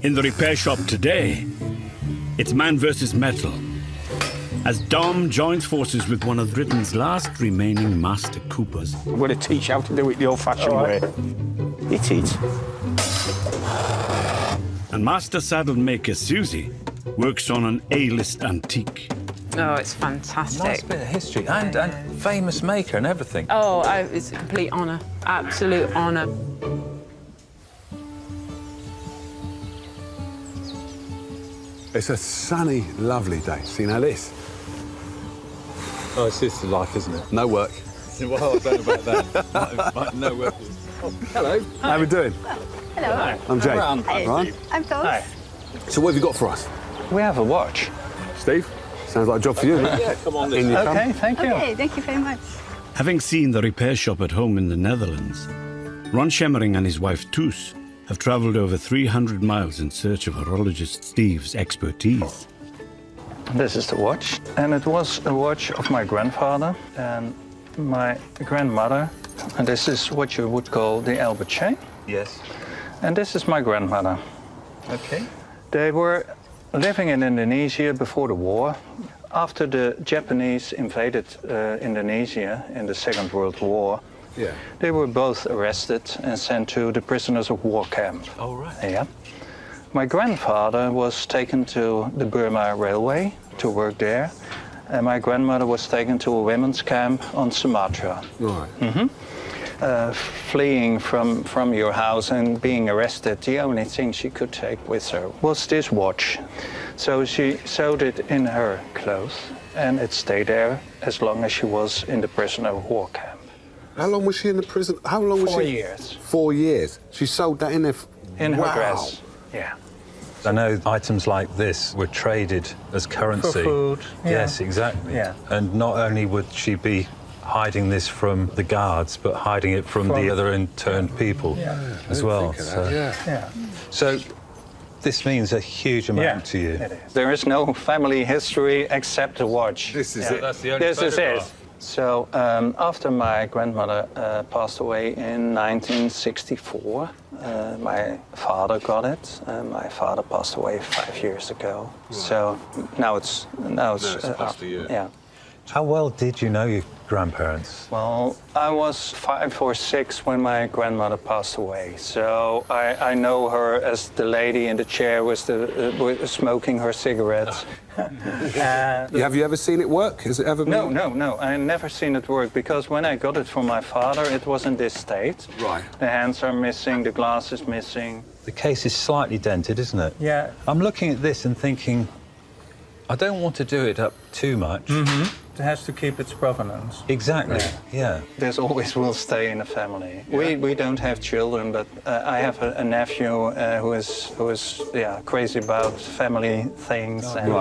In the repair shop today, it's man versus metal, as Dom joins forces with one of Britain's last remaining master coopers. I'm going to teach you how to do it the old-fashioned way. Hit it. And master saddle maker Susie works on an A-list antique. Oh, it's fantastic. Nice bit of history and famous maker and everything. Oh, it's a complete honour, absolute honour. It's a sunny, lovely day. See now this? Oh, it's just life, isn't it? No work. Well, I don't know about that. No work. Oh, hello. How are we doing? Hello. Hi. I'm Jay. Hi. Ryan. I'm Tom. Hi. So what have you got for us? We have a watch. Steve? Sounds like a job for you, mate. Yeah, come on. In you come. OK, thank you. Okay, thank you very much. Having seen the repair shop at home in the Netherlands, Ron Schemmering and his wife Toos have travelled over 300 miles in search of horologist Steve's expertise. This is the watch, and it was a watch of my grandfather and my grandmother. And this is what you would call the Albert chain. Yes. And this is my grandmother. OK. They were living in Indonesia before the war. After the Japanese invaded Indonesia in the Second World War, they were both arrested and sent to the prisoners of war camp. Oh, right. Yeah. My grandfather was taken to the Burma Railway to work there, and my grandmother was taken to a women's camp on Sumatra. Right. Fleeing from your house and being arrested, the only thing she could take with her was this watch. So she sewed it in her clothes, and it stayed there as long as she was in the prisoner of war camp. How long was she in the prison? How long was 4 she? years. 4 years. She sold that in there. In her dress. Yeah. I know items like this were traded as currency. For food. Yes, exactly. Yeah. And not only would she be hiding this from the guards, but hiding it from the other interned people as well. So this means a huge amount to you. It is. There is no family history except the watch. This is it. That's the only This is it. photograph. So after my grandmother passed away in 1964, my father got it. My father passed away 5 years ago. Right. So now it's past a year. Yeah. How well did you know your grandparents? Well, I was 5 or 6 when my grandmother passed away. So I know her as the lady in the chair with smoking her cigarettes. Have you ever seen it work? Has it ever been? No. I never seen it work because when I got it from my father, it was in this state. Right. The hands are missing, the glass is missing. The case is slightly dented, isn't it? Yeah. I'm looking at this and thinking, I don't want to do it up too much. It has to keep its provenance. Exactly, yeah. There's always will stay in the family. We don't have children, but I have a nephew who is crazy about family things, and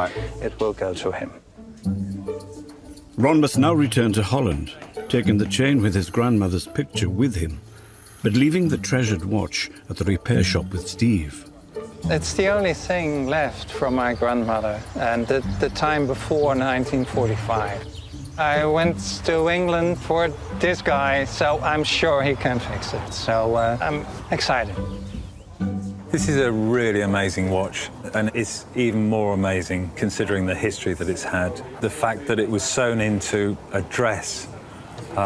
it will go to him. Ron must now return to Holland, taking the chain with his grandmother's picture with him, but leaving the treasured watch at the repair shop with Steve. It's the only thing left from my grandmother, and the time before 1945. I went to England for this guy, so I'm sure he can fix it. So I'm excited. This is a really amazing watch, and it's even more amazing considering the history that it's had. The fact that it was sewn into a dress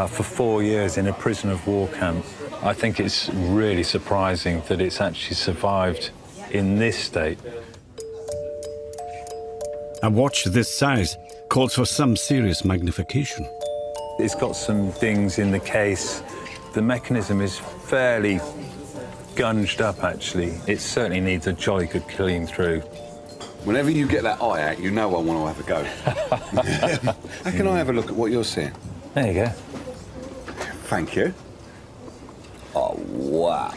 for 4 years in a prisoner of war camp. I think it's really surprising that it's actually survived in this state. A watch this size calls for some serious magnification. It's got some dings in the case. The mechanism is fairly gunged up, actually. It certainly needs a jolly good clean through. Whenever you get that eye out, you know I want to have a go. How can I have a look at what you're seeing? There you go. Thank you. Oh, wow.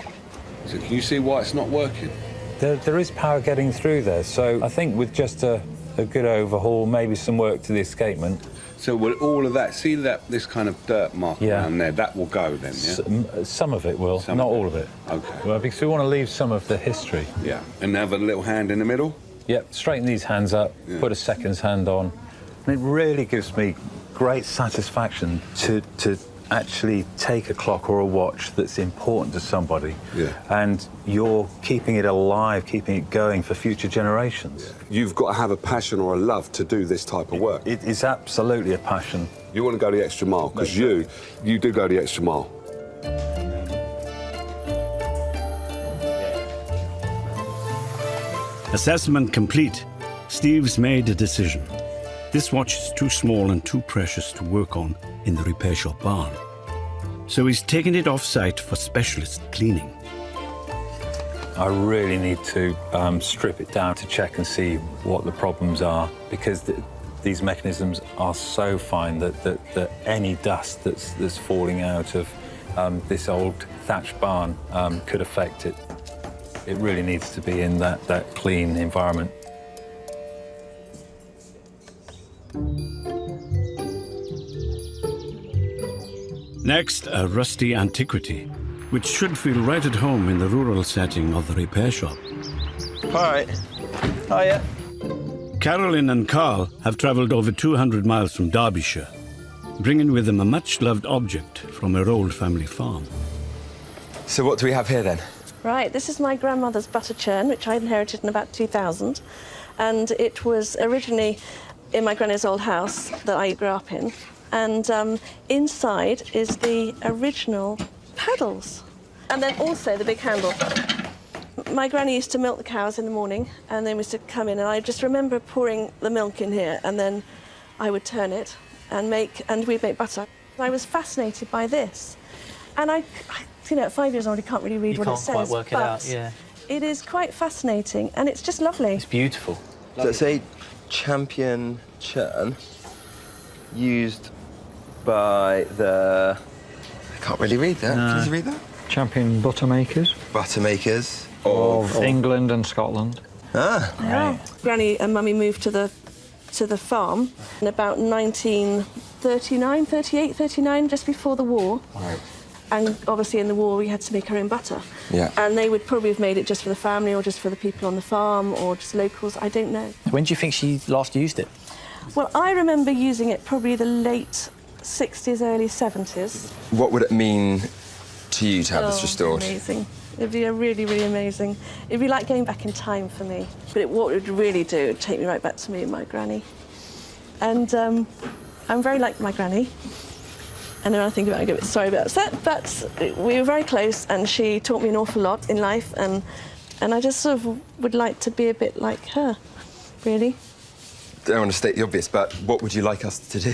So can you see why it's not working? There is power getting through there, so I think with just a good overhaul, maybe some work to the escapement. So will all of that, see this kind of dirt mark around there, that will go then, yeah? Some of it will, not all of it. OK. Well, because we want to leave some of the history. Yeah, and have a little hand in the middle? Yep, straighten these hands up, put a seconds hand on. And it really gives me great satisfaction to actually take a clock or a watch that's important to somebody, Yeah. and you're keeping it alive, keeping it going for future generations. You've got to have a passion or a love to do this type of work. It is absolutely a passion. You want to go the extra mile, because you do go the extra mile. Assessment complete. Steve's made a decision. This watch is too small and too precious to work on in the repair shop barn. So he's taken it off-site for specialist cleaning. I really need to strip it down to check and see what the problems are, because these mechanisms are so fine that any dust that's falling out of this old thatched barn could affect it. It really needs to be in that clean environment. Next, a rusty antiquity, which should feel right at home in the rural setting of the repair shop. All right. Oh, yeah. Carolyn and Carl have travelled over 200 miles from Derbyshire, bringing with them a much-loved object from her old family farm. So what do we have here, then? Right, this is my grandmother's butter churn, which I inherited in about 2000. And it was originally in my granny's old house that I grew up in. And inside is the original paddles. And then also the big handle. My granny used to milk the cows in the morning, and they used to come in, and I just remember pouring the milk in here, and then I would turn it and we'd make butter. I was fascinated by this. And I you know, at 5 years old, you can't really read what it says. You can't quite work it out, yeah. It is quite fascinating, and it's just lovely. It's beautiful. So it's a champion churn used by the... I can't really read that. No. Can you read that? Champion butter makers Butter makers of England and Scotland. Ah. Right. Granny and Mummy moved to the farm in about 1939, 38, 39, just before the war. Right. And obviously in the war we had to make our own butter. Yeah. And they would probably have made it just for the family or just for the people on the farm or just locals, I don't know. When do you think she last used it? Well, I remember using it probably the late 60s, early 70s. What would it mean to you to have this restored? Amazing. It'd be really, really amazing. It'd be like going back in time for me. But what it would really do, it'd take me right back to me and my granny. And I'm very like my granny. And then I think about it, I get a bit sorry, a bit upset, but we were very close, and she taught me an awful lot in life, and I just sort of would like to be a bit like her, really. Don't want to state the obvious, but what would you like us to do?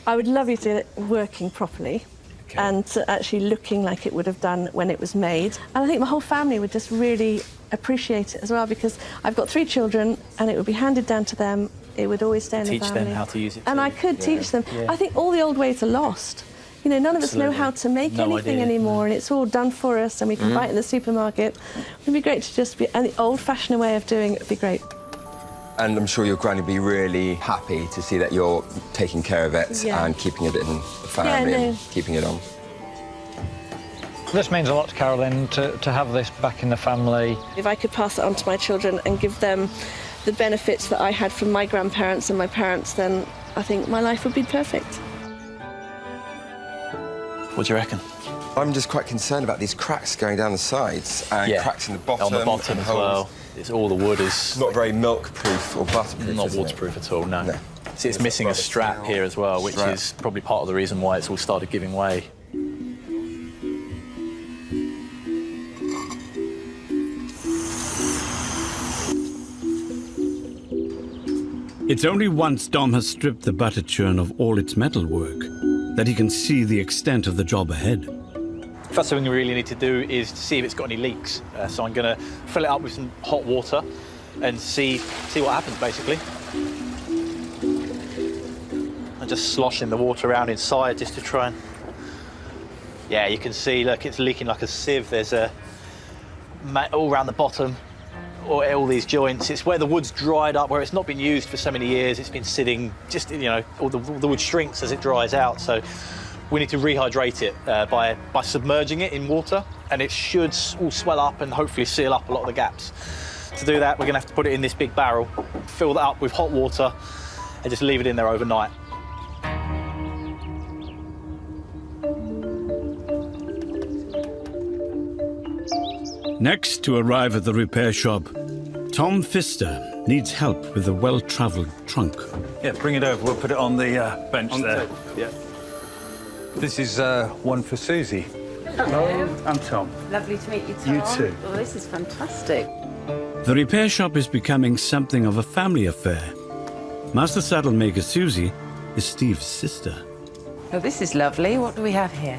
I would love you to get it working properly. Okay. And to actually looking like it would have done when it was made. And I think my whole family would just really appreciate it as well, because I've got 3 children, and it would be handed down to them. It would always stay in the family. Teach them how to use it. And I could teach them. Yeah. I think all the old ways are lost. You know, none of us know how to make anything anymore, and it's all done for us, and we can buy it in the supermarket. It'd be great to just be, and the old-fashioned way of doing it would be great. And I'm sure your granny would be really happy to see that you're taking care of it and keeping it in the family and keeping it on. This means a lot to Carolyn to have this back in the family. If I could pass it on to my children and give them the benefits that I had from my grandparents and my parents, then I think my life would be perfect. What do you reckon? I'm just quite concerned about these cracks going down the sides and cracks in the bottom. On the bottom as well. It's all the wood is... Not very milk-proof or butterproof, Not waterproof at all, no. See, it's missing a strap here as well, which is probably part of the reason why it's all started giving way. It's only once Dom has stripped the butter churn of all its metalwork that he can see the extent of the job ahead. First thing we really need to do is to see if it's got any leaks. So I'm going to fill it up with some hot water and see what happens, basically. I'm just sloshing the water around inside just to try and... Yeah, you can see, look, it's leaking like a sieve. There's a... all around the bottom, all these joints. It's where the wood's dried up, where it's not been used for so many years. It's been sitting, just, you know, all the wood shrinks as it dries out. So we need to rehydrate it by submerging it in water, and it should all swell up and hopefully seal up a lot of the gaps. To do that, we're going to have to put it in this big barrel, fill that up with hot water, and just leave it in there overnight. Next to arrive at the repair shop, Tom Pfister needs help with a well-travelled trunk. Yeah, bring it over. We'll put it on the bench there. Yeah. This is one for Susie. Hello. I'm Tom. Lovely to meet you, Tom. You too. Oh, this is fantastic. The repair shop is becoming something of a family affair. Master saddle maker Susie is Steve's sister. Oh, this is lovely. What do we have here?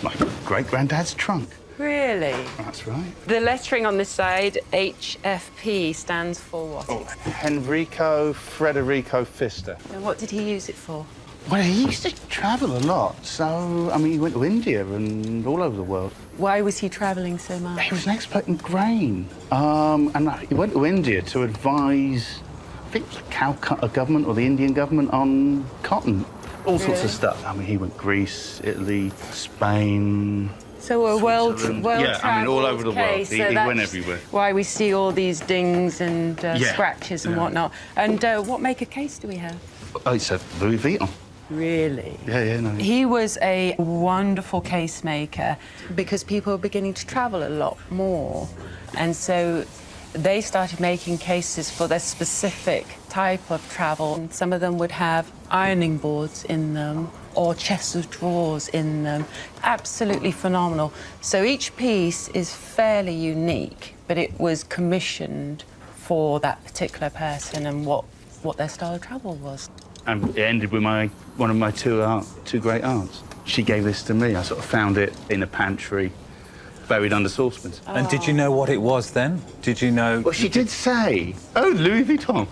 My great-granddad's trunk. Really? That's right. The lettering on this side, HFP, stands for what? Oh, Henrico Federico Pfister. And what did he use it for? Well, he used to travel a lot, so, I mean, he went to India and all over the world. Why was he travelling so much? He was an expert in grain, and he went to India to advise, I think it was the Calcutta government or the Indian government on cotton. All sorts of stuff. I mean, he went Greece, Italy, Spain. So a well Yeah, I mean, all over the world. He went everywhere. Why we see all these dings and scratches and whatnot. And what maker case do we have? Oh, it's a Louis Vuitton. Really? Yeah, no. He was a wonderful case maker because people were beginning to travel a lot more. And so they started making cases for their specific type of travel. And some of them would have ironing boards in them or chests of drawers in them. Absolutely phenomenal. So each piece is fairly unique, but it was commissioned for that particular person and what their style of travel was. And it ended with one of my two great aunts. She gave this to me. I sort of found it in a pantry, buried under saucepans. And did you know what it was then? Did you know? Well, she did say, "Oh, Louis Vuitton."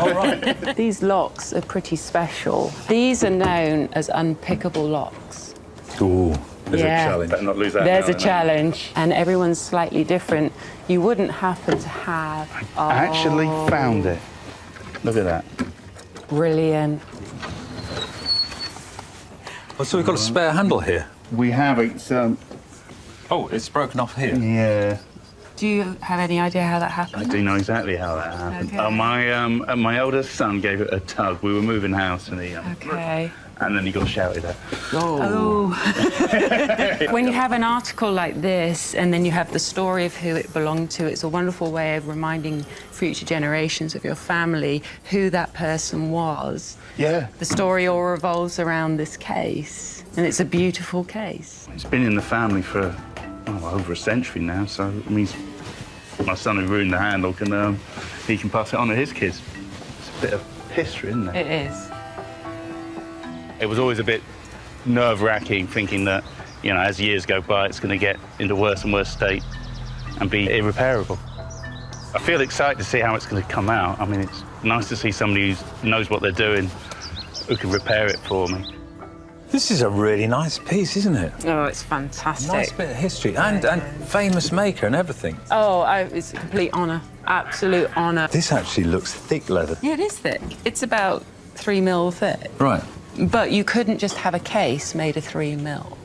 All right. These locks are pretty special. These are known as unpickable locks. Ooh, there's a challenge. Better not lose that. There's now, a challenge, and everyone's slightly different. You wouldn't happen to have... I actually found it. Look at that. Brilliant. Oh, so we've got a spare handle here. We have it. Oh, it's broken off here. Yeah. Do you have any idea how that happened? I do know exactly how that happened. Okay. My eldest son gave it a tug. We were moving house, and he. Okay. And then he got shouted at. Oh. When you have an article like this and then you have the story of who it belonged to, it's a wonderful way of reminding future generations of your family who that person was. Yeah. The story all revolves around this case, and it's a beautiful case. It's been in the family for over a century now, so it means my son who ruined the handle he can pass it on to his kids. It's a bit of history, isn't it? It is. It was always a bit nerve-wracking thinking that, as years go by, it's going to get into worse and worse state and be irreparable. I feel excited to see how it's going to come out. I mean, it's nice to see somebody who knows what they're doing, who can repair it for me. This is a really nice piece, isn't it? Oh, it's fantastic. Nice bit of history and famous maker and everything. Oh, it's a complete honour. Absolute honour. This actually looks thick leather. Yeah, it is thick. It's about 3 mil thick. Right. But you couldn't just have a case made of 3 mil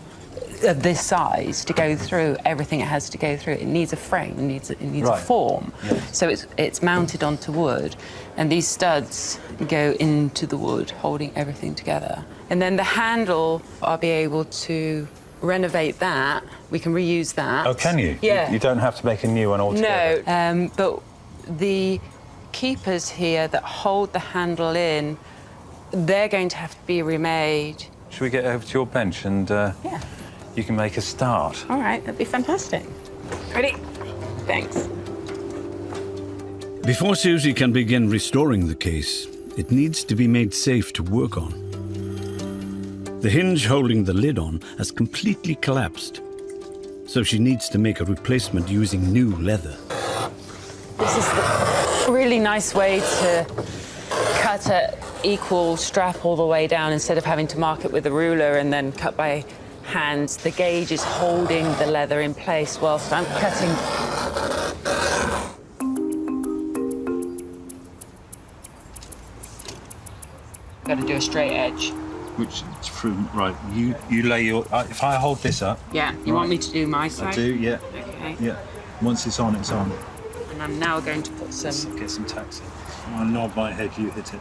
of this size to go through everything it has to go through. It needs a frame, it needs a form. Yes. So it's mounted onto wood, and these studs go into the wood, holding everything together. And then the handle, I'll be able to renovate that. We can reuse that. Oh, can you? Yeah. You don't have to make a new one altogether. No, but the keepers here that hold the handle in, they're going to have to be remade. Should we get over to your bench and you can make a start? All right, that'd be fantastic. Ready? Thanks. Before Susie can begin restoring the case, it needs to be made safe to work on. The hinge holding the lid on has completely collapsed, so she needs to make a replacement using new leather. This is a really nice way to cut an equal strap all the way down instead of having to mark it with a ruler and then cut by hand. The gauge is holding the leather in place whilst I'm cutting. Got to do a straight edge. Which is through, right, you lay your, if I hold this up. Yeah, you want me to do my side? I do, yeah. Okay. Yeah, once it's on, it's on. And I'm now going to put some... Get some tacks in. I'll nod my head, you hit it.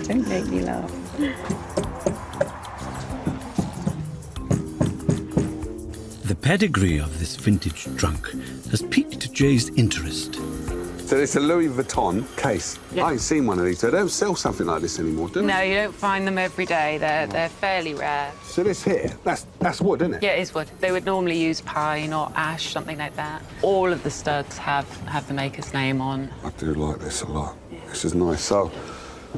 Don't make me laugh. The pedigree of this vintage trunk has piqued Jay's interest. So it's a Louis Vuitton case. Yeah. I ain't seen one of these. They don't sell something like this anymore, do they? No, you don't find them every day. They're fairly rare. So this here, that's wood, isn't it? Yeah, it is wood. They would normally use pine or ash, something like that. All of the studs have the maker's name on. I do like this a lot. This is nice. So,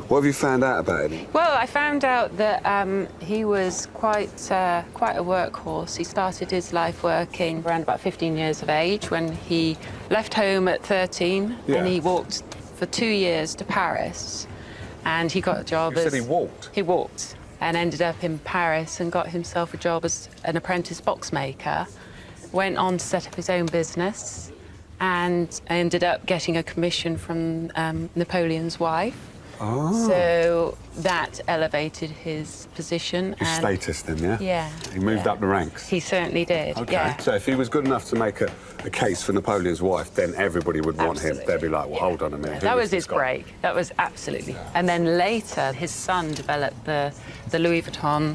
what have you found out about him? Well, I found out that he was quite a workhorse. He started his life working around about 15 years of age when he left home at 13 and he walked for 2 years to Paris. And he got a job You said he walked? He walked and ended up in Paris and got himself a job as an apprentice box maker. Went on to set up his own business and ended up getting a commission from Napoleon's wife. Oh. So that elevated his position. His status then, yeah? Yeah. He moved up the ranks? He certainly did, Okay. yeah. So if he was good enough to make a case for Napoleon's wife, then everybody would want him. They'd be like, well, hold on a minute. That was his break. That was absolutely. And then later, his son developed the Louis Vuitton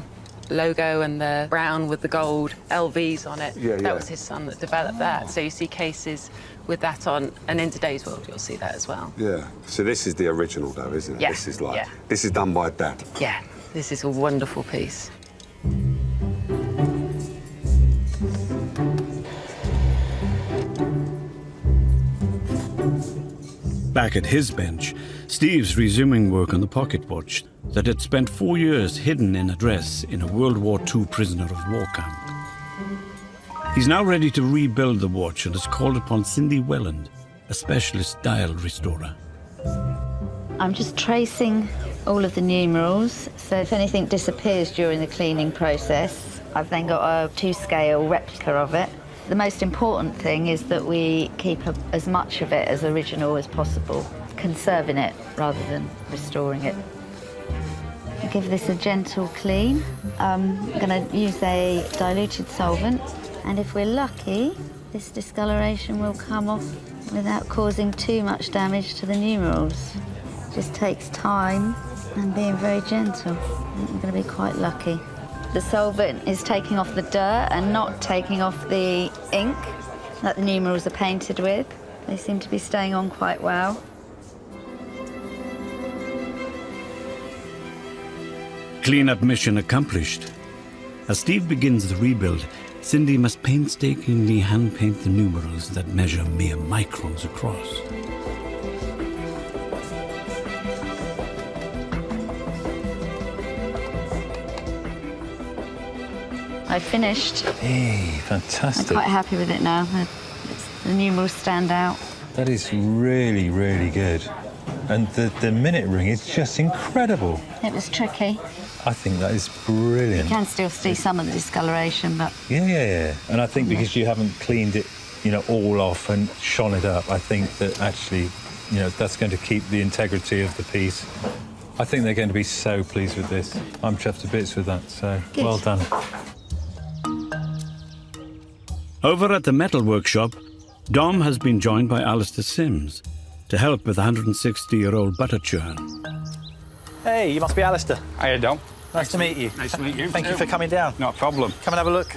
logo and the brown with the gold LVs on it. That was his son that developed that. So you see cases with that on, and in today's world, you'll see that as well. Yeah. So this is the original, though, isn't it? Yeah. This is like, this is done by Dad. Yeah, this is a wonderful piece. Back at his bench, Steve's resuming work on the pocket watch that had spent 4 years hidden in a dress in a World War II prisoner of war camp. He's now ready to rebuild the watch and has called upon Cindy Welland, a specialist dial restorer. I'm just tracing all of the numerals, so if anything disappears during the cleaning process, I've then got a 2-scale replica of it. The most important thing is that we keep as much of it as original as possible, conserving it rather than restoring it. I'll give this a gentle clean. I'm going to use a diluted solvent, and if we're lucky, this discoloration will come off without causing too much damage to the numerals. It just takes time and being very gentle. I think we're going to be quite lucky. The solvent is taking off the dirt and not taking off the ink that the numerals are painted with. They seem to be staying on quite well. Clean-up mission accomplished. As Steve begins the rebuild, Cindy must painstakingly hand-paint the numerals that measure mere microns across. I finished. Hey, fantastic. I'm quite happy with it now. The numerals stand out. That is really, really good. And the minute ring is just incredible. It was tricky. I think that is brilliant. You can still see some of the discoloration, but... Yeah. And I think because you haven't cleaned it, all off and shone it up, I think that actually, that's going to keep the integrity of the piece. I think they're going to be so pleased with this. I'm chuffed to bits with that, so Good. Well done. Over at the metal workshop, Dom has been joined by Alistair Sims to help with the 160-year-old butter churn. Hey, you must be Alistair. Hiya, Dom. Nice to meet you. Nice to meet you. Thank you for coming down. Not a problem. Come and have a look.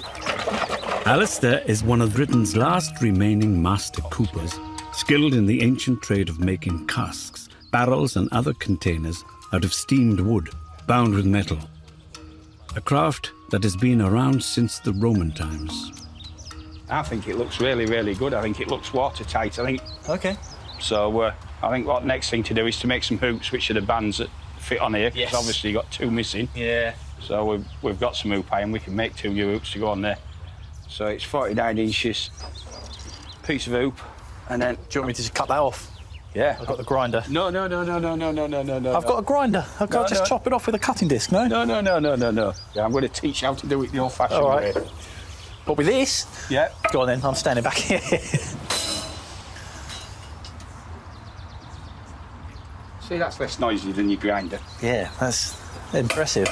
Alistair is one of Britain's last remaining master coopers, skilled in the ancient trade of making casks, barrels and other containers out of steamed wood, bound with metal. A craft that has been around since the Roman times. I think it looks really, really good. I think it looks watertight, I think. OK. So I think what next thing to do is to make some hoops, which are the bands that fit on here. Yes. Because obviously you've got 2 missing. Yeah. So we've got some hoop iron. We can make 2 new hoops to go on there. So it's 49 inches, piece of hoop, and then... Do you want me to just cut that off? Yeah. I've got the grinder. No. I've I've got a grinder. I can't just chop it off with a cutting disc, no? No. Yeah, I'm going to teach you how to do it the old-fashioned way. But with this? Yeah. Go on then, I'm standing back here. See, that's less noisy than your grinder. Yeah, that's impressive.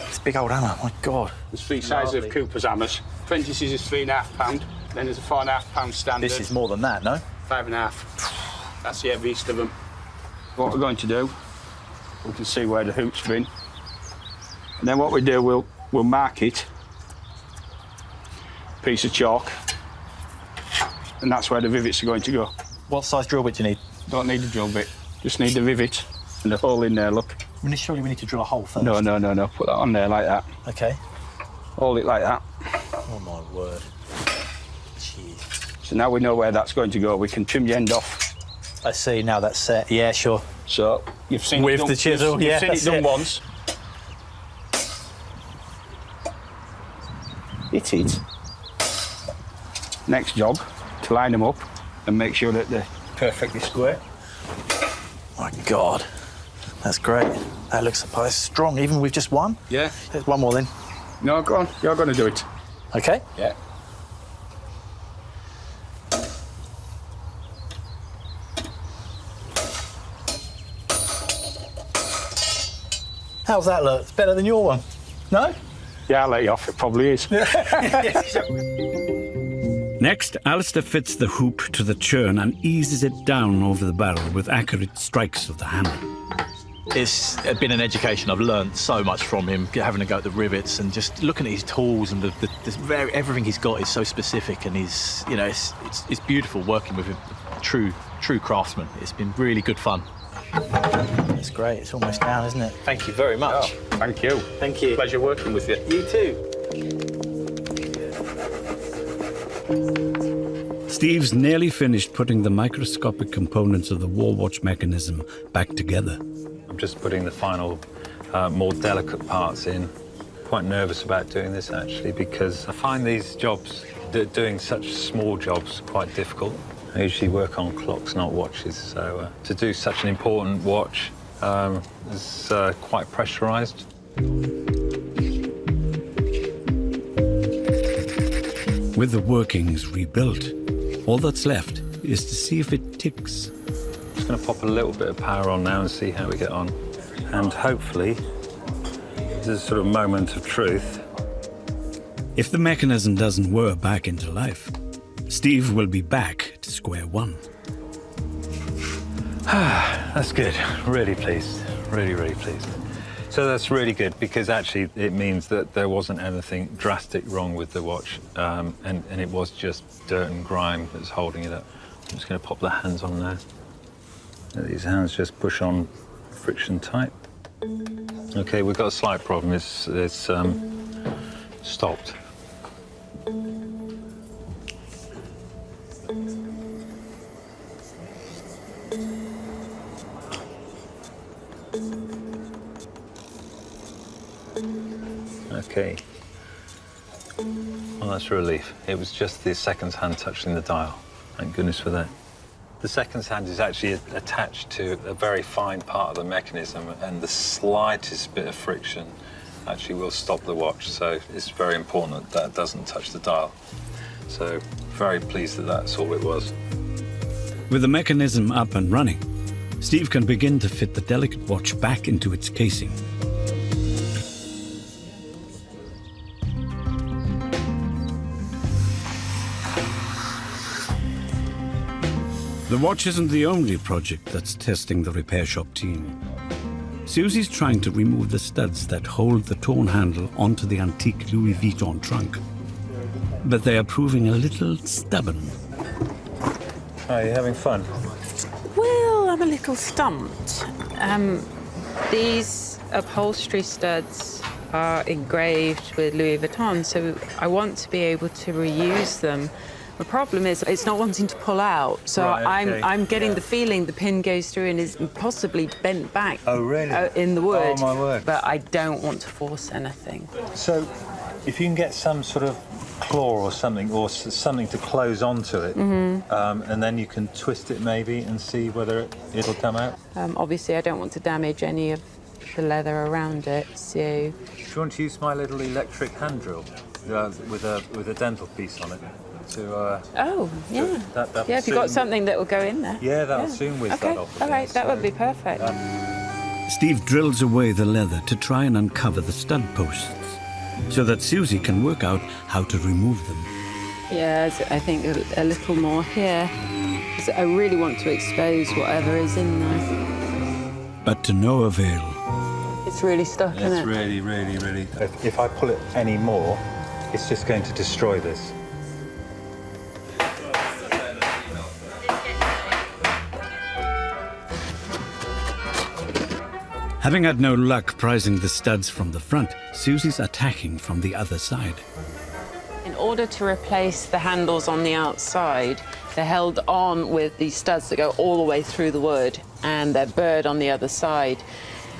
This big old hammer, my God. There's 3 sizes of Cooper's hammers. Apprentices is £3.5. Then there's a £4.5 standard. This is more than that, no? 5.5. That's the heaviest of them. What we're going to do, we can see where the hoop's been. And then what we do, we'll mark it. piece of chalk, and that's where the rivets are going to go. What size drill bit do you need? Don't need a drill bit, just need the rivet and the hole in there, look. Surely we need to drill a hole first. No, put that on there like that. Okay. Hold it like that. Oh my word. Jeez. So now we know where that's going to go. We can trim the end off. I see, now that's set. Yeah, sure. So you've seen With it done, the chisel, you've yeah, seen it that's done it. once. Hit it. Next job, to line them up and make sure that they're perfectly square. My God, that's great. That looks strong, even with just one. Yeah. There's one more then. No, go on. You're going to do it. Okay. Yeah. How's that look? It's better than your one. No? Yeah, I'll let you off. It probably is. Next, Alistair fits the hoop to the churn and eases it down over the barrel with accurate strikes of the hammer. It's been an education. I've learned so much from him, having to go at the rivets and just looking at his tools and everything he's got is so specific, and he's, you know, it's beautiful working with him. True craftsman. It's been really good fun. That's great. It's almost down, isn't it? Thank you very much. Oh, thank you. Thank you. Pleasure working with you. You too. Steve's nearly finished putting the microscopic components of the war watch mechanism back together. I'm just putting the final, more delicate parts in. Quite nervous about doing this, actually, because I find these jobs, doing such small jobs, quite difficult. I usually work on clocks, not watches, so to do such an important watch is quite pressurized. With the workings rebuilt, all that's left is to see if it ticks. Just going to pop a little bit of power on now and see how we get on. And hopefully, this is a sort of moment of truth. If the mechanism doesn't whir back into life, Steve will be back to square one. That's good. Really pleased. Really, really pleased. So that's really good, because actually it means that there wasn't anything drastic wrong with the watch, and it was just dirt and grime that's holding it up. I'm just going to pop the hands on there. These hands just push on friction tight. OK, we've got a slight problem. It's stopped. OK. Well, that's a relief. It was just the seconds hand touching the dial. Thank goodness for that. The seconds hand is actually attached to a very fine part of the mechanism, and the slightest bit of friction actually will stop the watch. So it's very important that doesn't touch the dial. So very pleased that that's all it was. With the mechanism up and running, Steve can begin to fit the delicate watch back into its casing. The watch isn't the only project that's testing the repair shop team. Susie's trying to remove the studs that hold the torn handle onto the antique Louis Vuitton trunk. But they are proving a little stubborn. Are you having fun? Well, I'm a little stumped. These upholstery studs are engraved with Louis Vuitton, so I want to be able to reuse them. The problem is it's not wanting to pull out, so right, okay. I'm getting the feeling the pin goes through and is possibly bent back. Oh, really? In the wood. Oh, my word. But I don't want to force anything. So if you can get some sort of claw or something to close onto it, and then you can twist it maybe and see whether it'll come out. Obviously, I don't want to damage any of the leather around it, so... Do you want to use my little electric hand drill with a dental piece on it? Oh, yeah. That yeah, have you got something that will go in there? Yeah, that'll soon whiz that off. All right, that would be perfect. Steve drills away the leather to try and uncover the stud posts so that Susie can work out how to remove them. Yeah, I think a little more here. 'Cause I really want to expose whatever is in there. But to no avail. It's really stuck, isn't it? It's really, really, really... If I pull it any more, it's just going to destroy this. Having had no luck prizing the studs from the front, Susie's attacking from the other side. In order to replace the handles on the outside, they're held on with these studs that go all the way through the wood, and they're burred on the other side.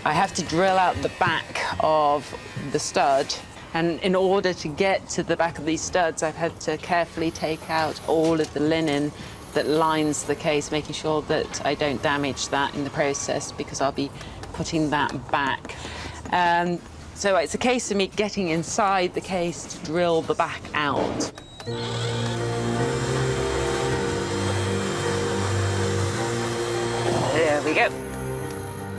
I have to drill out the back of the stud, and in order to get to the back of these studs, I've had to carefully take out all of the linen that lines the case, making sure that I don't damage that in the process, because I'll be putting that back. So it's a case of me getting inside the case to drill the back out. There we go.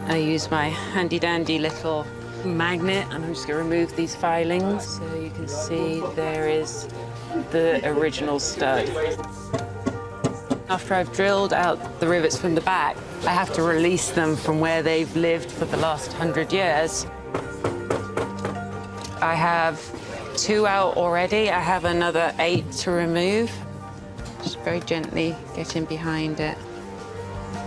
I use my handy-dandy little magnet, and I'm just going to remove these filings. So you can see there is the original stud. After I've drilled out the rivets from the back, I have to release them from where they've lived for the last 100 years. I have 2 out already. I have another 8 to remove. Just very gently get in behind it.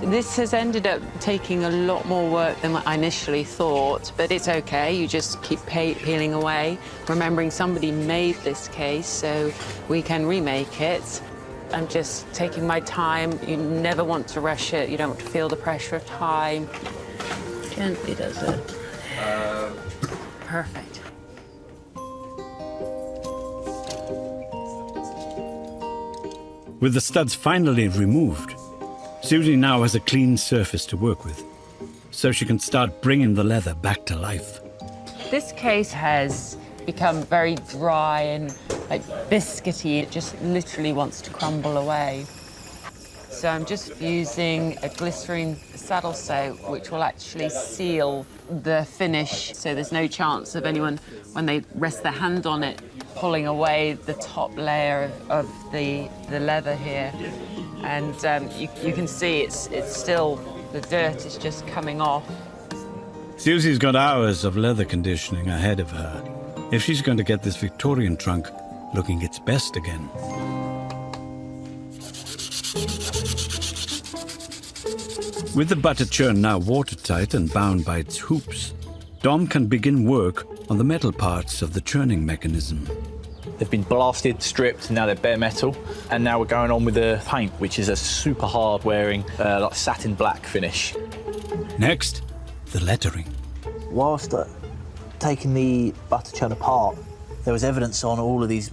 This has ended up taking a lot more work than I initially thought, but it's okay. You just keep peeling away, remembering somebody made this case, so we can remake it. I'm just taking my time. You never want to rush it. You don't want to feel the pressure of time. Gently does it. Perfect. With the studs finally removed, Susie now has a clean surface to work with, so she can start bringing the leather back to life. This case has become very dry and like biscuity. It just literally wants to crumble away. So I'm just using a glycerine saddle soap, which will actually seal the finish, so there's no chance of anyone, when they rest their hand on it, pulling away the top layer of the leather here. And you can see it's still, the dirt is just coming off. Susie's got hours of leather conditioning ahead of her if she's going to get this Victorian trunk looking its best again. With the butter churn now watertight and bound by its hoops, Dom can begin work on the metal parts of the churning mechanism. They've been blasted, stripped, and now they're bare metal. And now we're going on with the paint, which is a super hard wearing, like satin black finish. Next, the lettering. Whilst taking the butter churn apart, there was evidence on all of these,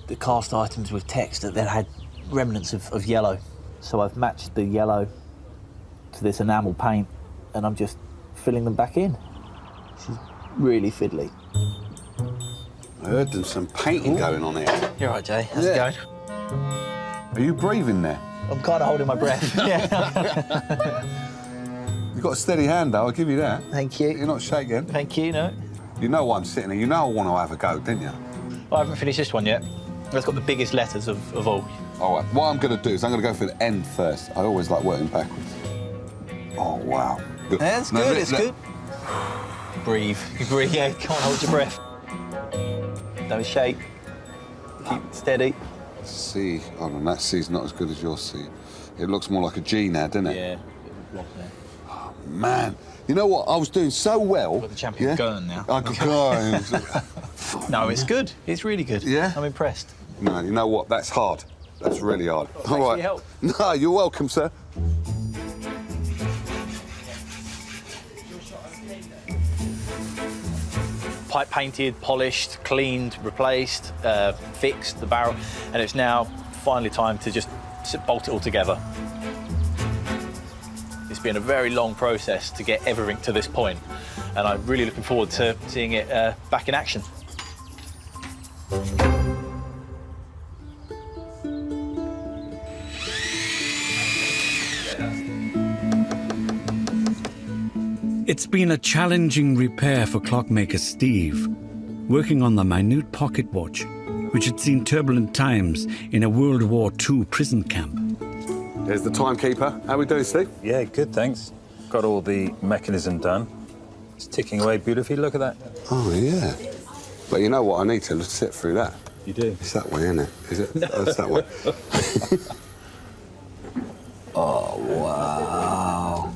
the cast items with text that they had remnants of yellow. So I've matched the yellow to this enamel paint, and I'm just filling them back in. She's really fiddly. I heard there's some painting going on here. You're right, Jay. How's it going? Are you breathing there? I'm kind of holding my breath. Yeah. You've got a steady hand, though, I'll give you that. Thank you. You're not shaking. Thank you, no. You know why I'm sitting here. You know I want to have a go, didn't you? Well, I haven't finished this one yet. It's got the biggest letters of all. All right, what I'm going to do is I'm going to go for the end first. I always like working backwards. Oh, wow. Good. Yeah, it's good, it's good. Breathe. You breathe, yeah, can't hold your breath. Don't shake. Keep steady. C. Hold on, that C's not as good as your C. It looks more like a G now, doesn't it? Yeah. Oh, man. You know what? I was doing so well. You've got the champion going now. I could go. No, it's good. It's really good. Yeah? I'm impressed. No, you know what? That's hard. That's really hard. Well, thanks for your help. No, you're welcome, sir. Pipe painted, polished, cleaned, replaced, fixed the barrel, and it's now finally time to just bolt it all together. It's been a very long process to get everything to this point, and I'm really looking forward to seeing it back in action. It's been a challenging repair for clockmaker Steve, working on the minute pocket watch, which had seen turbulent times in a World War II prison camp. There's the timekeeper. How are we doing, Steve? Yeah, good, thanks. Got all the mechanism done. It's ticking away beautifully, look at that. Oh, yeah. But you know what? I need to sit through that. You do? It's that way, isn't it? Is it? Oh, it's that way. Oh, wow.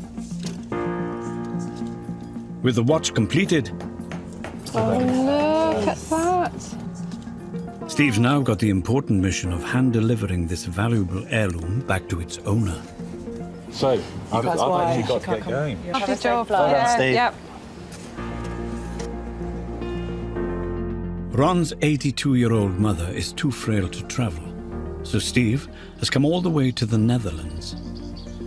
With the watch completed, Oh, look at that. Steve's now got the important mission of hand-delivering this valuable heirloom back to its owner. So, I've That's why actually got she to get can't come. going. Good job. Well done, Steve. Yep. Ron's 82-year-old mother is too frail to travel, so Steve has come all the way to the Netherlands.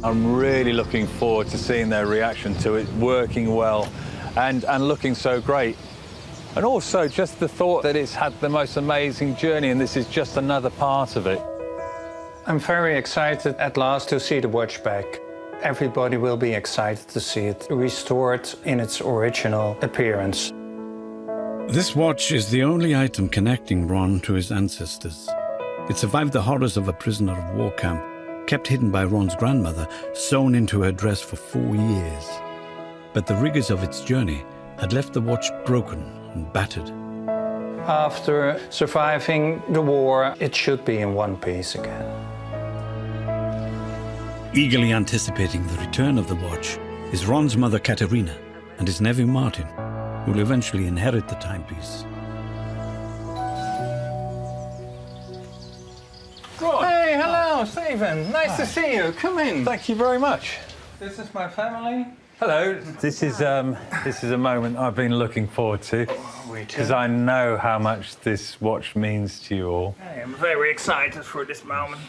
I'm really looking forward to seeing their reaction to it working well and looking so great. And also just the thought that it's had the most amazing journey and this is just another part of it. I'm very excited at last to see the watch back. Everybody will be excited to see it restored in its original appearance. This watch is the only item connecting Ron to his ancestors. It survived the horrors of a prisoner of war camp, kept hidden by Ron's grandmother, sewn into her dress for 4 years. But the rigors of its journey had left the watch broken and battered. After surviving the war, it should be in one piece again. Eagerly anticipating the return of the watch is Ron's mother Katerina and his nephew Martin, who will eventually inherit the timepiece. Hey, hello, Stephen. Nice to see you. Come in. Thank you very much. This is my family. Hello. This is a moment I've been looking forward to because I know how much this watch means to you all. I am very excited for this moment.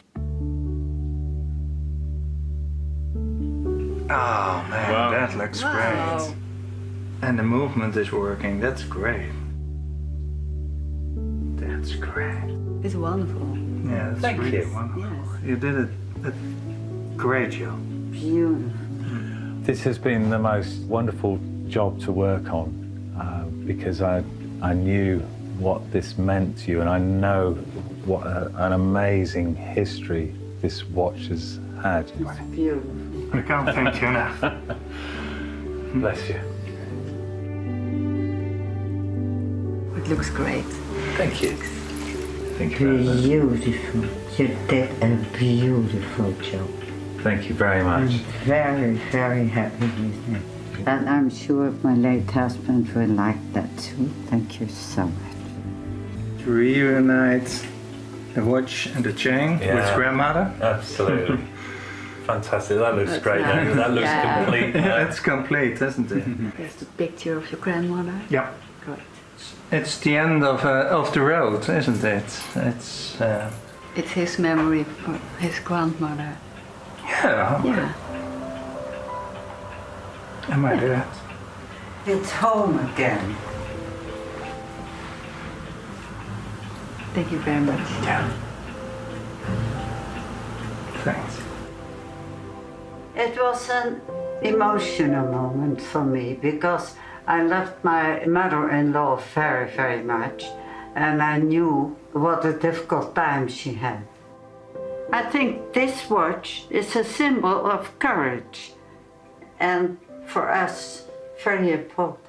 Oh man, Wow. that looks great. And the movement is working. That's great. That's great. It's wonderful. Yeah, that's Thank really you. wonderful. Yes. You did a great job. Beautiful. This has been the most wonderful job to work on because I knew what this meant to you and I know what an amazing history this watch has had. Beautiful. I can't thank you enough. Bless you. It looks great. Thank you. Thank you very much. Beautiful. You did a beautiful job. Thank you very much. I'm very, very happy with it. And I'm sure my late husband will like that too. Thank you so much. To reunite the watch and the chain with grandmother. Absolutely. Fantastic. That looks great. nice. That looks Yeah. complete. It's complete, isn't it? There's the picture of your grandmother. Yeah. Great. It's the end of the road, isn't it? It's It's his memory for his grandmother. yeah. Yeah. Am I there? It's home again. Thank you very much. Yeah. Thanks. It was an emotional moment for me because I loved my mother-in-law very, very much, and I knew what a difficult time she had. I think this watch is a symbol of courage, and for us, very important.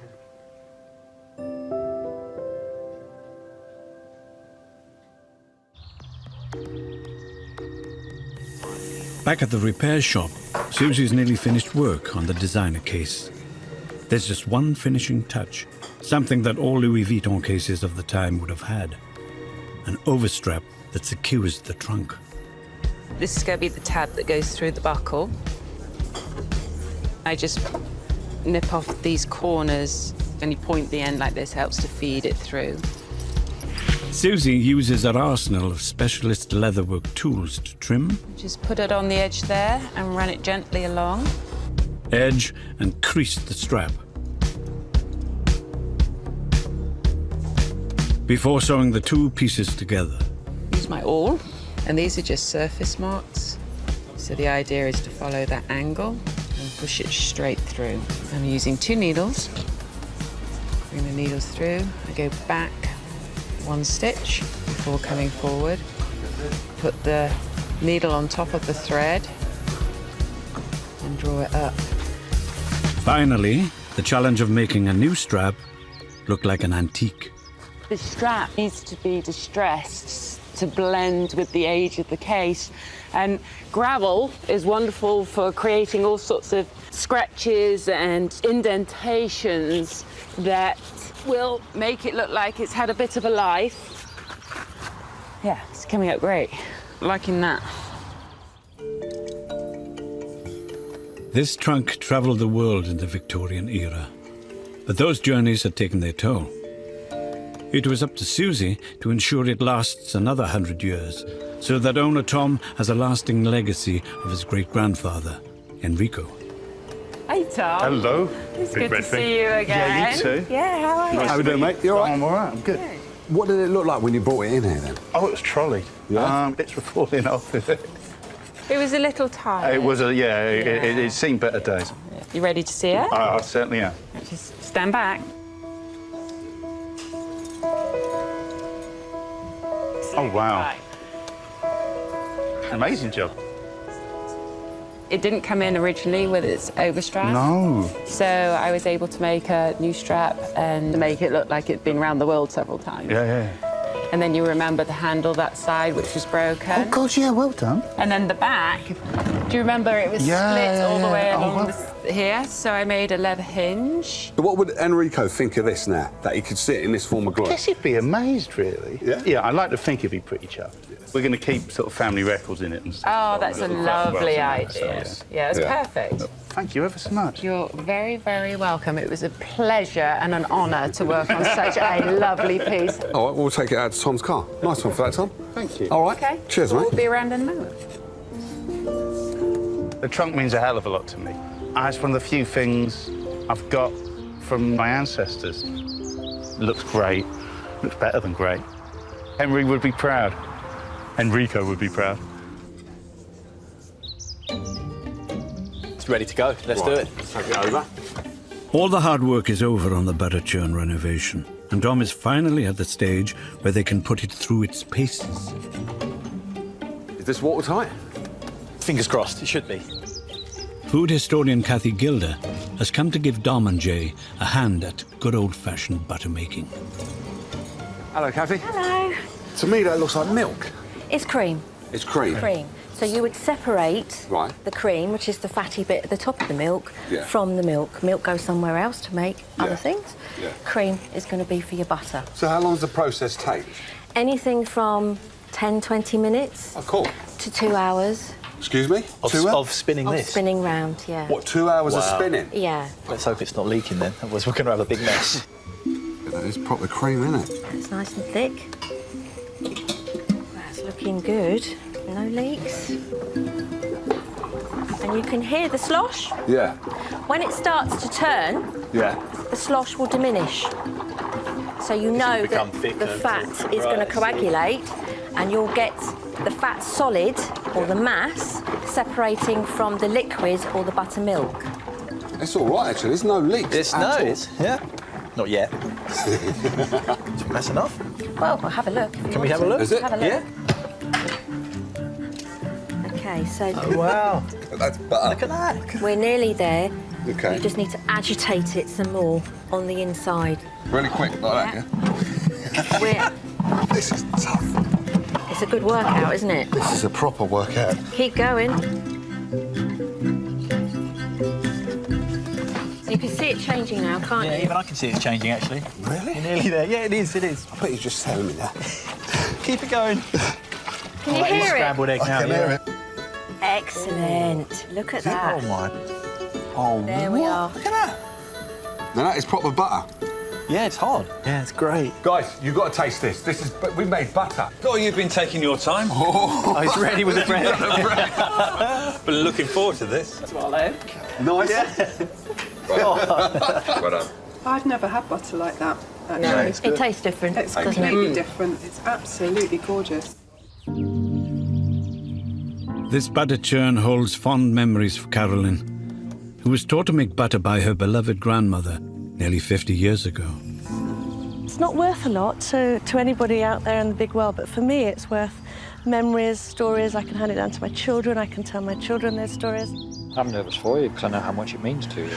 Back at the repair shop, Susie's nearly finished work on the designer case. There's just one finishing touch, something that all Louis Vuitton cases of the time would have had. An overstrap that secures the trunk. This is going to be the tab that goes through the buckle. I just nip off these corners and you point the end like this, helps to feed it through. Susie uses her arsenal of specialist leatherwork tools to trim, Just put it on the edge there and run it gently along. edge, and crease the strap. Before sewing the two pieces together. Use my awl, and these are just surface marks. So the idea is to follow that angle and push it straight through. I'm using 2 needles. Bring the needles through. I go back 1 stitch before coming forward. Put the needle on top of the thread and draw it up. Finally, the challenge of making a new strap look like an antique. The strap needs to be distressed to blend with the age of the case. And gravel is wonderful for creating all sorts of scratches and indentations that will make it look like it's had a bit of a life. Yeah, it's coming out great. Liking that. This trunk travelled the world in the Victorian era, but those journeys had taken their toll. It was up to Susie to ensure it lasts another 100 years, so that owner Tom has a lasting legacy of his great-grandfather, Enrico. Hey, Tom. Hello. It's Big good red to thing. see you again. Yeah, you too. Yeah, how are you? How we doing, mate? You all right? I'm all right, I'm good. What did it look like when you brought it in here, then? Oh, it was trolley. Yeah? Bits were falling off. It was a little tired. It was it seemed better days. You ready to see it? I certainly am. Just stand back. Oh, wow. Amazing job. It didn't come in originally with its overstrap. No. So I was able to make a new strap and make it look like it'd been around the world several times. Yeah. And then you remember the handle that side, which was broken. Oh, God, yeah, well done. And then the back, do you remember it was split all the way along here? So I made a leather hinge. What would Enrico think of this now, that he could sit in this form of glory? I guess he'd be amazed, really. Yeah? Yeah, I'd like to think he'd be pretty chuffed. We're going to keep sort of family records in it and stuff. Oh, that's a lovely idea. Yeah, it's perfect. Thank you ever so much. You're very, very welcome. It was a pleasure and an honour to work on such a lovely piece. All right, we'll take it out to Tom's car. Nice one for that, Tom. Thank you. All right. Okay. Cheers, We'll mate. be around in a moment. The trunk means a hell of a lot to me. It's one of the few things I've got from my ancestors. It looks great. Looks better than great. Henry would be proud. Enrico would be proud. It's ready to go. Let's do it. Let's take it over. All the hard work is over on the battered churn renovation, and Tom is finally at the stage where they can put it through its paces. Is this watertight? Fingers crossed. It should be. Food historian Kathy Gilder has come to give Dom and Jay a hand at good old-fashioned butter making. Hello, Kathy. Hello. To me, that looks like milk. It's cream. It's cream. Cream. So you would separate the cream, which is the fatty bit at the top of the milk, from the milk. Milk goes somewhere else to make other things. Cream is going to be for your butter. So how long does the process take? Anything from 10, 20 minutes to 2 hours. Excuse me? Of spinning Of this? spinning round, yeah. What, 2 hours of spinning? Yeah. Let's hope it's not leaking then, otherwise we're going to have a big mess. That is proper cream, isn't it? It's nice and thick. That's looking good. No leaks. And you can hear the slosh. Yeah. When it starts to turn, the slosh will diminish. So you know that the fat is going to coagulate and you'll get the fat solid, or the mass, separating from the liquid or the buttermilk. It's all right, actually. There's no leaks at all. Not yet. That's enough. Well, we'll have a look. Can we have a look? Is it? Have a look. Yeah. Okay, so... Oh, wow. That's butter. Look at that. We're nearly there. Okay. You just need to agitate it some more on the inside. Really quick, like that, yeah? This is tough. It's a good workout, isn't it? This is a proper workout. Keep going. You can see it changing now, can't you? Yeah, even I can see it changing, actually. Really? You're nearly there. Yeah, it is. I bet you're just telling me that. Keep it going. Can you hear it? Scrambled egg now. I can hear it. Excellent. Look at that. Oh, my. Oh, There we are. Look at that. Now, that is proper butter. Yeah, it's hard. Yeah, it's great. Guys, you've got to taste this. This is... We made butter. Oh, you've been taking your time. Oh, he's ready with the bread. But looking forward to this. Swallow. Nice. Oh. Well done. I've never had butter like that. No, it tastes different, It's doesn't completely it? different. It's absolutely gorgeous. This butter churn holds fond memories for Carolyn, who was taught to make butter by her beloved grandmother nearly 50 years ago. It's not worth a lot to anybody out there in the big world, but for me it's worth memories, stories. I can hand it down to my children, I can tell my children their stories. I'm nervous for you because I know how much it means to you.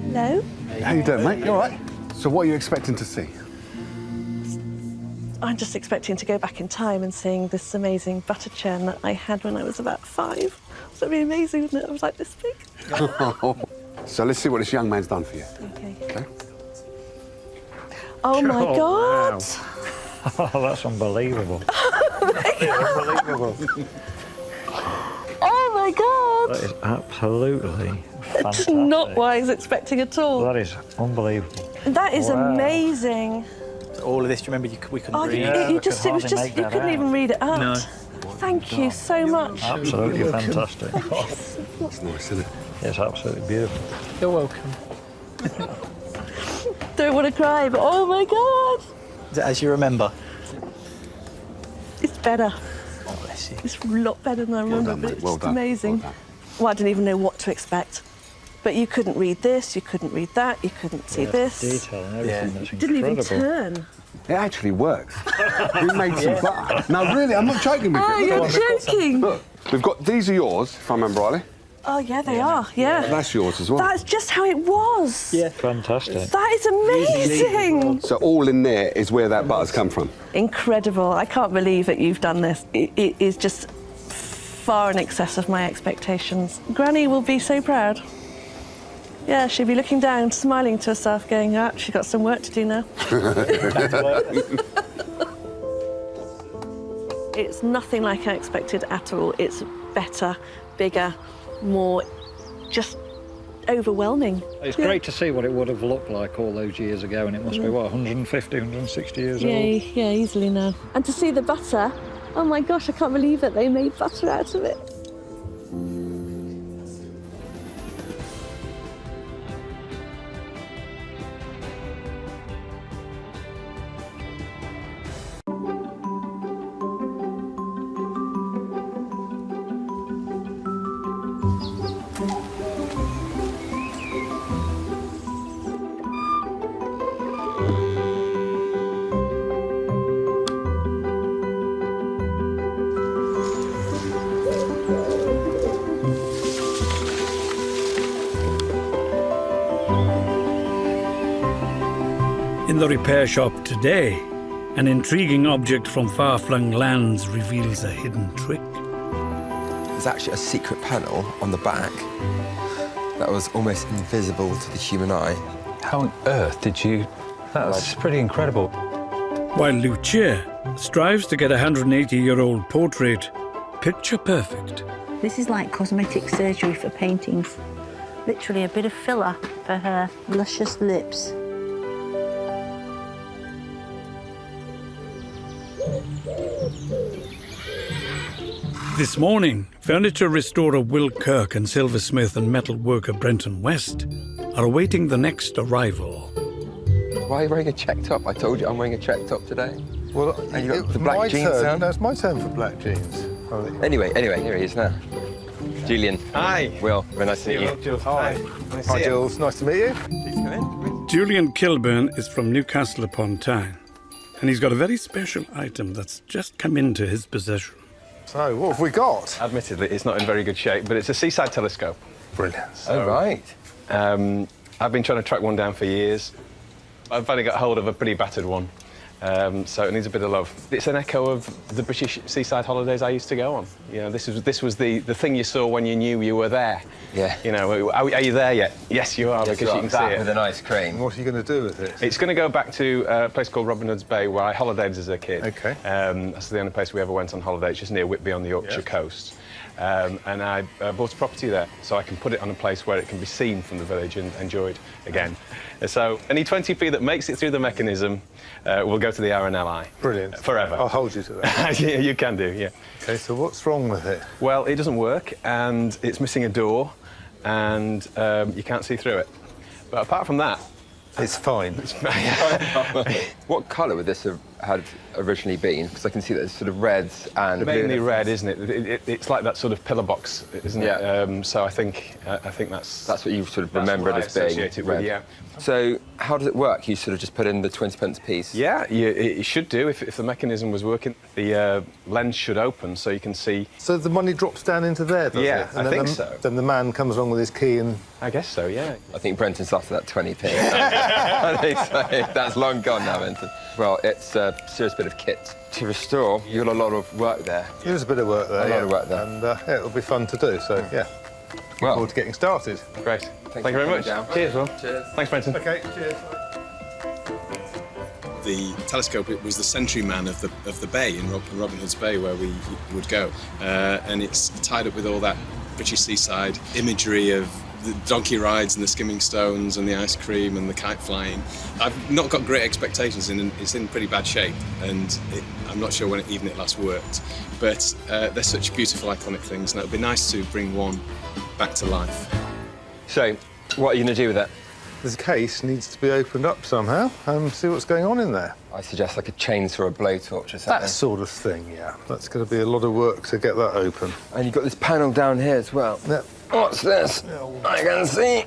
Hello? How you doing, mate? You all right? So what are you expecting to see? I'm just expecting to go back in time and seeing this amazing butter churn that I had when I was about 5 That'd be amazing, wouldn't it? I was like this big. So let's see what this young man's done for you. Okay. Oh my God! Wow. Oh, that's unbelievable. Unbelievable. Oh my God! That is absolutely It's fantastic. not what I was expecting at all. That is unbelievable. That is Wow. amazing. All of this, do you remember we couldn't read? You couldn't even read it out. No. Thank you so much. Absolutely fantastic. It's nice, isn't it? It's absolutely beautiful. You're welcome. Don't want to cry, but oh my God! Is it as you remember? It's better. Oh, bless you. It's a lot better than I remember, done, but mate. it's Well just done. amazing. Well Well, I didn't even know what to expect. But you couldn't read this, you couldn't read that, you couldn't see this. Detail and everything. That's Didn't even incredible. turn. It actually works. We made some butter. No, really, I'm not joking with Oh, you. you're joking. Look, we've got, these are yours, if I remember rightly. Oh, yeah, they are, yeah. That's yours as well. That's just how it was. Yeah. Fantastic. That is amazing. So all in there is where that butter's come from. Incredible. I can't believe that you've done this. It is just far in excess of my expectations. Granny will be so proud. Yeah, she'll be looking down, smiling to herself, going, ah, she's got some work to do now. It's nothing like I expected at all. It's better, bigger, more just overwhelming. It's great to see what it would have looked like all those years ago, and it must be, what, 150, 160 years old? Yeah, easily now. And to see the butter, oh my gosh, I can't believe that they made butter out of it. In the repair shop today, an intriguing object from far-flung lands reveals a hidden trick. There's actually a secret panel on the back that was almost invisible to the human eye. How on earth did you... That's pretty incredible. While Lucia strives to get a 180-year-old portrait picture perfect. This is like cosmetic surgery for paintings. Literally a bit of filler for her luscious lips. This morning, furniture restorer Will Kirk and silversmith and metal worker Brenton West are awaiting the next arrival. Why are you wearing a check top? I told you I'm wearing a check top today. Well, and you got the black jeans on. No, it's my turn for black jeans. Anyway, here he is now. Julian. Hi. Will, very nice to meet you. Jules. Hi. Hi, Jules. Nice to meet you. Please come in. Julian Kilburn is from Newcastle upon Tyne, and he's got a very special item that's just come into his possession. So, what have we got? Admittedly, it's not in very good shape, but it's a seaside telescope. Brilliant. So, right. I've been trying to track one down for years. I've finally got hold of a pretty battered one, so it needs a bit of love. It's an echo of the British seaside holidays I used to go on. You know, this was the thing you saw when you knew you were there. Yeah. You know, are you there yet? Yes, you are, Yes, because you can see it. with an ice cream. What are you going to do with it? It's going to go back to a place called Robin Hood's Bay, where I holidayed as a kid. OK. That's the only place we ever went on holiday. It's just near Whitby on the Yorkshire coast. And I bought a property there, so I can put it on a place where it can be seen from the village and enjoyed again. So any 20p that makes it through the mechanism will go to the RNLI. Brilliant. Forever. I'll hold you to that. Yeah, you can do, yeah. OK, so what's wrong with it? Well, it doesn't work, and it's missing a door, and you can't see through it. But apart from that, it's fine. What colour would this have originally been? Because I can see that it's sort of reds and... Mainly red, isn't it? It's like that sort of pillar box, isn't it? Yeah. So I think that's... That's what you sort of remember it as being associate it red. with, yeah. So how does it work? You sort of just put in the 20p piece? Yeah, it should do if the mechanism was working. The lens should open so you can see... So the money drops down into there, does Yeah, it? And I think so. Then the man comes along with his key and... I guess so, yeah. I think Brenton's after that 20p. I think so. That's long gone now, Brenton. Well, it's a serious bit of kit to restore. You've got a lot of work there. There's a bit of work there. A lot of work there. And yeah, it'll be fun to do, so yeah. Well, forward to getting started. Great. Thank you very much. Cheers, Will. Cheers. Thanks, Brenton. Okay, cheers. The telescope, it was the sentryman of the bay in Robin Hood's Bay where we would go, and it's tied up with all that British seaside imagery of the donkey rides and the skimming stones and the ice cream and the kite flying. I've not got great expectations, and it's in pretty bad shape, and I'm not sure when it last worked, but they're such beautiful iconic things, and it would be nice to bring one back to life. So, what are you going to do with it? This case needs to be opened up somehow and see what's going on in there. I suggest like a chainsaw or a blowtorch or something. That sort of thing, yeah. That's going to be a lot of work to get that open. And you've got this panel down here as well. Yep. What's this? I can see.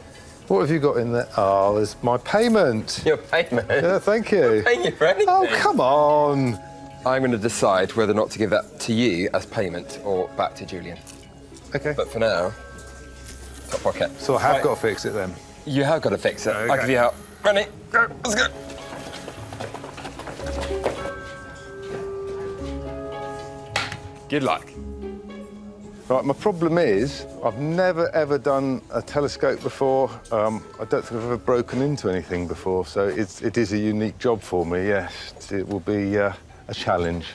What have you got in there? Oh, there's my payment. Your payment? Yeah, thank you. I'm paying you for anything. Oh, come on. I'm going to decide whether or not to give that to you as payment or back to Julian. OK. But for now, top pocket. So I have got to fix it then? You have got to fix it. Okay. I'll give you help. Ready? Go. Let's go. Good luck. Right, my problem is I've never, ever done a telescope before. I don't think I've ever broken into anything before, so it is a unique job for me, yes. It will be a challenge.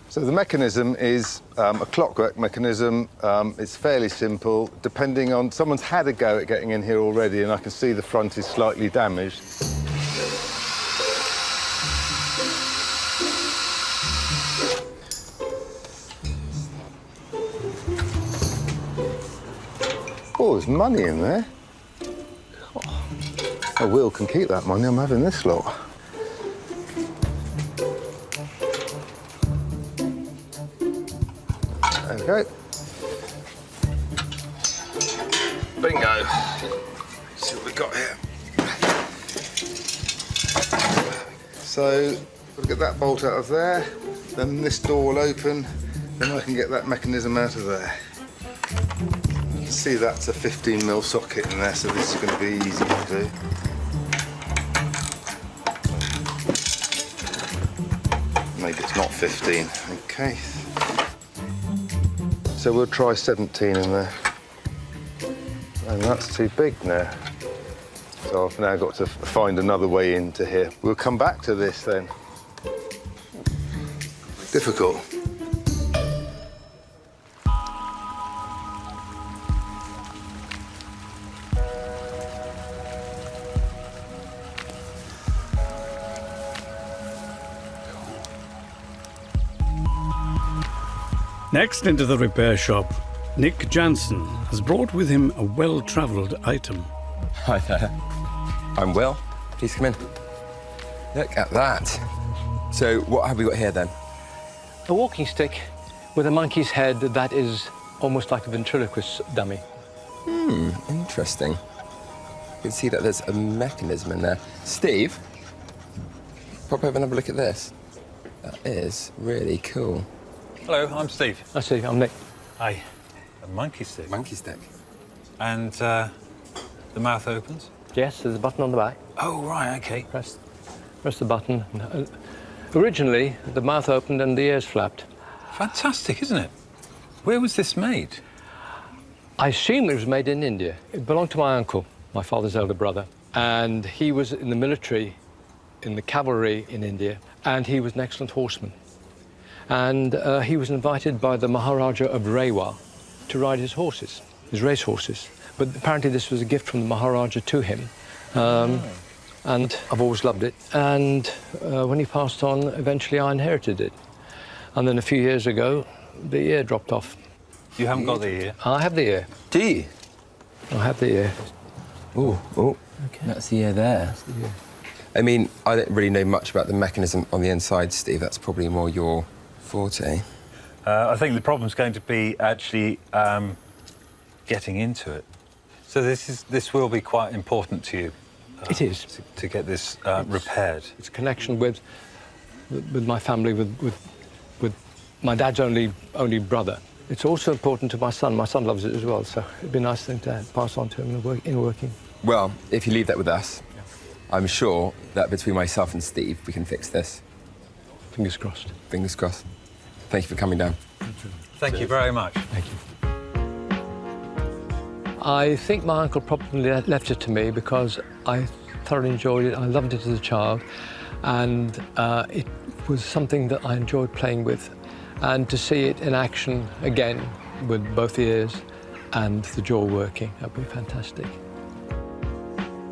So the mechanism is a clockwork mechanism. It's fairly simple. Depending on... Someone's had a go at getting in here already, and I can see the front is slightly damaged. Oh, there's money in there. Oh, Will can keep that money. I'm having this lot. There we go. Bingo. Let's see what we've got here. So, we'll get that bolt out of there, then this door will open, then I can get that mechanism out of there. You can see that's a 15mm socket in there, so this is going to be easy to do. Maybe it's not 15. OK. So we'll try 17 in there. And that's too big now. So I've now got to find another way into here. We'll come back to this then. Difficult. Next into the repair shop, Nick Jansen has brought with him a well-travelled item. Hi there. I'm Will. Please come in. Look at that. So what have we got here then? A walking stick with a monkey's head that is almost like a ventriloquist dummy. Interesting. You can see that there's a mechanism in there. Steve, pop over and have a look at this. That is really cool. Hello, I'm Steve. I see, I'm Nick. Hi. A monkey stick? Monkey stick. And the mouth opens? Yes, there's a button on the back. Oh, right, OK. Press the button. Originally, the mouth opened and the ears flapped. Fantastic, isn't it? Where was this made? I assume it was made in India. It belonged to my uncle, my father's elder brother. And he was in the military, in the cavalry in India, and he was an excellent horseman. And he was invited by the Maharaja of Rewa to ride his horses, his race horses. But apparently this was a gift from the Maharaja to him. And I've always loved it. And when he passed on, eventually I inherited it. And then a few years ago, the ear dropped off. You haven't got the ear? I have the ear. Do you? I have the ear. Oh, okay. That's the ear there. That's the ear. I mean, I don't really know much about the mechanism on the inside, Steve. That's probably more your forte. I think the problem's going to be actually getting into it. So this will be quite important to you. It is. To get this repaired. It's a connection with my family, with my dad's only brother. It's also important to my son. My son loves it as well, so it'd be a nice thing to pass on to him in working. Well, if you leave that with us, I'm sure that between myself and Steve, we can fix this. Fingers crossed. Fingers crossed. Thank you for coming down. Thank you very much. Thank you. I think my uncle probably left it to me because I thoroughly enjoyed it. I loved it as a child, and it was something that I enjoyed playing with. And to see it in action again with both ears and the jaw working, that would be fantastic.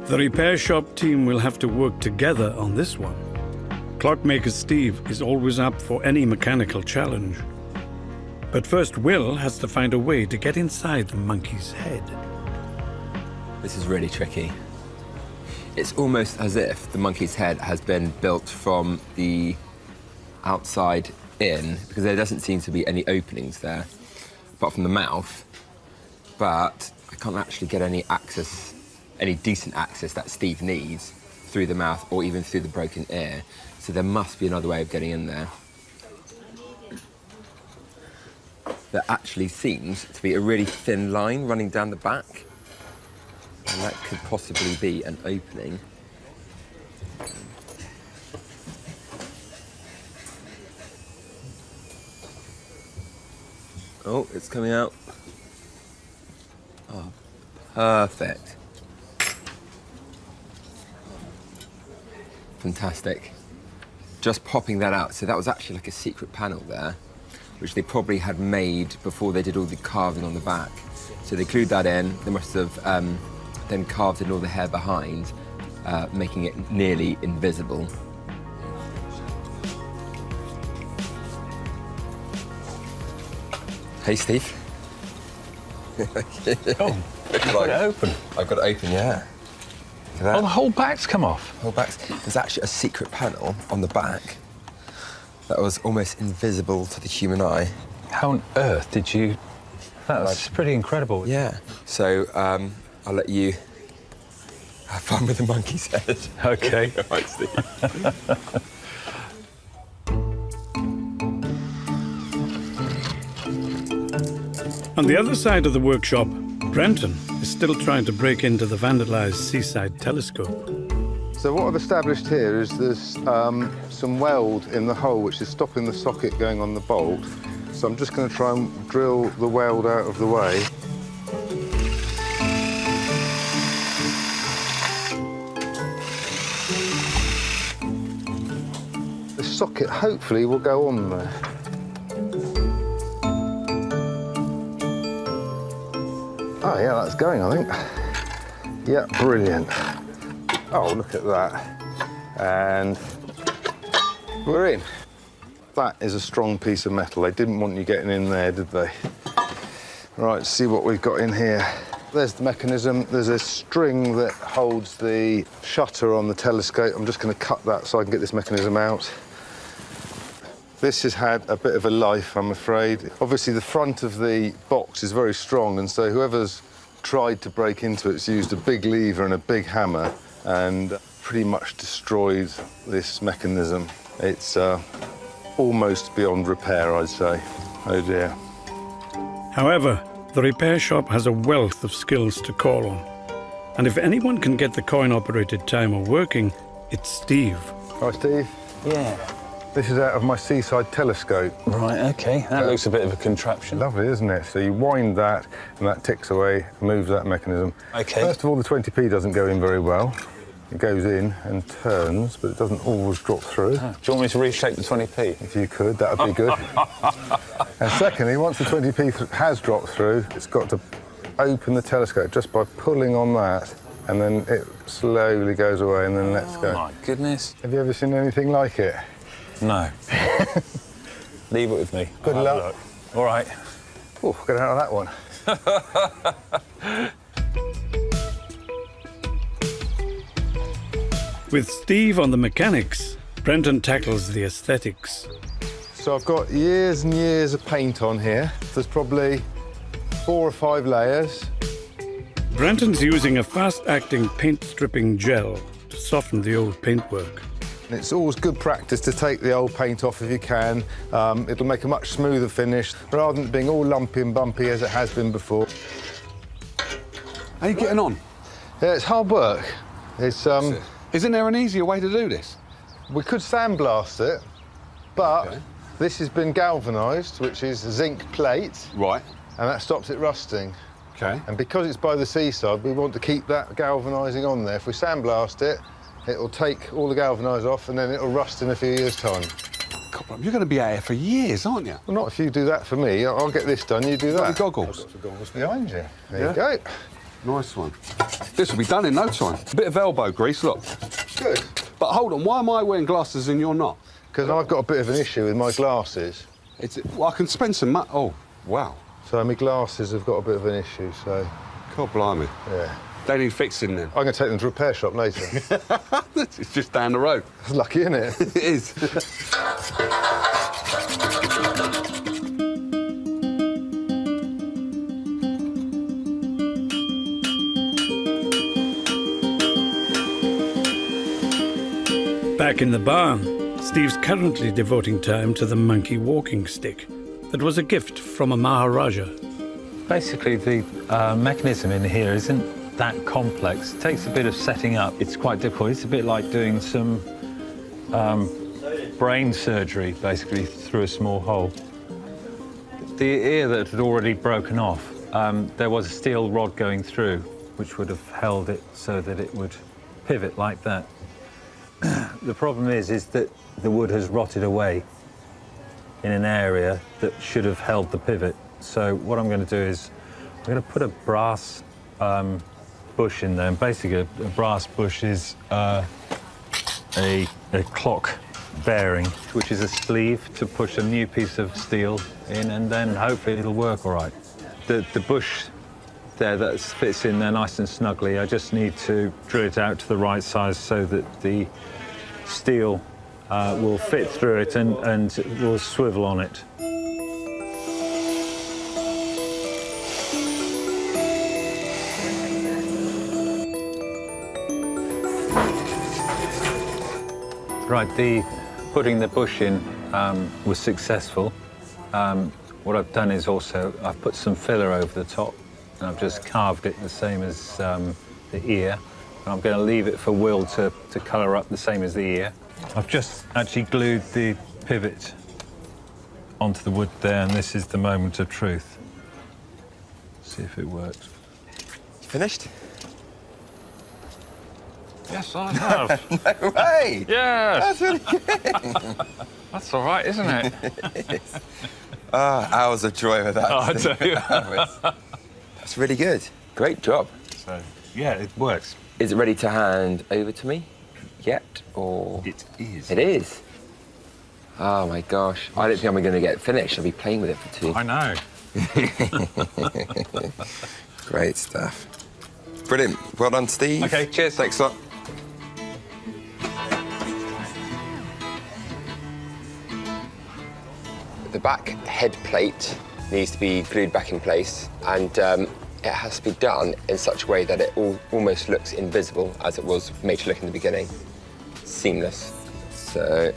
The repair shop team will have to work together on this one. Clockmaker Steve is always up for any mechanical challenge. But first, Will has to find a way to get inside the monkey's head. This is really tricky. It's almost as if the monkey's head has been built from the outside in, because there doesn't seem to be any openings there, apart from the mouth. But I can't actually get any access, any decent access that Steve needs through the mouth or even through the broken ear. So there must be another way of getting in there. There actually seems to be a really thin line running down the back. And that could possibly be an opening. Oh, it's coming out. Oh, perfect. Fantastic. Just popping that out. So that was actually like a secret panel there, which they probably had made before they did all the carving on the back. So they glued that in. They must have then carved in all the hair behind, making it nearly invisible. Hey, Steve. Oh, you've got it open. I've got it open, yeah. Look at that. Oh, the whole back's come off. Whole back's. There's actually a secret panel on the back that was almost invisible to the human eye. How on earth did you... That's pretty incredible. Yeah. So, I'll let you have fun with the monkey's head. OK. Right, Steve. On the other side of the workshop, Brenton is still trying to break into the vandalized seaside telescope. So what I've established here is there's some weld in the hole which is stopping the socket going on the bolt. So I'm just going to try and drill the weld out of the way. The socket hopefully will go on there. Oh yeah, that's going, I think. Yeah, brilliant. Oh, look at that. And we're in. That is a strong piece of metal. They didn't want you getting in there, did they? Right, let's see what we've got in here. There's the mechanism. There's a string that holds the shutter on the telescope. I'm just going to cut that so I can get this mechanism out. This has had a bit of a life, I'm afraid. Obviously, the front of the box is very strong, and so whoever's tried to break into it's used a big lever and a big hammer and pretty much destroyed this mechanism. It's almost beyond repair, I'd say. Oh dear. However, the repair shop has a wealth of skills to call on. And if anyone can get the coin-operated timer working, it's Steve. Hi, Steve. Yeah. This is out of my seaside telescope. Right, OK. That looks a bit of a contraption. Lovely, isn't it? So you wind that, and that ticks away, moves that mechanism. OK. First of all, the 20p doesn't go in very well. It goes in and turns, but it doesn't always drop through. Do you want me to reshape the 20p? If you could, that would be good. And secondly, once the 20p has dropped through, it's got to open the telescope just by pulling on that, and then it slowly goes away and then lets go. Oh, my goodness. Have you ever seen anything like it? No. Leave it with me. Good luck. All right. Oh, get out of that one. With Steve on the mechanics, Brenton tackles the aesthetics. So I've got years and years of paint on here. There's probably 4 or 5 layers. Brenton's using a fast-acting paint-stripping gel to soften the old paintwork. It's always good practice to take the old paint off if you can. It'll make a much smoother finish, rather than being all lumpy and bumpy as it has been before. How are you getting on? Yeah, it's hard work. It's Isn't there an easier way to do this? We could sandblast it. but this has been galvanised, which is zinc plate. Right. And that stops it rusting. Okay. And because it's by the seaside, we want to keep that galvanising on there. If we sandblast it, it'll take all the galvanise off and then it'll rust in a few years' time. God, you're going to be out here for years, aren't you? Well, not if you do that for me. I'll get this done, you do that. Got the goggles? I've got the goggles behind you. There you go. Nice one. This will be done in no time. A bit of elbow grease, look. Good. But hold on, why am I wearing glasses and you're not? Because I've got a bit of an issue with my glasses. Well, I can spend some money. Oh, wow. So my glasses have got a bit of an issue, so... God blimey. Yeah. They need fixing then. I'm going to take them to a repair shop later. It's just down the road. It's lucky, isn't it? It is. Back in the barn, Steve's currently devoting time to the monkey walking stick that was a gift from a Maharaja. Basically, the mechanism in here isn't that complex. It takes a bit of setting up. It's quite difficult. It's a bit like doing some brain surgery, basically, through a small hole. The ear that had already broken off, there was a steel rod going through, which would have held it so that it would pivot like that. The problem is that the wood has rotted away in an area that should have held the pivot. So what I'm going to do is I'm going to put a brass bush in there. And basically, a brass bush is a clock bearing, which is a sleeve to push a new piece of steel in, and then hopefully it'll work all right. The bush there that fits in there nice and snugly, I just need to drill it out to the right size so that the steel will fit through it and will swivel on it. Right, putting the bush in was successful. What I've done is also I've put some filler over the top, and I've just carved it the same as the ear. And I'm going to leave it for Will to colour up the same as the ear. I've just actually glued the pivot onto the wood there, and this is the moment of truth. See if it works. Finished? Yes, I have. No way! Yes! That's really good. That's all right, isn't it? It is. Hours of joy with that. Oh, I tell you. That's really good. Great job. So, yeah, it works. Is it ready to hand over to me yet, or...? It is. It is? Oh, my gosh. I don't think I'm going to get it finished. I'll be playing with it for 2. I know. Great stuff. Brilliant. Well done, Steve. OK, cheers. Thanks a lot. The back head plate needs to be glued back in place, and it has to be done in such a way that it almost looks invisible, as it was made to look in the beginning. Seamless. So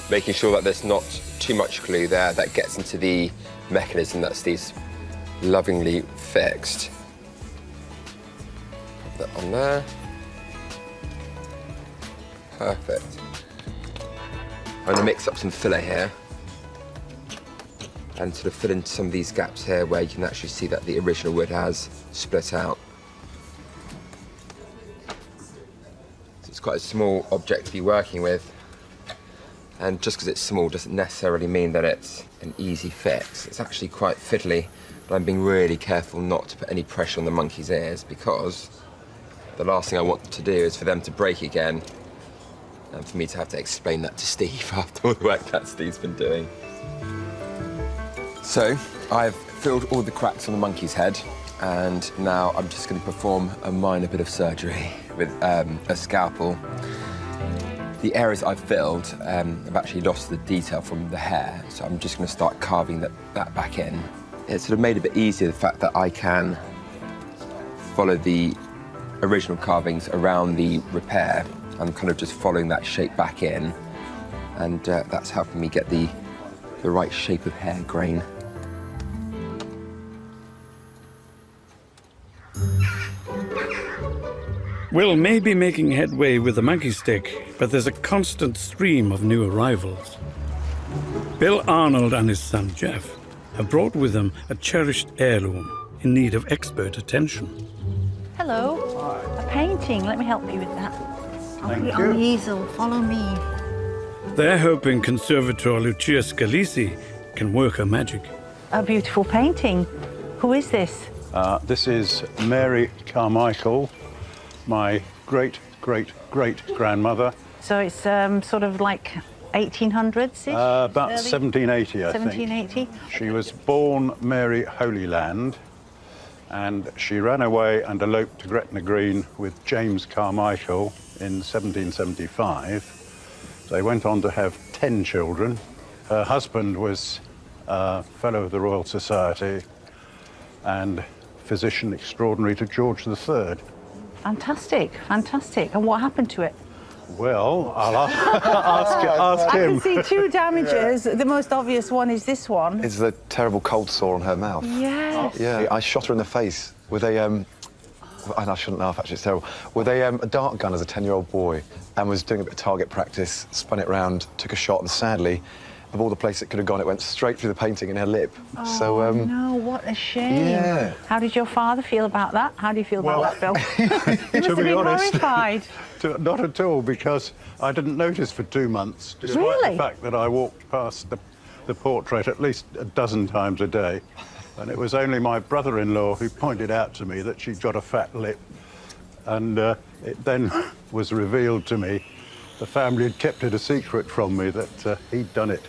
making sure that there's not too much glue there that gets into the mechanism that Steve's lovingly fixed. Put that on there. Perfect. I'm going to mix up some filler here and sort of fill in some of these gaps here where you can actually see that the original wood has split out. So it's quite a small object to be working with, and just because it's small doesn't necessarily mean that it's an easy fix. It's actually quite fiddly, but I'm being really careful not to put any pressure on the monkey's ears, because the last thing I want to do is for them to break again and for me to have to explain that to Steve after all the work that Steve's been doing. So I've filled all the cracks on the monkey's head, and now I'm just going to perform a minor bit of surgery with a scalpel. The areas I've filled, I've actually lost the detail from the hair, so I'm just going to start carving that back in. It's sort of made it a bit easier, the fact that I can follow the original carvings around the repair. I'm kind of just following that shape back in, and that's helping me get the right shape of hair grain. Will may be making headway with the monkey stick, but there's a constant stream of new arrivals. Bill Arnold and his son Jeff have brought with them a cherished heirloom in need of expert attention. Hello. A painting. Let me help you with that. I'll put it on the easel. Follow me. They're hoping Conservator Lucia Scalisi can work her magic. A beautiful painting. Who is this? This is Mary Carmichael, my great-great-great-grandmother. So it's sort of like 1800s-ish? About 1780, I think. 1780? She was born Mary Holyland, and she ran away and eloped to Gretna Green with James Carmichael in 1775. They went on to have 10 children. Her husband was a Fellow of the Royal Society and physician extraordinary to George III. Fantastic, fantastic. And what happened to it? Well, I'll ask him. I can see two damages. The most obvious one is this one. It's the terrible cold sore on her mouth. Yes. Yeah, I shot her in the face with a, and I shouldn't laugh, actually, it's terrible, with a dart gun as a 10-year-old boy, and was doing a bit of target practice, spun it round, took a shot, and sadly, of all the places it could have gone, it went straight through the painting in her lip. Oh, so, no, what a shame. Yeah. How did your father feel about that? How do you feel about that, Bill? He must have been horrified. Not at all, because I didn't notice for 2 months, despite Really? the fact that I walked past the portrait at least a dozen times a day. And it was only my brother-in-law who pointed out to me that she'd got a fat lip. And it then was revealed to me, the family had kept it a secret from me, that he'd done it.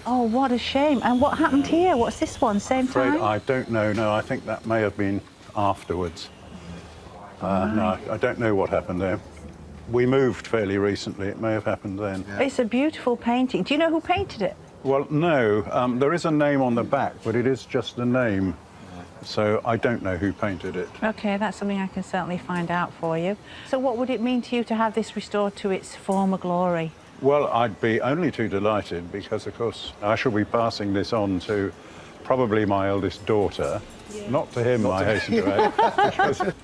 Oh, what a shame. And what happened here? What's this one? Same time? I don't know. No, I think that may have been afterwards. No, I don't know what happened there. We moved fairly recently. It may have happened then. It's a beautiful painting. Do you know who painted it? Well, no. There is a name on the back, but it is just a name. So I don't know who painted it. OK, that's something I can certainly find out for you. So what would it mean to you to have this restored to its former glory? Well, I'd be only too delighted because, of course, I shall be passing this on to probably my eldest daughter. Not to him, I hasten to add.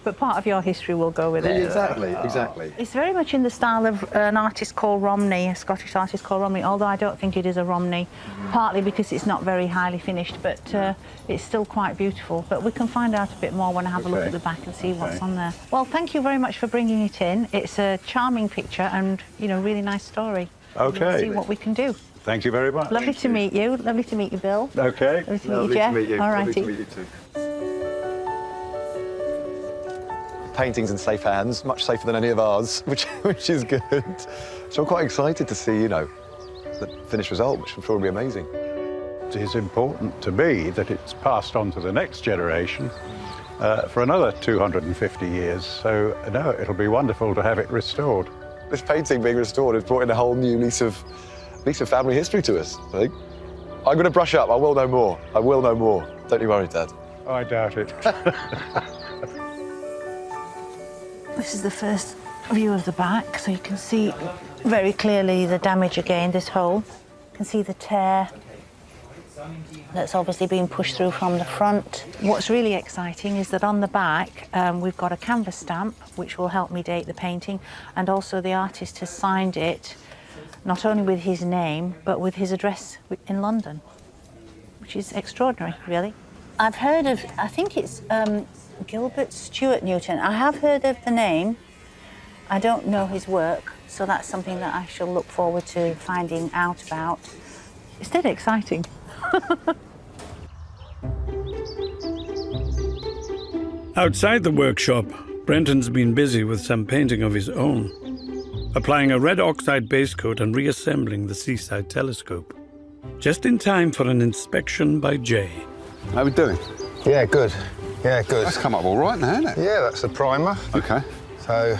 But part of your history will go with it. Exactly, exactly. It's very much in the style of an artist called Romney, a Scottish artist called Romney, although I don't think it is a Romney, partly because it's not very highly finished, but it's still quite beautiful. But we can find out a bit more when I have a look at the back and see what's on there. Well, thank you very much for bringing it in. It's a charming picture and, you know, really nice story. OK. We'll see what we can do. Thank you very much. Lovely to meet you. Lovely to meet you, Bill. OK. Lovely to meet you, Jeff. All righty. Lovely to meet you too. Paintings in safe hands, much safer than any of ours, which is good. So I'm quite excited to see, you know, the finished result, which I'm sure will be amazing. It is important to me that it's passed on to the next generation for another 250 years. So, no, it'll be wonderful to have it restored. This painting being restored has brought in a whole new lease of family history to us, I think. I'm going to brush up. I will know more. I will know more. Don't you worry, Dad. I doubt it. This is the first view of the back, so you can see very clearly the damage again, this hole. You can see the tear that's obviously been pushed through from the front. What's really exciting is that on the back we've got a canvas stamp which will help me date the painting, and also the artist has signed it not only with his name but with his address in London, which is extraordinary, really. I've heard of, I think it's Gilbert Stuart Newton. I have heard of the name. I don't know his work, so that's something that I shall look forward to finding out about. It's dead exciting. Outside the workshop, Brenton's been busy with some painting of his own, applying a red oxide base coat and reassembling the seaside telescope. Just in time for an inspection by Jay. How are we doing? Yeah, good. Yeah, good. That's come up all right now, hasn't it? Yeah, that's the primer. OK. So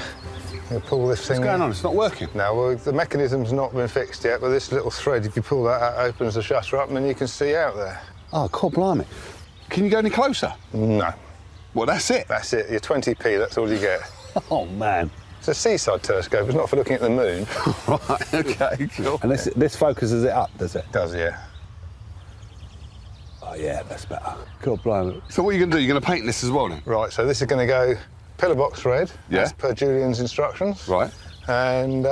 you pull this thing. What's going on? It's not working. No, well, the mechanism's not been fixed yet, but this little thread, if you pull that out, opens the shutter up and then you can see out there. Oh, cool, blimey. Can you go any closer? No. Well, that's it? That's it. You're 20p, that's all you get. Oh, man. It's a seaside telescope. It's not for looking at the moon. Right, OK, cool. And this focuses it up, does it? It does, yeah. Oh, yeah, that's better. Cool, blimey. So what are you going to do? You're going to paint this as well, then? Right, so this is going to go pillar box red, yeah, as per Julian's instructions. Right. And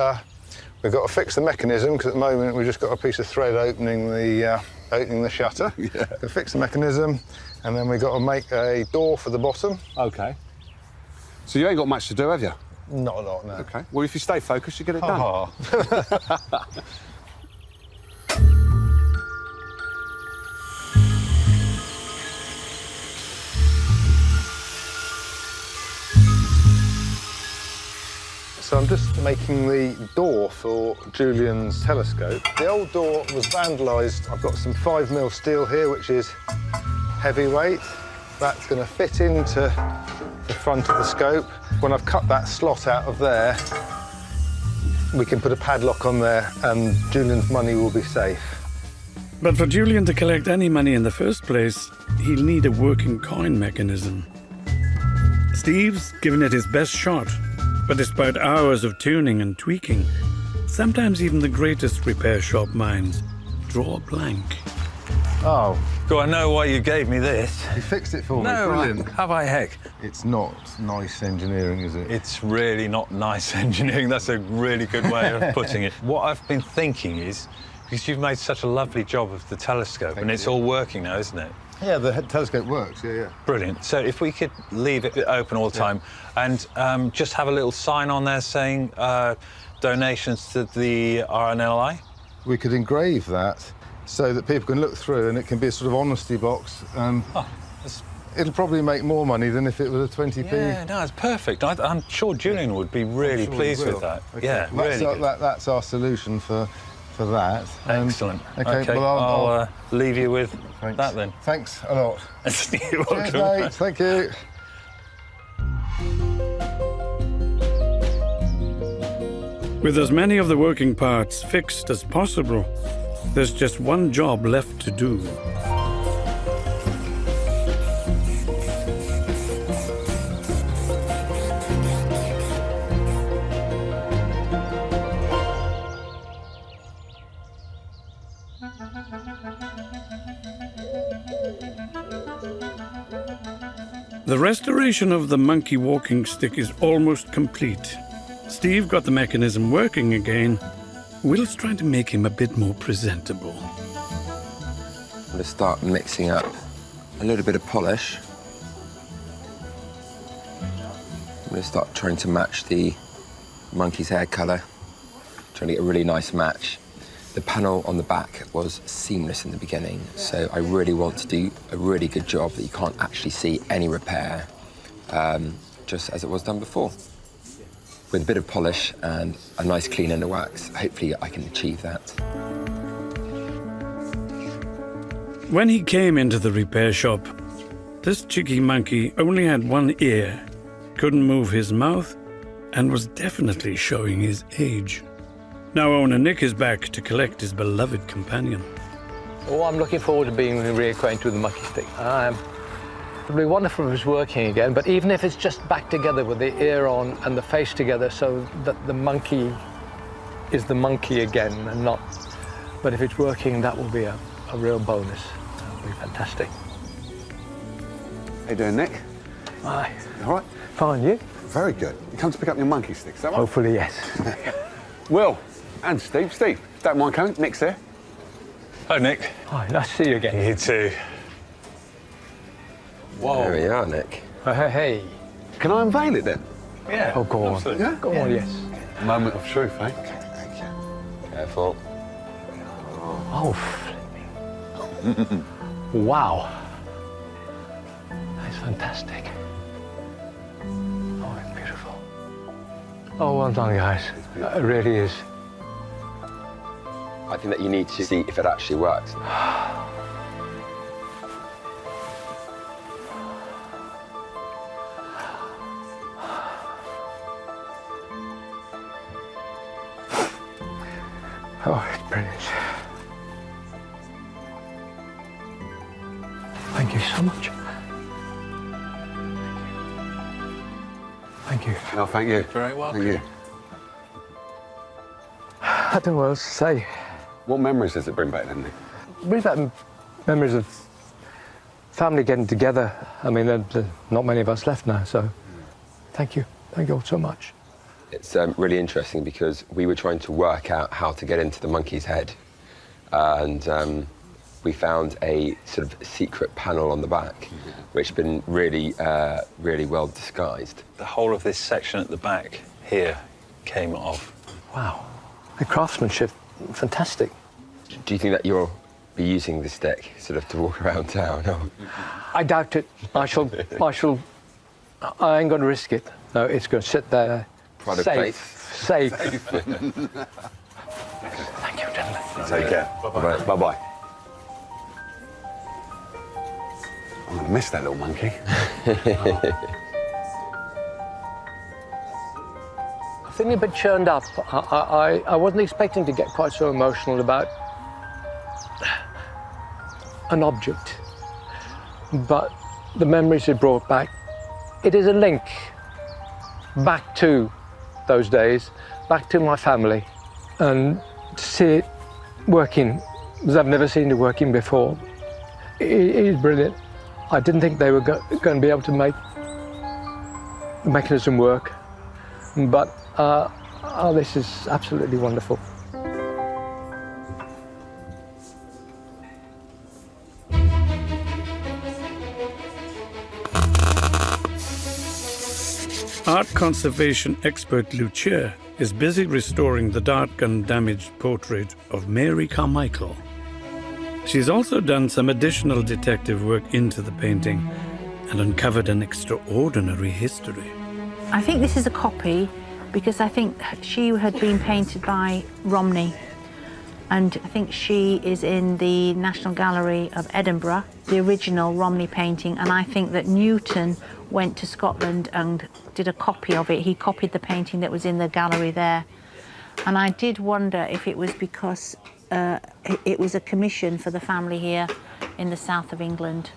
We've got to fix the mechanism because at the moment we've just got a piece of thread opening the shutter. Yeah. To fix the mechanism, and then we've got to make a door for the bottom. OK. So you ain't got much to do, have you? Not a lot, no. OK. Well, if you stay focused, you get it done. So I'm just making the door for Julian's telescope. The old door was vandalised. I've got some 5mm steel here, which is heavyweight. That's going to fit into the front of the scope. When I've cut that slot out of there, we can put a padlock on there and Julian's money will be safe. But for Julian to collect any money in the first place, he'll need a working coin mechanism. Steve's given it his best shot. But despite hours of tuning and tweaking, sometimes even the greatest repair shop minds draw a blank. Oh. Do I know why you gave me this? You fixed it for me. No, Brilliant. have I, heck? It's not nice engineering, is it? It's really not nice engineering. That's a really good way of putting it. What I've been thinking is, because you've made such a lovely job of the telescope, and it's all working now, isn't it? Yeah, the telescope works, yeah. Brilliant. So if we could leave it open all the time and just have a little sign on there saying donations to the RNLI? We could engrave that so that people can look through and it can be a sort of honesty box. It'll probably make more money than if it was a 20p. Yeah, no, it's perfect. I'm sure Julian would be really pleased with that. Okay. Yeah, really that's our solution for that. Excellent. OK, well, I'll leave you with that then. Thanks a lot. You're welcome. Cheers, mate. Thank you. With as many of the working parts fixed as possible, there's just one job left to do. The restoration of the monkey walking stick is almost complete. Steve got the mechanism working again. Will's trying to make him a bit more presentable. I'm going to start mixing up a little bit of polish. I'm going to start trying to match the monkey's hair colour, trying to get a really nice match. The panel on the back was seamless in the beginning, so I really want to do a really good job that you can't actually see any repair, just as it was done before. With a bit of polish and a nice clean end of wax, hopefully I can achieve that. When he came into the repair shop, this cheeky monkey only had one ear, couldn't move his mouth, and was definitely showing his age. Now owner Nick is back to collect his beloved companion. Oh, I'm looking forward to being reacquainted with the monkey stick. It'll be wonderful if it's working again, but even if it's just back together with the ear on and the face together so that the monkey is the monkey again and not... But if it's working, that will be a real bonus. That'll be fantastic. How you doing, Nick? Hi. You all right? Fine, you? Very good. You come to pick up your monkey stick, is that right? Hopefully, yes. Will and Steve. Steve, don't mind coming. Nick's here. Hi, Nick. Hi, nice to see you again. You too. Whoa. There we are, Nick. Hey. Can I unveil it then? Yeah. Oh, go on. Absolutely. Yeah? Go on, yes. Moment of truth, eh? Thank you. Careful. Oh, flipping. Wow. That's fantastic. Oh, it's beautiful. Oh, well done, guys. It really is. I think that you need to see if it actually works. Oh, it's brilliant. Thank you so much. Thank you. No, thank you. Very welcome. Thank you. I don't know what else to say. What memories does it bring back then, Nick? Bring back memories of family getting together. I mean, there's not many of us left now, so thank you. Thank you all so much. It's really interesting because we were trying to work out how to get into the monkey's head, and we found a sort of secret panel on the back, which has been really, really well disguised. The whole of this section at the back here came off. Wow, the craftsmanship, fantastic. Do you think that you'll be using this deck sort of to walk around town? Or? I doubt it. I ain't going to risk it. No, it's going to sit there. Product safe. Thank you, gentlemen. Take care. Bye-bye. Bye-bye. I'm going to miss that little monkey. I'm feeling a bit churned up. I wasn't expecting to get quite so emotional about an object, but the memories it brought back, it is a link back to those days, back to my family, and to see it working, because I've never seen it working before, it is brilliant. I didn't think they were going to be able to make the mechanism work, but this is absolutely wonderful. Art conservation expert Lucia is busy restoring the dark and damaged portrait of Mary Carmichael. She's also done some additional detective work into the painting and uncovered an extraordinary history. I think this is a copy because I think she had been painted by Romney, and I think she is in the National Gallery of Edinburgh, the original Romney painting, and I think that Newton went to Scotland and did a copy of it. He copied the painting that was in the gallery there. And I did wonder if it was because it was a commission for the family here in the south of England.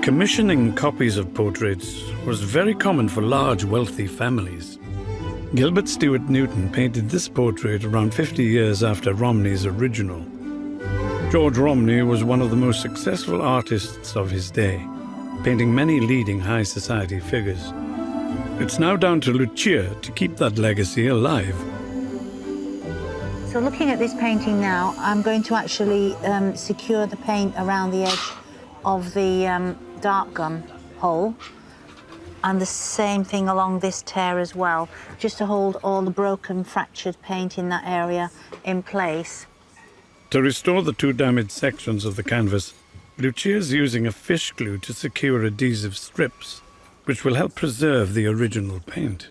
Commissioning copies of portraits was very common for large, wealthy families. Gilbert Stuart Newton painted this portrait around 50 years after Romney's original. George Romney was one of the most successful artists of his day, painting many leading high society figures. It's now down to Lucia to keep that legacy alive. So looking at this painting now, I'm going to actually secure the paint around the edge of the dart gun hole, and the same thing along this tear as well, just to hold all the broken, fractured paint in that area in place. To restore the two damaged sections of the canvas, Lucia is using a fish glue to secure adhesive strips, which will help preserve the original paint.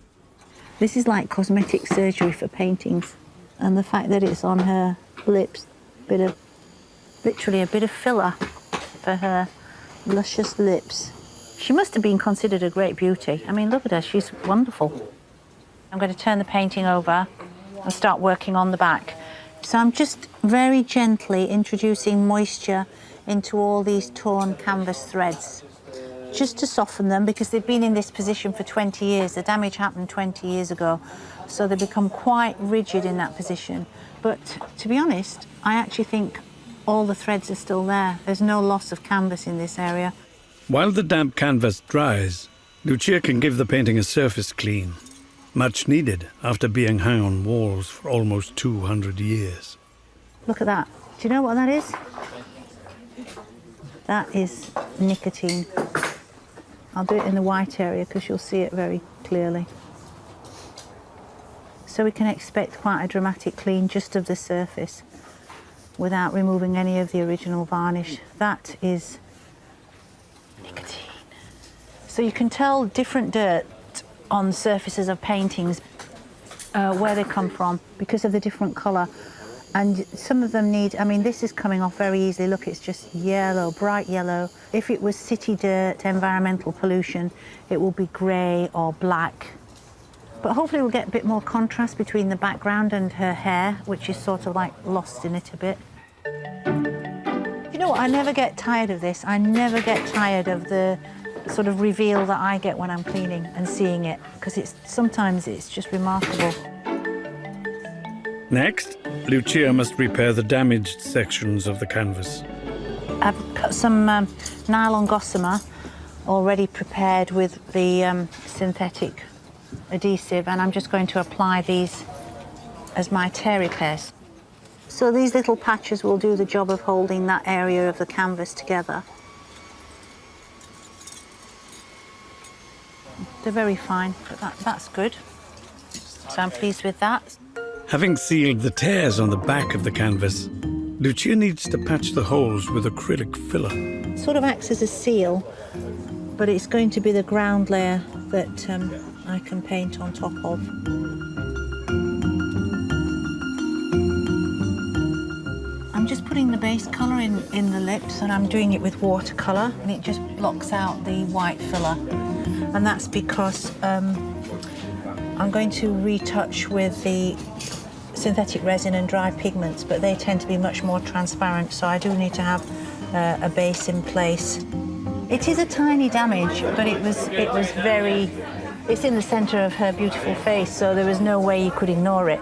This is like cosmetic surgery for paintings, and the fact that it's on her lips, literally a bit of filler for her luscious lips. She must have been considered a great beauty. I mean, look at her, she's wonderful. I'm going to turn the painting over and start working on the back. So I'm just very gently introducing moisture into all these torn canvas threads, just to soften them, because they've been in this position for 20 years. The damage happened 20 years ago, so they become quite rigid in that position. But to be honest, I actually think all the threads are still there. There's no loss of canvas in this area. While the damp canvas dries, Lucia can give the painting a surface clean, much needed after being hung on walls for almost 200 years. Look at that. Do you know what that is? That is nicotine. I'll do it in the white area because you'll see it very clearly. So we can expect quite a dramatic clean just of the surface without removing any of the original varnish. That is nicotine. So you can tell different dirt on surfaces of paintings where they come from because of the different colour. And some of them need, I mean, this is coming off very easily. Look, it's just yellow, bright yellow. If it was city dirt, environmental pollution, it will be grey or black. But hopefully we'll get a bit more contrast between the background and her hair, which is sort of like lost in it a bit. You know what, I never get tired of this. I never get tired of the sort of reveal that I get when I'm cleaning and seeing it, because sometimes it's just remarkable. Next, Lucia must repair the damaged sections of the canvas. I've got some nylon gossamer already prepared with the synthetic adhesive, and I'm just going to apply these as my tear repairs. So these little patches will do the job of holding that area of the canvas together. They're very fine, but that's good. So I'm pleased with that. Having sealed the tears on the back of the canvas, Lucia needs to patch the holes with acrylic filler. It sort of acts as a seal, but it's going to be the ground layer that I can paint on top of. I'm just putting the base colour in the lips, and I'm doing it with watercolour, and it just blocks out the white filler. And that's because I'm going to retouch with the synthetic resin and dry pigments, but they tend to be much more transparent, so I do need to have a base in place. It is a tiny damage, but it was very... It's in the centre of her beautiful face, so there was no way you could ignore it.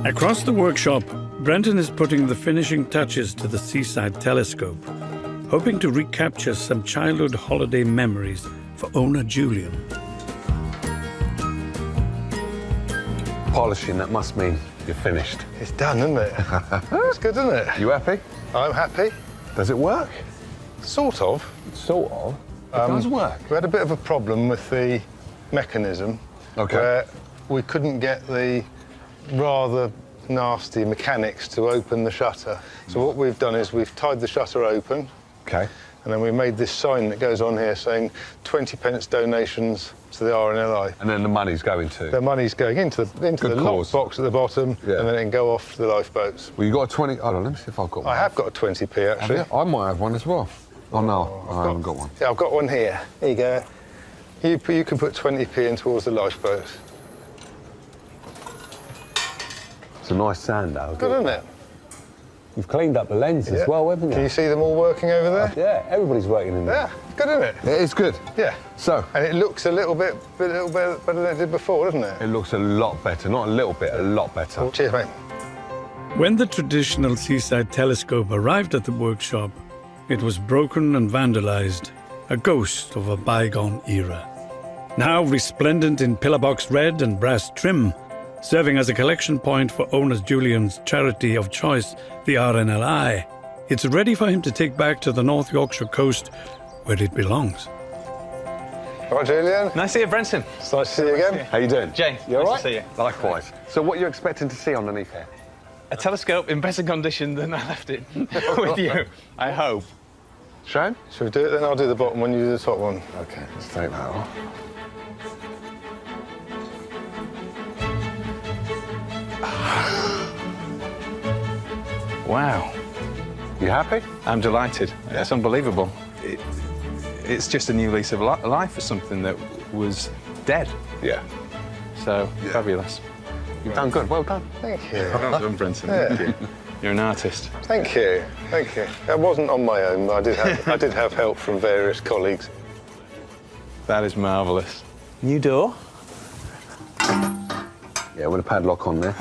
Across the workshop, Brenton is putting the finishing touches to the seaside telescope, hoping to recapture some childhood holiday memories for owner Julian. Polishing, that must mean you're finished. It's done, isn't it? It's good, isn't it? You happy? I'm happy. Does it work? Sort of. Sort of? It does work. We had a bit of a problem with the mechanism. Okay. Where we couldn't get the rather nasty mechanics to open the shutter. So what we've done is we've tied the shutter open. Okay. And then we made this sign that goes on here saying 20p donations to the RNLI. And then the money's going to? The money's going into the lock box at the bottom, and then it can go off the lifeboats. Well, you got a 20... Hold on, let me see if I've got one. I have got a 20p, actually. Have you? I might have one as well. Oh, no, I haven't got one. Yeah, I've got one here. Here you go. You can put 20p in towards the lifeboats. It's a nice sand, though. Good, isn't it? You've cleaned up the lens as well, haven't you? Can you see them all working over there? Yeah, everybody's working in there. Yeah, good, isn't it? It is good. Yeah. So. And it looks a little bit better than it did before, doesn't it? It looks a lot better. Not a little bit, a lot better. Well, cheers, mate. When the traditional seaside telescope arrived at the workshop, it was broken and vandalized, a ghost of a bygone era. Now resplendent in pillarbox red and brass trim, serving as a collection point for owner Julian's charity of choice, the RNLI, it's ready for him to take back to the North Yorkshire coast, where it belongs. Right, Julian. Nice to see you, Brenton. It's nice to see you again. How you doing? Jane, You all nice right? to see you. Likewise. So what are you expecting to see underneath here? A telescope in better condition than I left it with you, I hope. Shane? Should we do it then? I'll do the bottom one, you do the top one. OK, let's take that off. Wow. You happy? I'm delighted. Yeah. It's unbelievable. It's just a new lease of life for something that was dead. Yeah. So, fabulous. You've done good. Well done. Thank you. Well done, Brenton. Yeah. Thank you. You're an artist. Thank you. Thank you. That wasn't on my own. I did have help from various colleagues. That is marvellous. New door? Yeah, with a padlock on there.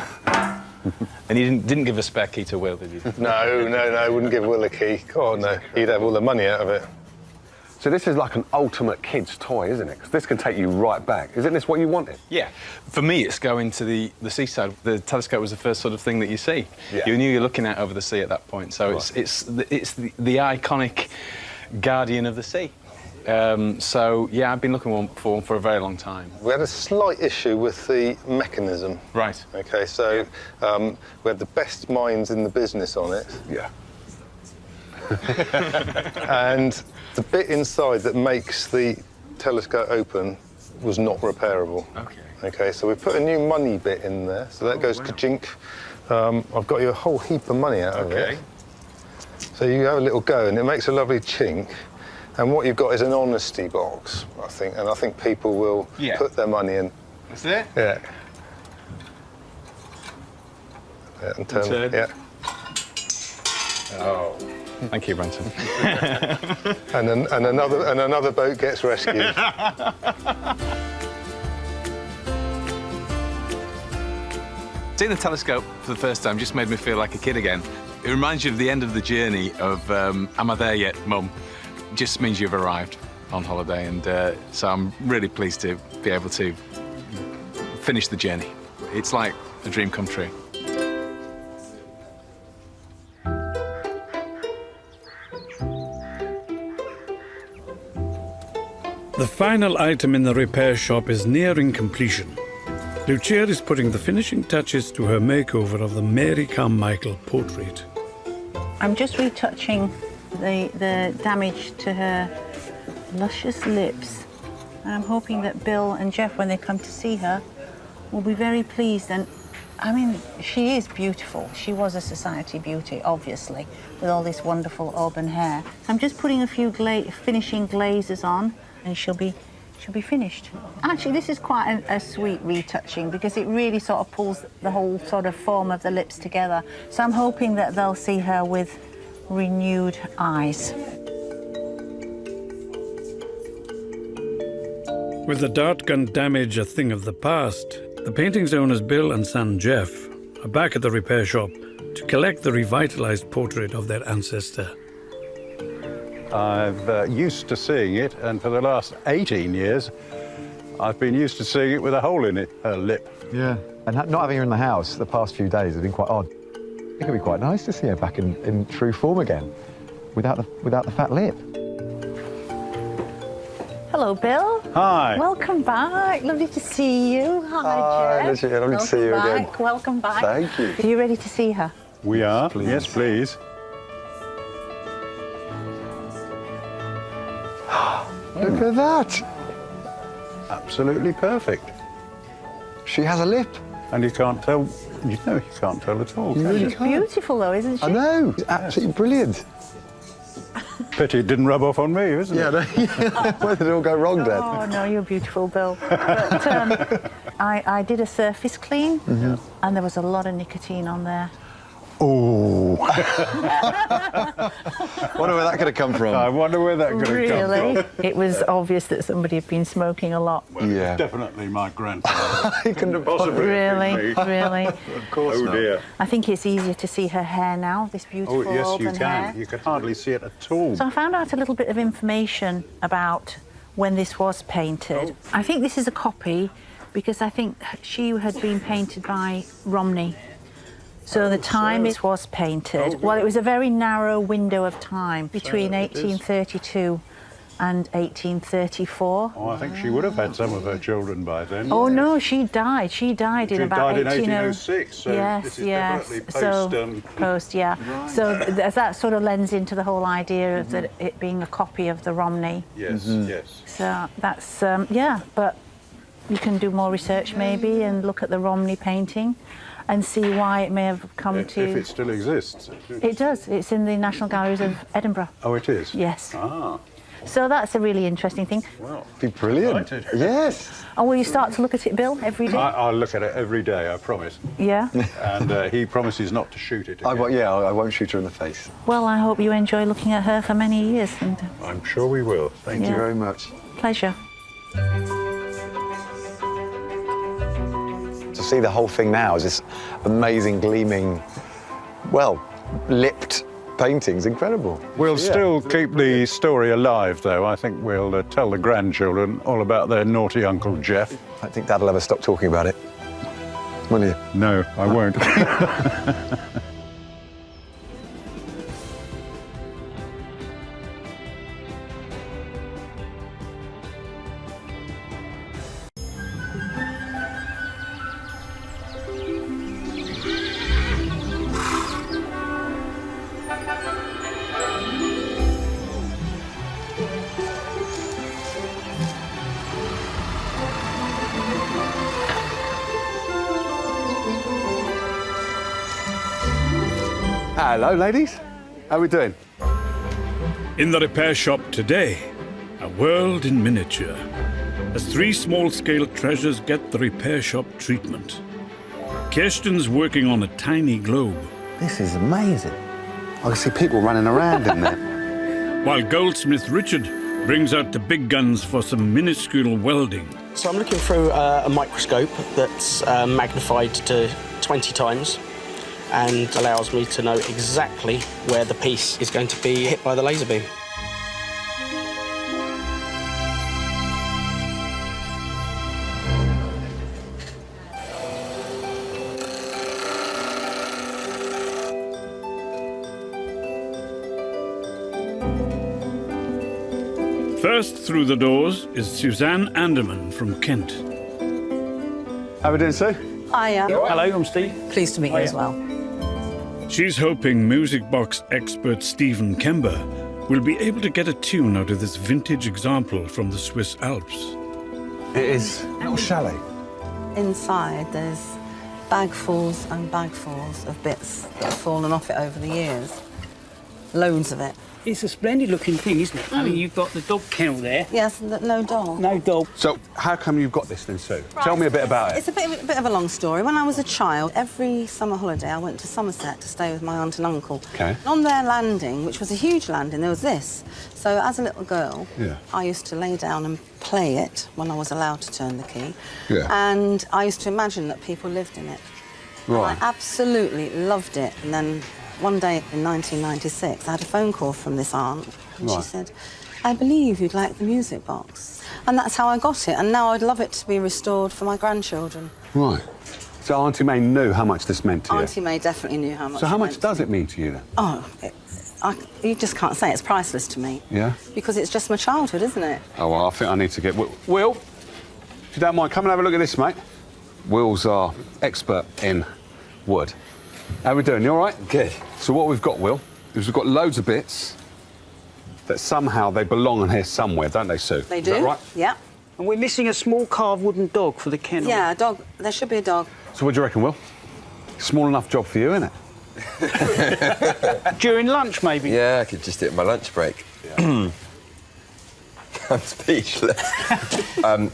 And you didn't give a spare key to Will, did you? No, I wouldn't give Will a key. God, no. He'd have all the money out of it. So this is like an ultimate kid's toy, isn't it? Because this can take you right back. Isn't this what you wanted? Yeah. For me, it's going to the seaside. The telescope was the first sort of thing that you see. Yeah. You knew you're looking out over the sea at that point. So Right. it's the iconic guardian of the sea. So, yeah, I've been looking for one for a very long time. We had a slight issue with the mechanism. Right. OK, so we had the best minds in the business on it. Yeah. And the bit inside that makes the telescope open was not repairable. OK. OK, so we put a new money bit in there, so that goes to jink. I've got you a whole heap of money out of it. So you have a little go, and it makes a lovely chink. And what you've got is an honesty box, I think, and I think people will put their money in. That's it? Yeah. Yeah, and turn. Yeah. Oh. Thank you, Brenton. and another boat gets rescued. Seeing the telescope for the first time just made me feel like a kid again. It reminds you of the end of the journey of am I there yet, Mum? Just means you've arrived on holiday, and so I'm really pleased to be able to finish the journey. It's like a dream come true. The final item in the repair shop is nearing completion. Lucia is putting the finishing touches to her makeover of the Mary Carmichael portrait. I'm just retouching the damage to her luscious lips. And I'm hoping that Bill and Jeff, when they come to see her, will be very pleased. And I mean, she is beautiful. She was a society beauty, obviously, with all this wonderful auburn hair. I'm just putting a few finishing glazes on, and she'll be finished. Actually, this is quite a sweet retouching because it really sort of pulls the whole sort of form of the lips together. So I'm hoping that they'll see her with renewed eyes. With the dart gun damage a thing of the past, the painting's owners Bill and son Jeff are back at the repair shop to collect the revitalized portrait of their ancestor. I've used to seeing it, and for the last 18 years, I've been used to seeing it with a hole in it, her lip. Yeah, and not having her in the house the past few days has been quite odd. It could be quite nice to see her back in true form again, without the fat lip. Hello, Bill. Hi. Welcome back. Lovely to see you. Hi, Jeff. Lucia, lovely to see you again. Welcome back. Thank you. Are you ready to see her? We are. Please. Yes, please. Look at that. Absolutely perfect. She has a lip. And you can't tell, you can't tell at all. She's beautiful, though, isn't she? I know. It's absolutely brilliant. Pity it didn't rub off on me, isn't it? Yeah, where did it all go wrong, Dad? Oh, no, you're beautiful, Bill. But I did a surface clean, and there was a lot of nicotine on there. Oh. Wonder where that could have come from. I wonder where that could have come Really? from. It was obvious that somebody had been smoking a lot. Well, Yeah. Definitely my grandfather. He couldn't have possibly Really, have been me. really. Of course Oh not. dear. I think it's easier to see her hair now, this beautiful Oh, yes, you auburn hair. can. You can hardly see it at all. So I found out a little bit of information about when this was painted. I think this is a copy because I think she had been painted by Romney. So the time it was painted, well, it was a very narrow window of time between 1832 and 1834. Oh, I think she would have had some of her children by then. Oh no, she died. She died in about She died in 1806, so yes, this is yes. definitely post. So post, yeah. Right. So that sort of lends into the whole idea of that it being a copy of the Romney. Yes, yes. So that's yeah, but you can do more research maybe and look at the Romney painting and see why it may have come If it still exists. It does. It's in the National Galleries of Edinburgh. Oh, it is? Yes. Ah. So that's a really interesting thing. Well, be brilliant. Excited. Yes. And will you start to look at it, Bill, every day? I'll look at it every day, I promise. Yeah? And he promises not to shoot it again. I won't shoot her in the face. Well, I hope you enjoy looking at her for many years. And I'm sure we will. Thank you very much. Pleasure. To see the whole thing now is this amazing, gleaming, well, lipped painting's incredible. We'll still keep the story alive, though. I think we'll tell the grandchildren all about their naughty Uncle Jeff. I think Dad'll ever stop talking about it. Will you? No, I won't. Hello, ladies. How we doing? In the repair shop today, a world in miniature, as three small-scale treasures get the repair shop treatment. Kirsten's working on a tiny globe. This is amazing. I can see people running around in there. While goldsmith Richard brings out the big guns for some minuscule welding. So I'm looking through a microscope that's magnified to 20 times and allows me to know exactly where the piece is going to be hit by the laser beam. First through the doors is Suzanne Anderman from Kent. How are we doing, Sue? Hiya. Hello, I'm Steve. Pleased to meet you as well. She's hoping music box expert Stephen Kember will be able to get a tune out of this vintage example from the Swiss Alps. It is a little chalet. Inside, there's bagfuls and bagfuls of bits that have fallen off it over the years. Loads of it. It's a splendid looking thing, isn't it? I mean, you've got the dog kennel there. Yes, no dog. No dog. So, how come you've got this then, Sue? Tell me a bit about it. It's a bit of a long story. When I was a child, every summer holiday I went to Somerset to stay with my aunt and uncle. Okay. On their landing, which was a huge landing, there was this. So as a little girl, I used to lay down and play it when I was allowed to turn the key. Yeah. And I used to imagine that people lived in it. Right. And I absolutely loved it. And then one day in 1996, I had a phone call from this aunt, and she said, I believe you'd like the music box. And that's how I got it, and now I'd love it to be restored for my grandchildren. Right. So Auntie May knew how much this meant to you? Auntie May definitely knew how much. So how much does it mean to you then? Oh, you just can't say. It's priceless to me. Yeah? Because it's just my childhood, isn't it? Oh, well, I think I need to get... Will, if you don't mind, come and have a look at this, mate. Will's our expert in wood. How are we doing? You all right? Good. So what we've got, Will, is we've got loads of bits that somehow they belong on here somewhere, don't they, Sue? They do. Is that right? Yeah. And we're missing a small carved wooden dog for the kennel. Yeah, a dog. There should be a dog. So what do you reckon, Will? Small enough job for you, isn't it? During lunch, maybe? Yeah, I could just do it in my lunch break. Yeah. I'm speechless.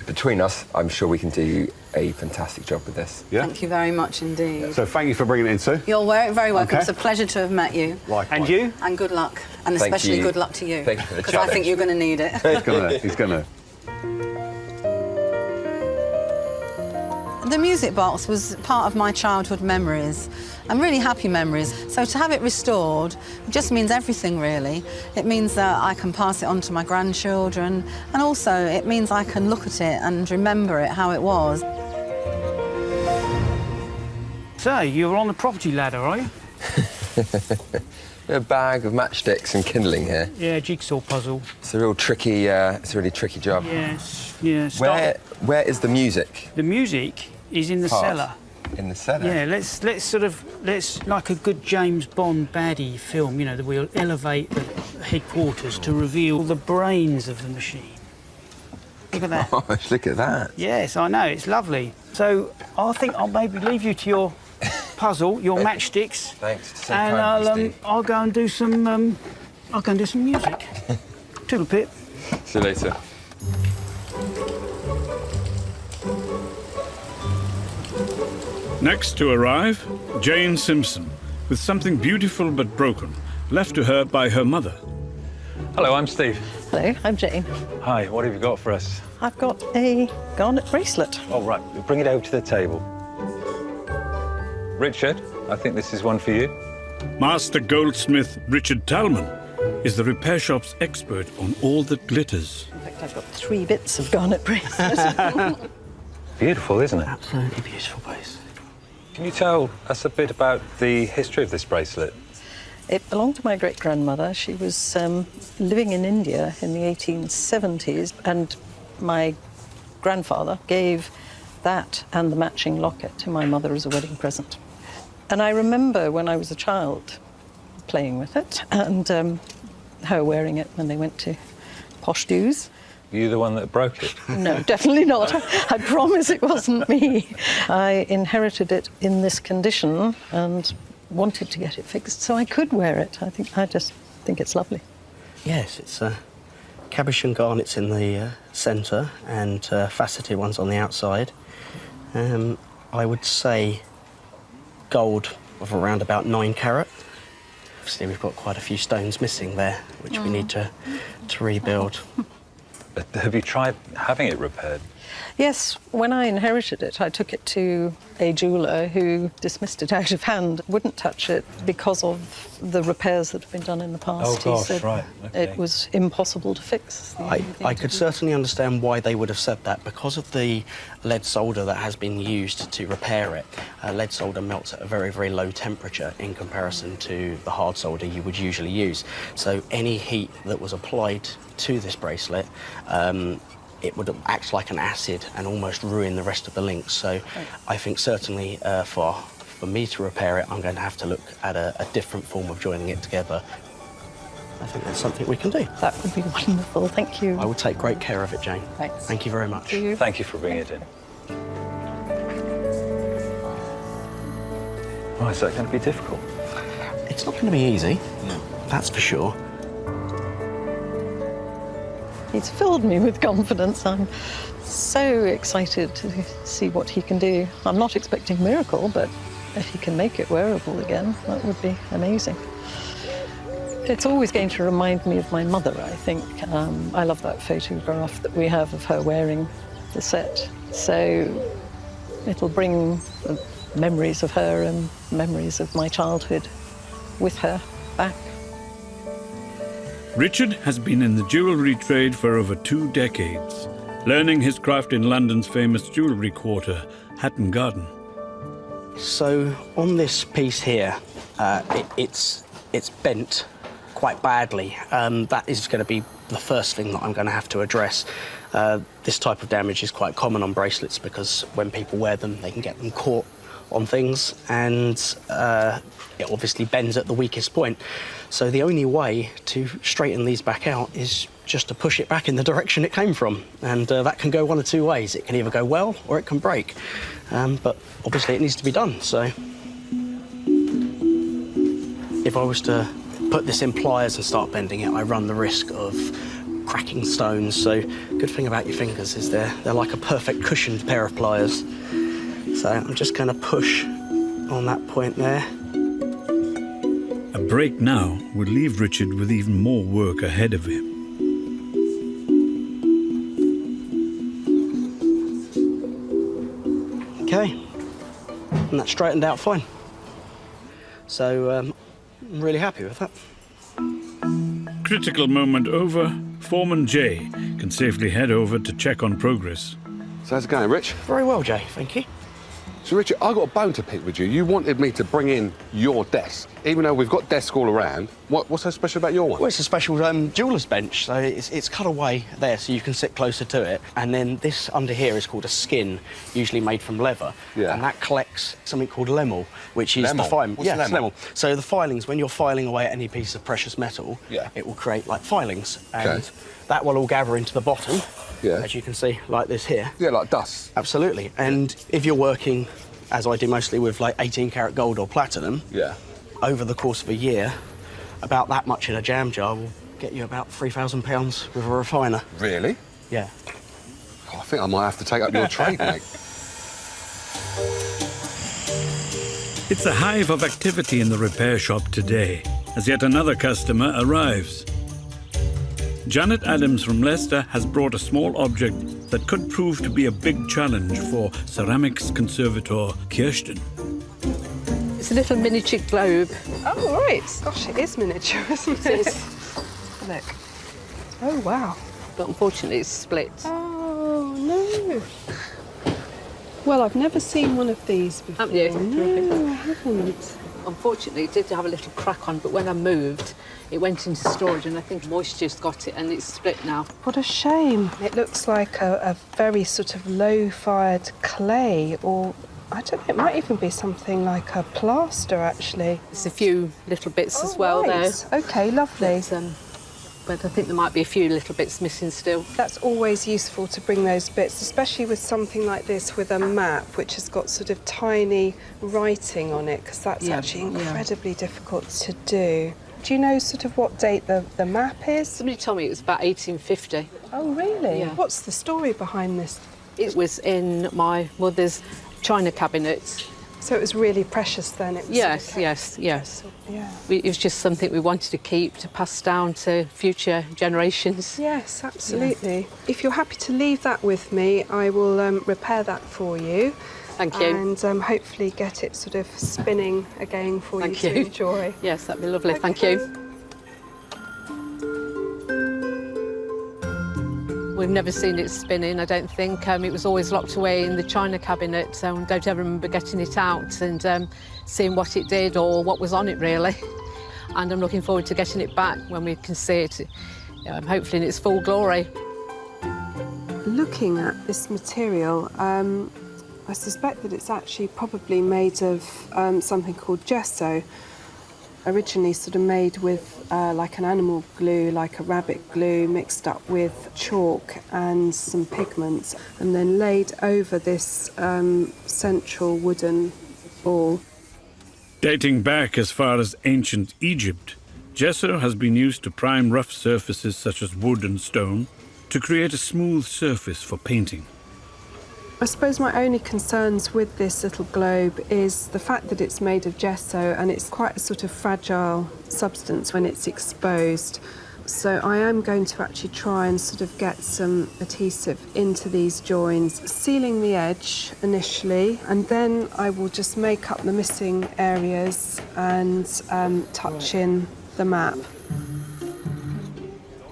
Between us, I'm sure we can do a fantastic job with this. Yeah. Thank you very much indeed. So thank you for bringing it in, Sue. You're very welcome. Okay. It's a pleasure to have met you. Likewise. And you? And good luck. And Thank especially you. good luck to you. Thank you for the Because I think you're going to need it. He's gonna. The music box was part of my childhood memories, and really happy memories. So to have it restored just means everything, really. It means that I can pass it on to my grandchildren, and also it means I can look at it and remember it how it was. So, you're on the property ladder, are you? A bag of matchsticks and kindling here. Yeah, jigsaw puzzle. It's a real tricky, it's a really tricky job. Yes, yeah. Where is the music? The music is in the cellar. In the cellar? Yeah, let's like a good James Bond baddie film, you know, that we'll elevate the headquarters to reveal the brains of the machine. Look at that. Gosh, look at that. Yes, I know, it's lovely. So I think I'll maybe leave you to your puzzle, your matchsticks. Thanks. So and kind, I'll go and do some music. Toodle pip. See you later. Next to arrive, Jane Simpson, with something beautiful but broken, left to her by her mother. Hello, I'm Steve. Hello, I'm Jane. Hi, what have you got for us? I've got a garnet bracelet. Oh, right, we'll bring it over to the table. Richard, I think this is one for you. Master goldsmith Richard Talman is the repair shop's expert on all that glitters. In fact, I've got 3 bits of garnet bracelet. Beautiful, isn't it? Absolutely beautiful piece. Can you tell us a bit about the history of this bracelet? It belonged to my great-grandmother. She was living in India in the 1870s, and my grandfather gave that and the matching locket to my mother as a wedding present. And I remember when I was a child playing with it and her wearing it when they went to posh do's. Were you the one that broke it? No, definitely not. I promise it wasn't me. I inherited it in this condition and wanted to get it fixed so I could wear it. I just think it's lovely. Yes, it's cabochon garnets in the centre and faceted ones on the outside. I would say gold of around about 9 carat. Obviously, we've got quite a few stones missing there, which we need to rebuild. Have you tried having it repaired? Yes, when I inherited it, I took it to a jeweller who dismissed it out of hand, wouldn't touch it because of the repairs that have been done in the past. Oh, gosh, he said right. Okay. it was impossible to fix. I could certainly understand why they would have said that. Because of the lead solder that has been used to repair it, lead solder melts at a very, very low temperature in comparison to the hard solder you would usually use. So any heat that was applied to this bracelet, it would act like an acid and almost ruin the rest of the links. So I think certainly for me to repair it, I'm going to have to look at a different form of joining it together. I think that's something we can do. That would be wonderful, thank you. I will take great care of it, Jane. Thanks. Thank you very much. Thank you for bringing it in. Oh, is that going to be difficult? It's not going to be easy, that's for sure. He's filled me with confidence. I'm so excited to see what he can do. I'm not expecting a miracle, but if he can make it wearable again, that would be amazing. It's always going to remind me of my mother, I think. I love that photograph that we have of her wearing the set. So it'll bring memories of her and memories of my childhood with her back. Richard has been in the jewellery trade for over 2 decades, learning his craft in London's famous jewellery quarter, Hatton Garden. So on this piece here, it's bent quite badly. That is going to be the first thing that I'm going to have to address. This type of damage is quite common on bracelets because when people wear them, they can get them caught on things, and it obviously bends at the weakest point. So the only way to straighten these back out is just to push it back in the direction it came from, and that can go one of 2 ways. It can either go well or it can break, but obviously it needs to be done. So if I was to put this in pliers and start bending it, I run the risk of cracking stones. So good thing about your fingers is they're like a perfect cushioned pair of pliers. So I'm just going to push on that point there. A break now would leave Richard with even more work ahead of him. Okay, and that's straightened out fine. So I'm really happy with that. Critical moment over, Foreman Jay can safely head over to check on progress. So how's it going, Rich? Very well, Jay, thank you. So, Richard, I got a bone to pick with you. You wanted me to bring in your desk, even though we've got desks all around. What's so special about your one? Well, it's a special jeweller's bench, so it's cut away there so you can sit closer to it. And then this under here is called a skin, usually made from leather. Yeah. And that collects something called lemel, which is the filing. What's lemel? So the filings, when you're filing away at any piece of precious metal, it will create like filings. And that will all gather into the bottom, as you can see, like this here. Yeah, like dust. Absolutely. And if you're working, as I do mostly, with like 18 karat gold or platinum, over the course of a year, about that much in a jam jar will get you about £3,000 with a refiner. Really? Yeah. Oh, I think I might have to take up your trade, mate. It's a hive of activity in the repair shop today, as yet another customer arrives. Janet Adams from Leicester has brought a small object that could prove to be a big challenge for ceramics conservator Kirsten. It's a little miniature globe. Oh, right. Gosh, it is miniature, isn't it? Look. Oh, wow. But unfortunately, it's split. Oh, no. Well, I've never seen one of these before. Haven't you? No, I haven't. Unfortunately, it did have a little crack on, but when I moved, it went into storage, and I think moisture's got it, and it's split now. What a shame. It looks like a very sort of low-fired clay, or I don't know, it might even be something like a plaster, actually. There's a few little bits as well, right. though. OK, lovely. But I think there might be a few little bits missing still. That's always useful to bring those bits, especially with something like this with a map, which has got sort of tiny writing on it, because that's actually incredibly difficult to do. Do you know sort of what date the map is? Somebody told me it was about 1850. Oh, really? Yeah. What's the story behind this? It was in my mother's china cabinet. So it was really precious then? It was Yes, yes, yes. Yeah. It was just something we wanted to keep, to pass down to future generations. Yes, absolutely. If you're happy to leave that with me, I will repair that for you. Thank you. And hopefully get it sort of spinning again for Thank you you. to enjoy. Yes, that'd be lovely. Thank you. We've never seen it spinning, I don't think. It was always locked away in the china cabinet, so I don't ever remember getting it out and seeing what it did or what was on it, really. And I'm looking forward to getting it back when we can see it, hopefully in its full glory. Looking at this material, I suspect that it's actually probably made of something called gesso. Originally sort of made with like an animal glue, like a rabbit glue, mixed up with chalk and some pigments, and then laid over this central wooden ball. Dating back as far as ancient Egypt, gesso has been used to prime rough surfaces such as wood and stone to create a smooth surface for painting. I suppose my only concerns with this little globe is the fact that it's made of gesso and it's quite a sort of fragile substance when it's exposed. So I am going to actually try and sort of get some adhesive into these joins, sealing the edge initially, and then I will just make up the missing areas and touch in the map.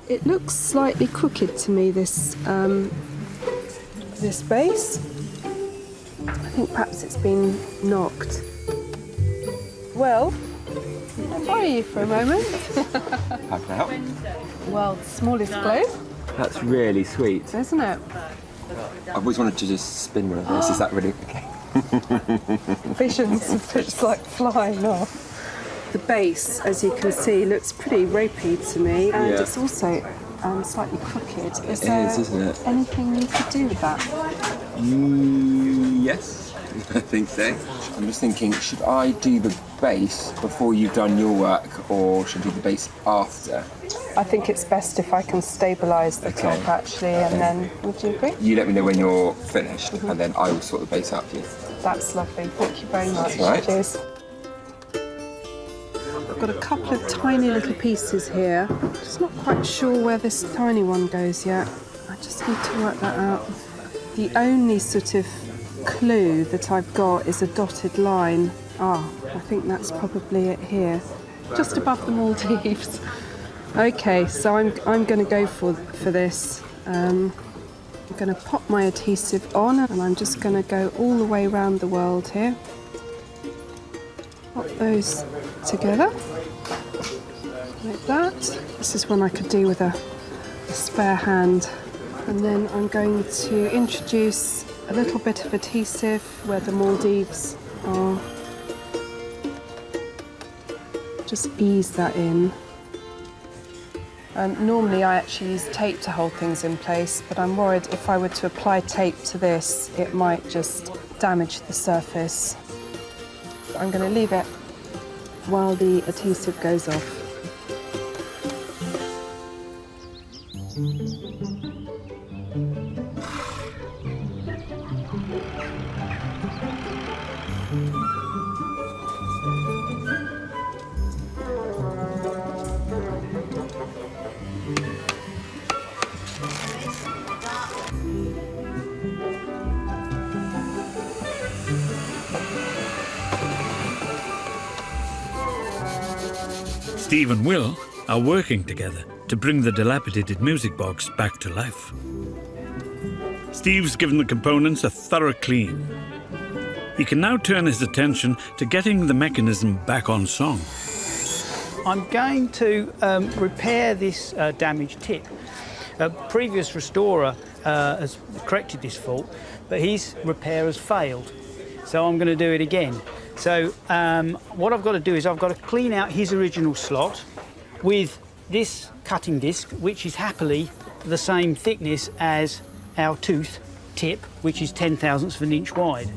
It looks slightly crooked to me, this base. I think perhaps it's been knocked. Well, can I borrow you for a moment? How can I help? World's smallest globe, That's really sweet. isn't it? I've always wanted to just spin one of those. Is that really okay? Visions of just like flying off. The base, as you can see, looks pretty ropey to me, and Yeah. it's also slightly crooked. It is, isn't it? Anything you could do with that? Yes, I think so. I'm just thinking, should I do the base before you've done your work, or should I do the base after? I think it's best if I can stabilise the Okay. top actually, and then would you agree? You let me know when you're finished, and then I will sort the base out for you. That's lovely. Thank you very much. That's all right. Cheers. I've got a couple of tiny little pieces here. Just not quite sure where this tiny one goes yet. I just need to work that out. The only sort of clue that I've got is a dotted line. I think that's probably it here, just above the Maldives. Okay, so I'm going to go for this. I'm going to pop my adhesive on, and I'm just going to go all the way around the world here. Pop those together like that. This is one I could do with a spare hand. And then I'm going to introduce a little bit of adhesive where the Maldives are. Just ease that in. Normally I actually use tape to hold things in place, but I'm worried if I were to apply tape to this, it might just damage the surface. I'm going to leave it while the adhesive goes off. Steve and Will are working together to bring the dilapidated music box back to life. Steve's given the components a thorough clean. He can now turn his attention to getting the mechanism back on song. I'm going to repair this damaged tip. A previous restorer has corrected this fault, but his repair has failed. So I'm going to do it again. So what I've got to do is I've got to clean out his original slot with this cutting disc, which is happily the same thickness as our tooth tip, which is 0.010 of an inch wide.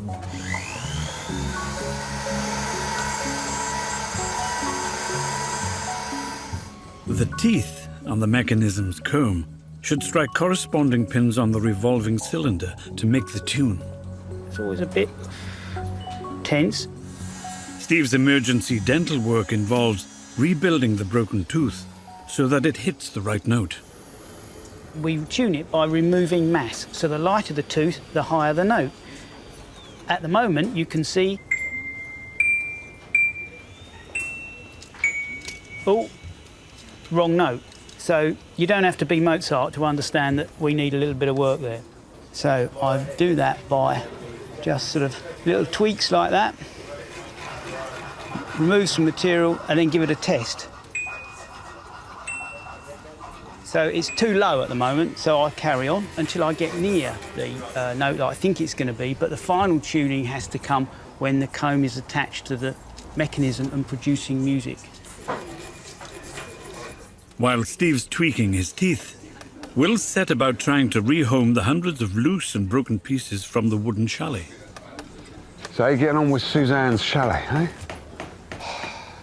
The teeth on the mechanism's comb should strike corresponding pins on the revolving cylinder to make the tune. It's always a bit tense. Steve's emergency dental work involves rebuilding the broken tooth so that it hits the right note. We tune it by removing mass, so the lighter the tooth, the higher the note. At the moment, you can see... Oh, wrong note. So you don't have to be Mozart to understand that we need a little bit of work there. So I do that by just sort of little tweaks like that. Remove some material and then give it a test. So it's too low at the moment, so I carry on until I get near the note that I think it's going to be, but the final tuning has to come when the comb is attached to the mechanism and producing music. While Steve's tweaking his teeth, Will set about trying to rehome the hundreds of loose and broken pieces from the wooden chalet. So how you getting on with Suzanne's chalet, eh?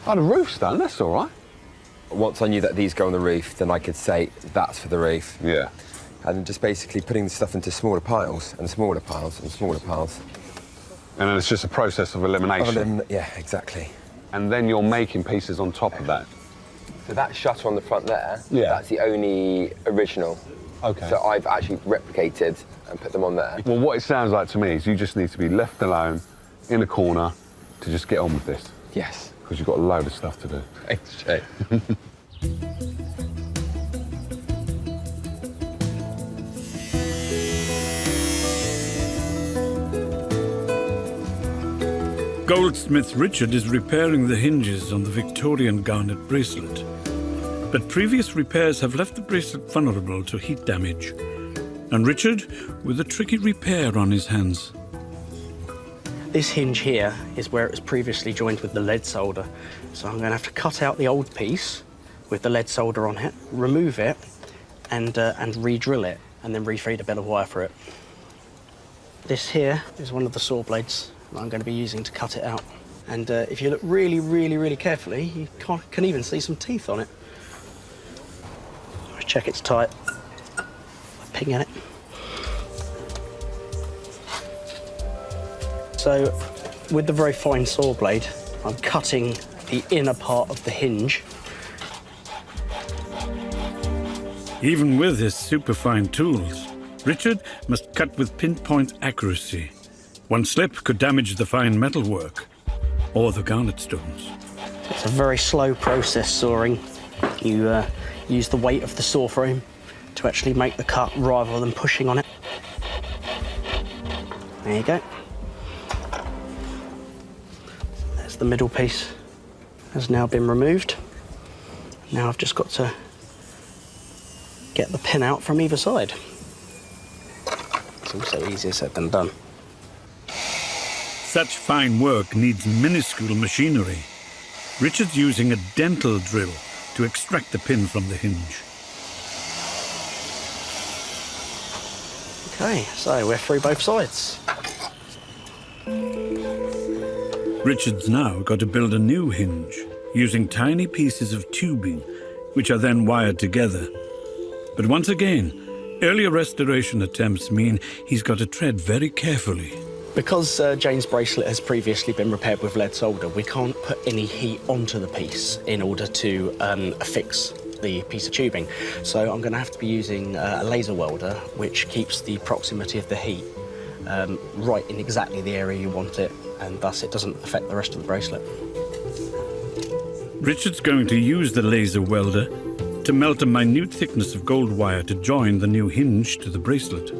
Oh, the roof's done, that's all right. Once I knew that these go on the roof, then I could say that's for the roof. Yeah. And then just basically putting the stuff into smaller piles and smaller piles and smaller piles. And then it's just a process of elimination. Yeah, exactly. And then you're making pieces on top of that. So that shutter on the front there, yeah, that's the only original. Okay. So I've actually replicated and put them on there. Well, what it sounds like to me is you just need to be left alone in a corner to just get on with this. Yes. Because you've got a load of stuff to do. Thanks, Jay. Goldsmith Richard is repairing the hinges on the Victorian garnet bracelet. But previous repairs have left the bracelet vulnerable to heat damage. And Richard with a tricky repair on his hands. This hinge here is where it was previously joined with the lead solder. So I'm going to have to cut out the old piece with the lead solder on it, remove it, and re-drill it, and then refeed a bit of wire for it. This here is one of the saw blades that I'm going to be using to cut it out. And if you look really, really, really carefully, you can even see some teeth on it. Check it's tight. Ping at it. So, with the very fine saw blade, I'm cutting the inner part of the hinge. Even with his superfine tools, Richard must cut with pinpoint accuracy. One slip could damage the fine metalwork or the garnet stones. It's a very slow process sawing. You use the weight of the saw frame to actually make the cut rather than pushing on it. There you go. There's the middle piece. Has now been removed. Now I've just got to get the pin out from either side. It's also easier said than done. Such fine work needs minuscule machinery. Richard's using a dental drill to extract the pin from the hinge. Okay, so we're through both sides. Richard's now got to build a new hinge using tiny pieces of tubing, which are then wired together. But once again, earlier restoration attempts mean he's got to tread very carefully. Because Jane's bracelet has previously been repaired with lead solder, we can't put any heat onto the piece in order to affix the piece of tubing. So I'm going to have to be using a laser welder, which keeps the proximity of the heat right in exactly the area you want it, and thus it doesn't affect the rest of the bracelet. Richard's going to use the laser welder to melt a minute thickness of gold wire to join the new hinge to the bracelet.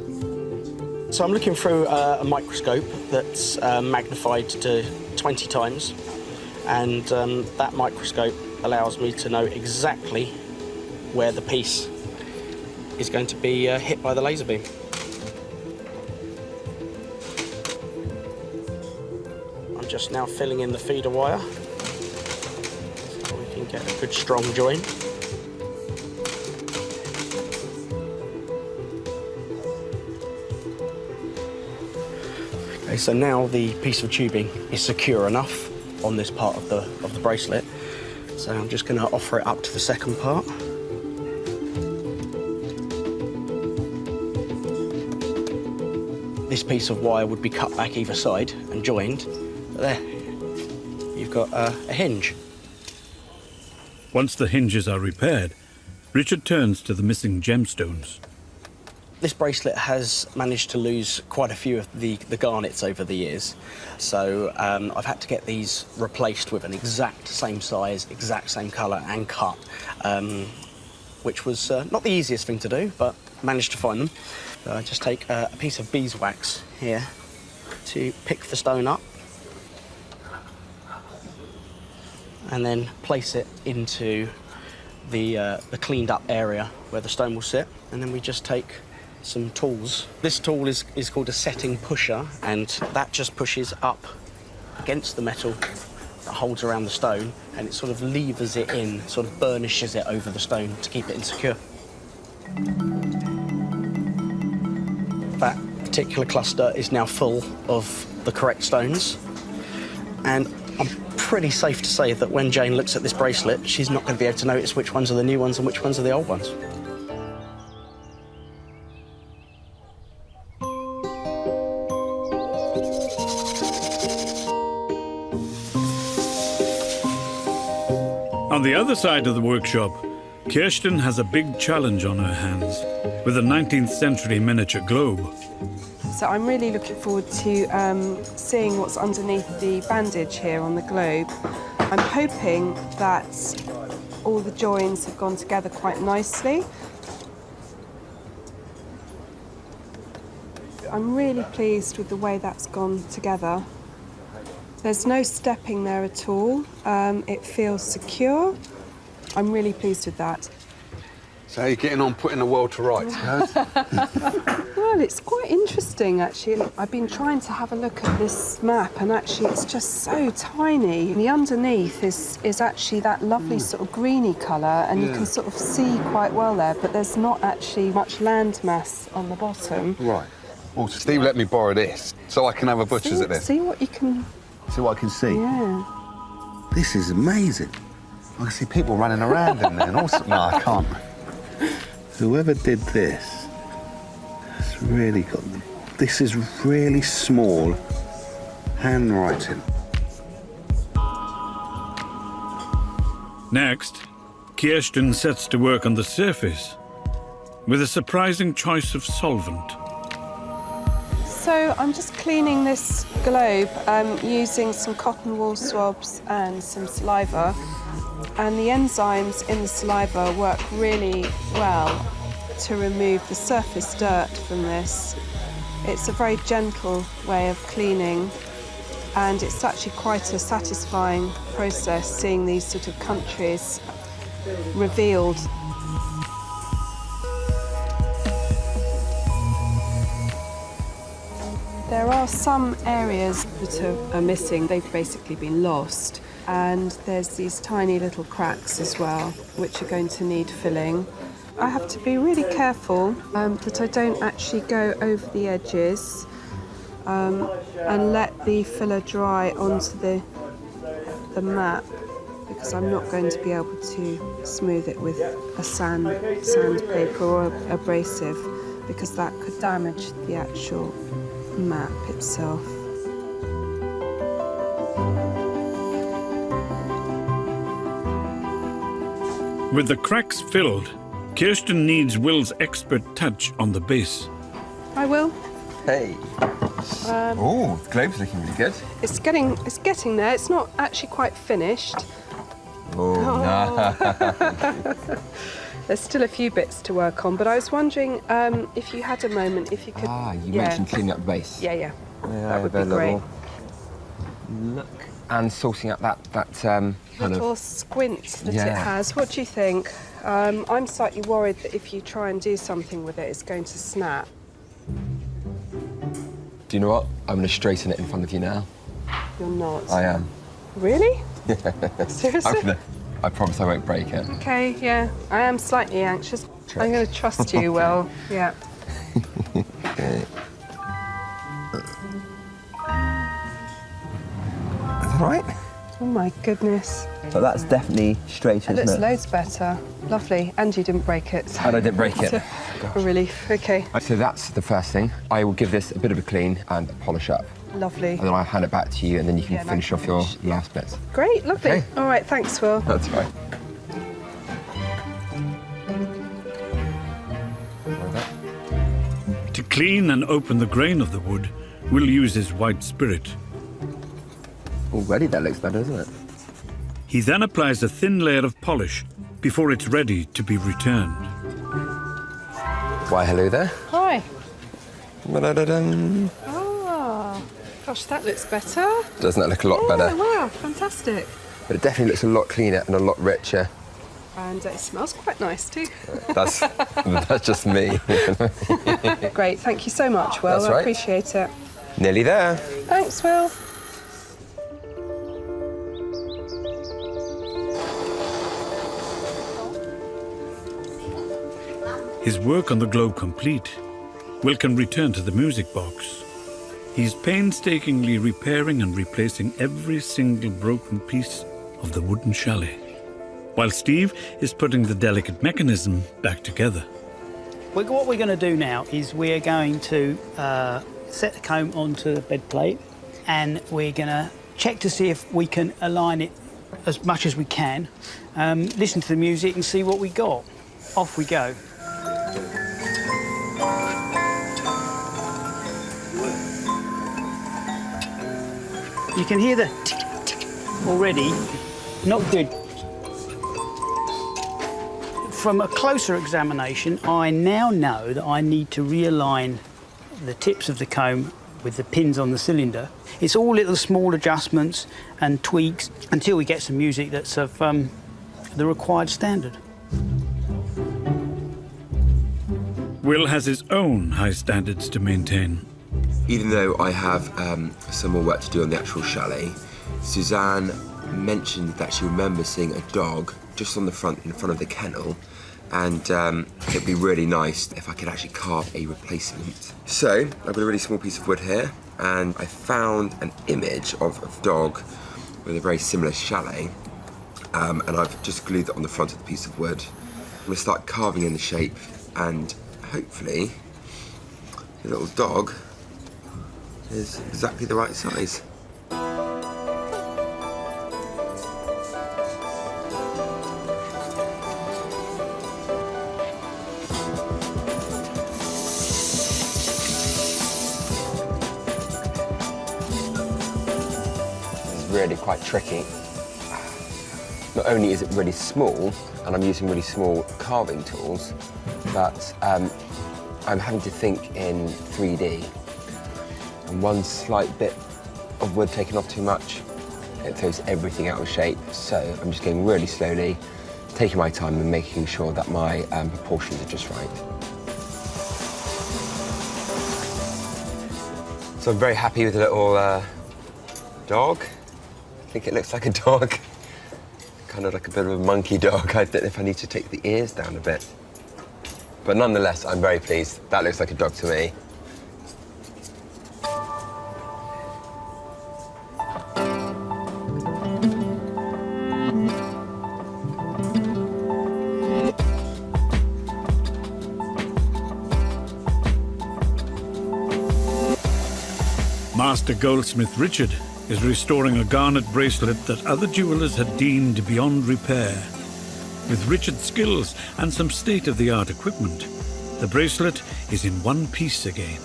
So I'm looking through a microscope that's magnified to 20 times, and that microscope allows me to know exactly where the piece is going to be hit by the laser beam. I'm just now filling in the feeder wire so we can get a good strong join. Okay, so now the piece of tubing is secure enough on this part of the bracelet, so I'm just going to offer it up to the second part. This piece of wire would be cut back either side and joined, There, you've got a hinge. Once the hinges are repaired, Richard turns to the missing gemstones. This bracelet has managed to lose quite a few of the garnets over the years. So I've had to get these replaced with an exact same size, exact same colour and cut, which was not the easiest thing to do, but managed to find them. So I just take a piece of beeswax here to pick the stone up and then place it into the cleaned up area where the stone will sit, and then we just take some tools. This tool is called a setting pusher, and that just pushes up against the metal that holds around the stone, and it sort of levers it in, sort of burnishes it over the stone to keep it insecure. That particular cluster is now full of the correct stones, and I'm pretty safe to say that when Jane looks at this bracelet, she's not going to be able to notice which ones are the new ones and which ones are the old ones. On the other side of the workshop, Kirsten has a big challenge on her hands with a 19th century miniature globe. So I'm really looking forward to seeing what's underneath the bandage here on the globe. I'm hoping that all the joins have gone together quite nicely. I'm really pleased with the way that's gone together. There's no stepping there at all. It feels secure. I'm really pleased with that. So how are you getting on putting the world to rights? Well, it's quite interesting, actually. I've been trying to have a look at this map, and actually it's just so tiny. The underneath is actually that lovely sort of greeny colour, and you can sort of see quite well there, but there's not actually much land mass on the bottom. Right. Well, Steve let me borrow this, so I can have a butcher's at this. See what you can... See what I can see? Yeah. This is amazing. I can see people running around in there and all sorts. No, I can't. Whoever did this has really got... This is really small handwriting. Next, Kirsten sets to work on the surface with a surprising choice of solvent. So I'm just cleaning this globe using some cotton wool swabs and some saliva. And the enzymes in the saliva work really well to remove the surface dirt from this. It's a very gentle way of cleaning, and it's actually quite a satisfying process seeing these sort of countries revealed. There are some areas that are missing. They've basically been lost. And there's these tiny little cracks as well, which are going to need filling. I have to be really careful that I don't actually go over the edges and let the filler dry onto the map, because I'm not going to be able to smooth it with a sandpaper or abrasive, because that could damage the actual map itself. With the cracks filled, Kirsten needs Will's expert touch on the base. I will. Hey. Oh, the globe's looking really good. It's getting there. It's not actually quite finished. Oh, no. There's still a few bits to work on, but I was wondering if you had a moment, if you could... Ah, you mentioned cleaning up the base. Yeah. That would be great. Look. And sorting out that kind little of... squint that it has. What do you think? I'm slightly worried that if you try and do something with it, it's going to snap. Do you know what? I'm going to straighten it in front of you now. You're not? I am. Really? Yeah. Seriously? I promise I won't break it. OK, yeah. I am slightly anxious. I'm going to trust you, Will. Yeah. Okay. Is that right? Oh, my goodness. So that's definitely straight, isn't it? It looks loads better. Lovely. And you didn't break it. And I didn't break it. A relief. OK. So that's the first thing. I will give this a bit of a clean and a polish up. Lovely. And then I'll hand it back to you, and then you can finish off your last bits. Great, lovely. Okay. All right, thanks, Will. That's right. To clean and open the grain of the wood, Will use his white spirit. Already that looks better, doesn't it? He then applies a thin layer of polish before it's ready to be returned. Why, hello there. Hi. Ba-da-da-dum. Oh, gosh, that looks better. Doesn't that look a lot better? Wow, fantastic. But it definitely looks a lot cleaner and a lot richer. And it smells quite nice too. That's just me. Great, thank you so much, Will. That's right. I appreciate it. Nearly there. Thanks, Will. His work on the globe complete, Will can return to the music box. He's painstakingly repairing and replacing every single broken piece of the wooden chalet, while Steve is putting the delicate mechanism back together. What we're going to do now is we're going to set the comb onto the bed plate, and we're going to check to see if we can align it as much as we can, listen to the music and see what we got. Off we go. You can hear the tick, tick already. Not good. From a closer examination, I now know that I need to realign the tips of the comb with the pins on the cylinder. It's all little small adjustments and tweaks until we get some music that's of the required standard. Will has his own high standards to maintain. Even though I have some more work to do on the actual chalet, Suzanne mentioned that she remembers seeing a dog just on the front, in front of the kennel, and it'd be really nice if I could actually carve a replacement. So I've got a really small piece of wood here, and I found an image of a dog with a very similar chalet, and I've just glued that on the front of the piece of wood. I'm going to start carving in the shape, and hopefully the little dog is exactly the right size. This is really quite tricky. Not only is it really small, and I'm using really small carving tools, but I'm having to think in 3D. And one slight bit of wood taken off too much, it throws everything out of shape. So I'm just going really slowly, taking my time and making sure that my proportions are just right. So I'm very happy with the little dog. I think it looks like a dog. Kind of like a bit of a monkey dog. I don't know if I need to take the ears down a bit. But nonetheless, I'm very pleased. That looks like a dog to me. Master goldsmith Richard is restoring a garnet bracelet that other jewelers had deemed beyond repair. With Richard's skills and some state-of-the-art equipment, the bracelet is in one piece again.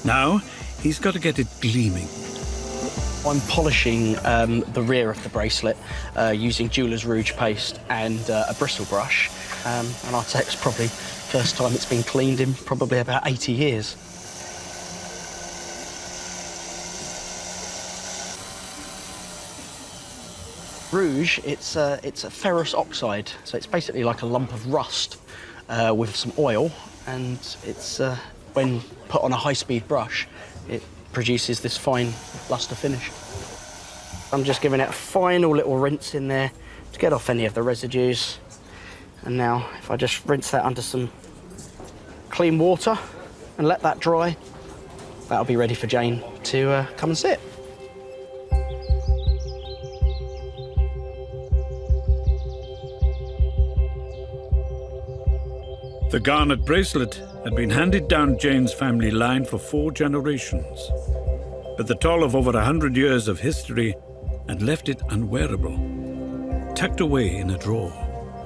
Now, he's got to get it gleaming. I'm polishing the rear of the bracelet using jeweler's rouge paste and a bristle brush. And I'll say it's probably first time it's been cleaned in probably about 80 years. Rouge, it's a ferrous oxide, so it's basically like a lump of rust with some oil, and it's when put on a high-speed brush, it produces this fine luster finish. I'm just giving it a final little rinse in there to get off any of the residues. And now, if I just rinse that under some clean water and let that dry, that'll be ready for Jane to come and sit. The garnet bracelet had been handed down Jane's family line for 4 generations. but the toll of over 100 years of history had left it unwearable, tucked away in a drawer.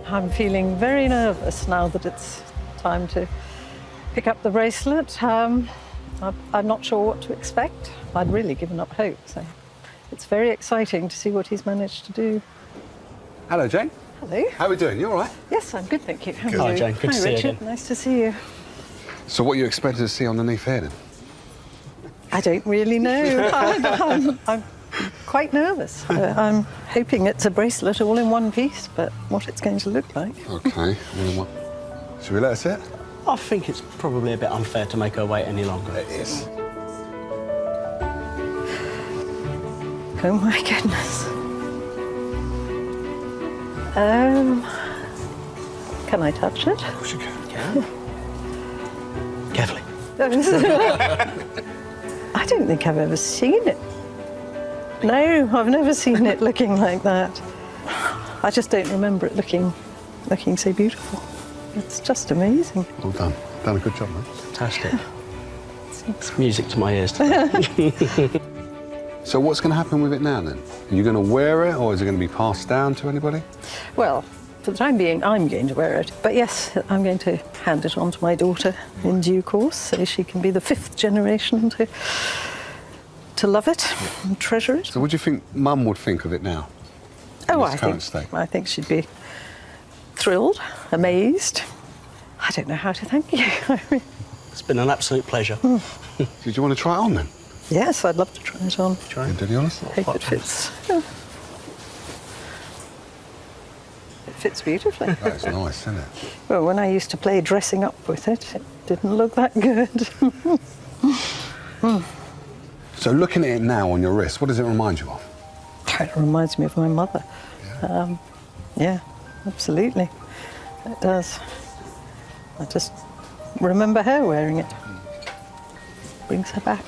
I'm feeling very nervous now that it's time to pick up the bracelet. I'm not sure what to expect. I'd really given up hope, so it's very exciting to see what he's managed to do. Hello, Jane. Hello. How are we doing? You all right? Yes, I'm good, thank you. How Good. are Hi, you? Jane. Good to see you Richard. again. Nice to see you. So what are you expected to see underneath here, then? I don't really know. I'm quite nervous. I'm hoping it's a bracelet all in one piece, but what it's going to look like. OK. Should we let her sit? I think it's probably a bit unfair to make her wait any longer. It is. Oh, my goodness. Can I touch it? Of course you can. Yeah. Carefully. I don't think I've ever seen it. No, I've never seen it looking like that. I just don't remember it looking so beautiful. It's just amazing. Well done. Done a good job, mate. Fantastic. It's music to my ears. So what's going to happen with it now, then? Are you going to wear it, or is it going to be passed down to anybody? Well, for the time being, I'm going to wear it. But yes, I'm going to hand it on to my daughter in due course, so she can be the 5th generation to love it and treasure it. So what do you think Mum would think of it now? Oh, in its current state? I think she'd be thrilled, amazed. I don't know how to thank you. It's been an absolute pleasure. Did you want to try it on, then? Yes, I'd love to try it on. Try it. Did you honest? Hope it fits. Yeah. It fits beautifully. That's nice, isn't it? Well, when I used to play dressing up with it, it didn't look that good. So looking at it now on your wrist, what does it remind you of? It reminds me of my mother. Yeah, absolutely. It does. I just remember her wearing it. Brings her back.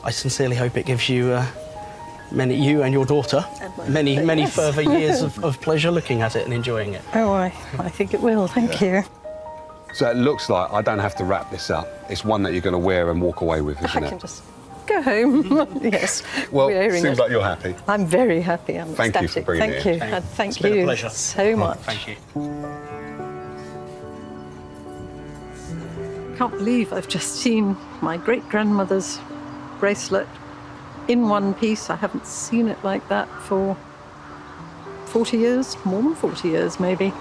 I sincerely hope it gives you you and your daughter many yes. further years of pleasure looking at it and enjoying it. Oh, I think it will, thank you. So it looks like I don't have to wrap this up. It's one that you're going to wear and walk away with, isn't I it? can just go home. Yes. Well, wearing seems it. like you're happy. I'm very happy. I'm Thank you ecstatic. for bringing Thank it you. in. And thank It's been a you pleasure. so much. Thank you. Can't believe I've just seen my great-grandmother's bracelet in one piece. I haven't seen it like that for 40 years, more than 40 years maybe.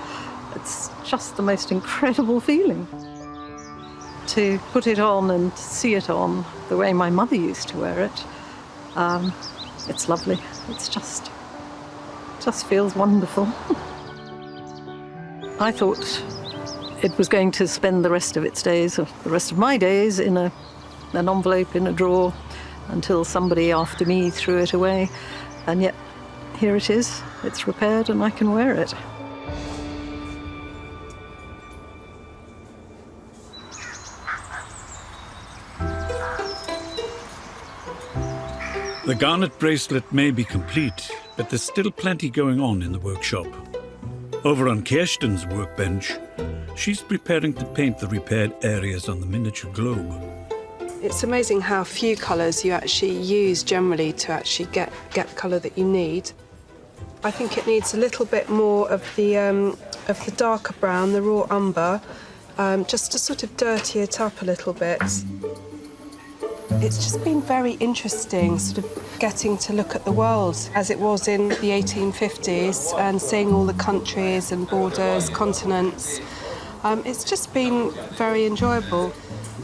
It's just the most incredible feeling to put it on and see it on the way my mother used to wear it. It's lovely. It's just feels wonderful. I thought it was going to spend the rest of its days, or the rest of my days, in an envelope in a drawer until somebody after me threw it away. And yet, here it is. It's repaired and I can wear it. The garnet bracelet may be complete, but there's still plenty going on in the workshop. Over on Kirsten's workbench, she's preparing to paint the repaired areas on the miniature globe. It's amazing how few colours you actually use generally to actually get the colour that you need. I think it needs a little bit more of the darker brown, the raw umber, just to sort of dirty it up a little bit. It's just been very interesting, sort of getting to look at the world as it was in the 1850s and seeing all the countries and borders, continents. It's just been very enjoyable.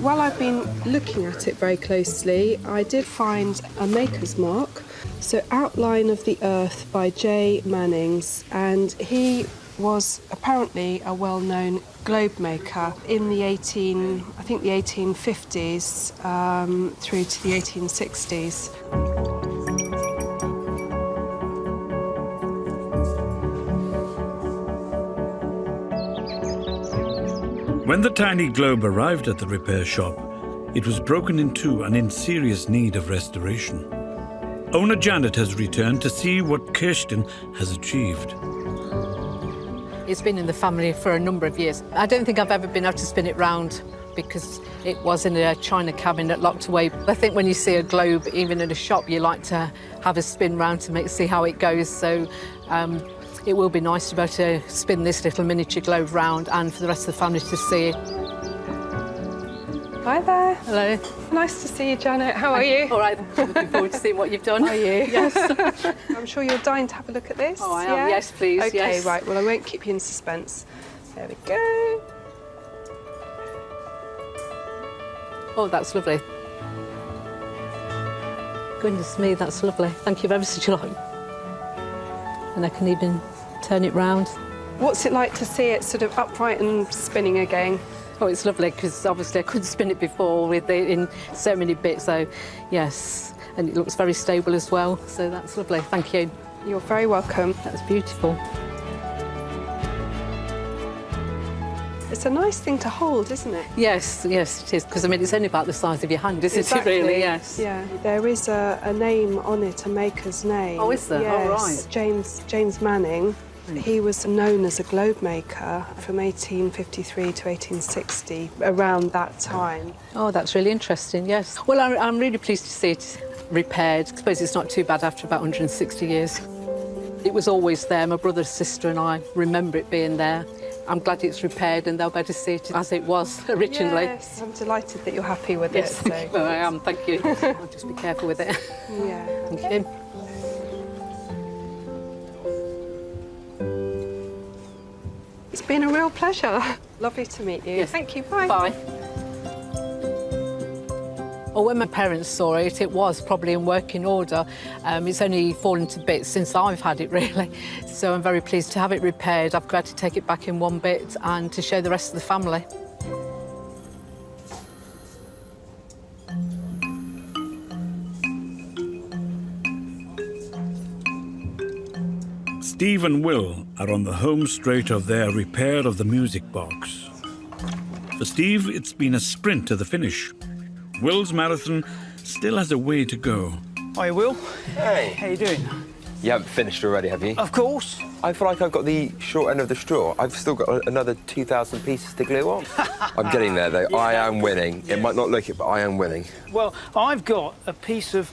While I've been looking at it very closely, I did find a maker's mark. So Outline of the Earth by J. Mannings, and he was apparently a well-known globe maker in the 1850s through to the 1860s. When the tiny globe arrived at the repair shop, it was broken in two and in serious need of restoration. Owner Janet has returned to see what Kirsten has achieved. It's been in the family for a number of years. I don't think I've ever been able to spin it round because it was in a china cabinet locked away. I think when you see a globe, even in a shop, you like to have a spin round to see how it goes. So it will be nice to be able to spin this little miniature globe round and for the rest of the family to see it. Hi there. Hello. Nice to see you, Janet. How are you? All right. Looking forward to seeing what you've done. Are you? Yes. I'm sure you're dying to have a look at this. Oh, I am. Yes, please. Okay, yes. right. Well, I won't keep you in suspense. There we go. Oh, that's lovely. Goodness me, that's lovely. Thank you very much. And I can even turn it round. What's it like to see it sort of upright and spinning again? Oh, it's lovely, because obviously I couldn't spin it before with it in so many bits, so yes. And it looks very stable as well, so that's lovely. Thank you. You're very welcome. That's beautiful. It's a nice thing to hold, isn't it? Yes, yes, it is, because I mean, it's only about the size of your hand, isn't Exactly. it, really? Yes. Yeah. There is a name on it, a maker's name. Oh, is there? Yes. Oh, right. James Manning. He was known as a globe maker from 1853 to 1860, around that time. Oh, that's really interesting, yes. Well, I'm really pleased to see it repaired. I suppose it's not too bad after about 160 years. It was always there. My brother, sister and I remember it being there. I'm glad it's repaired and they'll be able to see it as it was originally. Yes, I'm delighted that you're happy with Yes, it. thank you. I am, thank you. I'll just be careful with it. Yeah. Thank you. It's been a real pleasure. Lovely to meet you. Yes. Thank you. Bye. Bye. Well, when my parents saw it, it was probably in working order. It's only fallen to bits since I've had it, really. So I'm very pleased to have it repaired. I've got to take it back in one bit and to show the rest of the family. Steve and Will are on the home straight of their repair of the music box. For Steve, it's been a sprint to the finish. Will's marathon still has a way to go. Hi, Will. Hey. How you doing? You haven't finished already, have you? Of course. I feel like I've got the short end of the straw. I've still got another 2,000 pieces to glue on. I'm getting there, though. I am winning. It might not look it, but I am winning. Well, I've got a piece of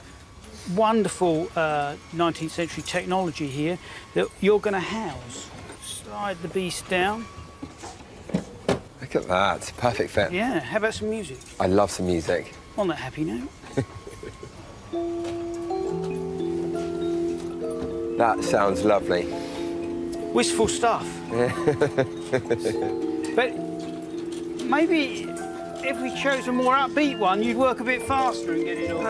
wonderful 19th century technology here that you're going to house. Slide the beast down. Look at that. Perfect fit. Yeah, how about some music? I love some music. On that happy note. That sounds lovely. Wistful stuff. But maybe if we chose a more upbeat one, you'd work a bit faster and get it all.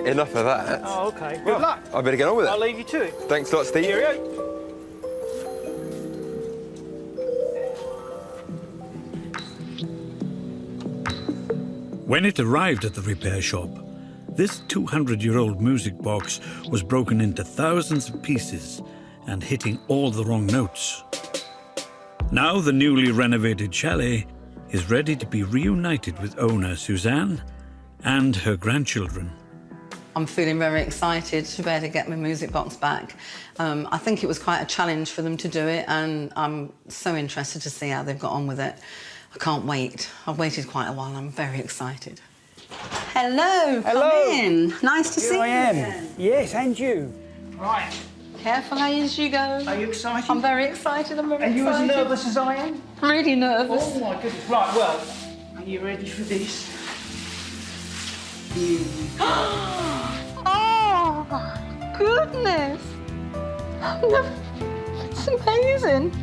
Enough of that. Oh, OK. Good luck. I better get on with it. I'll leave you to it. Thanks a lot, Steve. Cheerio. When it arrived at the repair shop, this 200-year-old music box was broken into thousands of pieces and hitting all the wrong notes. Now the newly renovated chalet is ready to be reunited with owner Suzanne and her grandchildren. I'm feeling very excited to be able to get my music box back. I think it was quite a challenge for them to do it, and I'm so interested to see how they've got on with it. I can't wait. I've waited quite a while. I'm very excited. Hello. Hello. Come in. Nice to see you. Here I am. again. Yes, and you. Right. Careful as you go. Are you excited? I'm very excited. I'm very Are you excited. as nervous as I am? Really nervous. Oh, my goodness. Right, well, are you ready for this? Oh, my goodness. It's amazing.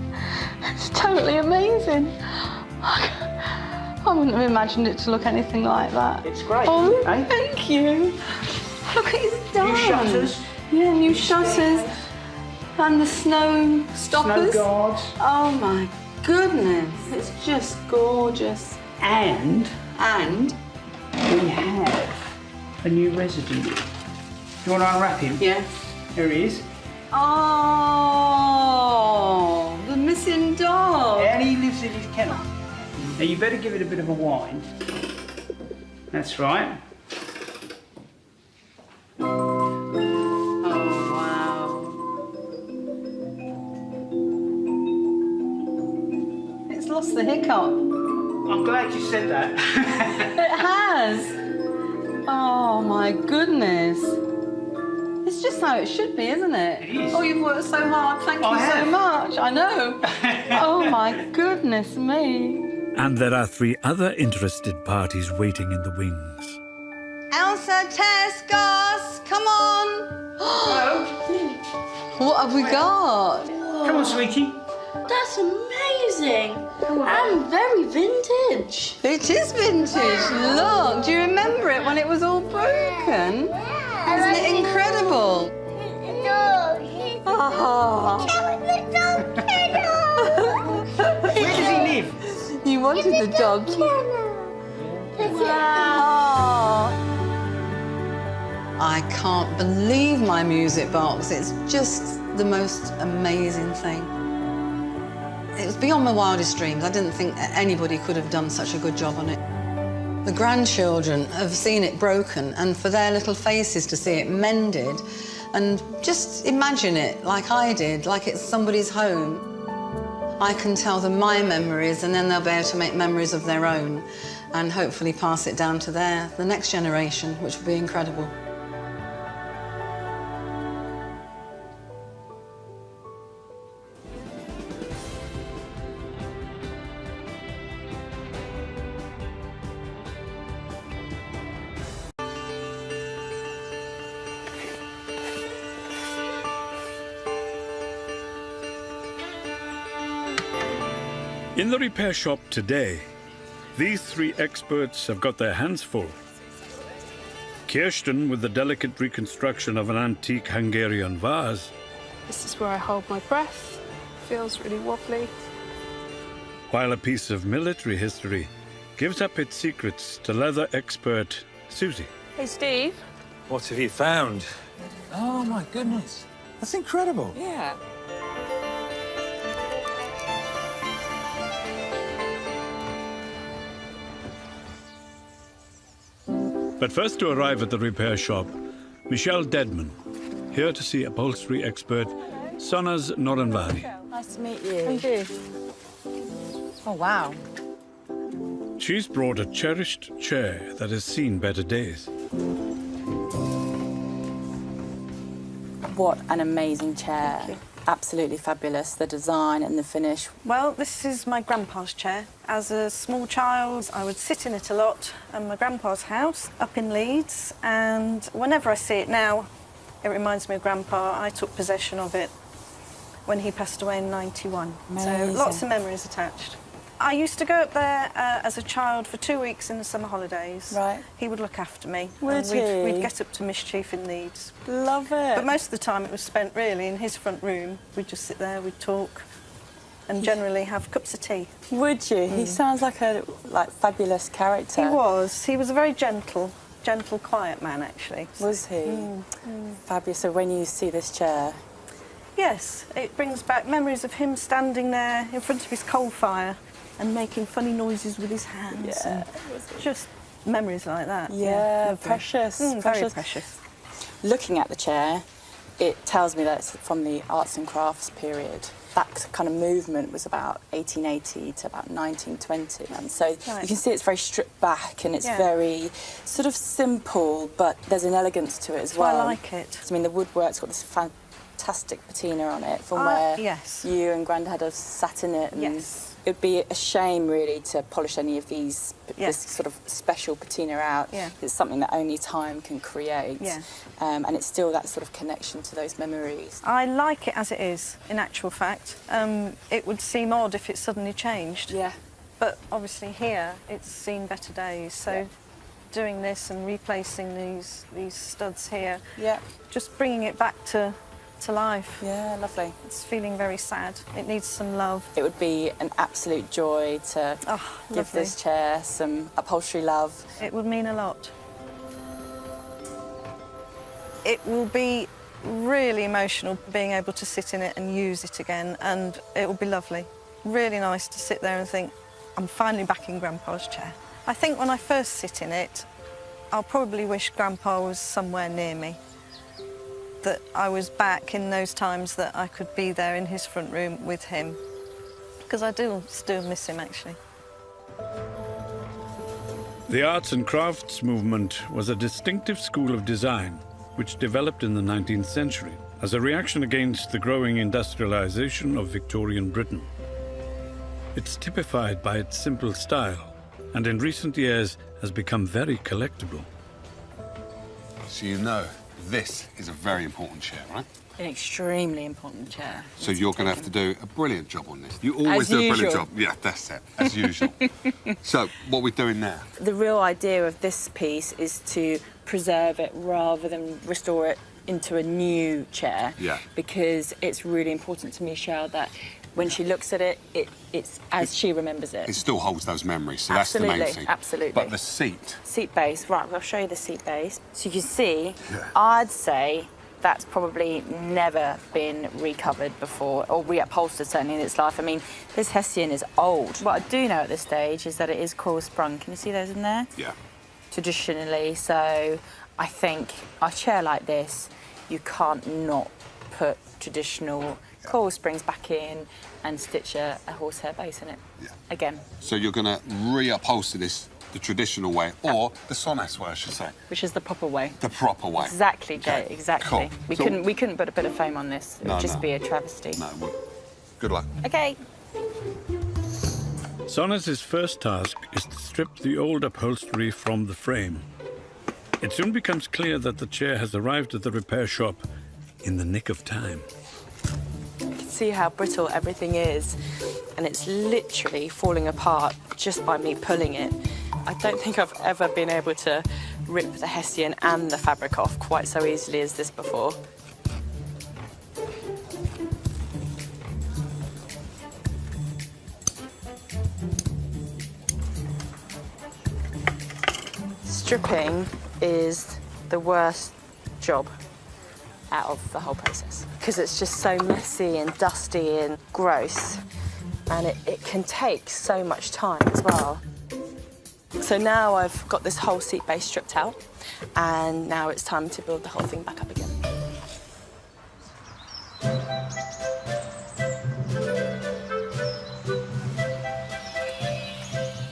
It's totally amazing. I wouldn't have imagined it to look anything like that. It's great, Oh, eh? thank you. Look, it's done. New shutters. Yeah, new shutters. And the snow stoppers. Snow guards. Oh, my goodness. It's just gorgeous. And And? we have a new resident. Do you want to unwrap him? Yes. Here he is. Oh, the missing dog. And he lives in his kennel. Now, you better give it a bit of a whine. That's right. Oh, wow. It's lost the hiccup. I'm glad you said that. It has. Oh my goodness. It's just how it should be, isn't it? It is. Oh, you've worked so hard. Thank you so much. I know. Oh my goodness me. And there are 3 other interested parties waiting in the wings. Elsa, Tescos, come on. Hello. What have we got? Come on, sweetie. That's amazing. And very vintage. It is vintage. Look, do you remember it when it was all broken? Isn't it incredible? Oh. Where does he live? You wanted the dog. Wow. I can't believe my music box. It's just the most amazing thing. It was beyond my wildest dreams. I didn't think anybody could have done such a good job on it. The grandchildren have seen it broken, and for their little faces to see it mended, and just imagine it like I did, like it's somebody's home. I can tell them my memories, and then they'll be able to make memories of their own and hopefully pass it down to the next generation, which will be incredible. In the repair shop today, these 3 experts have got their hands full. Kirsten with the delicate reconstruction of an antique Hungarian vase. This is where I hold my breath. Feels really wobbly. While a piece of military history gives up its secrets to leather expert Susie. Hey, Steve. What have you found? Oh, my goodness. That's incredible. Yeah. But first to arrive at the repair shop, Michelle Dedman, here to see upholstery expert Sonas Norenvari. Nice to meet you. Thank you. Oh, wow. She's brought a cherished chair that has seen better days. What an amazing chair. Absolutely fabulous, the design and the finish. Well, this is my grandpa's chair. As a small child, I would sit in it a lot at my grandpa's house up in Leeds, and whenever I see it now, it reminds me of Grandpa. I took possession of it when he passed away in '91. Amazing. So lots of memories attached. I used to go up there as a child for 2 weeks in the summer holidays. Right. He would look after me. Would and he? We'd get up to mischief in Leeds. Love it. But most of the time it was spent really in his front room. We'd just sit there, we'd talk, and generally have cups of tea. Would you? He sounds like a fabulous character. He was. He was a very gentle, quiet man, actually. Was he? Fabulous. So when you see this chair... Yes, it brings back memories of him standing there in front of his coal fire and making funny noises with his hands. Yeah. Just memories like that. Yeah, lovely. precious. Very precious. Looking at the chair, it tells me that it's from the arts and crafts period. That kind of movement was about 1880 to about 1920. And so you can see it's very stripped back and it's very sort of simple, but there's an elegance to it as well. I like it. I mean, the woodwork's got this fantastic patina on it from where you and Grandad have sat in it. And it'd be a shame, really, to polish any of these, this sort of special patina out. It's something that only time can create. And it's still that sort of connection to those memories. I like it as it is, in actual fact. It would seem odd if it suddenly changed. But obviously here, it's seen better days. So doing this and replacing these studs here, just bringing it back to life. Yeah, lovely. It's feeling very sad. It needs some love. It would be an absolute joy to give this chair some upholstery love. It would mean a lot. It will be really emotional being able to sit in it and use it again, and it will be lovely. Really nice to sit there and think, I'm finally back in Grandpa's chair. I think when I first sit in it, I'll probably wish Grandpa was somewhere near me, that I was back in those times that I could be there in his front room with him, because I do still miss him, actually. The arts and crafts movement was a distinctive school of design which developed in the 19th century as a reaction against the growing industrialization of Victorian Britain. It's typified by its simple style, and in recent years has become very collectible. So you know, this is a very important chair, right? An extremely important chair. So you're going to have to do a brilliant job on this. You always do a brilliant job. Yeah, that's it, as usual. So, what are we doing now? The real idea of this piece is to preserve it rather than restore it into a new chair. Yeah. Because it's really important to Michelle that when she looks at it, it's as she remembers it. It still holds those memories, so Absolutely, that's the main thing. absolutely. But the seat. Seat base, right, I'll show you the seat base. So you can see, I'd say that's probably never been recovered before, or reupholstered certainly in its life. I mean, this Hessian is old. What I do know at this stage is that it is coil sprung. Can you see those in there? Yeah. Traditionally, so I think a chair like this, you can't not put traditional coil springs back in and stitch a horsehair base in it. Yeah. Again. So you're going to reupholster this the traditional way, or the Sonnes way, I should say. Which is the proper way. The proper way. Exactly, Jay, exactly. Cool. We couldn't put a bit of foam on this. It would just be a travesty. No, it wouldn't. Good luck. Okay. Sonnes' first task is to strip the old upholstery from the frame. It soon becomes clear that the chair has arrived at the repair shop in the nick of time. You can see how brittle everything is, and it's literally falling apart just by me pulling it. I don't think I've ever been able to rip the Hessian and the fabric off quite so easily as this before. Stripping is the worst job out of the whole process because it's just so messy and dusty and gross, and it can take so much time as well. So now I've got this whole seat base stripped out, and now it's time to build the whole thing back up again.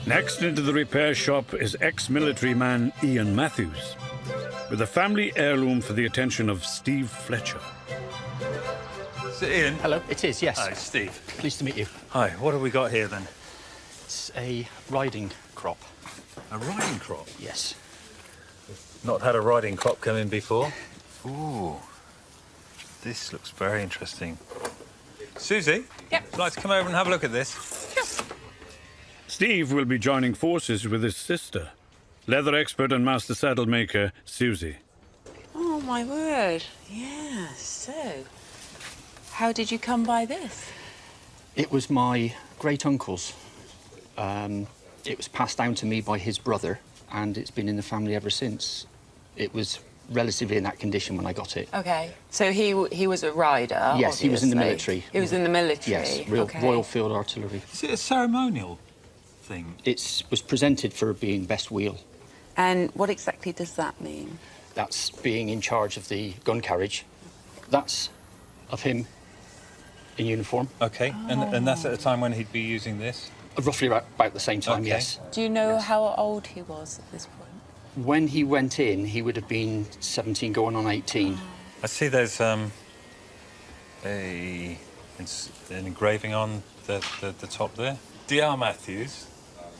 Next into the repair shop is ex-military man Ian Matthews, with a family heirloom for the attention of Steve Fletcher. Is it Ian? Hello, it is, yes. Hi, Steve. Pleased to meet you. Hi, what have we got here then? It's a riding crop. A riding crop? Yes. Not had a riding crop come in before. Ooh, this looks very interesting. Susie? Yep. Would you like to come over and have a look at this? Sure. Steve will be joining forces with his sister, leather expert and master saddle maker Susie. Oh, my word. Yeah, so how did you come by this? It was my great-uncle's. It was passed down to me by his brother, and it's been in the family ever since. It was relatively in that condition when I got it. Okay, so he was a rider, Yes, obviously. he was in the military. He was in the military? Yes, okay. Royal Field Artillery. Is it a ceremonial thing? It was presented for being best wheel. And what exactly does that mean? That's being in charge of the gun carriage. That's of him in uniform. Okay, and that's at a time when he'd be using this? Roughly about the same time, Okay. yes. Do you know how old he was at this point? When he went in, he would have been 17 going on 18. I see there's an engraving on the top there. D.R. Matthews.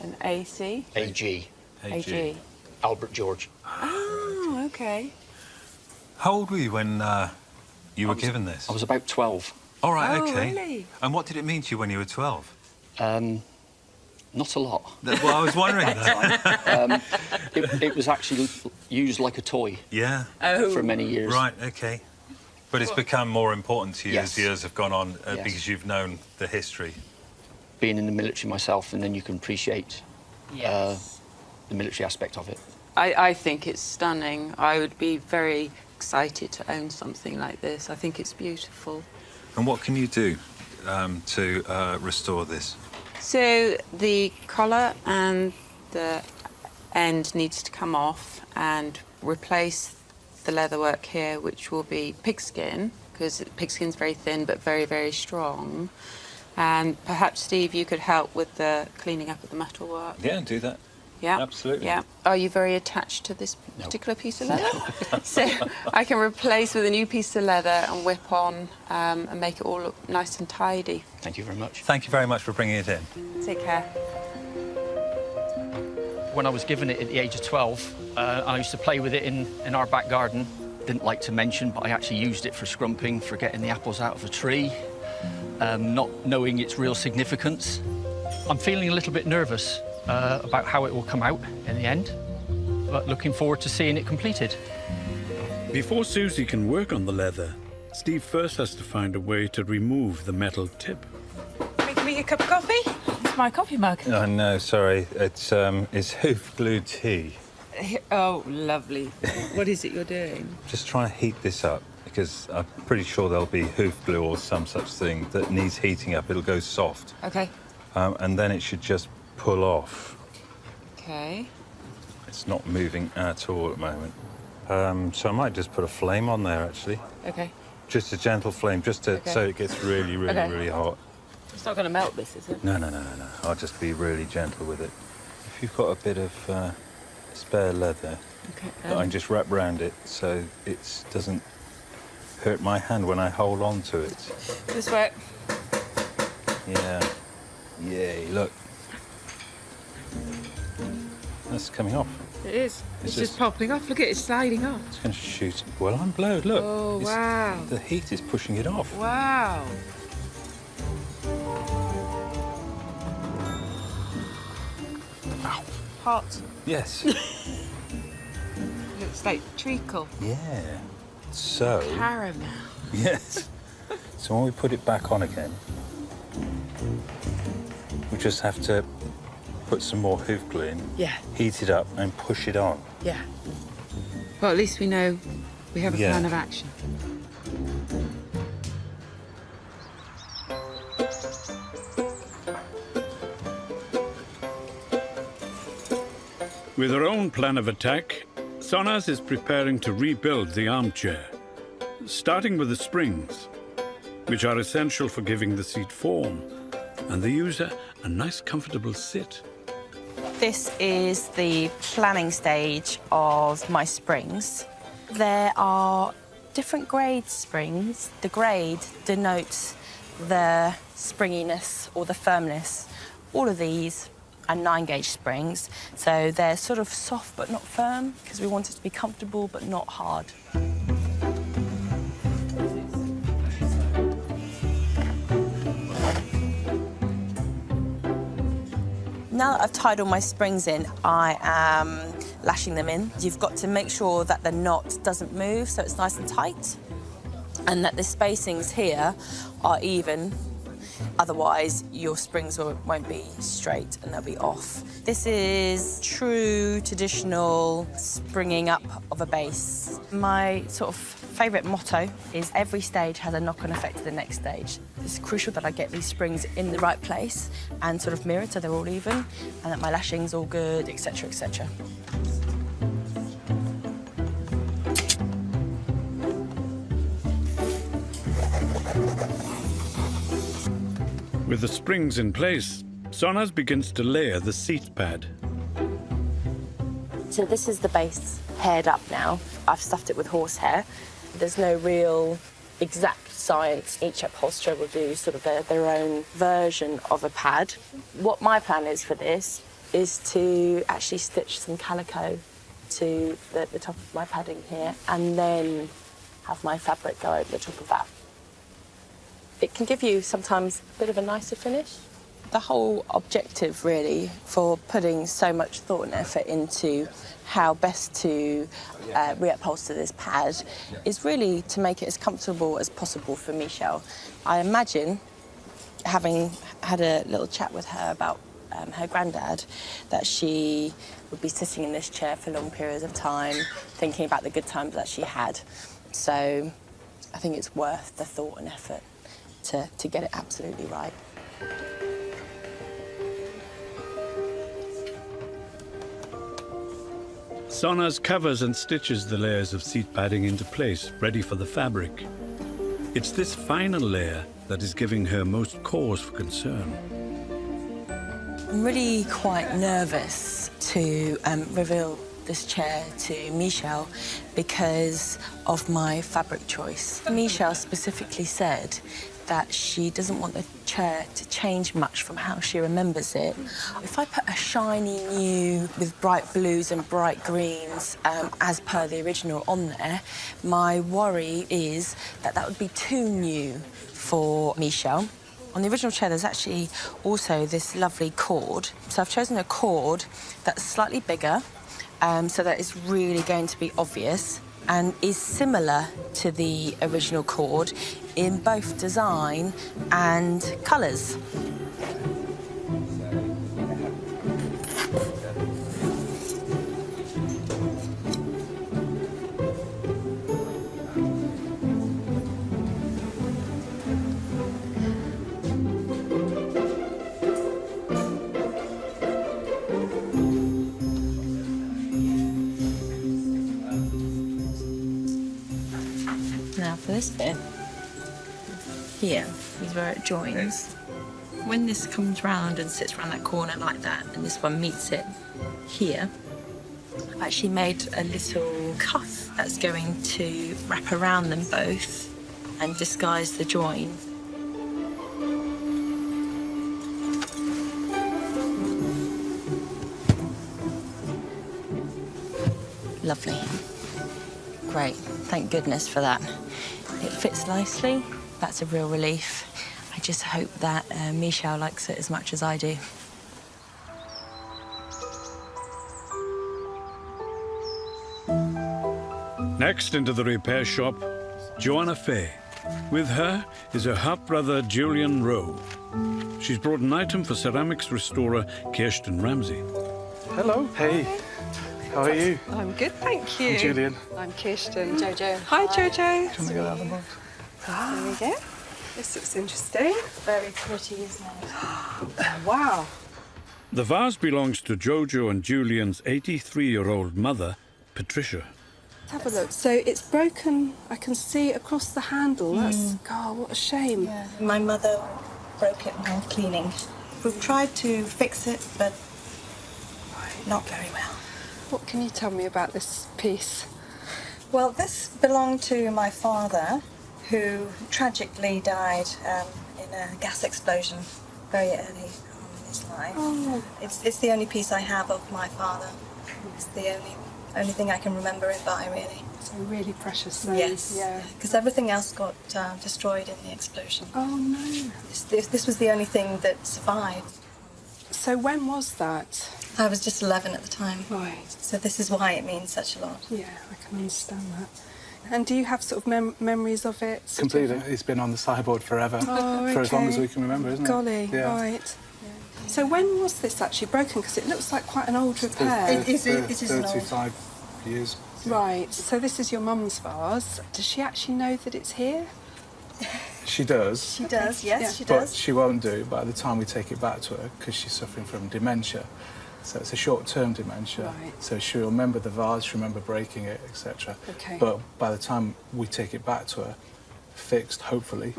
An AC? AG. AG. Albert George. Oh, okay. How old were you when you were given this? I was about 12. All right, Oh, okay. really? And what did it mean to you when you were 12? Not a lot. Well, I was wondering that. It was actually used like a toy. Yeah. For many years. Right, okay. But it's become more important to you Yes. as years have gone on Yes. because you've known the history. Being in the military myself, and then you can appreciate the military aspect of it. I think it's stunning. I would be very excited to own something like this. I think it's beautiful. And what can you do to restore this? So the collar and the end needs to come off and replace the leatherwork here, which will be pigskin, because pigskin's very thin but very, very strong. And perhaps, Steve, you could help with the cleaning up of the metalwork. Yeah, do that. Yeah. Absolutely. Yeah. Are you very attached to this particular piece of leather? So I can replace with a new piece of leather and whip on and make it all look nice and tidy. Thank you very much. Thank you very much for bringing it in. Take care. When I was given it at the age of 12, I used to play with it in our back garden. Didn't like to mention, but I actually used it for scrumping, for getting the apples out of a tree, not knowing its real significance. I'm feeling a little bit nervous about how it will come out in the end, but looking forward to seeing it completed. Before Susie can work on the leather, Steve first has to find a way to remove the metal tip. Make me a cup of coffee? It's my coffee mug. Oh, no, sorry. It's hoof glue tea. Oh, lovely. What is it you're doing? Just trying to heat this up, because I'm pretty sure there'll be hoof glue or some such thing that needs heating up. It'll go soft. Okay. And then it should just pull off. Okay. It's not moving at all at the moment. So I might just put a flame on there, actually. Okay. Just a gentle flame, just to, so it gets really, really, really hot. It's not going to melt this, is it? No. I'll just be really gentle with it. If you've got a bit of spare leather, that I can just wrap around it so it doesn't hurt my hand when I hold on to it. This way. Yeah. Yay, look. That's coming off. It is. It's just popping off. Look at it, it's sliding off. It's going to shoot. Well, I'm blowed, look. Oh, wow. The heat is pushing it off. Wow. Ow. Hot. Yes. Looks like treacle. Yeah. So... Caramel. Yes. So when we put it back on again, we just have to put some more hoof glue in, heat it up and push it on. Yeah. Well, at least we know we have a plan of action. With her own plan of attack, Sonas is preparing to rebuild the armchair, starting with the springs, which are essential for giving the seat form and the user a nice, comfortable sit. This is the planning stage of my springs. There are different grade springs. The grade denotes the springiness or the firmness. All of these are 9-gauge springs, so they're sort of soft but not firm because we want it to be comfortable but not hard. Now that I've tied all my springs in, I am lashing them in. You've got to make sure that the knot doesn't move so it's nice and tight and that the spacings here are even. Otherwise, your springs won't be straight and they'll be off. This is true, traditional springing up of a base. My sort of favourite motto is every stage has a knock-on effect to the next stage. It's crucial that I get these springs in the right place and sort of mirrored so they're all even and that my lashing's all good, etc., etc. With the springs in place, Sonas begins to layer the seat pad. So this is the base haired up now. I've stuffed it with horsehair. There's no real exact science. Each upholsterer will do sort of their own version of a pad. What my plan is for this is to actually stitch some calico to the top of my padding here and then have my fabric go over the top of that. It can give you sometimes a bit of a nicer finish. The whole objective, really, for putting so much thought and effort into how best to reupholster this pad is really to make it as comfortable as possible for Michelle. I imagine, having had a little chat with her about her granddad, that she would be sitting in this chair for long periods of time, thinking about the good times that she had. So I think it's worth the thought and effort to get it absolutely right. Sonas covers and stitches the layers of seat padding into place, ready for the fabric. It's this final layer that is giving her most cause for concern. I'm really quite nervous to reveal this chair to Michelle because of my fabric choice. Michelle specifically said that she doesn't want the chair to change much from how she remembers it. If I put a shiny new with bright blues and bright greens as per the original on there, my worry is that that would be too new for Michelle. On the original chair, there's actually also this lovely cord. So I've chosen a cord that's slightly bigger, so that it's really going to be obvious and is similar to the original cord in both design and colours. Now for this bit, here is where it joins. When this comes round and sits around that corner like that, and this one meets it here, I've actually made a little cuff that's going to wrap around them both and disguise the join. Lovely. Great, thank goodness for that. It fits nicely, that's a real relief. I just hope that Michelle likes it as much as I do. Next into the repair shop, Joanna Fay. With her is her half-brother Julian Rowe. She's brought an item for ceramics restorer Kirsten Ramsey. Hello. Hey. How are you? I'm good, thank you. I'm Julian. I'm Kirsten. Jojo. Hi, Jojo. Do you want to go out of the box? There we go. This looks interesting. Very pretty, isn't it? Wow. The vase belongs to Jojo and Julian's 83-year-old mother, Patricia. Let's have a look. So it's broken. I can see across the handle. That's, God, what a shame. Yeah. My mother broke it while cleaning. We've tried to fix it, but not very well. What can you tell me about this piece? Well, this belonged to my father, who tragically died in a gas explosion very early on in his life. Oh. It's the only piece I have of my father. It's the only thing I can remember it by, really. It's a really precious thing. Yes. Yeah. Because everything else got destroyed in the explosion. Oh, no. This was the only thing that survived. So when was that? I was just 11 at the time. Right. So this is why it means such a lot. Yeah, I can understand that. And do you have sort of memories of it? Completely. It's been on the sideboard forever. Oh, okay. For as long as we can remember, isn't it? Golly, Yeah. right. So when was this actually broken? Because it looks like quite an old repair. It is an old. 35 years. Right. So this is your mum's vase. Does she actually know that it's here? She does. She does, yes, Yeah. she But does. she won't do by the time we take it back to her because she's suffering from dementia. So it's a short-term dementia. Right. So she'll remember the vase, she'll remember breaking it, etc. Okay. But by the time we take it back to her, fixed, hopefully,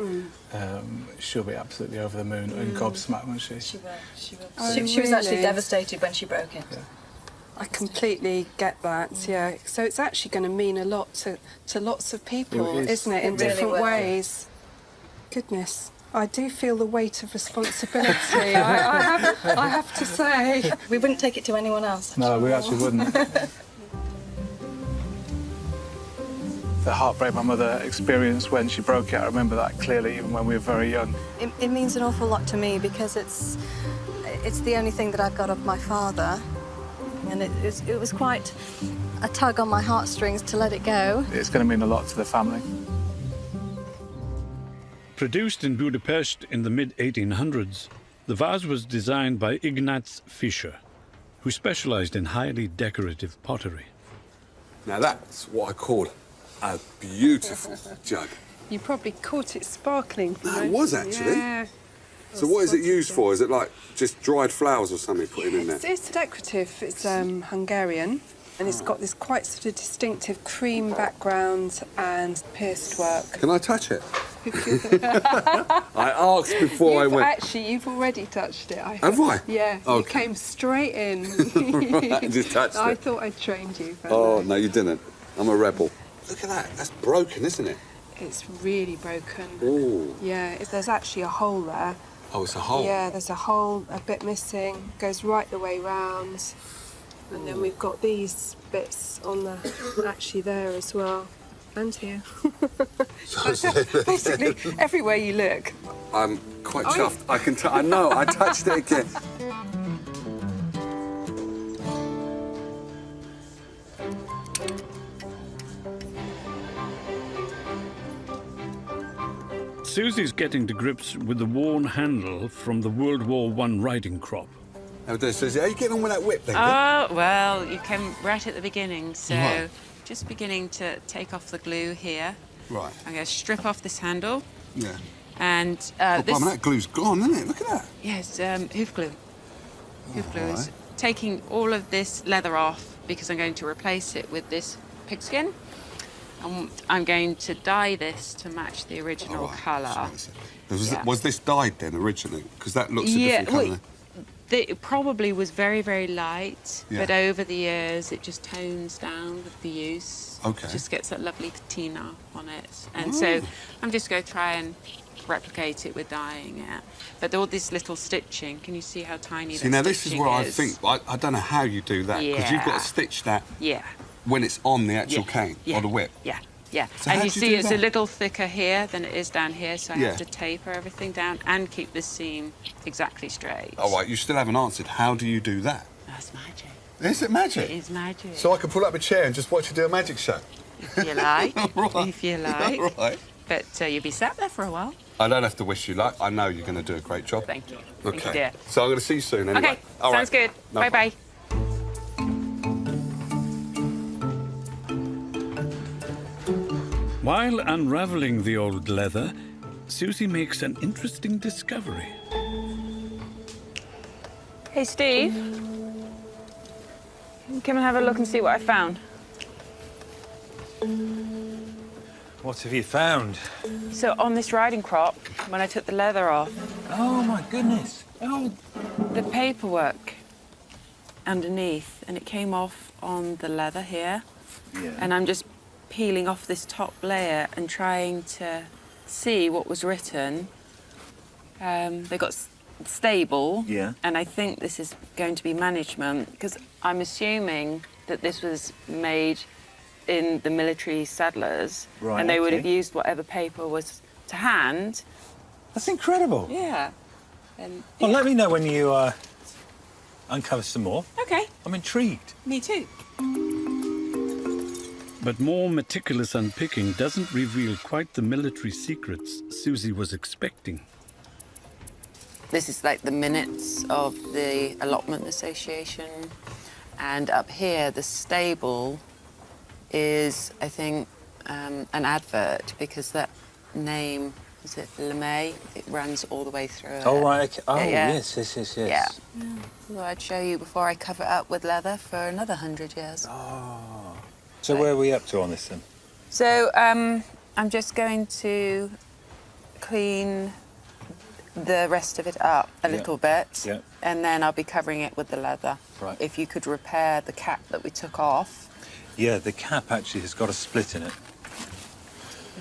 she'll be absolutely over the moon and gobsmacked, won't she? She will. She will. Oh, She was actually really? devastated when she broke it. Yeah. I completely get that, yeah. So it's actually going to mean a lot to lots of people, It is. isn't it, in It really different will. ways. Goodness, I do feel the weight of responsibility, I have to say. We wouldn't take it to anyone else. No, we actually wouldn't. The heartbreak my mother experienced when she broke it, I remember that clearly, even when we were very young. It means an awful lot to me because it's the only thing that I've got of my father, and it was quite a tug on my heartstrings to let it go. It's going to mean a lot to the family. Produced in Budapest in the mid-1800s, the vase was designed by Ignaz Fischer, who specialized in highly decorative pottery. Now that's what I call a beautiful jug. You probably caught it sparkling. No, it was actually. Yeah. So what is it used for? Is it like just dried flowers or something put in there? It's decorative. It's Hungarian, and it's got this quite sort of distinctive cream background and pierced work. Can I touch it? I asked before I went. Actually, you've already touched it. Have I? Yeah, Okay. you came straight in. Right, just touched I it. thought I'd trained you. Oh, no, you didn't. I'm a rebel. Look at that. That's broken, isn't it? It's really broken. Ooh. Yeah, there's actually a hole there. Oh, it's a hole. Yeah, there's a hole, a bit missing. Goes right the way round. And then we've got these bits on the actually there as well. And here. Basically, everywhere you look. I'm quite chuffed. I know, I touched it again. Susie's getting to grips with the worn handle from the World War I riding crop. How are you getting on with that whip then? Oh, well, you came right at the beginning, so Right. just beginning to take off the glue here. Right. I'm going to strip off this handle. Yeah. And Oh, this... Blimey, that glue's gone, isn't it? Look at that. Yes, hoof glue. Hoof glue is right. taking all of this leather off because I'm going to replace it with this pigskin. And I'm going to dye this to match the original colour. Was this dyed then originally? Because that looks a different colour. It probably was very, very light, Yeah. but over the years it just tones down with the use. Okay. It just gets that lovely patina on it. And so I'm just going to try and replicate it with dyeing it. But all this little stitching, can you see how tiny See, that now this is stitching where I think, I don't know how you do that, because you've got Yeah. to stitch that Yeah. when it's on the actual Yeah. cane Yeah. or the whip. Yeah. Yeah, So and how you do you see do it's that? a little thicker here than it is down here, so I Yeah. have to taper everything down and keep this seam exactly straight. All right, you still haven't answered. How do you do that? That's magic. Is it magic? It is magic. So I can pull up a chair and just watch you do a magic show? If you like. Right. If you like. Right. But you'll be sat there for a while. I don't have to wish you luck. I know you're going to do a great job. Thank you. Okay. Thank you, dear. So I'm going to see you soon anyway. Okay, All right. sounds good. No Bye-bye. While unravelling the old leather, Susie makes an interesting discovery. Hey, Steve. Come and have a look and see what I found. What have you found? So on this riding crop, when I took the leather off... Oh, my goodness. Oh, the paperwork underneath, and it came off on the leather here. Yeah. And I'm just peeling off this top layer and trying to see what was written. They got stable. Yeah. And I think this is going to be management, because I'm assuming that this was made in the military settlers. Right, and they would okay. have used whatever paper was to hand. That's incredible. Yeah. And, Well, let me know when you uncover some more. Okay. I'm intrigued. Me too. But more meticulous unpicking doesn't reveal quite the military secrets Susie was expecting. This is like the minutes of the allotment association. And up here, the stable is, I think, an advert, because that name, is it LeMay? It runs all the way through it. Oh, right. Okay. Oh, Yeah. yes. Yeah. Well, I'd show you before I cover it up with leather for another 100 years. So where are we up to on this then? So I'm just going to clean the rest of it up a little bit, Yeah. and then I'll be covering it with the leather. Right. If you could repair the cap that we took off. Yeah, the cap actually has got a split in it.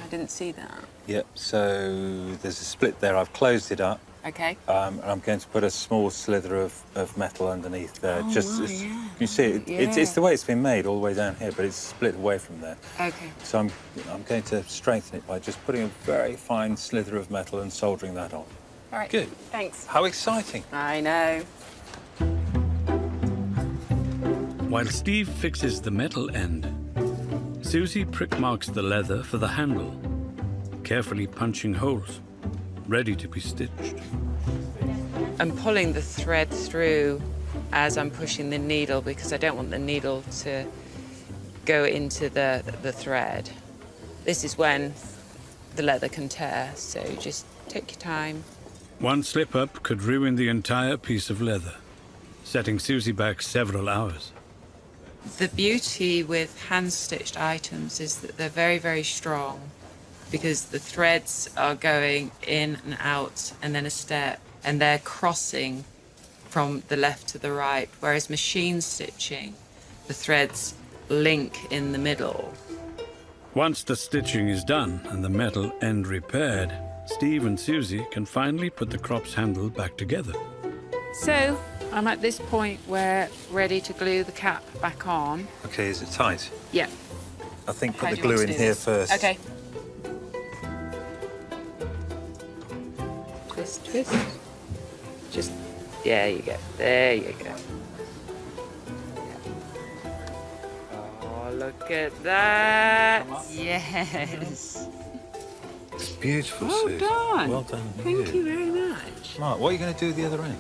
I didn't see that. Yep, so there's a split there. I've closed it up. Okay. And I'm going to put a small slither of metal underneath there. Oh, Just right, it's- yeah. You see, it's Yeah. the way it's been made all the way down here, but it's split away from there. Okay. So I'm going to strengthen it by just putting a very fine slither of metal and soldering that on. All right. Good. Thanks. How exciting. I know. While Steve fixes the metal end, Susie prick marks the leather for the handle, carefully punching holes, ready to be stitched. I'm pulling the thread through as I'm pushing the needle, because I don't want the needle to go into the thread. This is when the leather can tear, so just take your time. One slip-up could ruin the entire piece of leather, setting Susie back several hours. The beauty with hand-stitched items is that they're very, very strong. because the threads are going in and out and then a step, and they're crossing from the left to the right, whereas machine stitching, the threads link in the middle. Once the stitching is done and the metal end repaired, Steve and Susie can finally put the crop's handle back together. So I'm at this point where ready to glue the cap back on. Okay, is it tight? Yeah. I think How put the do you want glue to in do here this? first. Okay. Twist, twist. Just, there you go. There you go. Oh, look at that. Yes. It's beautiful, Well Sue. done. Well done. Thank you very much. Mark, what are you going to do at the other end?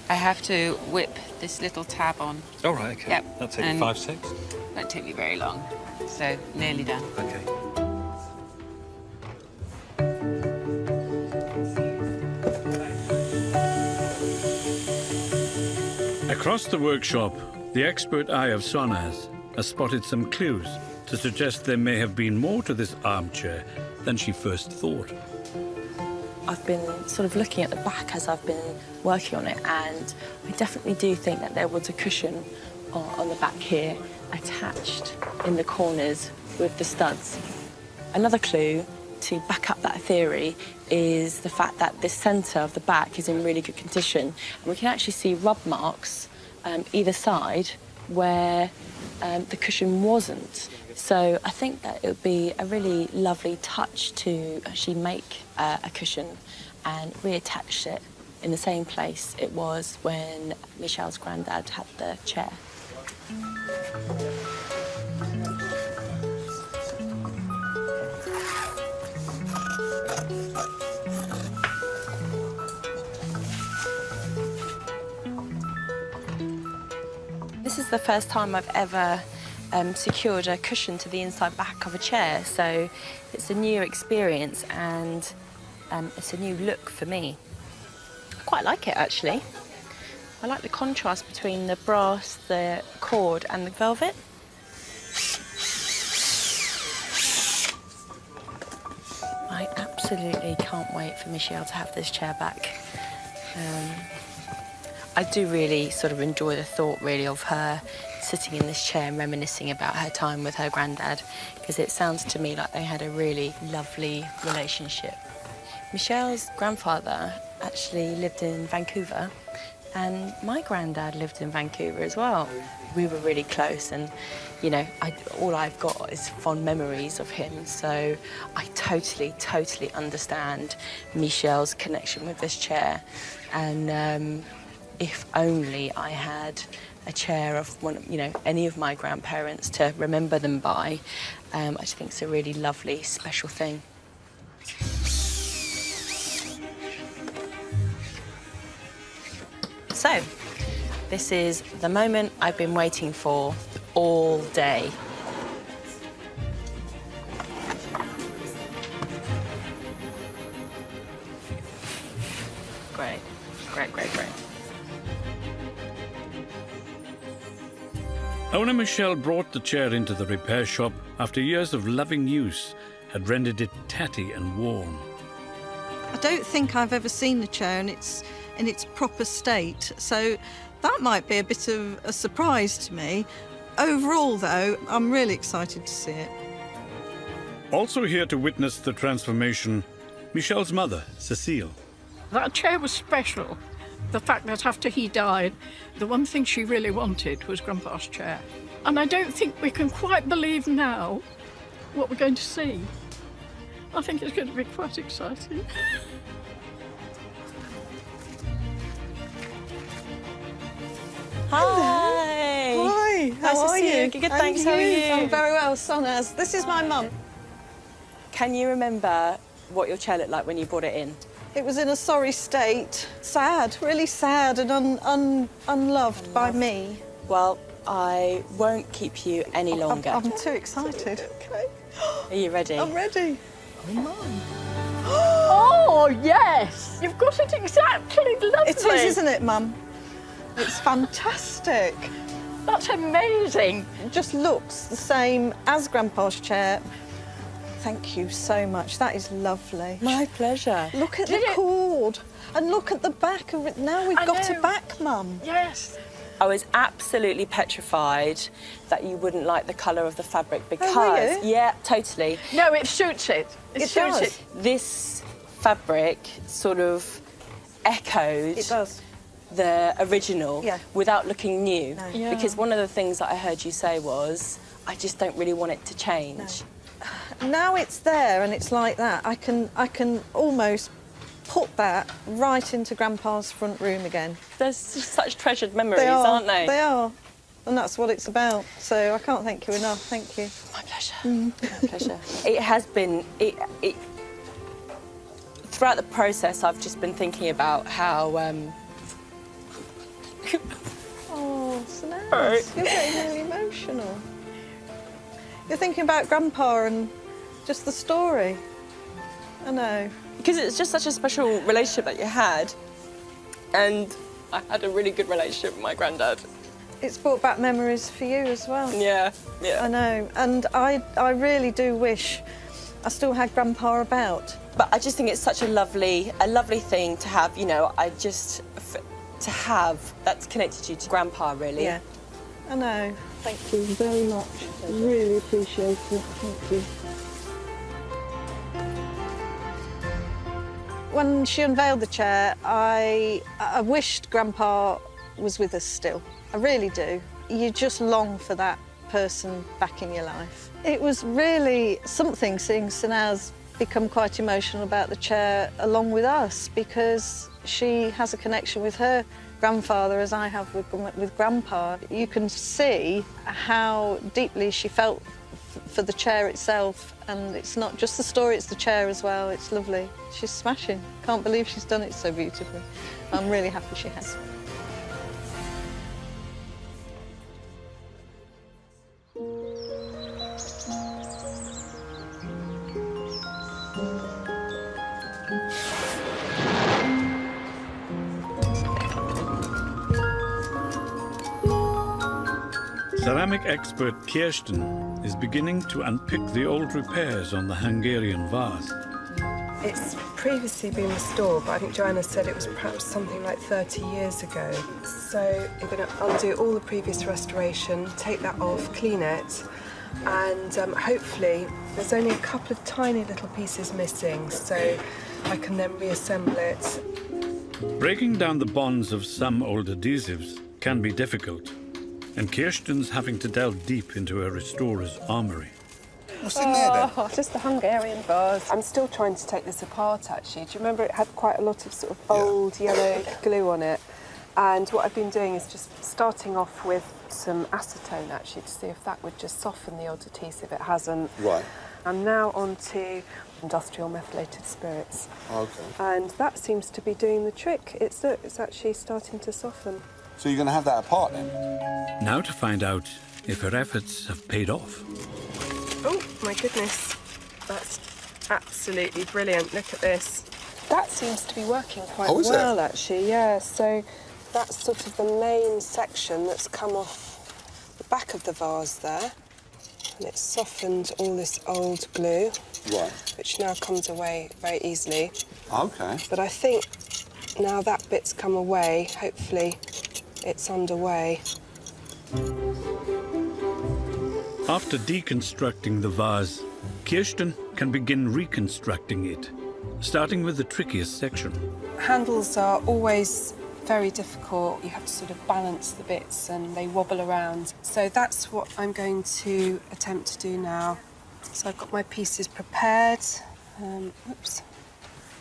I have to whip this little tab on. Oh, right, okay. Yep. That'll take you And 5 6. Won't take me very long. So, nearly done. Okay. Across the workshop, the expert eye of Sonaz has spotted some clues to suggest there may have been more to this armchair than she first thought. I've been sort of looking at the back as I've been working on it, and I definitely do think that there was a cushion on the back here attached in the corners with the studs. Another clue to back up that theory is the fact that the centre of the back is in really good condition, and we can actually see rub marks either side where the cushion wasn't. So I think that it would be a really lovely touch to actually make a cushion and reattach it in the same place it was when Michelle's granddad had the chair. This is the first time I've ever secured a cushion to the inside back of a chair, so it's a new experience and it's a new look for me. I quite like it, actually. I like the contrast between the brass, the cord and the velvet. I absolutely can't wait for Michelle to have this chair back. I do really sort of enjoy the thought, really, of her sitting in this chair and reminiscing about her time with her granddad, because it sounds to me like they had a really lovely relationship. Michelle's grandfather actually lived in Vancouver, and my granddad lived in Vancouver as well. We were really close, and, you know, all I've got is fond memories of him, so I totally, totally understand Michelle's connection with this chair. And if only I had a chair of one, you know, any of my grandparents to remember them by, I just think it's a really lovely, special thing. So, this is the moment I've been waiting for all day. Great, great, great, great. Owner Michelle brought the chair into the repair shop after years of loving use had rendered it tatty and worn. I don't think I've ever seen the chair in its proper state, so that might be a bit of a surprise to me. Overall, though, I'm really excited to see it. Also here to witness the transformation, Michelle's mother, Cecile. That chair was special. The fact that after he died, the one thing she really wanted was Grandpa's chair. And I don't think we can quite believe now what we're going to see. I think it's going to be quite exciting. Hi! Hi, Nice how to are see you? Good, thanks, how are you? I'm very well, Sonaz. This is my mum. Can you remember what your chair looked like when you brought it in? It was in a sorry state. Sad, really sad and unloved by me. Well, I won't keep you any longer. I'm too excited. Okay. Are you ready? I'm ready. Oh, Mum. Oh, yes! You've got it exactly lovely. It is, isn't it, Mum? It's fantastic. That's amazing. It just looks the same as Grandpa's chair. thank you so much. That is lovely. My pleasure. Look at the cord and look at the back of it. Now we've got a back, Mum. Yes. I was absolutely petrified that you wouldn't like the colour of the fabric because... Oh, were you? Yeah, totally. No, it suits it. It suits does. it. This fabric sort of echoed... It does. The original without looking new. No. Yeah. Because one of the things that I heard you say was, I just don't really want it to change. No. Now it's there and it's like that, I can almost put that right into Grandpa's front room again. There's such treasured memories, aren't they? They are. And that's what it's about. So I can't thank you enough. Thank you. My pleasure. My pleasure. It has been... Throughout the process, I've just been thinking about how... Oh, so nice. You're getting really emotional. You're thinking about Grandpa and just the story. I know. Because it's just such a special relationship that you had. And I had a really good relationship with my granddad. It's brought back memories for you as well. Yeah, yeah. I know. And I really do wish I still had Grandpa about. But I just think it's such a lovely thing to have, you know, to have that's connected you to Grandpa, really. Yeah, I know. Thank you very much. I really appreciate it. Thank you. When she unveiled the chair, I wished Grandpa was with us still. I really do. You just long for that person back in your life. It was really something seeing Sanaz become quite emotional about the chair along with us, because she has a connection with her grandfather as I have with Grandpa. You can see how deeply she felt for the chair itself, and it's not just the story, it's the chair as well. It's lovely. She's smashing. Can't believe she's done it so beautifully. I'm really happy she has. Ceramic expert Kirsten is beginning to unpick the old repairs on the Hungarian vase. It's previously been restored, but I think Joanna said it was perhaps something like 30 years ago. So I'm going to undo all the previous restoration, take that off, clean it, and hopefully there's only a couple of tiny little pieces missing, so I can then reassemble it. Breaking down the bonds of some old adhesives can be difficult, and Kirsten's having to delve deep into her restorer's armoury. What's in there then? Oh, just the Hungarian vase. I'm still trying to take this apart, actually. Do you remember it had quite a lot of sort of old yellow glue on it? And what I've been doing is just starting off with some acetone, actually, to see if that would just soften the old adhesive. It hasn't. Right. I'm now on to industrial methylated spirits. Okay. And that seems to be doing the trick. It's actually starting to soften. So you're going to have that apart then? Now to find out if her efforts have paid off. Oh, my goodness. That's absolutely brilliant. Look at this. That seems to be working quite well, actually, yeah. So that's sort of the main section that's come off the back of the vase there. And it's softened all this old glue, right, which now comes away very easily. Okay. But I think now that bit's come away, hopefully it's underway. After deconstructing the vase, Kirsten can begin reconstructing it, starting with the trickiest section. Handles are always very difficult. You have to sort of balance the bits and they wobble around. So that's what I'm going to attempt to do now. So I've got my pieces prepared. Oops.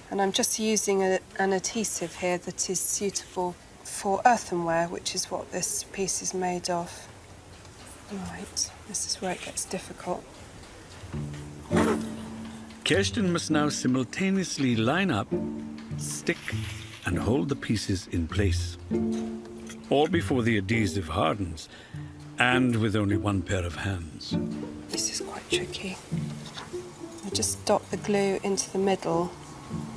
And I'm just using an adhesive here that is suitable for earthenware, which is what this piece is made of. Right, this is where it gets difficult. Kirsten must now simultaneously line up, stick, and hold the pieces in place. All before the adhesive hardens, and with only one pair of hands. This is quite tricky. I just dot the glue into the middle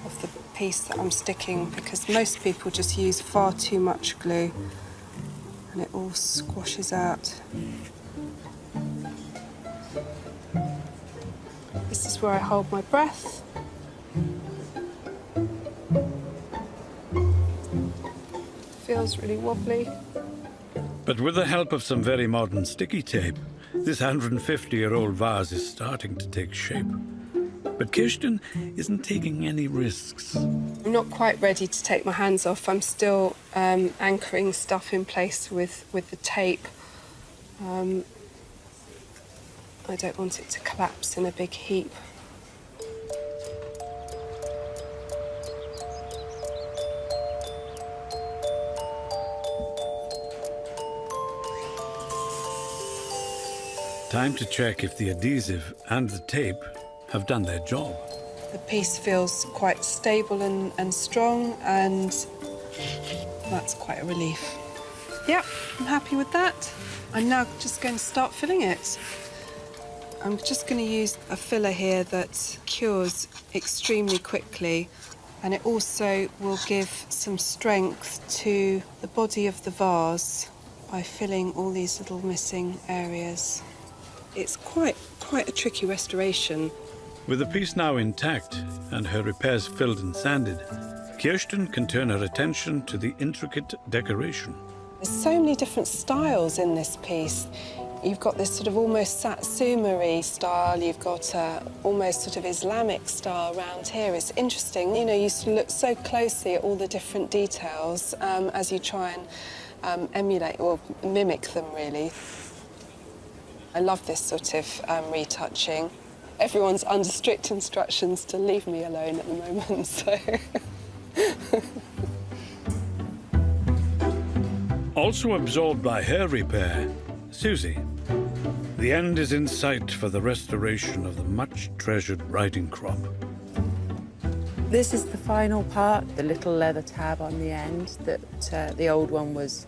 of the piece that I'm sticking, because most people just use far too much glue and it all squashes out. This is where I hold my breath. Feels really wobbly. But with the help of some very modern sticky tape, this 150-year-old vase is starting to take shape. But Kirsten isn't taking any risks. I'm not quite ready to take my hands off. I'm still anchoring stuff in place with the tape. I don't want it to collapse in a big heap. Time to check if the adhesive and the tape have done their job. The piece feels quite stable and strong, and that's quite a relief. Yep, I'm happy with that. I'm now just going to start filling it. I'm just going to use a filler here that cures extremely quickly, and it also will give some strength to the body of the vase by filling all these little missing areas. It's quite a tricky restoration. With the piece now intact and her repairs filled and sanded, Kirsten can turn her attention to the intricate decoration. There's so many different styles in this piece. You've got this sort of almost Satsuma-y style, you've got almost sort of Islamic style around here. It's interesting, you know, you sort of look so closely at all the different details as you try and emulate or mimic them, really. I love this sort of retouching. Everyone's under strict instructions to leave me alone at the moment, so... Also absorbed by her repair, Susie. The end is in sight for the restoration of the much-treasured writing crop. This is the final part, the little leather tab on the end that the old one was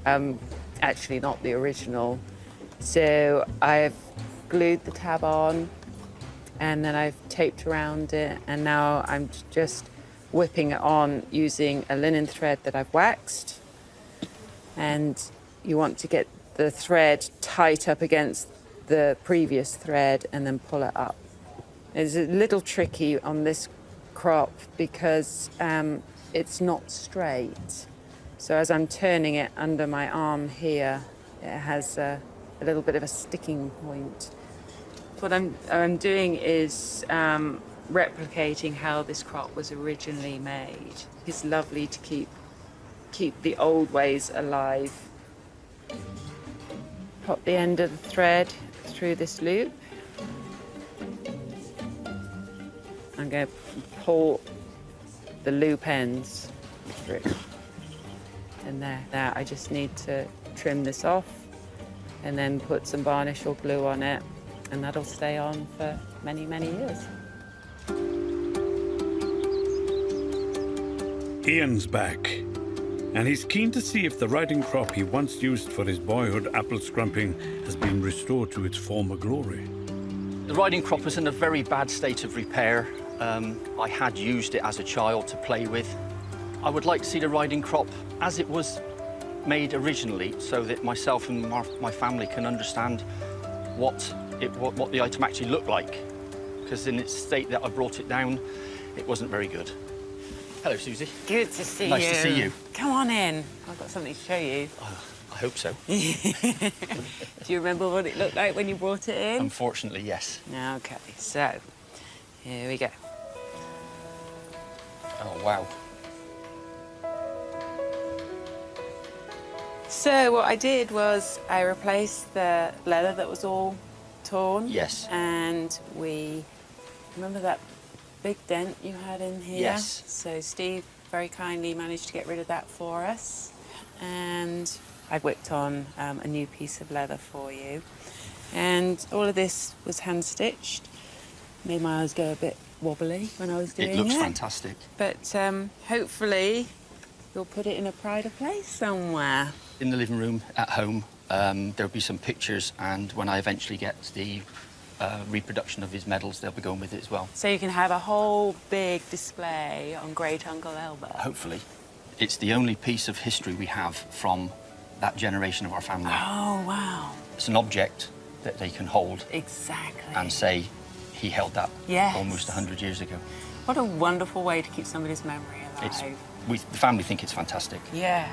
actually not the original. So I've glued the tab on and then I've taped around it, and now I'm just whipping it on using a linen thread that I've waxed. And you want to get the thread tight up against the previous thread and then pull it up. It's a little tricky on this crop because it's not straight. So as I'm turning it under my arm here, it has a little bit of a sticking point. What I'm doing is replicating how this crop was originally made. It's lovely to keep the old ways alive. Pop the end of the thread through this loop. I'm going to pull the loop ends through. And there, I just need to trim this off and then put some varnish or glue on it, and that'll stay on for many, many years. Ian's back, and he's keen to see if the writing crop he once used for his boyhood apple scrumping has been restored to its former glory. The riding crop was in a very bad state of repair. I had used it as a child to play with. I would like to see the riding crop as it was made originally, so that myself and my family can understand what the item actually looked like. Because in its state that I brought it down, it wasn't very good. Hello, Susie. Good to see you. Nice to see you. Come on in. I've got something to show you. I hope so. Do you remember what it looked like when you brought it in? Unfortunately, yes. Okay, so here we go. Oh, wow. So what I did was I replaced the leather that was all torn. Yes. And remember that big dent you had in here? Yes. So Steve very kindly managed to get rid of that for us. And I whipped on a new piece of leather for you. And all of this was hand stitched. Made my eyes go a bit wobbly when I was doing it. It looks fantastic. But hopefully you'll put it in a pride of place somewhere. In the living room at home, there'll be some pictures, and when I eventually get the reproduction of his medals, they'll be going with it as well. So you can have a whole big display on Great Uncle Albert. Hopefully. It's the only piece of history we have from that generation of our family. Oh, wow. It's an object that they can hold. Exactly. And say, he held that Yes. almost 100 years ago. What a wonderful way to keep somebody's memory alive. The family think it's fantastic. Yeah.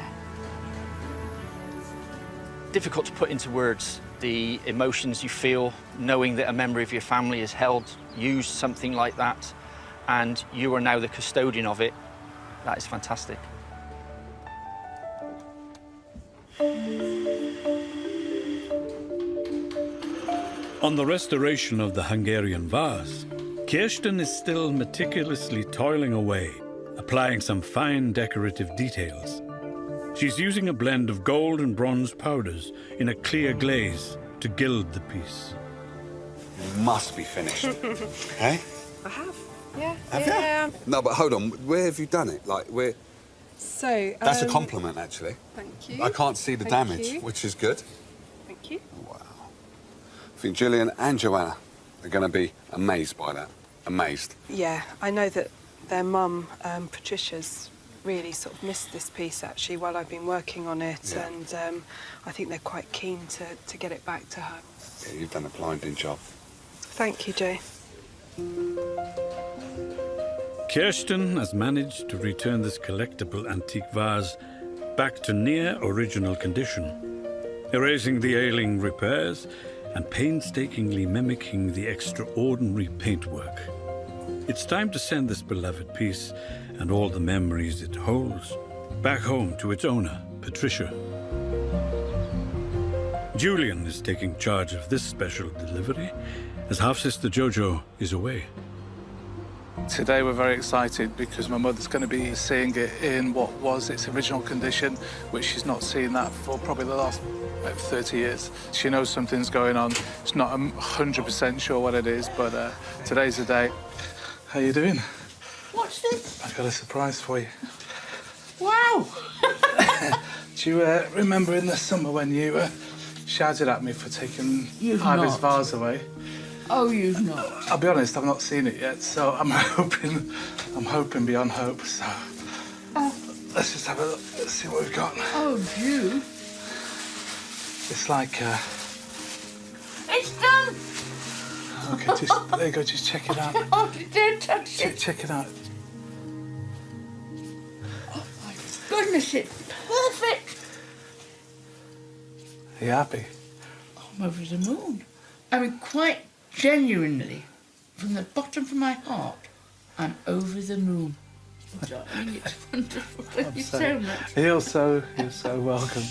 Difficult to put into words the emotions you feel knowing that a member of your family has used something like that, and you are now the custodian of it. That is fantastic. On the restoration of the Hungarian vase, Kirsten is still meticulously toiling away, applying some fine decorative details. She's using a blend of gold and bronze powders in a clear glaze to gild the piece. It must be finished. Hey? I have, yeah. Have yeah. you? No, but hold on. Where have you done it? Like, where? So, That's a compliment, actually. Thank you. I can't see the Thank damage, you. which is good. Thank you. I think Gillian and Joanna are going to be amazed by that. Amazed. Yeah, I know that their mum, Patricia's, really sort of missed this piece, actually, while I've been working on it, Yeah. and I think they're quite keen to get it back to her. Yeah, you've done a blinding job. Thank you, Jay. Kirsten has managed to return this collectible antique vase back to near original condition, erasing the ailing repairs and painstakingly mimicking the extraordinary paintwork. It's time to send this beloved piece and all the memories it holds back home to its owner, Patricia. Julian is taking charge of this special delivery as half-sister Jojo is away. Today we're very excited because my mother's going to be seeing it in what was its original condition, which she's not seen that for probably the last 30 years. She knows something's going on. She's not 100% sure what it is, but today's the day. How you doing? What's this? I've got a surprise for you. Wow! Do you remember in the summer when you shouted at me for taking You've Ivy's not. vase away? Oh, you've not. I'll be honest, I've not seen it yet, so I'm hoping beyond hope. So let's just have a look. Let's see what we've got. Oh, you. It's like It's done! okay, there you go. Just check it out. Oh, don't touch it. Check it out. Goodness, it's perfect. Are you happy? I'm over the moon. I mean, quite genuinely, from the bottom of my heart, I'm over the moon. Darling, it's wonderful. Thank you so much. You're so welcome.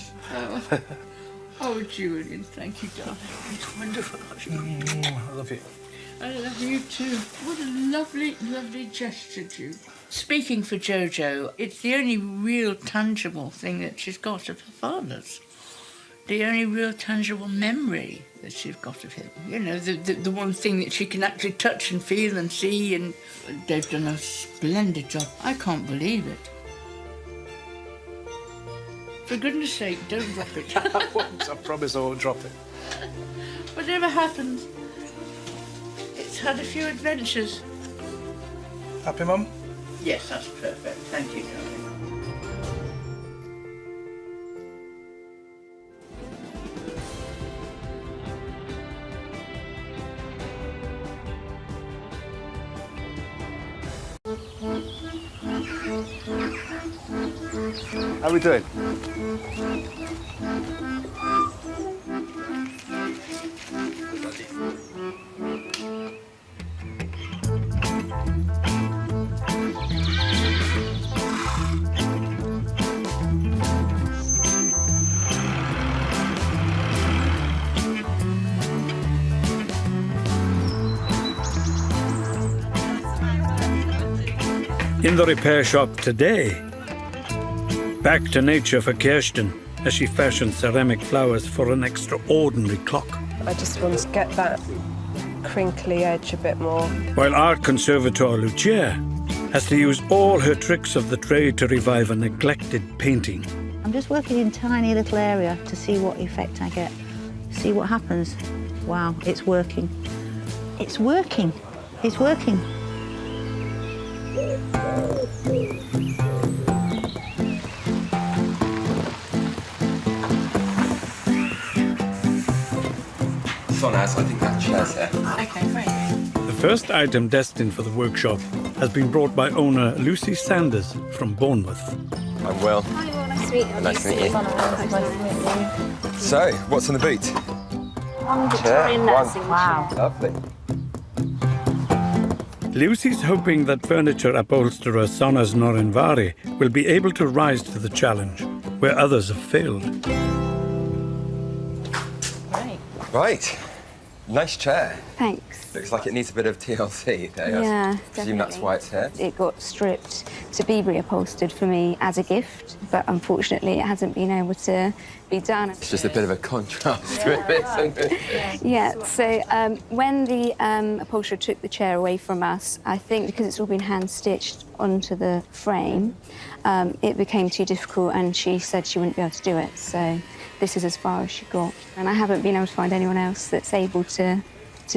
Oh, Julian, thank you, darling. It's wonderful. I love you. I love you too. What a lovely, lovely gesture, Jude. Speaking for Jojo, it's the only real tangible thing that she's got of her father's. The only real tangible memory that she's got of him. You know, the one thing that she can actually touch and feel and see, and they've done a splendid job. I can't believe it. For goodness sake, don't drop it. I promise I won't drop it. Whatever happens, it's had a few adventures. Happy, Mum? Yes, that's perfect. Thank you, darling. How are we doing? In the repair shop today, back to nature for Kirsten as she fashions ceramic flowers for an extraordinary clock. I just want to get that crinkly edge a bit more. While art conservator Lucia has to use all her tricks of the trade to revive a neglected painting. I'm just working in a tiny little area to see what effect I get, see what happens. Wow, it's working. It's working. It's working. Sonaz, I think that chair's here. Okay, great. The first item destined for the workshop has been brought by owner Lucy Sanders from Bournemouth. I'm Will. Hi, Will. Nice to meet you. Nice to meet you. Nice to meet you. So, what's in the boot? Victorian nursing. Wow. Lovely. Lucy's hoping that furniture upholsterer Sonas Norinvari will be able to rise to the challenge where others have failed. Right. Nice chair. Thanks. Looks like it needs a bit of TLC there. Yeah, I presume that's why it's here. It got stripped to be reupholstered for me as a gift, but unfortunately it hasn't been able to be done. It's just a bit of a contrast with it, isn't it? Yeah, so when the upholsterer took the chair away from us, I think because it's all been hand-stitched onto the frame, it became too difficult and she said she wouldn't be able to do it, so this is as far as she got. And I haven't been able to find anyone else that's able to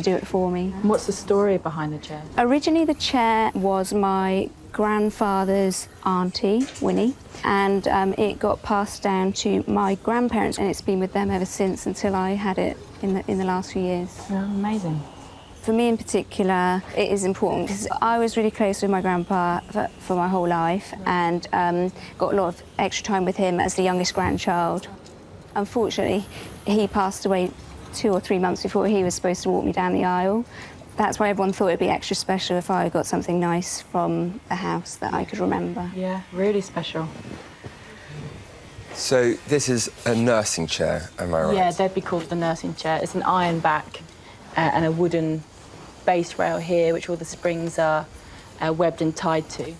do it for me. What's the story behind the chair? Originally, the chair was my grandfather's auntie, Winnie, and it got passed down to my grandparents, and it's been with them ever since until I had it in the last few years. Oh, amazing. For me in particular, it is important because I was really close with my grandpa for my whole life and got a lot of extra time with him as the youngest grandchild. Unfortunately, he passed away 2 or 3 months before he was supposed to walk me down the aisle. That's why everyone thought it'd be extra special if I got something nice from a house that I could remember. Yeah, really special. So this is a nursing chair, am I right? Yeah, they'd be called the nursing chair. It's an iron back and a wooden base rail here, which all the springs are webbed and tied to.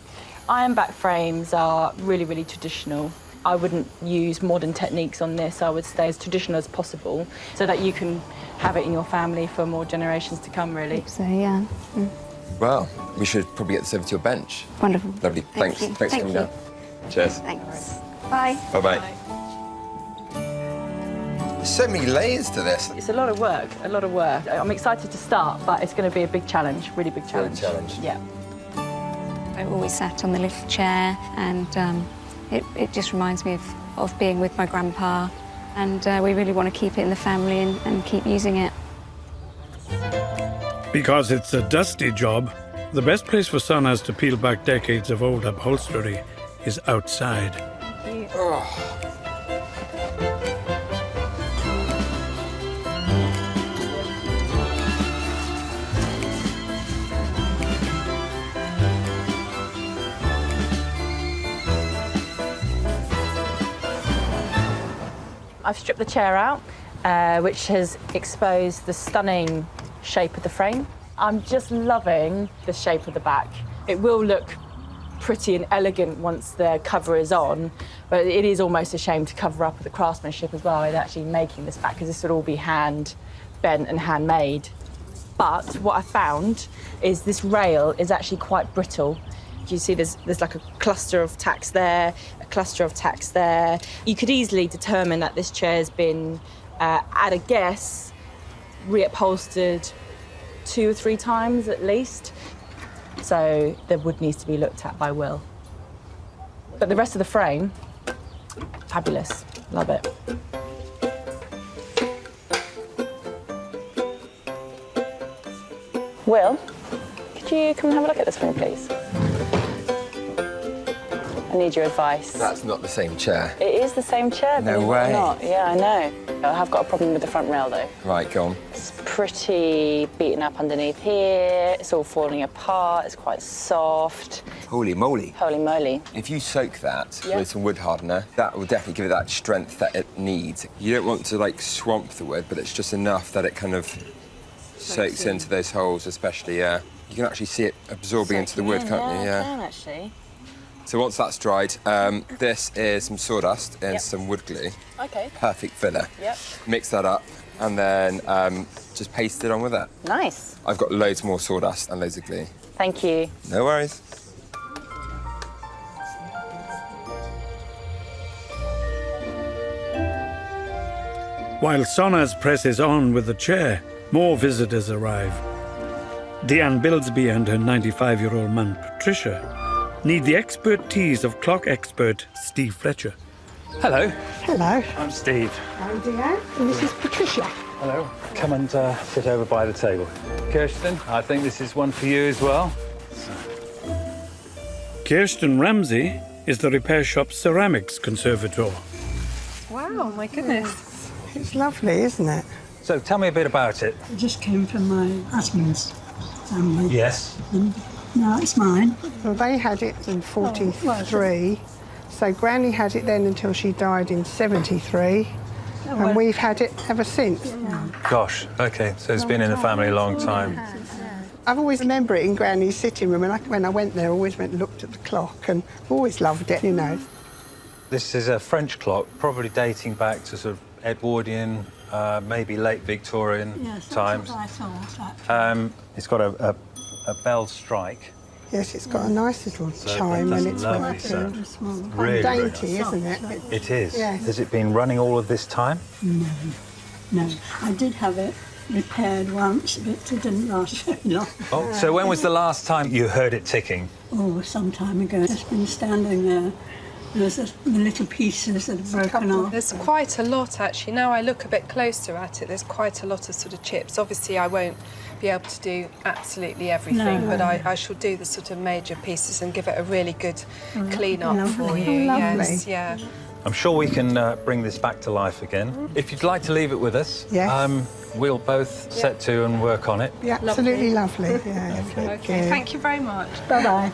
Iron back frames are really, really traditional. I wouldn't use modern techniques on this. I would stay as traditional as possible so that you can have it in your family for more generations to come, really. So, yeah. Mm. Well, we should probably get this over to your bench. Wonderful. Lovely. Thanks. You. Thanks for Thank coming you. down. Cheers. Thanks. Bye. Bye-bye. There's so many layers to this. It's a lot of work, a lot of work. I'm excited to start, but it's going to be a big challenge, really big challenge. Really challenge. Yeah. I always sat on the little chair and it just reminds me of being with my grandpa, and we really want to keep it in the family and keep using it. Because it's a dusty job, the best place for Sonas to peel back decades of old upholstery is outside. Oh. I've stripped the chair out, which has exposed the stunning shape of the frame. I'm just loving the shape of the back. It will look pretty and elegant once the cover is on, but it is almost a shame to cover up with the craftsmanship as well in actually making this back, because this would all be hand bent and handmade. But what I found is this rail is actually quite brittle. You see there's like a cluster of tacks there, a cluster of tacks there. You could easily determine that this chair's been, at a guess, reupholstered 2 or 3 times at least. So the wood needs to be looked at by Will. But the rest of the frame, fabulous. Love it. Will, could you come and have a look at this for me, please? I need your advice. That's not the same chair. It is the same chair, No believe it or way. not. Yeah, I know. I have got a problem with the front rail, though. Right, go on. It's pretty beaten up underneath here. It's all falling apart. It's quite soft. Holy moly. Holy moly. If you soak that Yeah. with some wood hardener, that will definitely give it that strength that it needs. You don't want to, like, swamp the wood, but it's just enough that it kind of soaks into those holes, especially, yeah. You can actually see it absorbing into the wood, can't you? Yeah, I can, actually. So once that's dried, this is some sawdust and some wood glue. OK. Perfect filler. Yep. Mix that up and then just paste it on with it. Nice. I've got loads more sawdust and loads of glue. Thank you. No worries. While Sonas presses on with the chair, more visitors arrive. Deanne Bilsby and her 95-year-old mum, Patricia, need the expertise of clock expert Steve Fletcher. Hello. Hello. I'm Steve. I'm Deanne, and this is Patricia. Hello. Come and sit over by the table. Kirsten, I think this is one for you as well. Kirsten Ramsey is the repair shop's ceramics conservator. Wow, my goodness. It's lovely, isn't it? So tell me a bit about it. It just came from my husband's family. Yes. And now it's mine. Well, they had it in 43. So Granny had it then until she died in 73. And we've had it ever since. Gosh, OK, so it's been in the family a long time. I've always remember it in Granny's sitting room, and when I went there, I always went and looked at the clock, and always loved it, you know. This is a French clock, probably dating back to sort of Edwardian, maybe late Victorian times. That's what I thought. It's got a bell strike. Yes, it's got a nice little chime when it's lovely, working. so Quite dainty, isn't it? It is. Yes. Has it been running all of this time? No. I did have it repaired once, but it didn't last very long. Oh, so when was the last time you heard it ticking? Oh, some time ago. It's been standing there. There's the little pieces that have broken off. There's quite a lot, actually. Now I look a bit closer at it, there's quite a lot of sort of chips. Obviously, I won't be able to do absolutely everything, but I shall do the sort of major pieces and give it a really good clean-up for you. Yes, yeah. I'm sure we can bring this back to life again. If you'd like to leave it with us, we'll both set to and work on it. Yeah, absolutely lovely. Yeah, Okay, thank you very much. Bye-bye.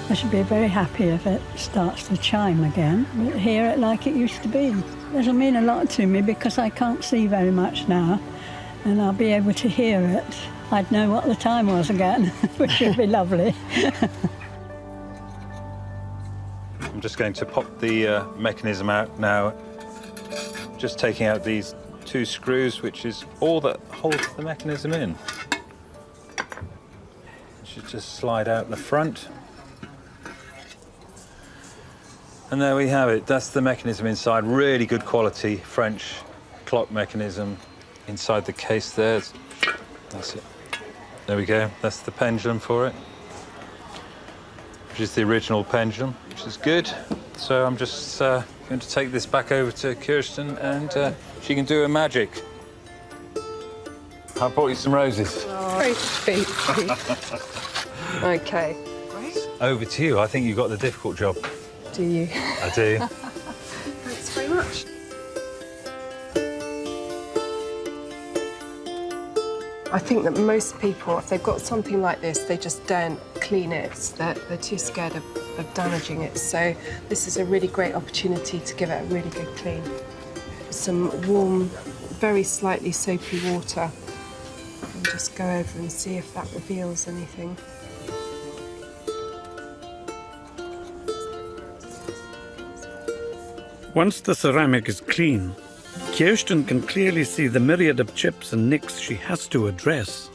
I should be very happy if it starts to chime again, but hear it like it used to be. It'll mean a lot to me because I can't see very much now, and I'll be able to hear it. I'd know what the time was again, which would be lovely. I'm just going to pop the mechanism out now. Just taking out these 2 screws, which is all that holds the mechanism in. It should just slide out the front. And there we have it. That's the mechanism inside. Really good quality French clock mechanism inside the case there. That's it. There we go. That's the pendulum for it, which is the original pendulum, which is good. So I'm just going to take this back over to Kirsten, and she can do her magic. I brought you some roses. Oh, very sweet. OK. Over to you. I think you've got the difficult job. Do you? I do. Thanks very much. I think that most people, if they've got something like this, they just don't clean it. They're too scared of damaging it. So this is a really great opportunity to give it a really good clean. Some warm, very slightly soapy water. And just go over and see if that reveals anything. Once the ceramic is clean, Kirsten can clearly see the myriad of chips and nicks she has to address.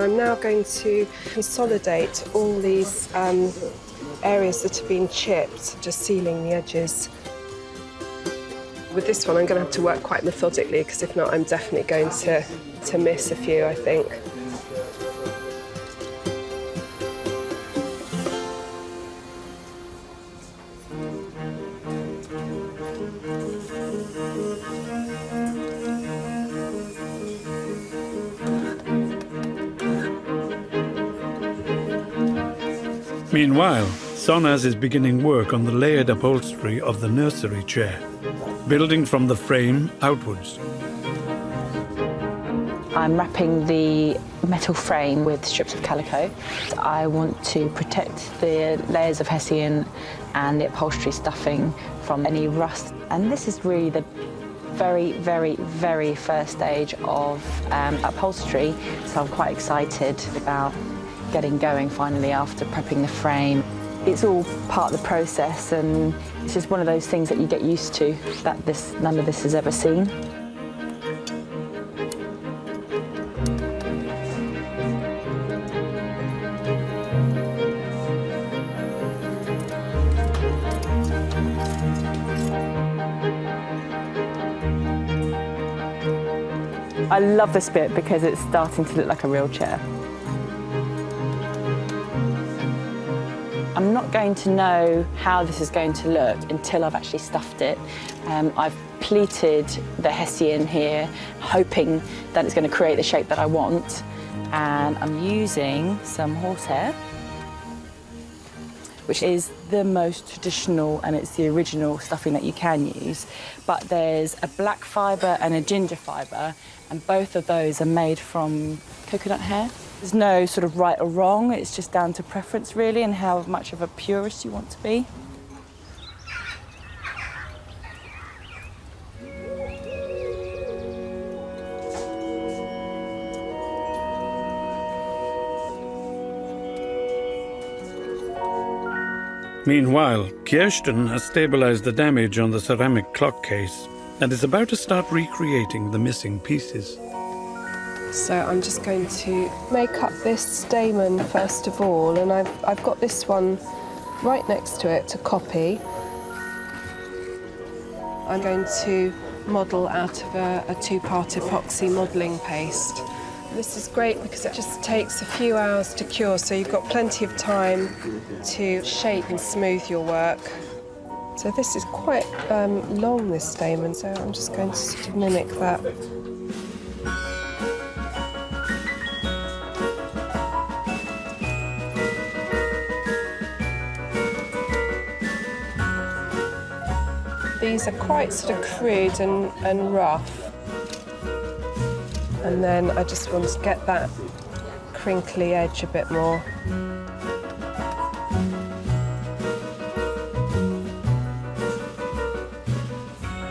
I'm now going to consolidate all these areas that have been chipped, just sealing the edges. With this one, I'm going to have to work quite methodically, because if not, I'm definitely going to miss a few, I think. Meanwhile, Sonas is beginning work on the layered upholstery of the nursery chair, building from the frame outwards. I'm wrapping the metal frame with strips of calico. I want to protect the layers of hessian and the upholstery stuffing from any rust. And this is really the very, very, very first stage of upholstery, so I'm quite excited about getting going finally after prepping the frame. It's all part of the process, and it's just one of those things that you get used to, that none of this has ever seen. I love this bit because it's starting to look like a real chair. I'm not going to know how this is going to look until I've actually stuffed it. I've pleated the hessian here, hoping that it's going to create the shape that I want. And I'm using some horsehair, which is the most traditional and it's the original stuffing that you can use. But there's a black fibre and a ginger fibre, and both of those are made from coconut hair. There's no sort of right or wrong, it's just down to preference really and how much of a purist you want to be. Meanwhile, Kirsten has stabilized the damage on the ceramic clock case and is about to start recreating the missing pieces. So I'm just going to make up this stamen first of all, and I've got this one right next to it to copy. I'm going to model out of a two-part epoxy modelling paste. This is great because it just takes a few hours to cure, so you've got plenty of time to shape and smooth your work. So this is quite long, this stamen, so I'm just going to sort of mimic that. These are quite sort of crude and rough. And then I just want to get that crinkly edge a bit more.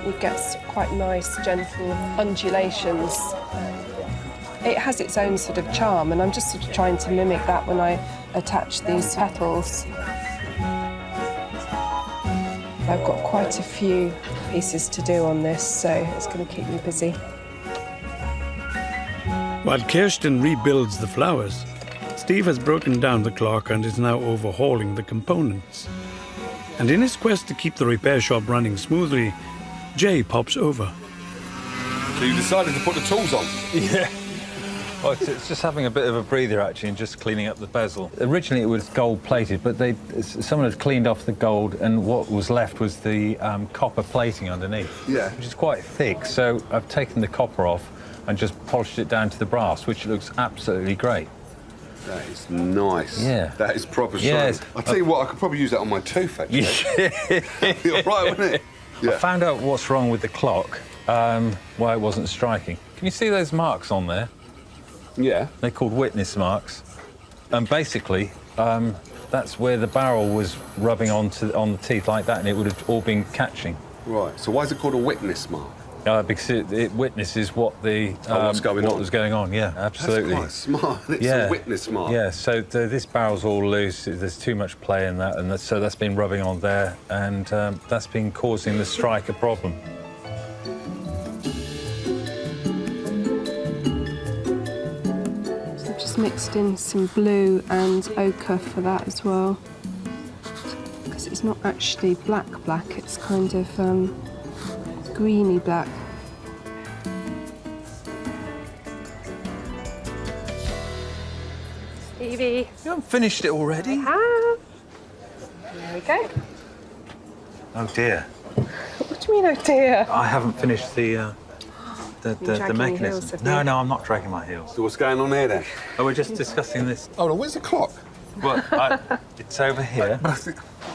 You get quite nice, gentle undulations. It has its own sort of charm, and I'm just sort of trying to mimic that when I attach these petals. I've got quite a few pieces to do on this, so it's going to keep me busy. While Kirsten rebuilds the flowers, Steve has broken down the clock and is now overhauling the components. And in his quest to keep the repair shop running smoothly, Jay pops over. So you decided to put the tools on? Yeah. Well, it's just having a bit of a breather, actually, and just cleaning up the bezel. Originally, it was gold-plated, but someone had cleaned off the gold, and what was left was the copper plating underneath, which is quite thick. So I've taken the copper off and just polished it down to the brass, which looks absolutely great. That is nice. Yeah. That is proper shine. Yes. I'll tell you what, I could probably use that on my tooth, actually. Be all right, wouldn't it? Yeah. I found out what's wrong with the clock, why it wasn't striking. Can you see those marks on there? Yeah. They're called witness marks. And basically, that's where the barrel was rubbing on the teeth like that, and it would have all been catching. Right. So why is it called a witness mark? Because it witnesses what what's going what was going on. Yeah, absolutely. That's quite smart. It's a witness mark. Yeah. So this barrel's all loose. There's too much play in that, and so that's been rubbing on there, and that's been causing the striker problem. So I've just mixed in some blue and ochre for that as well, because it's not actually black, it's kind of greeny black. Stevie. You haven't finished it already? I have. There we go. Oh dear. What do you mean, oh dear? I haven't finished the mechanism. Heels, No, I'm not dragging my heels. So what's going on here then? Oh, we're just discussing this. Oh, no, where's the clock? Well, it's over here.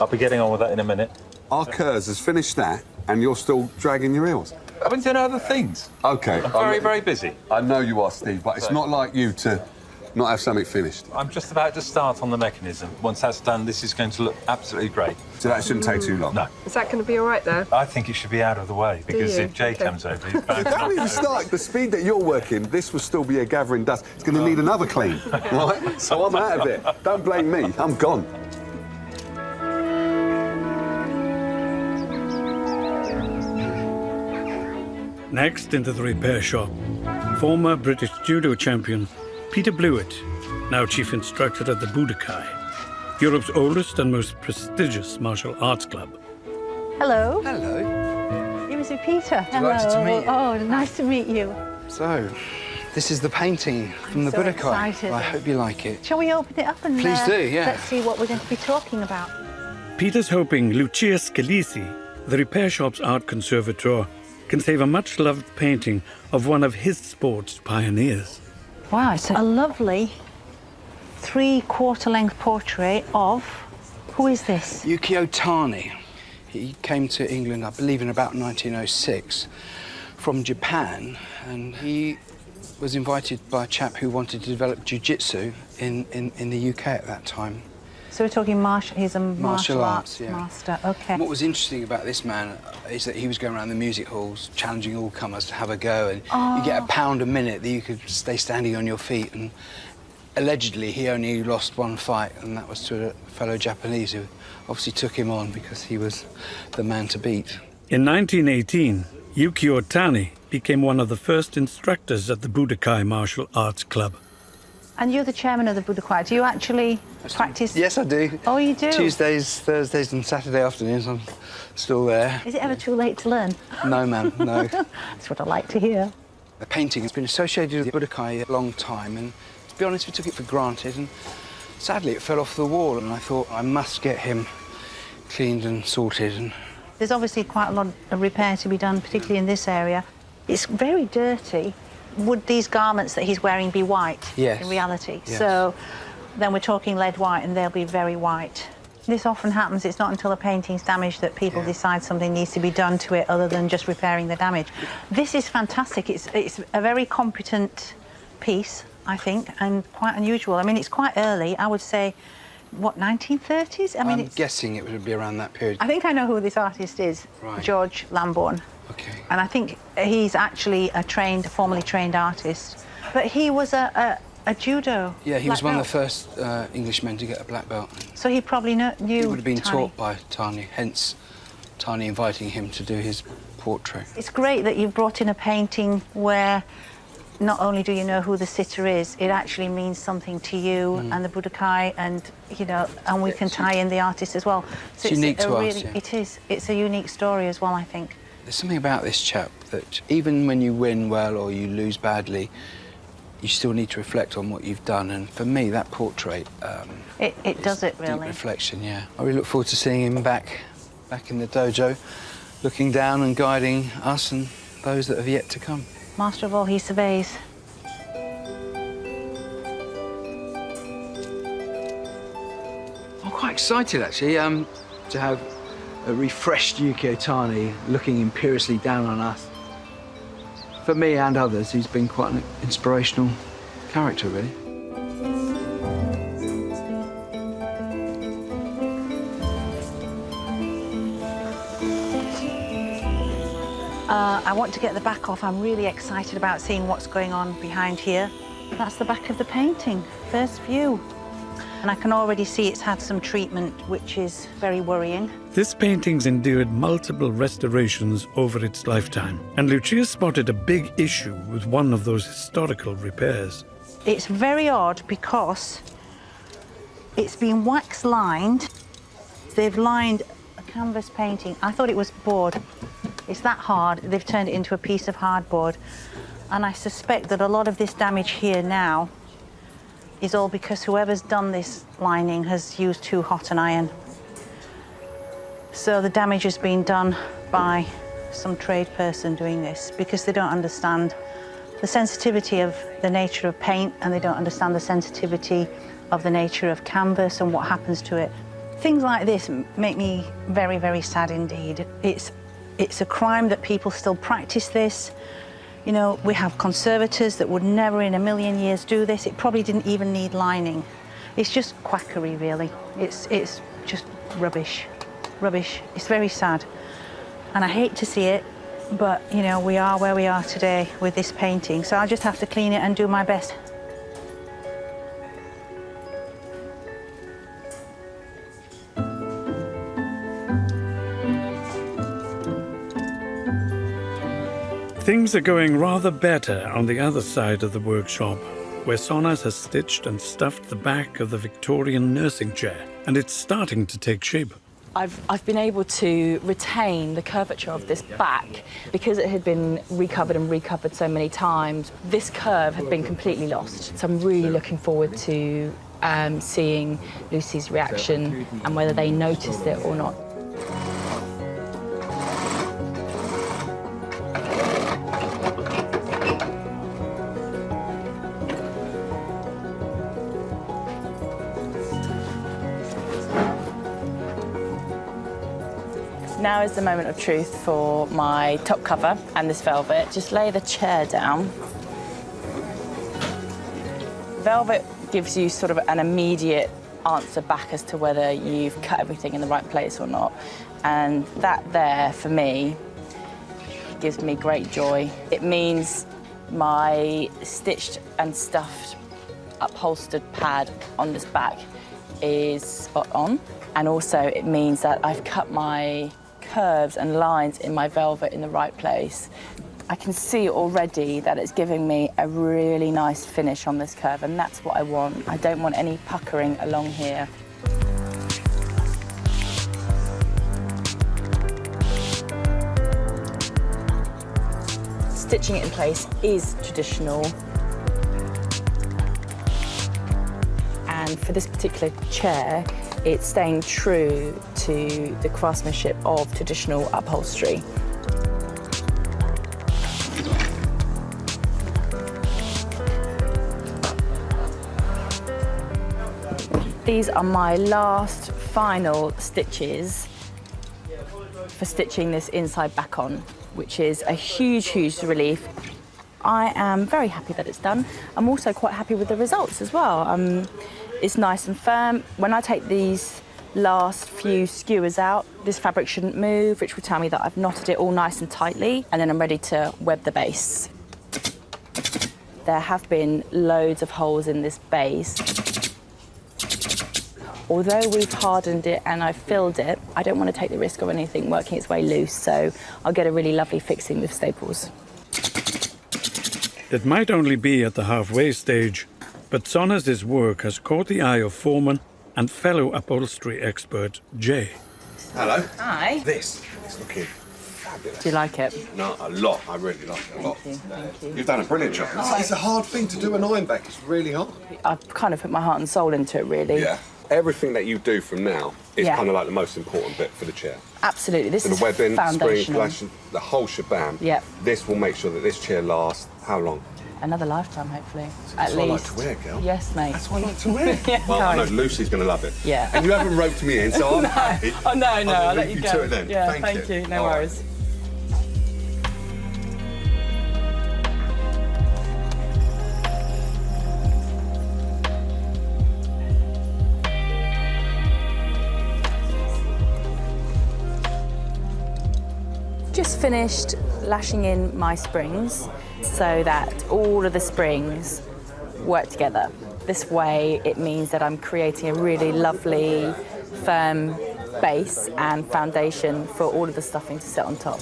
I'll be getting on with that in a minute. Our Kurz has finished that, and you're still dragging your heels. I've been doing other things. OK. I'm very, very busy. I know you are, Steve, but it's not like you to not have something finished. I'm just about to start on the mechanism. Once that's done, this is going to look absolutely great. So that shouldn't take too long? No. Is that going to be all right there? I think it should be out of the way, because you? if Jay comes over, he's bound to Don't even start. The speed that you're working, this will still be a gathering dust. It's going to need another clean, right? So I'm out of it. Don't blame me. I'm gone. Next into the repair shop, former British judo champion Peter Blewett, now chief instructor at the Budokai, Europe's oldest and most prestigious martial arts club. Hello. Hello. You must be Peter. Delighted to meet you. Oh, nice to meet you. So, This is the painting from the so Budokai. excited. I hope you like it. Shall we open it up and Please do, yeah. let's see what we're going to be talking about. Peter's hoping Lucia Scalisi, the repair shop's art conservator, can save a much-loved painting of one of his sport's pioneers. Wow, it's a lovely 3/4 length portrait of, who is this? Yukio Tani. He came to England, I believe, in about 1906 from Japan, and he was invited by a chap who wanted to develop jiu-jitsu in the UK at that time. So we're talking he's a martial arts yeah. master, okay. What was interesting about this man is that he was going around the music halls challenging all comers to have a go, and you get £1 a minute that you could stay standing on your feet, and allegedly he only lost one fight, and that was to a fellow Japanese who obviously took him on because he was the man to beat. In 1918, Yukio Tani became one of the first instructors at the Budokai Martial Arts Club. And you're the chairman of the Budokai. Do you actually practice? Yes, I do. Oh, you do? Tuesdays, Thursdays and Saturday afternoons, I'm still there. Is it ever too late to learn? No, ma'am, no. That's what I like to hear. The painting has been associated with Budokai a long time, and to be honest, we took it for granted, and sadly it fell off the wall, and I thought I must get him cleaned and sorted. And there's obviously quite a lot of repair to be done, particularly in this area. It's very dirty. Would these garments that he's wearing be white yes. in reality? Yes. So then we're talking lead white, and they'll be very white. This often happens. It's not until a painting's damaged that people decide something needs to be done to it other than just repairing the damage. This is fantastic. It's a very competent piece, I think, and quite unusual. I mean, it's quite early. I would say, what, 1930s? I mean, I'm guessing it would be around that period. I think I know who this artist is, right. George Lambourne. Okay. And I think he's actually a formerly trained artist. But he was a judo. Yeah, he was black one belt. of the first Englishmen to get a black belt. So he probably knew He would have been Tani. taught by Tani, hence Tani inviting him to do his portrait. It's great that you've brought in a painting where not only do you know who the sitter is, it actually means something to you and the Budokai, and and we can tie in the artist as well. So it's unique to us. Really, yeah. it is. It's a unique story as well, I think. There's something about this chap that even when you win well or you lose badly, you still need to reflect on what you've done. And for me, that portrait, it does it really. Deep reflection, yeah. I really look forward to seeing him back in the dojo, looking down and guiding us and those that have yet to come. Master of all, he surveys. I'm quite excited actually to have a refreshed Yukio Tani looking imperiously down on us. For me and others, he's been quite an inspirational character, really. I want to get the back off. I'm really excited about seeing what's going on behind here. That's the back of the painting, first view. And I can already see it's had some treatment, which is very worrying. This painting's endured multiple restorations over its lifetime, and Lucia spotted a big issue with one of those historical repairs. It's very odd because it's been wax lined. They've lined a canvas painting. I thought it was board. It's that hard. They've turned it into a piece of hardboard. And I suspect that a lot of this damage here now is all because whoever's done this lining has used too hot an iron. So the damage has been done by some trade person doing this because they don't understand the sensitivity of the nature of paint, and they don't understand the sensitivity of the nature of canvas and what happens to it. Things like this make me very, very sad indeed. It's a crime that people still practice this. You know, we have conservators that would never in a million years do this. It probably didn't even need lining. It's just quackery, really. It's just rubbish, rubbish. It's very sad. And I hate to see it, but, you know, we are where we are today with this painting. So I just have to clean it and do my best. Things are going rather better on the other side of the workshop, where Sonas has stitched and stuffed the back of the Victorian nursing chair, and it's starting to take shape. I've been able to retain the curvature of this back because it had been recovered and recovered so many times. This curve had been completely lost. So I'm really looking forward to seeing Lucy's reaction and whether they noticed it or not. Now is the moment of truth for my top cover and this velvet. Just lay the chair down. Velvet gives you sort of an immediate answer back as to whether you've cut everything in the right place or not. And that there, for me, gives me great joy. It means my stitched and stuffed upholstered pad on this back is spot on. And also it means that I've cut my curves and lines in my velvet in the right place. I can see already that it's giving me a really nice finish on this curve, and that's what I want. I don't want any puckering along here. Stitching it in place is traditional. And for this particular chair, it's staying true to the craftsmanship of traditional upholstery. These are my last final stitches for stitching this inside back on, which is a huge, huge relief. I am very happy that it's done. I'm also quite happy with the results as well. It's nice and firm. When I take these last few skewers out, this fabric shouldn't move, which would tell me that I've knotted it all nice and tightly, and then I'm ready to web the base. There have been loads of holes in this base. Although we've hardened it and I've filled it, I don't want to take the risk of anything working its way loose, so I'll get a really lovely fixing with staples. It might only be at the halfway stage, but Sonner's work has caught the eye of foreman and fellow upholstery expert Jay. Hello. Hi. This is looking fabulous. Do you like it? No, a lot. I really like it a lot. Thank you. You've done a brilliant job. It's a hard thing to do an iron back. It's really hard. I've kind of put my heart and soul into it, really. Yeah. Everything that you do from now is Yeah. kind of like the most important bit for the chair. Absolutely. This So is the webbing, spring, foundational. flash, the whole shebang. Yeah. This will make sure that this chair lasts how long? Another lifetime, hopefully. That's At what I least. like to wear, girl. Yes, mate. That's what I like to wear. Yeah, Well, I know nice. Lucy's going to love it. Yeah. And you haven't roped me in, so I'm happy. Oh, no, I'll let leave you you go. to it then. Yeah, Thank you. No All right. worries. Just finished lashing in my springs so that all of the springs work together. This way it means that I'm creating a really lovely, firm base and foundation for all of the stuffing to sit on top.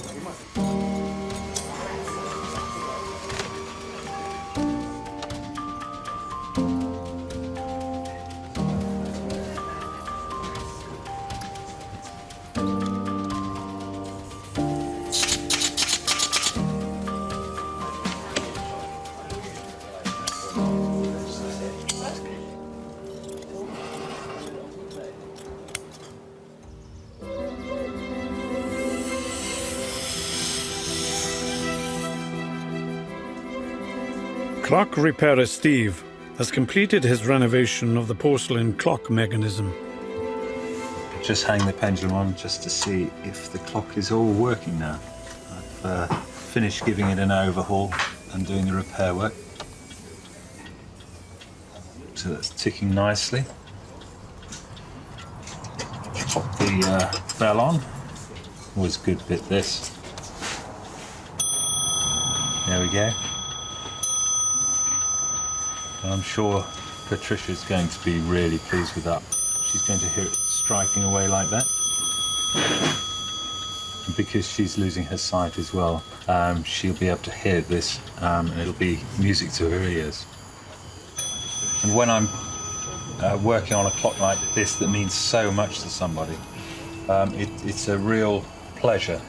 Clock repairer Steve has completed his renovation of the porcelain clock mechanism. Just hang the pendulum on just to see if the clock is all working now. I've finished giving it an overhaul and doing the repair work. So that's ticking nicely. Pop the bell on. Always a good bit, this. There we go. And I'm sure Patricia's going to be really pleased with that. She's going to hear it striking away like that. And because she's losing her sight as well, she'll be able to hear this, and it'll be music to her ears. And when I'm working on a clock like this that means so much to somebody, It's a real pleasure,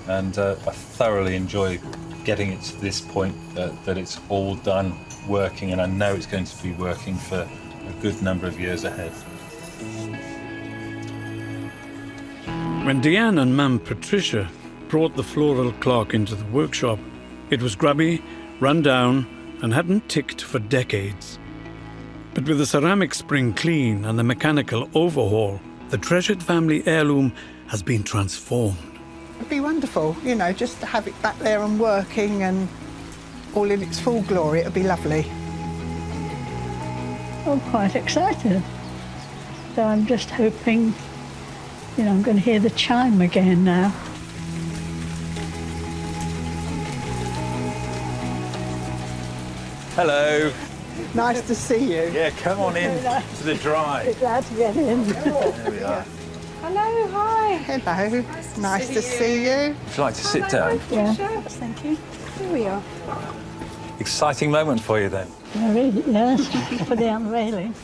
and I thoroughly enjoy getting it to this point that it's all done working, and I know it's going to be working for a good number of years ahead. When Deanne and Mum Patricia brought the floral clock into the workshop, it was grubby, run down, and hadn't ticked for decades. But with the ceramic spring clean and the mechanical overhaul, the treasured family heirloom has been transformed. It'd be wonderful, you know, just to have it back there and working and all in its full glory. It'd be lovely. I'm quite excited. So I'm just hoping, you know, I'm going to hear the chime again now. Hello. Nice to see you. Yeah, come on in to the drive. Glad to get in. There we are. Hello, hi. Hello. Nice to see you. Would you like to sit down? Yeah. Thank you. Here we are. Exciting moment for you then. Very, yes, for the unveiling.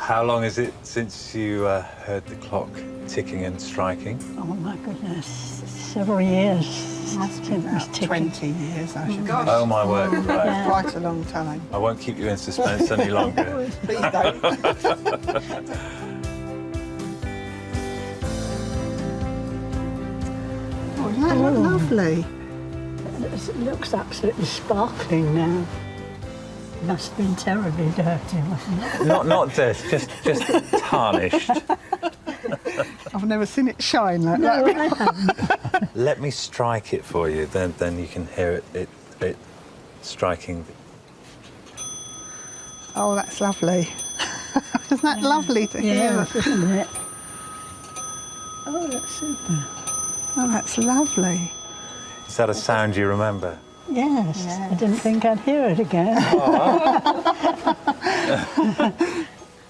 How long is it since you heard the clock ticking and striking? Oh my goodness, several years. Must be about 20 years, I should Gosh. Oh my word, right. Yeah. Quite a long time. I won't keep you in suspense any longer. Please don't. Oh, doesn't that look lovely? It looks absolutely sparkling now. Must have been terribly dirty, wasn't it? Not dirty, just tarnished. I've never seen it shine like No, that. I haven't. Let me strike it for you, then you can hear it striking. Oh, that's lovely. Isn't that lovely to hear? Yes, isn't it? Oh, that's super. Oh, that's lovely. Is that a sound you remember? Yes, I didn't think I'd hear it again.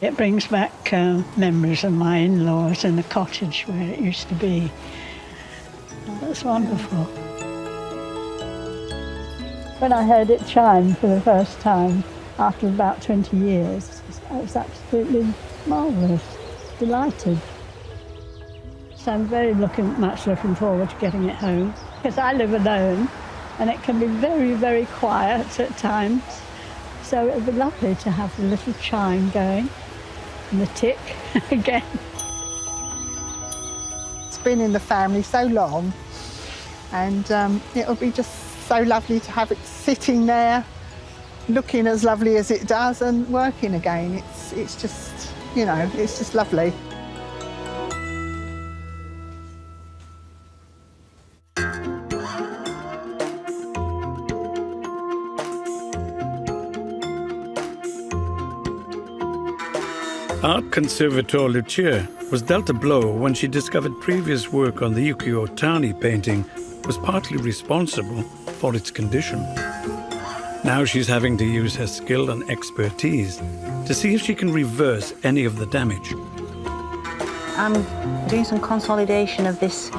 It brings back memories of my in-laws in the cottage where it used to be. Oh, that's wonderful. When I heard it chime for the first time, after about 20 years, I was absolutely marvellous, delighted. So I'm very much looking forward to getting it home, because I live alone and it can be very, very quiet at times. So it would be lovely to have the little chime going and the tick again. It's been in the family so long, and it'll be just so lovely to have it sitting there, looking as lovely as it does and working again. It's just, you know, it's just lovely. Art conservator Lucia was dealt a blow when she discovered previous work on the Yukio Tani painting was partly responsible for its condition. Now she's having to use her skill and expertise to see if she can reverse any of the damage. I'm doing some consolidation of this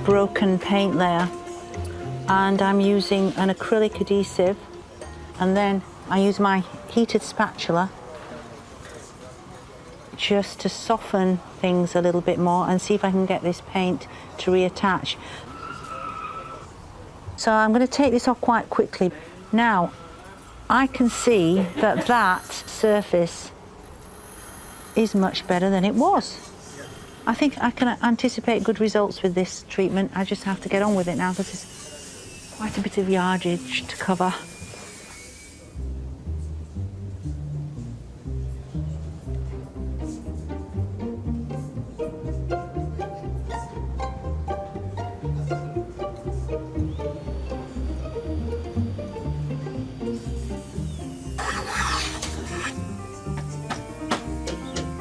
broken paint layer, and I'm using an acrylic adhesive, and then I use my heated spatula just to soften things a little bit more and see if I can get this paint to reattach. So I'm going to take this off quite quickly. Now, I can see that that surface is much better than it was. I think I can anticipate good results with this treatment. I just have to get on with it now because there's quite a bit of yardage to cover.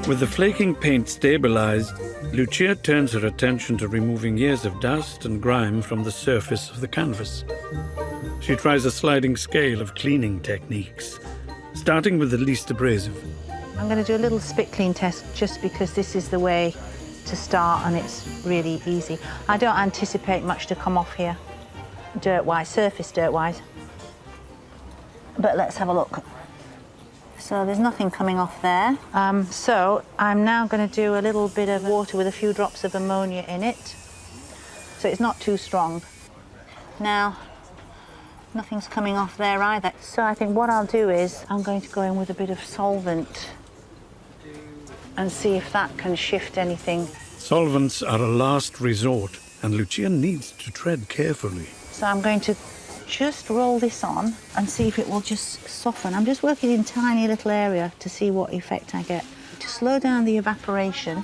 With the flaking paint stabilized, Lucia turns her attention to removing years of dust and grime from the surface of the canvas. She tries a sliding scale of cleaning techniques, starting with the least abrasive. I'm going to do a little spit clean test just because this is the way to start and it's really easy. I don't anticipate much to come off here, dirt-wise, surface dirt-wise. But let's have a look. So there's nothing coming off there. So I'm now going to do a little bit of water with a few drops of ammonia in it. So it's not too strong. Now, nothing's coming off there either. So I think what I'll do is I'm going to go in with a bit of solvent and see if that can shift anything. Solvents are a last resort, and Lucia needs to tread carefully. So I'm going to just roll this on and see if it will just soften. I'm just working in a tiny little area to see what effect I get. To slow down the evaporation,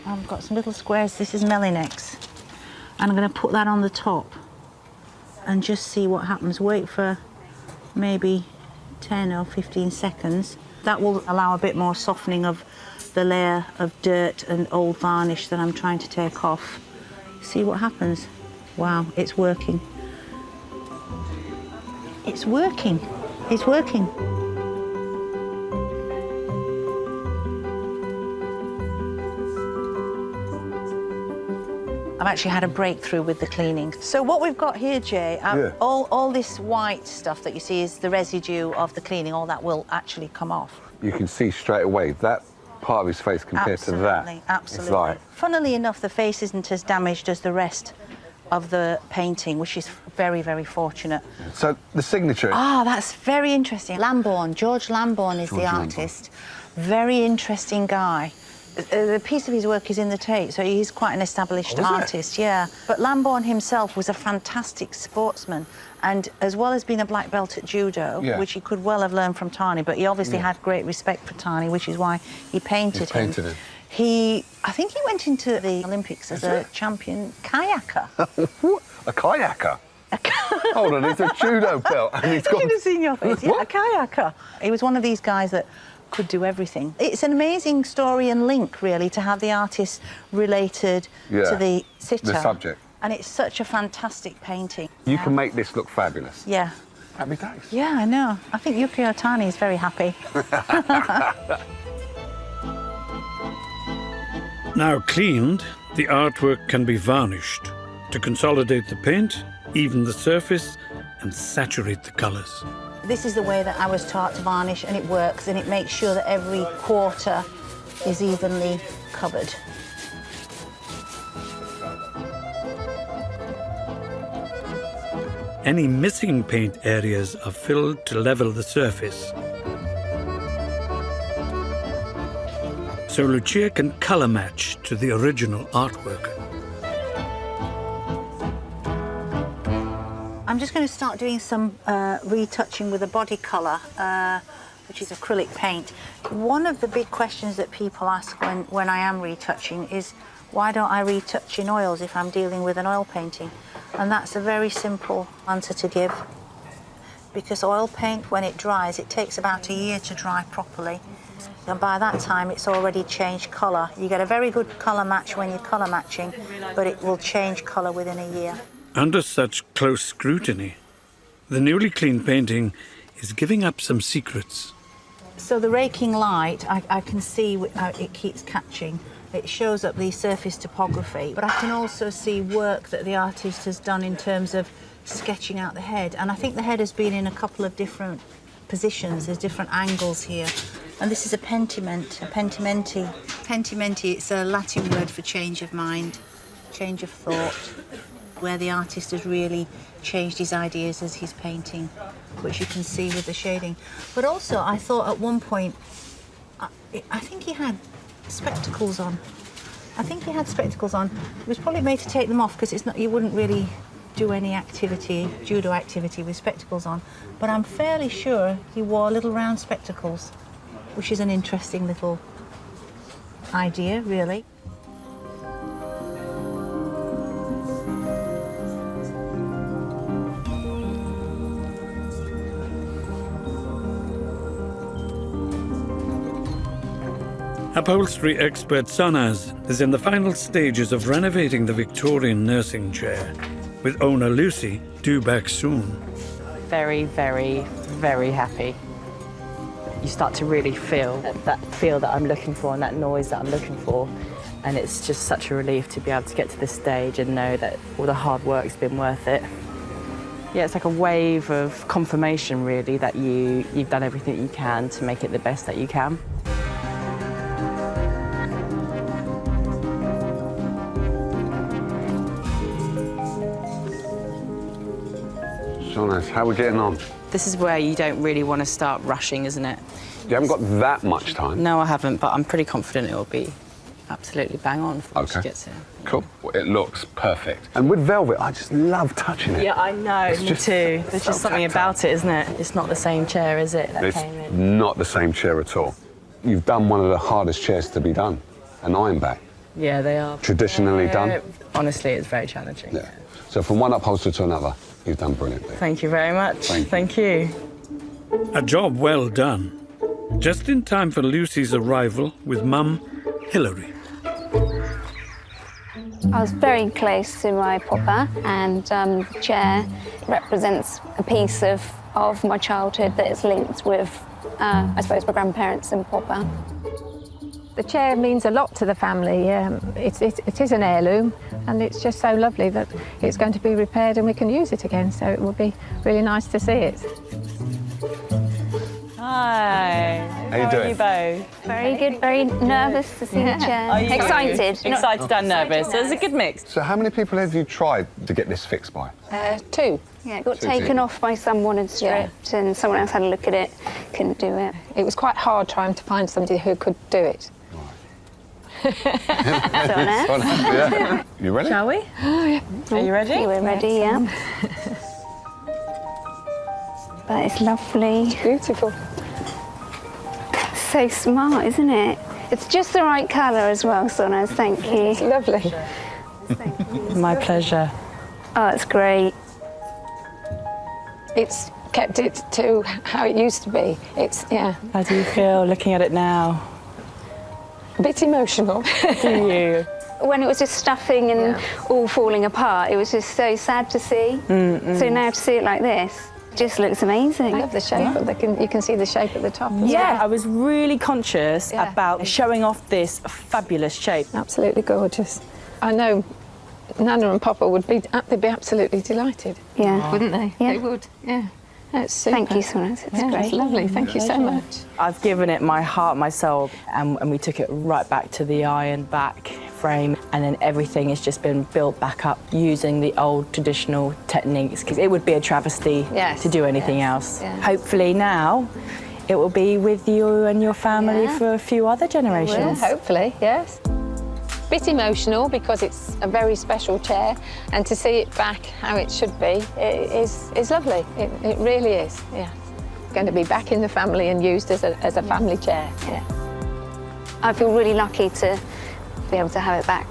I've got some little squares. This is Melinex. And I'm going to put that on the top and just see what happens. Wait for maybe 10 or 15 seconds. That will allow a bit more softening of the layer of dirt and old varnish that I'm trying to take off. See what happens. Wow, it's working. It's working. It's working. I've actually had a breakthrough with the cleaning. So what we've got here, Jay, all this white stuff that you see is the residue of the cleaning. All that will actually come off. You can see straight away that part of his face compared to that. Absolutely. It's like... Funnily enough, the face isn't as damaged as the rest of the painting, which is very, very fortunate. So the signature... Ah, that's very interesting. Lambourne, George Lambourne is the artist. Very interesting guy. The piece of his work is in the Tate, so he's quite an established artist, yeah. But Lambourne himself was a fantastic sportsman, and as well as being a black belt at judo, which he could well have learned from Tani, but he obviously had great respect for Tani, which is why he painted him. I think he went into the Olympics as a champion kayaker. A kayaker? Hold on, it's a judo belt. And he's got... I should have seen your face. Yeah, a kayaker. He was one of these guys that could do everything. It's an amazing story and link, really, to have the artist related to the sitter. The subject. And it's such a fantastic painting. You can make this look fabulous. Yeah. Happy days. Yeah, I know. I think Yukio Tani is very happy. Now cleaned, the artwork can be varnished to consolidate the paint, even the surface, and saturate the colours. This is the way that I was taught to varnish, and it works, and it makes sure that every quarter is evenly covered. Any missing paint areas are filled to level the surface. So Lucia can colour match to the original artwork. I'm just going to start doing some retouching with a body colour, which is acrylic paint. One of the big questions that people ask when I am retouching is, why don't I retouch in oils if I'm dealing with an oil painting? And that's a very simple answer to give. Because oil paint, when it dries, it takes about a year to dry properly. And by that time, it's already changed colour. You get a very good colour match when you're colour matching, but it will change colour within a year. Under such close scrutiny, the newly cleaned painting is giving up some secrets. So the raking light, I can see it keeps catching. It shows up the surface topography, but I can also see work that the artist has done in terms of sketching out the head. And I think the head has been in a couple of different positions. There's different angles here. And this is a pentiment, a pentimenti. Pentimenti, it's a Latin word for change of mind, change of thought, where the artist has really changed his ideas as he's painting, which you can see with the shading. But also, I thought at one point, I think he had spectacles on. I think he had spectacles on. It was probably made to take them off because you wouldn't really do any activity, judo activity, with spectacles on. But I'm fairly sure he wore little round spectacles, which is an interesting little idea, really. Upholstery expert Sanaz is in the final stages of renovating the Victorian nursing chair, with owner Lucy due back soon. Very, very, very happy. You start to really feel that feel that I'm looking for and that noise that I'm looking for. And it's just such a relief to be able to get to this stage and know that all the hard work's been worth it. Yeah, it's like a wave of confirmation, really, that you've done everything you can to make it the best that you can. So nice. How are we getting on? This is where you don't really want to start rushing, isn't it? You haven't got that much time. No, I haven't, but I'm pretty confident it will be absolutely bang on before she gets in. Cool. Well, it looks perfect. And with velvet, I just love touching it. Yeah, I know, It's me just too. There's so just something tactile. about it, isn't it? It's not the same chair, is it, that It's came in? not the same chair at all. You've done one of the hardest chairs to be done, an iron back. Yeah, they are. Traditionally done? Honestly, it's very challenging. Yeah. So from one upholsterer to another, you've done brilliantly. Thank you very much. Thank you. A job well done. Just in time for Lucy's arrival with Mum, Hilary. I was very close to my papa, and the chair represents a piece of my childhood that is linked with, I suppose, my grandparents and papa. The chair means a lot to the family. It is an heirloom, and it's just so lovely that it's going to be repaired and we can use it again, so it will be really nice to see it. Hi. How you doing? Are you both? Very good, very nervous to see the chair. Are you? Excited. Excited and nervous. So it's a good mix. So how many people have you tried to get this fixed by? 2. Yeah, it got taken off by someone and stripped, and someone else had a look at it, couldn't do it. It was quite hard trying to find somebody who could do it. Yeah. You ready? Shall we? Oh, yeah. Are you ready? We're ready, yeah. But it's lovely. It's beautiful. So smart, isn't it? It's just the right colour as well, Sonas, thank you. It's lovely. My pleasure. Oh, it's great. It's kept it to how it used to be. Yeah. How do you feel looking at it now? A bit emotional. Do you? When it was just stuffing and all falling apart, it was just so sad to see. So now to see it like this, just looks amazing. I love the shape. You can see the shape at the top. Yeah, I was really conscious about showing off this fabulous shape. Absolutely gorgeous. I know Nana and Papa they'd be absolutely delighted. Yeah. Wouldn't they? Yeah. They would, yeah. That's super. Thank you, Sonas. It's Yeah, great. it's lovely. Thank you so much. I've given it my heart, my soul, and we took it right back to the iron back frame, and then everything has just been built back up using the old traditional techniques, because it would be a travesty to do anything else. Yeah. Hopefully now it will be with you and your family for a few other generations. Hopefully, yes. Bit emotional because it's a very special chair, and to see it back how it should be is lovely. It really is. Yeah, it's going to be back in the family and used as a family chair. Yeah. I feel really lucky to be able to have it back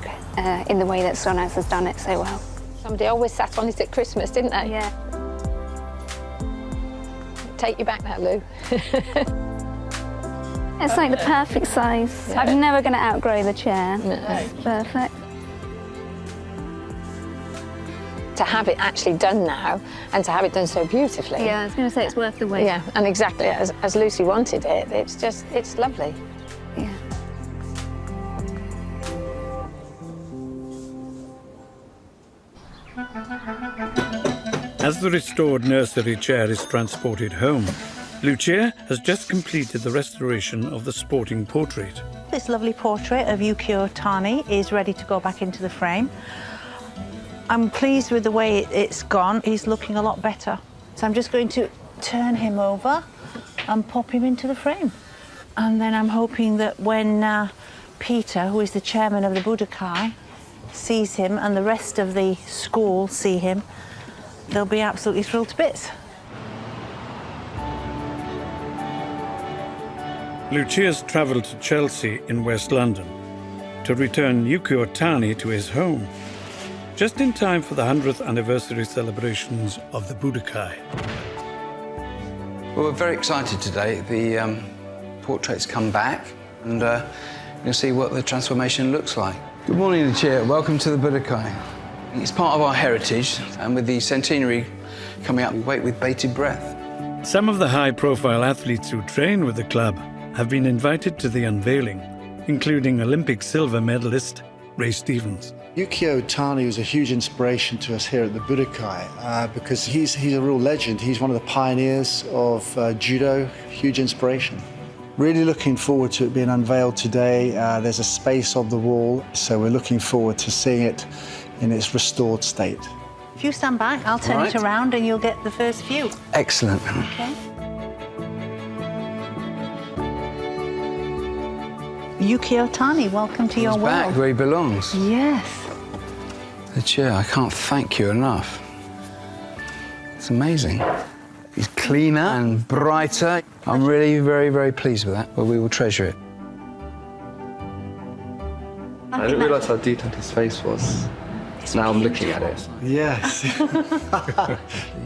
in the way that Sonas has done it so well. Somebody always sat on it at Christmas, didn't they? Yeah. Take you back now, Lou. It's like the perfect size. Yeah. I'm never going to outgrow the chair. No. It's perfect. To have it actually done now, and to have it done so beautifully. Yeah, I was going to say it's worth the wait. Yeah, and exactly as Lucy wanted it. It's lovely. Yeah. As the restored nursery chair is transported home, Lucia has just completed the restoration of the sporting portrait. This lovely portrait of Yukio Tani is ready to go back into the frame. I'm pleased with the way it's gone. He's looking a lot better. So I'm just going to turn him over and pop him into the frame. And then I'm hoping that when Peter, who is the chairman of the Budokai, sees him and the rest of the school see him, they'll be absolutely thrilled to bits. Lucia's travelled to Chelsea in West London to return Yukio Tani to his home, just in time for the 100th anniversary celebrations of the Budokai. Well, we're very excited today. The portrait's come back, and you'll see what the transformation looks like. Good morning, Lucia. Welcome to the Budokai. It's part of our heritage, and with the centenary coming up, we wait with bated breath. Some of the high-profile athletes who train with the club have been invited to the unveiling, including Olympic silver medalist Ray Stevens. Yukio Tani was a huge inspiration to us here at the Budokai because he's a real legend. He's one of the pioneers of judo, huge inspiration. Really looking forward to it being unveiled today. There's a space on the wall, so we're looking forward to seeing it in its restored state. If you stand back, I'll turn it around and you'll get the first view. Excellent. Okay. Yukio Tani, welcome to your He's world. back where he belongs. Yes. The chair, I can't thank you enough. It's amazing. He's cleaner and brighter. I'm really very, very pleased with that, but we will treasure it. I didn't realise how detailed his face was. Now I'm looking at it. Yes.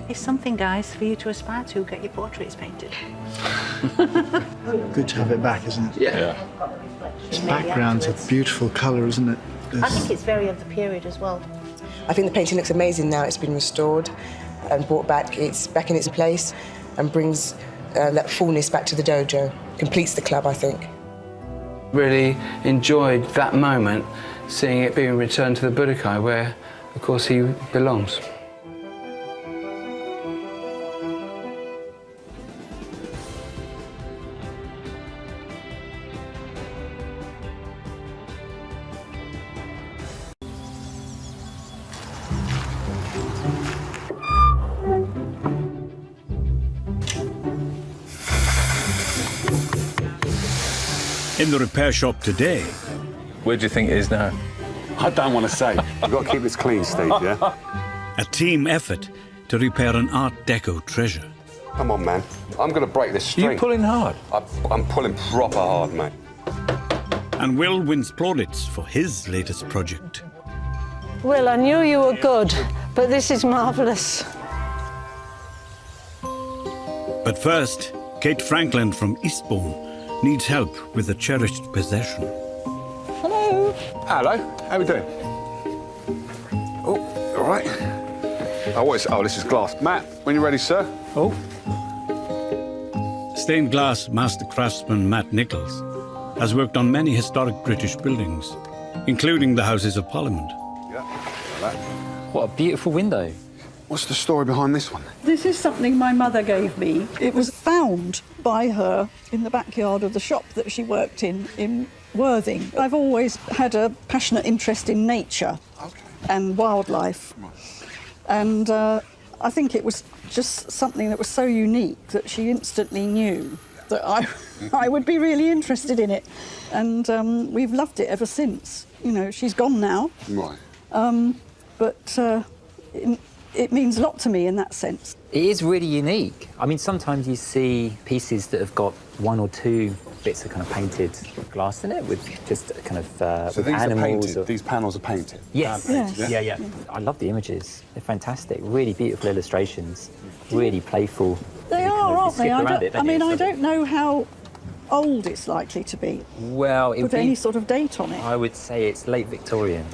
It's something, guys, for you to aspire to, get your portraits painted. Good to have it back, isn't it? Yeah. This background's a beautiful colour, isn't it? I think it's very of the period as well. I think the painting looks amazing now. It's been restored and brought back. It's back in its place and brings that fullness back to the dojo. Completes the club, I think. Really enjoyed that moment, seeing it being returned to the Budokai, where, of course, he belongs. In the repair shop today. Where do you think it is now? I don't want to say. You've got to keep this clean, Steve, yeah? A team effort to repair an Art Deco treasure. Come on, man. I'm going to break this string. You're pulling hard? I'm pulling proper hard, mate. And Will wins plaudits for his latest project. Will, I knew you were good, but this is marvellous. But first, Kate Franklin from Eastbourne needs help with a cherished possession. Hello. Hello. How we doing? Oh, all right. Oh, what is? Oh, this is glass. Matt, when you're ready, sir. Oh. Stained glass master craftsman Matt Nichols has worked on many historic British buildings, including the Houses of Parliament. Yeah, like that. What a beautiful window. What's the story behind this one? This is something my mother gave me. It was found by her in the backyard of the shop that she worked in Worthing. I've always had a passionate interest in nature and wildlife. And I think it was just something that was so unique that she instantly knew that I would be really interested in it. And we've loved it ever since. You know, she's gone now. Right. But it means a lot to me in that sense. It is really unique. I mean, sometimes you see pieces that have got one or two bits of kind of painted glass in it with just kind of so these animals. are painted. These panels are painted. Yes. Painted, Yeah. I love the images. They're fantastic. Really beautiful illustrations. Really playful. They You kind are, of aren't they? skip around it, don't you? I don't know how old it's likely to be. Well, it would Put any be, sort of date on it. I would say it's late Victorian.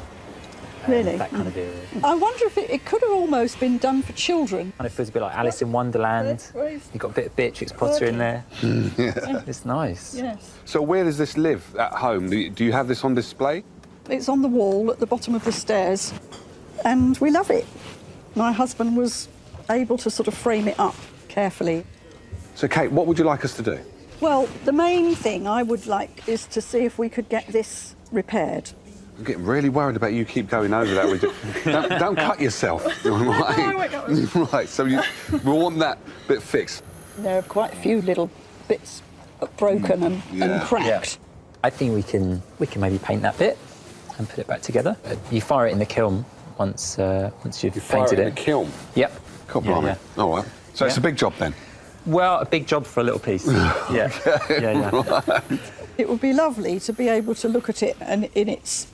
Really? That kind of era. I wonder if it could have almost been done for children. Kind of feels a bit like Alice in Wonderland. You've got a bit of Beatrix Potter in there. Yeah. It's nice. Yes. So where does this live at home? Do you have this on display? It's on the wall at the bottom of the stairs, and we love it. My husband was able to sort of frame it up carefully. So, Kate, what would you like us to do? Well, the main thing I would like is to see if we could get this repaired. I'm getting really worried about you keep going over that with you. Don't cut yourself. Right. Right, so we want that bit fixed. There are quite a few little bits broken and cracked. I think we can maybe paint that bit and put it back together. You fire it in the kiln once you've Fire painted it in the kiln? Yep. God blimey. All right. So it's a big job then? Well, a big job for a little piece. Yeah. Yeah. It would be lovely to be able to look at it and in its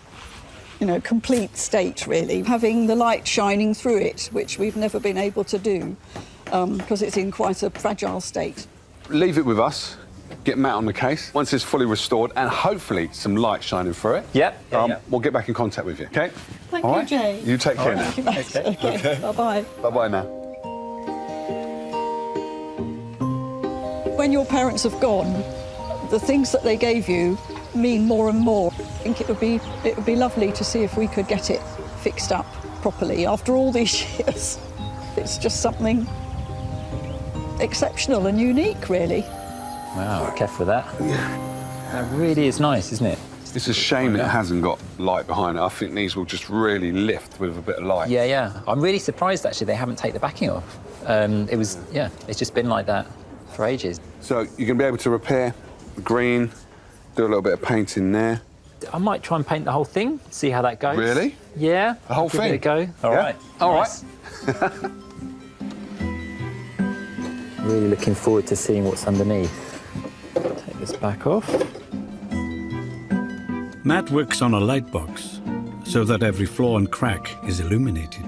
complete state, really, having the light shining through it, which we've never been able to do because it's in quite a fragile state. Leave it with us, get Matt on the case. Once it's fully restored and hopefully some light shining through it, we'll get back in contact with you, OK? Thank All you, right? Jay. You take care now. Thank you, Matt. Okay. Bye-bye. Bye-bye now. When your parents have gone, the things that they gave you mean more and more. I think it would be lovely to see if we could get it fixed up properly after all these years. It's just something exceptional and unique, really. Wow, careful with that. Yeah. That really is nice, isn't it? It's a shame it hasn't got light behind it. I think these will just really lift with a bit of light. Yeah, yeah. I'm really surprised, actually, they haven't taken the backing off. It's just been like that for ages. So you're going to be able to repair the green, do a little bit of painting there. I might try and paint the whole thing, see how that goes. Really? Yeah. The whole give thing? it a go. All Yeah? right. All nice. Really looking forward to seeing what's underneath. Take this back off. Matt works on a light box so that every flaw and crack is illuminated.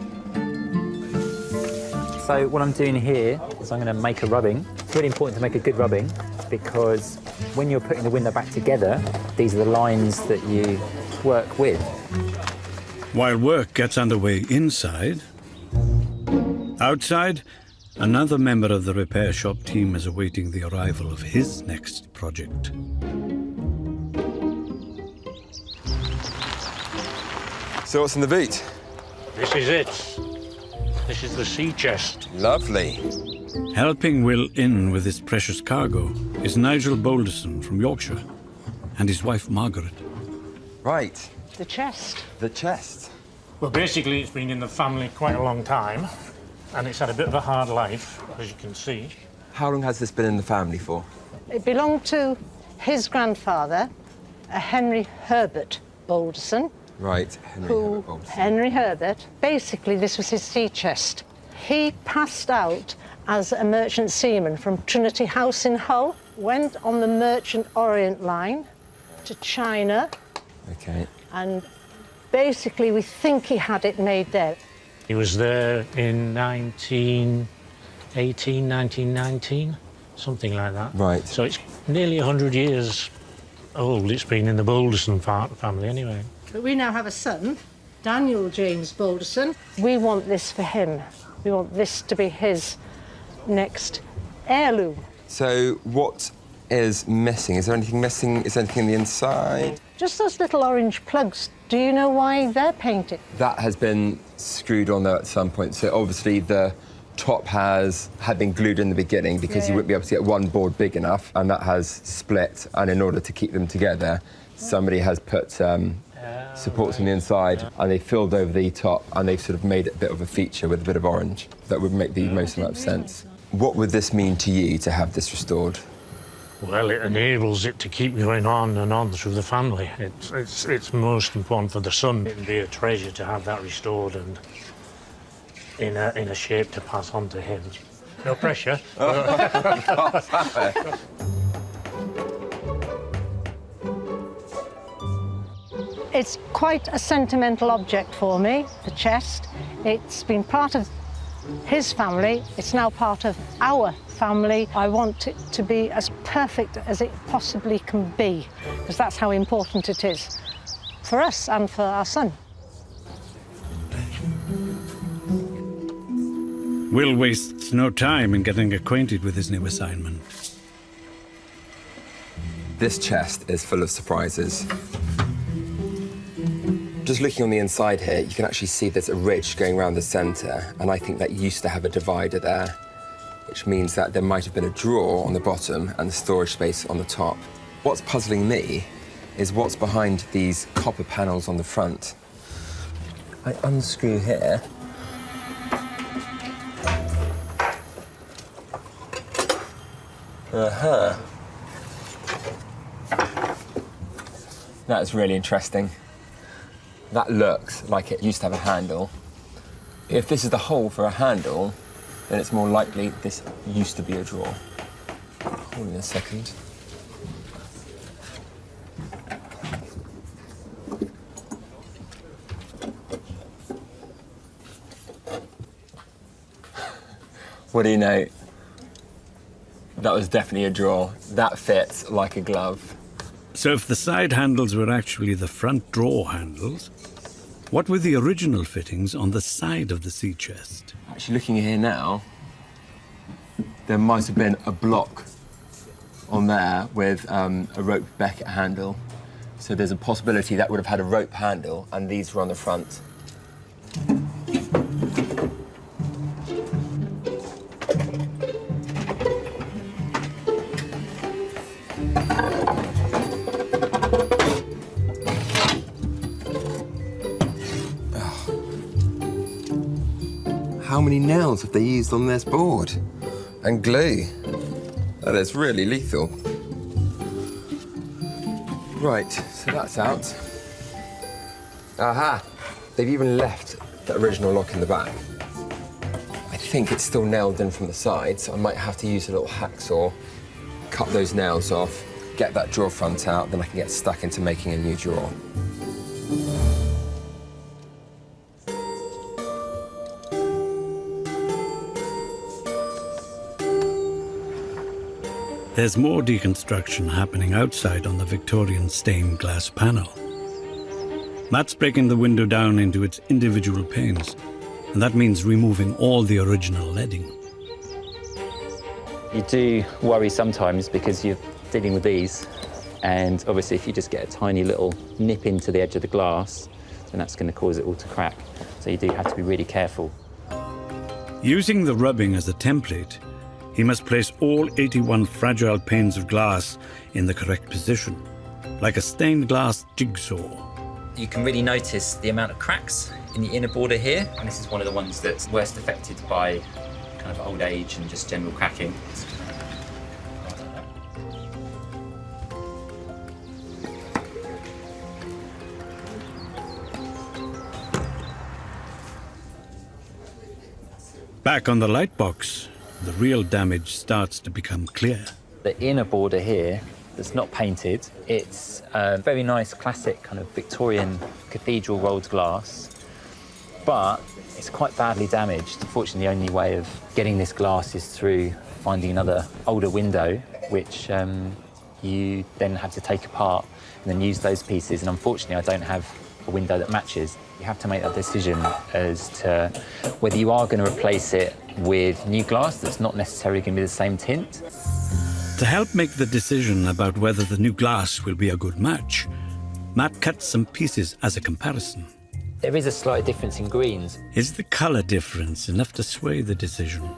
So what I'm doing here is I'm going to make a rubbing. It's really important to make a good rubbing because when you're putting the window back together, these are the lines that you work with. While work gets underway inside, outside, another member of the repair shop team is awaiting the arrival of his next project. So what's in the boot? This is it. This is the sea chest. Lovely. Helping Will in with his precious cargo is Nigel Boulderson from Yorkshire and his wife Margaret. Right. The chest. The chest. Well, basically, it's been in the family quite a long time, and it's had a bit of a hard life, as you can see. How long has this been in the family for? It belonged to his grandfather, Henry Herbert Boulderson. Right, Henry Herbert. Basically, this was his sea chest. He passed out as a merchant seaman from Trinity House in Hull, went on the Merchant Orient Line to China. Okay. And basically, we think he had it made there. He was there in 1918, 1919, something like that. Right. So it's nearly 100 years old. It's been in the Boulderson family anyway. But we now have a son, Daniel James Boulderson. We want this for him. We want this to be his next heirloom. So what is missing? Is there anything missing? Is there anything in the inside? Just those little orange plugs. Do you know why they're painted? That has been screwed on there at some point. So obviously the top had been glued in the beginning because you wouldn't be able to get one board big enough, and that has split. And in order to keep them together, somebody has put supports on the inside, and they filled over the top, and they've sort of made it a bit of a feature with a bit of orange. That would make the most amount of sense. What would this mean to you to have this restored? Well, it enables it to keep going on and on through the family. It's most important for the son. It'd be a treasure to have that restored and in a shape to pass on to him. No pressure. It's quite a sentimental object for me, the chest. It's been part of his family. It's now part of our family. I want it to be as perfect as it possibly can be, because that's how important it is for us and for our son. Will wastes no time in getting acquainted with his new assignment. This chest is full of surprises. Just looking on the inside here, you can actually see there's a ridge going around the centre, and I think that used to have a divider there, which means that there might have been a drawer on the bottom and the storage space on the top. What's puzzling me is what's behind these copper panels on the front. I unscrew here. That's really interesting. That looks like it used to have a handle. If this is the hole for a handle, then it's more likely this used to be a drawer. Hold on a second. What do you know? That was definitely a drawer. That fits like a glove. So if the side handles were actually the front drawer handles, what were the original fittings on the side of the sea chest? Actually, looking here now, there might have been a block on there with a rope becket handle. So there's a possibility that would have had a rope handle, and these were on the front. How many nails have they used on this board? And glue. That is really lethal. Right, so that's out. Aha! They've even left the original lock in the back. I think it's still nailed in from the side, so I might have to use a little hacksaw, cut those nails off, get that drawer front out, then I can get stuck into making a new drawer. There's more deconstruction happening outside on the Victorian stained glass panel. Matt's breaking the window down into its individual panes, and that means removing all the original leading. You do worry sometimes because you're dealing with these, and obviously if you just get a tiny little nip into the edge of the glass, then that's going to cause it all to crack. So you do have to be really careful. Using the rubbing as a template, he must place all 81 fragile panes of glass in the correct position, like a stained glass jigsaw. You can really notice the amount of cracks in the inner border here, and this is one of the ones that's worst affected by kind of old age and just general cracking. Back on the light box, the real damage starts to become clear. The inner border here that's not painted, it's a very nice classic kind of Victorian cathedral rolled glass, but it's quite badly damaged. Unfortunately, the only way of getting this glass is through finding another older window, which you then have to take apart and then use those pieces. And unfortunately, I don't have a window that matches. You have to make that decision as to whether you are going to replace it with new glass that's not necessarily going to be the same tint. To help make the decision about whether the new glass will be a good match, Matt cuts some pieces as a comparison. There is a slight difference in greens. Is the colour difference enough to sway the decision?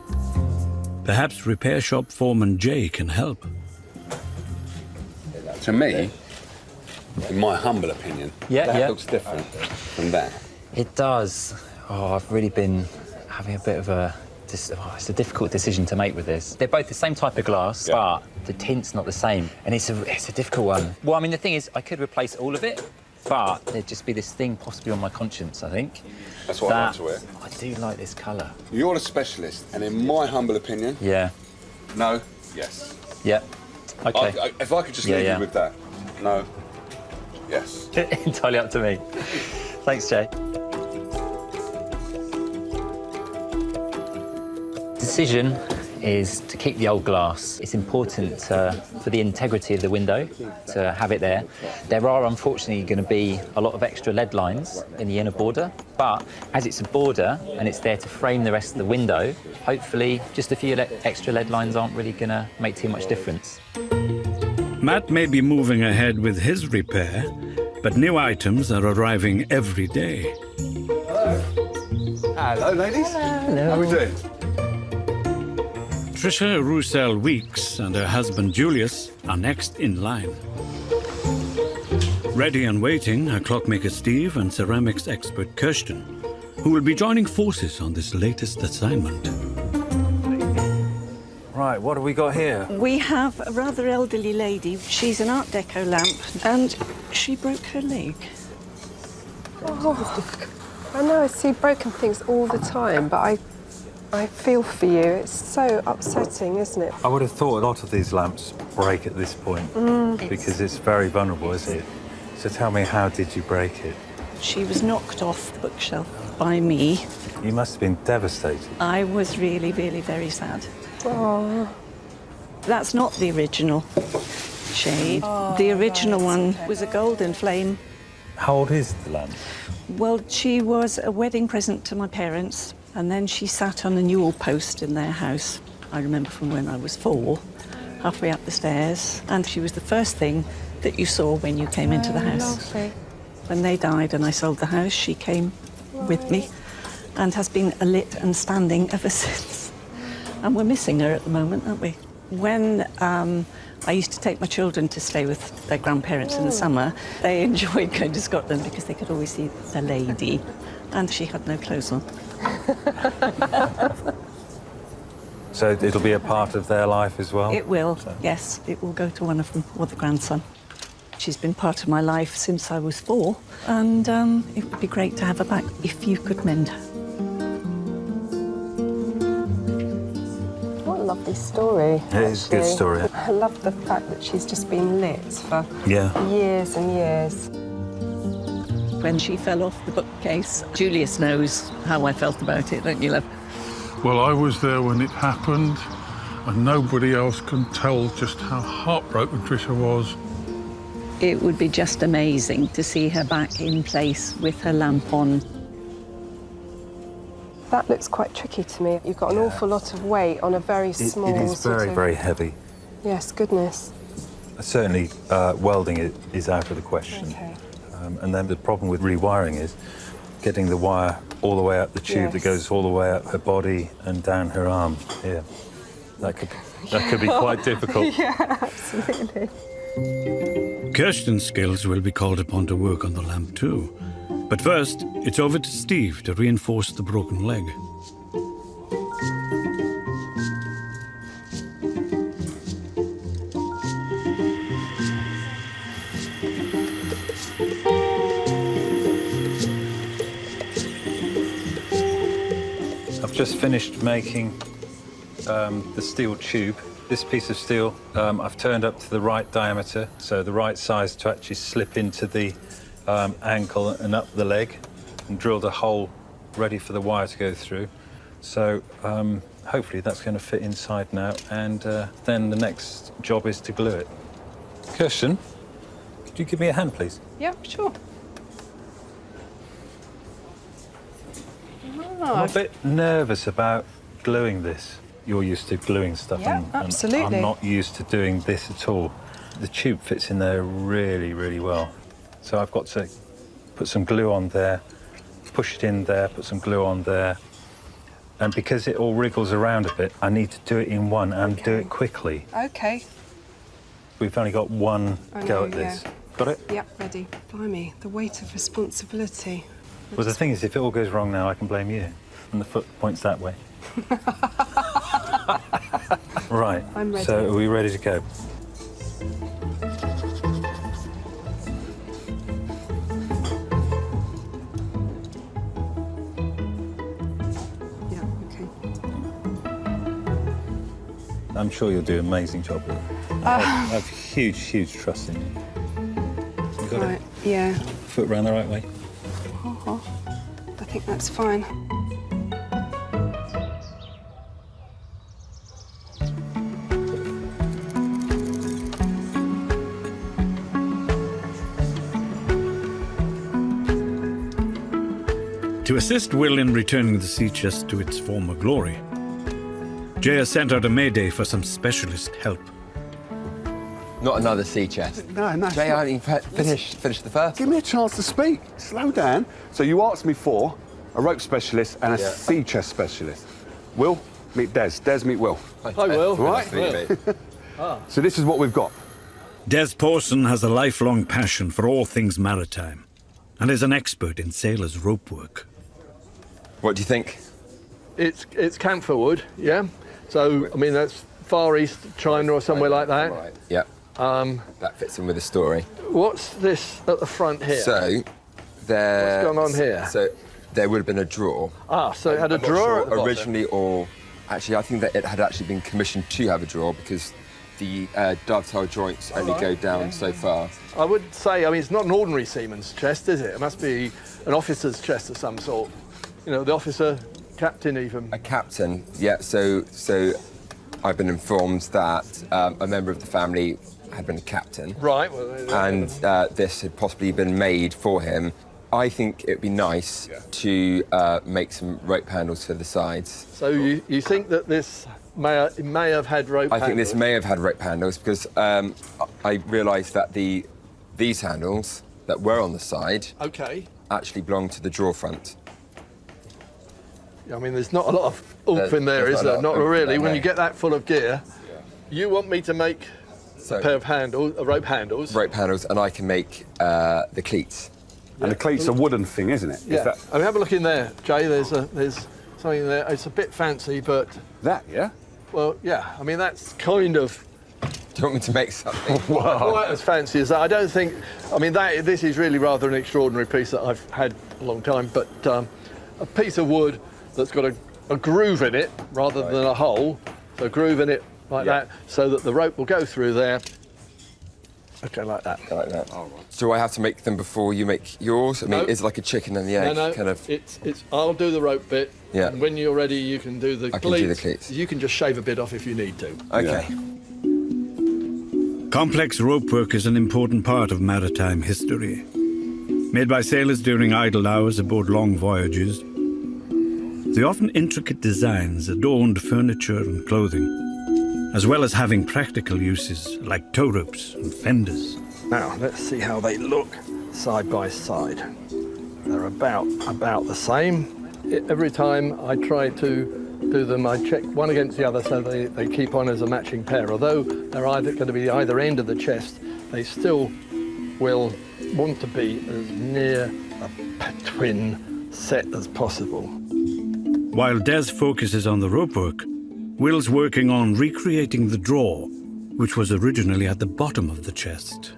Perhaps repair shop foreman Jay can help. To me, in my humble opinion, that looks different from that. It does. Oh, I've really been having a bit of a... it's a difficult decision to make with this. They're both the same type of glass, but the tint's not the same. And it's a difficult one. Well, I mean, the thing is, I could replace all of it, but there'd just be this thing possibly on my conscience, I think. That's what I like to wear. I do like this colour. You're the specialist, and in my humble opinion... Yeah. No, yes. Yeah. OK. If I could just leave you with that. No, yes. Entirely up to me. Thanks, Jay. Decision is to keep the old glass. It's important for the integrity of the window to have it there. There are unfortunately going to be a lot of extra lead lines in the inner border, but as it's a border and it's there to frame the rest of the window, hopefully just a few extra lead lines aren't really going to make too much difference. Matt may be moving ahead with his repair, but new items are arriving every day. Hello. Hello, ladies. Hello. How are we doing? Trisha Roussel-Weeks and her husband Julius are next in line. Ready and waiting are clockmaker Steve and ceramics expert Kirsten, who will be joining forces on this latest assignment. Right, what have we got here? We have a rather elderly lady. She's an Art Deco lamp, and she broke her leg. Oh, I know I see broken things all the time, but I feel for you. It's so upsetting, isn't it? I would have thought a lot of these lamps break at this point because it's very vulnerable, isn't it? So tell me, how did you break it? She was knocked off the bookshelf by me. You must have been devastated. I was really, really very sad. Oh. That's not the original shade. The original one was a golden flame. How old is the lamp? Well, she was a wedding present to my parents, and then she sat on a newel post in their house. I remember from when I was 4, halfway up the stairs, and she was the first thing that you saw when you came into the house. Lovely. When they died and I sold the house, she came with me and has been alit and standing ever since. And we're missing her at the moment, aren't we? When I used to take my children to stay with their grandparents in the summer, they enjoyed going to Scotland because they could always see the lady, and she had no clothes on. So it'll be a part of their life as well? It will, yes. It will go to one of them or the grandson. She's been part of my life since I was 4, and it would be great to have her back if you could mend her. What a lovely story. It is a good story. I love the fact that she's just been lit for years and years. When she fell off the bookcase, Julius knows how I felt about it, don't you, love? Well, I was there when it happened, and nobody else can tell just how heartbroken Tricia was. It would be just amazing to see her back in place with her lamp on. That looks quite tricky to me. You've got an awful lot of weight on a very small... It is very, very heavy. Yes, goodness. Certainly, welding is out of the question. Okay. And then the problem with rewiring is getting the wire all the way up the tube that goes all the way up her body and down her arm here. That could be quite difficult. Yeah, absolutely. Kirsten's skills will be called upon to work on the lamp too. But first, it's over to Steve to reinforce the broken leg. I've just finished making the steel tube. This piece of steel I've turned up to the right diameter, so the right size to actually slip into the ankle and up the leg, and drilled a hole ready for the wire to go through. So hopefully that's going to fit inside now, and then the next job is to glue it. Kirsten, could you give me a hand, please? Yeah, sure. I'm a bit nervous about gluing this. You're used to gluing stuff, Yeah, and absolutely. I'm not used to doing this at all. The tube fits in there really, really well. So I've got to put some glue on there, push it in there, put some glue on there. And because it all wriggles around a bit, I need to do it in one and do it quickly. OK. We've only got one go at this. Got it? Yep, ready. Blimey, the weight of responsibility. Well, the thing is, if it all goes wrong now, I can blame you. And the foot points that way. Right. I'm ready. So are we ready to go? Yeah, OK. I'm sure you'll do an amazing job with it. I have huge, huge trust in you. You got Right, yeah. Foot round the right way. I think that's fine. To assist Will in returning the sea chest to its former glory, Jay has sent out a mayday for some specialist help. Not another sea chest. No, no. Jay, I haven't even finished the first. Give me a chance to speak. Slow down. So you asked me for a rope specialist and a sea chest specialist. Will, meet Des. Des, meet Will. Hi, Will. All right? Nice to meet you. So this is what we've got. Des Pawson has a lifelong passion for all things maritime and is an expert in sailors' rope work. What do you think? It's camphor wood, yeah? So, I mean, that's Far East China or somewhere like that. Right, yeah. That fits in with the story. What's this at the front here? So, there... What's going on here? So, there would have been a drawer. Ah, so it had a I'm not drawer sure at the bottom. originally, or... Actually, I think that it had actually been commissioned to have a drawer because the dovetail joints only go down so far. I would say, I mean, it's not an ordinary seaman's chest, is it? It must be an officer's chest of some sort. You know, the officer, captain even. A captain, yeah. So I've been informed that a member of the family had been a captain. Right. Well, and this had possibly been made for him. I think it'd be nice to make some rope handles for the sides. So you think that this may have had rope handles? I think this may have had rope handles because I realised that these handles that were on the side actually belong to the drawer front. I mean, there's not a lot of oomph in there, is there? Not really. When you get that full of gear, you want me to make a pair of handles, rope handles. Rope handles, and I can make the cleats. And the cleat's a wooden thing, isn't it? Yeah. I mean, have a look in there, Jay. There's something there. It's a bit fancy, but... That, yeah? Well, yeah. I mean, that's kind of... Do you want me to make something? Quite as fancy as that. I don't think... I mean, this is really rather an extraordinary piece that I've had a long time, but a piece of wood that's got a groove in it rather than a hole. So a groove in it like that, so that the rope will go through there. Okay, like that. Like that. Oh, right. So do I have to make them before you make yours? I mean, it's like a chicken and the egg, kind of. It's. I'll do the rope bit. Yeah. And when you're ready, you can do the cleats. I can do the cleats. You can just shave a bit off if you need to. Okay. Yeah. Complex rope work is an important part of maritime history. Made by sailors during idle hours aboard long voyages, the often intricate designs adorned furniture and clothing, as well as having practical uses like tow ropes and fenders. Now, let's see how they look side by side. They're about the same. Every time I try to do them, I check one against the other so they keep on as a matching pair. Although they're either going to be either end of the chest, they still will want to be as near a twin set as possible. While Des focuses on the rope work, Will's working on recreating the drawer, which was originally at the bottom of the chest.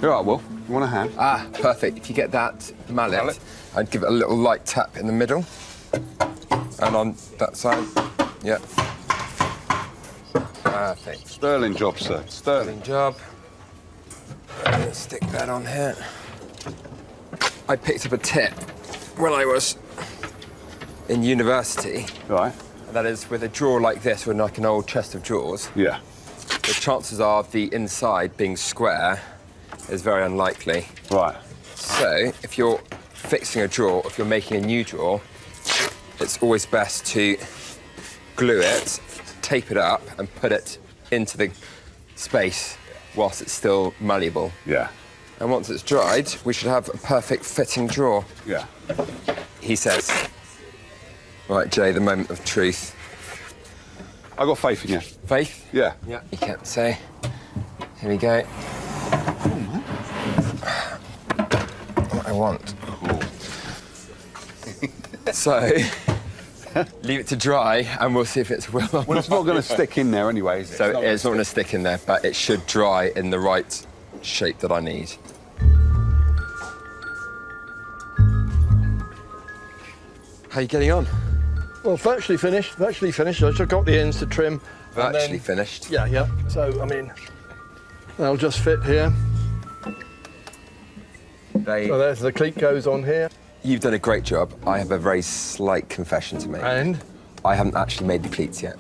You're right, Will. You want a hand? Ah, perfect. If you get that mallet, I'd give it a little light tap in the middle. And on that side. Yeah. Perfect. Sterling job, sir. Sterling job. Let's stick that on here. I picked up a tip when I was in university. Right. That is, with a drawer like this, or like an old chest of drawers. Yeah. The chances are of the inside being square is very unlikely. Right. So, if you're fixing a drawer, if you're making a new drawer, it's always best to glue it, tape it up, and put it into the space whilst it's still malleable. Yeah. And once it's dried, we should have a perfect fitting drawer. Yeah. He says. Right, Jay, the moment of truth. I got faith in you. Faith? Yeah. Yeah. You can't say. Here we go. What I want. So, leave it to dry, and we'll see if it's will. Well, it's not going to stick in there anyway, is it? So it's not going to stick in there, but it should dry in the right shape that I need. How are you getting on? Well, virtually finished. Virtually finished. I just got the ends to trim. Virtually finished? Yeah, yeah. So, I mean, they'll just fit here. So there's the cleat goes on here. You've done a great job. I have a very slight confession to make. And? I haven't actually made the cleats yet.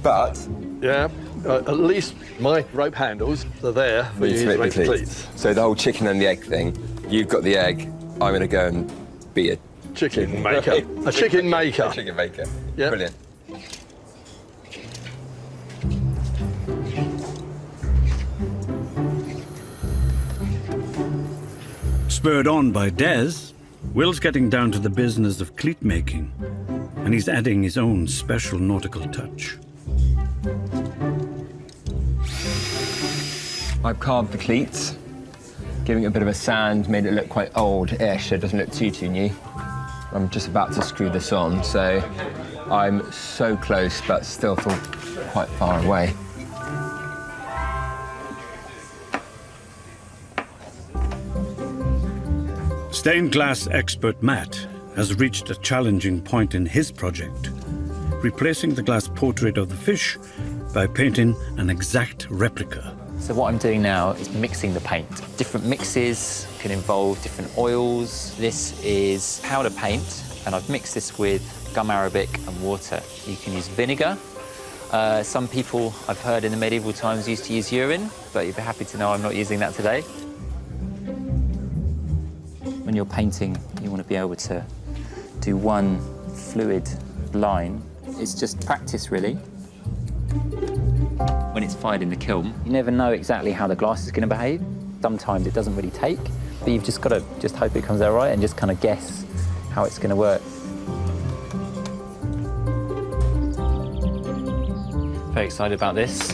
But... Yeah, at least my rope handles are there for you to make the cleats. So the whole chicken and the egg thing, you've got the egg, I'm going to go and be a... Chicken maker. A chicken maker. A chicken maker. Yeah. Brilliant. Spurred on by Des, Will's getting down to the business of cleat making, and he's adding his own special nautical touch. I've carved the cleats, giving it a bit of a sand, made it look quite old-ish, so it doesn't look too new. I'm just about to screw this on, so I'm so close, but still feel quite far away. Stained glass expert Matt has reached a challenging point in his project, replacing the glass portrait of the fish by painting an exact replica. So what I'm doing now is mixing the paint. Different mixes can involve different oils. This is powder paint, and I've mixed this with gum arabic and water. You can use vinegar. Some people, I've heard in the medieval times, used to use urine, but you'd be happy to know I'm not using that today. When you're painting, you want to be able to do one fluid line. It's just practice, really. When it's fired in the kiln, you never know exactly how the glass is going to behave. Sometimes it doesn't really take, but you've just got to just hope it comes out right and just kind of guess how it's going to work. Very excited about this.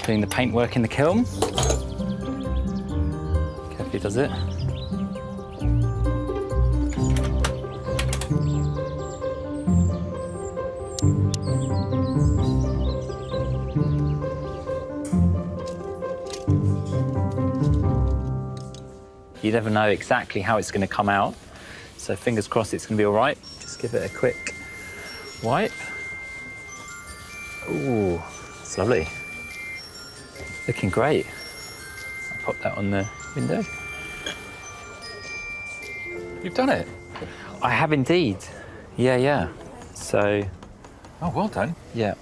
Doing the paint work in the kiln. Carefully does it. You never know exactly how it's going to come out. So fingers crossed it's going to be all right. Just give it a quick wipe. Ooh, it's lovely. Looking great. I'll pop that on the window. You've done it? I have indeed. Yeah. So... Oh, well done. Yeah.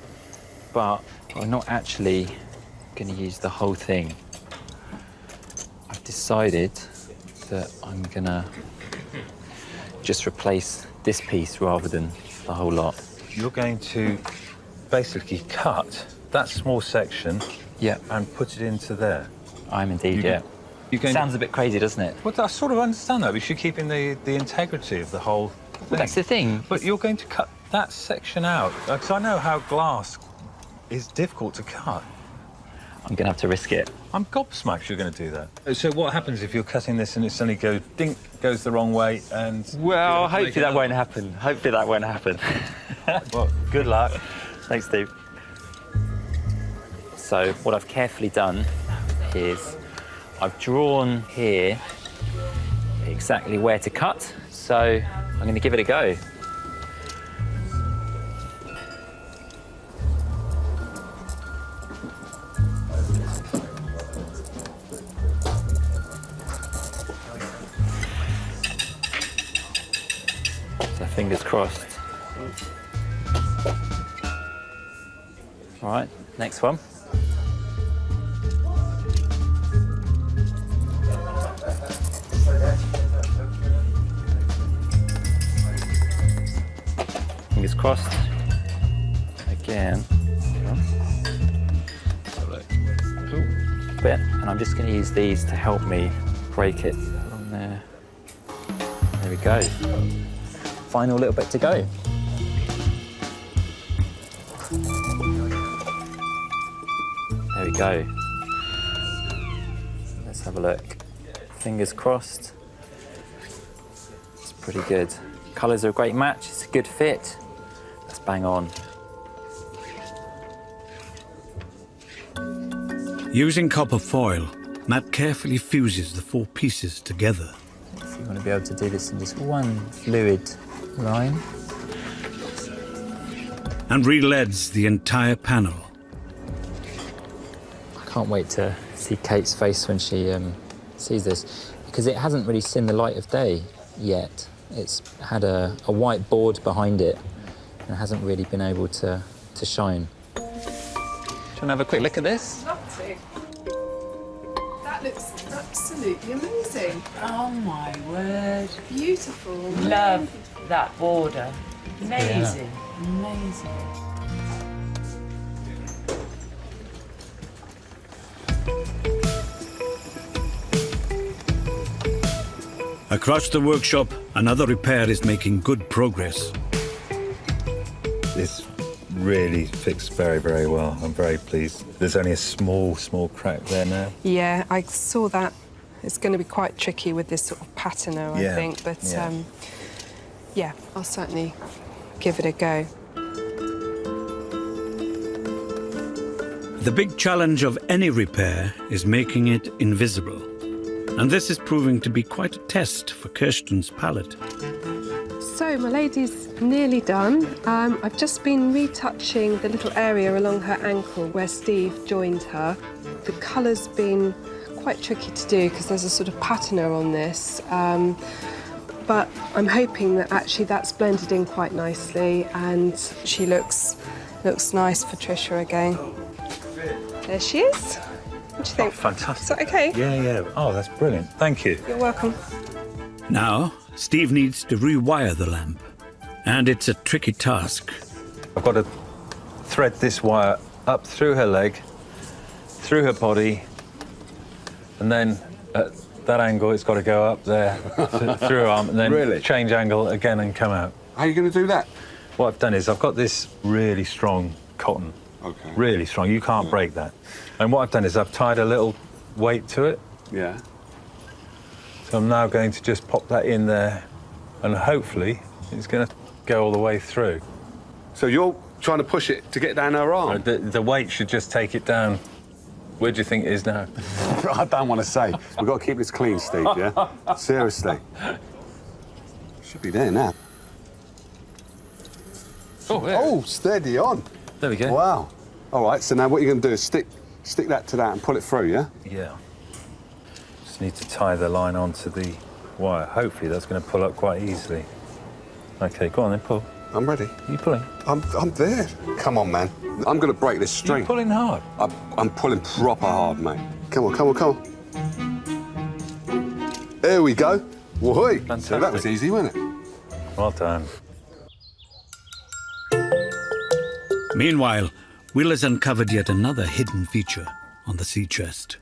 But I'm not actually going to use the whole thing. I've decided that I'm going to just replace this piece rather than the whole lot. You're going to basically cut that small section and put it into there. I'm indeed, yeah. Sounds a bit crazy, doesn't it? Well, I sort of understand that, but you're keeping the integrity of the whole thing. Well, that's the thing. But you're going to cut that section out, because I know how glass is difficult to cut. I'm going to have to risk it. I'm gobsmacked you're going to do that. So what happens if you're cutting this and it suddenly goes the wrong way and... Well, hopefully that won't happen. Hopefully that won't happen. Well, good luck. Thanks, Steve. So what I've carefully done is I've drawn here exactly where to cut, so I'm going to give it a go. So fingers crossed. All right, next one. Fingers crossed. Again. Bit, and I'm just going to use these to help me break it on there. There we go. Final little bit to go. There we go. Let's have a look. Fingers crossed. It's pretty good. Colours are a great match. It's a good fit. Let's bang on. Using copper foil, Matt carefully fuses the four pieces together. So you want to be able to do this in just one fluid line. And re-leads the entire panel. I can't wait to see Kate's face when she sees this, because it hasn't really seen the light of day yet. It's had a white board behind it and hasn't really been able to shine. Do you want to have a quick look at this? Love to. That looks absolutely amazing. Oh my word. Beautiful. Love that border. Amazing. Amazing. Across the workshop, another repair is making good progress. This really fixed very, very well. I'm very pleased. There's only a small crack there now. Yeah, I saw that. It's going to be quite tricky with this sort of patiner, I think. But yeah, I'll certainly give it a go. The big challenge of any repair is making it invisible. And this is proving to be quite a test for Kirsten's palette. So my lady's nearly done. I've just been retouching the little area along her ankle where Steve joined her. The colour's been quite tricky to do because there's a sort of patiner on this. But I'm hoping that actually that's blended in quite nicely and she looks nice for Trisha again. There she is. What do you think? Oh, fantastic. Is that okay? Yeah. Oh, that's brilliant. Thank you. You're welcome. Now, Steve needs to rewire the lamp. And it's a tricky task. I've got to thread this wire up through her leg, through her body, and then at that angle it's got to go up there through her arm, and then change angle again and come out. How are you going to do that? What I've done is I've got this really strong cotton. Okay. Really strong. You can't break that. And what I've done is I've tied a little weight to it. Yeah. So I'm now going to just pop that in there, and hopefully it's going to go all the way through. So you're trying to push it to get down her arm? The weight should just take it down Where do you think it is now? I don't want to say. We've got to keep this clean, Steve, yeah? Seriously. Should be there now. Oh, yeah. Oh, steady on. There we go. Wow. All right, so now what you're going to do is stick that to that and pull it through, yeah? Yeah. Just need to tie the line onto the wire. Hopefully that's going to pull up quite easily. OK, go on then, pull. I'm ready. Are you pulling? I'm there. Come on, man. I'm going to break this string. You're pulling hard. I'm pulling proper hard, mate. Come on, come on, come on. There we go. Woohoo! So that was easy, wasn't it? Well done. Meanwhile, Will has uncovered yet another hidden feature on the sea chest.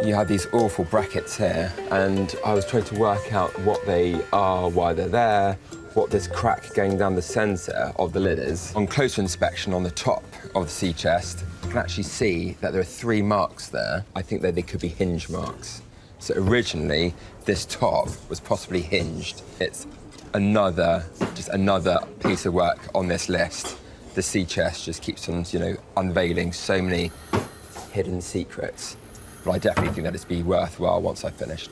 You have these awful brackets here, and I was trying to work out what they are, why they're there, what this crack going down the centre of the lid is. On closer inspection on the top of the sea chest, you can actually see that there are 3 marks there. I think that they could be hinge marks. So originally, this top was possibly hinged. It's just another piece of work on this list. The sea chest just keeps on, unveiling so many hidden secrets. But I definitely think that it's be worthwhile once I've finished.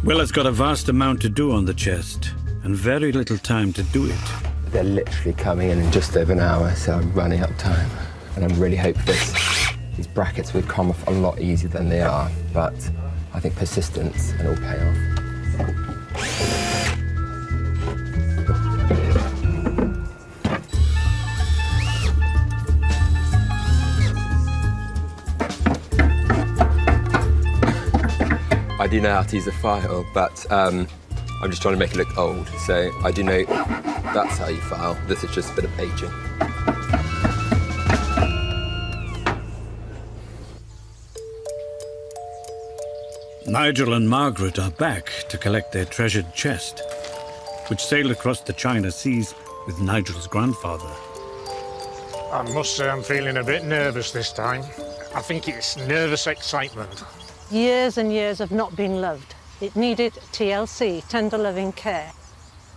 Will has got a vast amount to do on the chest and very little time to do it. They're literally coming in just over an hour, so I'm running up time. And I'm really hoping these brackets would come off a lot easier than they are, but I think persistence and it will pay off. I do know how to use a file, but I'm just trying to make it look old. So I do know that's how you file. This is just a bit of aging. Nigel and Margaret are back to collect their treasured chest, which sailed across the China Seas with Nigel's grandfather. I must say I'm feeling a bit nervous this time. I think it's nervous excitement. Years and years of not being loved. It needed TLC, tender loving care.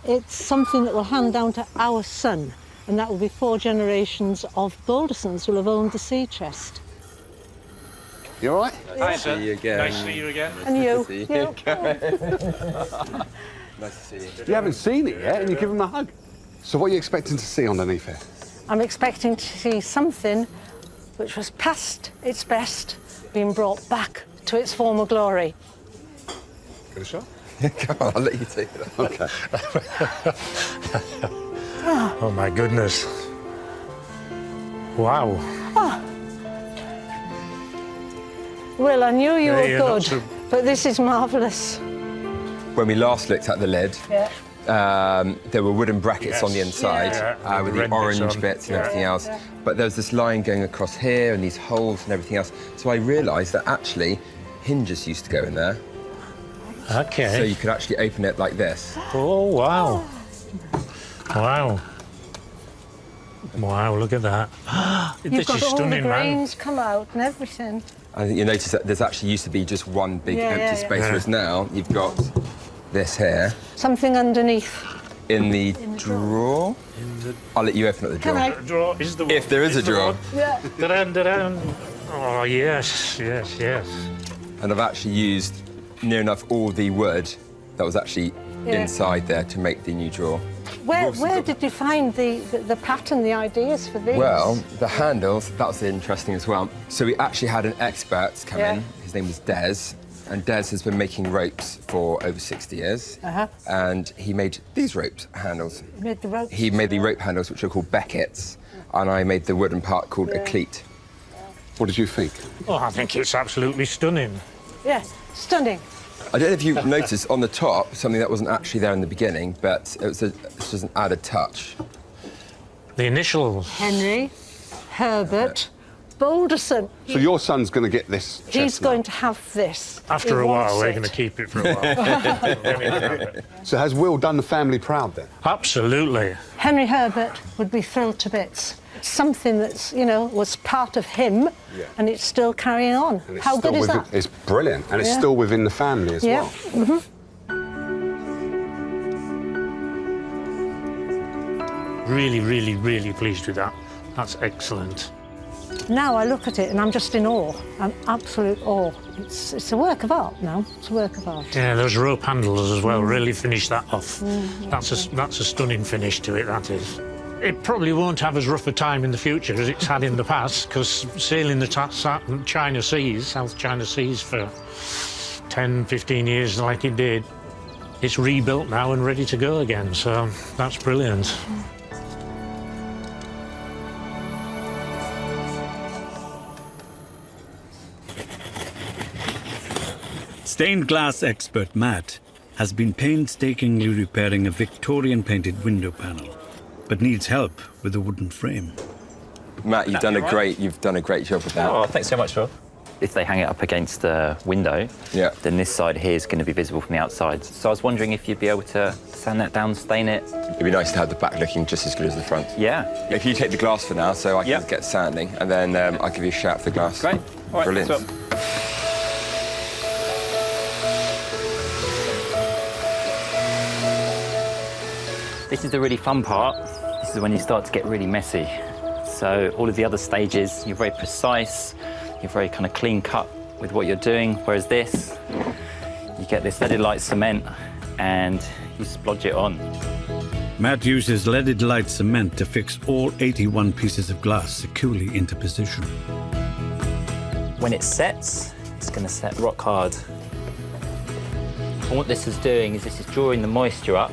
It's something that will hand down to our son, and that will be 4 generations of Baldersons who will have owned the sea chest. You all right? Nice to see you again. Nice to see you again. And you. Nice to see you. Nice to see you. You haven't seen it yet, and you give him a hug. So what are you expecting to see underneath here? I'm expecting to see something which was past its best, being brought back to its former glory. Get a shot? Come on, I'll let you take it. OK. Oh, my goodness. Wow. Oh. Will, I knew you were good, but this is marvellous. When we last looked at the lid, there were wooden brackets on the inside with the orange bits and everything else. But there was this line going across here and these holes and everything else. So I realised that actually hinges used to go in there. OK. So you could actually open it like this. Oh, wow. Wow. Wow, look at that. You've This got is all stunning, the man. grains come out and everything. I think you notice that there's actually used to be just one big empty space, whereas now you've got this here. Something underneath. In the drawer? I'll let you open up the drawer. Can I? Drawer is the one. If there is a drawer. Yeah. Da-dun, da-dun. Oh, yes, yes, yes. And I've actually used near enough all the wood that was actually inside there to make the new drawer. Where did you find the pattern, the ideas for these? Well, the handles, that was interesting as well. So we actually had an expert come in. His name was Des. And Des has been making ropes for over 60 years. And he made these rope handles. You made the ropes? He made the rope handles, which are called beckets. And I made the wooden part called a cleat. What did you think? Oh, I think it's absolutely stunning. Yeah, stunning. I don't know if you noticed on the top something that wasn't actually there in the beginning, but it's just an added touch. The initials. Henry, Herbert, Balderson. So your son's going to get this chest He's now? going to have this. After He a while, wants we're it. going to keep it for a while. So has Will done the family proud then? Absolutely. Henry Herbert would be thrilled to bits. It's something that's, was part of him, and it's still carrying on. And it's How still good is that? It's brilliant, and it's Yeah. still within the family as well. Really, really, really pleased with that. That's excellent. Now I look at it and I'm just in awe. I'm absolute awe. It's a work of art now. It's a work of art. Yeah, those rope handles as well really finish that off. That's a stunning finish to it, that is. It probably won't have as rough a time in the future as it's had in the past, because sailing the China Seas, South China Seas for 10, 15 years like it did, it's rebuilt now and ready to go again, so that's brilliant. Stained glass expert Matt has been painstakingly repairing a Victorian painted window panel, but needs help with the wooden frame. Matt, you've done a great job with that. Oh, thanks so much, Rob. If they hang it up against the window, then this side here is going to be visible from the outside. So I was wondering if you'd be able to sand that down, stain it. It'd be nice to have the back looking just as good as the front. Yeah. If you take the glass for now, so I can get sanding, and then I'll give you a shout for the glass. Great. All right, brilliant. thanks, Rob. This is the really fun part. This is when you start to get really messy. So all of the other stages, you're very precise, you're very kind of clean cut with what you're doing, whereas this, you get this leaded light cement and you splodge it on. Matt uses leaded light cement to fix all 81 pieces of glass securely into position. When it sets, it's going to set rock hard. And what this is doing is this is drawing the moisture up.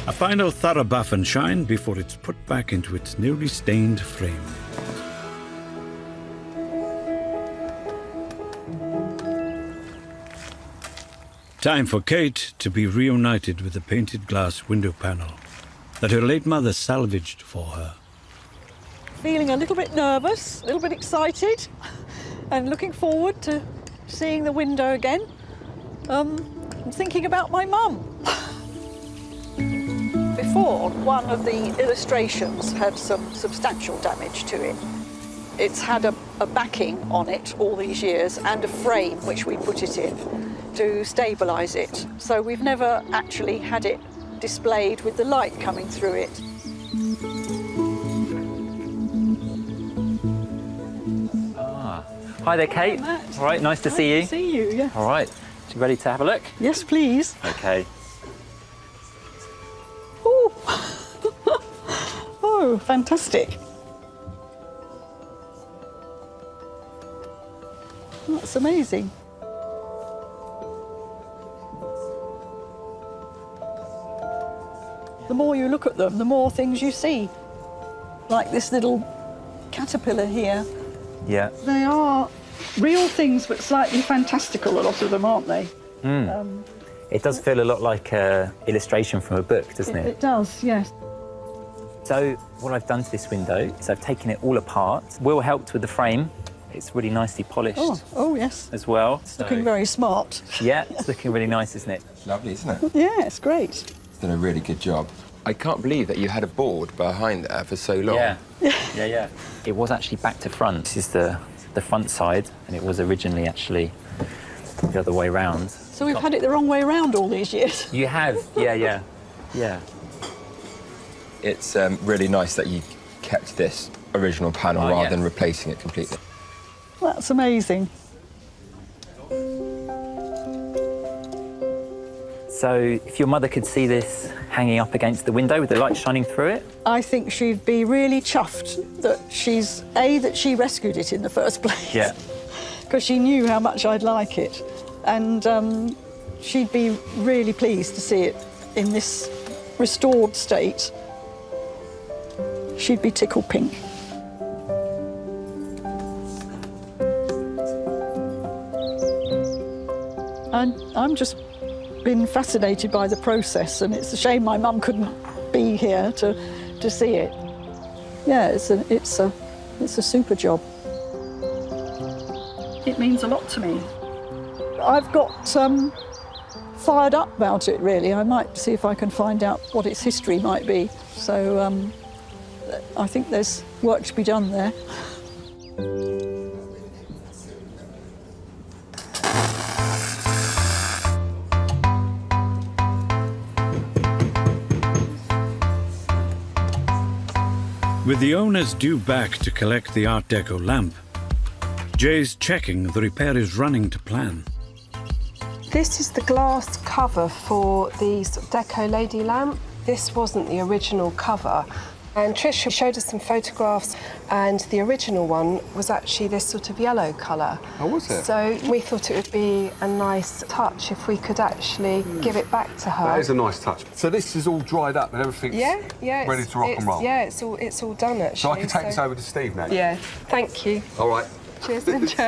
A final thorough buff and shine before it's put back into its newly stained frame. Time for Kate to be reunited with the painted glass window panel that her late mother salvaged for her. Feeling a little bit nervous, a little bit excited, and looking forward to seeing the window again. I'm thinking about my mum. Before, one of the illustrations had some substantial damage to it. It's had a backing on it all these years and a frame which we put it in to stabilise it. So we've never actually had it displayed with the light coming through it. Hi there, Kate. Matt. All right, nice to see you. Nice to see you, yeah. All right, you ready to have a look? Yes, please. Okay. Oh, fantastic. That's amazing. The more you look at them, the more things you see. Like this little caterpillar here. Yeah. They are real things, but slightly fantastical, a lot of them, aren't they? It does feel a lot like an illustration from a book, doesn't it? It does, yes. So what I've done to this window is I've taken it all apart. Will helped with the frame. It's really nicely polished. Oh yes. As well. It's looking very smart. Yeah, it's looking really nice, isn't it? Lovely, isn't it? Yeah, it's great. It's done a really good job. I can't believe that you had a board behind there for so long. Yeah. Yeah. It was actually back to front. This is the front side, and it was originally actually the other way round. So we've had it the wrong way round all these years. You have, yeah. It's really nice that you kept this original panel rather than replacing it completely. That's amazing. So if your mother could see this hanging up against the window with the light shining through it? I think she'd be really chuffed that that she rescued it in the first place. Yeah. Because she knew how much I'd like it. And she'd be really pleased to see it in this restored state. She'd be tickled pink. And I'm just been fascinated by the process, and it's a shame my mum couldn't be here to see it. Yeah, it's a super job. It means a lot to me. I've got fired up about it, really. I might see if I can find out what its history might be. So I think there's work to be done there. With the owners due back to collect the Art Deco lamp, Jay's checking the repair is running to plan. This is the glass cover for the sort of deco lady lamp. This wasn't the original cover. And Trish showed us some photographs, and the original one was actually this sort of yellow colour. Oh, was it? So we thought it would be a nice touch if we could actually give it back to her. That is a nice touch. So this is all dried up and everything's ready to rock and roll? Yeah, it's all done, actually. So I can take this over to Steve now? Yeah, thank you. All right. Cheers, then, Joe.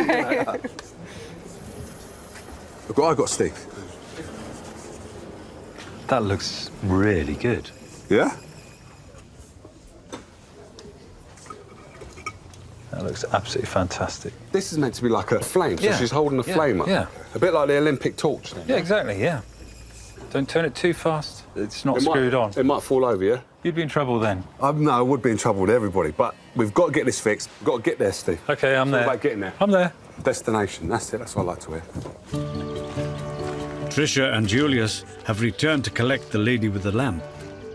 Look what I got, Steve. That looks really good. Yeah? That looks absolutely fantastic. This is meant to be like a flame, so Yeah. she's holding a flame up. Yeah. A bit like the Olympic torch. Then. Yeah, exactly, yeah. Don't turn it too fast. It's not screwed on. It might fall over, yeah? You'd be in trouble then. No, I would be in trouble with everybody, but we've got to get this fixed. We've got to get there, Steve. OK, I'm It's all there. about getting there. I'm there. Destination, that's it, that's what I like to hear. Tricia and Julius have returned to collect the lady with the lamp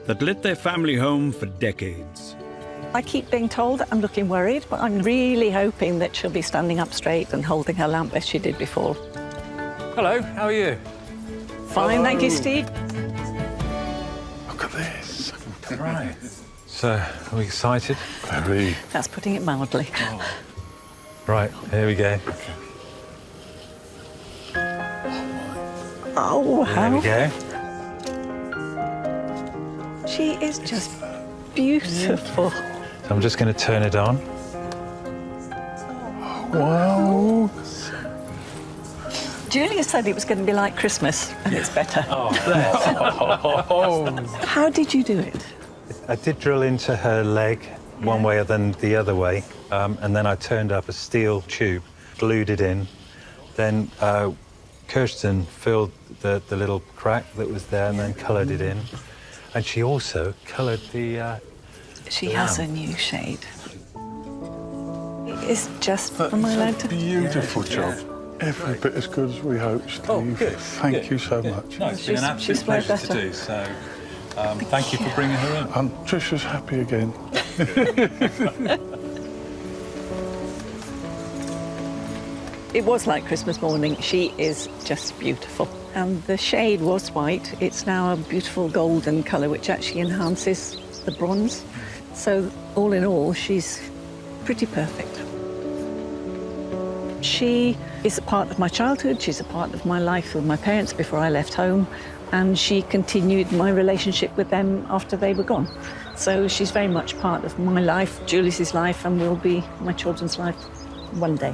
that lit their family home for decades. I keep being told I'm looking worried, but I'm really hoping that she'll be standing up straight and holding her lamp as she did before. Hello, how are you? Fine, thank you, Steve. Look at this. Right. So, are we excited? Very. That's putting it mildly. Right, here we go. Oh, There we how go. she is just beautiful. So I'm just going to turn it on. Wow. Julia said it was going to be like Christmas, and it's better. Oh, How did you do it? I did drill into her leg one way than the other way, and then I turned up a steel tube, glued it in. Then Kirsten filled the little crack that was there and then coloured it in. And she also coloured the She has a new shade. It's just, am I allowed to? Beautiful job. Every bit as good as we hoped, Steve. Oh, good. Thank you so much. No, it's been an absolute pleasure to do, so thank you for bringing her in. And Tricia's happy again. It was like Christmas morning. She is just beautiful. And the shade was white. It's now a beautiful golden colour, which actually enhances the bronze. So all in all, she's pretty perfect. She is a part of my childhood. She's a part of my life with my parents before I left home. And she continued my relationship with them after they were gone. So she's very much part of my life, Julius's life, and will be my children's life one day.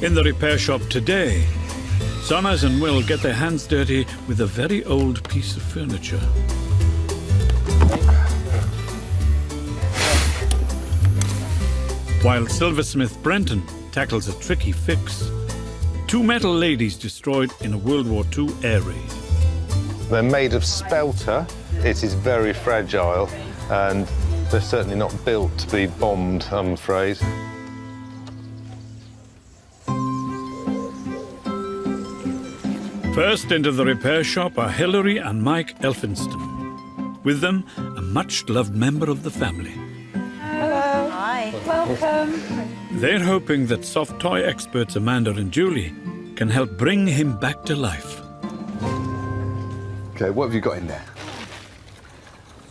In the repair shop today, Sonas and Will get their hands dirty with a very old piece of furniture. While silversmith Brenton tackles a tricky fix, two metal ladies destroyed in a World War II air raid. They're made of spelter. It is very fragile, and they're certainly not built to be bombed, I'm afraid. First into the repair shop are Hilary and Mike Elphinston. With them, a much-loved member of the family. Hello. Hi. Welcome. They're hoping that soft toy experts Amanda and Julie can help bring him back to life. OK, what have you got in there?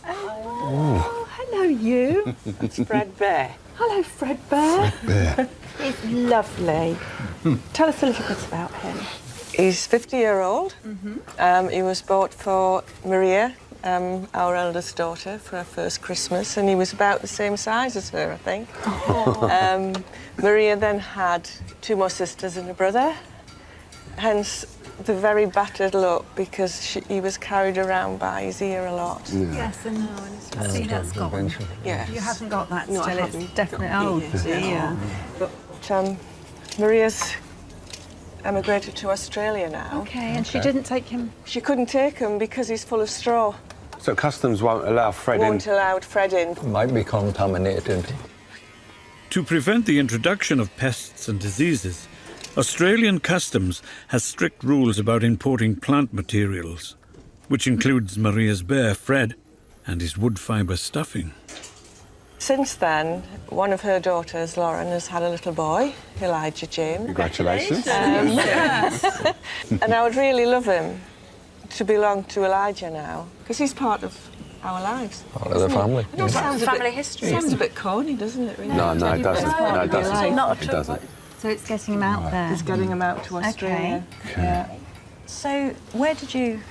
Oh, hello, you. It's Fred Bear. Hello, Fred Bear. Fred Bear. He's lovely. Tell us a little bit about him. He's 50-year-old. He was bought for Maria, our eldest daughter, for her first Christmas, and he was about the same size as her, I think. Maria then had two more sisters and a brother, hence the very battered look because he was carried around by his ear a lot. Yes, I know. And see, that's gone. Yeah. You haven't got that No, I still. It's haven't. definitely. Oh dear. But Maria's emigrated to Australia now. Okay, and she didn't take him. She couldn't take him because he's full of straw. So customs won't allow Fred Won't allow Fred in. Might be contaminated. To prevent the introduction of pests and diseases, Australian customs has strict rules about importing plant materials, which includes Maria's bear, Fred, and his wood fibre stuffing. Since then, one of her daughters, Lauren, has had a little boy, Elijah James. Congratulations. And I would really love him to belong to Elijah now, because he's part of our lives. Part of the family. I know it sounds Family a bit, history. Sounds a bit corny, doesn't it? Really? No, it doesn't. No, it doesn't. Not It doesn't. So it's getting him out there. It's getting him out to Australia. Yeah. So where did you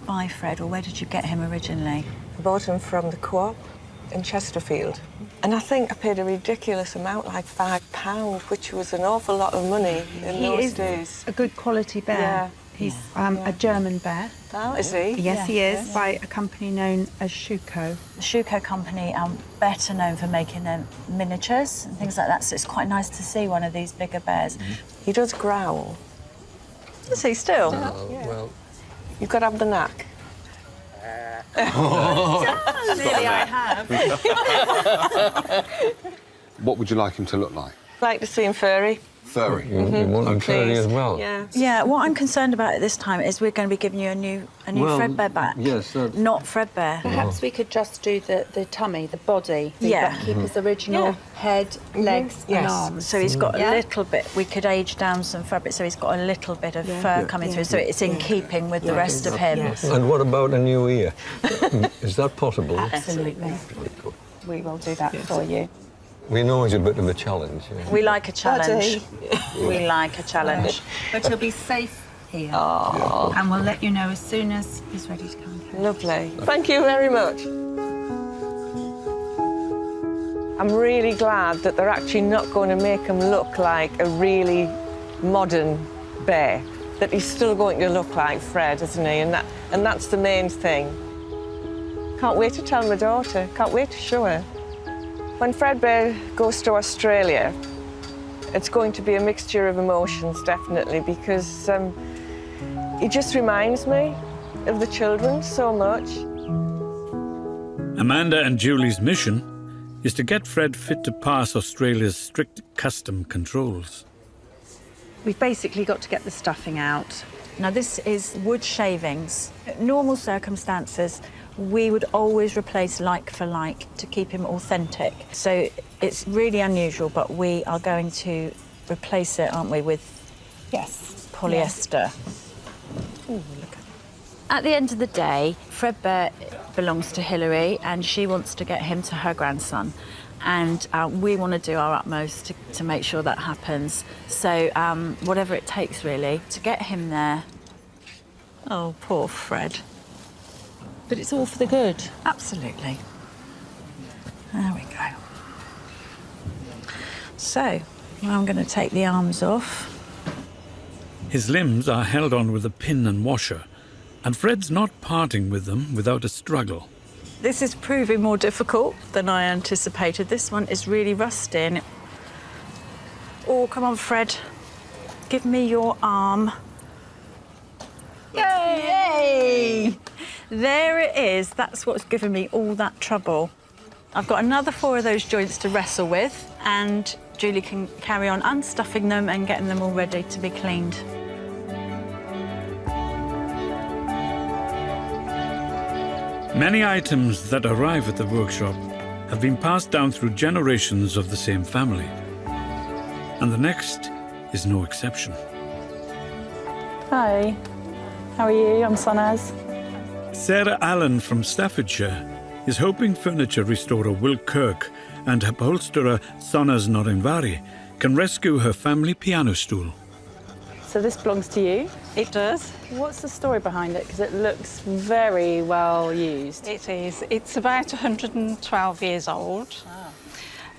buy Fred, or where did you get him originally? I bought him from the Co-op in Chesterfield. And I think I paid a ridiculous amount, like £5, which was an awful lot of money in those days. A good quality bear. Yeah. He's a German bear. Oh, is he? Yes, he is, by a company known as Schuko. The Schuko company are better known for making miniatures and things like that, so it's quite nice to see one of these bigger bears. He does growl. Does he still? Well, You've got to have the knack. Clearly I have. What would you like him to look like? Like to see him furry. Furry. you want him furry as well? Yeah. Yeah, what I'm concerned about at this time is we're going to be giving you a new Well, Fredbear back. yes, that- Not Fredbear. Perhaps we could just do the tummy, the body, Yeah. keep his original head, legs and arms. So he's got Yeah. a little bit, we could age down some fabric, so he's got a little bit of fur coming through, so it's in keeping with the rest of him. And what about a new ear? Is that possible? Absolutely. We will do that for you. We know it's a bit of a challenge. Yeah. We like a challenge. We like a challenge. But he'll be safe here. Oh. And we'll let you know as soon as he's ready to come. Lovely. Thank you very much. I'm really glad that they're actually not going to make him look like a really modern bear, that he's still going to look like Fred, isn't he? And that's the main thing. Can't wait to tell my daughter, can't wait to show her. When Fredbear goes to Australia, it's going to be a mixture of emotions, definitely, because he just reminds me of the children so much. Amanda and Julie's mission is to get Fred fit to pass Australia's strict custom controls. We've basically got to get the stuffing out. Now this is wood shavings. In normal circumstances, we would always replace like for like to keep him authentic. So it's really unusual, but we are going to replace it, aren't we, with polyester. Ooh, look at that. At the end of the day, Fredbear belongs to Hilary and she wants to get him to her grandson. And we want to do our utmost to make sure that happens. So whatever it takes, really, to get him there. Oh, poor Fred. But it's all for the good. Absolutely. There we go. So, now I'm going to take the arms off. His limbs are held on with a pin and washer, and Fred's not parting with them without a struggle. This is proving more difficult than I anticipated. This one is really rusty. Oh, come on, Fred. Give me your arm. Yay! There it is. That's what's given me all that trouble. I've got another 4 of those joints to wrestle with, and Julie can carry on unstuffing them and getting them all ready to be cleaned. Many items that arrive at the workshop have been passed down through generations of the same family. And the next is no exception. Hi, how are you? I'm Sanaz. Sarah Allen from Staffordshire is hoping furniture restorer Will Kirk and upholsterer Sonas Norinvari can rescue her family piano stool. So this belongs to you? It does. What's the story behind it? Because it looks very well used. It is. It's about 112 years old.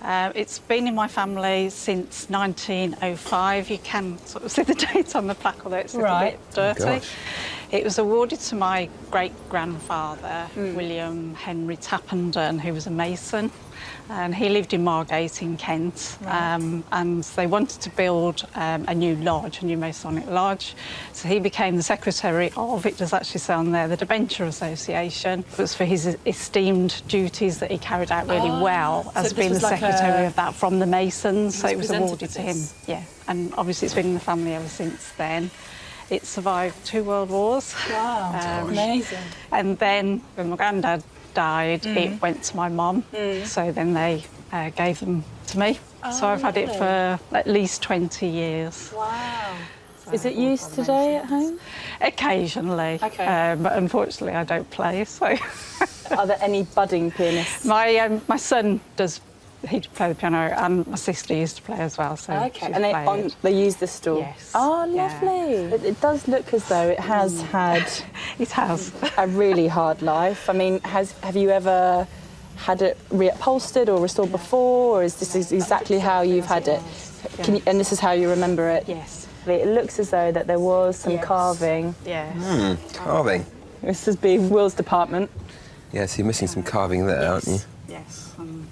It's been in my family since 1905. You can sort of see the date on the plaque, although it's a little bit dirty. Gosh. It was awarded to my great-grandfather, William Henry Tappenden, who was a mason. And he lived in Margate in Kent, and they wanted to build a new lodge, a new Masonic lodge. So he became the secretary of, it does actually say on there, the Debenture Association. It was for his esteemed duties that he carried out really well as being the secretary of that from the Masons. So it was awarded to him, And obviously it's been in the family ever since then. It survived 2 world wars. Wow, amazing. And then when my granddad died, it went to my mum. So then they gave them to me. So I've had it for at least 20 years. Wow. Is it used today at home? Occasionally. Okay. But unfortunately I don't play, so... Are there any budding pianists? My son does. He'd play the piano, and my sister used to play as well. So And they use the stool? Yes. Oh, lovely. It does look as though it has had... It has. A really hard life. I mean, have you ever had it reupholstered or restored before, or is this exactly how you've had it? And this is how you remember it? Yes. It looks as though that there was some carving. Yes. Carving. This is being Will's department. Yeah, so you're missing some carving there, aren't you? Yes.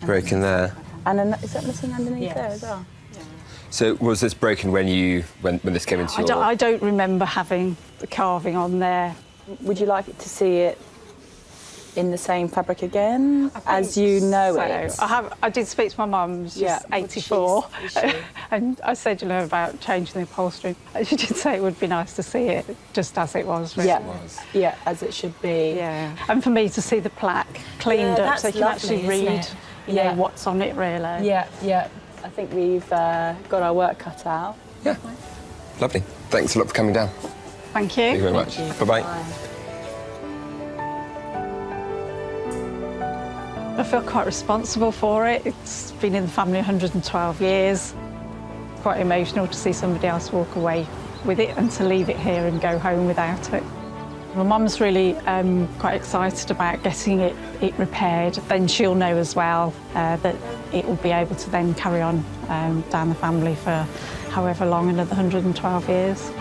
Broken there. And is that missing underneath there as well? So was this broken when this came into your... I don't remember having the carving on there. Would you like to see it in the same fabric again, as you know it? I did speak to my mum, she's 84, and I said, about changing the upholstery. She did say it would be nice to see it just as it was, really. Yeah, as it should be. Yeah, and for me to see the plaque cleaned up so you can actually read what's on it, really. Yeah. I think we've got our work cut out. Yeah. Lovely. Thanks a lot for coming down. Thank you. Thank you very much. Bye-bye. I feel quite responsible for it. It's been in the family 112 years. Quite emotional to see somebody else walk away with it and to leave it here and go home without it. My mum's really quite excited about getting it repaired. Then she'll know as well that it will be able to then carry on down the family for however long, another 112 years.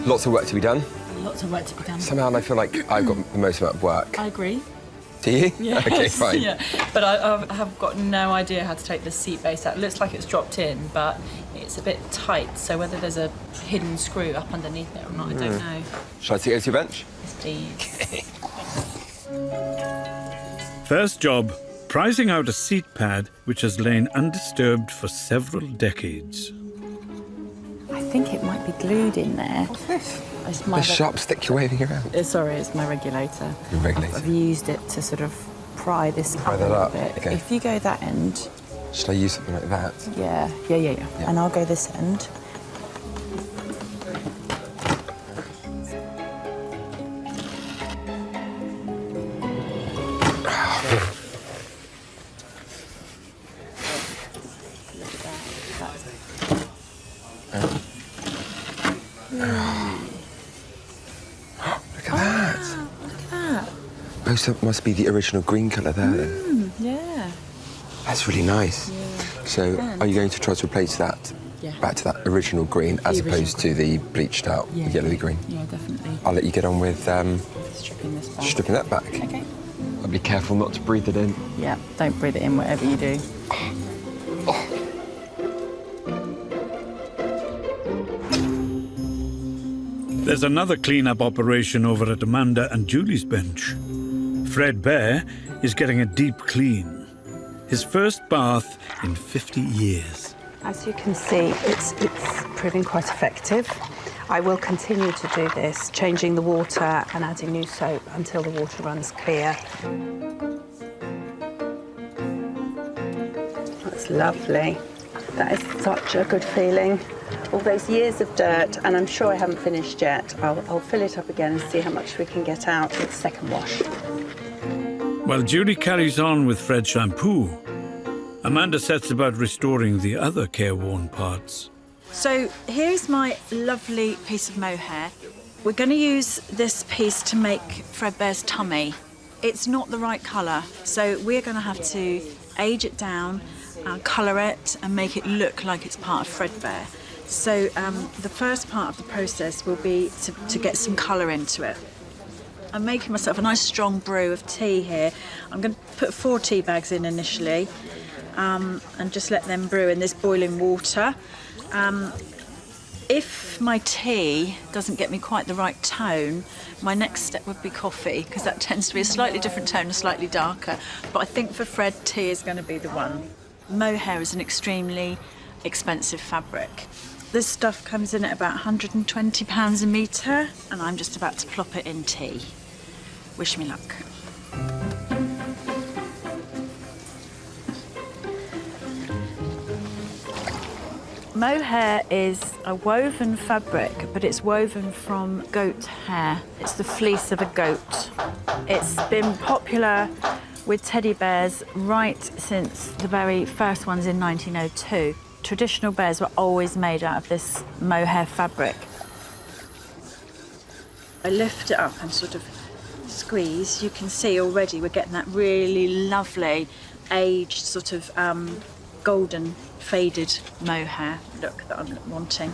Lots of work to be done. Lots of work to be done. Somehow I feel like I've got the most amount of work. I agree. Do you? Yes. Okay, fine. Yeah, but I have got no idea how to take the seat base out. It looks like it's dropped in, but it's a bit tight, so whether there's a hidden screw up underneath it or not, I don't know. Shall I take it to your bench? Yes, please. First job, prizing out a seat pad which has lain undisturbed for several decades. I think it might be glued in there. What's this? It's The sharp stick you're waving around. Sorry, it's my regulator. Your regulator. I've used it to sort of pry this Pry up that a little up, bit. okay. If you go that end, Should I use something like that? yeah, and I'll go this end. Look at that. Look at that. Oh, so it must be the original green colour there then. Yeah. That's really nice. So are you going to try to replace that back to that original green as opposed to the bleached out yellowy green? Yeah, definitely. I'll let you get on with Stripping this back. stripping that back. Okay. I'll be careful not to breathe it in. Yeah, don't breathe it in, whatever you do. There's another clean-up operation over at Amanda and Julie's bench. Fred Bear is getting a deep clean. His first bath in 50 years. As you can see, it's proving quite effective. I will continue to do this, changing the water and adding new soap until the water runs clear. That's lovely. That is such a good feeling. All those years of dirt, and I'm sure I haven't finished yet. I'll fill it up again and see how much we can get out with the second wash. While Julie carries on with Fred's shampoo, Amanda sets about restoring the other careworn parts. So here's my lovely piece of mohair. We're going to use this piece to make Fred Bear's tummy. it's not the right colour. So we're going to have to age it down, colour it and make it look like it's part of Fredbear. So the first part of the process will be to get some colour into it. I'm making myself a nice strong brew of tea here. I'm going to put 4 tea bags in initially and just let them brew in this boiling water. If my tea doesn't get me quite the right tone, my next step would be coffee, because that tends to be a slightly different tone and slightly darker. But I think for Fred, tea is going to be the one. Mohair is an extremely expensive fabric. This stuff comes in at about £120 a metre, and I'm just about to plop it in tea. Wish me luck. Mohair is a woven fabric, but it's woven from goat hair. It's the fleece of a goat. It's been popular with teddy bears right since the very first ones in 1902. Traditional bears were always made out of this mohair fabric. I lift it up and sort of squeeze. You can see already we're getting that really lovely aged sort of golden faded mohair look that I'm wanting.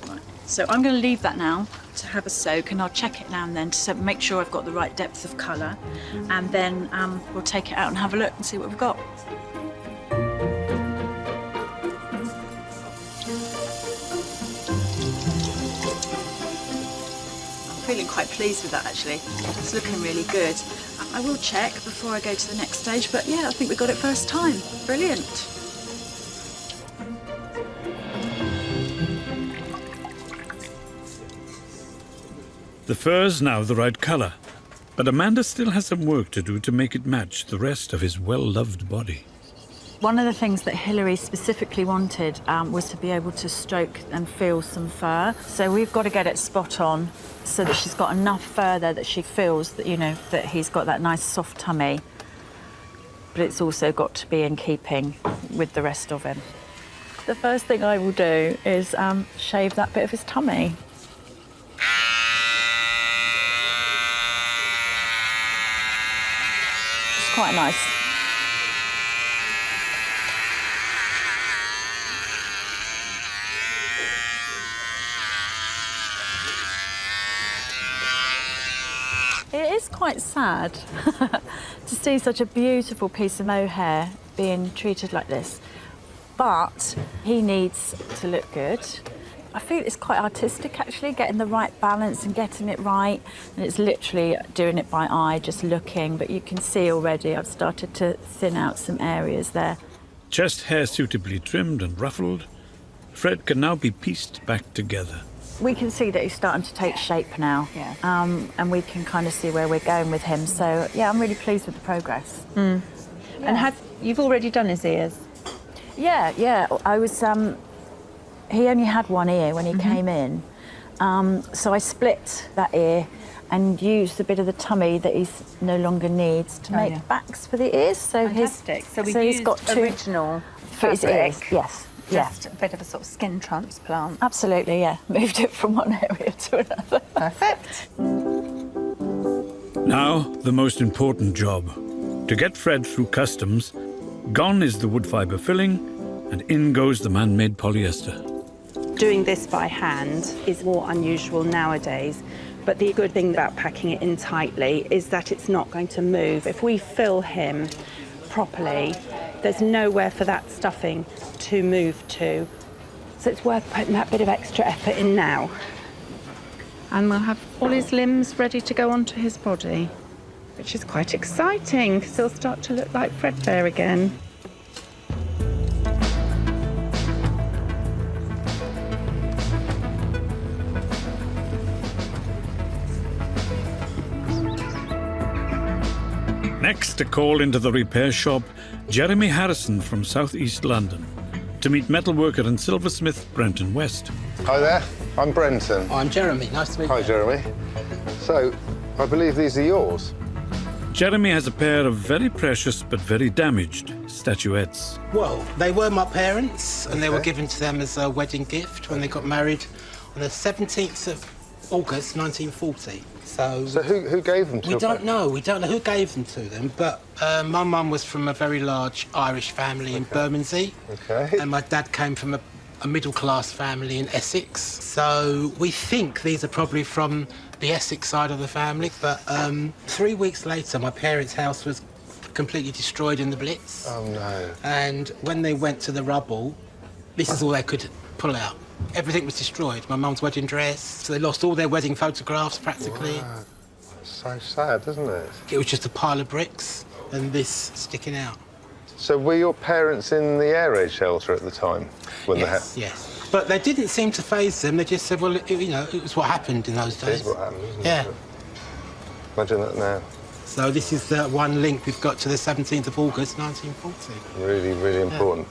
Right. So I'm going to leave that now to have a soak, and I'll check it now and then to make sure I've got the right depth of colour, and then we'll take it out and have a look and see what we've got. Feeling quite pleased with that, actually. It's looking really good. I will check before I go to the next stage, but yeah, I think we got it first time. Brilliant. The fur's now the right colour, but Amanda still has some work to do to make it match the rest of his well-loved body. One of the things that Hilary specifically wanted was to be able to stroke and feel some fur. So we've got to get it spot on so that she's got enough fur there that she feels that, you know, that he's got that nice soft tummy. But it's also got to be in keeping with the rest of him. The first thing I will do is shave that bit of his tummy. It's quite nice. It is quite sad to see such a beautiful piece of mohair being treated like this, but he needs to look good. I feel it's quite artistic, actually, getting the right balance and getting it right, and it's literally doing it by eye, just looking, but you can see already I've started to thin out some areas there. Chest hair suitably trimmed and ruffled, Fred can now be pieced back together. We can see that he's starting to take shape now, and we can kind of see where we're going with him. So, yeah, I'm really pleased with the progress. Mm. And you've already done his ears? Yeah. I was. He only had one ear when he came in, so I split that ear and used a bit of the tummy that he no longer needs to make backs for the ears. So fantastic. So we he's used got two original for his ears. Yes. Just a bit of a sort of skin transplant. Absolutely, yeah. Moved it from one area to another. Perfect. Now, the most important job. To get Fred through customs, gone is the wood fibre filling, and in goes the man-made polyester. Doing this by hand is more unusual nowadays, but the good thing about packing it in tightly is that it's not going to move. If we fill him properly, there's nowhere for that stuffing to move to. So it's worth putting that bit of extra effort in now. And we'll have all his limbs ready to go onto his body, which is quite exciting because he'll start to look like Fredbear again. Next, a call into the repair shop, Jeremy Harrison from South East London, to meet metalworker and silversmith Brenton West. Hi there, I'm Brenton. I'm Jeremy, nice to meet you. Hi, Jeremy. So, I believe these are yours? Jeremy has a pair of very precious but very damaged statuettes. Well, they were my parents, and they were given to them as a wedding gift when they got married on the 17th of August, 1940. So who gave them to We your don't know. We don't know who gave them to them, but my mum was from a very large Irish family in Bermondsey. Okay. And my dad came from a middle-class family in Essex. So we think these are probably from the Essex side of the family, but 3 weeks later, my parents' house was completely destroyed in the Blitz. Oh, no. And when they went to the rubble, this is all they could pull out. Everything was destroyed. My mum's wedding dress. So they lost all their wedding photographs, practically. Wow. So sad, isn't it? It was just a pile of bricks and this sticking out. So were your parents in the air raid shelter at the time? When Yes. But they didn't seem to faze them. They just said, well, it was what happened in those days. It is what happened, isn't Yeah. it? Imagine that now. So this is the one link we've got to the 17th of August, 1940. Really, really important.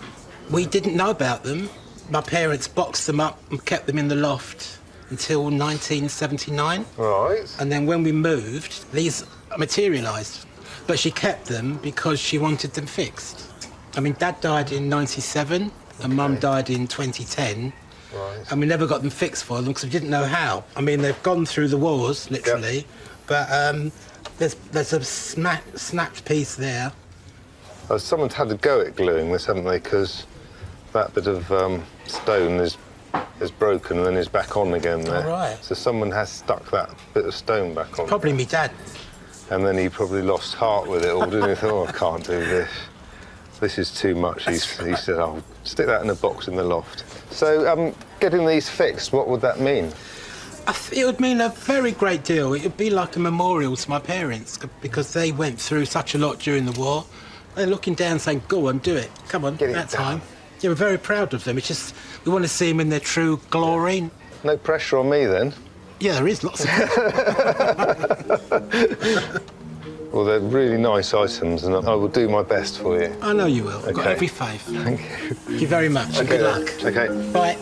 We didn't know about them. My parents boxed them up and kept them in the loft until 1979. Right. And then when we moved, these materialised. But she kept them because she wanted them fixed. I mean, Dad died in 97 and Mum died in 2010. Right. And we never got them fixed for them because we didn't know how. I mean, they've gone through the wars, literally, but there's a snapped piece there. Oh, someone's had a go at gluing this, haven't they? Because that bit of stone is broken and then is back on again there. Oh, right. So someone has stuck that bit of stone back on. Probably me dad. And then he probably lost heart with it all, didn't he? Thought, oh, I can't do this. This is too much. He said, I'll stick that in a box in the loft. So getting these fixed, what would that mean? It would mean a very great deal. It would be like a memorial to my parents because they went through such a lot during the war. They're looking down saying, go on, do it. Come on, that time. Yeah, we're very proud of them. It's just, we want to see them in their true glory. No pressure on me then? Yeah, there is lots of pressure. Well, they're really nice items and I will do my best for you. I know you will. I've got Okay. every faith. Thank you. Thank you very much. Okay, Good luck. Okay. Bye.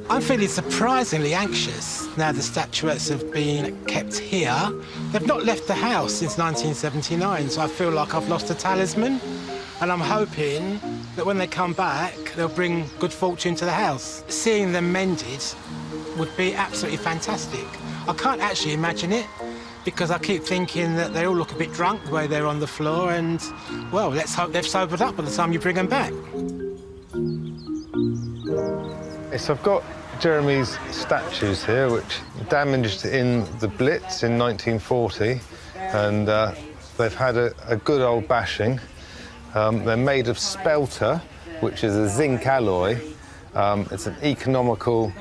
I'm feeling surprisingly anxious now the statuettes have been kept here. They've not left the house since 1979, so I feel like I've lost a talisman. And I'm hoping that when they come back, they'll bring good fortune to the house. Seeing them mended would be absolutely fantastic. I can't actually imagine it because I keep thinking that they all look a bit drunk the way they're on the floor and, well, let's hope they've sobered up by the time you bring them back. So I've got Jeremy's statues here, which damaged in the Blitz in 1940, and they've had a good old bashing. They're made of spelter, which is a zinc alloy. It's an economical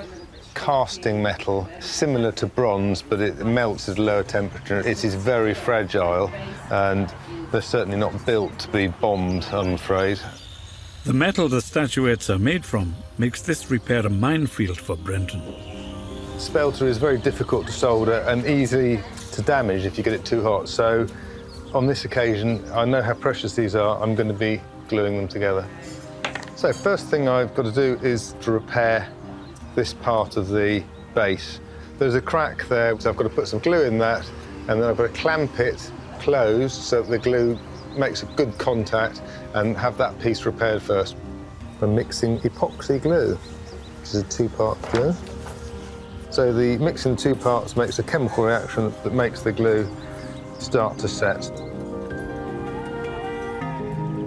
casting metal, similar to bronze, but it melts at a lower temperature. It is very fragile, and they're certainly not built to be bombed, I'm afraid. The metal the statuettes are made from makes this repair a minefield for Brenton. Spelter is very difficult to solder and easy to damage if you get it too hot. So on this occasion, I know how precious these are. I'm going to be gluing them together. So first thing I've got to do is to repair this part of the base. There's a crack there, so I've got to put some glue in that, and then I've got to clamp it closed so that the glue makes a good contact and have that piece repaired first. I'm mixing epoxy glue. This is a two-part glue. So the mixing the two parts makes a chemical reaction that makes the glue start to set.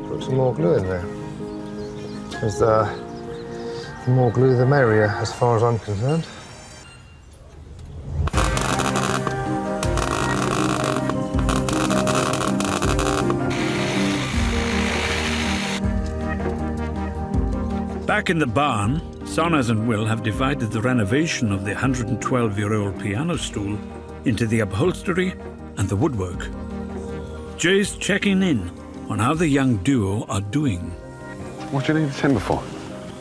Put some more glue in there. There's the more glue the merrier, as far as I'm concerned. Back in the barn, Sonas and Will have divided the renovation of the 112-year-old piano stool into the upholstery and the woodwork. Jay's checking in on how the young duo are doing. What do you need the timber for?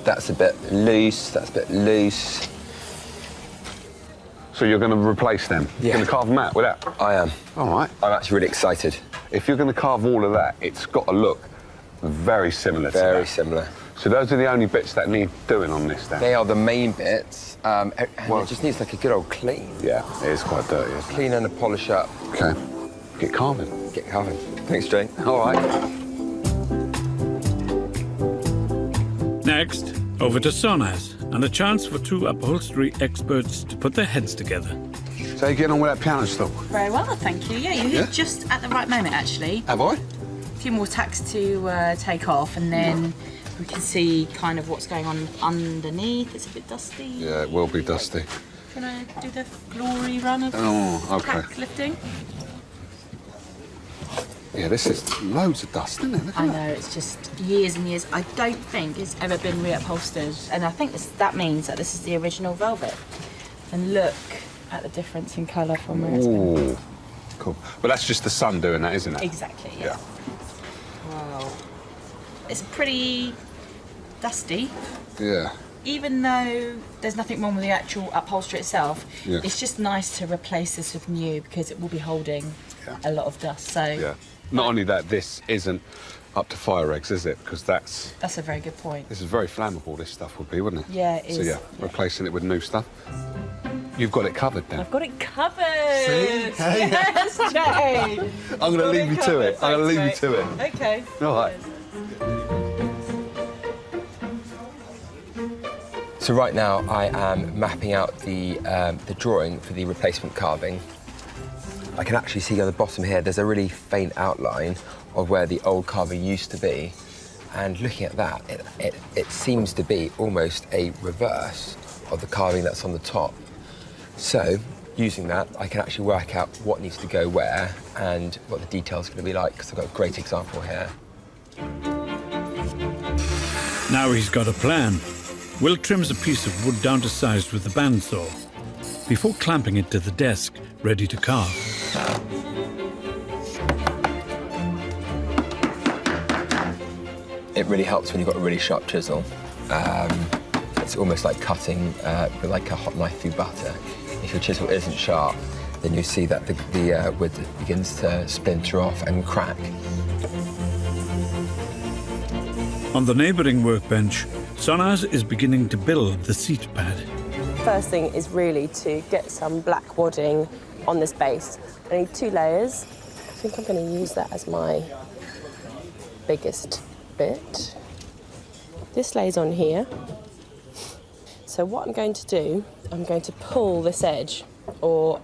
That's a bit loose, that's a bit loose. So you're going to replace them? Yeah. You're going to carve them out with that? I am. All right. I'm actually really excited. If you're going to carve all of that, it's got to look very similar to that. Very similar. So those are the only bits that need doing on this then? They are the main bits. And it just needs like a good old clean. Yeah, it is quite dirty, isn't it? Clean and a polish up. OK. Get carving. Get carving. Thanks, Jay. All right. Next, over to Sonas and a chance for two upholstery experts to put their heads together. So you getting on with that piano stool? Very well, thank you. Yeah, you hit just at the right moment, actually. Have I? A few more tacks to take off, and then we can see kind of what's going on underneath. It's a bit dusty. Yeah, it will be dusty. Do you want to do the glory run of tack lifting? Yeah, this is loads of dust, isn't it? Look at I that. know, it's just years and years. I don't think it's ever been reupholstered, and I think that means that this is the original velvet. And look at the difference in colour from where it's been. Ooh, cool. But that's just the sun doing that, isn't it? Exactly, yeah. Wow. It's pretty dusty. Yeah. Even though there's nothing wrong with the actual upholstery itself, Yeah. it's just nice to replace this with new because it will be holding a lot of dust. So Yeah. Not only that, this isn't up to fire eggs, is it? Because that's a very good point. this is very flammable. This stuff would be, wouldn't it? Yeah, it So is. yeah, replacing it with new stuff. You've got it covered then. I've got it covered. See? Hey. Yes, Jay. I'm going to leave you to it. I'm going to leave you to it. Okay. All right. So right now I am mapping out the drawing for the replacement carving. I can actually see on the bottom here there's a really faint outline of where the old carving used to be, and looking at that it seems to be almost a reverse of the carving that's on the top. So using that I can actually work out what needs to go where and what the details are going to be like, because I've got a great example here. Now he's got a plan. Will trims a piece of wood down to size with the bandsaw before clamping it to the desk, ready to carve. It really helps when you've got a really sharp chisel. It's almost like cutting with like a hot knife through butter. If your chisel isn't sharp, then you see that the wood begins to splinter off and crack. On the neighbouring workbench, Sonaz is beginning to build the seat pad. First thing is really to get some black wadding on this base. I need 2 layers. I think I'm going to use that as my biggest bit. This lays on here. So what I'm going to do, I'm going to pull this edge, or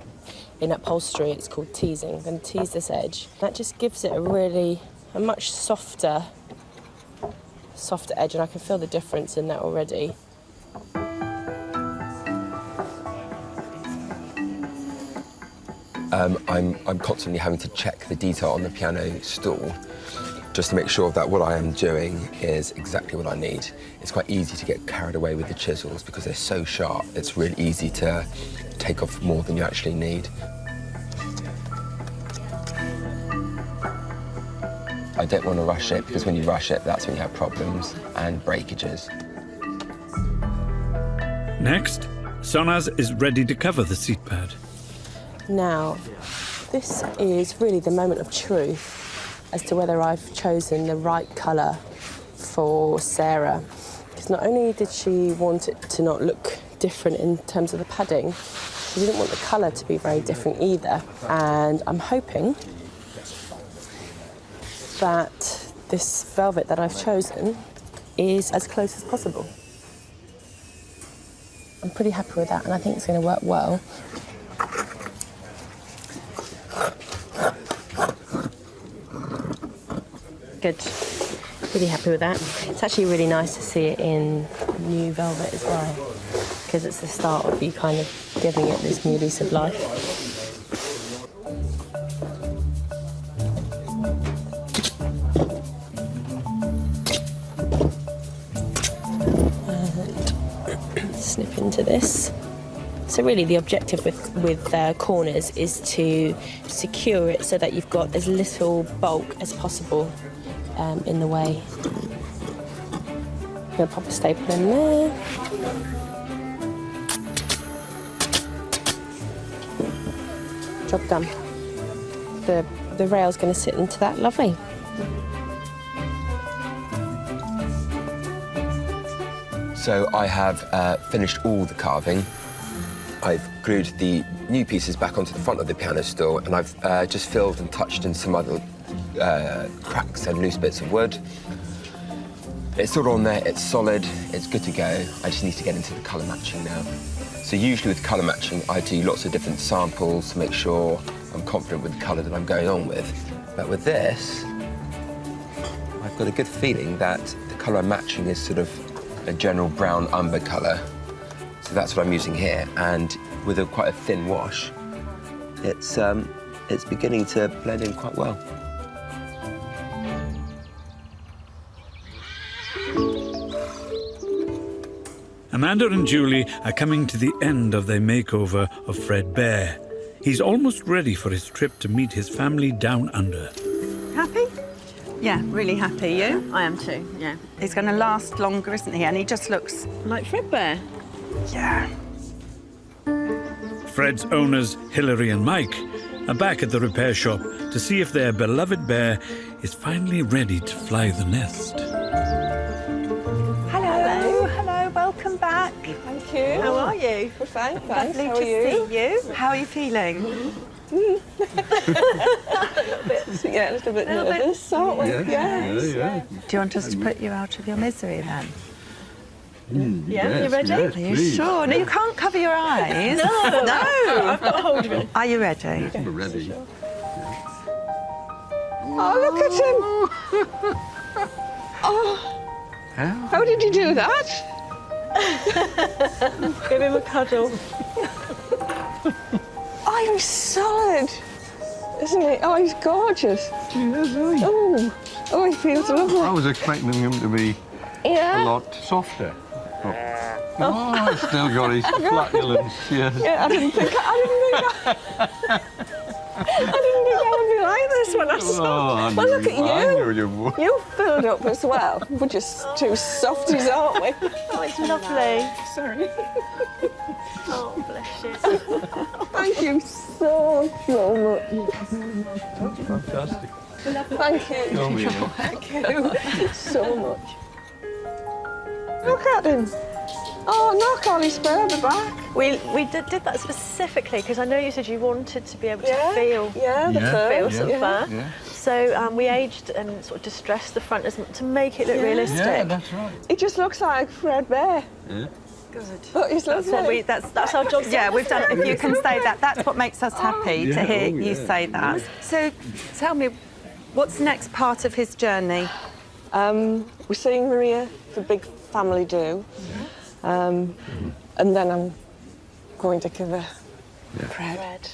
in upholstery it's called teasing. I'm going to tease this edge. That just gives it a much softer edge, and I can feel the difference in that already. I'm constantly having to check the detail on the piano stool just to make sure that what I am doing is exactly what I need. It's quite easy to get carried away with the chisels because they're so sharp. It's really easy to take off more than you actually need. I don't want to rush it, because when you rush it, that's when you have problems and breakages. Next, Sonaz is ready to cover the seat pad. Now, this is really the moment of truth as to whether I've chosen the right colour for Sarah. Because not only did she want it to not look different in terms of the padding, she didn't want the colour to be very different either. And I'm hoping that this velvet that I've chosen is as close as possible. I'm pretty happy with that, and I think it's going to work well. Good. Really happy with that. It's actually really nice to see it in new velvet as well, because it's the start of you kind of giving it this new lease of life. And snip into this. So really the objective with corners is to secure it so that you've got as little bulk as possible in the way. I'm going to pop a staple in there. Job done. The rail's going to sit into that, lovely. So I have finished all the carving. I've glued the new pieces back onto the front of the piano stool, and I've just filled and touched in some other cracks and loose bits of wood. It's all on there, it's solid, it's good to go. I just need to get into the colour matching now. So usually with colour matching, I do lots of different samples to make sure I'm confident with the colour that I'm going on with. But with this, I've got a good feeling that the colour I'm matching is sort of a general brown umber colour. So that's what I'm using here. And with quite a thin wash, it's beginning to blend in quite well. Amanda and Julie are coming to the end of their makeover of Fred Bear. He's almost ready for his trip to meet his family down under. Happy? Yeah, really happy. You? I am too, yeah. He's going to last longer, isn't he? And he just looks like Fred Bear. Yeah. Fred's owners, Hilary and Mike, are back at the repair shop to see if their beloved bear is finally ready to fly the nest. Hello. Hello, welcome back. Thank you. How are you? We're fine, thanks. Lovely How to are you? see you. How are you feeling? Yeah, a little bit nervous, aren't we? Yeah. Do you want us to put you out of your misery then? Yeah, yes, you ready? yes, Are you please. sure? No, you can't cover your eyes. No. No. I've got a hold of it. Are you ready? We're ready. Oh, look at him! Oh, how did you do that? Give him a cuddle. Oh, he's solid, isn't he? Oh, he's gorgeous. Oh, he feels lovely. I was expecting him to be Yeah. a lot softer. Oh, he's still got his flatulence, yes. Yeah, I didn't think I would be like this when I saw. I Well, knew look at you you. would. You filled up as well. We're just two softies, aren't we? Oh, it's lovely. Sorry. Oh, bless you. Thank you so much. Fantastic. Thank you. Tell me. Thank you so much. Look at him. Oh, no, Carly Spare, the back. We did that specifically because I know you said you wanted to be able to feel the fur. some fur. Yeah. So we aged and sort of distressed the front to make it look realistic. Yeah, that's right. He just looks like Fred Bear. Yeah. Good. But he's That's lovely. what that's our job. Yeah, we've done. If you can say that, that's what makes us happy to Yeah, hear oh, you yeah. say that. So, tell me, what's the next part of his journey? We're seeing Maria, the big family do. And then I'm going to give her Fred.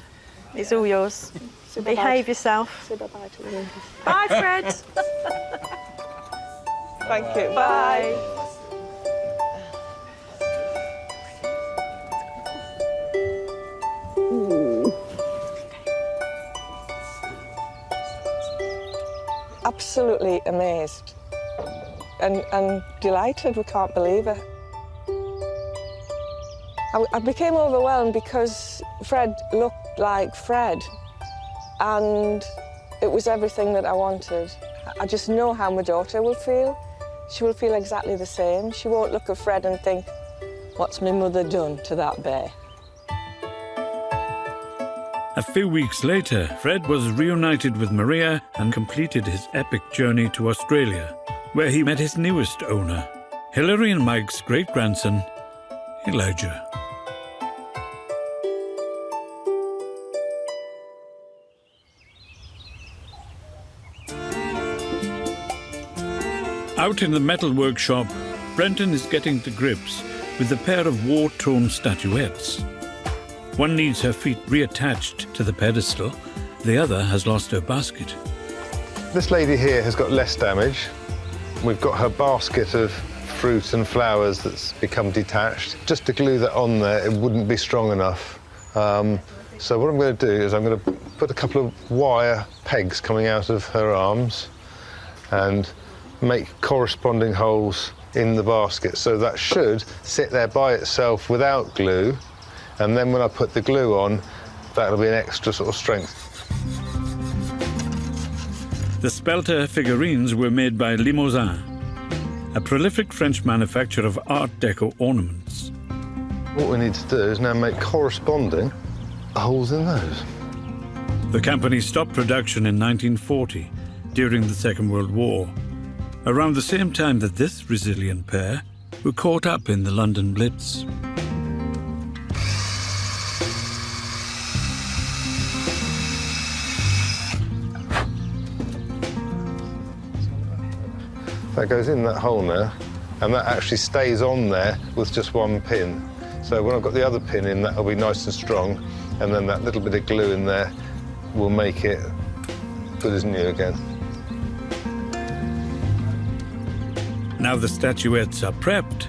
It's all yours. Say Behave bye-bye. yourself. Say bye-bye to the Bye, Fred. Thank you. Bye. Absolutely amazed and delighted. We can't believe it. I became overwhelmed because Fred looked like Fred, and it was everything that I wanted. I just know how my daughter will feel. She will feel exactly the same. She won't look at Fred and think, what's my mother done to that bear? A few weeks later, Fred was reunited with Maria and completed his epic journey to Australia, where he met his newest owner, Hilary and Mike's great-grandson, Elijah. Out in the metal workshop, Brenton is getting to grips with a pair of war-torn statuettes. One needs her feet reattached to the pedestal, the other has lost her basket. This lady here has got less damage. We've got her basket of fruit and flowers that's become detached. Just to glue that on there, it wouldn't be strong enough. So what I'm going to do is I'm going to put a couple of wire pegs coming out of her arms and make corresponding holes in the basket. So that should sit there by itself without glue. And then when I put the glue on, that'll be an extra sort of strength. The Spelter figurines were made by Limousin, a prolific French manufacturer of Art Deco ornaments. What we need to do is now make corresponding holes in those. The company stopped production in 1940 during the Second World War. around the same time that this resilient pair were caught up in the London Blitz. That goes in that hole now, and that actually stays on there with just one pin. So when I've got the other pin in, that'll be nice and strong, and then that little bit of glue in there will make it good as new again. Now the statuettes are prepped,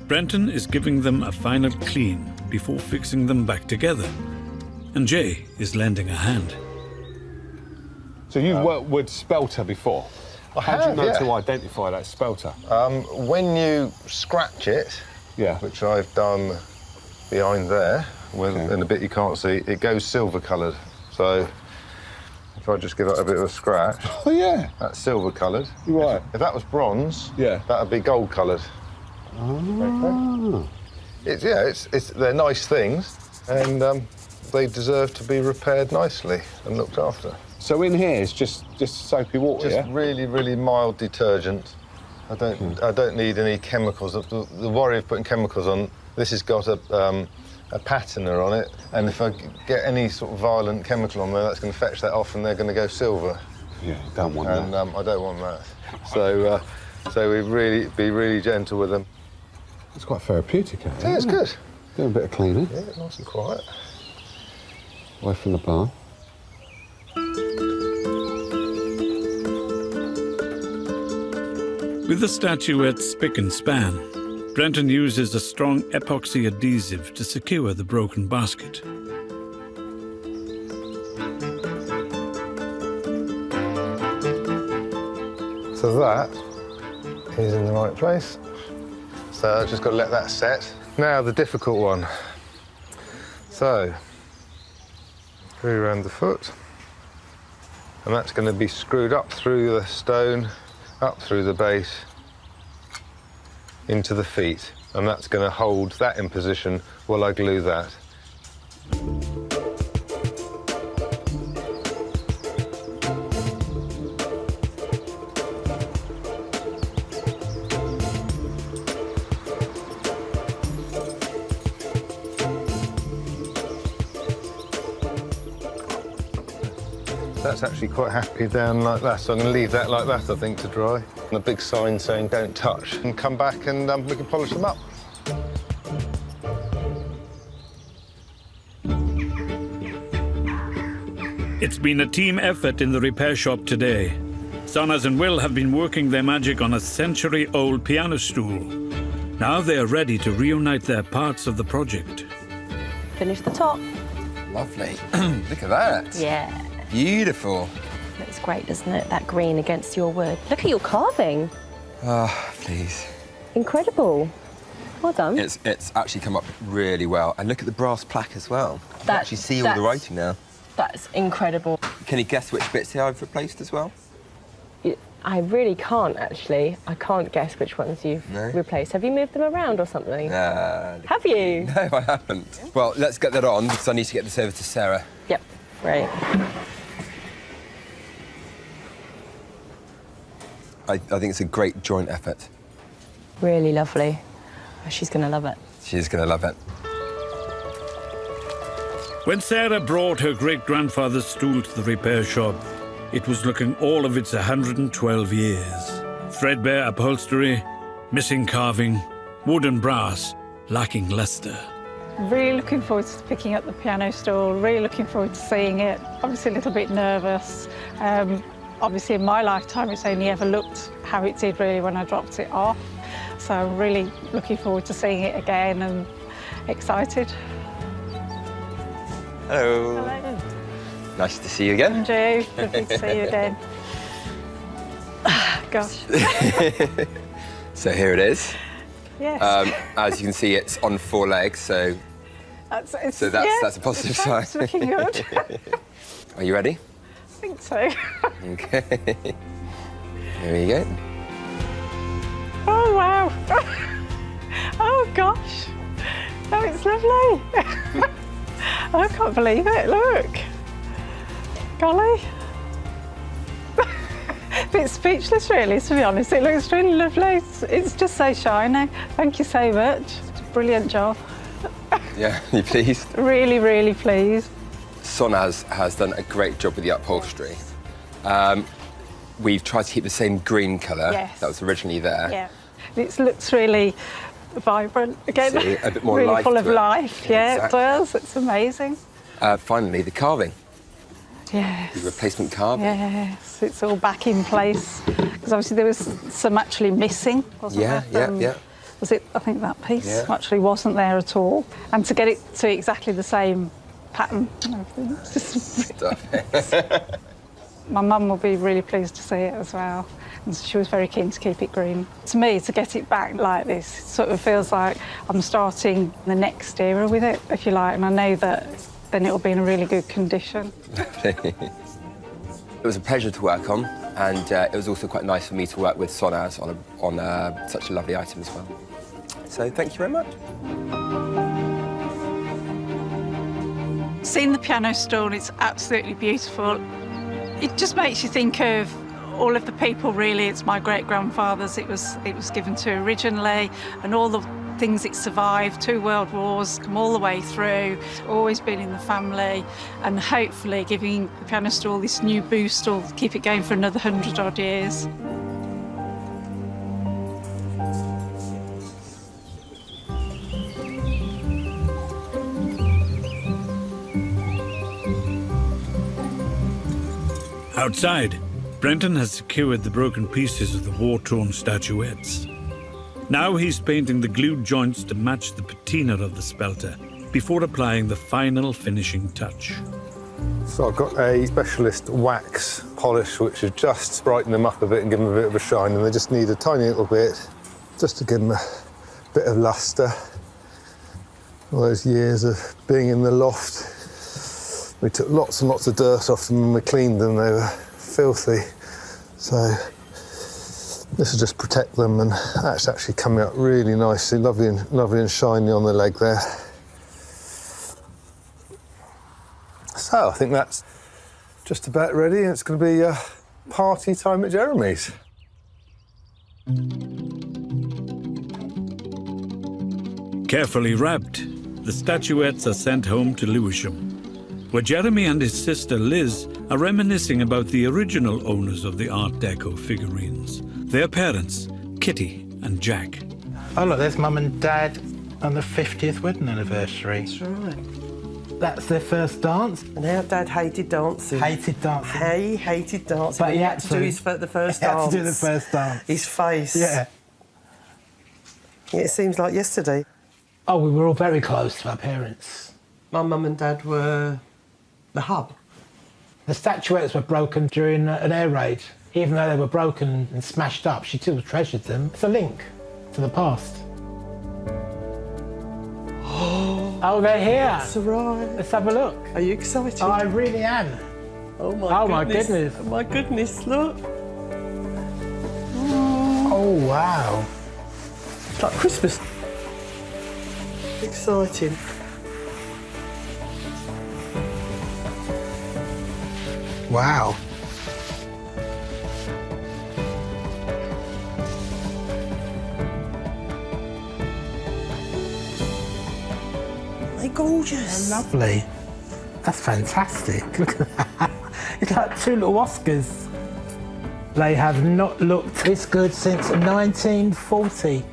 Brenton is giving them a final clean before fixing them back together. And Jay is lending a hand. So you've worked with spelter before? How do you know to identify that spelter? When you scratch it, which I've done behind there, in a bit you can't see, it goes silver coloured. So if I just give it a bit of a scratch, that's silver coloured. Right. If that was bronze, that would be gold coloured. Oh. They're nice things, and they deserve to be repaired nicely and looked after. So in here it's just soapy water, Just really, really mild detergent. I don't need any chemicals. The worry of putting chemicals on, this has got a patiner on it, and if I get any sort of violent chemical on there, that's going to fetch that off, and they're going to go silver. Yeah, you don't want that. And I don't want that. So we really be really gentle with them. It's quite therapeutic, actually. Yeah, it's good. Doing a bit of cleaning. Yeah, nice and quiet. Away from the barn. With the statuette's spick and span, Brenton uses a strong epoxy adhesive to secure the broken basket. So that is in the right place. So I've just got to let that set. Now the difficult one. So, screw around the foot, and that's going to be screwed up through the stone, up through the base, into the feet, and that's going to hold that in position while I glue that. That's actually quite happy down like that, so I'm going to leave that like that, I think, to dry. And a big sign saying don't touch. And come back and we can polish them up. It's been a team effort in the repair shop today. Sonas and Will have been working their magic on a century-old piano stool. Now they are ready to reunite their parts of the project. Finish the top. Lovely. Look at that. Yeah. Beautiful. Looks great, doesn't it? That green against your wood. Look at your carving. Oh, please. Incredible. Well done. It's actually come up really well. And look at the brass plaque as well. You can actually see all the writing now. That's incredible. Can you guess which bits here I've replaced as well? I really can't, actually. I can't guess which ones you've replaced. Have you moved them around or something? Have you? No, I haven't. Well, let's get that on, because I need to get this over to Sarah. Yep, right. I think it's a great joint effort. Really lovely. Oh, she's going to love it. She's going to love it. When Sarah brought her great-grandfather's stool to the repair shop, it was looking all of its 112 years. Threadbare upholstery, missing carving, wood and brass, lacking luster. Really looking forward to picking up the piano stool, really looking forward to seeing it. Obviously a little bit nervous. Obviously in my lifetime it's only ever looked how it did really when I dropped it off. So I'm really looking forward to seeing it again and excited. Hello. Hello. Nice to see you again. Andrew, lovely to see you again. Gosh. So here it is. Yes. As you can see, it's on 4 legs, so that's a positive sign. It's looking good. Are you ready? I think so. Okay. Here we go. Oh, wow. Oh, gosh. Oh, it's lovely. I can't believe it, look. Golly. bit speechless, really, to be honest. It looks really lovely. It's just so shiny. Thank you so much. It's a brilliant job. Yeah, you pleased? Really, really pleased. Sonaz has done a great job with the upholstery. We've tried to keep the same green colour Yes. that was originally there. Yeah. It looks really vibrant again. See, a bit more really life full to of it. life. Yeah, Exactly. it does. It's amazing. Finally, the carving. Yes. The replacement carving. Yes, it's all back in place. Because obviously there was some actually missing, wasn't there? Yeah. Was it, I think that piece Yeah. actually wasn't there at all. And to get it to exactly the same pattern and everything. It's just my mum will be really pleased to see it as well. And she was very keen to keep it green. To me, to get it back like this, it sort of feels like I'm starting the next era with it, if you like, and I know that then it'll be in a really good condition. It was a pleasure to work on, and it was also quite nice for me to work with Sonaz on such a lovely item as well. So thank you very much. Seeing the piano stool, it's absolutely beautiful. It just makes you think of all of the people, really. It's my great-grandfather's. It was given to originally, and all the things it survived, 2 world wars, come all the way through. It's always been in the family, and hopefully giving the piano stool this new boost will keep it going for another 100-odd years. Outside, Brenton has secured the broken pieces of the war-torn statuettes. Now he's painting the glued joints to match the patina of the spelter before applying the final finishing touch. So I've got a specialist wax polish which has just brightened them up a bit and given them a bit of a shine, and they just need a tiny little bit just to give them a bit of lustre. All those years of being in the loft, we took lots and lots of dirt off them and we cleaned them. They were filthy. So this will just protect them, and that's actually coming up really nicely, lovely and shiny on the leg there. So I think that's just about ready. It's going to be party time at Jeremy's. Carefully wrapped, the statuettes are sent home to Lewisham, where Jeremy and his sister Liz are reminiscing about the original owners of the Art Deco figurines, their parents, Kitty and Jack. Oh look, there's Mum and Dad on the 50th wedding anniversary. That's right. That's their first dance. And our Dad hated dancing. Hated dancing. He hated dancing. But he had to do the first he dance. had to do the first dance. His face. Yeah. It seems like yesterday. Oh, we were all very close to our parents. My mum and Dad were the hub. The statuettes were broken during an air raid. Even though they were broken and smashed up, she still treasured them. It's a link to the past. Oh, they're here. That's right. Let's have a look. Are you excited? Oh, I really am. Oh my goodness. Oh my goodness, look. Oh, wow. It's like Christmas. Exciting. Wow. They're gorgeous. They're lovely. That's fantastic. Look at that. It's like 2 little Oscars. They have not looked this good since 1940.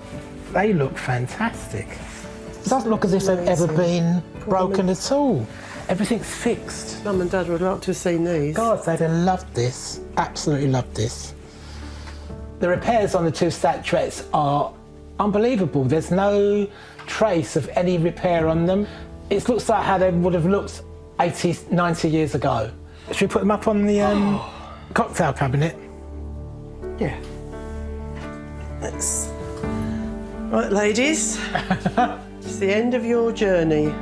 They look fantastic. It doesn't look as if they've ever been broken at all. Everything's fixed. Mum and Dad would like to have seen these. God, they'd have loved this. Absolutely loved this. The repairs on the 2 statuettes are unbelievable. There's no trace of any repair on them. It looks like how they would have looked 80, 90 years ago. Should we put them up on the cocktail cabinet? Yeah. Let's... Right, ladies. It's the end of your journey.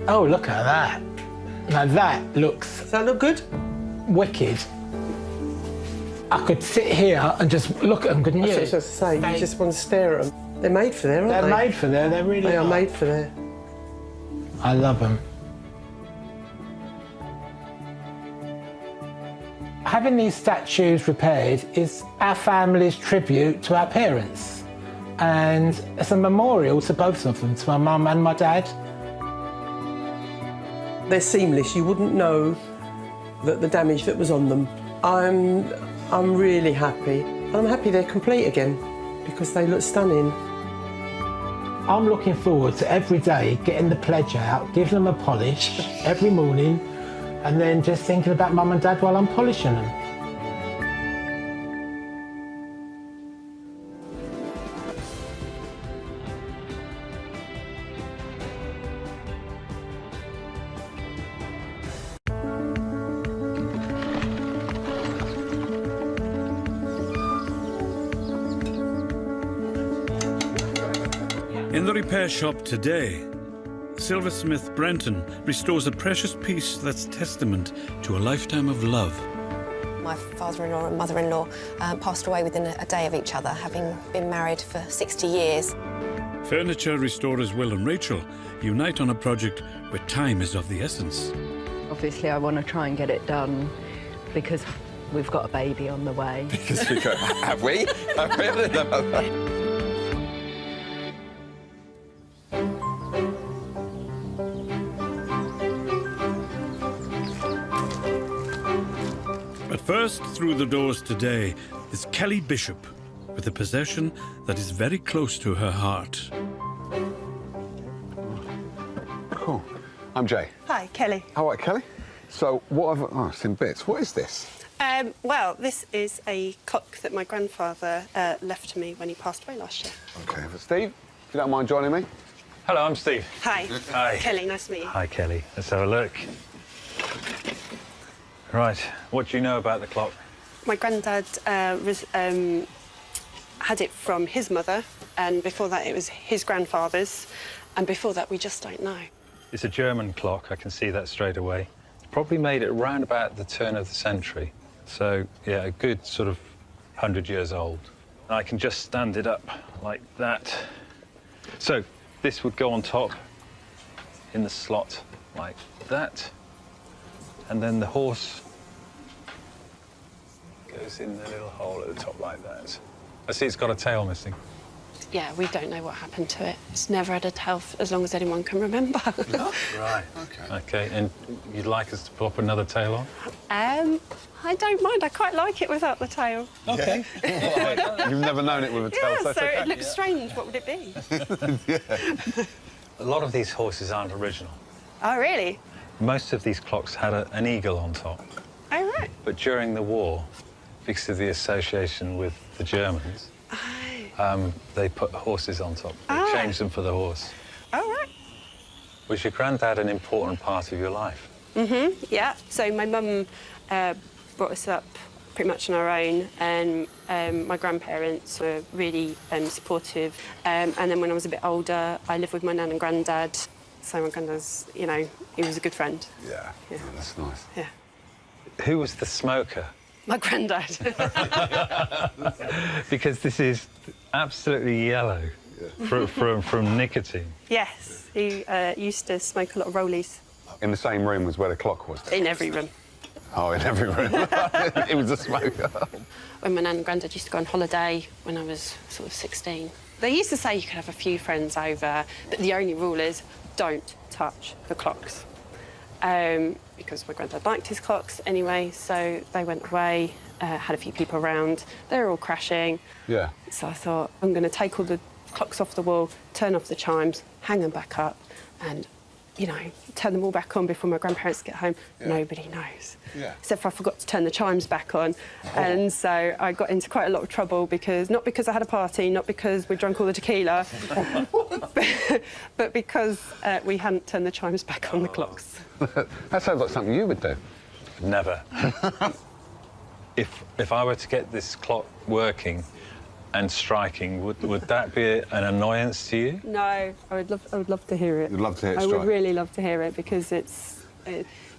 Oh, look at that. Now that looks... Does that look good? Wicked. I could sit here and just look at them, couldn't you? That's what I was going to say. You just want to stare at them. They're made for there, aren't they? They're made for there, they really are. They are made for there. I love them. Having these statues repaired is our family's tribute to our parents. And it's a memorial to both of them, to my mum and my dad. They're seamless. You wouldn't know that the damage that was on them. I'm really happy. And I'm happy they're complete again because they look stunning. I'm looking forward to every day getting the pledge out, giving them a polish every morning, and then just thinking about mum and dad while I'm polishing them. In the repair shop today, silversmith Brenton restores a precious piece that's testament to a lifetime of love. My father-in-law and mother-in-law passed away within a day of each other, having been married for 60 years. Furniture restorers Will and Rachel unite on a project where time is of the essence. Obviously, I want to try and get it done because we've got a baby on the way. Because we go, have we? Have we? But first, through the doors today is Kelly Bishop, with a possession that is very close to her heart. Cool. I'm Jay. Hi, Kelly. All right, Kelly. So what have I... Oh, it's in bits. What is this? Well, this is a clock that my grandfather left to me when he passed away last year. OK, but Steve, if you don't mind joining me. Hello, I'm Steve. Hi. Hi. Kelly, nice to meet you. Hi, Kelly. Let's have a look. Right, what do you know about the clock? My granddad had it from his mother, and before that it was his grandfather's, and before that we just don't know. It's a German clock, I can see that straight away. Probably made it round about the turn of the century. So, yeah, a good sort of 100 years old. I can just stand it up like that. So, this would go on top in the slot like that. And then the horse goes in the little hole at the top like that. I see it's got a tail missing. Yeah, we don't know what happened to it. It's never had a tail as long as anyone can remember. Right. OK, and you'd like us to pop another tail on? I don't mind. I quite like it without the tail. OK. You've never known it with a tail, Yeah, so so that's OK. it looks strange. What would it be? A lot of these horses aren't original. Oh, really? Most of these clocks had an eagle on top. Oh, right. But during the war, because of the association with the Germans, they put horses on top. They changed them for the horse. Oh, right. Was your granddad an important part of your life? Mm-hmm, yeah. So my mum brought us up pretty much on our own, and my grandparents were really supportive. And then when I was a bit older, I lived with my nan and granddad. So my granddad's, you know, he was a good friend. Yeah, that's nice. Yeah. Who was the smoker? My granddad. Because this is absolutely yellow from nicotine. Yes, he used to smoke a lot of rollies. In the same room as where the clock was? In every room. Oh, in every room. He was a smoker. When my nan and granddad used to go on holiday when I was sort of 16, they used to say you could have a few friends over, but the only rule is don't touch the clocks. Because my granddad liked his clocks anyway, so they went away, had a few people around. They were all crashing. Yeah. So I thought, I'm going to take all the clocks off the wall, turn off the chimes, hang them back up, and, you know, turn them all back on before my grandparents get home. Yeah. Nobody knows. Yeah. Except for I forgot to turn the chimes back on. And so I got into quite a lot of trouble because, not because I had a party, not because we drank all the tequila, but because we hadn't turned the chimes back on the clocks. That sounds like something you would do. Never. If I were to get this clock working and striking, would that be an annoyance to you? No, I would love to hear it. You'd love to hear it I strike? would really love to hear it because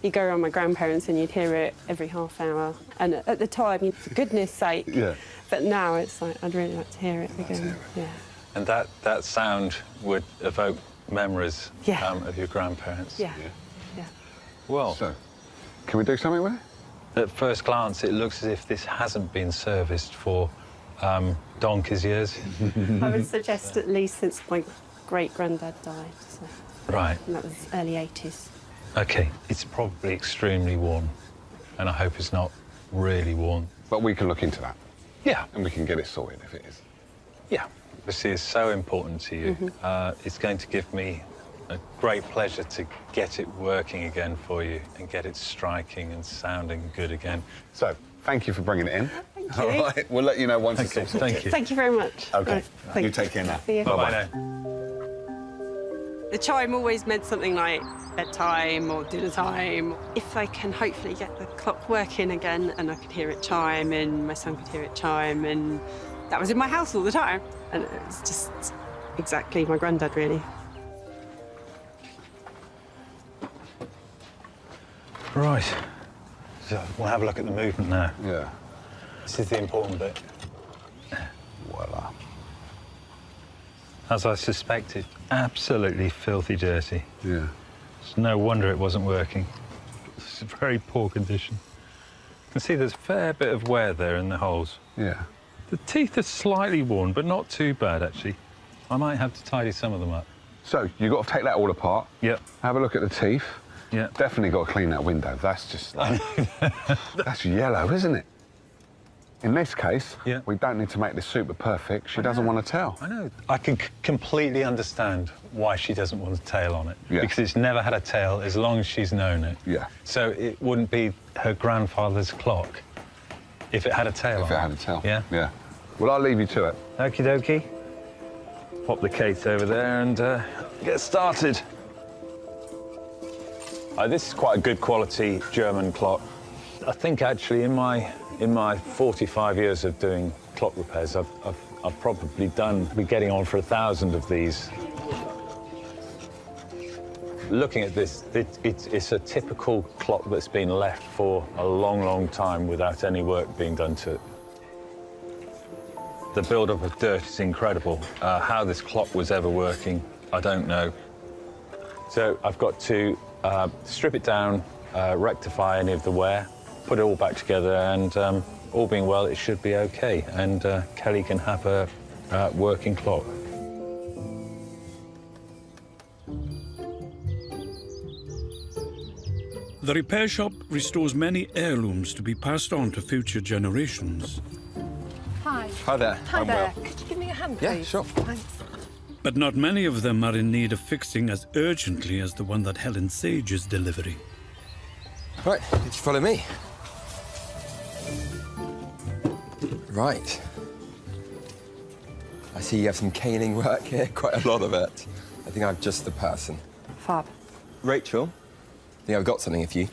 you go around my grandparents and you'd hear it every half hour. And at the time, for goodness sake. Yeah. But now it's like, I'd really like to hear it again. Yeah. And that sound would evoke memories Yeah. of your grandparents? Yeah. Yeah. Well... So, can we do something with it? At first glance, it looks as if this hasn't been serviced for donkey's years. I would suggest at least since my great-granddad died. So. Right. And that was early 80s. OK, it's probably extremely worn, and I hope it's not really worn. But we can look into that. Yeah. And we can get it sorted if it is. Yeah. This is so important to you. It's going to give me a great pleasure to get it working again for you and get it striking and sounding good again. So, thank you for bringing it in. Thank you. All right, we'll let you know once it's all sorted. Thank you. Thank you very much. OK, Right, you take care now. See you. Bye-bye now. The chime always meant something like bedtime or dinner time. If I can hopefully get the clock working again and I could hear it chime and my son could hear it chime, and that was in my house all the time. And it's just exactly my granddad, really. Right. So we'll have a look at the movement now. Yeah. This is the important bit. Voila. As I suspected, absolutely filthy dirty. Yeah. It's no wonder it wasn't working. It's a very poor condition. You can see there's a fair bit of wear there in the holes. Yeah. The teeth are slightly worn, but not too bad, actually. I might have to tidy some of them up. So, you've got to take that all apart. Yep. Have a look at the teeth. Yeah. Definitely got to clean that window. That's just... that's yellow, isn't it? In this case, we don't need to make this super perfect. She doesn't want to tell. I know. I can completely understand why she doesn't want a tail on it. Yeah. Because it's never had a tail as long as she's known it. Yeah. So it wouldn't be her grandfather's clock if it had a tail on it. If it had a tail. Yeah? Yeah. Well, I'll leave you to it. Okie dokie. Pop the case over there and get started. This is quite a good quality German clock. I think actually in my 45 years of doing clock repairs, I've probably be getting on for 1,000 of these. Looking at this, it's a typical clock that's been left for a long, long time without any work being done to it. The build-up of dirt is incredible. How this clock was ever working, I don't know. So I've got to strip it down, rectify any of the wear, put it all back together, and all being well, it should be OK. And Kelly can have a working clock. The repair shop restores many heirlooms to be passed on to future generations. Hi. Hi there. Hi I'm there. Will. Could you give me a hand, Yeah, please? sure. Thanks. But not many of them are in need of fixing as urgently as the one that Helen Sage is delivering. Right, did you follow me? Right. I see you have some caning work here, quite a lot of it. I think I'm just the person. Fab. Rachel, I think I've got something for you.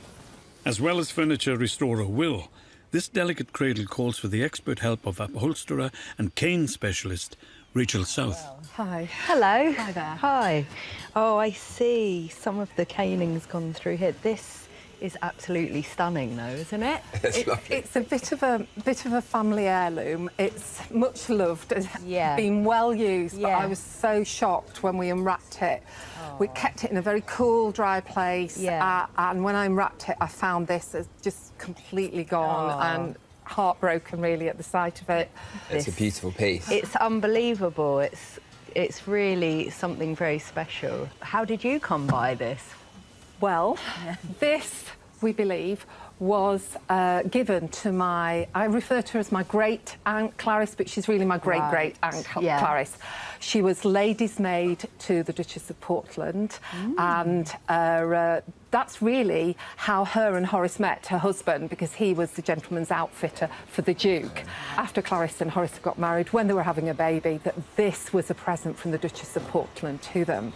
As well as furniture restorer Will, this delicate cradle calls for the expert help of upholsterer and cane specialist Rachel South. Hi. Hello. Hi there. Hi. Oh, I see. Some of the caning's gone through here. This is absolutely stunning, though, isn't it? It's a bit of a family heirloom. It's much loved. It's been well used, but I was so shocked when we unwrapped it. We kept it in a very cool, dry place. And when I unwrapped it, I found this as just completely gone and heartbroken, really, at the sight of it. It's a beautiful piece. It's unbelievable. It's really something very special. How did you come by this? Well, this, we believe, was given to I refer to her as my great-aunt Clarice, but she's really my great-great-aunt Clarice. She was lady's maid to the Duchess of Portland, and that's really how her and Horace met, her husband, because he was the gentleman's outfitter for the Duke. After Clarice and Horace got married, when they were having a baby, that this was a present from the Duchess of Portland to them.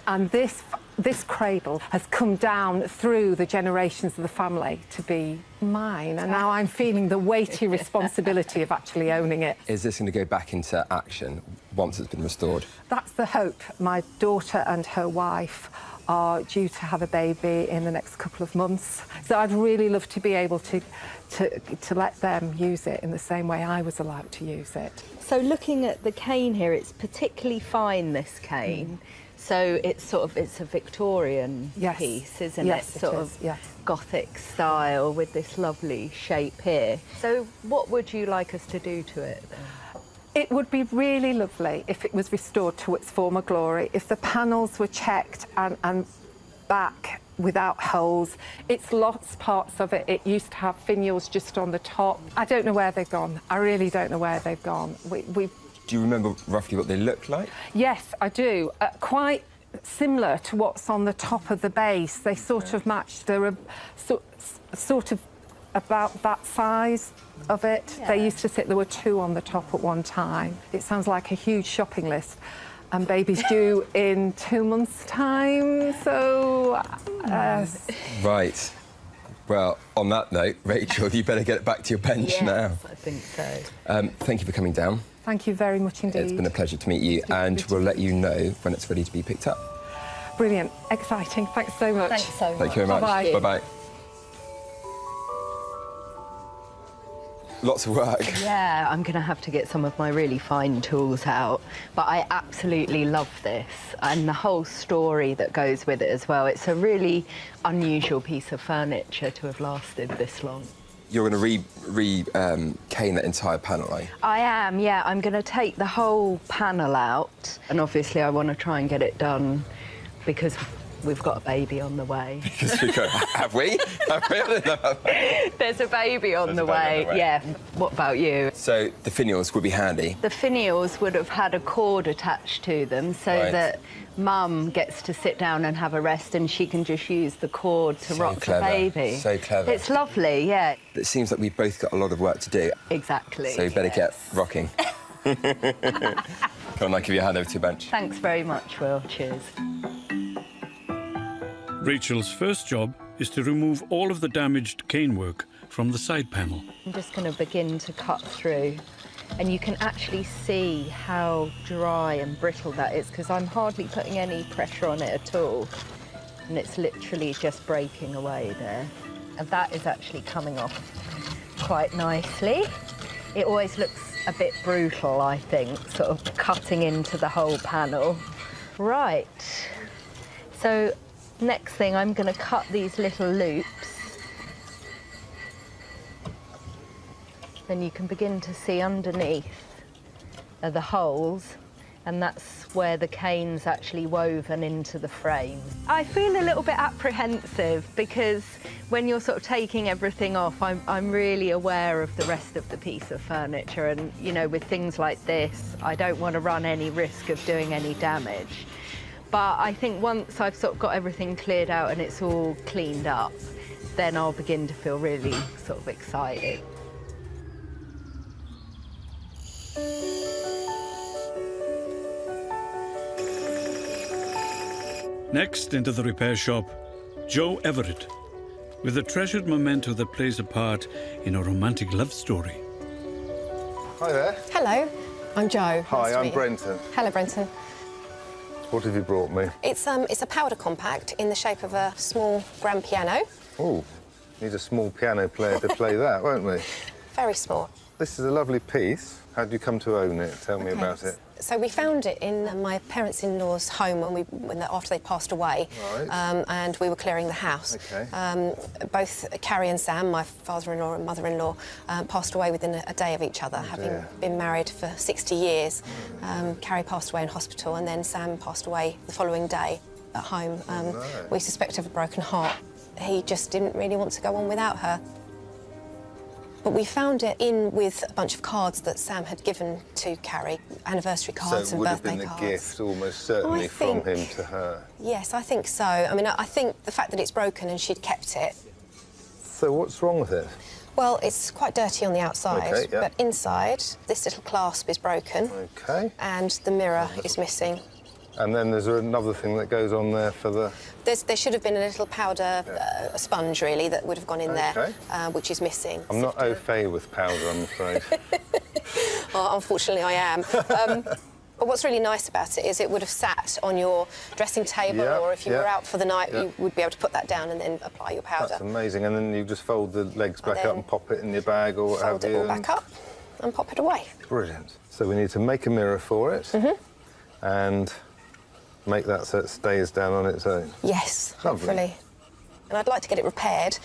And this cradle has come down through the generations of the family to be mine, and now I'm feeling the weighty responsibility of actually owning it. Is this going to go back into action once it's been restored? That's the hope. My daughter and her wife are due to have a baby in the next couple of months, so I'd really love to be able to let them use it in the same way I was allowed to use it. So looking at the cane here, it's particularly fine, this cane. So it's a Victorian piece, isn't it? Sort of Gothic style with this lovely shape here. So what would you like us to do to it then? It would be really lovely if it was restored to its former glory, if the panels were checked and back without holes. It's lost parts of it. It used to have finials just on the top. I don't know where they've gone. I really don't know where they've gone. Do you remember roughly what they look like? Yes, I do. Quite similar to what's on the top of the base. They sort of match. They're sort of about that size of it. Yeah. They used to sit, there were 2 on the top at one time. It sounds like a huge shopping list. And baby's due in 2 months' time, so... Right. Well, on that note, Rachel, you better get back to your bench now. Yes, I think so. Thank you for coming down. Thank you very much indeed. It's been a pleasure to meet you, and we'll let you know when it's ready to be picked up. Brilliant, exciting, thanks so much. Thanks so much. Thank you very much. Bye-bye. Bye-bye. Lots of work. Yeah, I'm going to have to get some of my really fine tools out. But I absolutely love this and the whole story that goes with it as well. It's a really unusual piece of furniture to have lasted this long. You're going to cane that entire panel, are you? I am, yeah. I'm going to take the whole panel out. And obviously I want to try and get it done because we've got a baby on the way. Have we? Have we? I don't know. There's a baby on the way. Yeah. What about you? So the finials would be handy. The finials would have had a cord attached to them so that Mum gets to sit down and have a rest and she can just use the cord to rock the baby. So clever. It's lovely, yeah. It seems like we've both got a lot of work to do. Exactly. So you better get rocking. Come on, I'll give you a hand over to your bench. Thanks very much, Will. Cheers. Rachel's first job is to remove all of the damaged canework from the side panel. I'm just going to begin to cut through. And you can actually see how dry and brittle that is because I'm hardly putting any pressure on it at all. And it's literally just breaking away there. And that is actually coming off quite nicely. It always looks a bit brutal, I think, sort of cutting into the whole panel. Right. So next thing, I'm going to cut these little loops. Then you can begin to see underneath are the holes, and that's where the cane's actually woven into the frame. I feel a little bit apprehensive because when you're sort of taking everything off, I'm really aware of the rest of the piece of furniture, and you know, with things like this, I don't want to run any risk of doing any damage. But I think once I've sort of got everything cleared out and it's all cleaned up, then I'll begin to feel really sort of excited. Next, into the repair shop, Joe Everett, with a treasured memento that plays a part in a romantic love story. Hi there. Hello, I'm Jo. Hi, I'm Brenton. Hello, Brenton. What have you brought me? It's a powder compact in the shape of a small grand piano. Oh, need a small piano player to play that, won't we? Very small. This is a lovely piece. How did you come to own it? Tell me about it. So we found it in my parents-in-law's home after they passed away, and we were clearing the house. Okay. Both Carrie and Sam, my father-in-law and mother-in-law, passed away within a day of each other, having been married for 60 years. Carrie passed away in hospital, and then Sam passed away the following day at home. We suspect of a broken heart. He just didn't really want to go on without her. But we found it in with a bunch of cards that Sam had given to Carrie, anniversary cards and birthday cards. So it would have been a gift, almost certainly, from him to her? Yes, I think so. I mean, I think the fact that it's broken and she'd kept it. So what's wrong with it? Well, it's quite dirty on the outside, but inside, this little clasp is broken. Okay. And the mirror is missing. And then there's another thing that goes on there for the... There should have been a little powder a sponge, really, that would have gone in there, which is missing. I'm not au fait with powder, I'm afraid. Well, unfortunately, I am. But what's really nice about it is it would have sat on your dressing table, or if you were out for the night, you would be able to put that down and then apply your powder. That's amazing. And then you just fold the legs back up and pop it in your bag or what have you. Fold it all back up and pop it away. Brilliant. So we need to make a mirror for it. And make that so it stays down on its own? Yes, Lovely. hopefully. And I'd like to get it repaired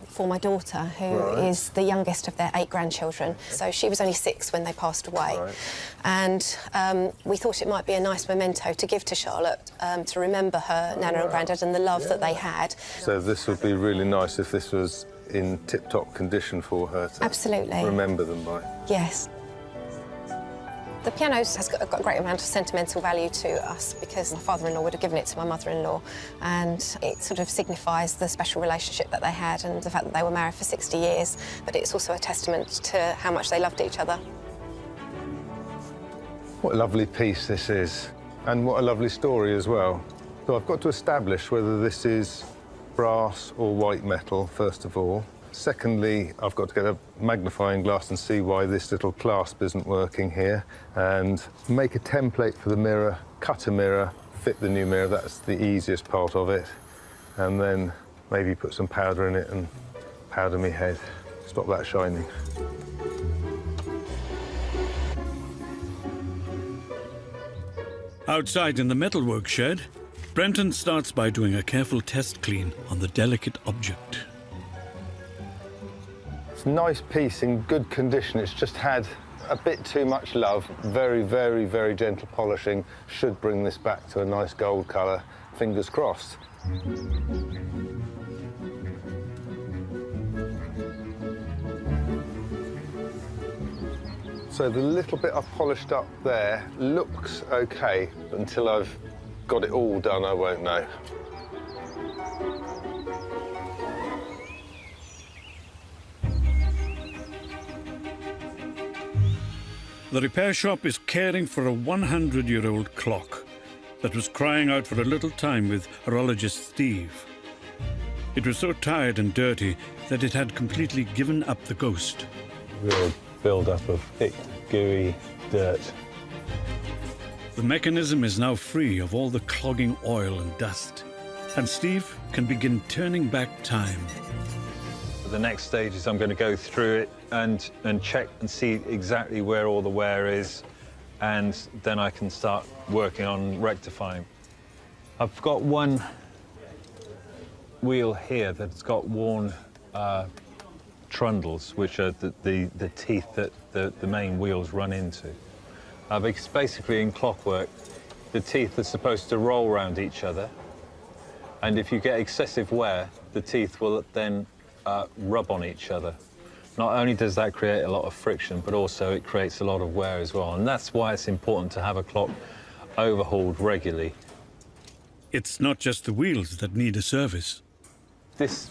for my daughter, who is the youngest of their 8 grandchildren. So she was only 6 when they passed away. And we thought it might be a nice memento to give to Charlotte to remember her Nana and Grandad and the love that they had. So this would be really nice if this was in tip-top condition for her to Absolutely. remember them by. Yes. The piano has got a great amount of sentimental value to us because my father-in-law would have given it to my mother-in-law, and it sort of signifies the special relationship that they had and the fact that they were married for 60 years, but it's also a testament to how much they loved each other. What a lovely piece this is, and what a lovely story as well. So I've got to establish whether this is brass or white metal, first of all. Secondly, I've got to get a magnifying glass and see why this little clasp isn't working here, and make a template for the mirror, cut a mirror, fit the new mirror. That's the easiest part of it. And then maybe put some powder in it and powder me head. Stop that shining. Outside in the metalwork shed, Brenton starts by doing a careful test clean on the delicate object. It's a nice piece in good condition. It's just had a bit too much love. Very, very, very gentle polishing should bring this back to a nice gold colour. Fingers crossed. So the little bit I've polished up there looks okay, but until I've got it all done, I won't know. The repair shop is caring for a 100-year-old clock that was crying out for a little time with horologist Steve. It was so tired and dirty that it had completely given up the ghost. Real build-up of thick, gooey dirt. The mechanism is now free of all the clogging oil and dust, and Steve can begin turning back time. The next stage is I'm going to go through it and check and see exactly where all the wear is, and then I can start working on rectifying. I've got one wheel here that's got worn trundles, which are the teeth that the main wheels run into. Because basically in clockwork, the teeth are supposed to roll around each other, and if you get excessive wear, the teeth will then rub on each other. Not only does that create a lot of friction, but also it creates a lot of wear as well, and that's why it's important to have a clock overhauled regularly. It's not just the wheels that need a service. This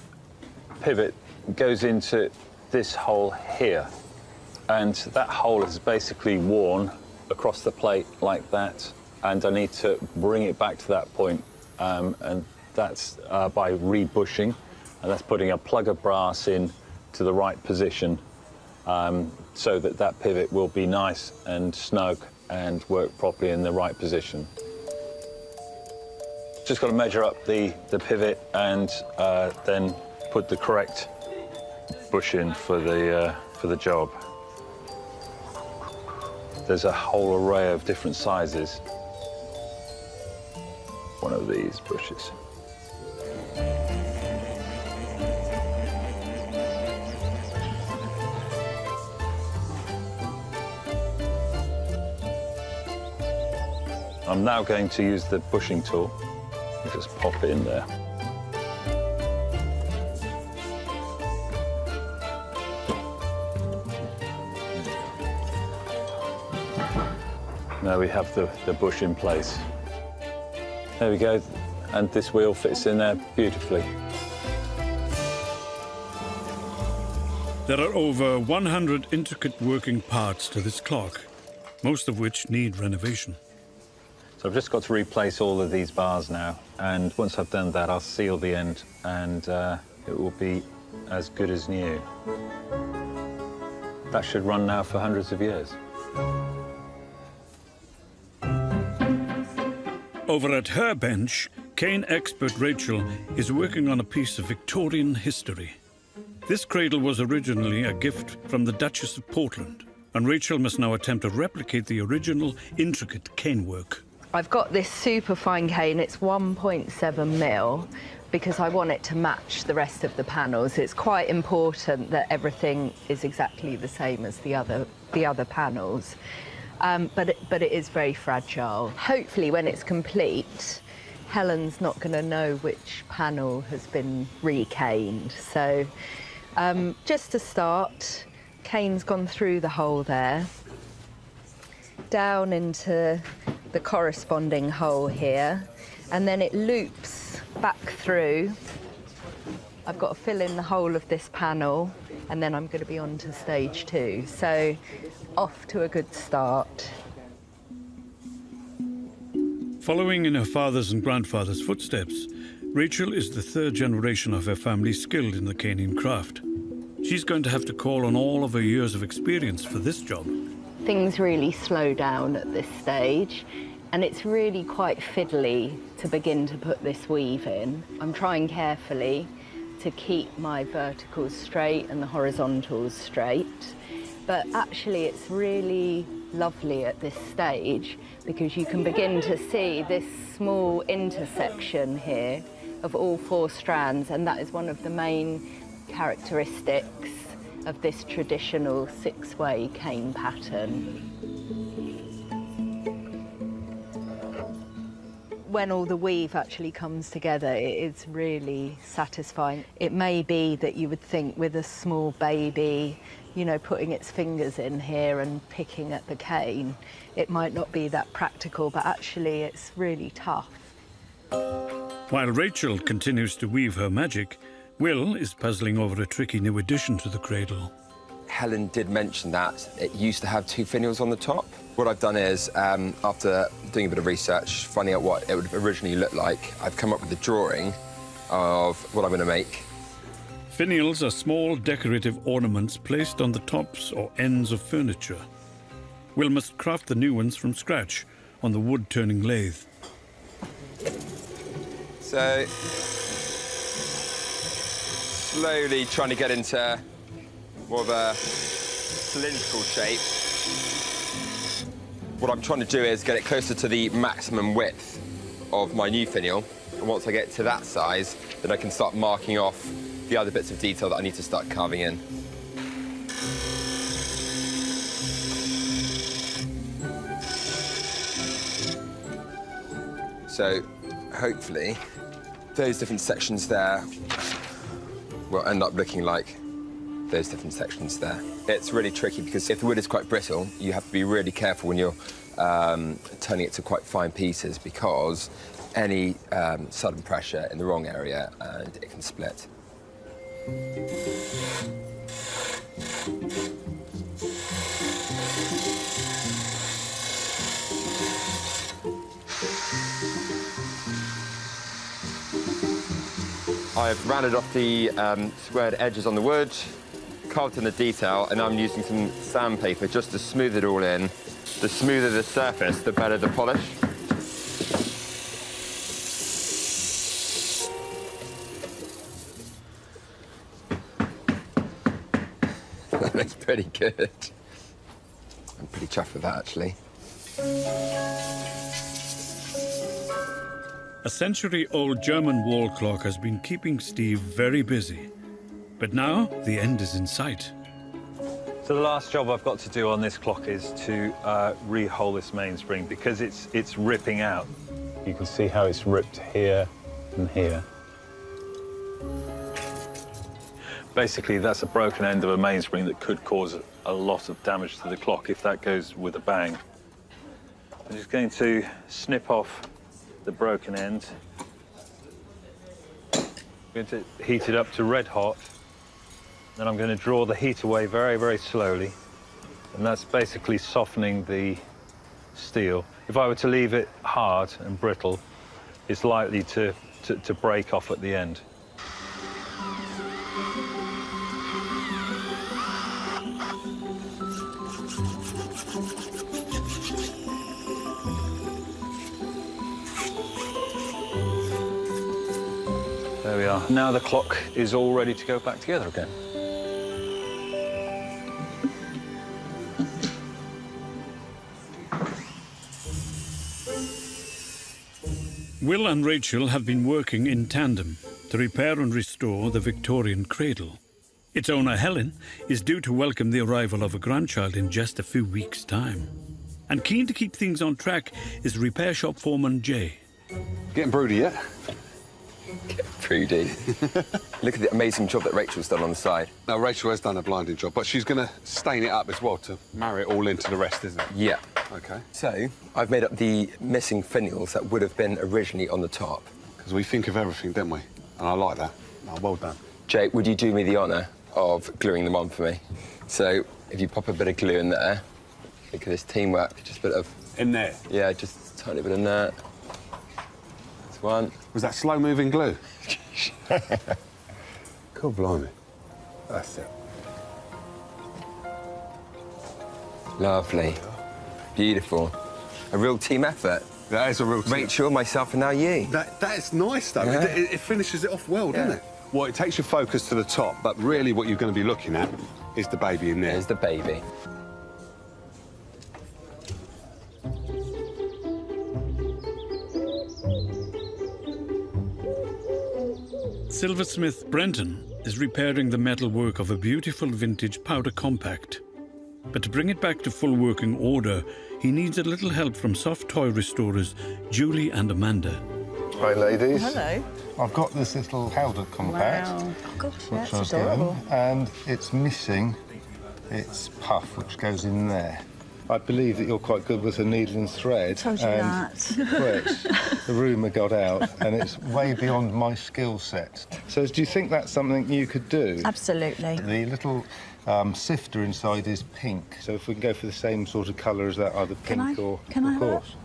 pivot goes into this hole here, and that hole is basically worn across the plate like that, and I need to bring it back to that point, and that's by rebushing, and that's putting a plug of brass in to the right position, so that that pivot will be nice and snug and work properly in the right position. Just got to measure up the pivot and then put the correct bush in for the job. There's a whole array of different sizes. One of these bushes. I'm now going to use the bushing tool. Just pop it in there. Now we have the bush in place. There we go, and this wheel fits in there beautifully. There are over 100 intricate working parts to this clock, most of which need renovation. So I've just got to replace all of these bars now, and once I've done that, I'll seal the end, and it will be as good as new. That should run now for hundreds of years. Over at her bench, cane expert Rachel is working on a piece of Victorian history. This cradle was originally a gift from the Duchess of Portland, and Rachel must now attempt to replicate the original intricate cane work. I've got this super fine cane, it's 1.7 mil, because I want it to match the rest of the panels. It's quite important that everything is exactly the same as the other panels, but it is very fragile. Hopefully when it's complete, Helen's not going to know which panel has been recaned. So just to start, cane's gone through the hole there, down into the corresponding hole here, and then it loops back through. I've got to fill in the whole of this panel, and then I'm going to be on to stage 2. So off to a good start. Following in her father's and grandfather's footsteps, Rachel is the 3rd generation of her family skilled in the caning craft. She's going to have to call on all of her years of experience for this job. Things really slow down at this stage, and it's really quite fiddly to begin to put this weave in. I'm trying carefully to keep my verticals straight and the horizontals straight, but actually it's really lovely at this stage because you can begin to see this small intersection here of all 4 strands, and that is one of the main characteristics of this traditional 6-way cane pattern. When all the weave actually comes together, it is really satisfying. It may be that you would think with a small baby, you know, putting its fingers in here and picking at the cane, it might not be that practical, but actually it's really tough. While Rachel continues to weave her magic, Will is puzzling over a tricky new addition to the cradle. Helen did mention that it used to have 2 finials on the top. What I've done is, after doing a bit of research, finding out what it would originally look like, I've come up with a drawing of what I'm going to make. Finials are small decorative ornaments placed on the tops or ends of furniture. Will must craft the new ones from scratch on the wood-turning lathe. So, slowly trying to get into more of a cylindrical shape. What I'm trying to do is get it closer to the maximum width of my new finial. And once I get to that size, then I can start marking off the other bits of detail that I need to start carving in. So, hopefully, those different sections there will end up looking like those different sections there. It's really tricky because if the wood is quite brittle, you have to be really careful when you're turning it to quite fine pieces because any sudden pressure in the wrong area and it can split. I've rounded off the squared edges on the wood, carved in the detail, and I'm using some sandpaper just to smooth it all in. The smoother the surface, the better the polish. That looks pretty good. I'm pretty chuffed with that, actually. A century-old German wall clock has been keeping Steve very busy. But now the end is in sight. So the last job I've got to do on this clock is to re-hole this mainspring because it's ripping out. You can see how it's ripped here and here. Basically, that's a broken end of a mainspring that could cause a lot of damage to the clock if that goes with a bang. I'm just going to snip off the broken end. I'm going to heat it up to red hot. Then I'm going to draw the heat away very, very slowly. And that's basically softening the steel. If I were to leave it hard and brittle, it's likely to break off at the end. There we are. Now the clock is all ready to go back together again. Will and Rachel have been working in tandem to repair and restore the Victorian cradle. Its owner, Helen, is due to welcome the arrival of a grandchild in just a few weeks' time. And keen to keep things on track is repair shop foreman Jay. Getting broody yet? Prudy. Look at the amazing job that Rachel's done on the side. Now, Rachel has done a blinding job, but she's going to stain it up as well to marry it all into the rest, isn't it? Yeah. OK. So, I've made up the missing finials that would have been originally on the top. Because we think of everything, don't we? And I like that. Oh, well done. Jay, would you do me the honour of gluing them on for me? So, if you pop a bit of glue in there, look at this teamwork, just a bit of... In there? Yeah, just a tiny bit in there. That's one. Was that slow-moving glue? God blimey. That's it. Lovely. Beautiful. A real team effort. That is a real team. Rachel, myself, and now you. That is nice, though. Yeah. It finishes it off well, doesn't it? Well, it takes your focus to the top, but really what you're going to be looking at is the baby in there. There's the baby. Silversmith Brenton is repairing the metalwork of a beautiful vintage powder compact. But to bring it back to full working order, he needs a little help from soft toy restorers Julie and Amanda. Hi, ladies. Hello. I've got this little powder compact. Wow. Oh, gosh, which that's I was adorable. given, and it's missing its puff, which goes in there. I believe that you're quite good with a needle and thread. Told you that. Correct. The rumour got out, and it's way beyond my skill set. So do you think that's something you could do? Absolutely. The little sifter inside is pink, so if we can go for the same sort of colour as that, either pink or... Can I of have a course.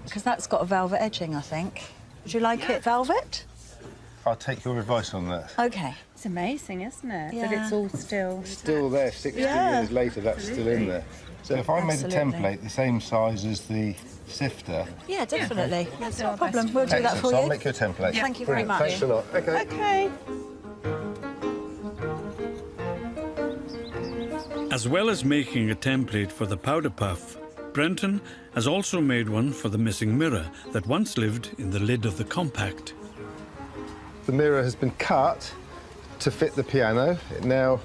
Because that's got a velvet edging, I think. Would you like it velvet? I'll take your advice on that. OK. It's amazing, isn't it? Yeah. That it's all still... Still there, 60 years later, that's still in there. So if I made a template the same size as the sifter... Yeah, definitely. That's not a problem. We'll do that for so you. I'll make you a template. Thank you very Brilliant. much. Thanks a lot. OK. OK. As well as making a template for the powder puff, Brenton has also made one for the missing mirror that once lived in the lid of the compact. The mirror has been cut to fit the piano. It now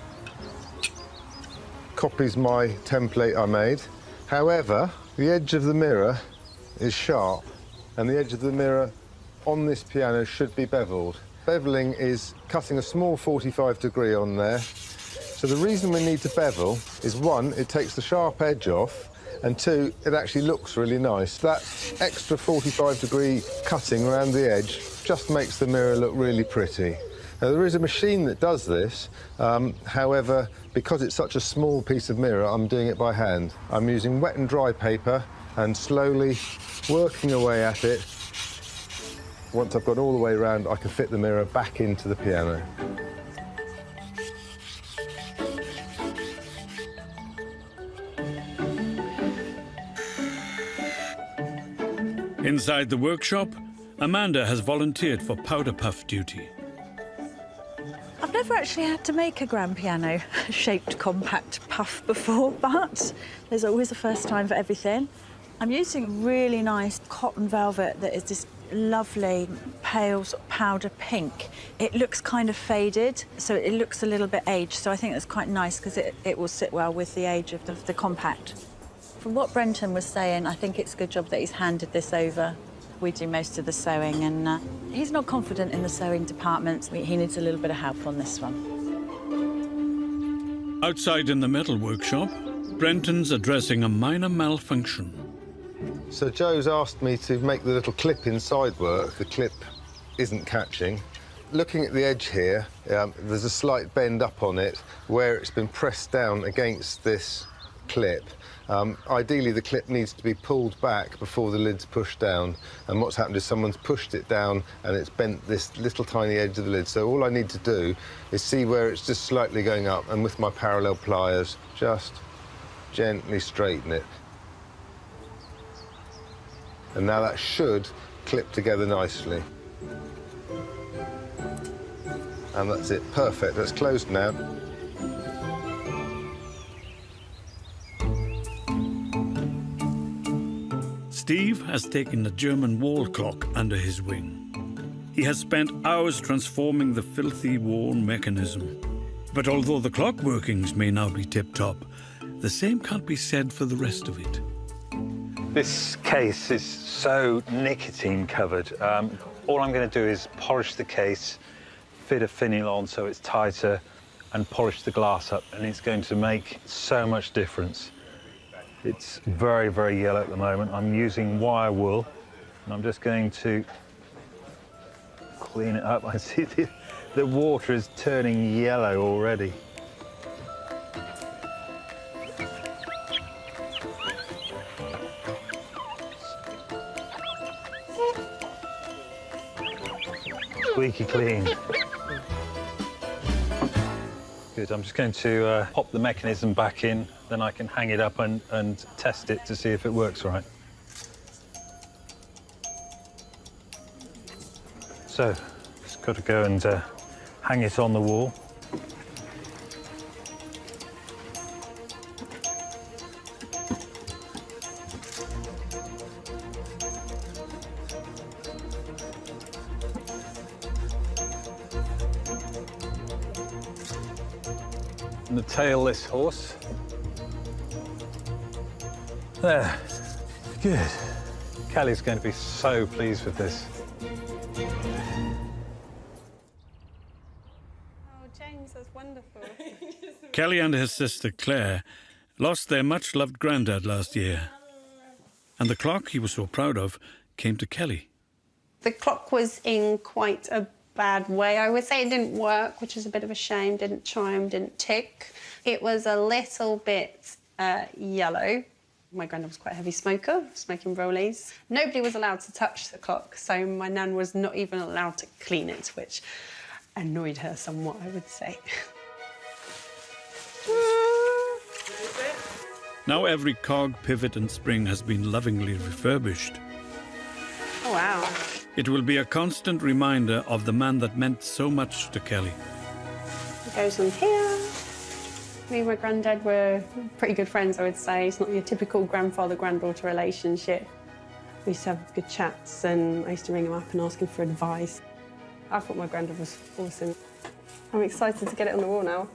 copies my template I made. However, the edge of the mirror is sharp, and the edge of the mirror on this piano should be beveled. Beveling is cutting a small 45-degree on there. So the reason we need to bevel is, one, it takes the sharp edge off, and two, it actually looks really nice. That extra 45-degree cutting around the edge just makes the mirror look really pretty. Now, there is a machine that does this. However, because it's such a small piece of mirror, I'm doing it by hand. I'm using wet and dry paper and slowly working away at it. Once I've got all the way around, I can fit the mirror back into the piano. Inside the workshop, Amanda has volunteered for powder puff duty. I've never actually had to make a grand piano-shaped compact puff before, but there's always a first time for everything. I'm using really nice cotton velvet that is this lovely pale sort of powder pink. It looks kind of faded, so it looks a little bit aged, so I think that's quite nice because it will sit well with the age of the compact. From what Brenton was saying, I think it's a good job that he's handed this over. We do most of the sewing, and he's not confident in the sewing department. He needs a little bit of help on this one. Outside in the metal workshop, Brenton's addressing a minor malfunction. So Joe's asked me to make the little clip inside work. The clip isn't catching. Looking at the edge here, there's a slight bend up on it where it's been pressed down against this clip. Ideally, the clip needs to be pulled back before the lid's pushed down, and what's happened is someone's pushed it down and it's bent this little tiny edge of the lid. So all I need to do is see where it's just slightly going up, and with my parallel pliers, just gently straighten it. And now that should clip together nicely. And that's it, perfect. That's closed now. Steve has taken a German wall clock under his wing. He has spent hours transforming the filthy, worn mechanism. But although the clock workings may now be tip-top, the same can't be said for the rest of it. This case is so nicotine covered. All I'm going to do is polish the case, fit a finial on so it's tighter, and polish the glass up, and it's going to make so much difference. It's very, very yellow at the moment. I'm using wire wool, and I'm just going to clean it up. I see the water is turning yellow already. Squeaky clean. Good, I'm just going to pop the mechanism back in, then I can hang it up and test it to see if it works right. So, just got to go and hang it on the wall. And the tailless horse. There. Good. Kelly's going to be so pleased with this. Oh, James, that's wonderful. Kelly and her sister Claire lost their much-loved granddad last year. And the clock he was so proud of came to Kelly. The clock was in quite a bad way. I would say it didn't work, which is a bit of a shame. Didn't chime, didn't tick. It was a little bit yellow. My granddad was quite a heavy smoker, smoking rollies. Nobody was allowed to touch the clock, so my nan was not even allowed to clean it, which annoyed her somewhat, I would say. Now every cog, pivot and spring has been lovingly refurbished. Oh, wow. It will be a constant reminder of the man that meant so much to Kelly. It goes on here. Me and my granddad were pretty good friends, I would say. It's not your typical grandfather-granddaughter relationship. We used to have good chats, and I used to ring him up and ask him for advice. I thought my granddad was awesome. I'm excited to get it on the wall now.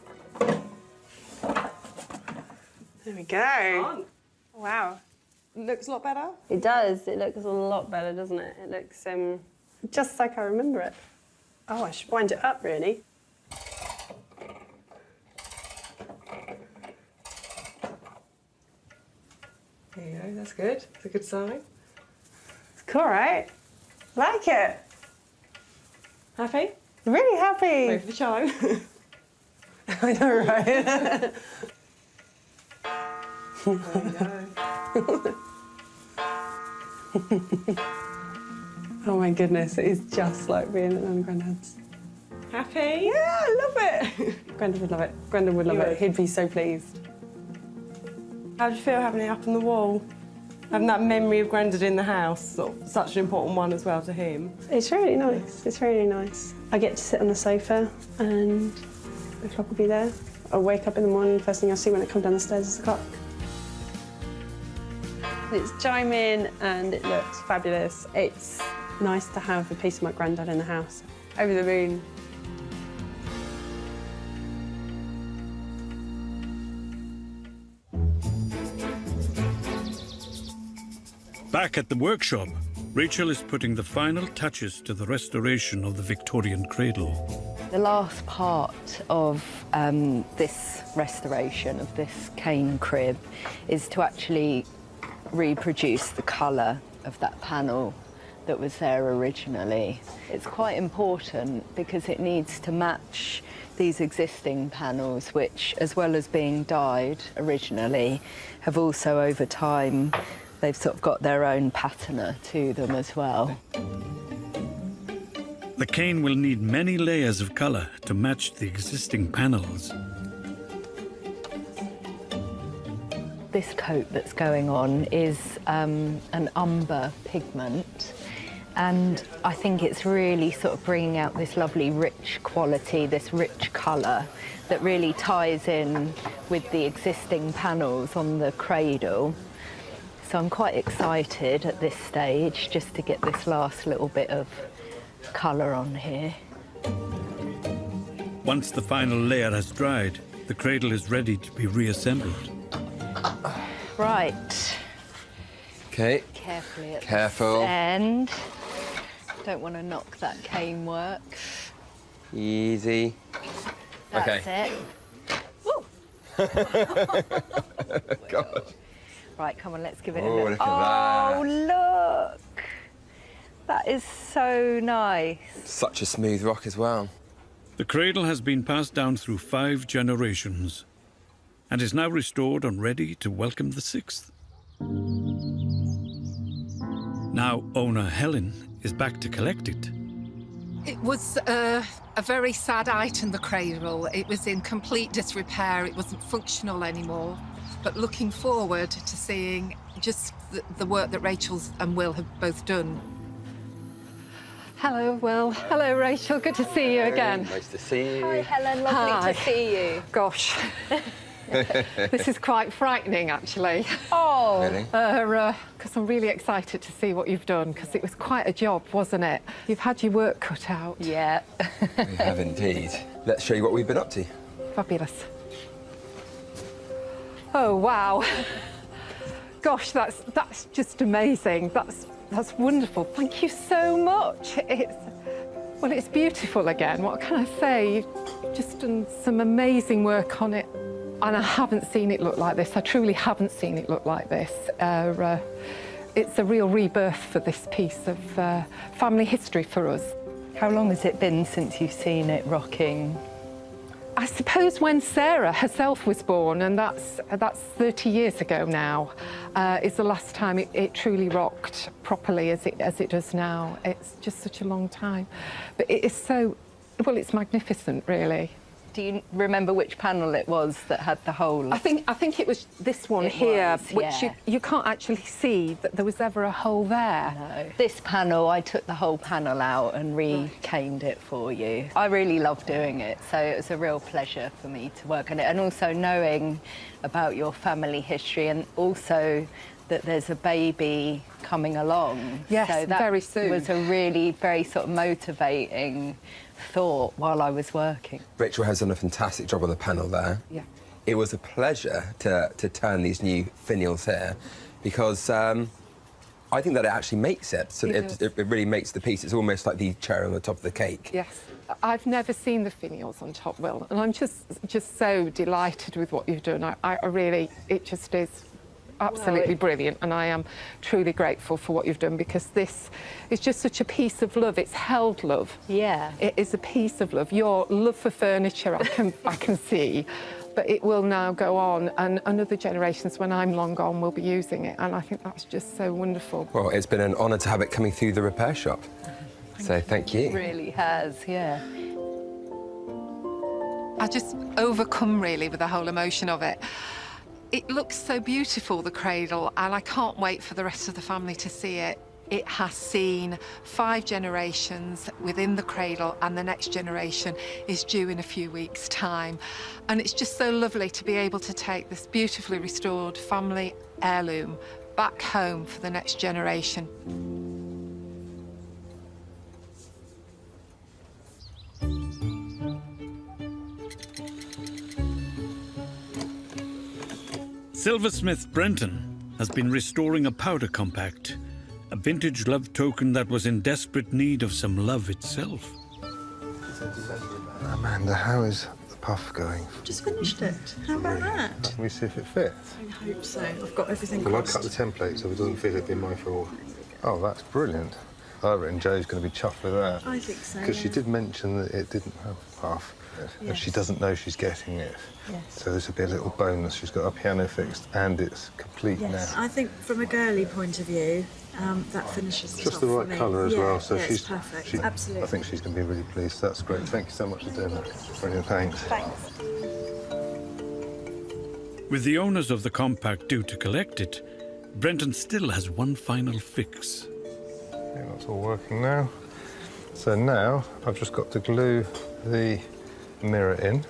There we go. Wow. Looks a lot better? It does. It looks a lot better, doesn't it? It looks just like I remember it. Oh, I should wind it up, really. There you go, that's good. It's a good sign. It's cool, right? Like it. Happy? Really happy. Wait for the chime. I know, right? Oh my goodness, it is just like being at Mum and Grandad's. Happy? Yeah, I love it. Grandad would love it. Grandad would love it. He'd be so pleased. How do you feel having it up on the wall? Having that memory of Grandad in the house, such an important one as well to him. It's really nice. It's really nice. I get to sit on the sofa and the clock will be there. I'll wake up in the morning, first thing I'll see when I come down the stairs is the clock. It's chiming and it looks fabulous. It's nice to have a piece of my granddad in the house. Over the moon. Back at the workshop, Rachel is putting the final touches to the restoration of the Victorian cradle. The last part of this restoration of this cane crib is to actually reproduce the colour of that panel that was there originally. It's quite important because it needs to match these existing panels, which, as well as being dyed originally, have also over time, they've sort of got their own patina to them as well. The cane will need many layers of colour to match the existing panels. This coat that's going on is an umber pigment, and I think it's really sort of bringing out this lovely rich quality, this rich colour that really ties in with the existing panels on the cradle. So I'm quite excited at this stage just to get this last little bit of colour on here. Once the final layer has dried, the cradle is ready to be reassembled. Right. Okay. Carefully at Careful. this end. Don't want to knock that cane work. Easy. That's okay. it. Woo! God. Right, come on, let's give it a Oh, look. look at that. Oh, look! That is so nice. Such a smooth rock as well. The cradle has been passed down through 5 generations and is now restored and ready to welcome the 6th. Now owner Helen is back to collect it. It was a very sad item, the cradle. It was in complete disrepair. It wasn't functional anymore. But looking forward to seeing just the work that Rachel and Will have both done. Hello, Will. Hello, Rachel. Good to see you again. Nice to see you. Hi, Helen. Lovely to see you. Gosh. This is quite frightening, actually. Oh. Really? Because I'm really excited to see what you've done, because it was quite a job, wasn't it? You've had your work cut out. Yeah. We have indeed. Let's show you what we've been up to. Fabulous. Oh, wow. Gosh, that's just amazing. That's wonderful. Thank you so much. It's beautiful again. What can I say? You've just done some amazing work on it. And I haven't seen it look like this. I truly haven't seen it look like this. It's a real rebirth for this piece of family history for us. How long has it been since you've seen it rocking? I suppose when Sarah herself was born, and that's 30 years ago now, is the last time it truly rocked properly as it does now. It's just such a long time. But it is so, well, it's magnificent, really. Do you remember which panel it was that had the hole? I think it was this one here, which you can't actually see that there was ever a hole there. No. This panel, I took the whole panel out and recaned it for you. I really love doing it, so it was a real pleasure for me to work on it. And also knowing about your family history, and also that there's a baby coming along. Yes, so that very soon. was a really very sort of motivating thought while I was working. Rachel has done a fantastic job on the panel there. Yeah. It was a pleasure to turn these new finials here, because I think that it actually makes it. So it really makes the piece. It's almost like the cherry on the top of the cake. Yes. I've never seen the finials on top, Will, and I'm just so delighted with what you've done. I really, it just is absolutely brilliant, and I am truly grateful for what you've done, because this is just such a piece of love. It's held love. Yeah. It is a piece of love. Your love for furniture, I can see, but it will now go on, and other generations, when I'm long gone, will be using it, and I think that's just so wonderful. Well, it's been an honour to have it coming through the repair shop. So thank you. It really has, yeah. I just overcome, really, with the whole emotion of it. It looks so beautiful, the cradle, and I can't wait for the rest of the family to see it. It has seen 5 generations within the cradle, and the next generation is due in a few weeks' time. And it's just so lovely to be able to take this beautifully restored family heirloom back home for the next generation. Silversmith Brenton has been restoring a powder compact, a vintage love token that was in desperate need of some love itself. Amanda, how is the puff going? Just finished it. How about that? Can we see if it fits? I hope so. I've got everything Well, I crossed. cut the template so it doesn't fit it in my floor. Oh, that's brilliant. I reckon Joe's going to be chuffed with that. I think so, Because she yeah. did mention that it didn't have puff. And Yes. she doesn't know she's getting it. Yes. So this will be a little bonus. She's got a piano fixed and it's complete Yes, now. I think from a girly point of view, that finishes Just the right colour as well. So it's perfect. Absolutely. I think she's going to be really pleased. That's great. Thank you so much for doing that. Brilliant. Thanks. Thanks. With the owners of the compact due to collect it, Brenton still has one final fix. Yeah, that's all working now. So now I've just got to glue the mirror in.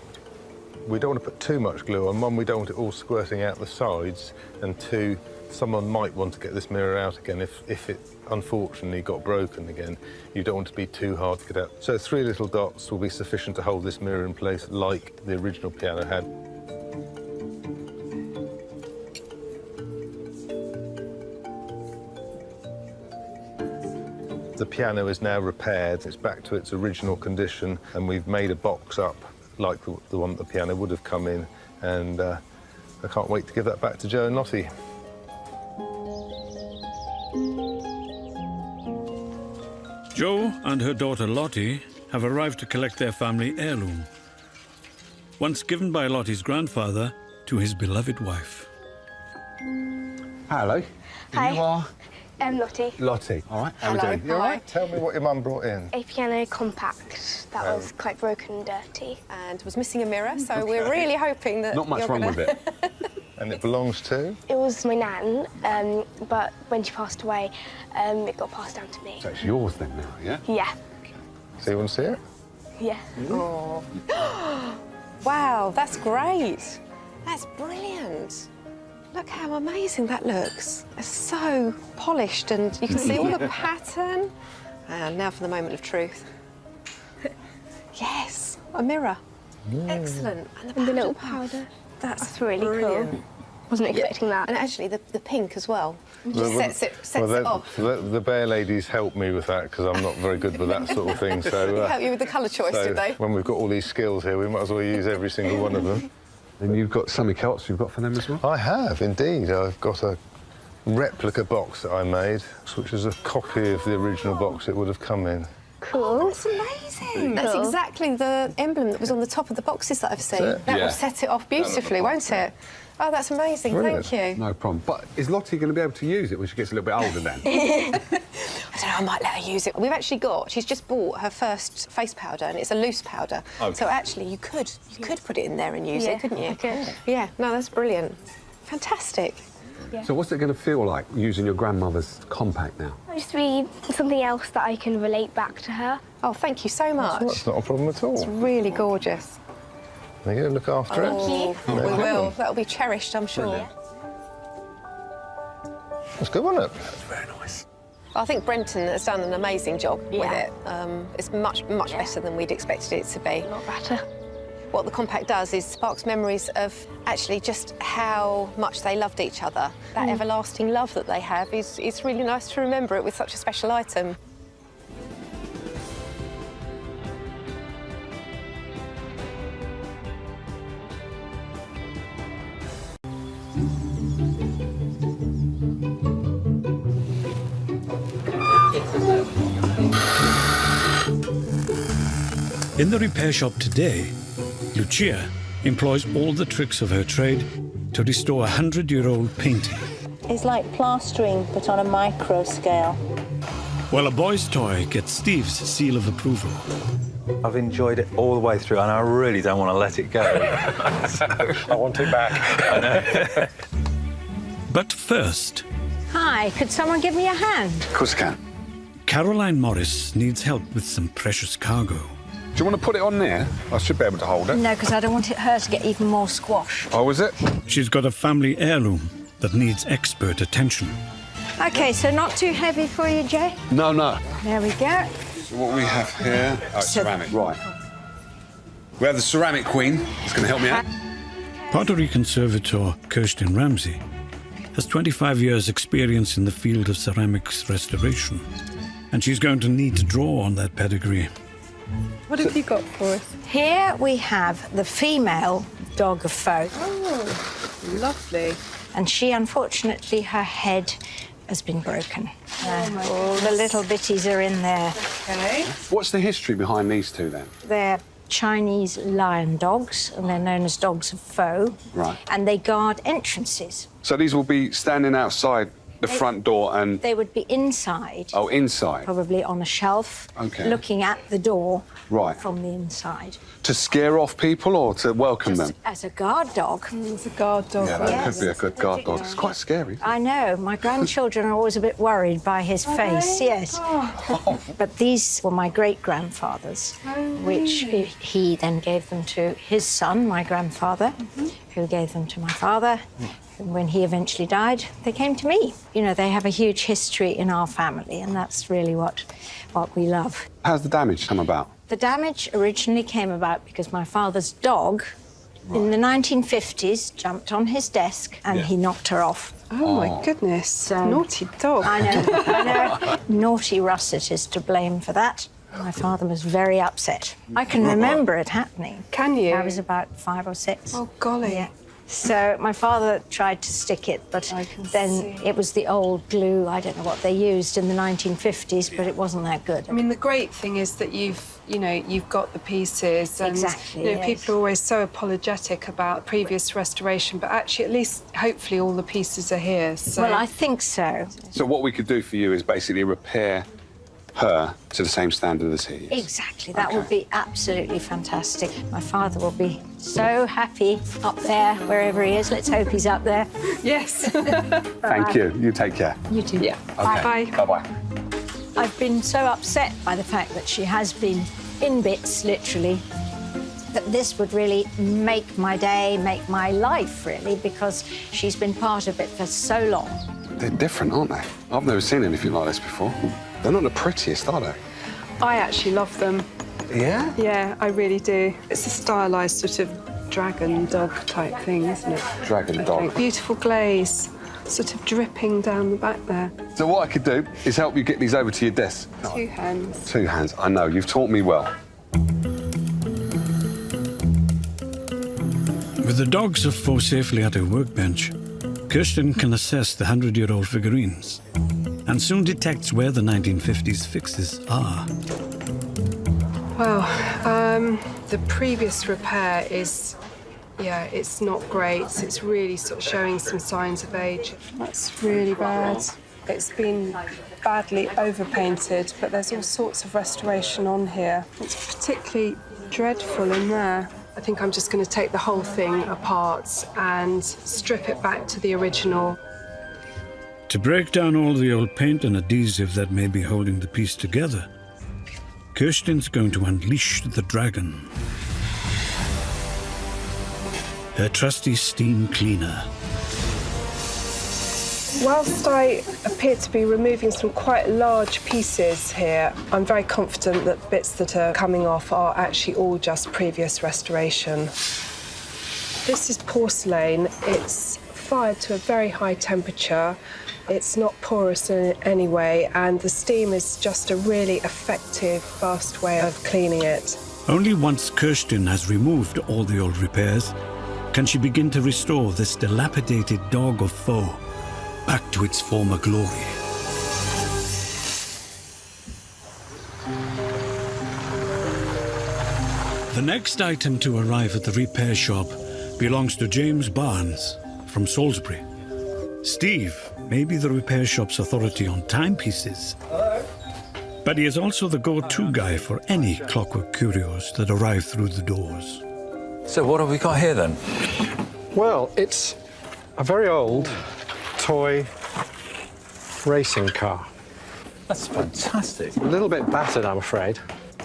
We don't want to put too much glue on. One, we don't want it all squirting out the sides, and two, someone might want to get this mirror out again if it unfortunately got broken again. You don't want to be too hard to get out. So 3 little dots will be sufficient to hold this mirror in place like the original piano had. The piano is now repaired. It's back to its original condition, and we've made a box up like the one that the piano would have come in, and I can't wait to give that back to Joe and Lottie. Jo and her daughter Lottie have arrived to collect their family heirloom, once given by Lottie's grandfather to his beloved wife. Hello. Hi. You are? Lottie. Lottie. All right. How Hello. are we doing? You all right? Tell me what your mum brought in. A piano compact that was quite broken and dirty. And was missing a mirror, so we're really hoping that Not much you're wrong gonna... with it. And it belongs to? It was my nan, but when she passed away, it got passed down to me. So it's yours then now, yeah? Yeah. So you want to see it? Yeah. Oh. Wow, that's great. That's brilliant. Look how amazing that looks. It's so polished, and you can see all the pattern. And now for the moment of truth. Yes, a mirror. Excellent. And the little powder. That's really brilliant. cool. Wasn't expecting that. And actually, the pink as well. Just sets it off. The Bear ladies helped me with that because I'm not very good with that sort of thing. So Help you with the colour choice, did they? When we've got all these skills here, we might as well use every single one of them. And you've got something else you've got for them as well? I have, indeed. I've got a replica box that I made, which is a copy of the original box it would have come in. Cool. That's amazing. That's exactly the emblem that was on the top of the boxes that I've seen. It? That Yeah. will set it off beautifully, won't it? Oh, that's amazing. Brilliant. Thank you. No problem. But is Lottie going to be able to use it when she gets a little bit older then? I don't know, I might let her use it. We've actually she's just bought her first face powder, and it's a loose powder. Okay. So actually, you could put it in there and use Yeah, it, couldn't you? I could. Yeah, no, that's brilliant. Fantastic. Yeah. So what's it going to feel like using your grandmother's compact now? Just be something else that I can relate back to her. Oh, thank you so much. That's not a problem at all. It's really gorgeous. Are you going to look after it? Oh, we will. That'll be cherished, I'm sure. Brilliant. That's good, wasn't it? That's very nice. I think Brenton has done an amazing job with Yeah. it. It's much better than we'd expected it to be. A lot better. What the compact does is sparks memories of actually just how much they loved each other. That everlasting love that they have it's really nice to remember it with such a special item. In the repair shop today, Lucia employs all the tricks of her trade to restore a 100-year-old painting. It's like plastering, but on a micro scale. While a boy's toy gets Steve's seal of approval. I've enjoyed it all the way through, and I really don't want to let it go. So, I want it back. I know. But first, Hi, could someone give me a hand? Of course I can. Caroline Morris needs help with some precious cargo. Do you want to put it on there? I should be able to hold it. No, because I don't want her to get even more squash. Oh, is it? She's got a family heirloom that needs expert attention. OK, so not too heavy for you, Jay? No, no. There we go. So what we have here... Oh, ceramic. Right. We have the ceramic queen. It's going to help me out. Puerto Rican servitor Kirsten Ramsey has 25 years' experience in the field of ceramics restoration, and she's going to need to draw on that pedigree. What have you got for us? Here we have the female dog of faux. Oh, lovely. And she, unfortunately, her head has been broken. All the little bitties are in there. Okay. What's the history behind these two, then? They're Chinese lion dogs, and they're known as dogs of faux. Right. And they guard entrances. So these will be standing outside the front door and... They would be inside. Oh, inside. Probably on a shelf, Okay. looking at the door Right. from the inside. To scare off people or to welcome them? As a guard dog. It's a guard dog. Yeah, that Yes. could be a good guard dog. It's quite scary. I know. My grandchildren are always a bit worried by his face, yes. But these were my great-grandfather's, which he then gave them to his son, my grandfather, who gave them to my father. And when he eventually died, they came to me. You know, they have a huge history in our family, and that's really what we love. How's the damage come about? The damage originally came about because my father's dog, in the 1950s, jumped on his desk and he knocked her off. Oh, my goodness. Naughty dog. I know. Naughty Russet is to blame for that. My father was very upset. I can remember it happening. Can you? I was about 5 or 6. Oh, golly. Yeah. So my father tried to stick it, but then it was the old glue. I don't know what they used in the 1950s, but it wasn't that good. I mean, the great thing is that you've got the pieces, and Exactly, yes. people are always so apologetic about previous restoration, but actually, at least, hopefully, all the pieces are here. So. Well, I think so. So what we could do for you is basically repair her to the same standard as he is. Exactly. That would be absolutely fantastic. My father will be so happy up there, wherever he is. Let's hope he's up there. Yes. Thank you. You take care. You too. Yeah. Okay. Bye. Bye-bye. I've been so upset by the fact that she has been in bits, literally, that this would really make my day, make my life, really, because she's been part of it for so long. They're different, aren't they? I've never seen anything like this before. They're not the prettiest, are they? I actually love them. Yeah? Yeah, I really do. It's a stylised sort of dragon dog type thing, isn't it? Dragon dog. Beautiful glaze, sort of dripping down the back there. So what I could do is help you get these over to your desk. 2 hands. 2 hands. I know, you've taught me well. With the dog so far safely at her workbench, Kirsten can assess the 100-year-old figurines and soon detects where the 1950s fixes are. Well, the previous repair is, yeah, it's not great. It's really sort of showing some signs of age. That's really bad. It's been badly overpainted, but there's all sorts of restoration on here. It's particularly dreadful in there. I think I'm just going to take the whole thing apart and strip it back to the original. To break down all the old paint and adhesive that may be holding the piece together, Kirsten's going to unleash the dragon. Her trusty steam cleaner. Whilst I appear to be removing some quite large pieces here, I'm very confident that bits that are coming off are actually all just previous restoration. This is porcelain. It's fired to a very high temperature. It's not porous in any way, and the steam is just a really effective, fast way of cleaning it. Only once Kirsten has removed all the old repairs can she begin to restore this dilapidated dog of foe back to its former glory. The next item to arrive at the repair shop belongs to James Barnes from Salisbury. Steve may be the repair shop's authority on timepieces, but he is also the go-to guy for any clockwork curios that arrive through the doors. So what have we got here then? Well, it's a very old toy racing car. That's fantastic. A little bit battered, I'm afraid.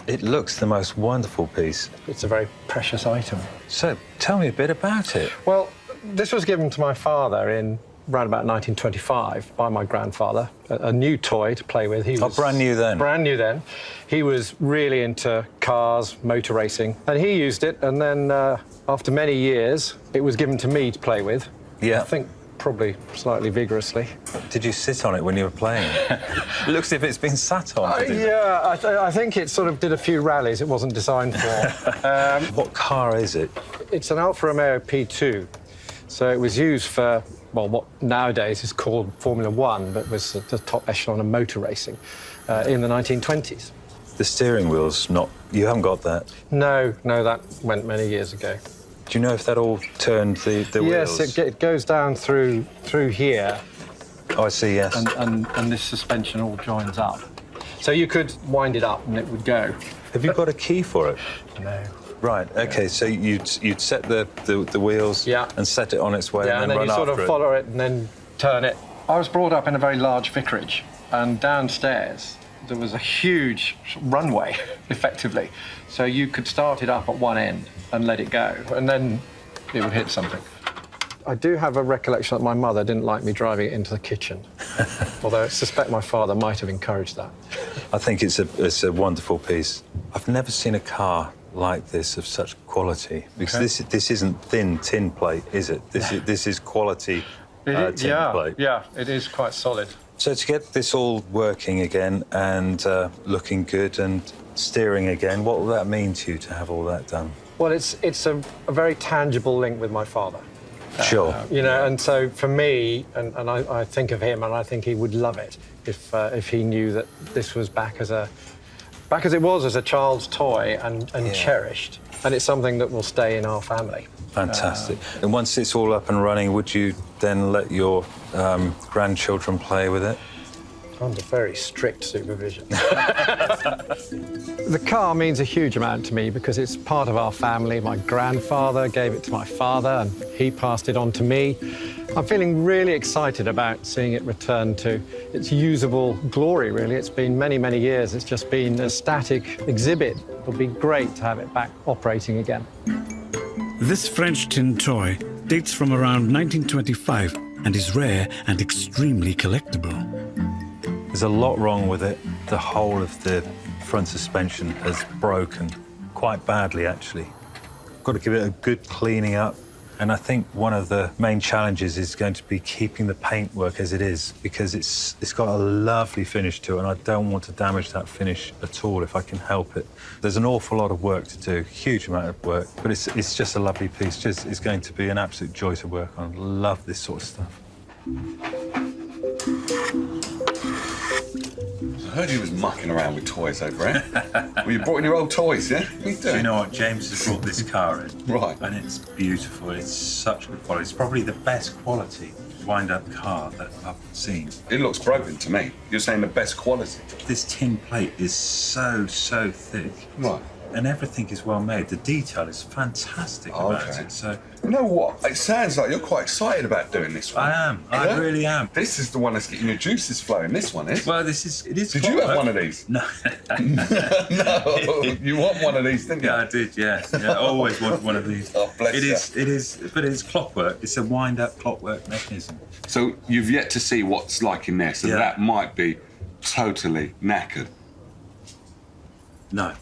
It looks the most wonderful piece. It's a very precious item. So tell me a bit about it. Well, this was given to my father in around about 1925 by my grandfather, a new toy to play with. He was brand new then? Brand new then. He was really into cars, motor racing, and he used it, and then after many years, it was given to me to play with. Yeah. I think probably slightly vigorously. Did you sit on it when you were playing? It looks as if it's been sat on. Yeah, I think it sort of did a few rallies it wasn't designed for. What car is it? It's an Alfa Romeo P2. So it was used for, well, what nowadays is called Formula One, but was the top echelon of motor racing in the 1920s. The steering wheel's not... You haven't got that? No, that went many years ago. Do you know if that all turned the wheels? Yes, it goes down through here. Oh, I see, yes. And this suspension all joins up. So you could wind it up and it would go. Have you got a key for it? No. Right, OK, so you'd set the wheels and set it on its way Yeah, and then run you after sort of follow it and then turn it. I was brought up in a very large vicarage, and downstairs there was a huge runway, effectively. So you could start it up at one end and let it go, and then it would hit something. I do have a recollection that my mother didn't like me driving it into the kitchen, although I suspect my father might have encouraged that. I think it's a wonderful piece. I've never seen a car like this of such quality, because this isn't thin tin plate, is it? This is quality tin plate. Yeah, it is quite solid. So to get this all working again and looking good and steering again, what will that mean to you to have all that done? Well, it's a very tangible link with my father. Sure. You know, and so for me, and I think of him, and I think he would love it if he knew that this was back as it was as a child's toy and cherished, and it's something that will stay in our family. Fantastic. And once it's all up and running, would you then let your grandchildren play with it? Under very strict supervision. The car means a huge amount to me because it's part of our family. My grandfather gave it to my father and he passed it on to me. I'm feeling really excited about seeing it return to its usable glory, really. It's been many, many years. It's just been a static exhibit. It'll be great to have it back operating again. This French tin toy dates from around 1925 and is rare and extremely collectible. There's a lot wrong with it. The whole of the front suspension has broken quite badly, actually. Got to give it a good cleaning up. And I think one of the main challenges is going to be keeping the paintwork as it is, because it's got a lovely finish to it, and I don't want to damage that finish at all if I can help it. There's an awful lot of work to do, huge amount of work, but it's just a lovely piece. It's going to be an absolute joy to work on. Love this sort of stuff. I heard you was mucking around with toys over here. Well, you brought in your old toys, yeah? What are you doing? Do you know what? James has brought this car in. Right. And it's beautiful. It's such good quality. It's probably the best quality wind-up car that I've seen. It looks broken to me. You're saying the best quality? This tin plate is so thick. Right. And everything is well made. The detail is fantastic about it. So you know what? It sounds like you're quite excited about doing this one. I am. I really am. This is the one that's getting your juices flowing. This one is. Well, it is. Did you have one of these? No. No. You want one of these, didn't you? Yeah, I did. Yeah. I always wanted one of these. Oh, bless you. It is. But it's clockwork. It's a wind-up clockwork mechanism. So you've yet to see what's like in there. So that might be totally knackered. No.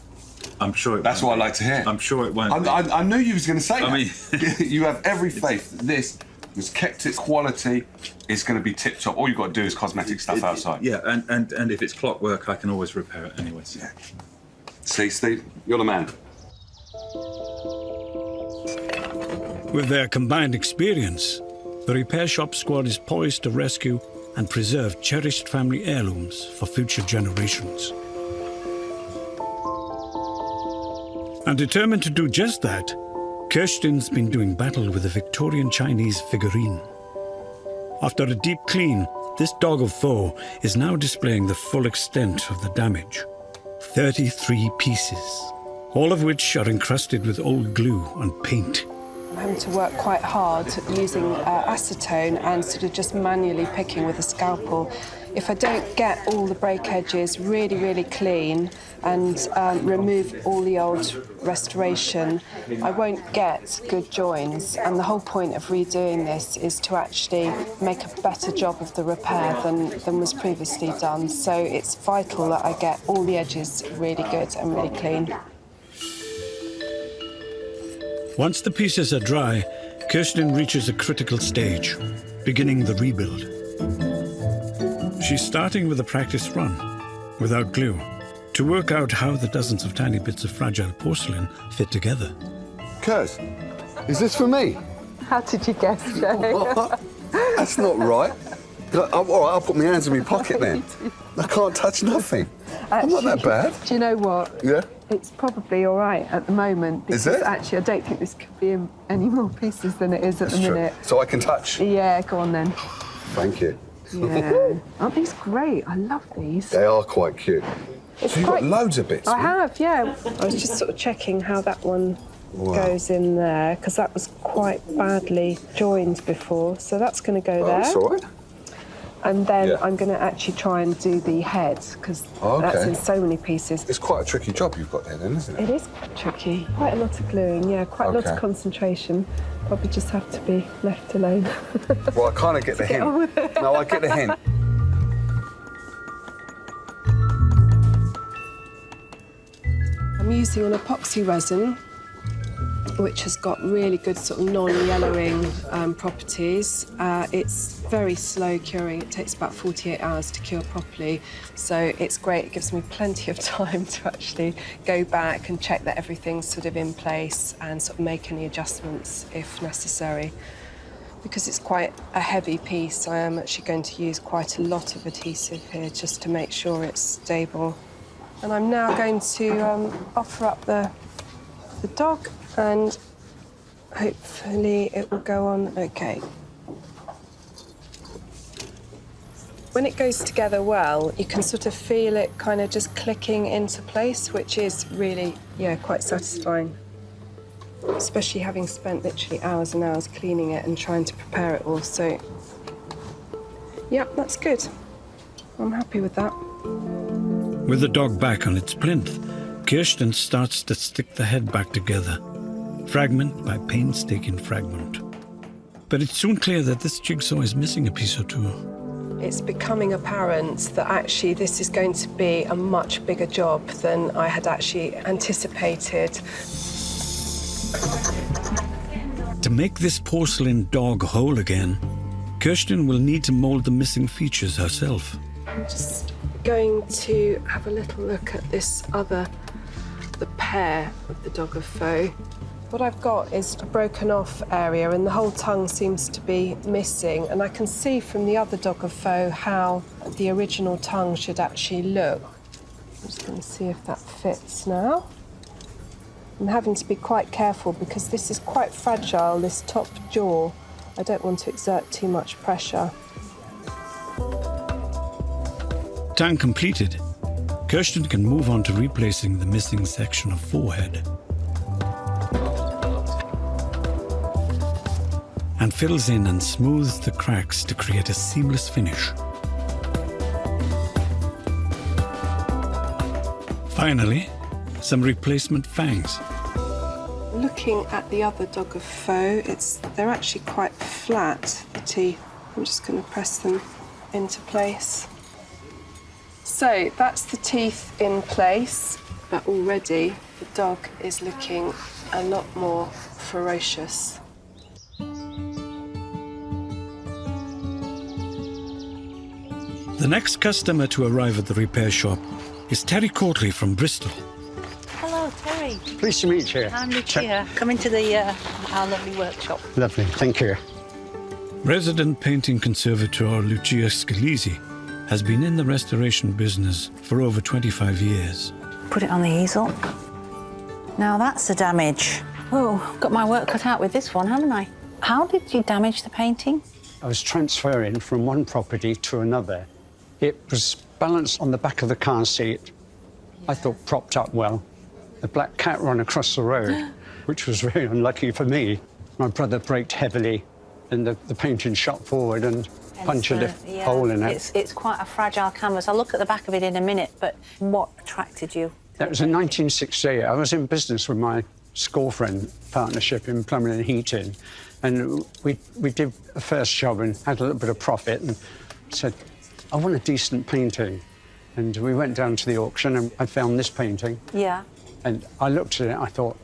I'm sure it That's won't what be. I like to hear. I'm sure it won't be. I knew you was going to say that. I mean... You have every faith that this has kept its quality. It's going to be tip-top. All you've got to do is cosmetic stuff outside. Yeah, and if it's clockwork, I can always repair it anyway. So. Yeah. See, Steve, you're the man. With their combined experience, the repair shop squad is poised to rescue and preserve cherished family heirlooms for future generations. And determined to do just that, Kirsten's been doing battle with a Victorian Chinese figurine. After a deep clean, this dog of foe is now displaying the full extent of the damage. 33 pieces, all of which are encrusted with old glue and paint. I'm having to work quite hard using acetone and sort of just manually picking with a scalpel. If I don't get all the break edges really, really clean and remove all the old restoration, I won't get good joins. And the whole point of redoing this is to actually make a better job of the repair than was previously done. So it's vital that I get all the edges really good and really clean. Once the pieces are dry, Kirsten reaches a critical stage, beginning the rebuild. She's starting with a practice run, without glue, to work out how the dozens of tiny bits of fragile porcelain fit together. Kurt, is this for me? How did you guess, Jay? What? That's not right. All right, I'll put my hands in my pocket then. I can't touch nothing. I'm not that bad. Do you know what? Yeah? It's probably all right at the moment. Because Is it? actually, I don't think this could be any more pieces than it is at the That's true. minute. So I can touch? Yeah, go on then. Thank you. Yeah. Aren't these great? I love these. They are quite cute. It's so you've quite- got loads of bits. I have, yeah. I was just sort of checking how that one goes in there, because that was quite badly joined before. So that's going to go there. That's all right. And then I'm going to actually try and do the head, because that's in so many pieces. It's quite a tricky job you've got there, then, isn't it? It is quite tricky. Quite a lot of gluing, yeah. Quite a lot of concentration. Probably just have to be left alone. Well, I kind of get the hint. on with it. No, I get the hint. I'm using an epoxy resin, which has got really good sort of non-yellowing properties. It's very slow curing. It takes about 48 hours to cure properly. So it's great. It gives me plenty of time to actually go back and check that everything's sort of in place and sort of make any adjustments if necessary. Because it's quite a heavy piece, I am actually going to use quite a lot of adhesive here just to make sure it's stable. And I'm now going to offer up the dog, and hopefully it will go on okay. When it goes together well, you can sort of feel it kind of just clicking into place, which is really, quite satisfying. Especially having spent literally hours and hours cleaning it and trying to prepare it all. So, yeah, that's good. I'm happy with that. With the dog back on its plinth, Kirsten starts to stick the head back together, fragment by painstaking fragment. But it's soon clear that this jigsaw is missing a piece or two. It's becoming apparent that actually this is going to be a much bigger job than I had actually anticipated. To make this porcelain dog whole again, Kirsten will need to mold the missing features herself. I'm just going to have a little look at this the pair of the dog of faux. What I've got is a broken off area and the whole tongue seems to be missing, and I can see from the other dog of faux how the original tongue should actually look. I'm just going to see if that fits now. I'm having to be quite careful because this is quite fragile, this top jaw. I don't want to exert too much pressure. Tongue completed, Kirsten can move on to replacing the missing section of forehead. And fills in and smooths the cracks to create a seamless finish. Finally, some replacement fangs. Looking at the other dog of faux, they're actually quite flat, the teeth. I'm just going to press them into place. So that's the teeth in place, but already the dog is looking a lot more ferocious. The next customer to arrive at the repair shop is Terry Courtley from Bristol. Hello, Terry. Pleased to meet you. I'm Lucia. Come into our lovely workshop. Lovely, thank you. Resident painting conservator Lucia Scalisi has been in the restoration business for over 25 years. Put it on the easel. Now that's the damage. Oh, got my work cut out with this one, haven't I? How did you damage the painting? I was transferring from one property to another. It was balanced on the back of the car seat. I thought propped up well. The black cat ran across the road, which was very unlucky for me. My brother braked heavily and the painting shot forward and punctured a hole in it. It's quite a fragile canvas. I'll look at the back of it in a minute, but what attracted you? That was in 1968. I was in business with my school friend partnership in plumbing and heating, and we did a first job and had a little bit of profit and said, I want a decent painting. And we went down to the auction and I found this painting. Yeah. And I looked at it, I thought,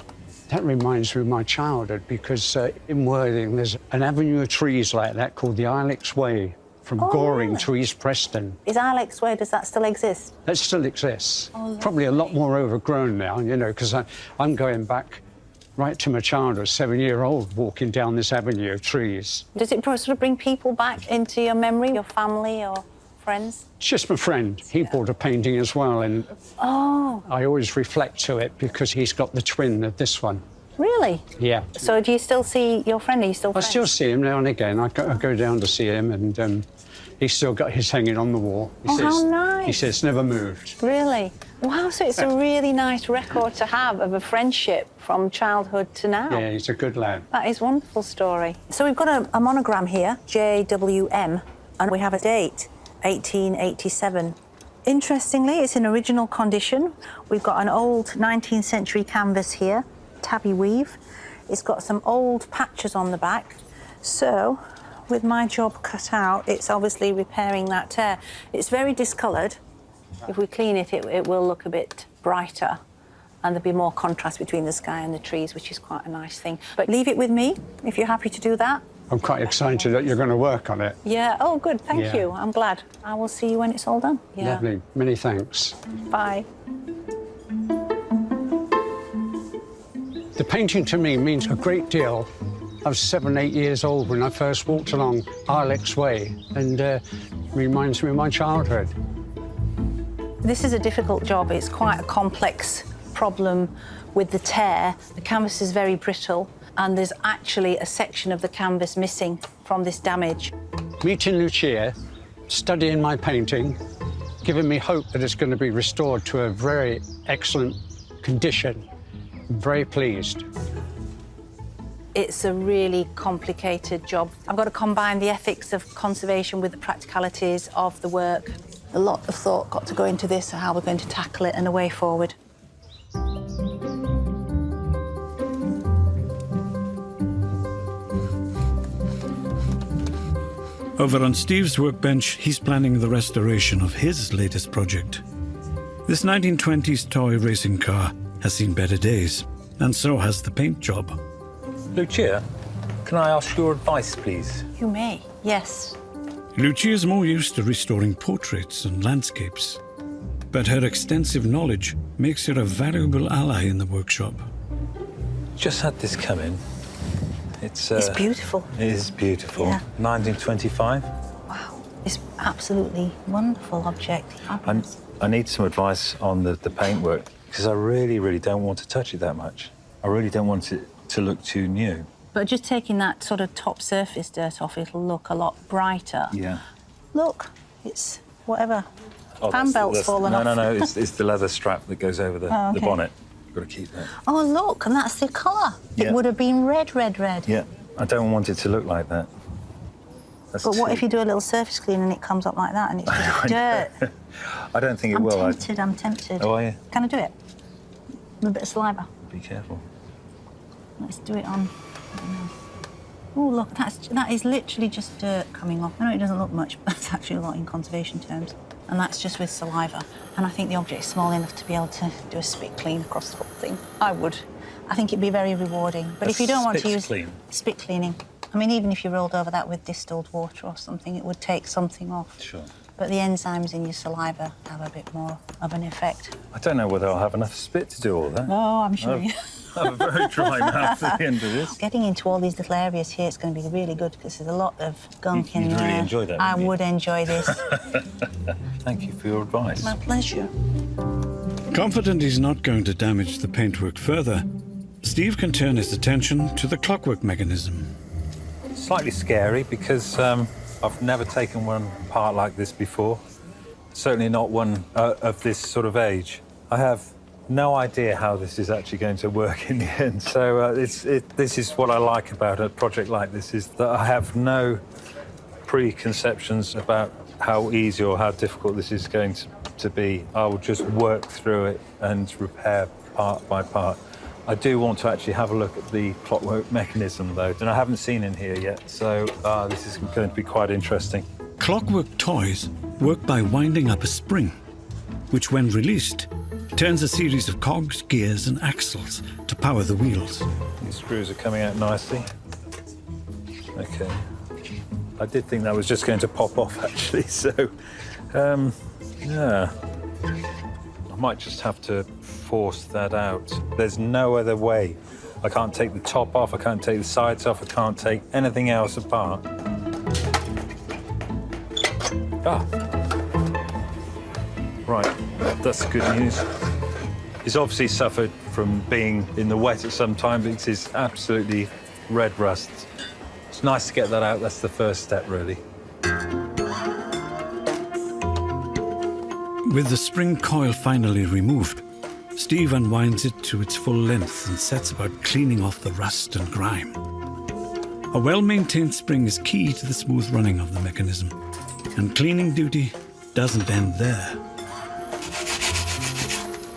that reminds me of my childhood because in Worthing there's an avenue of trees like that called the Ilex Way from Goring to East Preston. Is Ilex Way, does that still exist? That still exists. Probably a lot more overgrown now, you know, because I'm going back right to my childhood, 7-year-old, walking down this avenue of trees. Does it sort of bring people back into your memory, your family or friends? It's just my friend. He bought a painting as well, and I always reflect to it because he's got the twin of this one. Really? Yeah. So do you still see your friend? Are you still friends? I still see him now and again. I go down to see him, and He's still got his hanging on the wall. How nice. He says it's never moved. Really? Wow, so it's a really nice record to have of a friendship from childhood to now. Yeah, he's a good lad. That is a wonderful story. So we've got a monogram here, JWM, and we have a date, 1887. Interestingly, it's in original condition. We've got an old 19th century canvas here, tabby weave. It's got some old patches on the back. So, with my job cut out, it's obviously repairing that tear. It's very discoloured. If we clean it, it will look a bit brighter, and there'll be more contrast between the sky and the trees, which is quite a nice thing. But leave it with me, if you're happy to do that. I'm quite excited that you're going to work on it. Yeah, oh, good, thank Yeah. you. I'm glad. I will see you when it's all done. Yeah. Lovely. Many thanks. Bye. The painting to me means a great deal. I was 7, 8 years old when I first walked along Ilex Way, and reminds me of my childhood. This is a difficult job. It's quite a complex problem with the tear. The canvas is very brittle, and there's actually a section of the canvas missing from this damage. Meeting Lucia, studying my painting, giving me hope that it's going to be restored to a very excellent condition. I'm very pleased. It's a really complicated job. I've got to combine the ethics of conservation with the practicalities of the work. A lot of thought got to go into this, how we're going to tackle it and a way forward. Over on Steve's workbench, he's planning the restoration of his latest project. This 1920s toy racing car has seen better days, and so has the paint job. Lucia, can I ask your advice, please? You may, yes. Lucia is more used to restoring portraits and landscapes, but her extensive knowledge makes her a valuable ally in the workshop. Just had this come in. It's beautiful. It is beautiful. Yeah. 1925. Wow, it's absolutely wonderful object. Fabulous. I need some advice on the paintwork, because I really, really don't want to touch it that much. I really don't want it to look too new. But just taking that sort of top surface dirt off, it'll look a lot Yeah. Look, it's whatever. Oh, Fan belt's fallen off. No, it's the leather strap that goes over the okay. bonnet. You've got to keep that. Oh, look, and that's the colour. Yeah. It would have been red, red, red. Yeah, I don't want it to look like that. But what if you do a little surface clean and it comes up like that and it's just dirt? I don't think it I'm will. tempted, I'm tempted. Oh, are you? Can I do it? With a bit of saliva. Be careful. Let's do it on. Oh, look, that is literally just dirt coming off. I know it doesn't look much, but that's actually a lot in conservation terms. And that's just with saliva. And I think the object is small enough to be able to do a spit clean across the whole thing. I would. I think it'd be very rewarding. But if you don't want to use spit cleaning, I mean, even if you rolled over that with distilled water or something, it would take something off. Sure. But the enzymes in your saliva have a bit more of an effect. I don't know whether I'll have enough spit to do all that. Oh, I'm sure you. I'm very dry mouth at the end of this. Getting into all these little areas here, it's going to be really good because there's a lot of gunk in You'd there. really enjoy that, I wouldn't you? would enjoy this. Thank you for your advice. My pleasure. Confident he's not going to damage the paintwork further, Steve can turn his attention to the clockwork mechanism. Slightly scary because I've never taken one apart like this before. Certainly not one of this sort of age. I have no idea how this is actually going to work in the end. So this is what I like about a project like this, is that I have no preconceptions about how easy or how difficult this is going to be. I will just work through it and repair part by part. I do want to actually have a look at the clockwork mechanism, though, and I haven't seen in here yet, so this is going to be quite interesting. Clockwork toys work by winding up a spring, which, when released, turns a series of cogs, gears, and axles to power the wheels. These screws are coming out nicely. Okay. I did think that was just going to pop off, actually, so, yeah. I might just have to force that out. There's no other way. I can't take the top off, I can't take the sides off, I can't take anything else apart. Ah. Right, that's good news. He's obviously suffered from being in the wet at some time, but it is absolutely red rust. It's nice to get that out. That's the first step, really. With the spring coil finally removed, Steve unwinds it to its full length and sets about cleaning off the rust and grime. A well-maintained spring is key to the smooth running of the mechanism, and cleaning duty doesn't end there.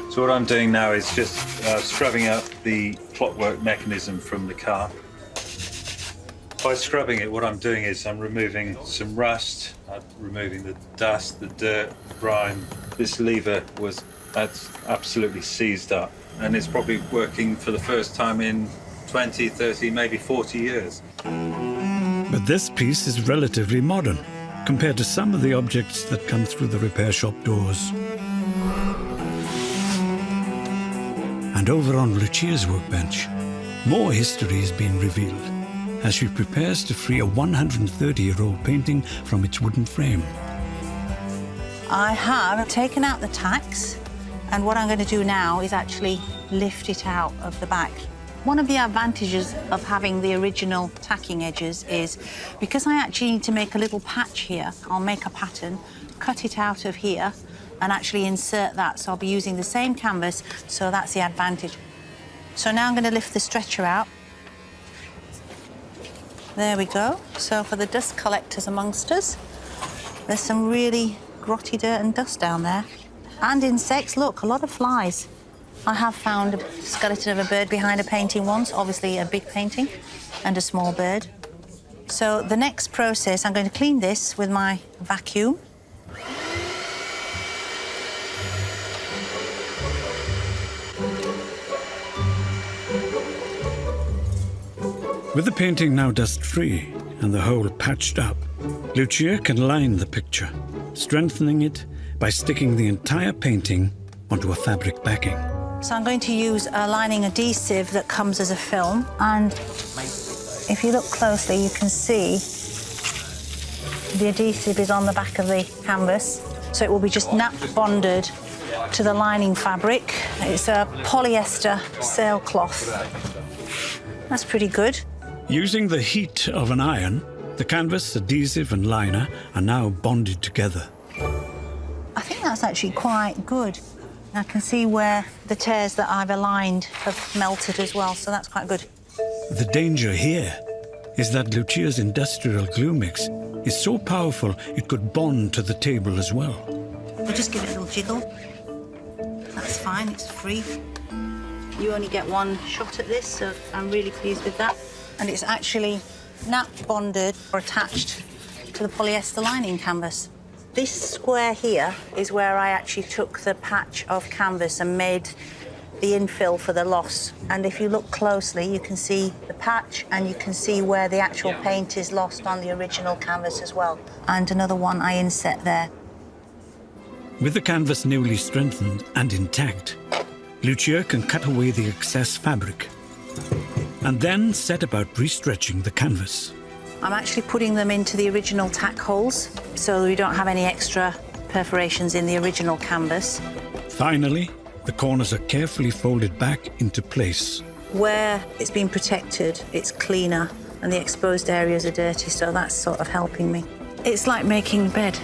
So what I'm doing now is just scrubbing out the clockwork mechanism from the car. By scrubbing it, what I'm doing is I'm removing some rust, I'm removing the dust, the dirt, the grime. This lever that's absolutely seized up, and it's probably working for the first time in 20, 30, maybe 40 years. But this piece is relatively modern compared to some of the objects that come through the repair shop doors. And over on Lucia's workbench, more history is being revealed as she prepares to free a 130-year-old painting from its wooden frame. I have taken out the tacks, and what I'm going to do now is actually lift it out of the back. One of the advantages of having the original tacking edges is because I actually need to make a little patch here, I'll make a pattern, cut it out of here, and actually insert that. So I'll be using the same canvas, so that's the advantage. So now I'm going to lift the stretcher out. There we go. So for the dust collectors amongst us, there's some really grotty dirt and dust down there. And insects, look, a lot of flies. I have found a skeleton of a bird behind a painting once, obviously a big painting, and a small bird. So the next process, I'm going to clean this with my vacuum. With the painting now dust-free and the hole patched up, Lucia can line the picture, strengthening it by sticking the entire painting onto a fabric backing. So I'm going to use a lining adhesive that comes as a film, and if you look closely, you can see the adhesive is on the back of the canvas, so it will be just nap bonded to the lining fabric. It's a polyester sailcloth. That's pretty good. Using the heat of an iron, the canvas, adhesive and liner are now bonded together. I think that's actually quite good. I can see where the tears that I've aligned have melted as well, so that's quite good. The danger here is that Lucia's industrial glue mix is so powerful it could bond to the table as well. We'll just give it a little jiggle. That's fine, it's free. You only get one shot at this, so I'm really pleased with that. And it's actually nap bonded or attached to the polyester lining canvas. This square here is where I actually took the patch of canvas and made the infill for the loss. And if you look closely, you can see the patch and you can see where the actual paint is lost on the original canvas as well. And another one I inset there. With the canvas newly strengthened and intact, Lucia can cut away the excess fabric and then set about restretching the canvas. I'm actually putting them into the original tack holes so we don't have any extra perforations in the original canvas. Finally, the corners are carefully folded back into place. Where it's been protected, it's cleaner and the exposed areas are dirty, so that's sort of helping me. It's like making a bed.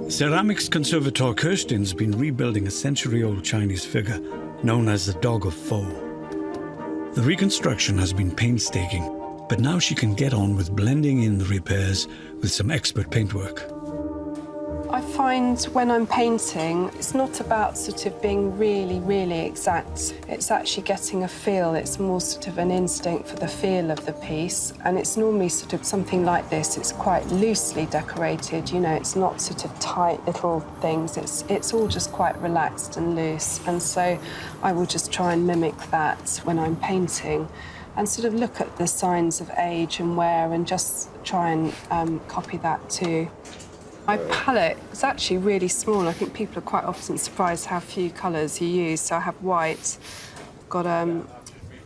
Ceramics conservator Kirstin's been rebuilding a century-old Chinese figure known as the Dog of Foe. The reconstruction has been painstaking, but now she can get on with blending in the repairs with some expert paintwork. I find when I'm painting, it's not about sort of being really, really exact. It's actually getting a feel. It's more sort of an instinct for the feel of the piece. And it's normally sort of something like this. It's quite loosely decorated, you know, it's not sort of tight little things. It's all just quite relaxed and loose. And so I will just try and mimic that when I'm painting and sort of look at the signs of age and wear and just try and copy that too. My palette is actually really small. I think people are quite often surprised how few colours you use. So I have white, got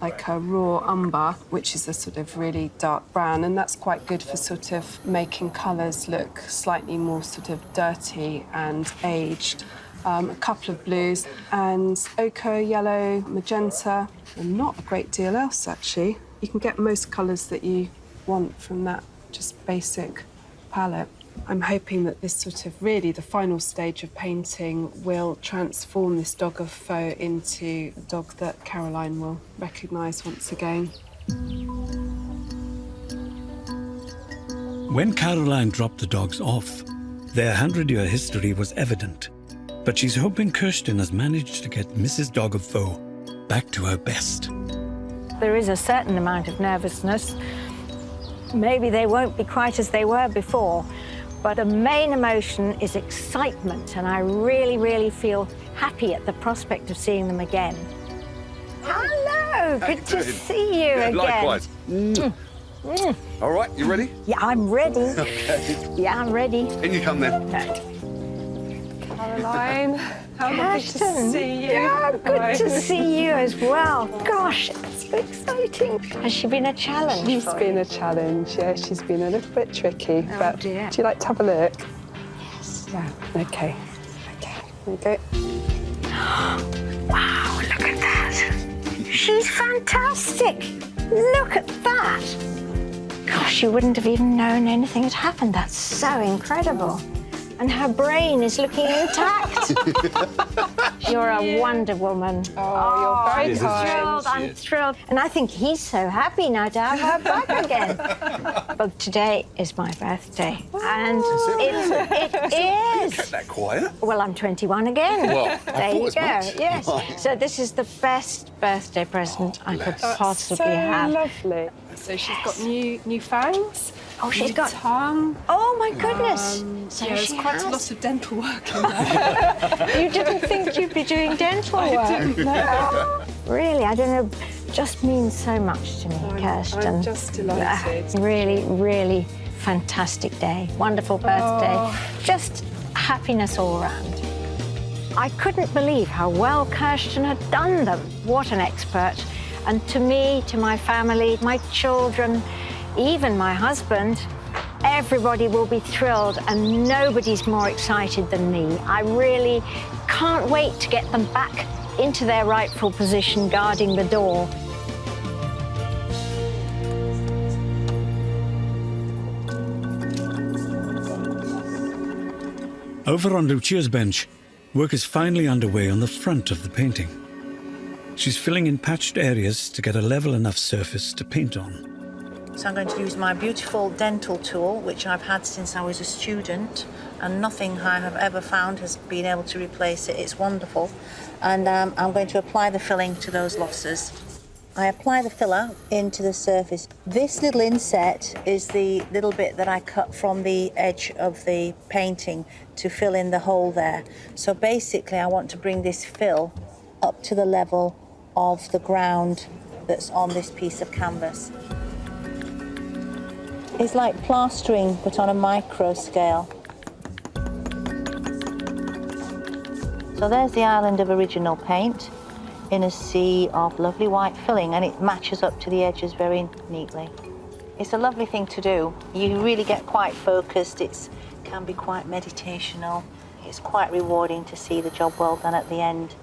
like a raw umber, which is a sort of really dark brown, and that's quite good for sort of making colours look slightly more sort of dirty and aged. A couple of blues and ochre, yellow, magenta, and not a great deal else actually. You can get most colours that you want from that just basic palette. I'm hoping that this sort of really the final stage of painting will transform this dog of faux into a dog that Caroline will recognise once again. When Caroline dropped the dogs off, their 100-year history was evident. But she's hoping Kirsten has managed to get Mrs. Dog of Faux back to her best. There is a certain amount of nervousness. Maybe they won't be quite as they were before, but the main emotion is excitement, and I really, really feel happy at the prospect of seeing them again. Hello, good to see you again. Likewise. All right, you ready? Yeah, I'm ready. Okay. Yeah, I'm ready. In you come then. Caroline, how lovely to see you. Yeah, good to see you as well. Gosh, it's so exciting. Has she been a challenge? She's been a challenge, yeah. She's been a little bit tricky. Oh, but dear. Do you like to have a look? Yes. Yeah, okay. Okay, here we go. Wow, look at that. She's fantastic. Look at that. Gosh, you wouldn't have even known anything had happened. That's so incredible. And her brain is looking intact. You're a Wonder Woman. Oh, you're very kind. I'm thrilled. And I think he's so happy now to have her back again. But today is my birthday. And it is. You kept that quiet. Well, I'm 21 again. Well, I there you thought as go. much. Yes. Right. So this is the best birthday present I could That's possibly so have. lovely. So she's got new fangs. Oh, she's new got tongue. Oh my goodness! So yeah, there's she quite has. a lot of dental work in there. You didn't think you'd be doing dental work? I didn't, no. Really, I don't know. Just means so much to me, Kirsten. I'm just delighted. Really, really fantastic day. Wonderful birthday. Oh. Just happiness all around. I couldn't believe how well Kirsten had done them. What an expert. And to me, to my family, my children, even my husband, everybody will be thrilled, and nobody's more excited than me. I really can't wait to get them back into their rightful position guarding the door. Over on Lucia's bench, work is finally underway on the front of the painting. She's filling in patched areas to get a level enough surface to paint on. So I'm going to use my beautiful dental tool, which I've had since I was a student, and nothing I have ever found has been able to replace it. It's wonderful. And I'm going to apply the filling to those losses. I apply the filler into the surface. This little inset is the little bit that I cut from the edge of the painting to fill in the hole there. So basically I want to bring this fill up to the level of the ground that's on this piece of canvas. It's like plastering, but on a micro scale. So there's the island of original paint in a sea of lovely white filling, and it matches up to the edges very neatly. It's a lovely thing to do. You really get quite focused. It can be quite meditational. It's quite rewarding to see the job well done at the end.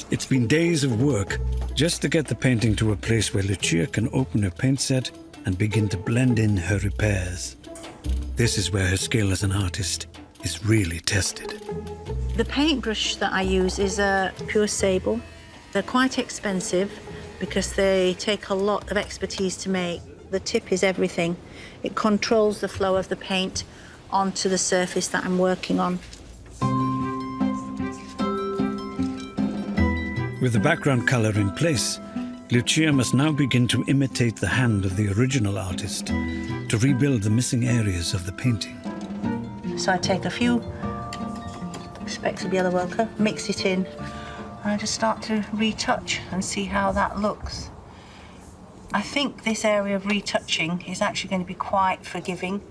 It's been days of work just to get the painting to a place where Lucia can open her paint set and begin to blend in her repairs. This is where her skill as an artist is really tested. The paintbrush that I use is a pure sable. They're quite expensive because they take a lot of expertise to make. The tip is everything. It controls the flow of the paint onto the surface that I'm working on. With the background colour in place, Lucia must now begin to imitate the hand of the original artist to rebuild the missing areas of the painting. So I take a few specks of yellow ochre, mix it in, and I just start to retouch and see how that looks. I think this area of retouching is actually going to be quite forgiving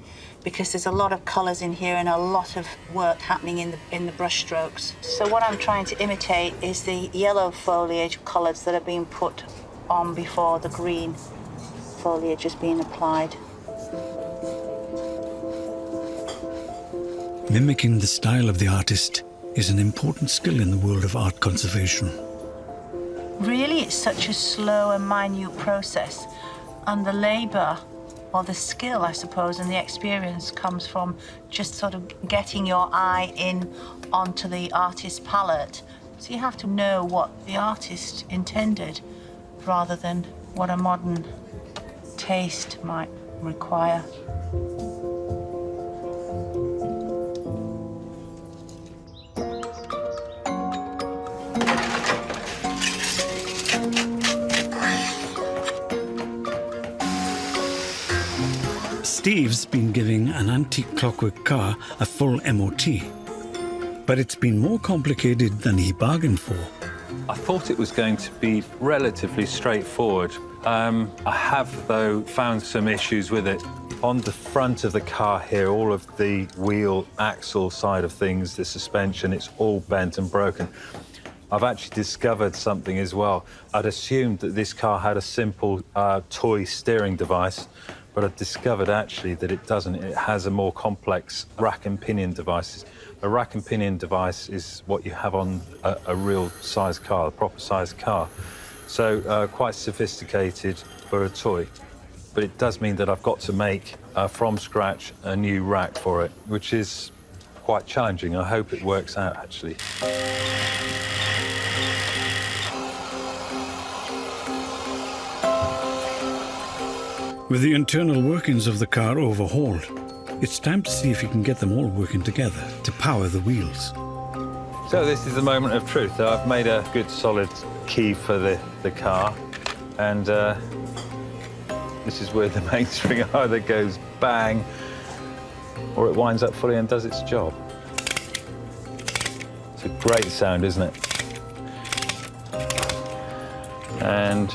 because there's a lot of colours in here and a lot of work happening in the brush strokes. So what I'm trying to imitate is the yellow foliage colours that are being put on before the green foliage is being applied. Mimicking the style of the artist is an important skill in the world of art conservation. really it's such a slow and minute process, and the labour or the skill, I suppose, and the experience comes from just sort of getting your eye in onto the artist's palette. So you have to know what the artist intended rather than what a modern taste might require. Steve's been giving an antique clockwork car a full MOT, but it's been more complicated than he bargained for. I thought it was going to be relatively straightforward. I have, though, found some issues with it. On the front of the car here, all of the wheel axle side of things, the suspension, it's all bent and broken. I've actually discovered something as well. I'd assumed that this car had a simple toy steering device, but I've discovered actually that it doesn't. It has a more complex rack and pinion device. A rack and pinion device is what you have on a real size car, a proper size car. So quite sophisticated for a toy. But it does mean that I've got to make, from scratch, a new rack for it, which is quite challenging. I hope it works out, actually. With the internal workings of the car overhauled, it's time to see if you can get them all working together to power the wheels. So this is the moment of truth. I've made a good solid key for the car, and this is where the mainspring either goes bang or it winds up fully and does its job. It's a great sound, isn't it? And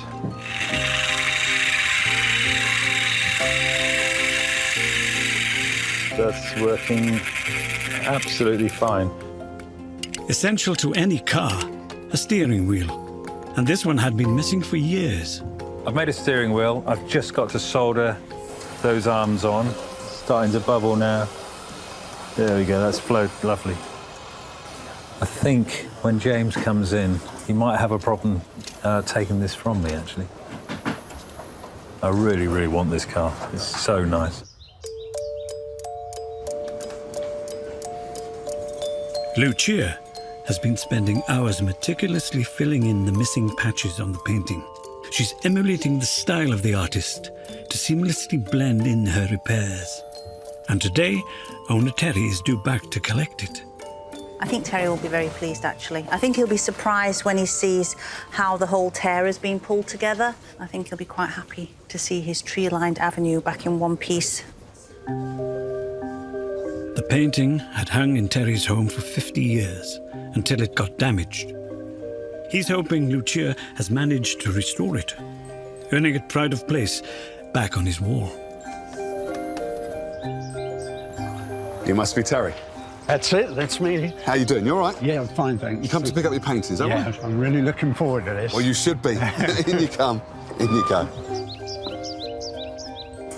that's working absolutely fine. Essential to any car, a steering wheel. And this one had been missing for years. I've made a steering wheel. I've just got to solder those arms on. It's starting to bubble now. There we go, that's flowed lovely. I think when James comes in, he might have a problem taking this from me, actually. I really, really want this car. It's so nice. Lucia has been spending hours meticulously filling in the missing patches on the painting. She's emulating the style of the artist to seamlessly blend in her repairs. And today, owner Terry is due back to collect it. I think Terry will be very pleased, actually. I think he'll be surprised when he sees how the whole tear has been pulled together. I think he'll be quite happy to see his tree-lined avenue back in one piece. The painting had hung in Terry's home for 50 years until it got damaged. He's hoping Lucia has managed to restore it, earning it pride of place back on his wall. You must be Terry. That's it, that's me. How you doing? You all right? Yeah, I'm fine, thanks. You come to pick up your paintings, is that yeah, right? I'm really looking forward to this. Well, you should be. In you come. In you go.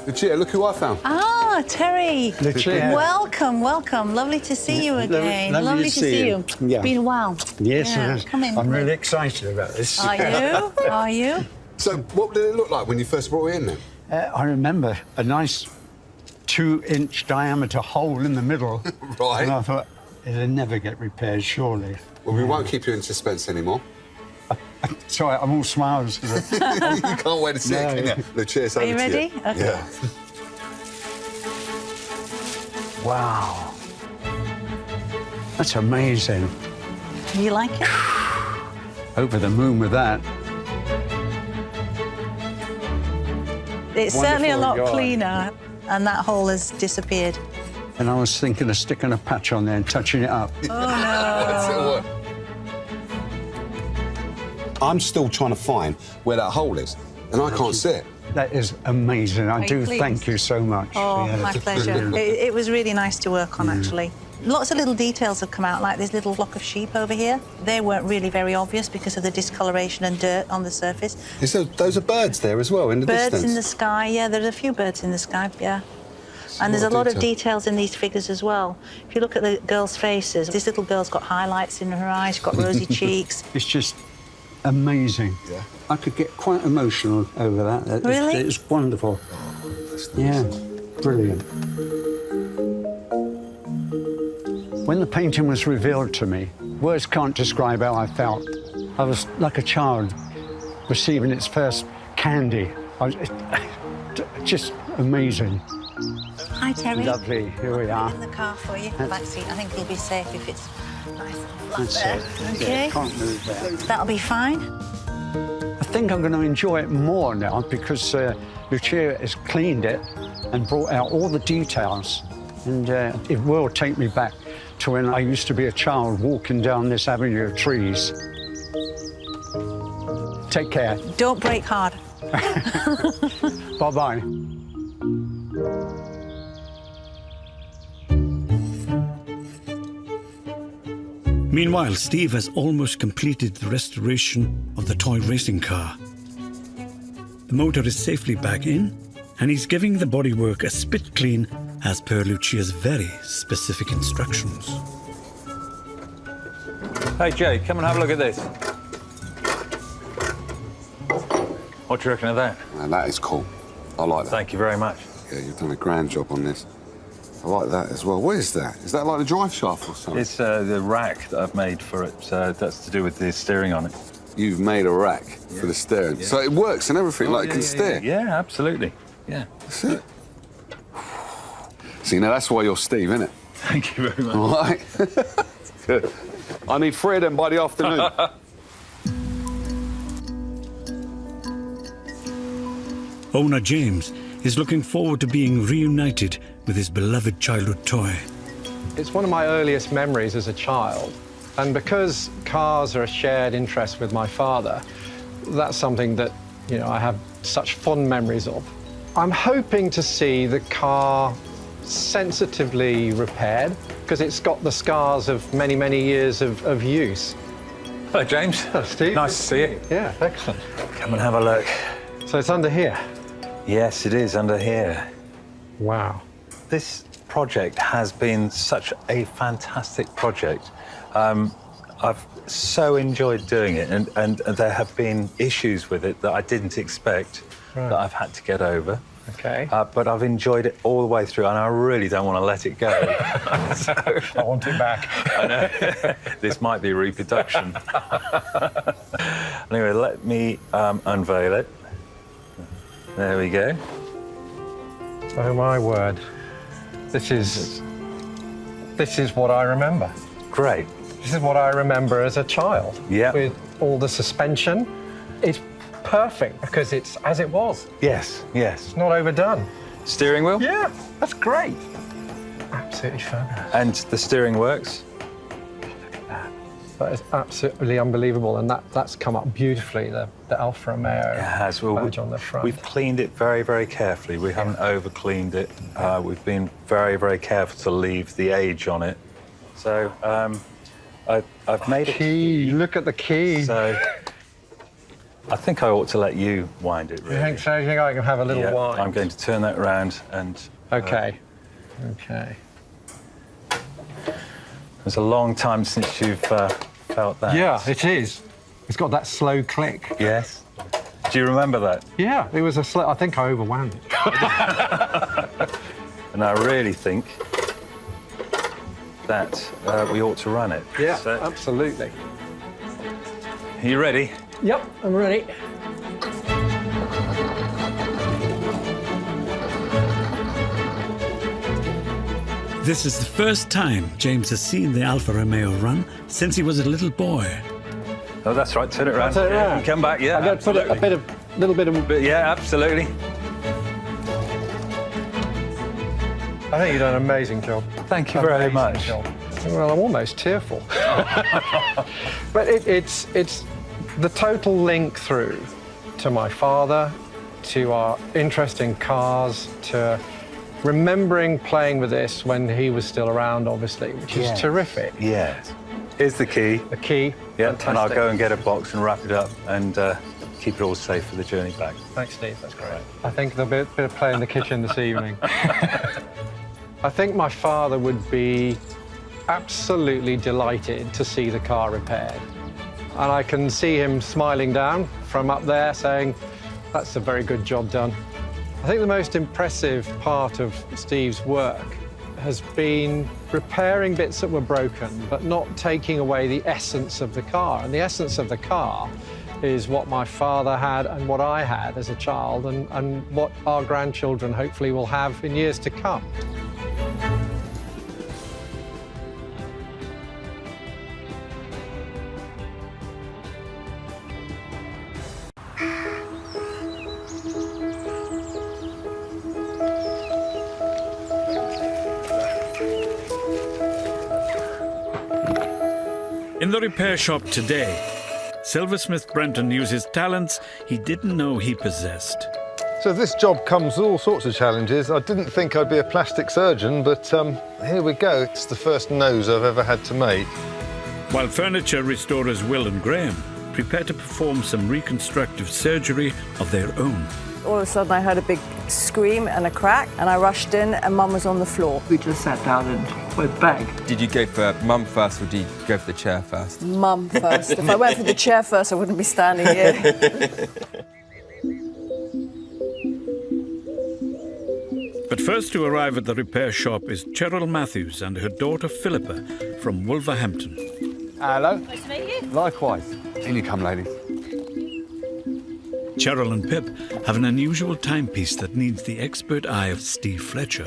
Lucia, look who I found. Ah, Terry. Lucia. Welcome, welcome. Lovely to see you again. Lovely to see you. Yeah. Been a while. Yes, Yeah, come in. I'm really excited about this. Are you? Are you? So, what did it look like when you first brought it in then? I remember a nice 2-inch diameter hole in the middle. Right. And I thought, it'll never get repaired, surely. Well, we won't keep you in suspense anymore. Sorry, I'm all smiles. You can't wait to see it, can you? Lucia, Are you ready? You. Okay. Yeah. Wow. That's amazing. You like it? Over the moon with that. It's certainly a lot Wonderful guy. cleaner, and that hole has disappeared. And I was thinking of sticking a patch on there and touching it up. Oh, no. I'm still trying to find where that hole is, and I can't see it. That is amazing. I Are you do pleased? thank you so much. Oh, Yeah. my pleasure. It was really nice to work on, actually. Lots of little details have come out, like this little flock of sheep over here. They weren't really very obvious because of the discoloration and dirt on the surface. So those are birds there as well, in the Birds distance? in the sky, yeah, there's a few birds in the sky, yeah. And there's a lot of details in these figures as well. If you look at the girls' faces, this little girl's got highlights in her eyes, she's got rosy cheeks. It's just amazing. Yeah. I could get quite emotional over that. Really? It's wonderful. Yeah, brilliant. When the painting was revealed to me, words can't describe how I felt. I was like a child receiving its first candy. Just amazing. Hi, Terry. Lovely. Here we are. In the car for you, back seat. I think you'll be safe if it's nice and flat That's there. it. Okay. Yeah, can't move there. That'll be fine. I think I'm going to enjoy it more now because Lucia has cleaned it and brought out all the details. And it will take me back to when I used to be a child walking down this avenue of trees. Take care. Don't brake hard. Bye-bye. Meanwhile, Steve has almost completed the restoration of the toy racing car. The motor is safely back in, and he's giving the bodywork a spit clean as per Lucia's very specific instructions. Hey, Jay, come and have a look at this. What do you reckon of that? Man, that is cool. I like that. Thank you very much. Yeah, you've done a grand job on this. I like that as well. What is that? Is that like the drive shaft or something? It's the rack that I've made for it. That's to do with the steering on it. You've made a rack for the steering. Yeah. So it works and everything, like it can steer? Yeah, absolutely. Yeah. That's it. See, now that's why you're Steve, isn't it? Thank you very much. All right. Good. I need 3 of them by the afternoon. Owner James is looking forward to being reunited with his beloved childhood toy. It's one of my earliest memories as a child. And because cars are a shared interest with my father, that's something that, you know, I have such fond memories of. I'm hoping to see the car sensitively repaired, because it's got the scars of many, many years of use. Hello, James. Hello, Steve. Nice to see you. Yeah, excellent. Come and have a look. So it's under here? Yes, it is under here. Wow. This project has been such a fantastic project. I've so enjoyed doing it, and there have been issues with it that I didn't expect that I've had to get over. Okay. But I've enjoyed it all the way through, and I really don't want to let it go. So, I want it back. I know. This might be a reproduction. Anyway, let me unveil it. There we go. Oh, my word. This is what I remember. Great. This is what I remember as a child. Yeah. With all the suspension. It's perfect because it's as it was. Yes, yes. It's not overdone. Steering wheel? Yeah, that's great. Absolutely fabulous. And the steering works? That is absolutely unbelievable, and that's come up beautifully, the Alfa Romeo badge on the front. We've cleaned it very, very carefully. We haven't over-cleaned it. We've been very, very careful to leave the age on it. So I've made key. Look at the key. So I think I ought to let you wind it, really. You think so? You think I can have a little wind? I'm going to turn that around and... Okay. Okay. It's a long time since you've felt that. Yeah, it is. It's got that slow click. Yes. Do you remember that? Yeah, it was a slow... I think I overwound it. And I really think that we ought to run it. Yeah, So, absolutely. are you ready? Yep, I'm ready. This is the first time James has seen the Alfa Romeo run since he was a little boy. Oh, that's right. Turn it around. Turn it Yeah, around. Come back. Yeah. I'm going to put a little bit of. But yeah, absolutely. I think you've done an amazing job. Thank you very much. Job. Well, I'm almost tearful. But it's the total link through to my father, to our interest in cars, to remembering playing with this when he was still around, obviously, which is terrific. Yes. Here's the key. The key. Yeah, Fantastic. and I'll go and get a box and wrap it up and keep it all safe for the journey back. Thanks, Steve. That's great. I think there'll be a bit of play in the kitchen this evening. I think my father would be absolutely delighted to see the car repaired. and I can see him smiling down from up there saying, that's a very good job done. I think the most impressive part of Steve's work has been repairing bits that were broken, but not taking away the essence of the car. And the essence of the car is what my father had and what I had as a child, and what our grandchildren hopefully will have in years to come. In the repair shop today, silversmith Brenton uses talents he didn't know he possessed. So this job comes with all sorts of challenges. I didn't think I'd be a plastic surgeon, but here we go. It's the first nose I've ever had to make. While furniture restorers Will and Graham prepare to perform some reconstructive surgery of their own. All of a sudden I heard a big scream and a crack, and I rushed in and Mum was on the floor. We just sat down and went bang. Did you go for Mum first, or did you go for the chair first? Mum first. If I went for the chair first, I wouldn't be standing here. But first to arrive at the repair shop is Cheryl Matthews and her daughter Philippa from Wolverhampton. Hello. Nice to meet you. Likewise. In you come, ladies. Cheryl and Pip have an unusual timepiece that needs the expert eye of Steve Fletcher.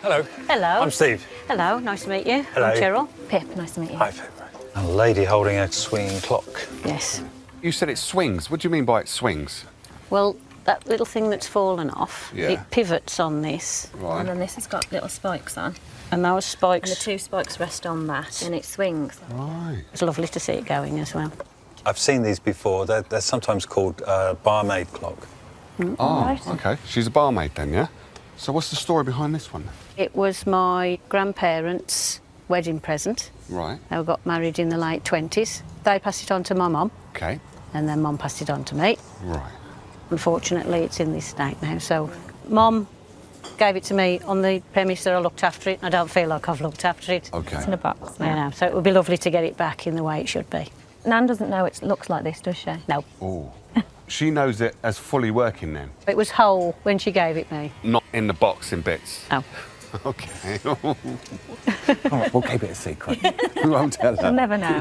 Hello. Hello. I'm Steve. Hello, nice to meet you. Hello. I'm Cheryl. Pip, nice to meet you. Hi, Pip. A lady holding a swinging clock. Yes. You said it swings. What do you mean by it swings? Well, that little thing that's fallen off, Yeah. it pivots on this. Right. And then this has got little spikes on. And those spikes... And the two spikes rest on that, and it swings. Right. It's lovely to see it going as well. I've seen these before. They're sometimes called barmaid clock. Oh, Right. OK. She's a barmaid then, yeah? So what's the story behind this one? It was my grandparents' wedding present. Right. They got married in the late 20s. They passed it on to my mum. OK. And then Mum passed it on to me. Right. Unfortunately, it's in this state now, so Mum gave it to me on the premise that I looked after it, and I don't feel like I've looked after it. OK. It's in a box now. You know, so it would be lovely to get it back in the way it should be. Nan doesn't know it looks like this, does she? No. Oh. She knows it as fully working then? It was whole when she gave it me. Not in the box in bits? No. OK. All right, we'll keep it a secret. We won't tell her. You'll never know.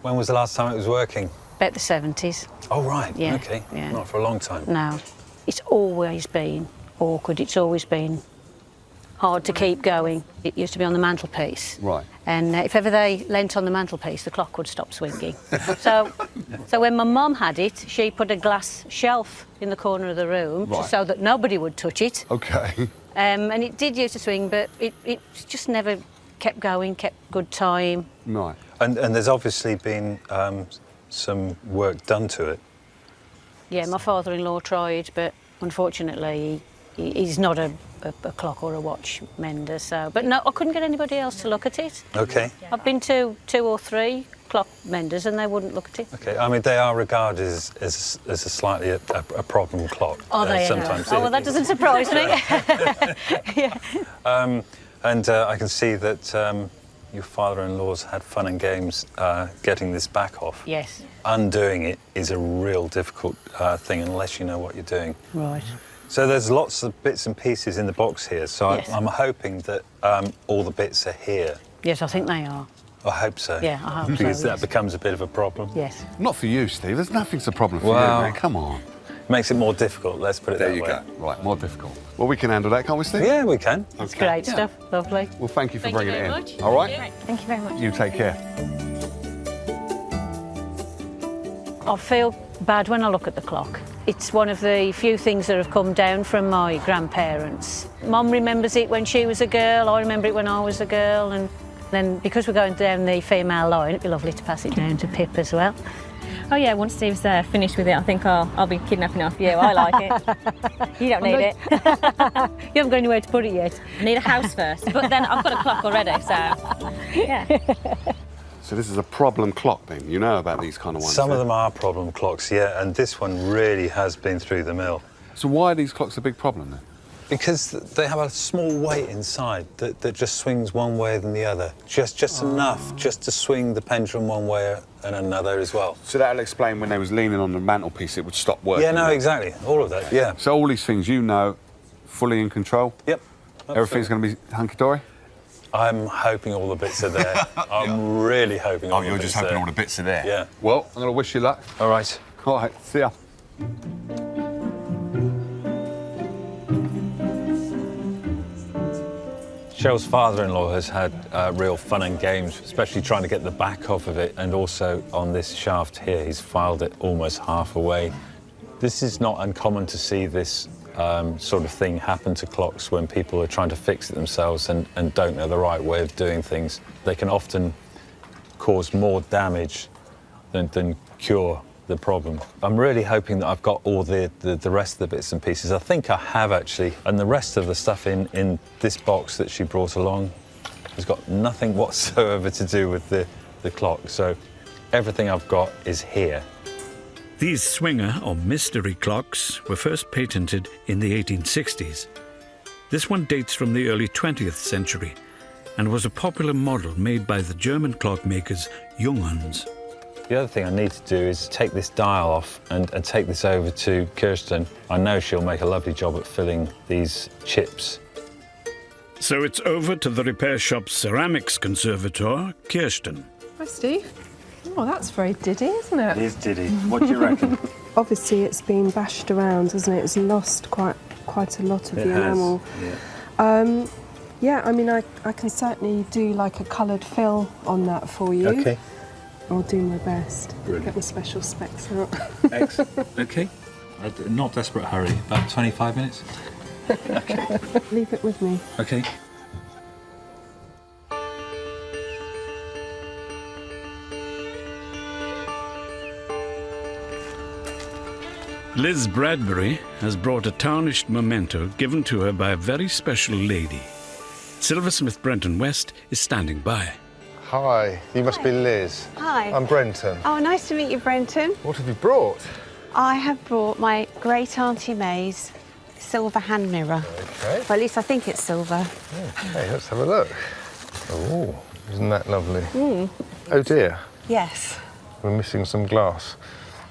When was the last time it was working? About the 70s. Oh, right. Yeah. OK. Yeah. Not for a long time. No. It's always been awkward. It's always been hard to keep going. It used to be on the mantelpiece. Right. And if ever they leant on the mantelpiece, the clock would stop swinging. so when my mum had it, she put a glass shelf in the corner of the room Right. so that nobody would touch it. OK. And it did used to swing, but it just never kept going, kept good time. Right. And there's obviously been some work done to it. Yeah, my father-in-law tried, but unfortunately he's not a clock or a watch mender, so... But no, I couldn't get anybody else to look at it. OK. I've been to 2 or 3 clock menders and they wouldn't look at it. OK. I mean, they are regarded as a slightly a problem clock. Oh, they are. Sometimes. Oh, well, that doesn't surprise me. Yeah. And I can see that your father-in-law's had fun and games getting this back off. Yes. Undoing it is a real difficult thing unless you know what you're doing. Right. So there's lots of bits and pieces in the box here, so Yes. I'm hoping that all the bits are here. Yes, I think they are. I hope so. Yeah, I hope so, Because that yes. becomes a bit of a problem. Yes. Not for you, Steve. There's nothing's a problem for Well, you, man. Come on. Makes it more difficult, let's put it There that you way. go. Right, more difficult. Well, we can handle that, can't we, Steve? Yeah, we can. It's great stuff. Lovely. Well, thank you for bringing it in. Much. All right? Thank you very much. You take care. I feel bad when I look at the clock. It's one of the few things that have come down from my grandparents. Mum remembers it when she was a girl, I remember it when I was a girl, and then because we're going down the female line, it'd be lovely to pass it down to Pip as well. Oh yeah, once Steve's finished with it, I think I'll be kidnapping off you. I like it. You don't need it. You haven't got anywhere to put it yet. I need a house first, but then I've got a clock already, so yeah. So this is a problem clock, then? You know about these kind of ones? Some of them are problem clocks, yeah, and this one really has been through the mill. So why are these clocks a big problem, then? Because they have a small weight inside that just swings one way than the other. Just enough just to swing the pendulum one way and another as well. So that'll explain when they was leaning on the mantelpiece, it would stop working. Yeah, no, exactly. All of that, yeah. So all these things, you know, fully in control? Yep. Everything's going to be hunky-dory? I'm hoping all the bits are there. I'm really hoping all the bits are there. Oh, you're just hoping all the bits are there? Yeah. Well, I'm going to wish you luck. All right. All right, see ya. Cheryl's father-in-law has had real fun and games, especially trying to get the back off of it, and also on this shaft here, he's filed it almost half away. This is not uncommon to see this sort of thing happen to clocks when people are trying to fix it themselves and don't know the right way of doing things. They can often cause more damage than cure the problem. I'm really hoping that I've got all the rest of the bits and pieces. I think I have, actually, and the rest of the stuff in this box that she brought along has got nothing whatsoever to do with the clock, so everything I've got is here. These swinger or mystery clocks were first patented in the 1860s. This one dates from the early 20th century and was a popular model made by the German clockmakers Junghans. The other thing I need to do is take this dial off and take this over to Kirsten. I know she'll make a lovely job at filling these chips. So it's over to the repair shop's ceramics conservator, Kirsten. Hi, Steve. Oh, that's very diddy, isn't it? It is diddy. What do you reckon? Obviously, it's been bashed around, hasn't it? It's lost quite a lot of the enamel. Yeah. Yeah, I mean, I can certainly do like a coloured fill on that for you. Okay. I'll do my best. Brilliant. Get my special specs out. Excellent. Okay. Not desperate hurry. About 25 minutes. Okay. Leave it with me. Okay. Liz Bradbury has brought a tarnished memento given to her by a very special lady. Silversmith Brenton West is standing by. Hi, you must be Liz. Hi. I'm Brenton. Oh, nice to meet you, Brenton. What have you brought? I have brought my great Auntie May's silver hand mirror. Okay. Well, at least I think it's silver. Okay, let's have a look. Oh, isn't that lovely? Mm. Oh dear, Yes. we're missing some glass.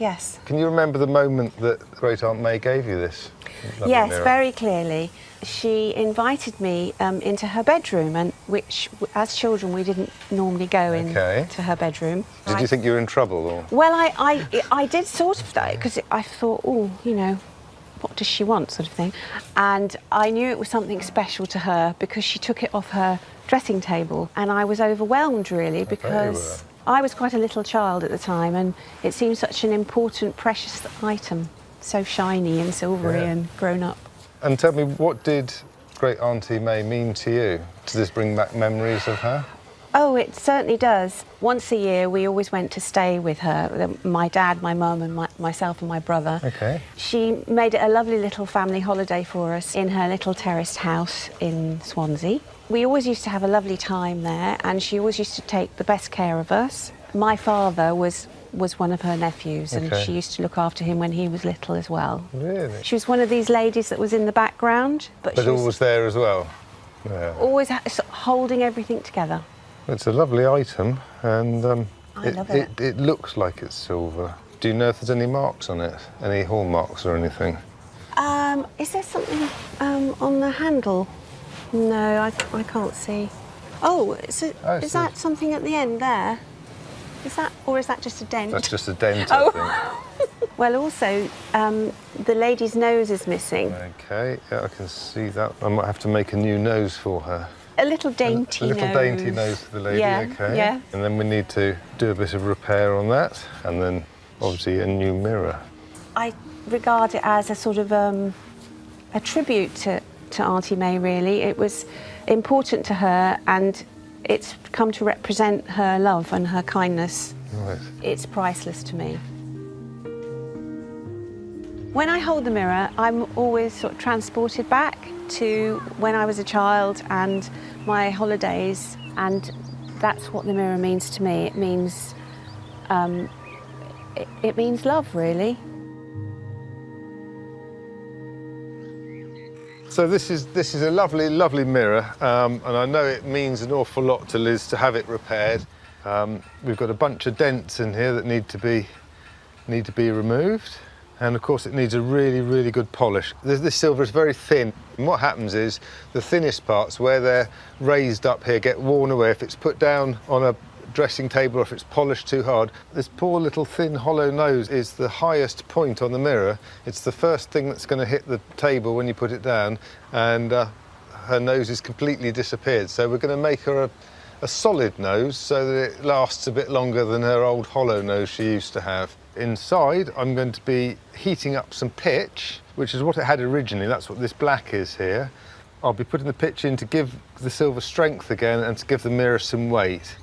Yes. Can you remember the moment that Great Aunt May gave you this? lovely Yes, mirror? very clearly. She invited me into her bedroom, and which, as children, we didn't normally go into her bedroom. Did you think you were in trouble, or? Well, I did sort of that, because I thought, oh, you know, what does she want, sort of thing. And I knew it was something special to her because she took it off her dressing table, and I was overwhelmed, really, because I was quite a little child at the time, and it seemed such an important, precious item, so shiny and silvery and grown up. And tell me, what did Great Auntie May mean to you? Does this bring back memories of her? Oh, it certainly does. Once a year, we always went to stay with her, my dad, my mum, and myself and my brother. Okay. She made it a lovely little family holiday for us in her little terraced house in Swansea. We always used to have a lovely time there, and she always used to take the best care of us. My father was one of her nephews, and Okay. she used to look after him when he was little as well. Really? She was one of these ladies that was in the background, but she was always there as well? Yeah. always sort of holding everything together. It's a lovely item, and I love it. It looks like it's silver. Do you know if there's any marks on it? Any hallmarks or anything? Is there something on the handle? No, I can't see. Oh, is that something at the end there? Is that, or is that just a dent? That's just a dent, Oh. I think. Well, also, the lady's nose is missing. Okay, yeah, I can see that. I might have to make a new nose for her. A little dainty nose. A little dainty nose for the lady, Yeah, okay. yeah. And then we need to do a bit of repair on that, and then obviously a new mirror. I regard it as a sort of a tribute to Auntie May, really. It was important to her, and it's come to represent her love and her kindness. Right. It's priceless to me. When I hold the mirror, I'm always sort of transported back to when I was a child and my holidays, and that's what the mirror means to me. It means, it means love, really. So this is a lovely, lovely mirror, and I know it means an awful lot to Liz to have it repaired. We've got a bunch of dents in here that need to be removed, and of course it needs a really, really good polish. This silver is very thin, and what happens is the thinnest parts, where they're raised up here, get worn away. If it's put down on a dressing table or if it's polished too hard, this poor little thin hollow nose is the highest point on the mirror. It's the first thing that's going to hit the table when you put it down, and her nose is completely disappeared. So we're going to make her a solid nose so that it lasts a bit longer than her old hollow nose she used to have. Inside, I'm going to be heating up some pitch, which is what it had originally. That's what this black is here. I'll be putting the pitch in to give the silver strength again and to give the mirror some weight.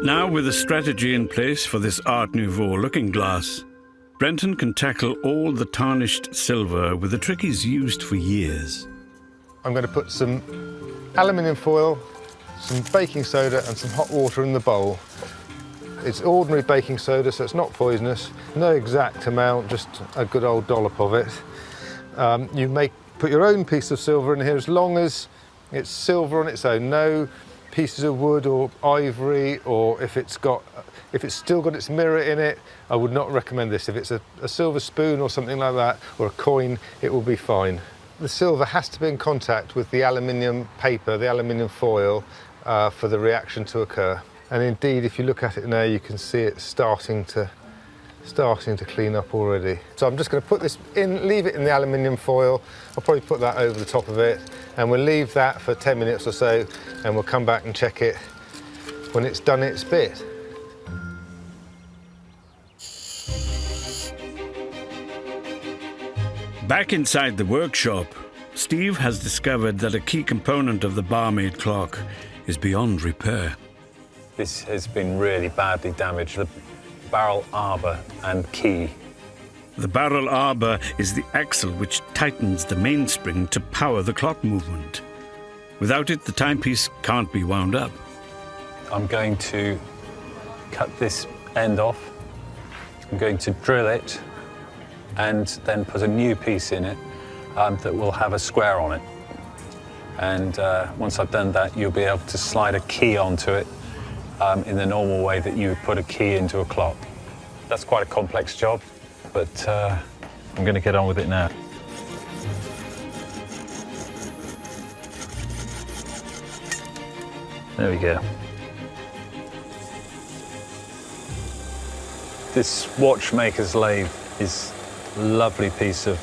Now, with a strategy in place for this Art Nouveau looking glass, Brenton can tackle all the tarnished silver with a trick he's used for years. I'm going to put some aluminium foil, some baking soda and some hot water in the bowl. It's ordinary baking soda, so it's not poisonous. No exact amount, just a good old dollop of it. You may put your own piece of silver in here as long as it's silver on its own. No pieces of wood or ivory, or if it's still got its mirror in it, I would not recommend this. If it's a silver spoon or something like that, or a coin, it will be fine. The silver has to be in contact with the aluminium paper, the aluminium foil, for the reaction to occur. And indeed, if you look at it now, you can see it starting to clean up already. So I'm just going to put this in, leave it in the aluminium foil. I'll probably put that over the top of it, and we'll leave that for 10 minutes or so, and we'll come back and check it when it's done its bit. Back inside the workshop, Steve has discovered that a key component of the barmaid clock is beyond repair. This has been really badly damaged. The barrel arbor and key. The barrel arbor is the axle which tightens the mainspring to power the clock movement. Without it, the timepiece can't be wound up. I'm going to cut this end off. I'm going to drill it and then put a new piece in it that will have a square on it. And once I've done that, you'll be able to slide a key onto it in the normal way that you would put a key into a clock. That's quite a complex job, but I'm going to get on with it now. There we go. This watchmaker's lathe is a lovely piece of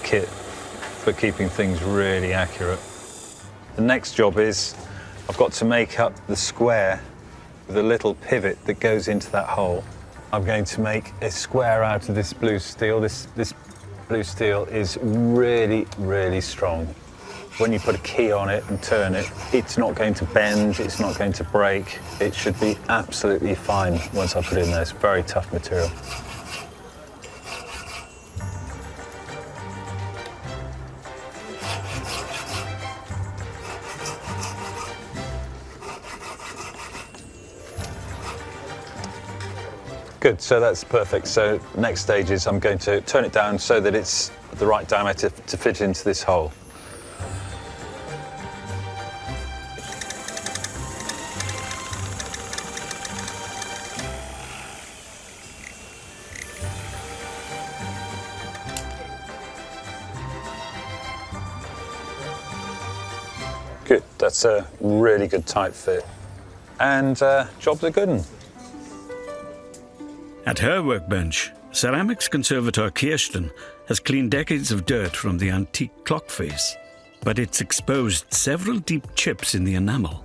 kit for keeping things really accurate. The next job is I've got to make up the square with a little pivot that goes into that hole. I'm going to make a square out of this blue steel. This blue steel is really, really strong. When you put a key on it and turn it, it's not going to bend, it's not going to break. It should be absolutely fine once I put it in there. It's very tough material. Good, so that's perfect. So next stage is I'm going to turn it down so that it's the right diameter to fit into this hole. Good, that's a really good tight fit. And job's a good one. At her workbench, ceramics conservator Kirsten has cleaned decades of dirt from the antique clock face, but it's exposed several deep chips in the enamel.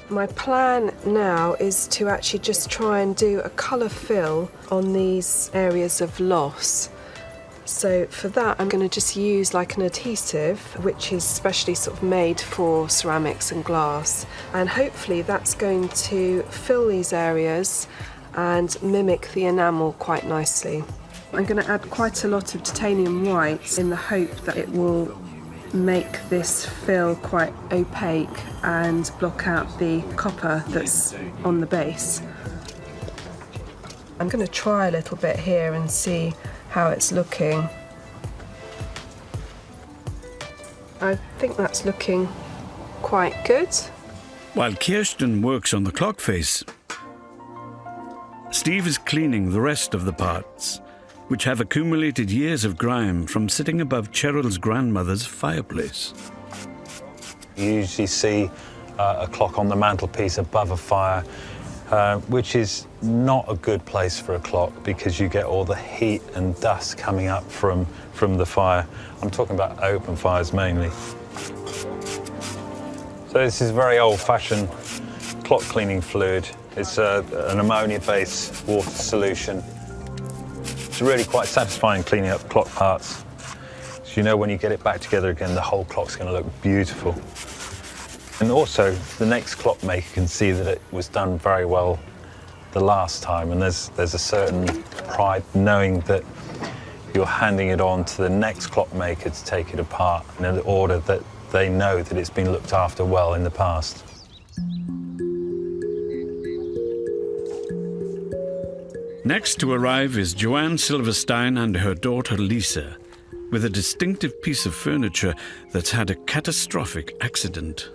My plan now is to actually just try and do a colour fill on these areas of loss. So for that, I'm going to just use like an adhesive, which is specially sort of made for ceramics and glass. And hopefully that's going to fill these areas and mimic the enamel quite nicely. I'm going to add quite a lot of titanium white in the hope that it will make this fill quite opaque and block out the copper that's on the base. I'm going to try a little bit here and see how it's looking. I think that's looking quite good. While Kirsten works on the clock face, Steve is cleaning the rest of the parts, which have accumulated years of grime from sitting above Cheryl's grandmother's fireplace. You usually see a clock on the mantelpiece above a fire, which is not a good place for a clock because you get all the heat and dust coming up from the fire. I'm talking about open fires mainly. So this is very old-fashioned clock cleaning fluid. It's an ammonia-based water solution. It's really quite satisfying cleaning up clock parts. So you know when you get it back together again, the whole clock's going to look beautiful. And also, the next clockmaker can see that it was done very well the last time, and there's a certain pride knowing that you're handing it on to the next clockmaker to take it apart in order that they know that it's been looked after well in the past. Next to arrive is Joanne Silverstein and her daughter Lisa, with a distinctive piece of furniture that's had a catastrophic accident.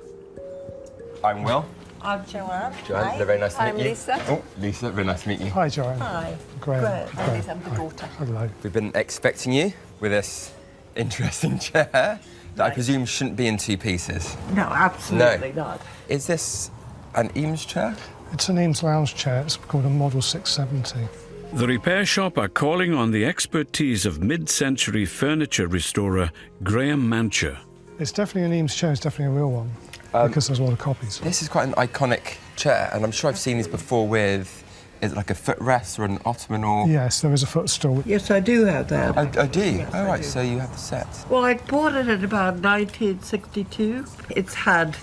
I'm Will. I'm Joanne. Joanne, very nice to meet you. I'm Lisa. Oh, Lisa, very nice to meet you. Hi, Joanne. Hi. Graham. I'm Lisa, I'm the daughter. Hello. We've been expecting you with this interesting chair that I presume shouldn't be in two pieces. No, absolutely not. Is this an Eames chair? It's an Eames lounge chair. It's called a Model 670. The repair shop are calling on the expertise of mid-century furniture restorer Graham Mancher. It's definitely an Eames chair. It's definitely a real one because there's a lot of copies. This is quite an iconic chair, and I'm sure I've seen these before with, is it like a footrest or an ottoman or...? Yes, there is a footstool. Yes, I do have that. I do? Yes, oh, I right, do. so you have the set. Well, I bought it in about 1962. It's had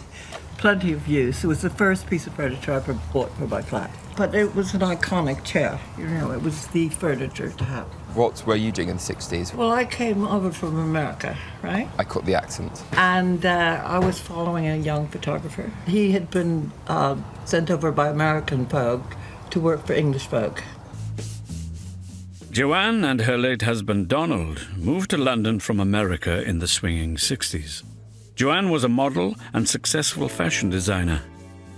plenty of use. It was the first piece of furniture I ever bought for my flat. But it was an iconic chair. You know, it was the furniture to have. What were you doing in the 60s? Well, I came over from America, right? I caught the accent. And I was following a young photographer. He had been sent over by American folk to work for English folk. Joanne and her late husband Donald moved to London from America in the swinging 60s. Joanne was a model and successful fashion designer.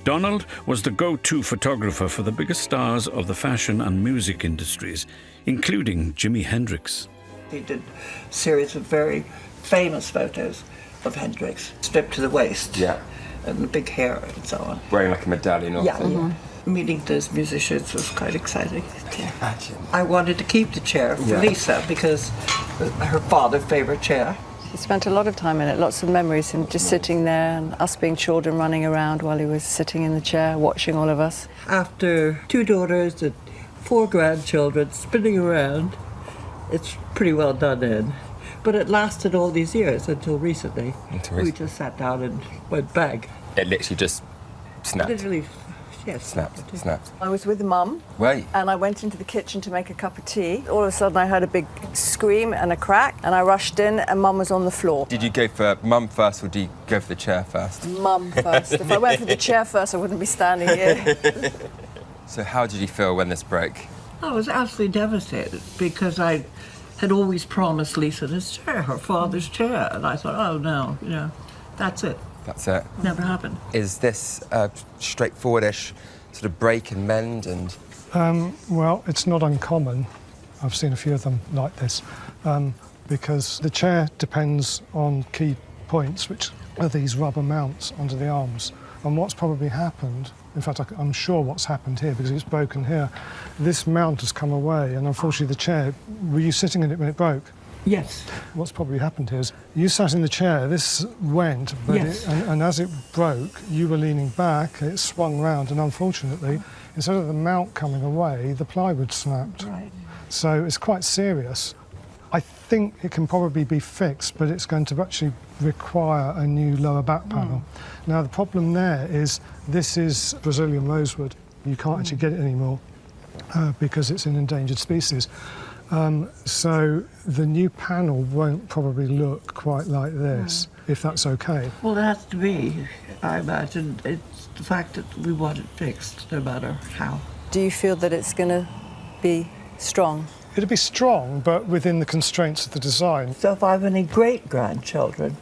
Donald was the go-to photographer for the biggest stars of the fashion and music industries, including Jimi Hendrix. He did a series of very famous photos of Hendrix, stripped to the waist. Yeah. And the big hair and so on. Wearing like a medallion or something. Yeah. Meeting those musicians was quite exciting. Imagine. I wanted to keep the chair for Lisa because her father's favourite chair. He spent a lot of time in it, lots of memories, him just sitting there and us being children running around while he was sitting in the chair watching all of us. After 2 daughters and 4 grandchildren spinning around, it's pretty well done in. But it lasted all these years until recently. We just sat down and went bang. It literally just snapped. Literally, yes. Snapped. I was with Mum, Right. and I went into the kitchen to make a cup of tea. All of a sudden I heard a big scream and a crack, and I rushed in and Mum was on the floor. Did you go for Mum first or did you go for the chair first? Mum first. If I went for the chair first, I wouldn't be standing here. So how did you feel when this broke? I was absolutely devastated because I had always promised Lisa this chair, her father's chair, and I thought, oh no, you know, that's it. That's it. Never happened. Is this a straightforwardish sort of break and mend and... Well, it's not uncommon. I've seen a few of them like this because the chair depends on key points, which are these rubber mounts under the arms. And what's probably happened, in fact, I'm sure what's happened here because it's broken here, this mount has come away and unfortunately the chair, were you sitting in it when it broke? Yes. What's probably happened here is you sat in the chair, this went, but Yes. and as it broke, you were leaning back, it swung round, and unfortunately, instead of the mount coming away, the plywood snapped. Right. So it's quite serious. I think it can probably be fixed, but it's going to actually require a new lower back panel. Now, the problem there is this is Brazilian rosewood. You can't actually get it anymore because it's an endangered species. So the new panel won't probably look quite like this, if that's okay. Well, it has to be. I imagine it's the fact that we want it fixed, no matter how. Do you feel that it's going to be strong? It'd be strong, but within the constraints of the design. So if I have any great-grandchildren,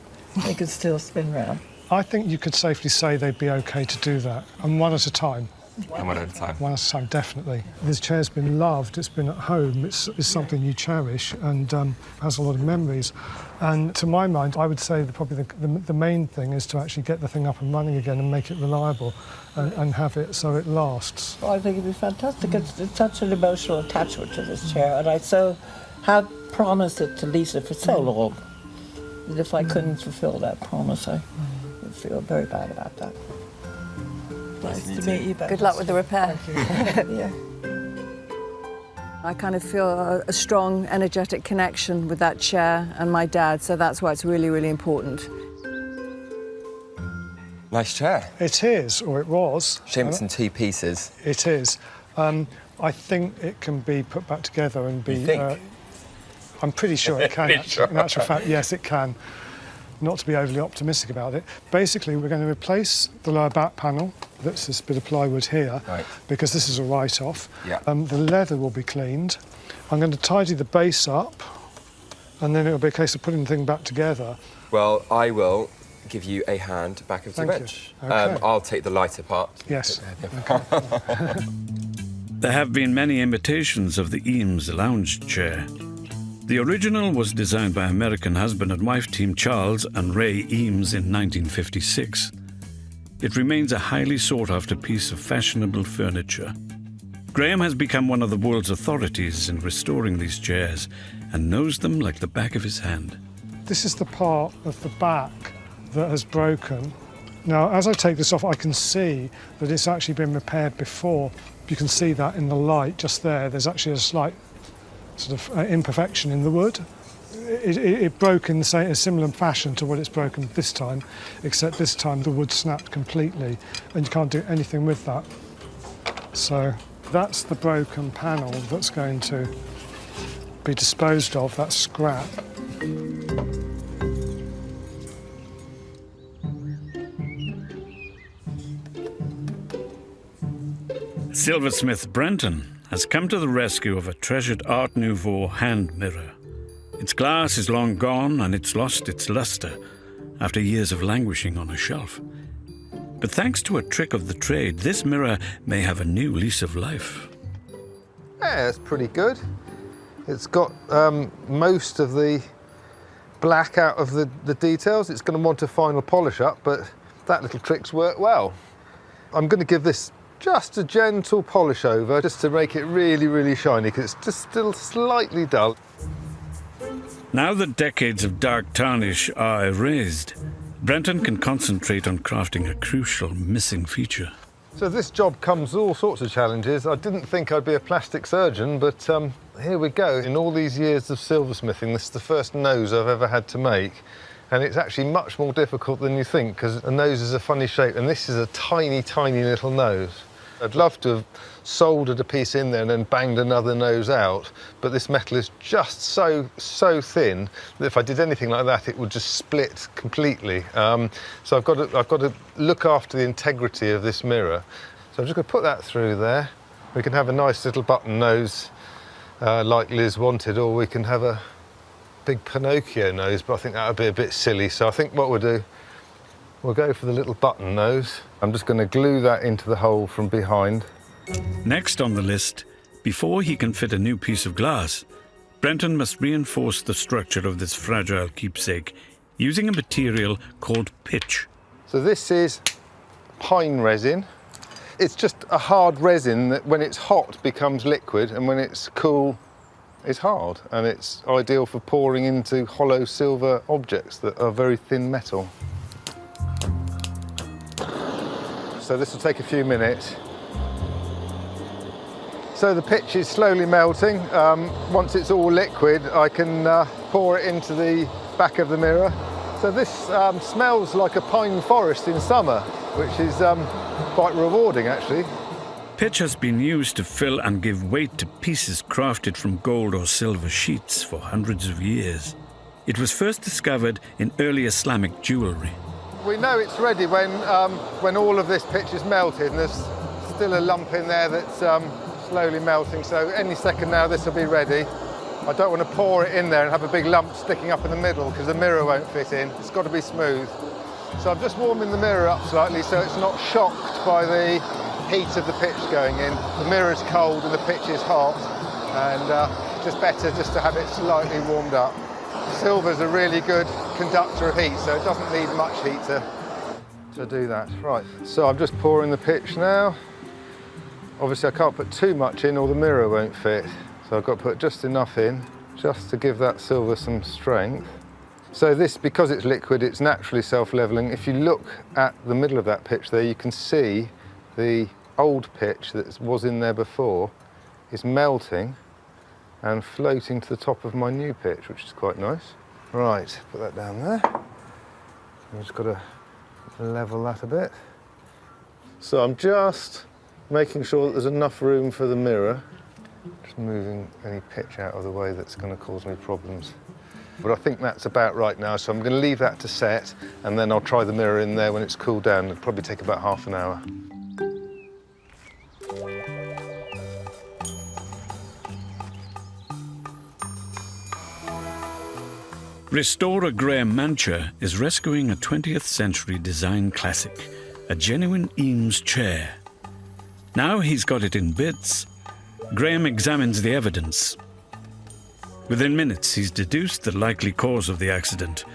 they could still spin round. I think you could safely say they'd be OK to do that, and one at a time. And one at a time. One at a time, definitely. This chair's been loved, it's been at home, it's something you cherish and has a lot of memories. And to my mind, I would say that probably the main thing is to actually get the thing up and running again and make it reliable and have it so it lasts. Well, I think it'd be fantastic. It's such an emotional attachment to this chair, and I so have promised it to Lisa for so long that if I couldn't fulfill that promise, I would feel very bad about that. Nice to meet you, Good luck with the repair. Yeah. I kind of feel a strong, energetic connection with that chair and my dad, so that's why it's really, really important. Nice chair. It is, or it was. Shame it's in two pieces. It is. I think it can be put back together and be... You think? I'm pretty sure it can. Sure? In actual fact, yes, it can. Not to be overly optimistic about it. Basically, we're going to replace the lower back panel. That's this bit of plywood here, right, because this is a write-off. Yeah. The leather will be cleaned. I'm going to tidy the base up, and then it'll be a case of putting the thing back together. Well, I will give you a hand back of the Thank you. bench. Okay. I'll take the lighter part. Yes. There have been many imitations of the Eames lounge chair. The original was designed by American husband and wife team Charles and Ray Eames in 1956. It remains a highly sought-after piece of fashionable furniture. Graham has become one of the world's authorities in restoring these chairs and knows them like the back of his hand. This is the part of the back that has broken. Now, as I take this off, I can see that it's actually been repaired before. You can see that in the light just there. There's actually a slight sort of imperfection in the wood. It broke in a similar fashion to what it's broken this time, except this time the wood snapped completely and you can't do anything with that. So that's the broken panel that's going to be disposed of, that's scrap. Silversmith Brenton has come to the rescue of a treasured Art Nouveau hand mirror. Its glass is long gone and it's lost its luster after years of languishing on a shelf. But thanks to a trick of the trade, this mirror may have a new lease of life. Yeah, it's pretty good. It's got most of the black out of the details. It's going to want a final polish up, but that little trick's worked well. I'm going to give this just a gentle polish over, just to make it really, really shiny, because it's just still slightly dull. Now that decades of dark tarnish are erased, Brenton can concentrate on crafting a crucial missing feature. So this job comes with all sorts of challenges. I didn't think I'd be a plastic surgeon, but here we go. In all these years of silversmithing, this is the first nose I've ever had to make. And it's actually much more difficult than you think, because a nose is a funny shape, and this is a tiny, tiny little nose. I'd love to have soldered a piece in there and then banged another nose out, but this metal is just so thin that if I did anything like that, it would just split completely. So I've got to look after the integrity of this mirror. So I'm just going to put that through there. We can have a nice little button nose like Liz wanted, or we can have a big Pinocchio nose, but I think that would be a bit silly. So I think what we'll do, we'll go for the little button nose. I'm just going to glue that into the hole from behind. Next on the list, before he can fit a new piece of glass, Brenton must reinforce the structure of this fragile keepsake using a material called pitch. So this is pine resin. It's just a hard resin that when it's hot becomes liquid, and when it's cool it's hard, and it's ideal for pouring into hollow silver objects that are very thin metal. So this will take a few minutes. So the pitch is slowly melting. Once it's all liquid, I can pour it into the back of the mirror. So this smells like a pine forest in summer, which is quite rewarding, actually. Pitch has been used to fill and give weight to pieces crafted from gold or silver sheets for hundreds of years. It was first discovered in early Islamic jewellery. We know it's ready when all of this pitch is melted, and there's still a lump in there that's slowly melting, so any second now this will be ready. I don't want to pour it in there and have a big lump sticking up in the middle because the mirror won't fit in. It's got to be smooth. So I'm just warming the mirror up slightly so it's not shocked by the heat of the pitch going in. The mirror's cold and the pitch is hot, and just better just to have it slightly warmed up. Silver's a really good conductor of heat, so it doesn't need much heat to do that. Right, so I'm just pouring the pitch now. Obviously I can't put too much in or the mirror won't fit, so I've got to put just enough in, just to give that silver some strength. So this, because it's liquid, it's naturally self-leveling. If you look at the middle of that pitch there, you can see the old pitch that was in there before is melting and floating to the top of my new pitch, which is quite nice. Right, put that down there. I've just got to level that a bit. So I'm just making sure that there's enough room for the mirror. Just moving any pitch out of the way that's going to cause me problems. But I think that's about right now, so I'm going to leave that to set, and then I'll try the mirror in there when it's cooled down. It'll probably take about half an hour. Restorer Graham Mancher is rescuing a 20th century design classic, a genuine Eames chair. Now he's got it in bits, Graham examines the evidence. Within minutes, he's deduced the likely cause of the accident,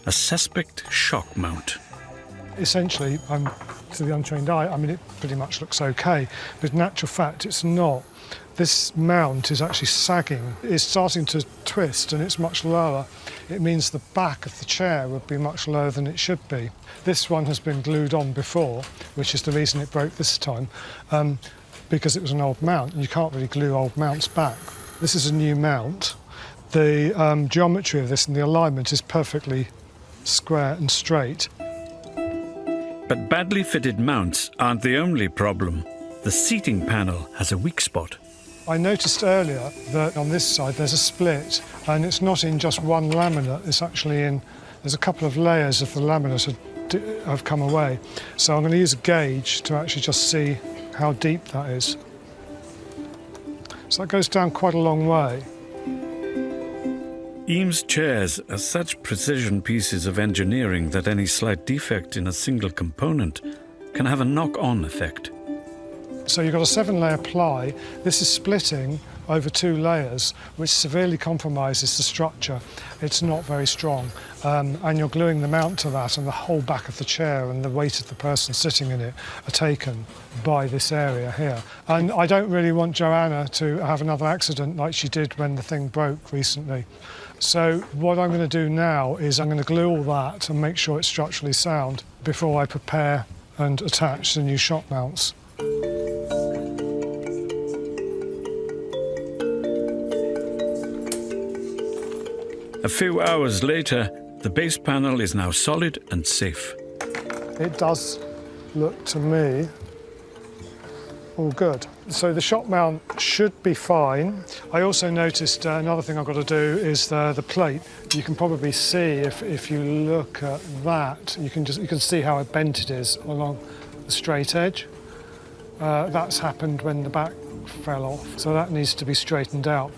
a suspect shock mount. Essentially, to the untrained eye, I mean, it pretty much looks okay, but in actual fact, it's not. This mount is actually sagging. It's starting to twist and it's much lower. It means the back of the chair would be much lower than it should be. This one has been glued on before, which is the reason it broke this time, because it was an old mount, and you can't really glue old mounts back. This is a new mount. The geometry of this and the alignment is perfectly square and straight. But badly fitted mounts aren't the only problem. The seating panel has a weak spot. I noticed earlier that on this side there's a split, and it's not in just one laminate, it's actually in, there's a couple of layers of the laminate have come away. So I'm going to use a gauge to actually just see how deep that is. So that goes down quite a long way. Eames chairs are such precision pieces of engineering that any slight defect in a single component can have a knock-on effect. So you've got a 7-layer ply. This is splitting over 2 layers, which severely compromises the structure. It's not very strong. And you're gluing the mount to that, and the whole back of the chair and the weight of the person sitting in it are taken by this area here. And I don't really want Joanna to have another accident like she did when the thing broke recently. So what I'm going to do now is I'm going to glue all that and make sure it's structurally sound before I prepare and attach the new shock mounts. A few hours later, the base panel is now solid and safe. It does look to me all good. So the shock mount should be fine. I also noticed another thing I've got to do is the plate. You can probably see if you look at that, you can see how bent it is along the straight edge. That's happened when the back fell off, so that needs to be straightened out.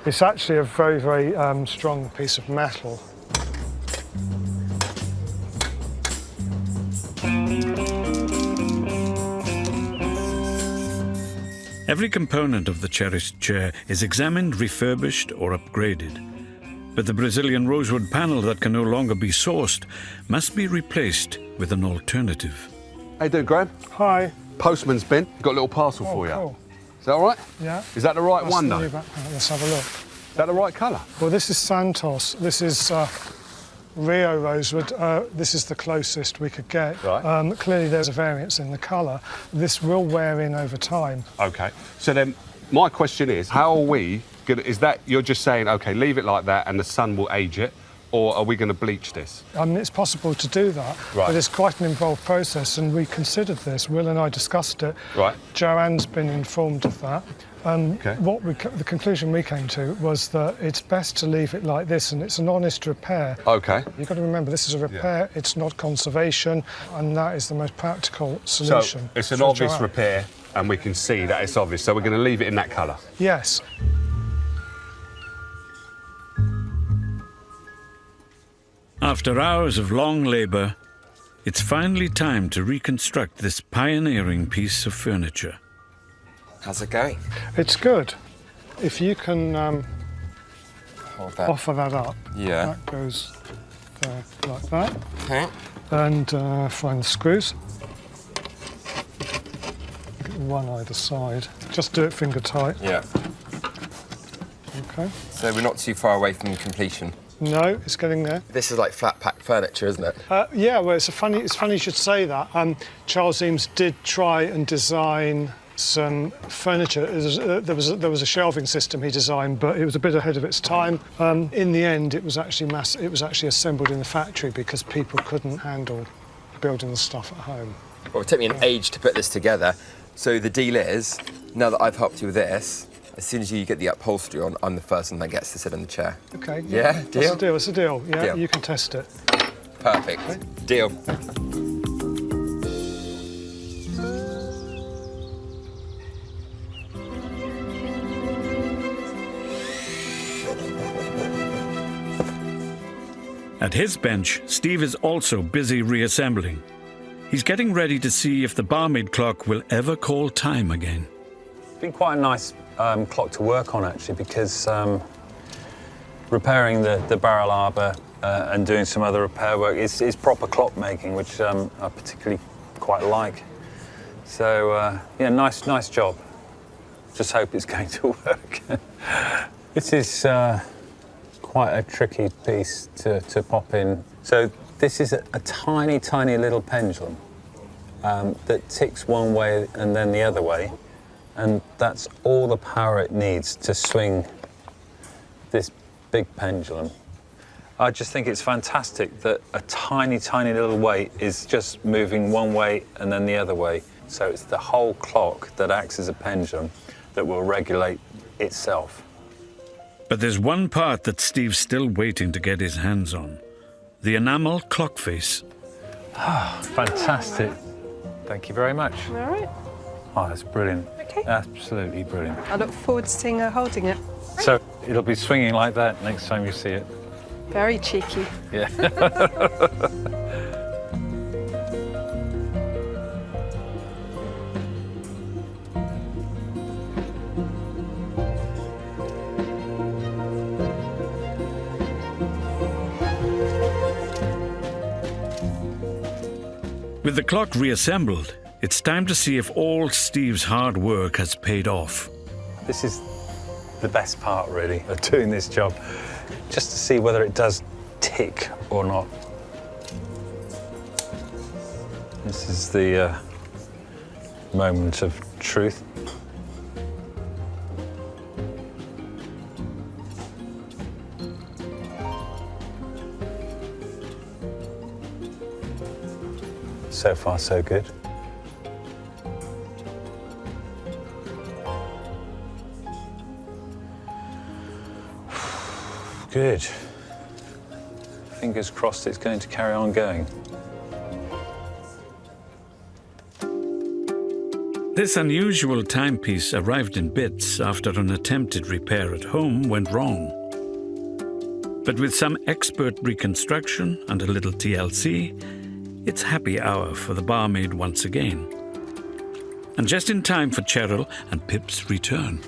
It's actually a very, very strong piece of metal. Every component of the cherished chair is examined, refurbished or upgraded. But the Brazilian rosewood panel that can no longer be sourced must be replaced with an alternative. How you doing, Graham? Hi. Postman's bin. Got a little parcel for you. Cool. Is that all right? Yeah. Is that the right one, though? Let's have a look. Is that the right colour? Well, this is Santos. This is Rio rosewood. This is the closest we could get. Right. Clearly, there's a variance in the colour. This will wear in over time. OK. So then, my question is, how are we going to... Is that... You're just saying, OK, leave it like that and the sun will age it, or are we going to bleach this? I mean, it's possible to do that, but it's quite an involved process, and we considered this. Will and I discussed it. Right. Joanne's been informed of that. The conclusion we came to was that it's best to leave it like this, and it's an honest repair. OK. You've got to remember, this is a repair, it's not conservation, and that is the most practical solution. So it's an obvious repair. and we can see that it's obvious. So we're going to leave it in that colour. Yes. After hours of long labour, it's finally time to reconstruct this pioneering piece of furniture. How's it going? It's good. If you can Hold that. offer that up, Yeah. that goes there like that. Okay. And find the screws. Get one either side. Just do it finger tight. Yeah. Okay. So we're not too far away from completion. No, it's getting there. This is like flat pack furniture, isn't it? Yeah, well, it's funny you should say that. Charles Eames did try and design some furniture. There was a shelving system he designed, but it was a bit ahead of its time. In the end, it was actually assembled in the factory because people couldn't handle building the stuff at home. Well, it took me an age to put this together. So the deal is, now that I've helped you with this, as soon as you get the upholstery on, I'm the first one that gets to sit in the chair. Okay. Yeah, deal? It's a deal. Yeah, Deal. you can test it. Perfect. Okay. Deal. At his bench, Steve is also busy reassembling. He's getting ready to see if the barmaid clock will ever call time again. It's been quite a nice clock to work on, actually, because repairing the barrel arbor and doing some other repair work is proper clock making, which I particularly quite like. So, yeah, nice job. Just hope it's going to work. This is quite a tricky piece to pop in. So this is a tiny, tiny little pendulum that ticks one way and then the other way. And that's all the power it needs to swing this big pendulum. I just think it's fantastic that a tiny, tiny little weight is just moving one way and then the other way. So it's the whole clock that acts as a pendulum that will regulate itself. But there's one part that Steve's still waiting to get his hands on. The enamel clock face. Ah, fantastic. Thank you very much. All right. Oh, that's brilliant. Okay. Absolutely brilliant. I look forward to seeing her holding it. So it'll be swinging like that next time you see it. Very cheeky. Yeah. With the clock reassembled, it's time to see if all Steve's hard work has paid off. This is the best part, really, of doing this job, just to see whether it does tick or not. This is the moment of truth. So far, so good. Good. Fingers crossed it's going to carry on going. This unusual timepiece arrived in bits after an attempted repair at home went wrong. But with some expert reconstruction and a little TLC, it's happy hour for the barmaid once again. And just in time for Cheryl and Pip's return.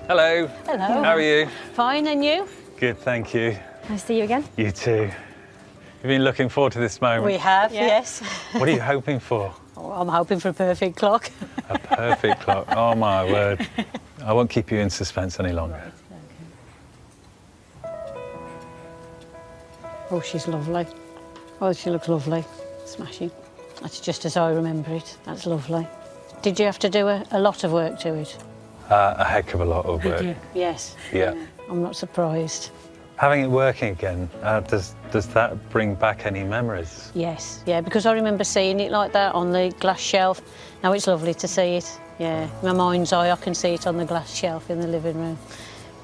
Hello. Hello. How are you? Fine, and you? Good, thank you. Nice to see you again. You too. You've been looking forward to this moment. We have, yes. What are you hoping for? Oh, I'm hoping for a perfect clock. A perfect clock. Oh, my word. I won't keep you in suspense any longer. Oh, she's lovely. Oh, she looks lovely. Smashing. That's just as I remember it. That's lovely. Did you have to do a lot of work to it? A heck of a lot of work. Yes. Yeah. I'm not surprised. Having it working again, does that bring back any memories? Yes, yeah, because I remember seeing it like that on the glass shelf. Now it's lovely to see it. Yeah, my mind's eye, I can see it on the glass shelf in the living room.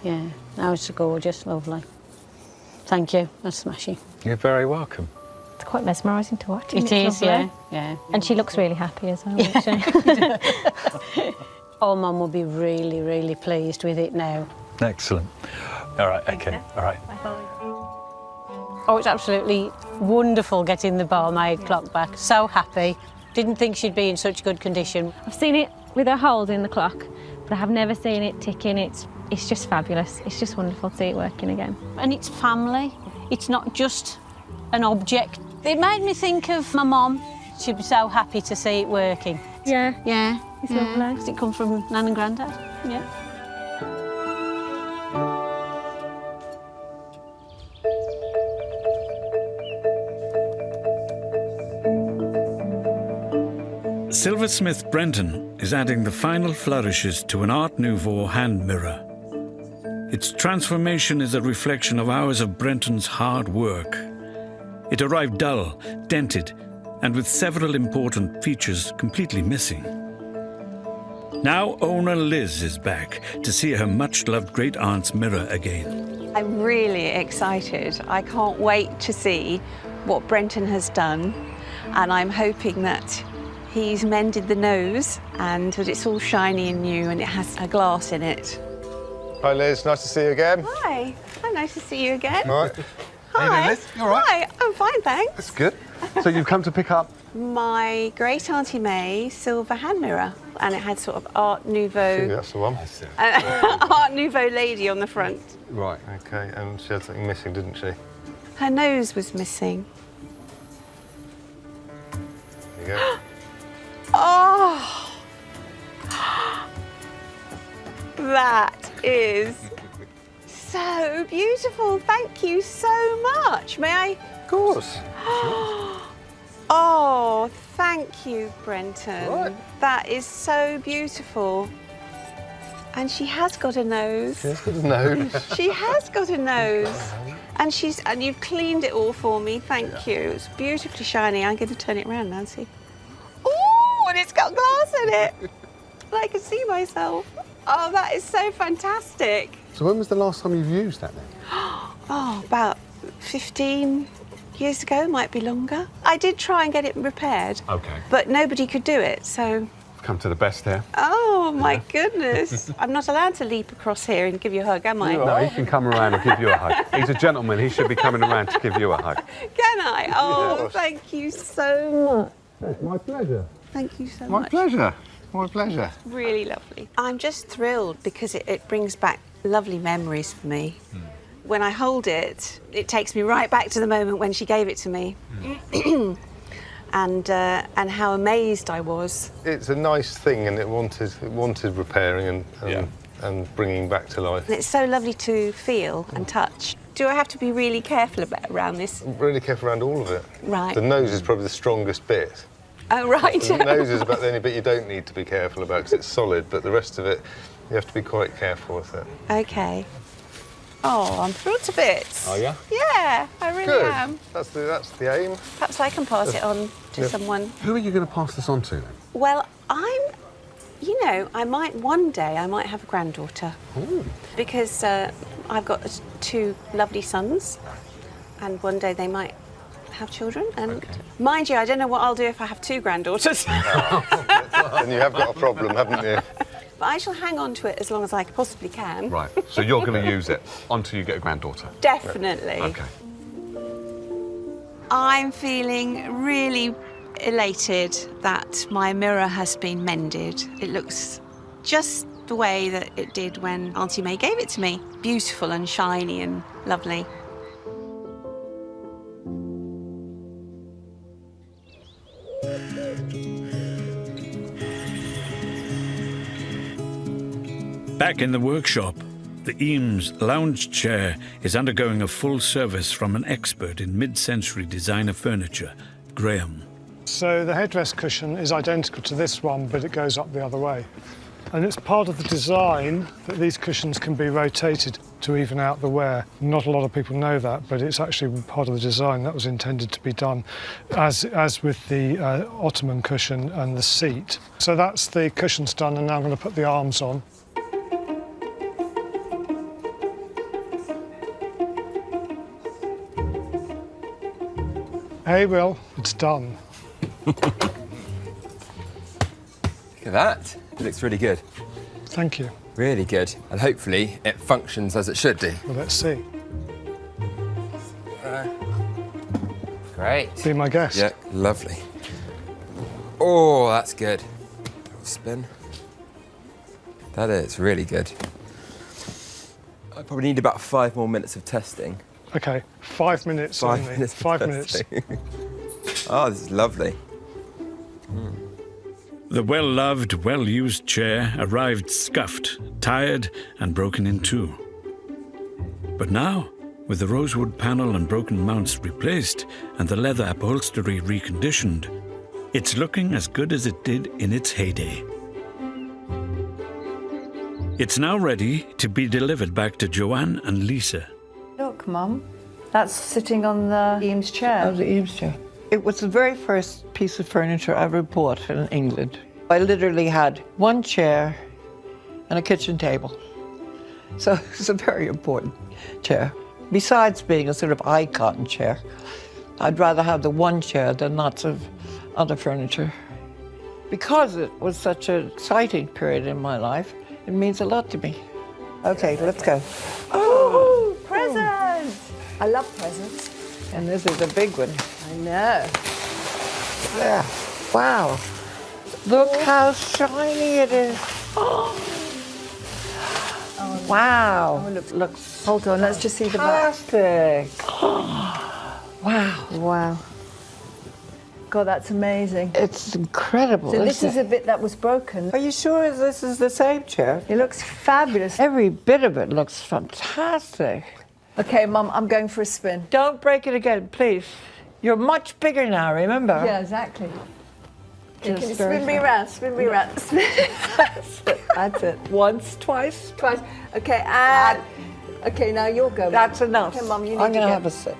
Yeah, now it's gorgeous, lovely. Thank you, that's smashing. You're very welcome. It's quite mesmerising to watch. It is, yeah, yeah. And she looks really happy as well, doesn't she? Oh, Mum will be really, really pleased with it now. Excellent. All right, okay, all right. Oh, it's absolutely wonderful getting the barmaid clock back. So happy. Didn't think she'd be in such good condition. I've seen it with her holes in the clock, but I have never seen it ticking. It's just fabulous. It's just wonderful to see it working again. And it's family. It's not just an object. It made me think of my mum. She'd be so happy to see it working. Yeah. Yeah. It's lovely. Because it comes from Nan and Grandad. Yeah. Silversmith Brenton is adding the final flourishes to an Art Nouveau hand mirror. Its transformation is a reflection of hours of Brenton's hard work. It arrived dull, dented, and with several important features completely missing. Now owner Liz is back to see her much-loved great-aunt's mirror again. I'm really excited. I can't wait to see what Brenton has done, and I'm hoping that he's mended the nose and that it's all shiny and new and it has a glass in it. Hi, Liz. Nice to see you again. Hi. Oh, nice to see you again. All right. Hi. How you doing, Liz? You all right? Hi. I'm fine, thanks. That's good. So you've come to pick up? My great Auntie May silver hand mirror, and it had sort of Art Nouveau. That's the one. Art Nouveau lady on the front. Right. Okay. And she had something missing, didn't she? Her nose was missing. There you go. Oh, that is so beautiful. Thank you so much. May I? Of course. Oh, thank you, Brenton. Right. That is so beautiful. And she has got a nose. She has got a nose. She has got a nose. And you've cleaned it all for me. Thank you. It's beautifully shiny. I'm going to turn it around, Nancy. Oh, and it's got glass in it. And I can see myself. Oh, that is so fantastic. So when was the last time you've used that then? Oh, about 15 years ago, might be longer. I did try and get it repaired. Okay. But nobody could do it, so... Come to the best here. Oh, my goodness. I'm not allowed to leap across here and give you a hug, am I? No, he can come around and give you a hug. He's a gentleman. He should be coming around to give you a hug. Can I? Oh, Yes. thank you so much. It's my pleasure. Thank you so My much. pleasure. My pleasure. Really lovely. I'm just thrilled because it brings back lovely memories for me. When I hold it, it takes me right back to the moment when she gave it to me. And how amazed I was. It's a nice thing, and it wanted repairing and bringing back to life. And it's so lovely to feel and touch. Do I have to be really careful around this? Really careful around all of it. Right. The nose is probably the strongest bit. Oh, right. The nose is about the only bit you don't need to be careful about because it's solid, but the rest of it, you have to be quite careful with it. OK. Oh, I'm thrilled to bits. Are you? Yeah, I really Good. am. That's the aim. Perhaps I can pass it on to someone. Who are you going to pass this on to then? Well, I might one day, I might have a granddaughter. Ooh. Because I've got two lovely sons, and one day they might have children. And mind you, I don't know what I'll do if I have two granddaughters. Then you have got a problem, haven't you? But I shall hang on to it as long as I possibly can. Right, so you're going to use it until you get a granddaughter? Definitely. OK. I'm feeling really elated that my mirror has been mended. It looks just the way that it did when Auntie May gave it to me. Beautiful and shiny and lovely. Back in the workshop, the Eames lounge chair is undergoing a full service from an expert in mid-century designer furniture, Graham. So the headrest cushion is identical to this one, but it goes up the other way. And it's part of the design that these cushions can be rotated to even out the wear. Not a lot of people know that, but it's actually part of the design that was intended to be done, as with the Ottoman cushion and the seat. So that's the cushions done, and now I'm going to put the arms on. Hey, Will, it's done. Look at that. It looks really good. Thank you. Really good. And hopefully it functions as it should do. Well, let's see. Great. Be my guest. Yeah, lovely. Oh, that's good. Spin. That is really good. I probably need about 5 more minutes of testing. Okay, 5 minutes. 5 only. minutes. 5 minutes. Oh, this is lovely. The well-loved, well-used chair arrived scuffed, tired, and broken in two. But now, with the rosewood panel and broken mounts replaced and the leather upholstery reconditioned, it's looking as good as it did in its heyday. It's now ready to be delivered back to Joanne and Lisa. Look, Mum, that's sitting on the Eames chair. Oh, the Eames chair. It was the very first piece of furniture I ever bought in England. I literally had one chair and a kitchen table. So it's a very important chair. Besides being a sort of icon chair, I'd rather have the one chair than lots of other furniture. Because it was such an exciting period in my life, it means a lot to me. Okay, let's go. Oh, presents! I love presents. And this is a big one. I know. Yeah. Wow. Look how shiny it is. Oh. Wow. Oh, looks. Hold on, let's just see the back. Fantastic. Wow. Wow. God, that's amazing. It's incredible. So this is a bit that was broken. Are you sure this is the same chair? It looks fabulous. Every bit of it looks fantastic. Okay, Mum, I'm going for a spin. Don't break it again, please. You're much bigger now, remember? Yeah, exactly. Can you Just spin me around? Spin me around. That's it. That's it. Once, twice. Twice. Okay, and okay, now you're going. That's enough. Okay, Mum, you need I'm to gonna get... have a sip.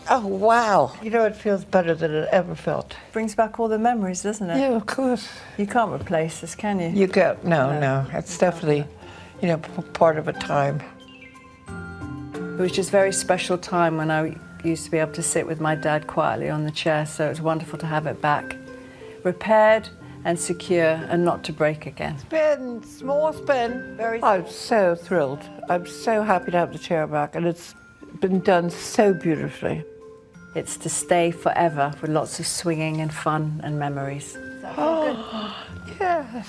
Oh wow! You know, it feels better than it ever felt. Brings back all the memories, doesn't it? Yeah, of course. You can't replace this, can you? You get no. It's definitely, you know, part of a time. It was just a very special time when I used to be able to sit with my dad quietly on the chair, so it was wonderful to have it back. Repaired and secure and not to break again. Spin, small spin. I'm so thrilled. I'm so happy to have the chair back, and it's been done so beautifully. It's to stay forever with lots of swinging and fun and memories. Does that feel good? Yes.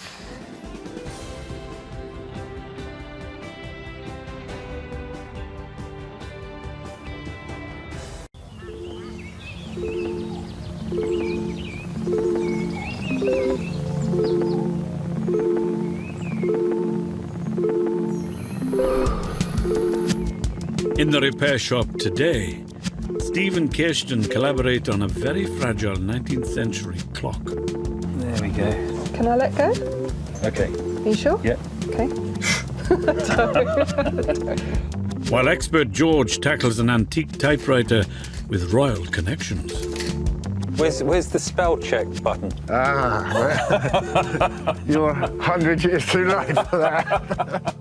In the repair shop today, Steve and Kirsten collaborate on a very fragile 19th century clock. There we go. Can I let go? Okay. Are you sure? Yeah. Okay. While expert George tackles an antique typewriter with royal connections. Where's the spell check button? Ah, you're 100 years too late for that.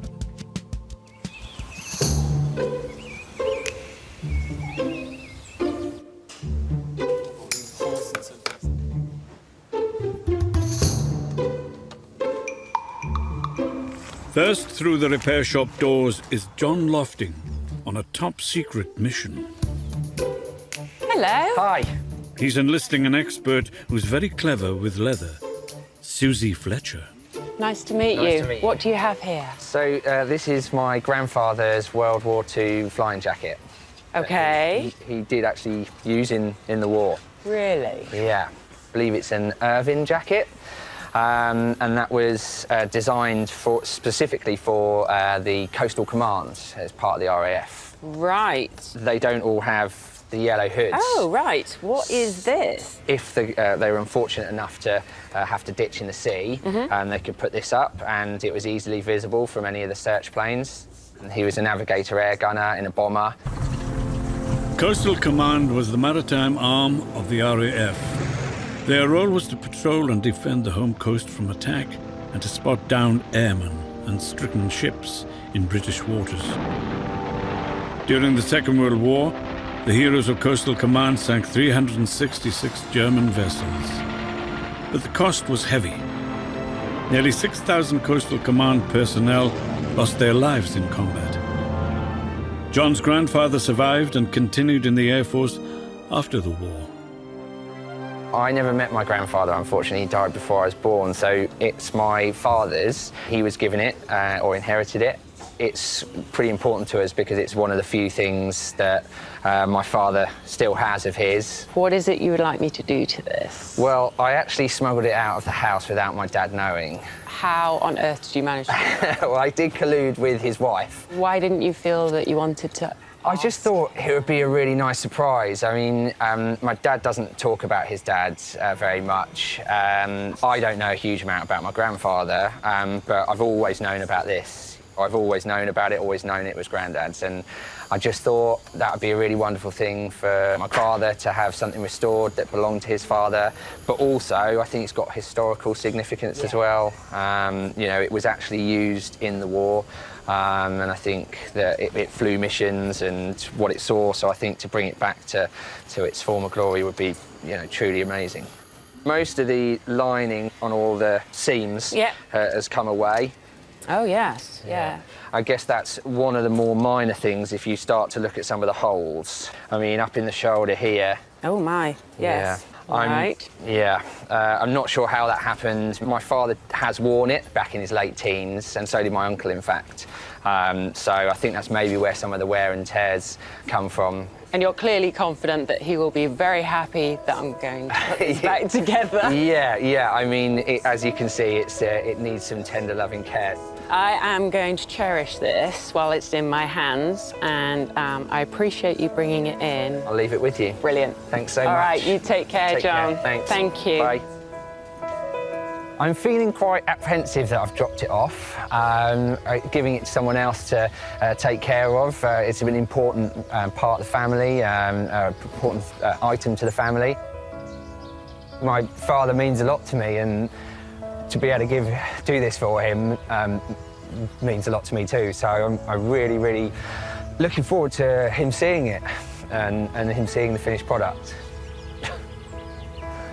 First through the repair shop doors is John Lofting on a top-secret mission. Hello. Hi. He's enlisting an expert who's very clever with leather, Susie Fletcher. Nice to meet Nice you. to meet you. What do you have here? So this is my grandfather's World War II flying jacket. Okay. He did actually use in the war. Really? Yeah. I believe it's an Irvin jacket. And that was designed specifically for the Coastal Command as part of the RAF. Right. They don't all have the yellow hoods. Oh, right. What is this? If they were unfortunate enough to have to ditch in the sea, they could put this up, and it was easily visible from any of the search planes. And he was a navigator air gunner in a bomber. Coastal Command was the maritime arm of the RAF. Their role was to patrol and defend the home coast from attack and to spot downed airmen and stricken ships in British waters. During the Second World War, The heroes of Coastal Command sank 366 German vessels. But the cost was heavy. Nearly 6,000 Coastal Command personnel lost their lives in combat. John's grandfather survived and continued in the Air Force after the war. I never met my grandfather, unfortunately. He died before I was born, so it's my father's. He was given it or inherited it. It's pretty important to us because it's one of the few things that my father still has of his. What is it you would like me to do to this? Well, I actually smuggled it out of the house without my dad knowing. How on earth did you manage to do that? Well, I did collude with his wife. Why didn't you feel that you wanted to? I just thought it would be a really nice surprise. I mean, my dad doesn't talk about his dad very much. I don't know a huge amount about my grandfather, but I've always known about this. I've always known about it, always known it was Grandad's, and I just thought that would be a really wonderful thing for my father to have something restored that belonged to his father, but also I think it's got historical significance as well. You know, it was actually used in the war, and I think that it flew missions and what it saw, so I think to bring it back to its former glory would be, you know, truly amazing. Most of the lining on all the seams has come away. Oh, yes, yeah. I guess that's one of the more minor things if you start to look at some of the holes. I mean, up in the shoulder here. Oh, my, yes. Yeah. Right. I'm not sure how that happened. My father has worn it back in his late teens, and so did my uncle, in fact. So I think that's maybe where some of the wear and tears come from. And you're clearly confident that he will be very happy that I'm going to put this back together. Yeah. I mean, as you can see, it needs some tender, loving care. I am going to cherish this while it's in my hands, and I appreciate you bringing it in. I'll leave it with you. Brilliant. Thanks so much. All right, you take care, John. Thanks. Thank you. Bye. I'm feeling quite apprehensive that I've dropped it off, giving it to someone else to take care of. It's an important part of the family, an important item to the family. My father means a lot to me, and to be able to do this for him means a lot to me too. So I'm really, really looking forward to him seeing it and him seeing the finished product.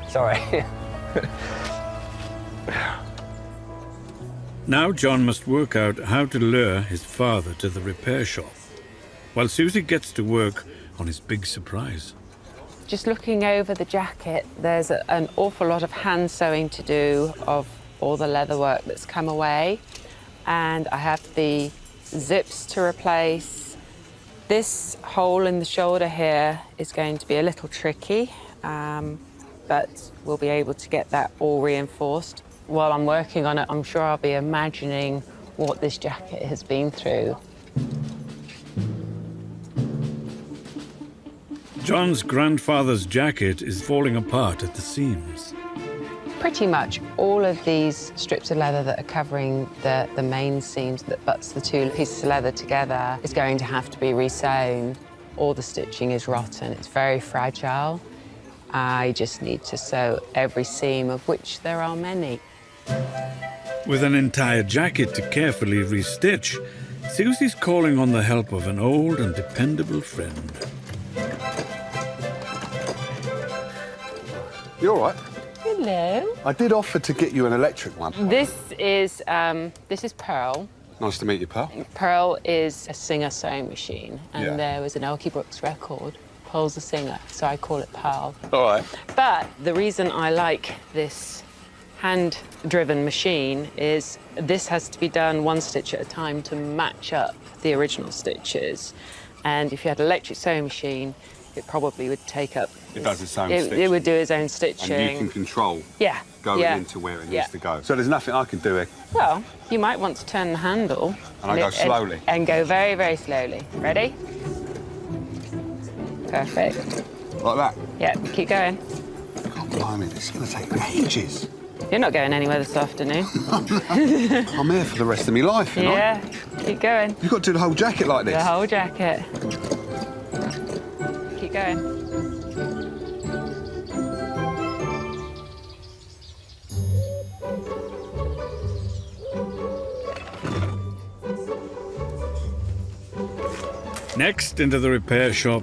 Sorry. Now John must work out how to lure his father to the repair shop, while Susie gets to work on his big surprise. Just looking over the jacket, there's an awful lot of hand sewing to do of all the leather work that's come away, and I have the zips to replace. This hole in the shoulder here is going to be a little tricky, but we'll be able to get that all reinforced. While I'm working on it, I'm sure I'll be imagining what this jacket has been through. John's grandfather's jacket is falling apart at the seams. Pretty much all of these strips of leather that are covering the main seams that butts the two pieces of leather together is going to have to be resewn. All the stitching is rotten, it's very fragile. I just need to sew every seam, of which there are many. With an entire jacket to carefully restitch, Susie's calling on the help of an old and dependable friend. You all right? Hello. I did offer to get you an electric one. This is Pearl. Nice to meet you, Pearl. Pearl is a Singer sewing machine, and Yeah. there was an Elkie Brooks record, Pearl's a Singer, so I call it Pearl. All right. But the reason I like this hand-driven machine is this has to be done one stitch at a time to match up the original stitches. And if you had an electric sewing machine, it probably would take up... It does its own It stitching. would do its own stitching. And you can control going into where it needs to go. So there's nothing I can do here. Well, you might want to turn the handle. And I go slowly. And go very, very slowly. Ready? Perfect. Like that? Yeah, keep going. God, blimey, this is going to take ages. You're not going anywhere this afternoon. I'm here for the rest of my life, you know? Yeah, keep going. You've got to do the whole jacket like this? The whole jacket. Keep going. Next, into the repair shop,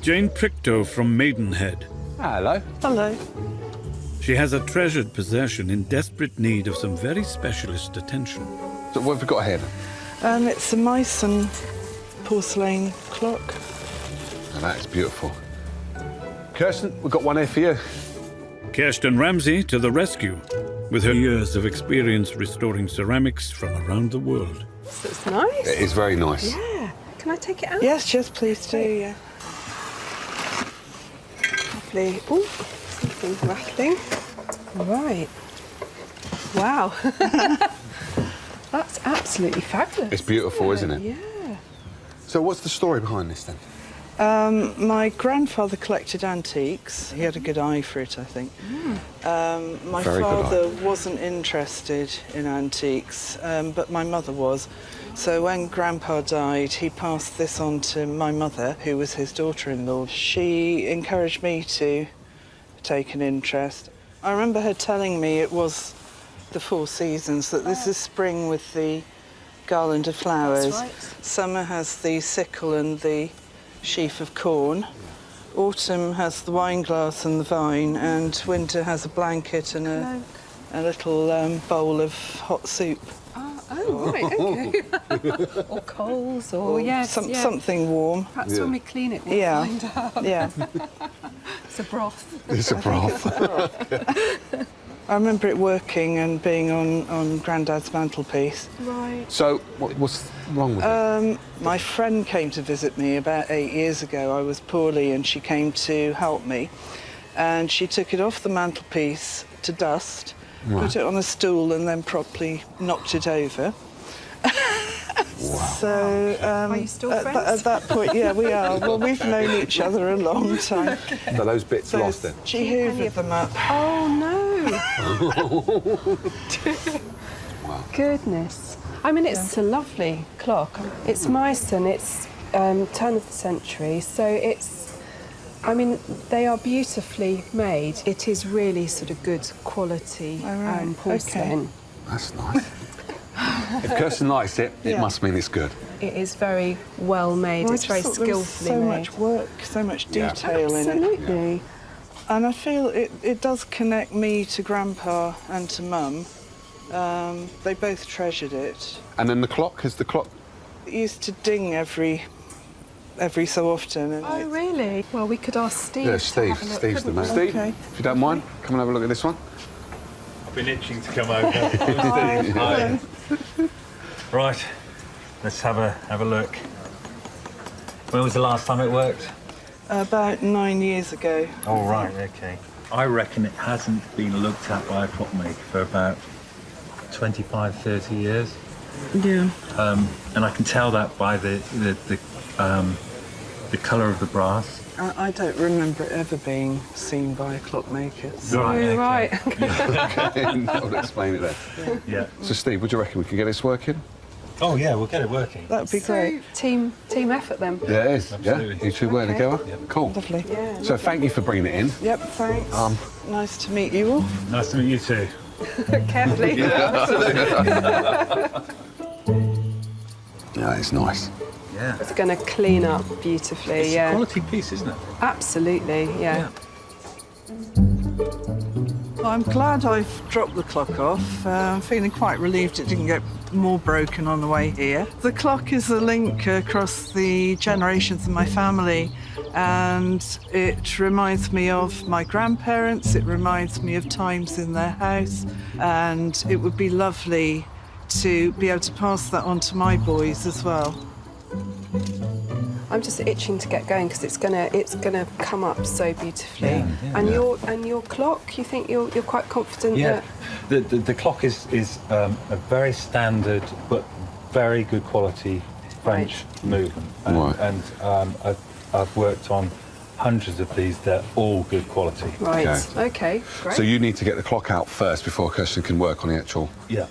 Jane Prickto from Maidenhead. Hello. Hello. She has a treasured possession in desperate need of some very specialist attention. So what have we got here then? It's a Meissen porcelain clock. Oh, that is beautiful. Kirsten, we've got one here for you. Kirsten Ramsey to the rescue, with her years of experience restoring ceramics from around the world. It's nice. It is very nice. Yeah. Can I take it out? Yes, please do, yeah. Lovely. Oh, something rattling. Right. Wow. That's absolutely fabulous. It's beautiful, isn't it? Yeah. So what's the story behind this then? My grandfather collected antiques. He had a good eye for it, I think. My Very good father wasn't interested in antiques, but my mother was. So when Grandpa died, he passed this on to my mother, who was his daughter-in-law. She encouraged me to take an interest. I remember her telling me it was the 4 seasons, that this is spring with the garland of flowers. That's right. Summer has the sickle and the sheaf of corn. Autumn has the wine glass and the vine, and winter has a blanket and a little bowl of hot soup. Oh, right, okay. Or coals, or yes, something warm. Perhaps when we clean it, we'll find out. Yeah. It's a broth. It's a broth. I remember it working and being on Grandad's mantelpiece. Right. So what's wrong with it? My friend came to visit me about 8 years ago. I was poorly and she came to help me. And she took it off the mantelpiece to dust, put it on a stool and then properly knocked it over. So, are you still friends? At that point, yeah, we are. Well, we've known each other a long time. So those bits lost then? She hoovered them up. Oh, no. Goodness. I mean, it's a lovely clock. It's Meissen, it's turn of the century, so it's, I mean, they are beautifully made. It is really sort of good quality porcelain. Okay. That's nice. If Kirsten likes it, it must mean it's good. It is very well made. Well, it's very skillfully so made. much work, so much detail in it. Absolutely. And I feel it does connect me to Grandpa and to Mum. They both treasured it. And then the clock, is the clock? It used to ding every so often. And Oh, really? Well, we could ask Steve. Yeah, Steve. Steve's the man. Steve, if you don't mind, come and have a look at this one. I've been itching to come over. Steve, hi. Right, let's have a look. When was the last time it worked? About 9 years ago. Oh, right, okay. I reckon it hasn't been looked at by a clockmaker for about 25, 30 years. Yeah. And I can tell that by the colour of the brass. I don't remember it ever being seen by a clockmaker. So. Right. Okay, that would explain it then. Yeah. So, Steve, would you reckon we can get this working? Oh, yeah, we'll get it working. That would be great. Team effort then. Yeah, it is. Absolutely. Yeah, you two work together? Yep. Cool. Lovely. Yeah, So, thank you for bringing it in. Yep, thanks. Nice to meet you all. Nice to meet you too. Carefully. Yeah, it's nice. Yeah. It's going to clean up beautifully. It's a quality piece, isn't it? Absolutely. Yeah. Well, I'm glad I've dropped the clock off. I'm feeling quite relieved it didn't get more broken on the way here. The clock is a link across the generations of my family, and it reminds me of my grandparents, it reminds me of times in their house, and it would be lovely to be able to pass that on to my boys as well. I'm just itching to get going because it's gonna come up so beautifully. And your clock, you think you're quite confident Yeah, that the clock is a very standard but very good quality French movement, and I've worked on hundreds of these. They're all good quality. Right. Okay. Great. So you need to get the clock out first before Kirsten can work on the actual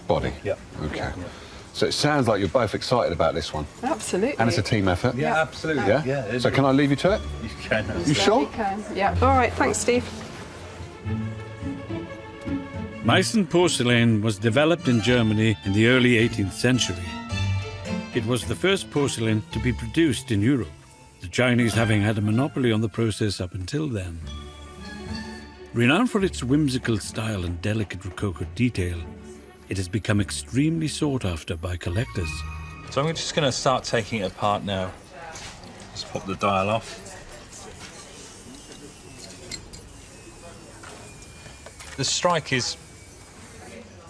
body. Yeah. Okay. Yeah. So it sounds like you're both excited about this one. Absolutely. And it's a team effort. Yeah, absolutely. Yeah. So can I leave you to it? You can. You sure? You can. Yeah. All right. Thanks, Steve. Meissen porcelain was developed in Germany in the early 18th century. It was the first porcelain to be produced in Europe. the Chinese having had a monopoly on the process up until then. Renowned for its whimsical style and delicate rococo detail, it has become extremely sought after by collectors. So I'm just going to start taking it apart now. Just pop the dial off. The strike is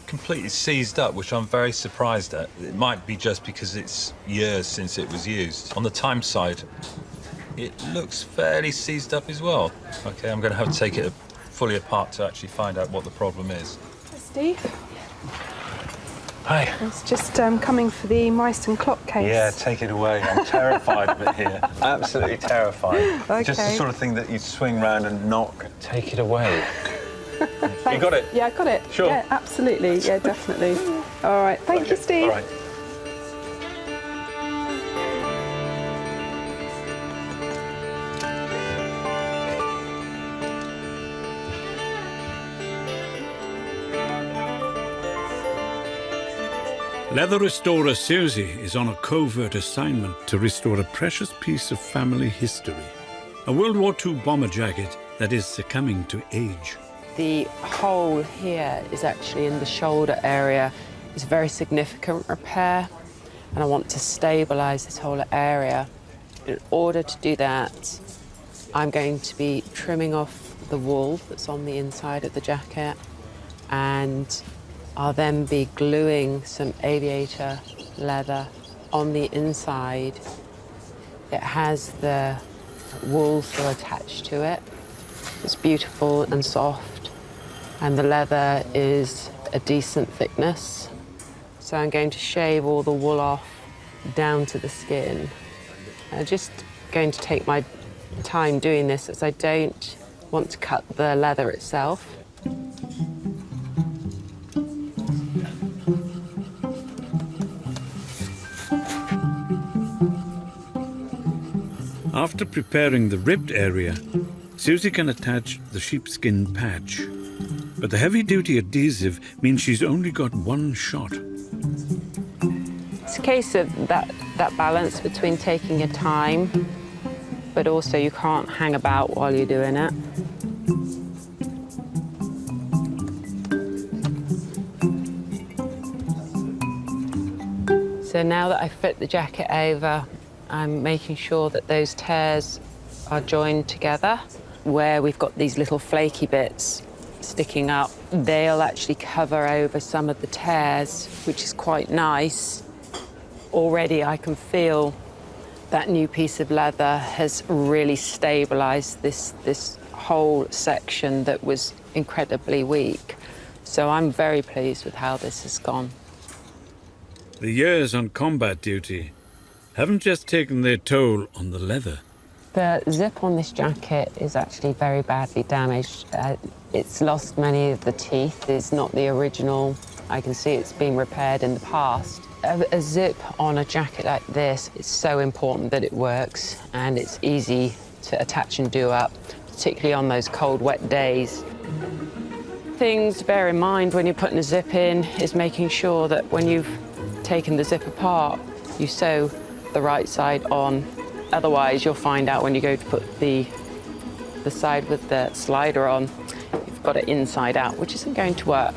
completely seized up, which I'm very surprised at. It might be just because it's years since it was used. On the time side, it looks fairly seized up as well. Okay, I'm going to have to take it fully apart to actually find out what the problem is. Steve? Hi. I was just coming for the mice and clock case. Yeah, take it away. I'm terrified of it here. Absolutely terrified. Okay. Just the sort of thing that you swing round and knock. Take it away. You got it? Yeah, I got it. Sure. Yeah, absolutely. Yeah, definitely. All right. Thank you, Steve. All right. Leather restorer Susie is on a covert assignment to restore a precious piece of family history. A World War II bomber jacket that is succumbing to age. The hole here is actually in the shoulder area. It's a very significant repair, and I want to stabilise this whole area. In order to do that, I'm going to be trimming off the wool that's on the inside of the jacket, and I'll then be gluing some aviator leather on the inside. It has the wool still attached to it. It's beautiful and soft, and the leather is a decent thickness. So I'm going to shave all the wool off down to the skin. I'm just going to take my time doing this, as I don't want to cut the leather itself. After preparing the ribbed area, Susie can attach the sheepskin patch. But the heavy-duty adhesive means she's only got one shot. It's a case of that balance between taking your time, but also you can't hang about while you're doing it. So now that I've fit the jacket over, I'm making sure that those tears are joined together. Where we've got these little flaky bits sticking up, they'll actually cover over some of the tears, which is quite nice. Already I can feel that new piece of leather has really stabilised this whole section that was incredibly weak. So I'm very pleased with how this has gone. The years on combat duty haven't just taken their toll on the leather. The zip on this jacket is actually very badly damaged. It's lost many of the teeth. It's not the original. I can see it's been repaired in the past. A zip on a jacket like this, it's so important that it works and it's easy to attach and do up, particularly on those cold, wet days. Things to bear in mind when you're putting a zip in is making sure that when you've taken the zip apart, you sew the right side on. Otherwise, you'll find out when you go to put the side with the slider on, you've got it inside out, which isn't going to work.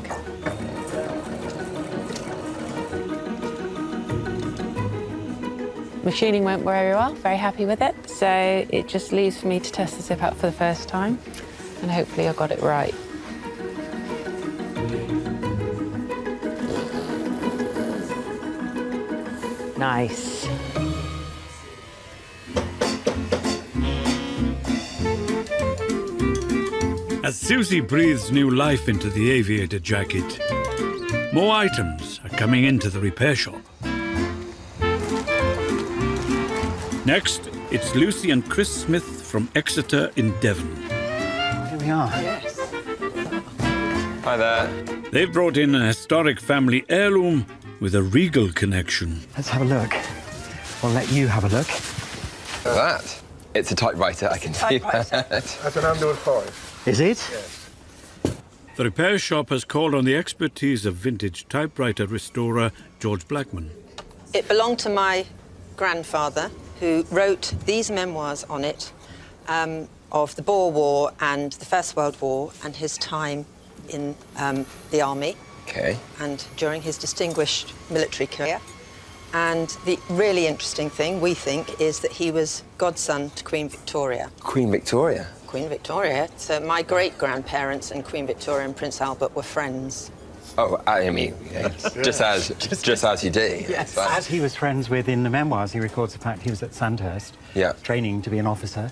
Machining went very well, very happy with it. So it just leaves for me to test the zip out for the first time, and hopefully I got it right. Nice. As Susie breathes new life into the aviator jacket, more items are coming into the repair shop. Next, it's Lucy and Chris Smith from Exeter in Devon. Here we are. Yes. Hi there. They've brought in a historic family heirloom with a regal connection. Let's have a look. I'll let you have a look. Look at that. It's a typewriter, I can see that. That's an Underwood 5. Is it? Yes. The repair shop has called on the expertise of vintage typewriter restorer George Blackman. It belonged to my grandfather, who wrote these memoirs on it of the Boer War and the First World War and his time in the army. Okay. And during his distinguished military career. And the really interesting thing, we think, is that he was godson to Queen Victoria. Queen Victoria? Queen Victoria. So my great-grandparents and Queen Victoria and Prince Albert were friends. Oh, I mean, just as you do. Yes. As he was friends with in the memoirs, he records the fact he was at Sandhurst, training to be an officer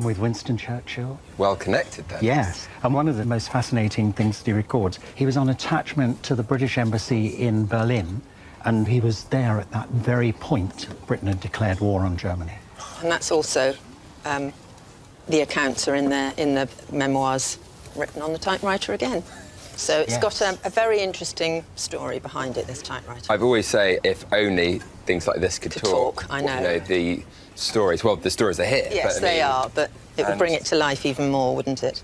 with Winston Churchill. Well connected then. Yes, and one of the most fascinating things that he records, he was on attachment to the British Embassy in Berlin, and he was there at that very point Britain had declared war on Germany. And that's also, the accounts are in the memoirs written on the typewriter again. So it's got a very interesting story behind it, this typewriter. I've always say, if only things like this could talk. I know. You know, the stories are here. Yes, but, they are, but it would bring it to life even more, wouldn't it?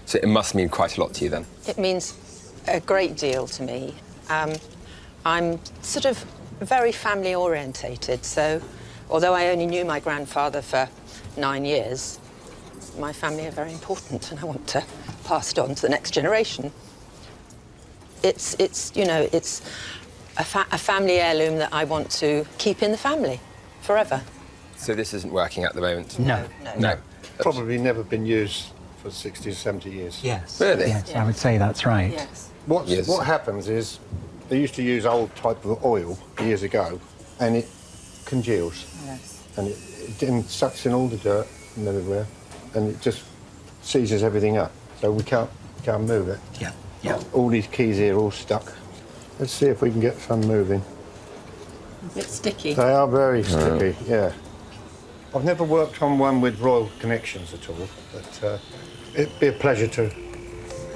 So it must mean quite a lot to you then? It means a great deal to me. I'm sort of very family orientated, so although I only knew my grandfather for 9 years, my family are very important and I want to pass it on to the next generation. It's you know, it's a family heirloom that I want to keep in the family forever. So this isn't working at the moment? No. Probably never been used for 60 or 70 years. Yes. Really? Yes, I would say that's right. Yes. What happens is they used to use old type of oil years ago, and it congeals. Yes. And it then sucks in all the dirt and everywhere, and it just seizes everything up. So we can't move it. Yeah. All these keys here are all stuck. Let's see if we can get some moving. A bit sticky. They are very sticky, yeah. I've never worked on one with royal connections at all, but it'd be a pleasure to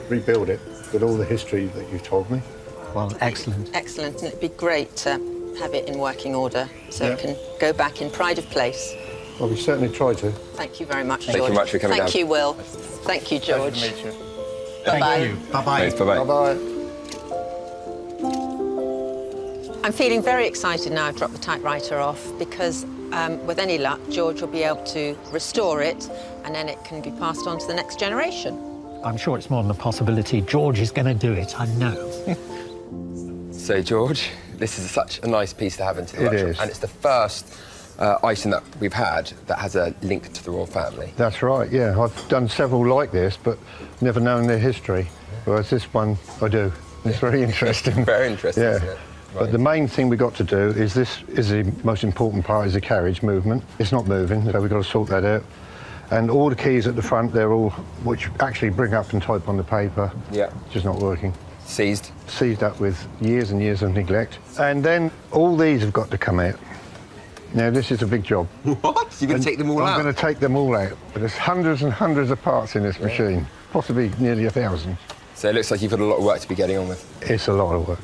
rebuild it with all the history that you've told me. Well, excellent. Excellent, and it'd be great to have it in working order so it can go back in pride of place. Well, we certainly try to. Thank you very much, George. Thank you much for coming down. Thank you, Will. Thank you, George. Pleasure to meet you. Bye-bye. Thank you. Bye-bye. Thanks, bye-bye. Bye-bye. I'm feeling very excited now I've dropped the typewriter off because with any luck, George will be able to restore it and then it can be passed on to the next generation. I'm sure it's more than a possibility. George is going to do it, I know. So, George, this is such a nice piece to have into the It workshop. is. And it's the first item that we've had that has a link to the royal family. That's right, yeah. I've done several like this, but never known their history. Whereas this one, I do. It's very interesting. Very interesting, yeah. isn't it? But the main thing we've got to do is this is the most important part, is the carriage movement. It's not moving, so we've got to sort that out. And all the keys at the front, they're all, which actually bring up and type on the paper. Yeah. Just not working. Seized? Seized up with years and years of neglect. And then all these have got to come out. Now, this is a big job. What? You're going to take them all out? I'm going to take them all out. But there's hundreds and hundreds of parts in this machine, possibly nearly 1,000. So it looks like you've got a lot of work to be getting on with. It's a lot of work.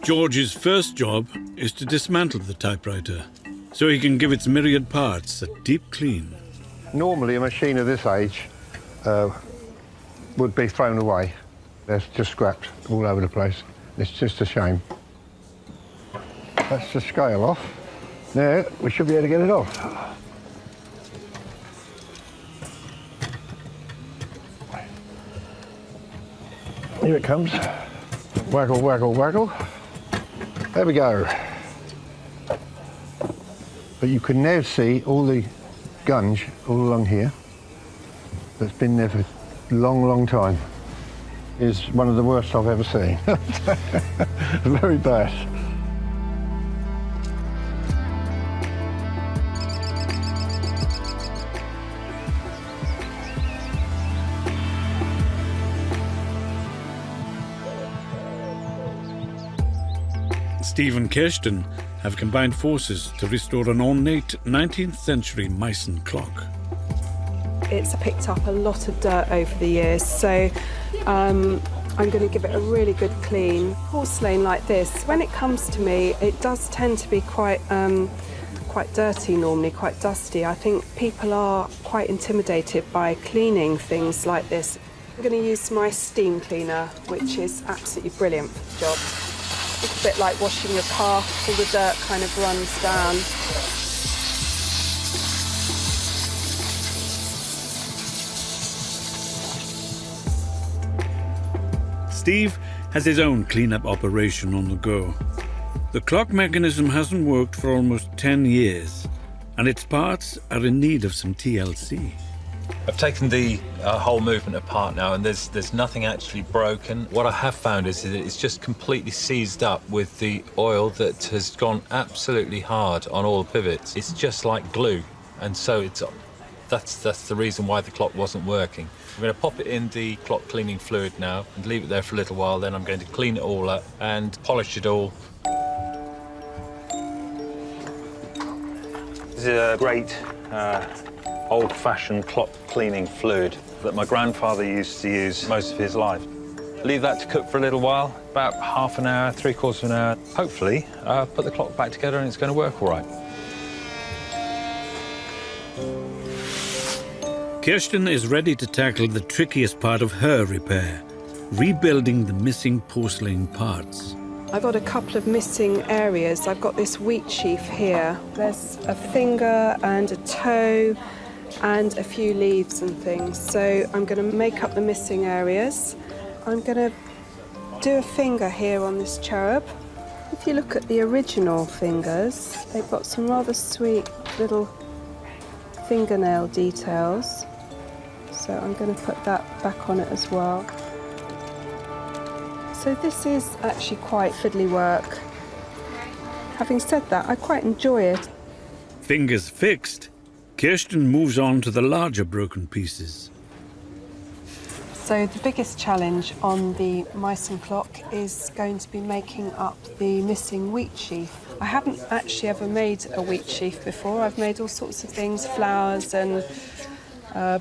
George's first job is to dismantle the typewriter so he can give its myriad parts a deep clean. Normally, a machine of this age would be thrown away. They're just scrapped all over the place. It's just a shame. That's the scale off. Now, we should be able to get it off. Here it comes. Waggle, waggle, waggle. There we go. But you can now see all the gunge all along here that's been there for a long, long time. Is one of the worst I've ever seen. Very bad. Steve and Kirsten have combined forces to restore an ornate 19th century Meissen clock. It's picked up a lot of dirt over the years, so I'm going to give it a really good clean. Porcelain like this, when it comes to me, it does tend to be quite dirty normally, quite dusty. I think people are quite intimidated by cleaning things like this. I'm going to use my steam cleaner, which is absolutely brilliant for the job. It's a bit like washing your car, all the dirt kind of runs down. Steve has his own cleanup operation on the go. The clock mechanism hasn't worked for almost 10 years, and its parts are in need of some TLC. I've taken the whole movement apart now, and there's nothing actually broken. What I have found is that it's just completely seized up with the oil that has gone absolutely hard on all the pivots. It's just like glue, and so that's the reason why the clock wasn't working. I'm going to pop it in the clock cleaning fluid now and leave it there for a little while. Then I'm going to clean it all up and polish it all. This is a great old-fashioned clock cleaning fluid that my grandfather used to use most of his life. Leave that to cook for a little while, about half an hour, 3/4 of an hour. Hopefully, put the clock back together and it's going to work all right. Kirsten is ready to tackle the trickiest part of her repair, rebuilding the missing porcelain parts. I've got a couple of missing areas. I've got this wheat sheaf here. There's a finger and a toe and a few leaves and things. So I'm going to make up the missing areas. I'm going to do a finger here on this cherub. If you look at the original fingers, they've got some rather sweet little fingernail details. So I'm going to put that back on it as well. So this is actually quite fiddly work. Having said that, I quite enjoy it. Fingers fixed, Kirsten moves on to the larger broken pieces. So the biggest challenge on the Meissen clock is going to be making up the missing wheat sheaf. I haven't actually ever made a wheat sheaf before. I've made all sorts of things, flowers and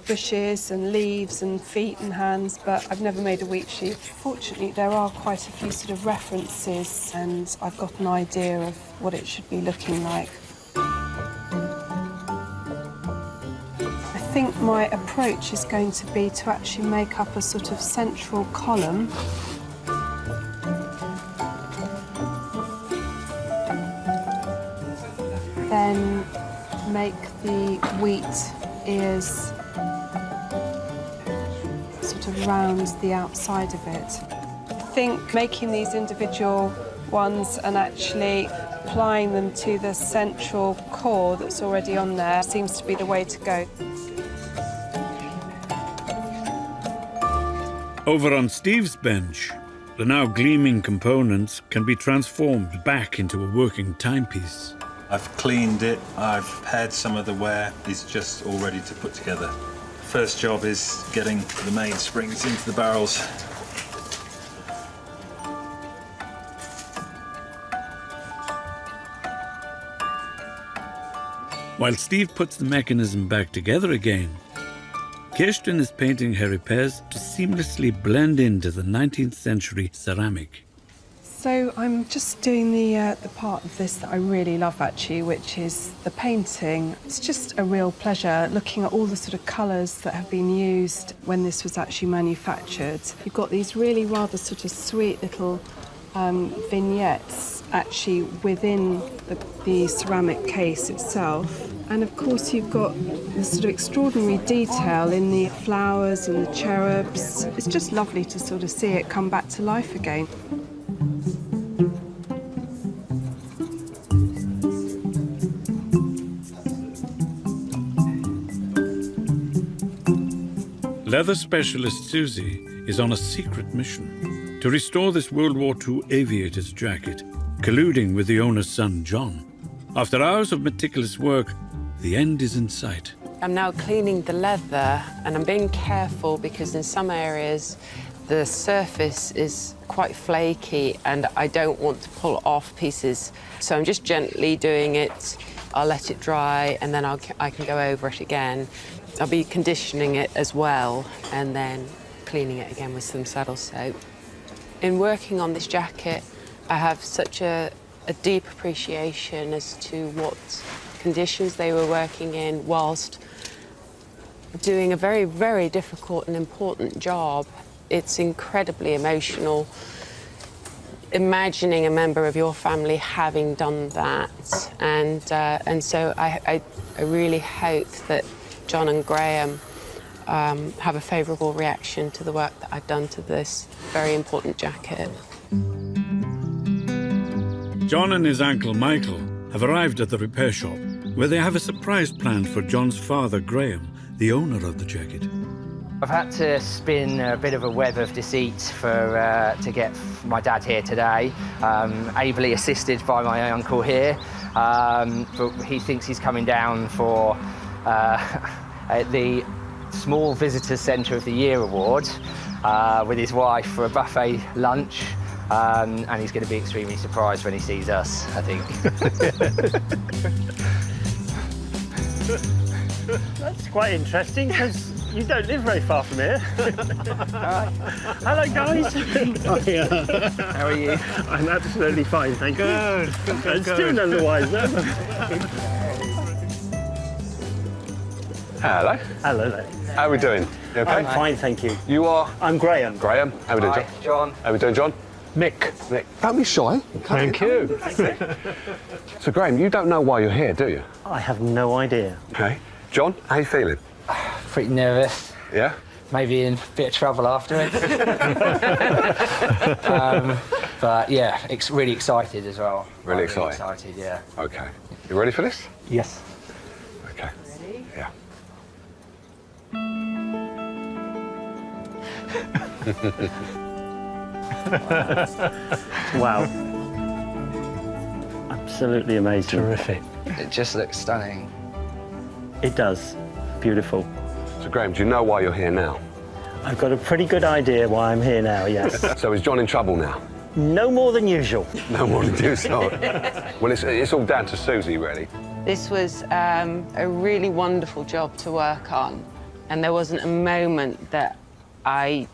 bushes and leaves and feet and hands, but I've never made a wheat sheaf. Fortunately, there are quite a few sort of references and I've got an idea of what it should be looking like. I think my approach is going to be to actually make up a sort of central column. Then make the wheat ears sort of round the outside of it. I think making these individual ones and actually applying them to the central core that's already on there seems to be the way to go. Over on Steve's bench, the now gleaming components can be transformed back into a working timepiece. I've cleaned it, I've paired some of the wear, it's just all ready to put together. First job is getting the main springs into the barrels. While Steve puts the mechanism back together again, Kirsten is painting her repairs to seamlessly blend into the 19th century ceramic. So I'm just doing the part of this that I really love actually, which is the painting. It's just a real pleasure looking at all the sort of colours that have been used when this was actually manufactured. You've got these really rather sort of sweet little vignettes actually within the ceramic case itself. And of course you've got this sort of extraordinary detail in the flowers and the cherubs. It's just lovely to sort of see it come back to life again. Leather specialist Susie is on a secret mission to restore this World War II aviator's jacket, colluding with the owner's son, John. After hours of meticulous work, the end is in sight. I'm now cleaning the leather and I'm being careful because in some areas the surface is quite flaky and I don't want to pull off pieces. So I'm just gently doing it. I'll let it dry and then I can go over it again. I'll be conditioning it as well and then cleaning it again with some saddle soap. In working on this jacket, I have such a deep appreciation as to what conditions they were working in whilst doing a very, very difficult and important job. It's incredibly emotional. Imagining a member of your family having done that, and so I really hope that John and Graham have a favourable reaction to the work that I've done to this very important jacket. John and his uncle Michael have arrived at the repair shop, where they have a surprise planned for John's father, Graham, the owner of the jacket. I've had to spin a bit of a web of deceit to get my dad here today, ably assisted by my uncle here. But he thinks he's coming down for the Small Visitor Centre of the Year award with his wife for a buffet lunch. And he's going to be extremely surprised when he sees us, I think. That's quite interesting, because you don't live very far from here. Hello, guys. Oh, yeah. How are you? I'm absolutely fine, thank you. Good. And still none the wiser. Hello. Hello there. How are we doing? You okay? I'm fine, thank you. You are? I'm Graham. Graham. How are we doing, Hi, John? How are we doing, John? Nick. Don't be shy. Thank you. So, Graham, you don't know why you're here, do you? I have no idea. Okay. John, how you feeling? Pretty nervous. Yeah? Maybe in a bit of trouble afterwards. But yeah, really excited as well. Really Really excited? excited, yeah. Okay. You ready for this? Yes. Okay. Ready? Yeah. Wow. Absolutely amazing. Terrific. It just looks stunning. It does. Beautiful. So, Graham, do you know why you're here now? I've got a pretty good idea why I'm here now, yes. So is John in trouble now? No more than usual. No more than usual. Well, it's all down to Susie, really. This was a really wonderful job to work on, and there wasn't a moment that I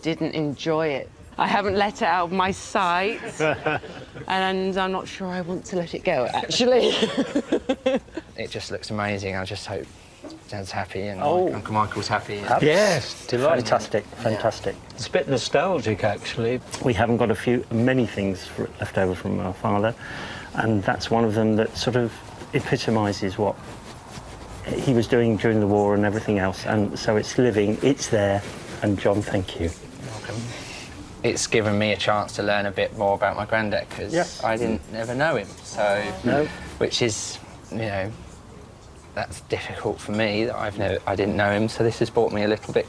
didn't enjoy it. I haven't let it out of my sight, and I'm not sure I want to let it go, actually. It just looks amazing. I just hope Dad's happy and Oh. Uncle Michael's happy. Yes, fantastic, fantastic. It's a bit nostalgic, actually. We haven't got many things left over from our father, and that's one of them that sort of epitomises what he was doing during the war and everything else. And so it's living, it's there. And John, thank you. Welcome. It's given me a chance to learn a bit more about my granddad, because I didn't ever know him. So, no. Which is, you know, that's difficult for me that I didn't know him. So this has brought me a little bit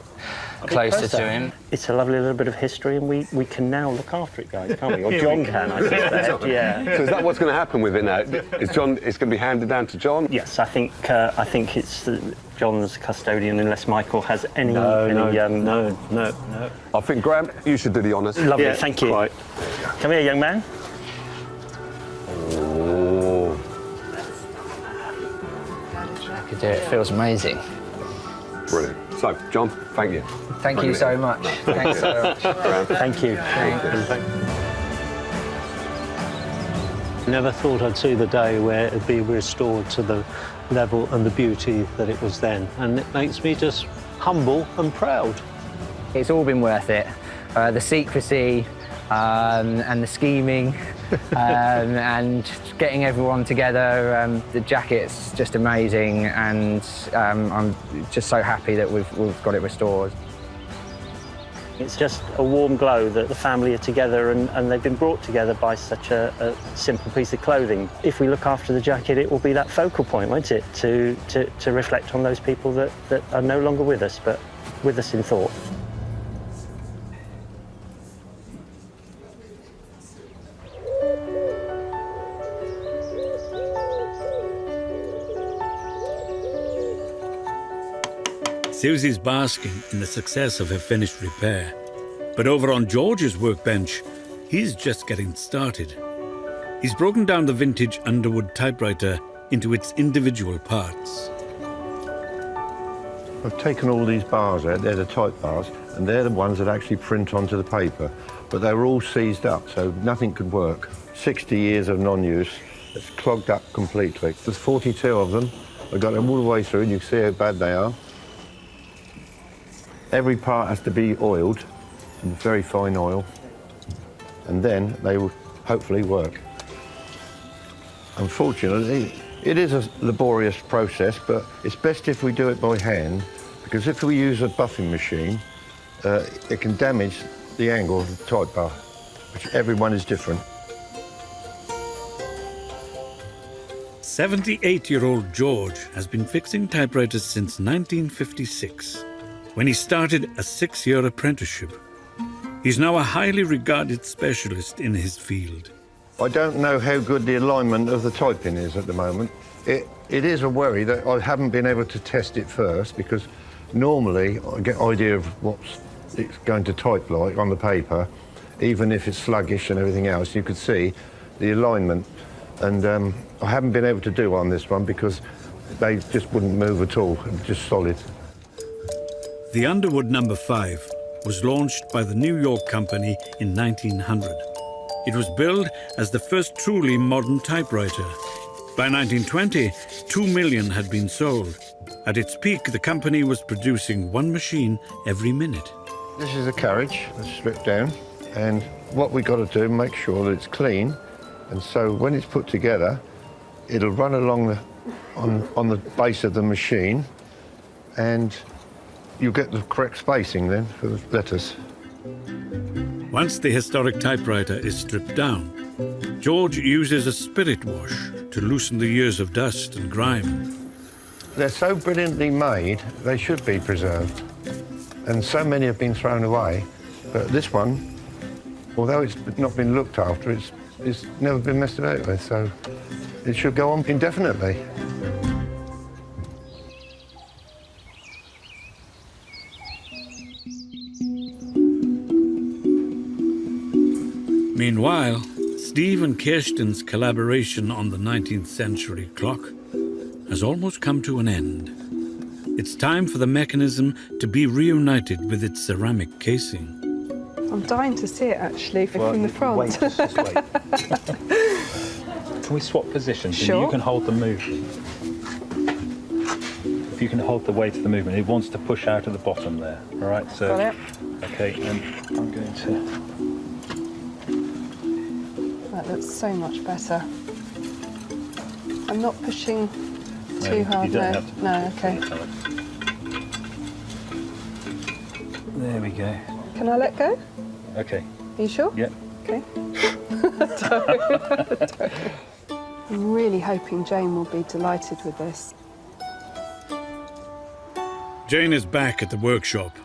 closer to him. It's a lovely little bit of history, and we can now look after it, guys, can't we? Or John can, I suspect. Yeah. So is that what's going to happen with it now? Is John? It's going to be handed down to John? Yes, I think it's John's custodian, unless Michael has any. No. I think Graham, you should do the honours. Lovely, thank you. Right. Come here, young man. Oh. I could do it. It feels amazing. Brilliant. So, John, thank you. Thank you so much. Thanks so much. Thank you. Never thought I'd see the day where it'd be restored to the level and the beauty that it was then, and it makes me just humble and proud. It's all been worth it. The secrecy and the scheming and getting everyone together. The jacket's just amazing, and I'm just so happy that we've got it restored. It's just a warm glow that the family are together, and they've been brought together by such a simple piece of clothing. If we look after the jacket, it will be that focal point, won't it, to reflect on those people that are no longer with us, but with us in thought. Susie's basking in the success of her finished repair. But over on George's workbench, he's just getting started. He's broken down the vintage Underwood typewriter into its individual parts. I've taken all these bars out, they're the type bars, and they're the ones that actually print onto the paper. But they were all seized up, so nothing could work. 60 years of non-use, it's clogged up completely. There's 42 of them. I got them all the way through, and you can see how bad they are. Every part has to be oiled, in very fine oil, and then they will hopefully work. Unfortunately, it is a laborious process, but it's best if we do it by hand, because if we use a buffing machine, it can damage the angle of the type bar, which everyone is different. 78-year-old George has been fixing typewriters since 1956, when he started a 6-year apprenticeship. He's now a highly regarded specialist in his field. I don't know how good the alignment of the typing is at the moment. It is a worry that I haven't been able to test it first, because normally I get an idea of what it's going to type like on the paper. Even if it's sluggish and everything else, you could see the alignment. And I haven't been able to do on this one because they just wouldn't move at all, just solid. The Underwood No. 5 was launched by the New York company in 1900. It was billed as the first truly modern typewriter. By 1920, 2 million had been sold. At its peak, the company was producing 1 machine every minute. This is a carriage that's stripped down, and what we've got to do, make sure that it's clean, and so when it's put together, it'll run along on the base of the machine, and you'll get the correct spacing then for the letters. Once the historic typewriter is stripped down, George uses a spirit wash to loosen the years of dust and grime. They're so brilliantly made, they should be preserved. And so many have been thrown away. But this one, although it's not been looked after, it's never been messed about with, so it should go on indefinitely. Meanwhile, Steve and Kirsten's collaboration on the 19th century clock has almost come to an end. It's time for the mechanism to be reunited with its ceramic casing. I'm dying to see it, actually, from the front. Wait, just wait. Can we swap positions? Sure. And you can hold the movement. If you can hold the weight of the movement, it wants to push out at the bottom there. All right, so... Got it. OK, and I'm going to... That looks so much better. I'm not pushing too hard, you don't have to. No, OK. There we go. Can I let go? OK. Are you sure? Yep. OK. I'm really hoping Jane will be delighted with this. Jane is back at the workshop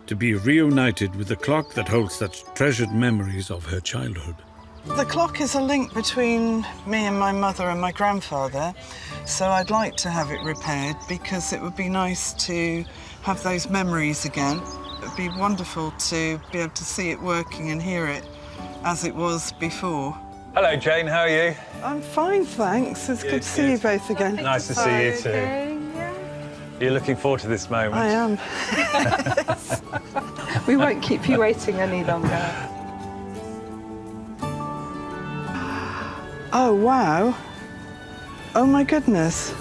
to be reunited with the clock that holds such treasured memories of her childhood. The clock is a link between me and my mother and my grandfather, so I'd like to have it repaired because it would be nice to have those memories again. It would be wonderful to be able to see it working and hear it as it was before. Hello, Jane, how are you? I'm fine, thanks. It's good to see you both again. Nice to see you too. You're looking forward to this moment. I am. We won't keep you waiting any longer. Oh, wow. Oh, my goodness.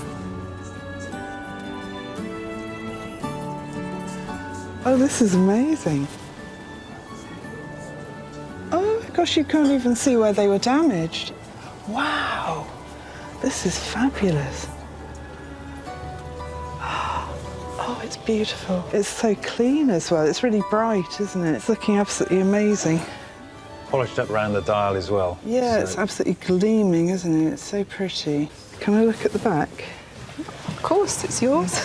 Oh, this is amazing. Oh, gosh, you can't even see where they were damaged. Wow. This is fabulous. Oh, it's beautiful. It's so clean as well. It's really bright, isn't it? It's looking absolutely amazing. Polished up around the dial as well. Yeah, so... it's absolutely gleaming, isn't it? It's so pretty. Can I look at the back? Of course, it's yours.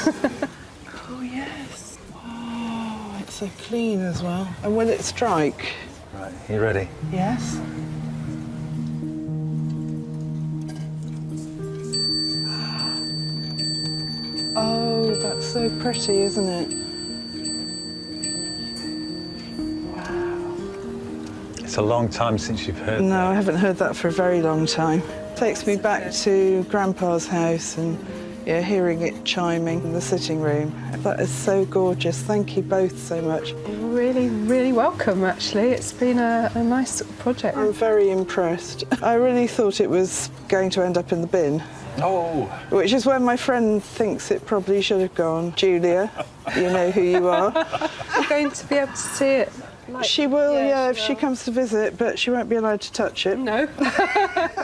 Oh, yes. Oh, it's so clean as well. And will it strike? Right, you ready? Yes. Oh, that's so pretty, isn't it? It's a long time since you've heard that. No, I haven't heard that for a very long time. Takes me back to Grandpa's house and hearing it chiming in the sitting room. That is so gorgeous. Thank you both so much. Really, really welcome, actually. It's been a nice project. I'm very impressed. I really thought it was going to end up in the bin. Oh. Which is where my friend thinks it probably should have gone. Julia, you know who you are. You're going to be able to see it. She will, yeah, if she comes to visit, but she won't be allowed to touch it. No.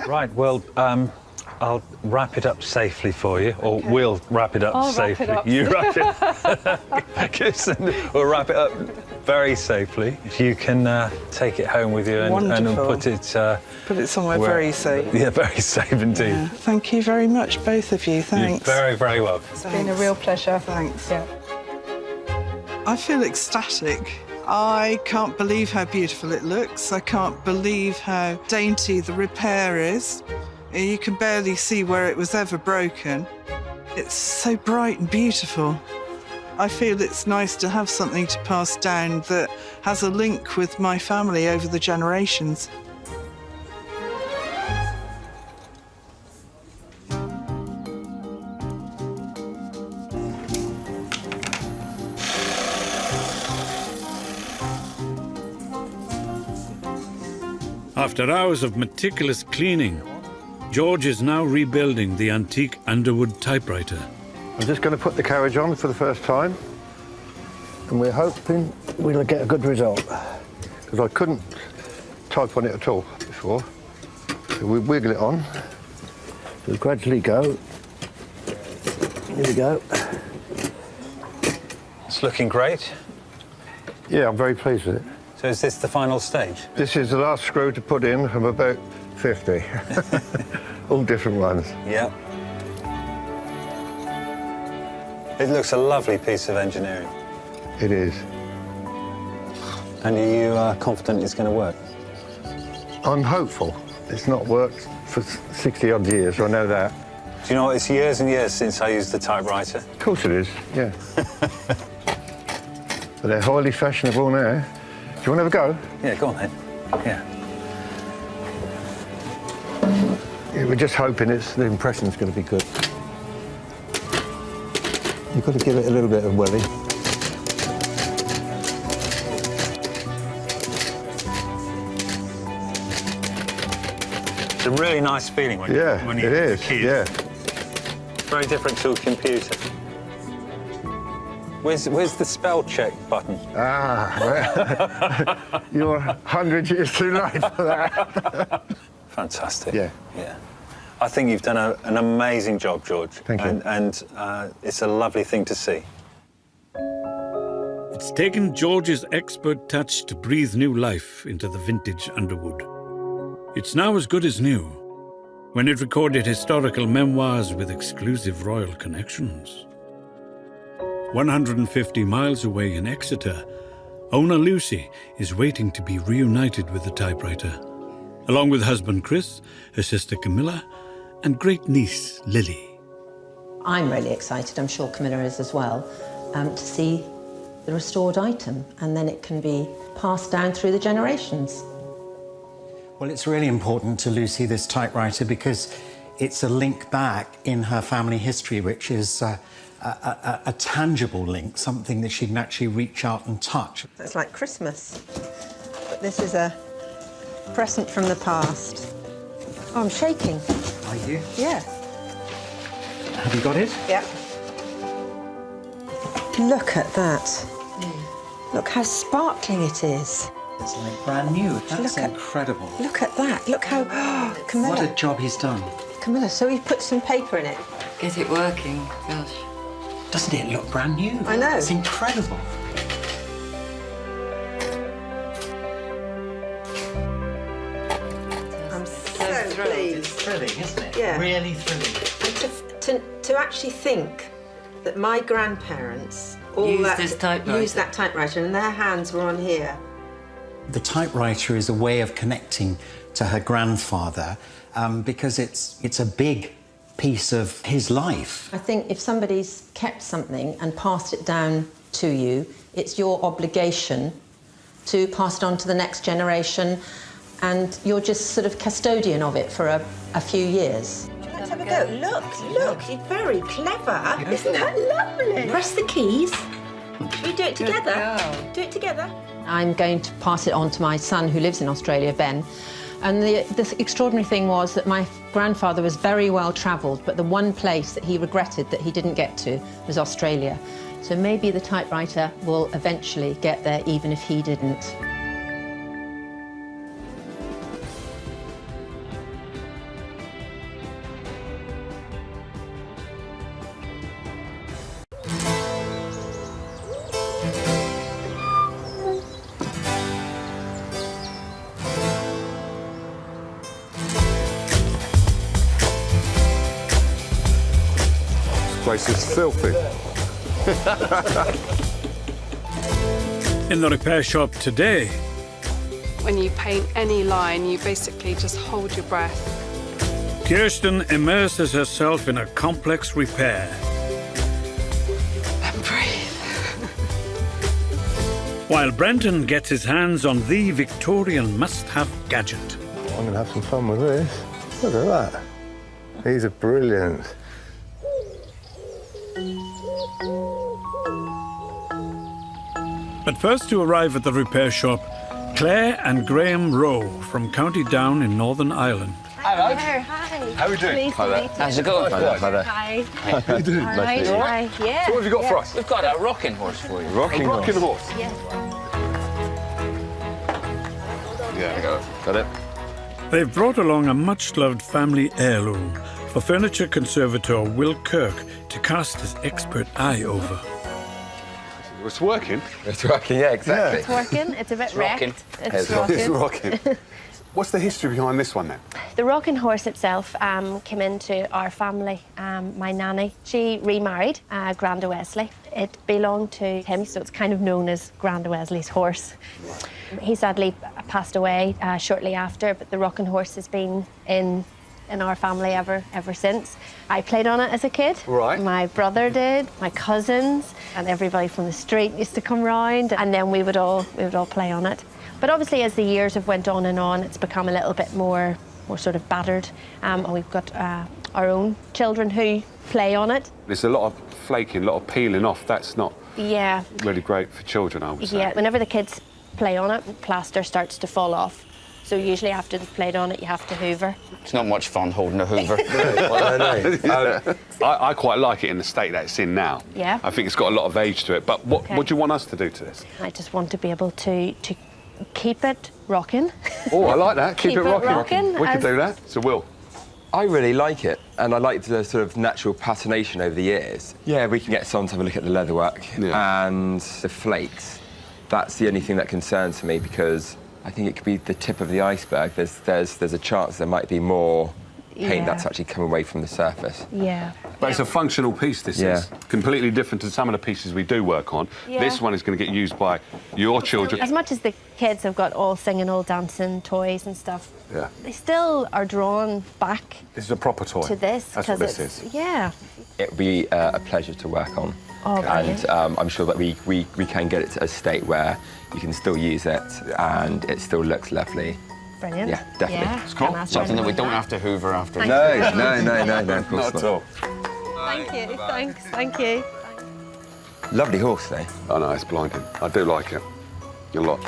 Right, well, I'll wrap it up safely for you, or we'll wrap it up I'll safely. wrap it up. You wrap it. Kirsten, we'll wrap it up very safely. You can take it home with you and put it somewhere very safe. Yeah, very safe indeed. Yeah. Thank you very much, both of you. Thanks. You're very, very welcome. It's been a real pleasure. Thanks. Yeah. I feel ecstatic. I can't believe how beautiful it looks. I can't believe how dainty the repair is. You can barely see where it was ever broken. It's so bright and beautiful. I feel it's nice to have something to pass down that has a link with my family over the generations. After hours of meticulous cleaning, George is now rebuilding the antique Underwood typewriter. I'm just going to put the carriage on for the first time, and we're hoping we'll get a good result, because I couldn't type on it at all before. So we wiggle it on. We'll gradually go. Here we go. It's looking great. Yeah, I'm very pleased with it. So is this the final stage? This is the last screw to put in from about 50. All different ones. Yeah. It looks a lovely piece of engineering. It is. And are you confident it's going to work? I'm hopeful. It's not worked for 60-odd years, I know that. Do you know what? It's years and years since I used the typewriter. Of course it is, yeah. But they're highly fashionable now. Do you want to have a go? Yeah, go on then. Yeah. Yeah, we're just hoping the impression's going to be good. You've got to give it a little bit of welly. It's a really nice feeling when you it hit is, the keys. yeah. Very different to a computer. Where's the spell check button? Ah, well, you're 100 years too late for that. Fantastic. Yeah. Yeah. I think you've done an amazing job, George. Thank you. And it's a lovely thing to see. It's taken George's expert touch to breathe new life into the vintage Underwood. It's now as good as new, when it recorded historical memoirs with exclusive royal connections. 150 miles away in Exeter, owner Lucy is waiting to be reunited with the typewriter, along with husband Chris, her sister Camilla, and great-niece Lily. I'm really excited, I'm sure Camilla is as well, to see the restored item, and then it can be passed down through the generations. Well, it's really important to Lucy, this typewriter, because it's a link back in her family history, which is a tangible link, something that she can actually reach out and touch. It's like Christmas, but this is a present from the past. Oh, I'm shaking. Are you? Yeah. Have you got it? Yeah. Look at that. Look how sparkling it is. It's like brand new. That's incredible. Look at that. Look how... Camilla. What a job he's done. Camilla, so he put some paper in it. Get it working, gosh. Doesn't it look brand new? I know. It's incredible. I'm so pleased. It's thrilling, isn't it? Yeah. Really thrilling. And to actually think that my grandparents Used that typewriter and their hands were on here. The typewriter is a way of connecting to her grandfather because it's a big piece of his life. I think if somebody's kept something and passed it down to you, it's your obligation to pass it on to the next generation, and you're just sort of custodian of it for a few years. Let's have a go. Look, you're very clever. Isn't that lovely? Press the keys. Should we do it together? Do it together. I'm going to pass it on to my son who lives in Australia, Ben, And the extraordinary thing was that my grandfather was very well travelled, but the one place that he regretted that he didn't get to was Australia. So maybe the typewriter will eventually get there, even if he didn't. This place is filthy. In the repair shop today, When you paint any line, you basically just hold your breath. Kirsten immerses herself in a complex repair. And breathe. While Brenton gets his hands on the Victorian must-have gadget. I'm going to have some fun with this. Look at that. These are brilliant. But first to arrive at the repair shop, Claire and Graham Rowe from County Down in Northern Ireland. Hello. Hi. How are we doing? Pleased Hi to there. meet you. How's it going? Hi there. Hi. How you doing? All Nice to right. meet you. Hi. Yeah. So what have you got for Yeah. us? We've got a rocking horse for you. Rocking horse? Yeah. Yeah. Got it. They've brought along a much-loved family heirloom for furniture conservator Will Kirk to cast his expert eye over. It's working. It's working, yeah, exactly. It's working. It's a bit rocking. wrecked. It's rocking. It's rocking. What's the history behind this one then? The rocking horse itself came into our family. My nanny, she remarried Granda Wesley. It belonged to him, so it's kind of known as Granda Wesley's horse. He sadly passed away shortly after, but the rocking horse has been in our family ever since. I played on it as a kid. Right. My brother did, my cousins, and everybody from the street used to come round, and then we would all play on it. But obviously, as the years have went on and on, it's become a little bit more sort of battered, and we've got our own children who play on it. There's a lot of flaking, a lot of peeling off. That's not Yeah. really great for children, I would say. Yeah. Whenever the kids play on it, plaster starts to fall off. So usually after they've played on it, you have to hoover. It's not much fun holding a hoover. I quite like it in the state that it's in now. Yeah. I think it's got a lot of age to it. But what Okay. do you want us to do to this? I just want to be able to keep it rocking. Oh, I like that. Keep it rocking. We could do that. So, Will. I really like it, and I like the sort of natural patination over the years. Yeah, we can get someone to have a look at the leatherwork and the flakes. That's the only thing that concerns me, because I think it could be the tip of the iceberg. There's a chance there might be more paint that's actually come away from the surface. Yeah. But it's a functional piece, this is. Completely different to some of the pieces we do work on. Yeah. This one is going to get used by your children. As much as the kids have got all singing, all dancing toys and stuff, Yeah. they still are drawn back This is a proper toy. to this. That's what 'cause this it's, is. Yeah. It would be a pleasure to work on. Oh, and brilliant. I'm sure that we can get it to a state where you can still use it and it still looks lovely. Brilliant. Yeah, definitely. Yeah. It's cool. Can't ask for Something that we anything don't like have to hoover after. Thank No, you. no, of course Not at all. Thank you. Thanks. Thank you. Lovely horse, though. I know, it's blinding. I do like it. A lot.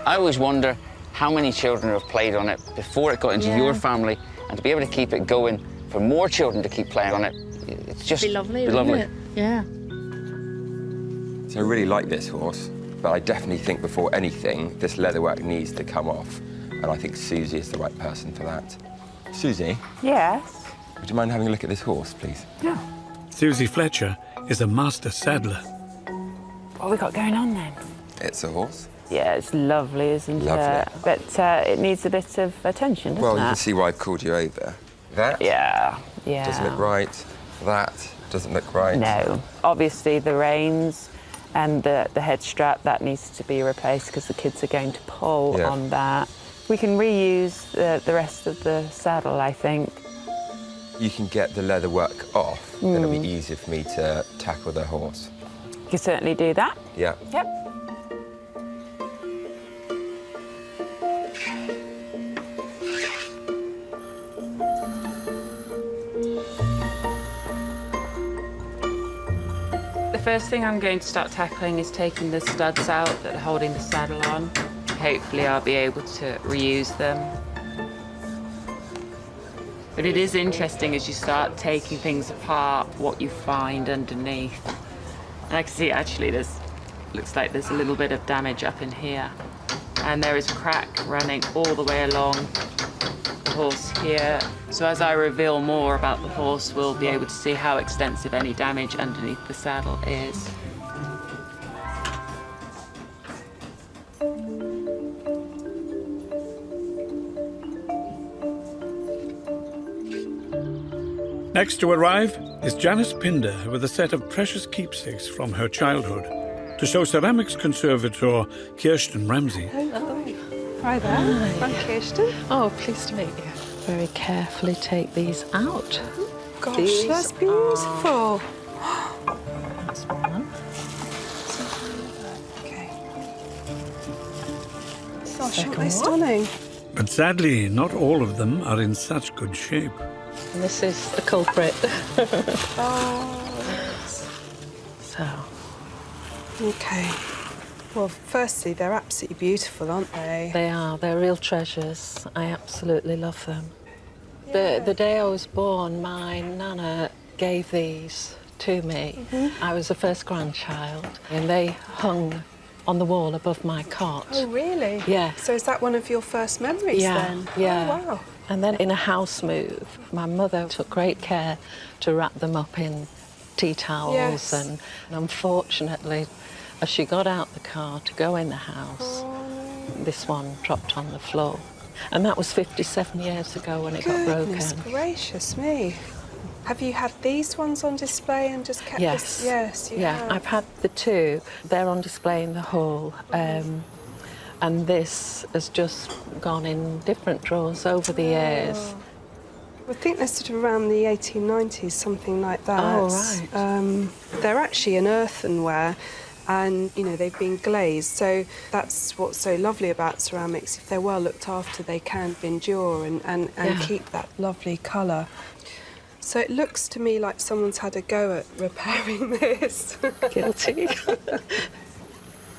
I always wonder how many children have played on it before it got into Yeah. your family, and to be able to keep it going for more children to keep playing on it, it's just Be lovely, be wouldn't lovely. it? Yeah. So I really like this horse, but I definitely think before anything, this leatherwork needs to come off. And I think Susie is the right person for that. Susie, Yes. would you mind having a look at this horse, please? Yeah. Susie Fletcher is a master saddler. What have we got going on then? It's a horse. Yeah, it's lovely, isn't Lovely. it? But it needs a bit of attention, doesn't Well, it? you can see why I've called you over. That Yeah. doesn't look right. That doesn't look right. No. Obviously, the reins and the head strap, that needs to be replaced because the kids are going to pull Yeah. on that. We can reuse the rest of the saddle, I think. You can get the leatherwork off, then it'll Mm. be easier for me to tackle the horse. You can certainly do that. Yeah. Yep. The first thing I'm going to start tackling is taking the studs out that are holding the saddle on. hopefully I'll be able to reuse them. But it is interesting as you start taking things apart, what you find underneath. And I can see actually looks like there's a little bit of damage up in here. And there is a crack running all the way along the horse here. So as I reveal more about the horse, we'll be able to see how extensive any damage underneath the saddle is. Next to arrive is Janice Pinder with a set of precious keepsakes from her childhood to show ceramics conservator Kirsten Ramsey. Hello. Hi there. I'm Kirsten. Oh, pleased to meet you. Very carefully take these out. Gosh, These that's beautiful. That's one. Okay. Gosh, aren't Second they one. stunning? But sadly, not all of them are in such good shape. And this is the culprit. Oh. So. Okay. Well, firstly, they're absolutely beautiful, aren't they? They are. They're real treasures. I absolutely love them. The day I was born, my nana gave these to me. I was the first grandchild, and they hung on the wall above my cot. Oh, really? Yeah. So is that one of your first memories then? Yeah. Oh, wow. And then in a house move, my mother took great care to wrap them up in tea towels. Yes. And unfortunately, as she got out the car to go in the house, this one dropped on the floor. And that was 57 years ago when it got broken. Goodness gracious me. Have you had these ones on display and just kept Yes. this? Yes, you Yeah, have. I've had the two. They're on display in the hall. And this has just gone in different drawers over the years. I think they're sort of around the 1890s, something like that. Oh, right. They're actually an earthenware, and, you know, they've been glazed. So that's what's so lovely about ceramics. If they're well looked after, they can endure and Yeah. keep that lovely colour. So it looks to me like someone's had a go at repairing this. Guilty.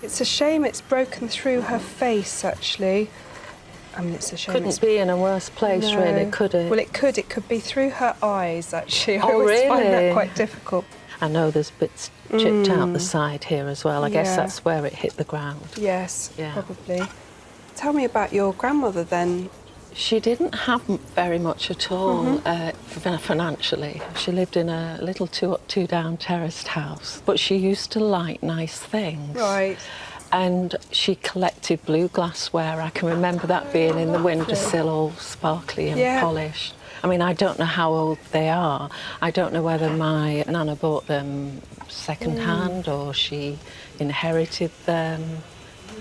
It's a shame it's broken through her face, actually. I mean, it's a shame. Couldn't be in a worse place, No. really, could it? Well, it could. It could be through her eyes, actually. I Oh, always find that really? quite difficult. I know there's bits chipped out the side here as well. I guess Yeah. that's where it hit the ground. Yes, Yeah. probably. Tell me about your grandmother then. She didn't have very much at all financially. She lived in a little two-down terraced house, but she used to like nice things. Right. And she collected blue glassware. I can remember that being in the windowsill, all sparkly and Yeah. polished. I mean, I don't know how old they are. I don't know whether my nana bought them second-hand or she inherited them.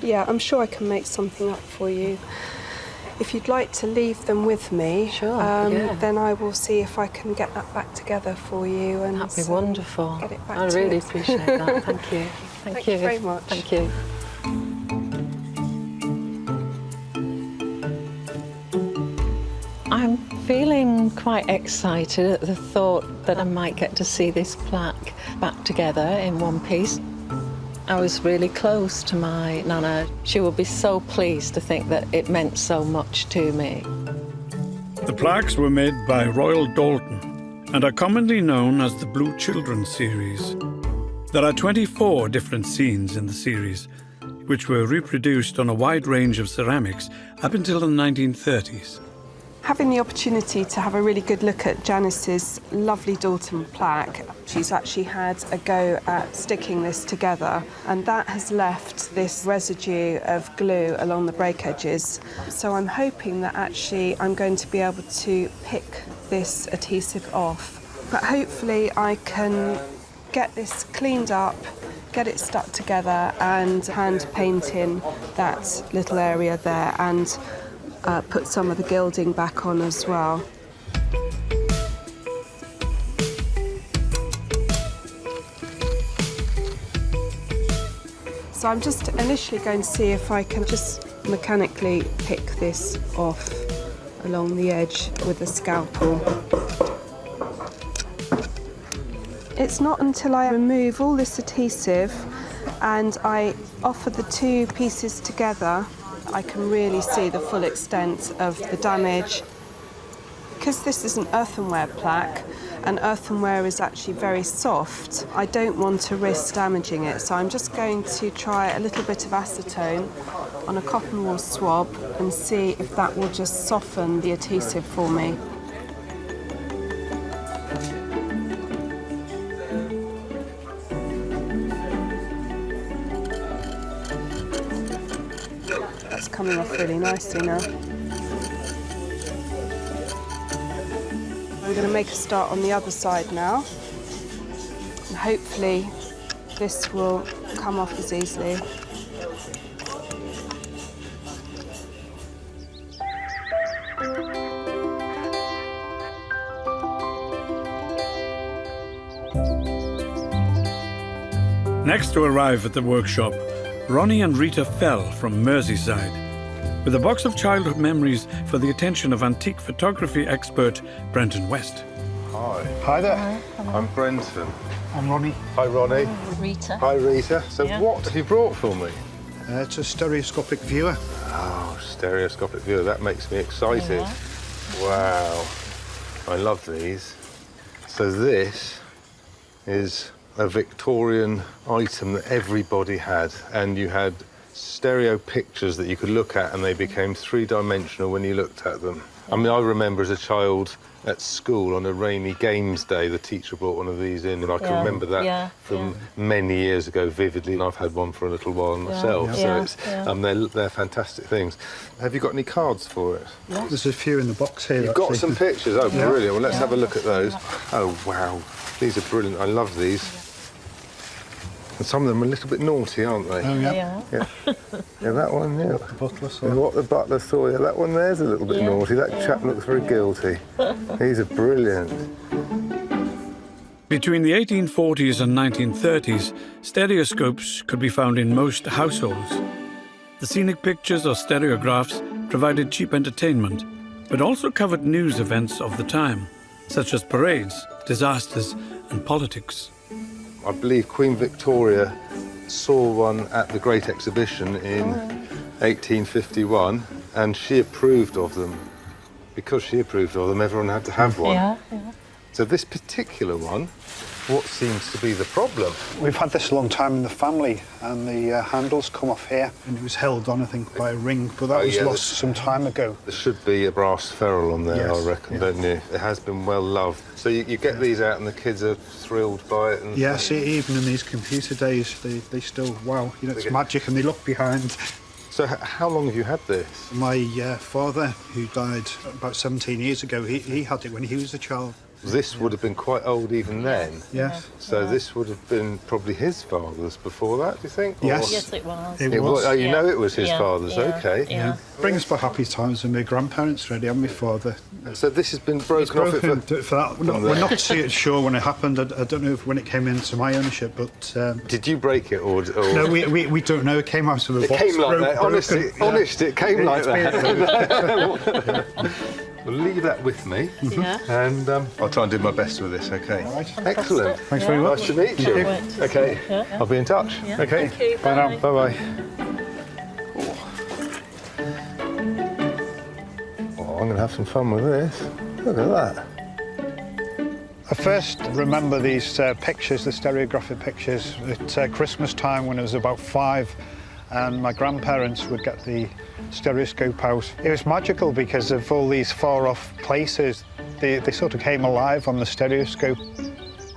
Yeah, I'm sure I can make something up for you. If you'd like to leave them with me, yeah. then I will see if I can get that back together for you. And That'd be wonderful. Get it back I to really it. appreciate that. Thank you. Thank you very much. Thank you. I'm feeling quite excited at the thought that I might get to see this plaque back together in one piece. I was really close to my nana. She would be so pleased to think that it meant so much to me. The plaques were made by Royal Dalton and are commonly known as the Blue Children series. There are 24 different scenes in the series, which were reproduced on a wide range of ceramics up until the 1930s. Having the opportunity to have a really good look at Janice's lovely Dalton plaque, she's actually had a go at sticking this together, and that has left this residue of glue along the break edges. So I'm hoping that actually I'm going to be able to pick this adhesive off. But hopefully I can get this cleaned up, get it stuck together and hand paint in that little area there and put some of the gilding back on as well. So I'm just initially going to see if I can just mechanically pick this off along the edge with a scalpel. It's not until I remove all this adhesive and I offer the two pieces together I can really see the full extent of the damage. Because this is an earthenware plaque, and earthenware is actually very soft, I don't want to risk damaging it, so I'm just going to try a little bit of acetone on a cotton wool swab and see if that will just soften the adhesive for me. That's coming off really nicely now. I'm going to make a start on the other side now, and hopefully this will come off as easily. Next to arrive at the workshop, Ronnie and Rita Fell from Merseyside, with a box of childhood memories for the attention of antique photography expert Brenton West. Hi. Hi there. Hi. I'm Brenton. I'm Ronnie. Hi, Ronnie. Rita. Hi, Rita. So what have you brought for me? It's a stereoscopic viewer. Oh, stereoscopic viewer. That makes me excited. Yeah. Wow. I love these. So this is a Victorian item that everybody had, and you had stereo pictures that you could look at and they became three-dimensional when you looked at them. I mean, I remember as a child at school on a rainy games day, the teacher brought one of these in, and I can remember that from many years ago vividly, and I've had one for a little while myself, so it's, they're fantastic things. Have you got any cards for it? Yes. There's a few in the box here. You've got some pictures? Oh, brilliant. Well, let's have a look at those. Oh, wow. These are brilliant. I love these. And some of them are a little bit naughty, aren't they? Oh, yeah. Yeah, that one, yeah. What the butler saw. What the butler saw, yeah. That one there's a little bit naughty. That chap looks very guilty. These are brilliant. Between the 1840s and 1930s, stereoscopes could be found in most households. The scenic pictures or stereographs provided cheap entertainment, but also covered news events of the time, such as parades, disasters, and politics. I believe Queen Victoria saw one at the Great Exhibition in 1851, and she approved of them. Because she approved of them, everyone had to have one. Yeah. So this particular one, what seems to be the problem? We've had this a long time in the family, and the handles come off here, and it was held on, I think, by a ring, but that was lost some time ago. There should be a brass ferrule on there, I reckon, don't you? It has been well loved. So you get these out and the kids are thrilled by it? And yes, even in these computer days, they still, wow, you know, it's magic, and they look behind. So how long have you had this? My father, who died about 17 years ago, he had it when he was a child. This would have been quite old even then. Yes. So this would have been probably his father's before that, do you think? Yes. Yes, it was. It was. Oh, you know it was his father's, okay. Yeah. Brings back happy times with my grandparents, really, and my father. So this has been broken off for that. We're not sure when it happened. I don't know when it came into my ownership, but... Did you break it, or...? No, we don't know. It came out of a box. It came like that, honestly, it came like that. We'll leave that with me, and I'll try and do my best with this, OK? Right. Excellent. Thanks very much. Nice to meet you. OK, I'll be in touch. OK, Thank you. Bye now. Bye-bye. Oh, I'm going to have some fun with this. Look at that. I first remember these pictures, the stereographic pictures, at Christmas time when I was about 5, and my grandparents would get the stereoscope out. It was magical because of all these far-off places. They sort of came alive on the stereoscope.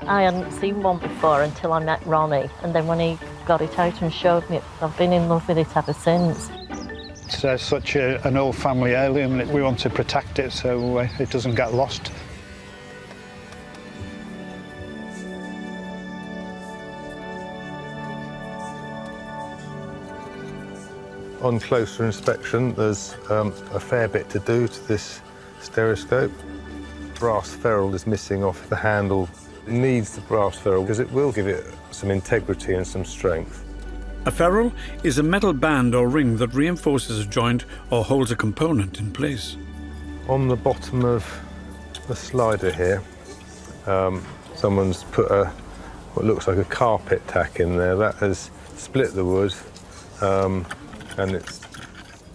I hadn't seen one before until I met Ronnie, and then when he got it out and showed me it, I've been in love with it ever since. It's such an old family heirloom, and we want to protect it so it doesn't get lost. On closer inspection, there's a fair bit to do to this stereoscope. Brass ferrule is missing off the handle. It needs the brass ferrule because it will give it some integrity and some strength. A ferrule is a metal band or ring that reinforces a joint or holds a component in place. On the bottom of the slider here, someone's put what looks like a carpet tack in there. That has split the wood, and it's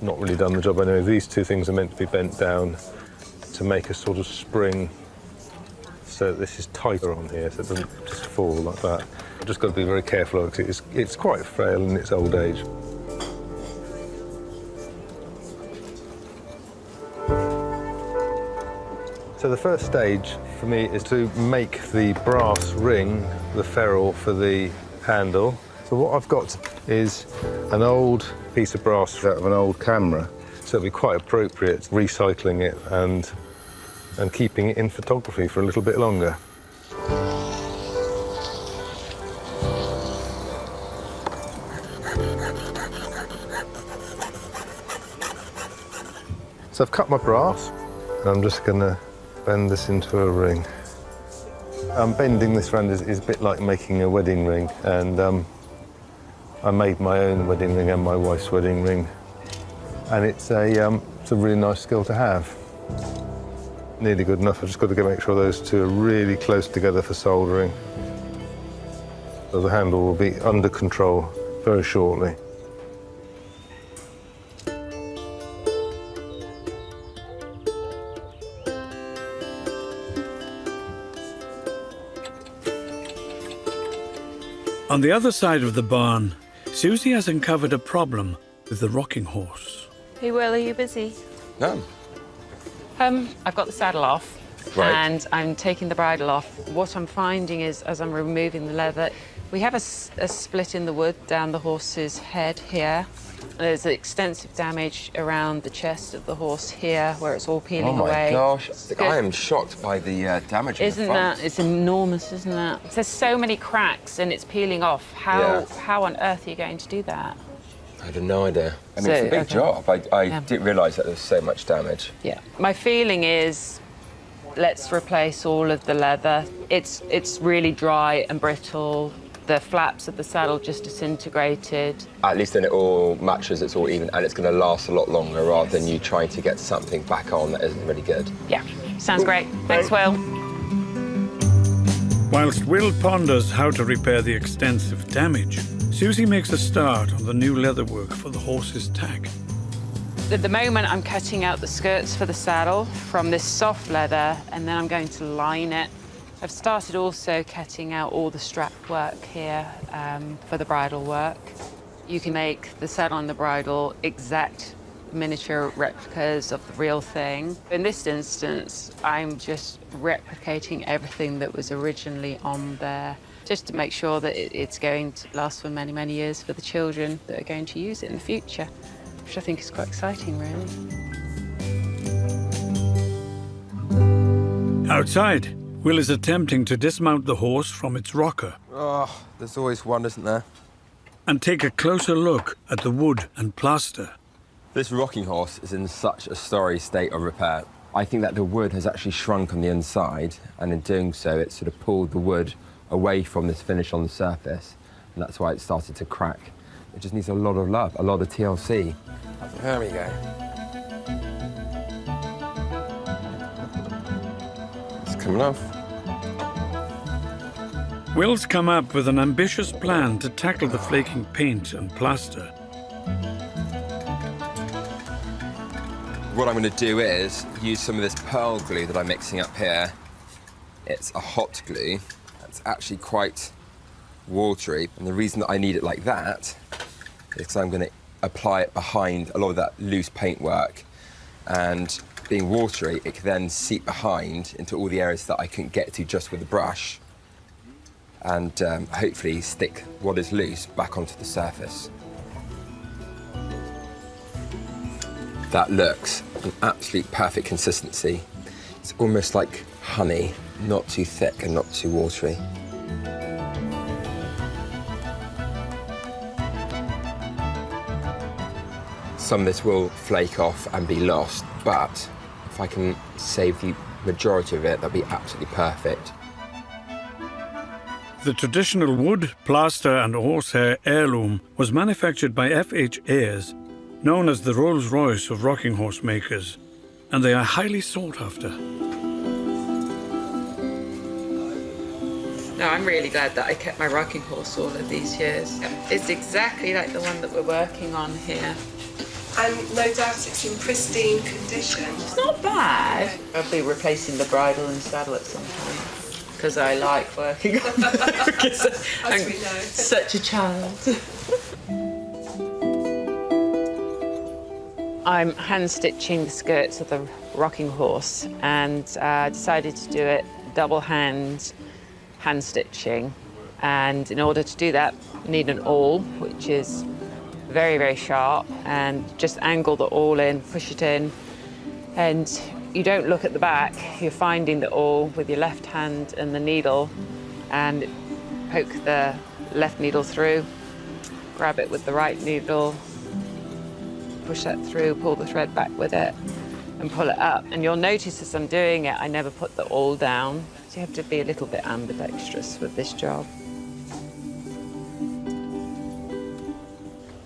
not really done the job anyway. These two things are meant to be bent down to make a sort of spring so that this is tighter on here, so it doesn't just fall like that. I've just got to be very careful because it's quite frail in its old age. So the first stage for me is to make the brass ring, the ferrule for the handle. So what I've got is an old piece of brass out of an old camera. So it'll be quite appropriate recycling it and keeping it in photography for a little bit longer. So I've cut my brass and I'm just going to bend this into a ring. Bending this round is a bit like making a wedding ring, and I made my own wedding ring and my wife's wedding ring, and it's a really nice skill to have. Nearly good enough. I've just got to make sure those two are really close together for soldering. So the handle will be under control very shortly. On the other side of the barn, Susie has uncovered a problem with the rocking horse. Hey, Will, are you busy? No. I've got the saddle off, Right. and I'm taking the bridle off. What I'm finding is, as I'm removing the leather, we have a split in the wood down the horse's head here. There's extensive damage around the chest of the horse here, where it's all peeling away. Oh my gosh, I am shocked by the damage in the Isn't front. that? It's enormous, isn't that? There's so many cracks and it's peeling off. How on earth are you going to do that? I had no idea. I mean, it's a big job. I didn't realise that there was so much damage. Yeah. My feeling is, let's replace all of the leather. It's really dry and brittle. The flaps of the saddle just disintegrated. At least then it all matches, it's all even, and it's going to last a lot longer rather than you trying to get something back on that isn't really good. Yeah, sounds great. Thanks, Will. Whilst Will ponders how to repair the extensive damage, Susie makes a start on the new leatherwork for the horse's tag. At the moment, I'm cutting out the skirts for the saddle from this soft leather, and then I'm going to line it. I've started also cutting out all the strap work here for the bridle work. You can make the saddle and the bridle exact miniature replicas of the real thing. In this instance, I'm just replicating everything that was originally on there, just to make sure that it's going to last for many, many years for the children that are going to use it in the future, which I think is quite exciting, really. Outside, Will is attempting to dismount the horse from its rocker Oh, there's always one, isn't there? and take a closer look at the wood and plaster. This rocking horse is in such a sorry state of repair. I think that the wood has actually shrunk on the inside, and in doing so, it sort of pulled the wood away from this finish on the surface, and that's why it started to crack. It just needs a lot of love, a lot of TLC. There we go. It's coming off. Will's come up with an ambitious plan to tackle the flaking paint and plaster. What I'm going to do is use some of this pearl glue that I'm mixing up here. It's a hot glue. It's actually quite watery, and the reason that I need it like that is because I'm going to apply it behind a lot of that loose paintwork, and being watery, it can then seep behind into all the areas that I couldn't get to just with a brush, and hopefully stick what is loose back onto the surface. That looks an absolute perfect consistency. It's almost like honey, not too thick and not too watery. Some of this will flake off and be lost, but if I can save the majority of it, that'll be absolutely perfect. The traditional wood, plaster and horsehair heirloom was manufactured by F.H. Ayres, known as the Rolls-Royce of rocking horse makers, and they are highly sought after. No, I'm really glad that I kept my rocking horse all of these years. It's exactly like the one that we're working on here. And no doubt it's in pristine condition. It's not bad. I'll be replacing the bridle and saddle at some point because I like working on them because I'm such a child. I'm hand stitching the skirts of the rocking horse and decided to do it double hand stitching. And in order to do that, you need an awl, which is very, very sharp, and just angle the awl in, push it in, and you don't look at the back. You're finding the awl with your left hand and the needle, and poke the left needle through, grab it with the right needle, push that through, pull the thread back with it, and pull it up. And you'll notice as I'm doing it, I never put the awl down. So you have to be a little bit ambidextrous with this job.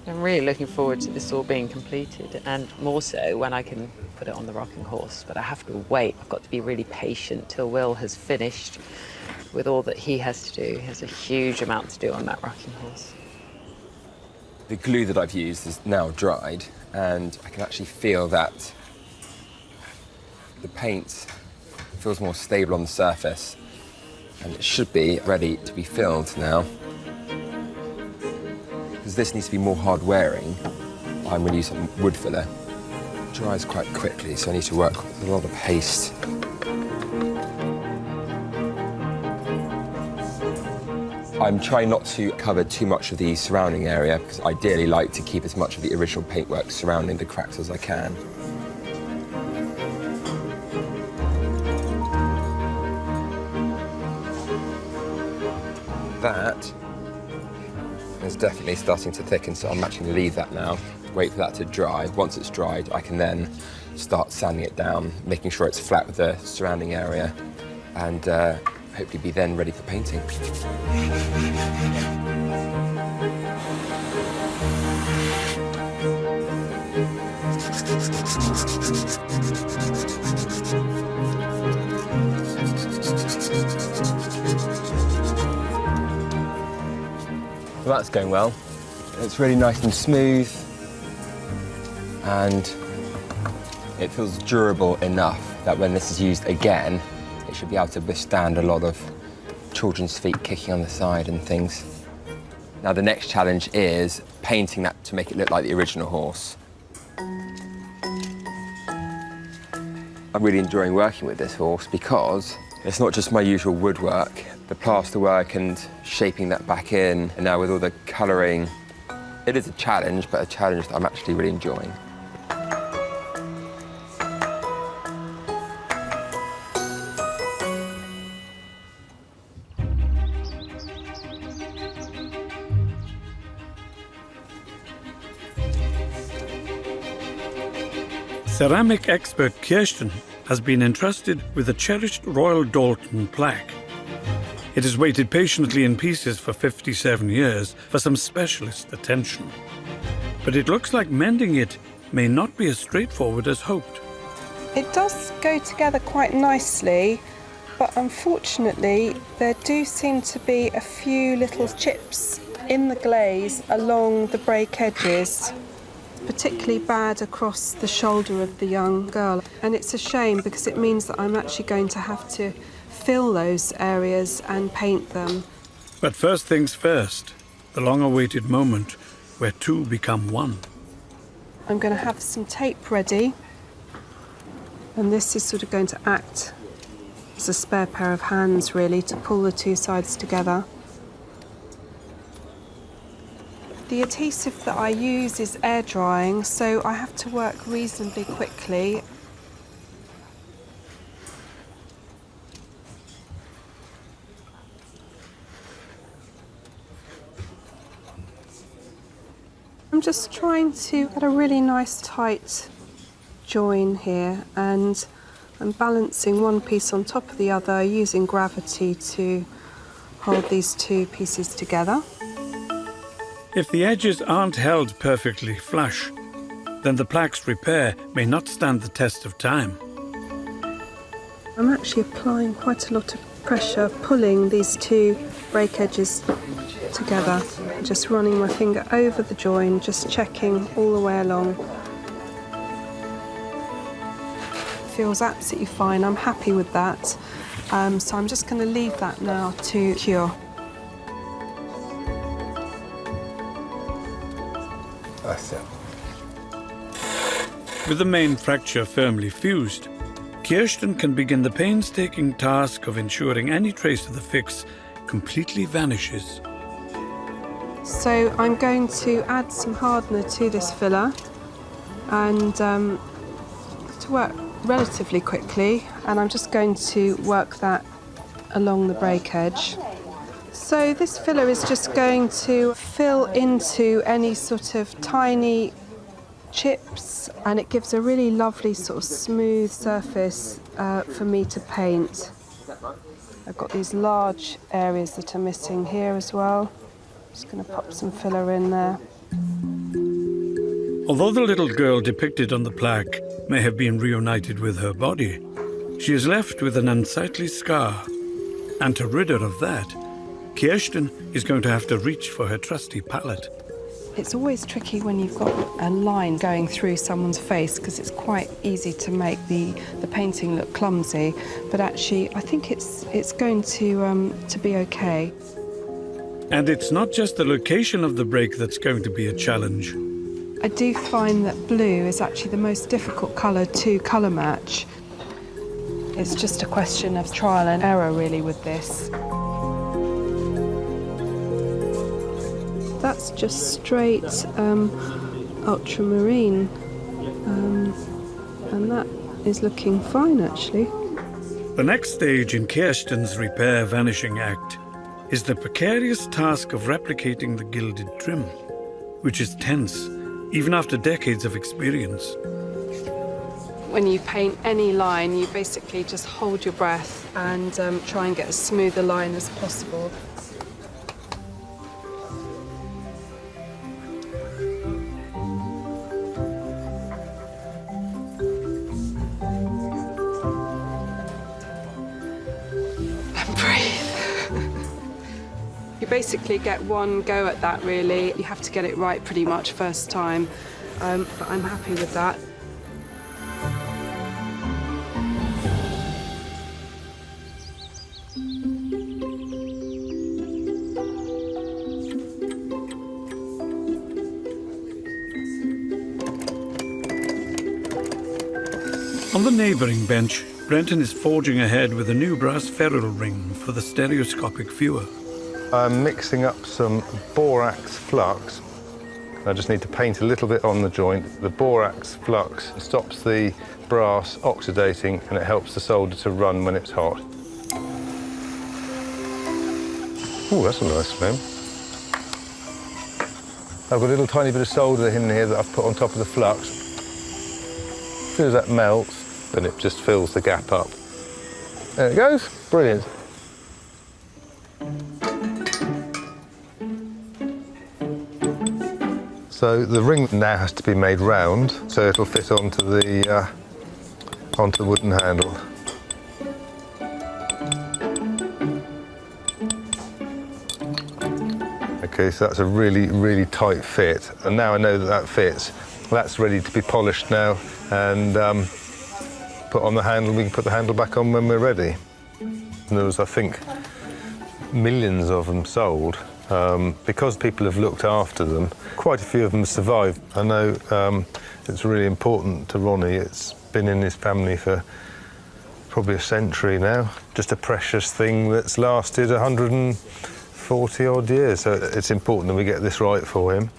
I'm really looking forward to this all being completed, and more so when I can put it on the rocking horse. But I have to wait. I've got to be really patient till Will has finished with all that he has to do. He has a huge amount to do on that rocking horse. The glue that I've used is now dried, and I can actually feel that the paint feels more stable on the surface, and it should be ready to be filled now. Because this needs to be more hard-wearing, I'm going to use some wood filler. It dries quite quickly, so I need to work with a lot of haste. I'm trying not to cover too much of the surrounding area, because I ideally like to keep as much of the original paintwork surrounding the cracks as I can. That is definitely starting to thicken, so I'm actually going to leave that now, wait for that to dry. Once it's dried, I can then start sanding it down, making sure it's flat with the surrounding area, and hopefully be then ready for painting. Well, that's going well. It's really nice and smooth, and it feels durable enough that when this is used again, it should be able to withstand a lot of children's feet kicking on the side and things. Now the next challenge is painting that to make it look like the original horse. I'm really enjoying working with this horse because it's not just my usual woodwork, the plasterwork and shaping that back in, and now with all the colouring. It is a challenge, but a challenge that I'm actually really enjoying. Ceramic expert Kirsten has been entrusted with a cherished Royal Dalton plaque. It has waited patiently in pieces for 57 years for some specialist attention. But it looks like mending it may not be as straightforward as hoped. It does go together quite nicely, but unfortunately there do seem to be a few little chips in the glaze along the break edges. Particularly bad across the shoulder of the young girl. And it's a shame because it means that I'm actually going to have to fill those areas and paint them. But first things first, the long-awaited moment where two become one. I'm going to have some tape ready, and this is sort of going to act as a spare pair of hands, really, to pull the two sides together. The adhesive that I use is air drying, so I have to work reasonably quickly. I'm just trying to get a really nice tight join here, and I'm balancing one piece on top of the other using gravity to hold these two pieces together. If the edges aren't held perfectly flush, then the plaque's repair may not stand the test of time. I'm actually applying quite a lot of pressure, pulling these two break edges together, just running my finger over the join, just checking all the way along feels absolutely fine. I'm happy with that. So I'm just going to leave that now to cure. That's it. With the main fracture firmly fused, Kirsten can begin the painstaking task of ensuring any trace of the fix completely vanishes. So I'm going to add some hardener to this filler and to work relatively quickly, and I'm just going to work that along the break edge. So this filler is just going to fill into any sort of tiny chips, and it gives a really lovely sort of smooth surface for me to paint. I've got these large areas that are missing here as well. Just going to pop some filler in there. Although the little girl depicted on the plaque may have been reunited with her body, she is left with an unsightly scar. And to rid her of that, Kirsten is going to have to reach for her trusty palette. It's always tricky when you've got a line going through someone's face, because it's quite easy to make the painting look clumsy, but actually I think it's going to be okay. And it's not just the location of the break that's going to be a challenge. I do find that blue is actually the most difficult colour to colour match. It's just a question of trial and error really with this. That's just straight ultramarine, and that is looking fine actually. The next stage in Kirsten's repair vanishing act is the precarious task of replicating the gilded trim, which is tense, even after decades of experience. When you paint any line, you basically just hold your breath and try and get as smooth a line as possible. You basically get one go at that, really. You have to get it right pretty much first time, but I'm happy with that. On the neighbouring bench, Brenton is forging ahead with a new brass ferrule ring for the stereoscopic viewer. I'm mixing up some borax flux. I just need to paint a little bit on the joint. The borax flux stops the brass oxidating, and it helps the solder to run when it's hot. Oh, that's a nice flame. I've got a little tiny bit of solder in here that I've put on top of the flux. As soon as that melts, then it just fills the gap up. There it goes. Brilliant. So the ring now has to be made round, so it'll fit onto the wooden handle. Okay, so that's a really, really tight fit, and now I know that that fits. That's ready to be polished now and put on the handle. We can put the handle back on when we're ready. And there was, I think, millions of them sold. Because people have looked after them, quite a few of them survived. I know it's really important to Ronnie. It's been in his family for probably a century now. Just a precious thing that's lasted 140 odd years. So it's important that we get this right for him.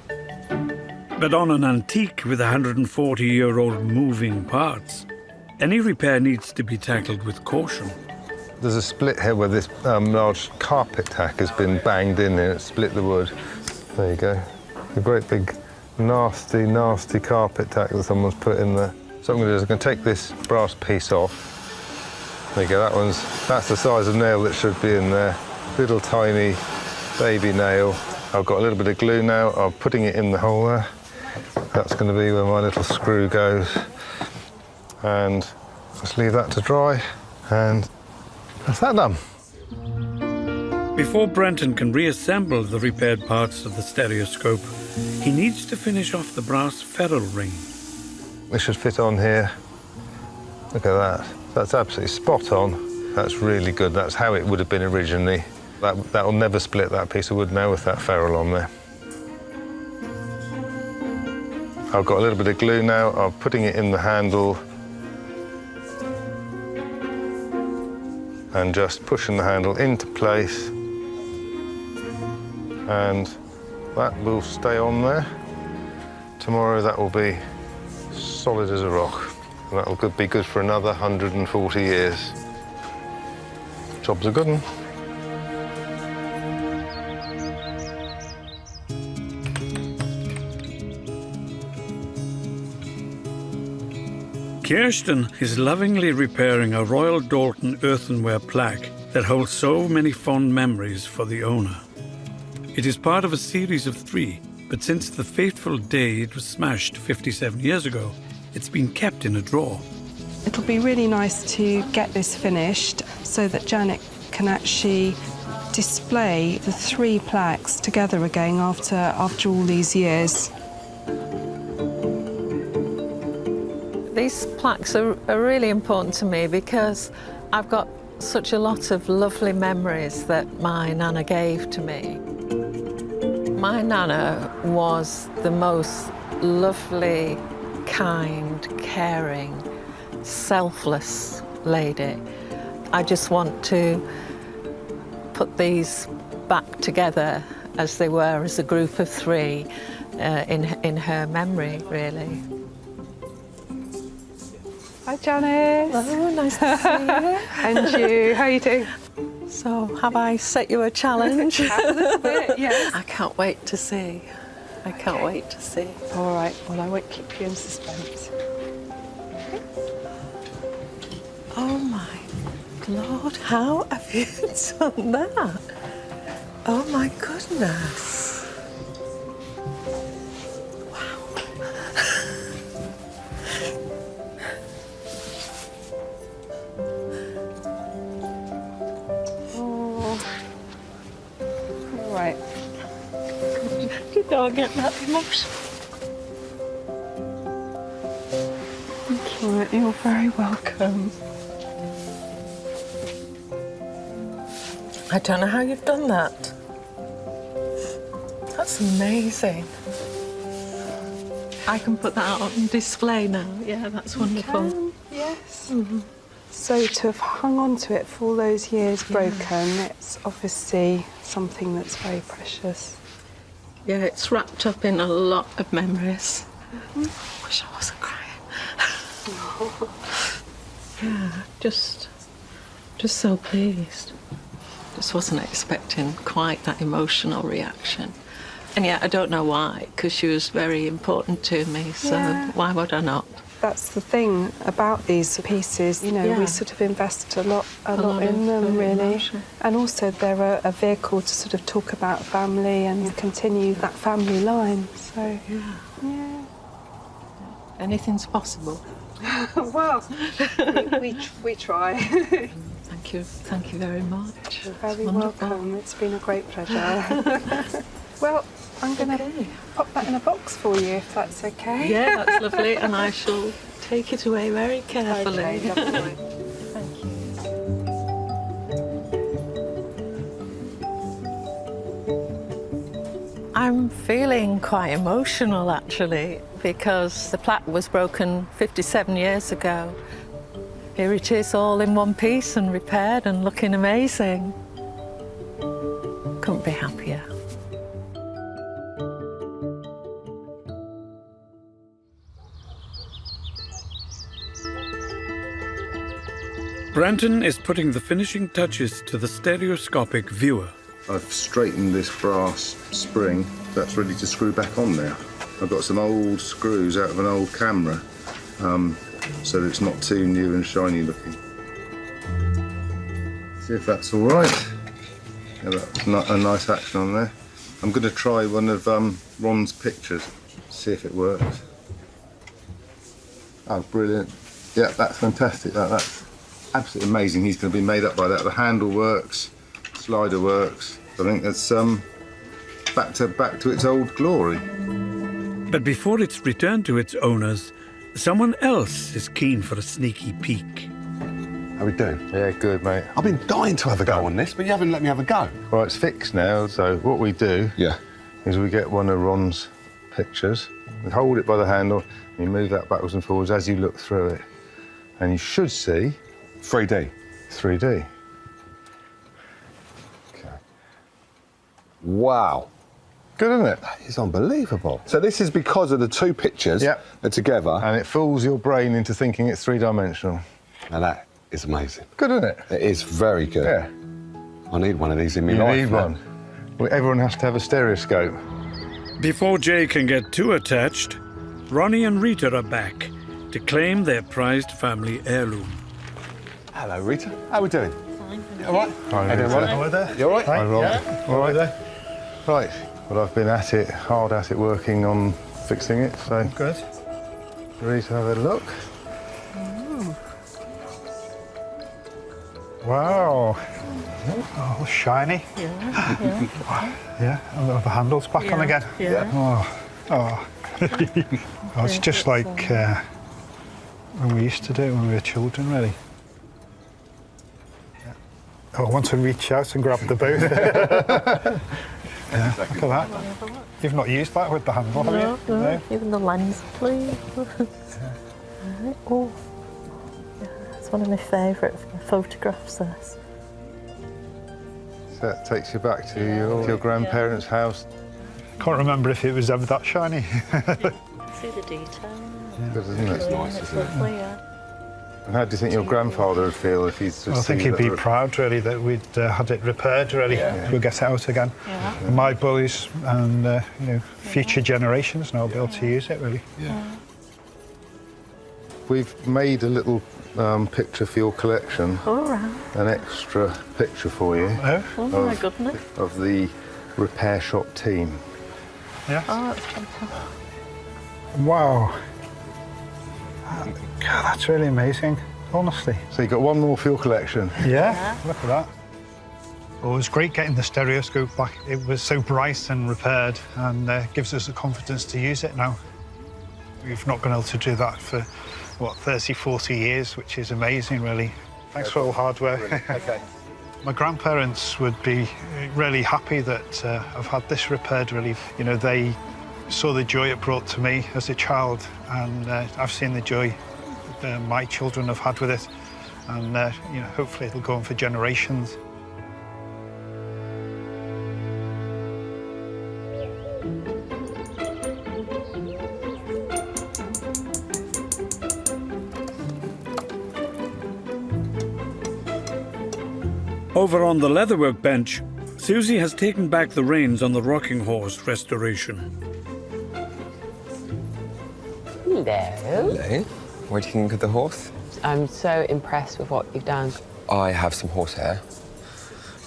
But on an antique with 140-year-old moving parts, any repair needs to be tackled with caution. There's a split here where this large carpet tack has been banged in there. It's split the wood. There you go. A great big nasty, nasty carpet tack that someone's put in there. So what I'm going to do is I'm going to take this brass piece off. There you go. That's the size of nail that should be in there. Little tiny baby nail. I've got a little bit of glue now. I'm putting it in the hole there. That's going to be where my little screw goes. And just leave that to dry. And that's that done. Before Brenton can reassemble the repaired parts of the stereoscope, he needs to finish off the brass ferrule ring. This should fit on here Look at that. That's absolutely spot on. That's really good. That's how it would have been originally. That'll never split, that piece of wood now with that ferrule on there. I've got a little bit of glue now. I'm putting it in the handle and just pushing the handle into place, and that will stay on there. Tomorrow that will be solid as a rock. And that will be good for another 140 years. Job's a good one. Kirsten is lovingly repairing a Royal Dalton earthenware plaque that holds so many fond memories for the owner. It is part of a series of 3, but since the fateful day it was smashed 57 years ago, it's been kept in a drawer. It'll be really nice to get this finished so that Janet can actually display the 3 plaques together again after all these years. These plaques are really important to me because I've got such a lot of lovely memories that my Nana gave to me. My Nana was the most lovely, kind, caring, selfless lady. I just want to put these back together as they were, as a group of 3, in her memory, really. Hi, Janet. Hello, nice to see you. And you, how are you doing? So, have I set you a challenge? A little bit, yes. I can't wait to see. I can't wait to see. All right, well, I won't keep you in suspense. Oh my Lord, how have you done that? Oh my goodness. Right. You don't get that emotion. Thank you. You're very welcome. I don't know how you've done that. That's amazing. I can put that out on display now. Yeah, that's wonderful. Yes. So to have hung on to it for all those years broken, it's obviously something that's very precious. Yeah, it's wrapped up in a lot of memories. I wish I wasn't crying. Yeah, just so pleased. Just wasn't expecting quite that emotional reaction. And yet I don't know why, because she was very important to me, so why would I not? That's the thing about these pieces, you know, we sort of invest a lot in them, really. Emotion. And also they're a vehicle to sort of talk about family and continue that family line, so... Yeah. Anything's possible. Well, we try. Thank you very much. You're very welcome. It's been a great pleasure. Well, I'm going to pop that in a box for you, if that's okay. Yeah, that's lovely, and I shall take it away very carefully. Okay, lovely. Thank you. I'm feeling quite emotional, actually, because the plaque was broken 57 years ago. Here it is, all in one piece and repaired and looking amazing. Couldn't be happier. Branton is putting the finishing touches to the stereoscopic viewer. I've straightened this brass spring that's ready to screw back on there. I've got some old screws out of an old camera, so that it's not too new and shiny looking. See if that's all right. Yeah, that's a nice action on there. I'm going to try one of Ron's pictures, see if it works. Oh, brilliant. Yeah, that's fantastic. That's absolutely amazing. He's going to be made up by that. The handle works, slider works. I think that's back to its old glory. But before it's returned to its owners, someone else is keen for a sneaky peek. How we doing? Yeah, good, mate. I've been dying to have a go on this, but you haven't let me have a go. Well, it's fixed now, so what we do is we get one of Ron's pictures, we hold it by the handle, and you move that backwards and forwards as you look through it. And you should see... 3D. 3D. Okay. Wow. Good, isn't it? That is unbelievable. So this is because of the two pictures are together. And it fools your brain into thinking it's three-dimensional. Now that is amazing. Good, isn't it? It is very good. Yeah. I need one of these in my life. You need one. Well, everyone has to have a stereoscope. Before Jay can get too attached, Ronnie and Rita are back to claim their prized family heirloom. Hello, Rita. How are we doing? Fine, thank you. All right? Hi, Rita. Hello there. You all right? Hi, Ron. Yeah. All right there. Right. Well, I've been at it, hard at it, working on fixing it, so... Good. Rita, have a look. Ooh. Wow. Oh, shiny. Yeah. Yeah, and the handle's back on again. Yeah. Oh. Oh, it's just like when we used to do it when we were children, really. Yeah. Oh, I want to reach out and grab the boot. Yeah, look at that. You've not used that with the handle, have you? No. Even the lens, please. Oh, yeah, it's one of my favourite photographs, this. So that takes you back to your grandparents' house. Can't remember if it was ever that shiny. See the detail. Good, isn't it? It's nice, isn't it? Lovely, yeah. And how do you think your grandfather would feel if he's I think he'd be proud, really, that we'd had it repaired, really. We'll get it out again. And my boys and you know, future generations now will be able to use it, really. We've made a little picture for your collection. All right. An extra picture for you. Oh my goodness. Of the repair shop team. Yeah. Oh, that's fantastic. Wow. God, that's really amazing, honestly. So you've got one more for your collection? Yeah, look at that. Well, it was great getting the stereoscope back. It was so bright and repaired, and gives us the confidence to use it now. We've not been able to do that for, what, 30, 40 years, which is amazing, really. Thanks for all the hard work. Okay. My grandparents would be really happy that I've had this repaired, really. You know, they saw the joy it brought to me as a child, and I've seen the joy my children have had with it, and you know, hopefully it'll go on for generations. Over on the leatherwork bench, Susie has taken back the reins on the rocking horse restoration. Hello. Hello. What do you think of the horse? I'm so impressed with what you've done. I have some horsehair.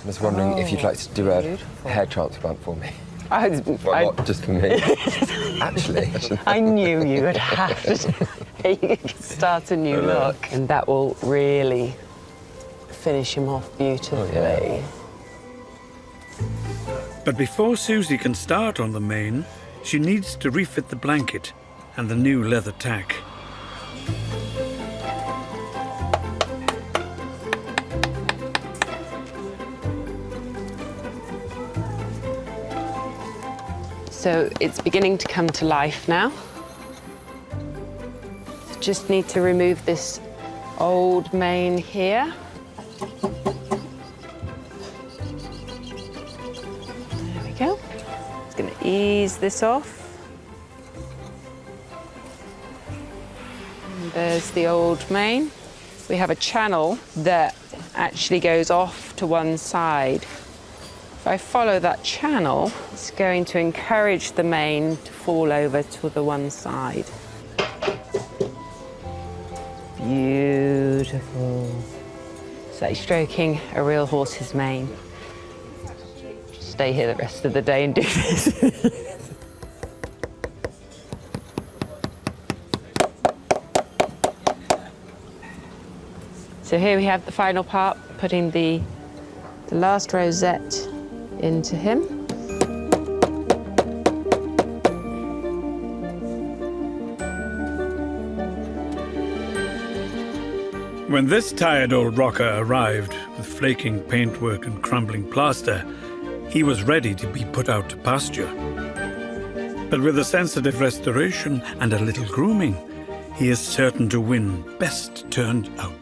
I was wondering if you'd like to do a hair transplant for me. Well, not just for me. Actually. I knew you would have to start a new look, and that will really finish him off beautifully. But before Susie can start on the mane, she needs to refit the blanket and the new leather tack. So it's beginning to come to life now. Just need to remove this old mane here. There we go. Just going to ease this off. And there's the old mane. We have a channel that actually goes off to one side. If I follow that channel, it's going to encourage the mane to fall over to the one side. Beautiful. It's like stroking a real horse's mane. Just stay here the rest of the day and do this. So here we have the final part, putting the last rosette into him. When this tired old rocker arrived with flaking paintwork and crumbling plaster, he was ready to be put out to pasture. But with a sensitive restoration and a little grooming, he is certain to win best turned out.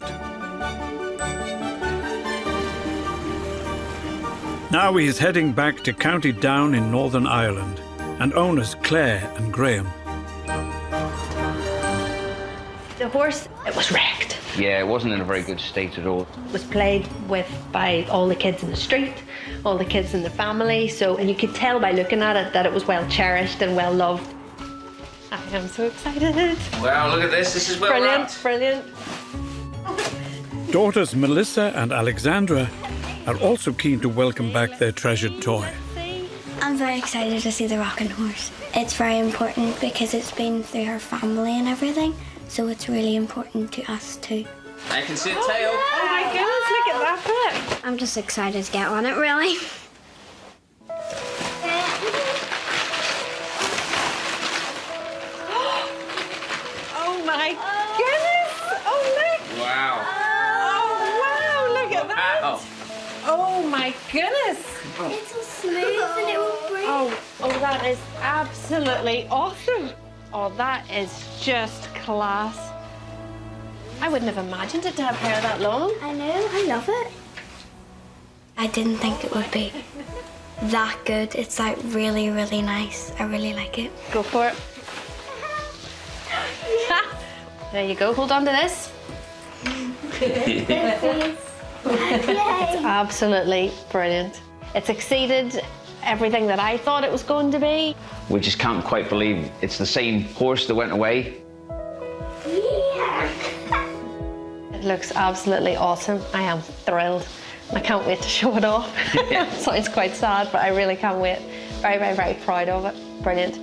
Now he is heading back to County Down in Northern Ireland, and owners Claire and Graham. The horse, it was wrecked. Yeah, it wasn't in a very good state at all. It was played with by all the kids in the street, all the kids in the family, and you could tell by looking at it that it was well cherished and well loved. I am so excited. Wow, look at this. This is well Brilliant, wrapped. brilliant. Daughters Melissa and Alexandra are also keen to welcome back their treasured toy. I'm very excited to see the rocking horse. It's very important because it's been through her family and everything, so it's really important to us too. I can see a tail. Oh my goodness, look at that bit. I'm just excited to get on it, really. Oh my goodness! Oh look! Wow. Oh wow! Look at that! Wow. Oh my goodness! It's all smooth and it will breathe. Oh, that is absolutely awesome! Oh, that is just class. I wouldn't have imagined it to have hair that long. I know, I love it. I didn't think it would be that good. It's like really, really nice. I really like it. Go for it. There you go, hold on to this. It's absolutely brilliant. It's exceeded everything that I thought it was going to be. We just can't quite believe it's the same horse that went away. It looks absolutely awesome. I am thrilled. I can't wait to show it off. Sounds quite sad, but I really can't wait. Very, very, very proud of it. Brilliant.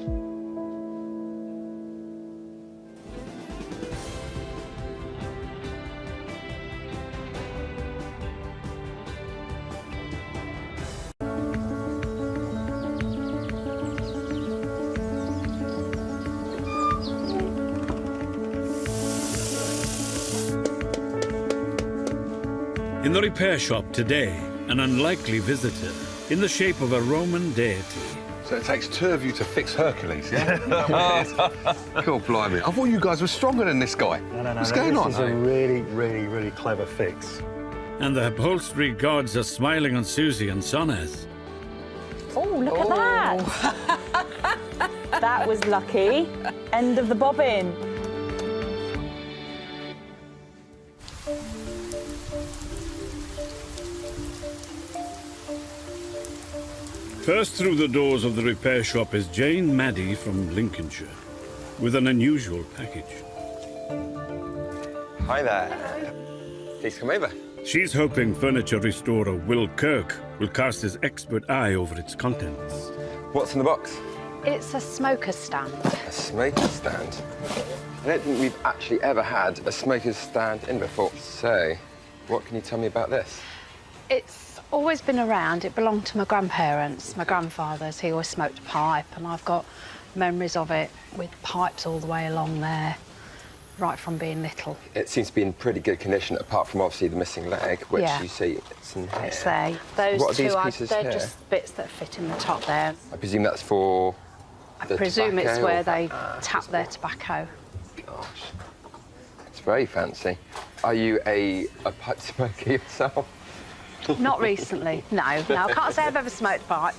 In the repair shop today, an unlikely visitor in the shape of a Roman deity. So it takes two of you to fix Hercules, yeah? Cool, blimey. I thought you guys were stronger than this guy. No. What's going on? This is a really, really, really clever fix. And the upholstery gods are smiling on Susie and Sonez. Oh, look at that. That was lucky. End of the bobbin. First through the doors of the repair shop is Jane Maddie from Lincolnshire, with an unusual package. Hi there. Please come over. She's hoping furniture restorer Will Kirk will cast his expert eye over its contents. What's in the box? It's a smoker's stand. A smoker's stand? I don't think we've actually ever had a smoker's stand in before. So, what can you tell me about this? It's always been around. It belonged to my grandparents, my grandfather's. He always smoked a pipe, and I've got memories of it with pipes all the way along there, right from being little. It seems to be in pretty good condition, apart from obviously the missing leg, which Yeah. you see it's in here. It's there. Those What are these two pieces they're here? just bits that fit in the top there. I presume that's for I the presume it's tobacco where or- they tap their tobacco. Gosh, it's very fancy. Are you a pipe smoker yourself? Not recently, no. I can't say I've ever smoked a pipe.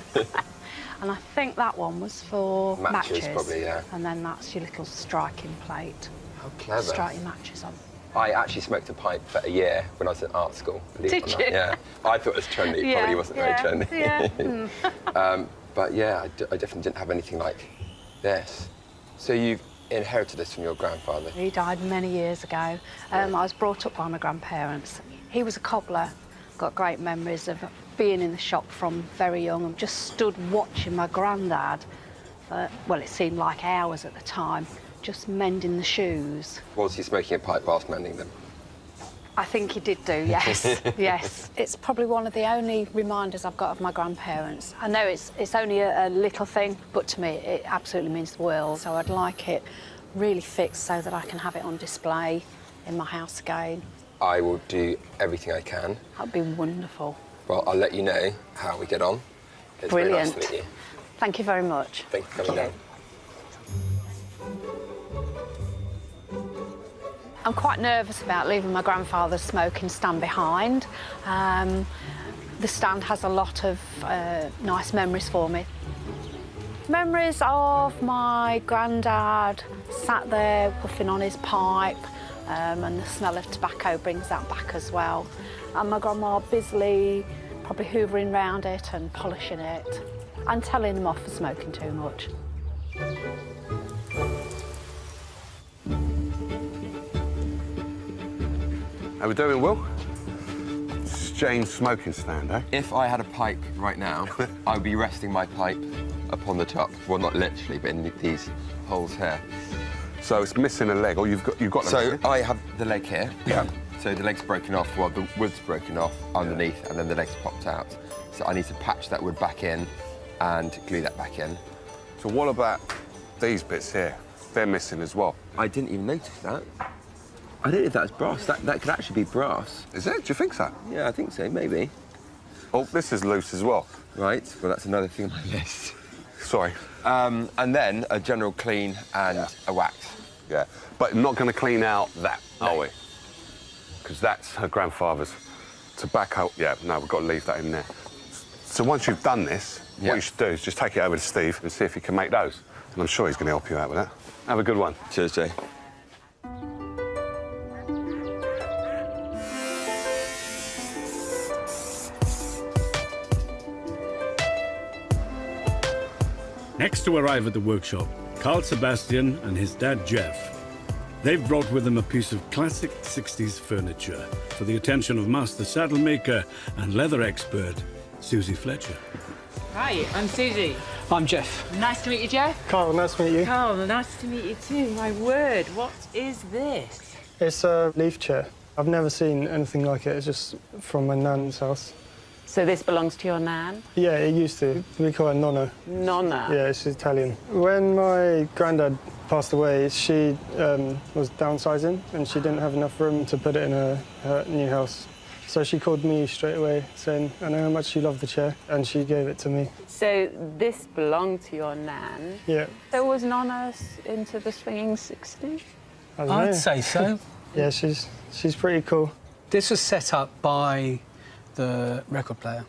And I think that one was for Matches, probably, yeah. And then that's your little striking plate. How clever. Strike your matches on. I actually smoked a pipe for a year when I was at art school. believe it Did or not. you? Yeah. I thought it was trendy. It probably wasn't very trendy. Yeah. But yeah, I definitely didn't have anything like this. So you've inherited this from your grandfather? He died many years ago. I was brought up by my grandparents. He was a cobbler. Got great memories of being in the shop from very young and just stood watching my granddad for, well, it seemed like hours at the time, just mending the shoes. Was he smoking a pipe whilst mending them? I think he did do, yes, yes. It's probably one of the only reminders I've got of my grandparents. I know it's only a little thing, but to me it absolutely means the world. So I'd like it really fixed so that I can have it on display in my house again. I will do everything I can. That'd be wonderful. Well, I'll let you know how we get on. It's Brilliant. Very nice to meet you. Thank you very much. Thank you for coming down. I'm quite nervous about leaving my grandfather's smoking stand behind. The stand has a lot of nice memories for me. Memories of my granddad sat there puffing on his pipe, and the smell of tobacco brings that back as well. And my grandma busily probably hoovering round it and polishing it and telling him off for smoking too much. How we doing, Will? This is Jane's smoking stand, eh? If I had a pipe right now, I would be resting my pipe upon the top. Well, not literally, but in these holes here. So it's missing a leg, or you've got the leg. So I have the leg here. Yeah. So the leg's broken off, well, the wood's broken off underneath, and then the leg's popped out. So I need to patch that wood back in and glue that back in. So what about these bits here? They're missing as well. I didn't even notice that. I don't know if that's brass. That could actually be brass. Is it? Do you think so? Yeah, I think so, maybe. Oh, this is loose as well. Right, well, that's another thing on my list. Sorry. And then a general clean and a wax. Yeah, but not going to clean out that, are we? Because that's her grandfather's tobacco. Yeah, no, we've got to leave that in there. So once you've done this, what you should do is just take it over to Steve and see if he can make those. And I'm sure he's going to help you out with that. Have a good one. Cheers, Jay. Next to arrive at the workshop, Carl Sebastian and his dad Jeff. They've brought with them a piece of classic 60s furniture for the attention of master saddle maker and leather expert, Susie Fletcher. Hi, I'm Susie. I'm Jeff. Nice to meet you, Jeff. Carl, nice to meet you. Carl, nice to meet you too. My word, what is this? It's a leaf chair. I've never seen anything like it. It's just from my nan's house. So this belongs to your nan? Yeah, it used to. We call her Nonna. Nonna? Yeah, she's Italian. When my granddad passed away, she was downsizing and she didn't have enough room to put it in her new house. So she called me straight away saying, I know how much you love the chair, and she gave it to me. So this belonged to your nan? Yeah. So was Nonna into the swinging 60s? I don't know. I'd say so. Yeah, she's pretty cool. This was set up by the record player.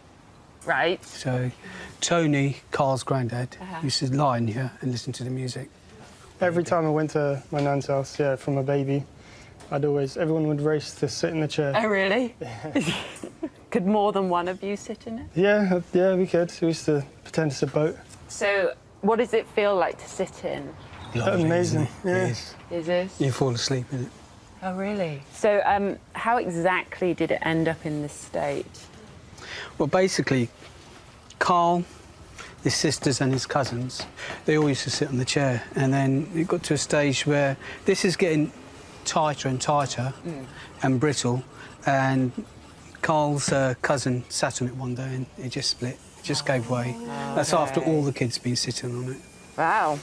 Right. So Tony, Carl's granddad, used to lie in here and listen to the music. Every time I went to my nan's house, yeah, from a baby, everyone would race to sit in the chair. Oh, really? Could more than one of you sit in it? Yeah, we could. We used to pretend it's a boat. So what does it feel like to sit in? Lovely, amazing, yeah. It is. Is it? You fall asleep in it. Oh, really? So how exactly did it end up in this state? Well, basically, Carl, his sisters and his cousins, they all used to sit on the chair. And then it got to a stage where this is getting tighter and tighter and brittle. And Carl's cousin sat on it one day and it just split. It just gave way. That's after all the kids been sitting on it. Wow.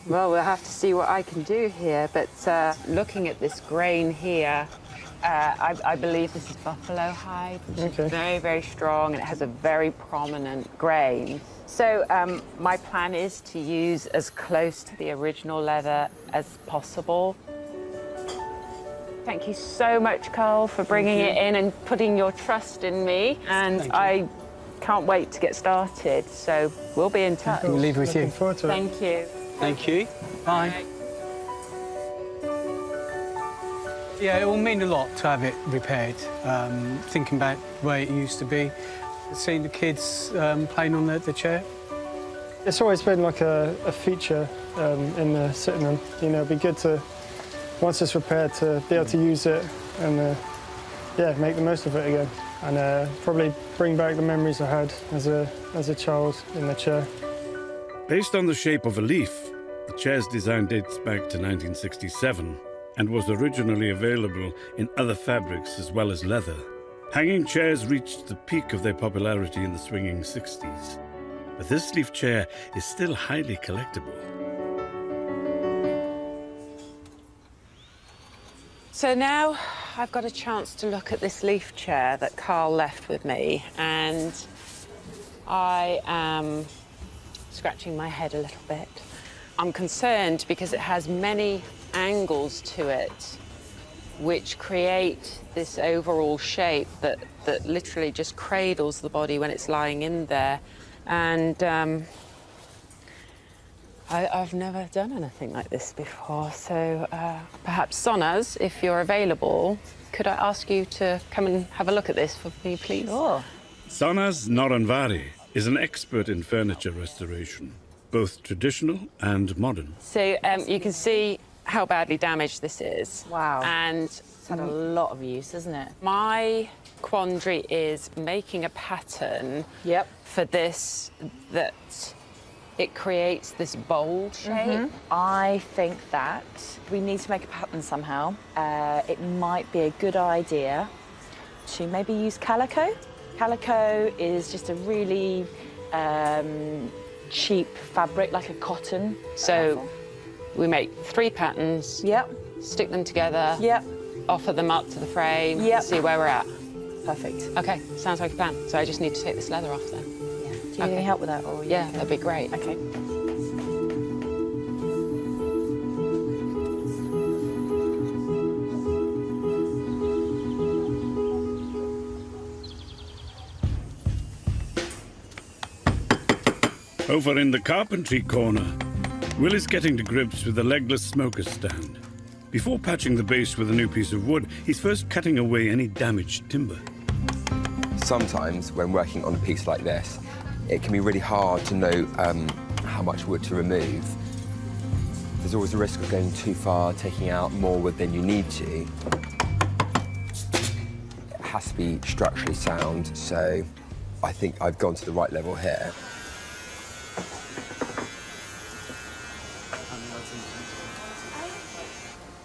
Well, we'll have to see what I can do here. But looking at this grain here, I believe this is buffalo hide, which is very, very strong, and it has a very prominent grain. So my plan is to use as close to the original leather as possible. Thank you so much, Carl, for bringing it in and putting your trust in me. And I can't wait to get started, so we'll be in touch. We'll leave with you. Looking forward to it. Thank you. Thank you. Bye. Yeah, it will mean a lot to have it repaired. Thinking back the way it used to be, seeing the kids playing on the chair. It's always been like a feature in the sitting room. You know, it'd be good to, once it's repaired, to be able to use it and make the most of it again. And probably bring back the memories I had as a child in the chair. Based on the shape of a leaf, the chair's design dates back to 1967 and was originally available in other fabrics as well as leather. Hanging chairs reached the peak of their popularity in the swinging 60s, but this leaf chair is still highly collectible. So now I've got a chance to look at this leaf chair that Carl left with me, and I am scratching my head a little bit. I'm concerned because it has many angles to it, which create this overall shape that literally just cradles the body when it's lying in there. And I've never done anything like this before, so perhaps Sonas, if you're available, could I ask you to come and have a look at this for me, please? Sure. Sonas Naranvari is an expert in furniture restoration, both traditional and modern. So you can see how badly damaged this is. Wow. And It's had a lot of use, isn't it? my quandary is making a pattern for this that it creates this bold shape. I think that we need to make a pattern somehow. It might be a good idea to maybe use calico. Calico is just a really cheap fabric, like a cotton. So we make 3 patterns, stick them together, offer them up to the frame, see where we're at. Perfect. Okay, sounds like a plan. So I just need to take this leather off then. Do you need any help with that? Or Yeah, that'd be great. Okay. Over in the carpentry corner, Will is getting to grips with the legless smoker stand. Before patching the base with a new piece of wood, he's first cutting away any damaged timber. Sometimes when working on a piece like this, it can be really hard to know how much wood to remove. There's always a risk of going too far, taking out more wood than you need to. It has to be structurally sound, so I think I've gone to the right level here.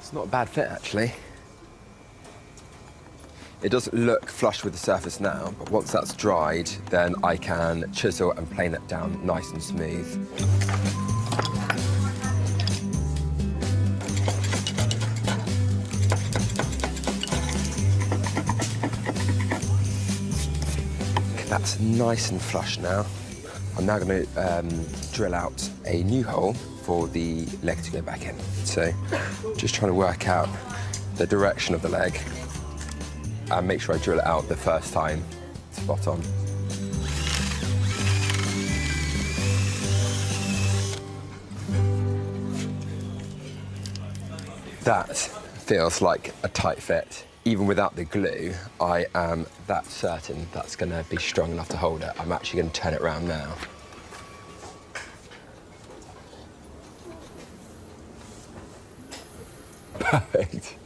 It's not a bad fit, actually. It doesn't look flush with the surface now, but once that's dried, then I can chisel and plane it down nice and smooth. Okay, that's nice and flush now. I'm now going to drill out a new hole for the leg to go back in. So, just trying to work out the direction of the leg and make sure I drill it out the first time, spot on. That feels like a tight fit. Even without the glue, I am that certain that's going to be strong enough to hold it. I'm actually going to turn it around now. Perfect.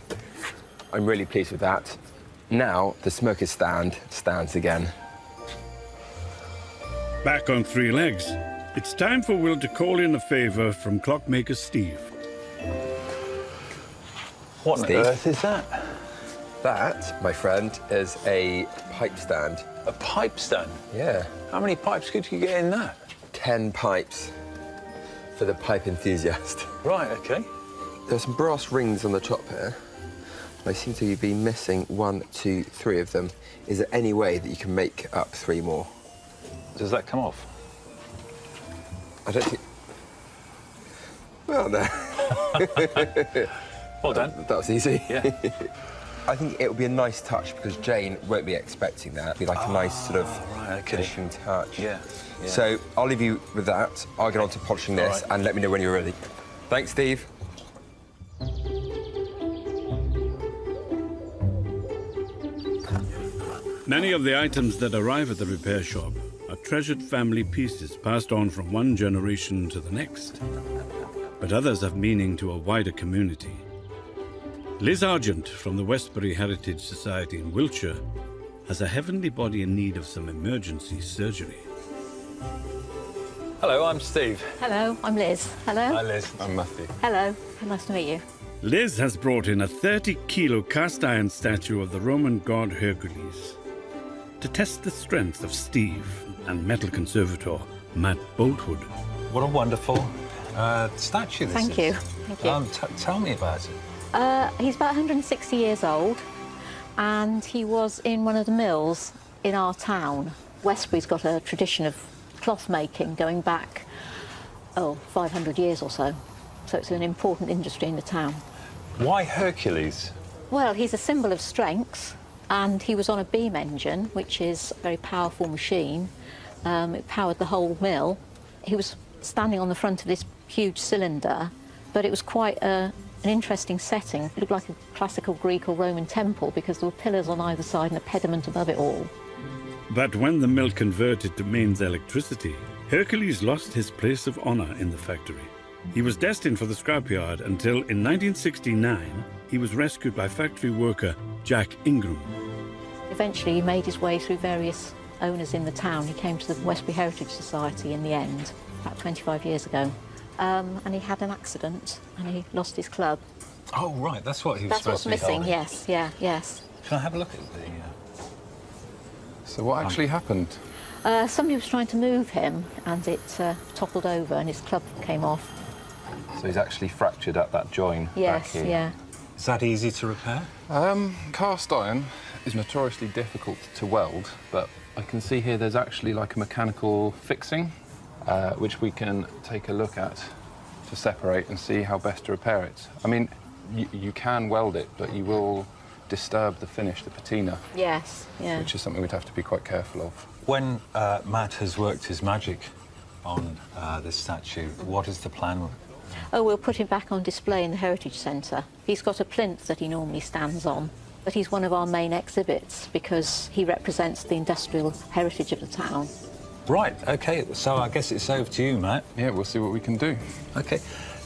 I'm really pleased with that. Now the smoker stand stands again. Back on 3 legs, it's time for Will to call in a favour from clockmaker Steve. What on earth is that? That, my friend, is a pipe stand. A pipe stand? Yeah. How many pipes could you get in that? 10 pipes for the pipe enthusiast. Right, OK. There's some brass rings on the top here. I seem to be missing 1, 2, 3 of them. Is there any way that you can make up 3 more? Does that come off? I don't think... Well, no. Well done. That was easy. Yeah. I think it would be a nice touch because Jane won't be expecting that. It'd be like a nice sort of finishing touch. Yeah. So I'll leave you with that. I'll get on to polishing this and let me know when you're ready. Thanks, Steve. Many of the items that arrive at the repair shop are treasured family pieces passed on from one generation to the next. But others have meaning to a wider community. Liz Argent from the Westbury Heritage Society in Wiltshire has a heavenly body in need of some emergency surgery. Hello, I'm Steve. Hello, I'm Liz. Hello. Hi, Liz. I'm Matthew. Hello. Nice to meet you. Liz has brought in a 30-kilo cast-iron statue of the Roman god Hercules to test the strength of Steve and metal conservator Matt Boltwood. What a wonderful statue this is. Thank you. Thank you. Tell me about it. He's about 160 years old. and he was in one of the mills in our town. Westbury's got a tradition of cloth making going back, 500 years or so. So it's an important industry in the town. Why Hercules? Well, he's a symbol of strength, and he was on a beam engine, which is a very powerful machine. It powered the whole mill. He was standing on the front of this huge cylinder, but it was quite an interesting setting. It looked like a classical Greek or Roman temple because there were pillars on either side and a pediment above it all. But when the mill converted to mains electricity, Hercules lost his place of honor in the factory. He was destined for the scrapyard until in 1969 he was rescued by factory worker Jack Ingram. Eventually he made his way through various owners in the town. He came to the Westbury Heritage Society in the end, about 25 years ago. And he had an accident and he lost his club. Oh, right, that's what he was That's supposed what's to be missing, holding. yes, yes. Can I have a look at the... So what actually happened? Somebody was trying to move him and it toppled over and his club came off. So he's actually fractured at that join back Yes, here. yeah. Is that easy to repair? Cast iron is notoriously difficult to weld, but I can see here there's actually like a mechanical fixing, which we can take a look at to separate and see how best to repair it. I mean, you can weld it, but you will disturb the finish, the patina. Yes, yeah. Which is something we'd have to be quite careful of. When Matt has worked his magic on this statue, what is the plan? Oh, we'll put him back on display in the Heritage Centre. He's got a plinth that he normally stands on, but he's one of our main exhibits because he represents the industrial heritage of the town. Right, OK, so I guess it's over to you, Matt. Yeah, we'll see what we can do. OK.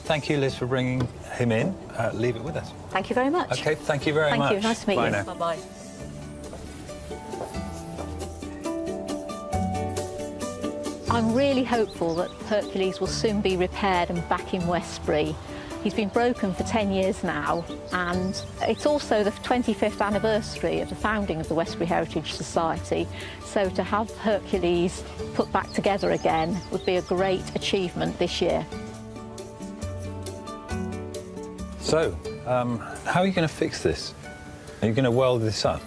Thank you, Liz, for bringing him in. Leave it with us. Thank you very much. OK, thank you very much. Thank you, nice to meet Bye you. now. Bye-bye. I'm really hopeful that Hercules will soon be repaired and back in Westbury. He's been broken for 10 years now, and it's also the 25th anniversary of the founding of the Westbury Heritage Society, so to have Hercules put back together again would be a great achievement this year. So, how are you going to fix this? Are you going to weld this up?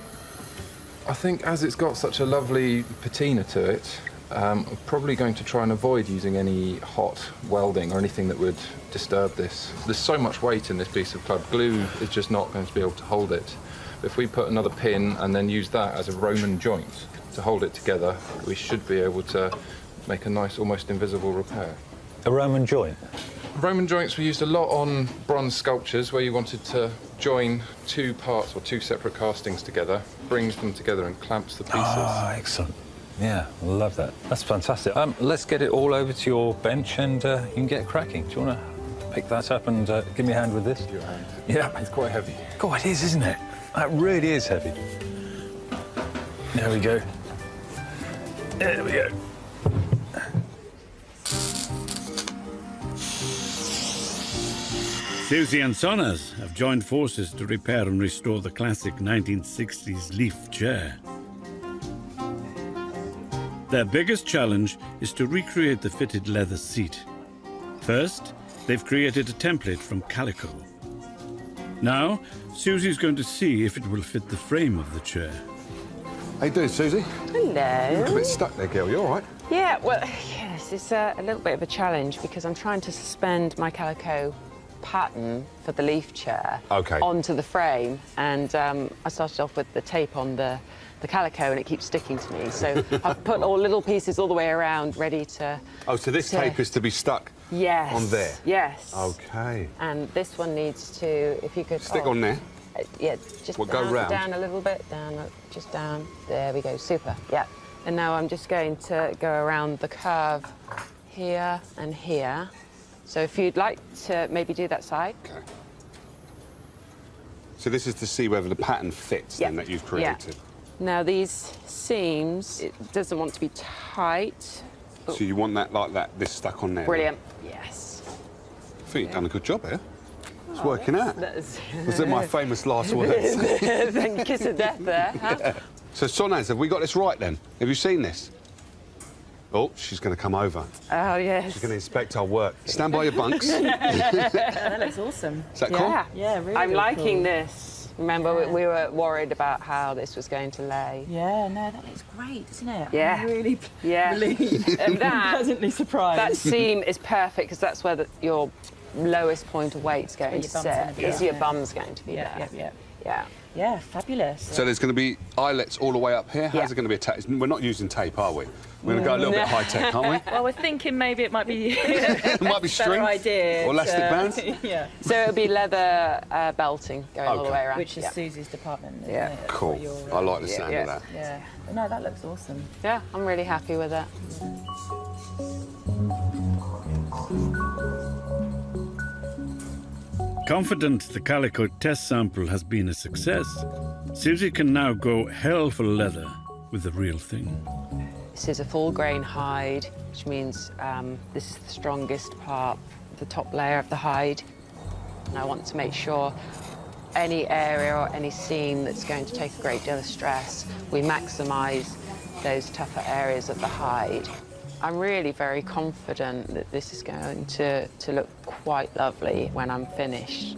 I think as it's got such a lovely patina to it, I'm probably going to try and avoid using any hot welding or anything that would disturb this. There's so much weight in this piece of club. Glue is just not going to be able to hold it. If we put another pin and then use that as a Roman joint to hold it together, we should be able to make a nice, almost invisible repair. A Roman joint? Roman joints were used a lot on bronze sculptures where you wanted to join two parts or two separate castings together, brings them together and clamps the pieces. Ah, excellent. Yeah, I love that. That's fantastic. Let's get it all over to your bench and you can get cracking. Do you want to pick that up and give me a hand with this? Your hand. Yeah. It's quite heavy. God, it is, isn't it? That really is heavy. There we go. There we go. Susie and Sonas have joined forces to repair and restore the classic 1960s leaf chair. Their biggest challenge is to recreate the fitted leather seat. First, they've created a template from calico. Now, Susie's going to see if it will fit the frame of the chair. How you doing, Susie? Hello. You look a bit stuck there, girl. You all right? Yeah, well, yes, it's a little bit of a challenge because I'm trying to suspend my calico pattern for the leaf chair onto the frame, and I started off with the tape on the calico and it keeps sticking to me, so I've put all little pieces all the way around ready to... Oh, so this tape is to be stuck on there? Yes. OK. And this one needs to, if you could... Stick on there? Yeah, just down a little bit, just down. There we go, super, yeah. And now I'm just going to go around the curve here and here. So if you'd like to maybe do that side. OK. So this is to see whether the pattern fits then that you've created? Yeah. Now these seams, it doesn't want to be tight. So you want that like that, this stuck on there? Brilliant, yes. I think you've done a good job here. It's working out. Was it my famous last words? Then kiss of death there, huh? Yeah. So Sonaz, have we got this right then? Have you seen this? Oh, she's going to come over. Oh, yes. She's going to inspect our work. Stand by your bunks. That looks awesome. Is that cool? Yeah, really. I'm liking cool. this. Remember, we were worried about how this was going to lay. Yeah, no, that looks great, doesn't it? Yeah. I'm really relieved. And pleasantly surprised. That seam is perfect because that's where your lowest point of weight is going to sit. Because your bum's going to be there. Yeah. Yeah, fabulous. So there's going to be eyelets all the way up here. How's it going to be attached? We're not using tape, are we? We're going to go a little bit high-tech, aren't we? Well, we're thinking maybe it might be It might be string idea or elastic bands. Yeah. So it'll be leather belting going all the way around. Which is Susie's department, isn't it? Cool. I like the sound of that. Yeah. No, that looks awesome. Yeah, I'm really happy with it. Confident the calico test sample has been a success, Susie can now go hell for leather with the real thing. This is a full grain hide, which means this is the strongest part, the top layer of the hide. And I want to make sure any area or any seam that's going to take a great deal of stress, we maximise those tougher areas of the hide. I'm really very confident that this is going to look quite lovely when I'm finished.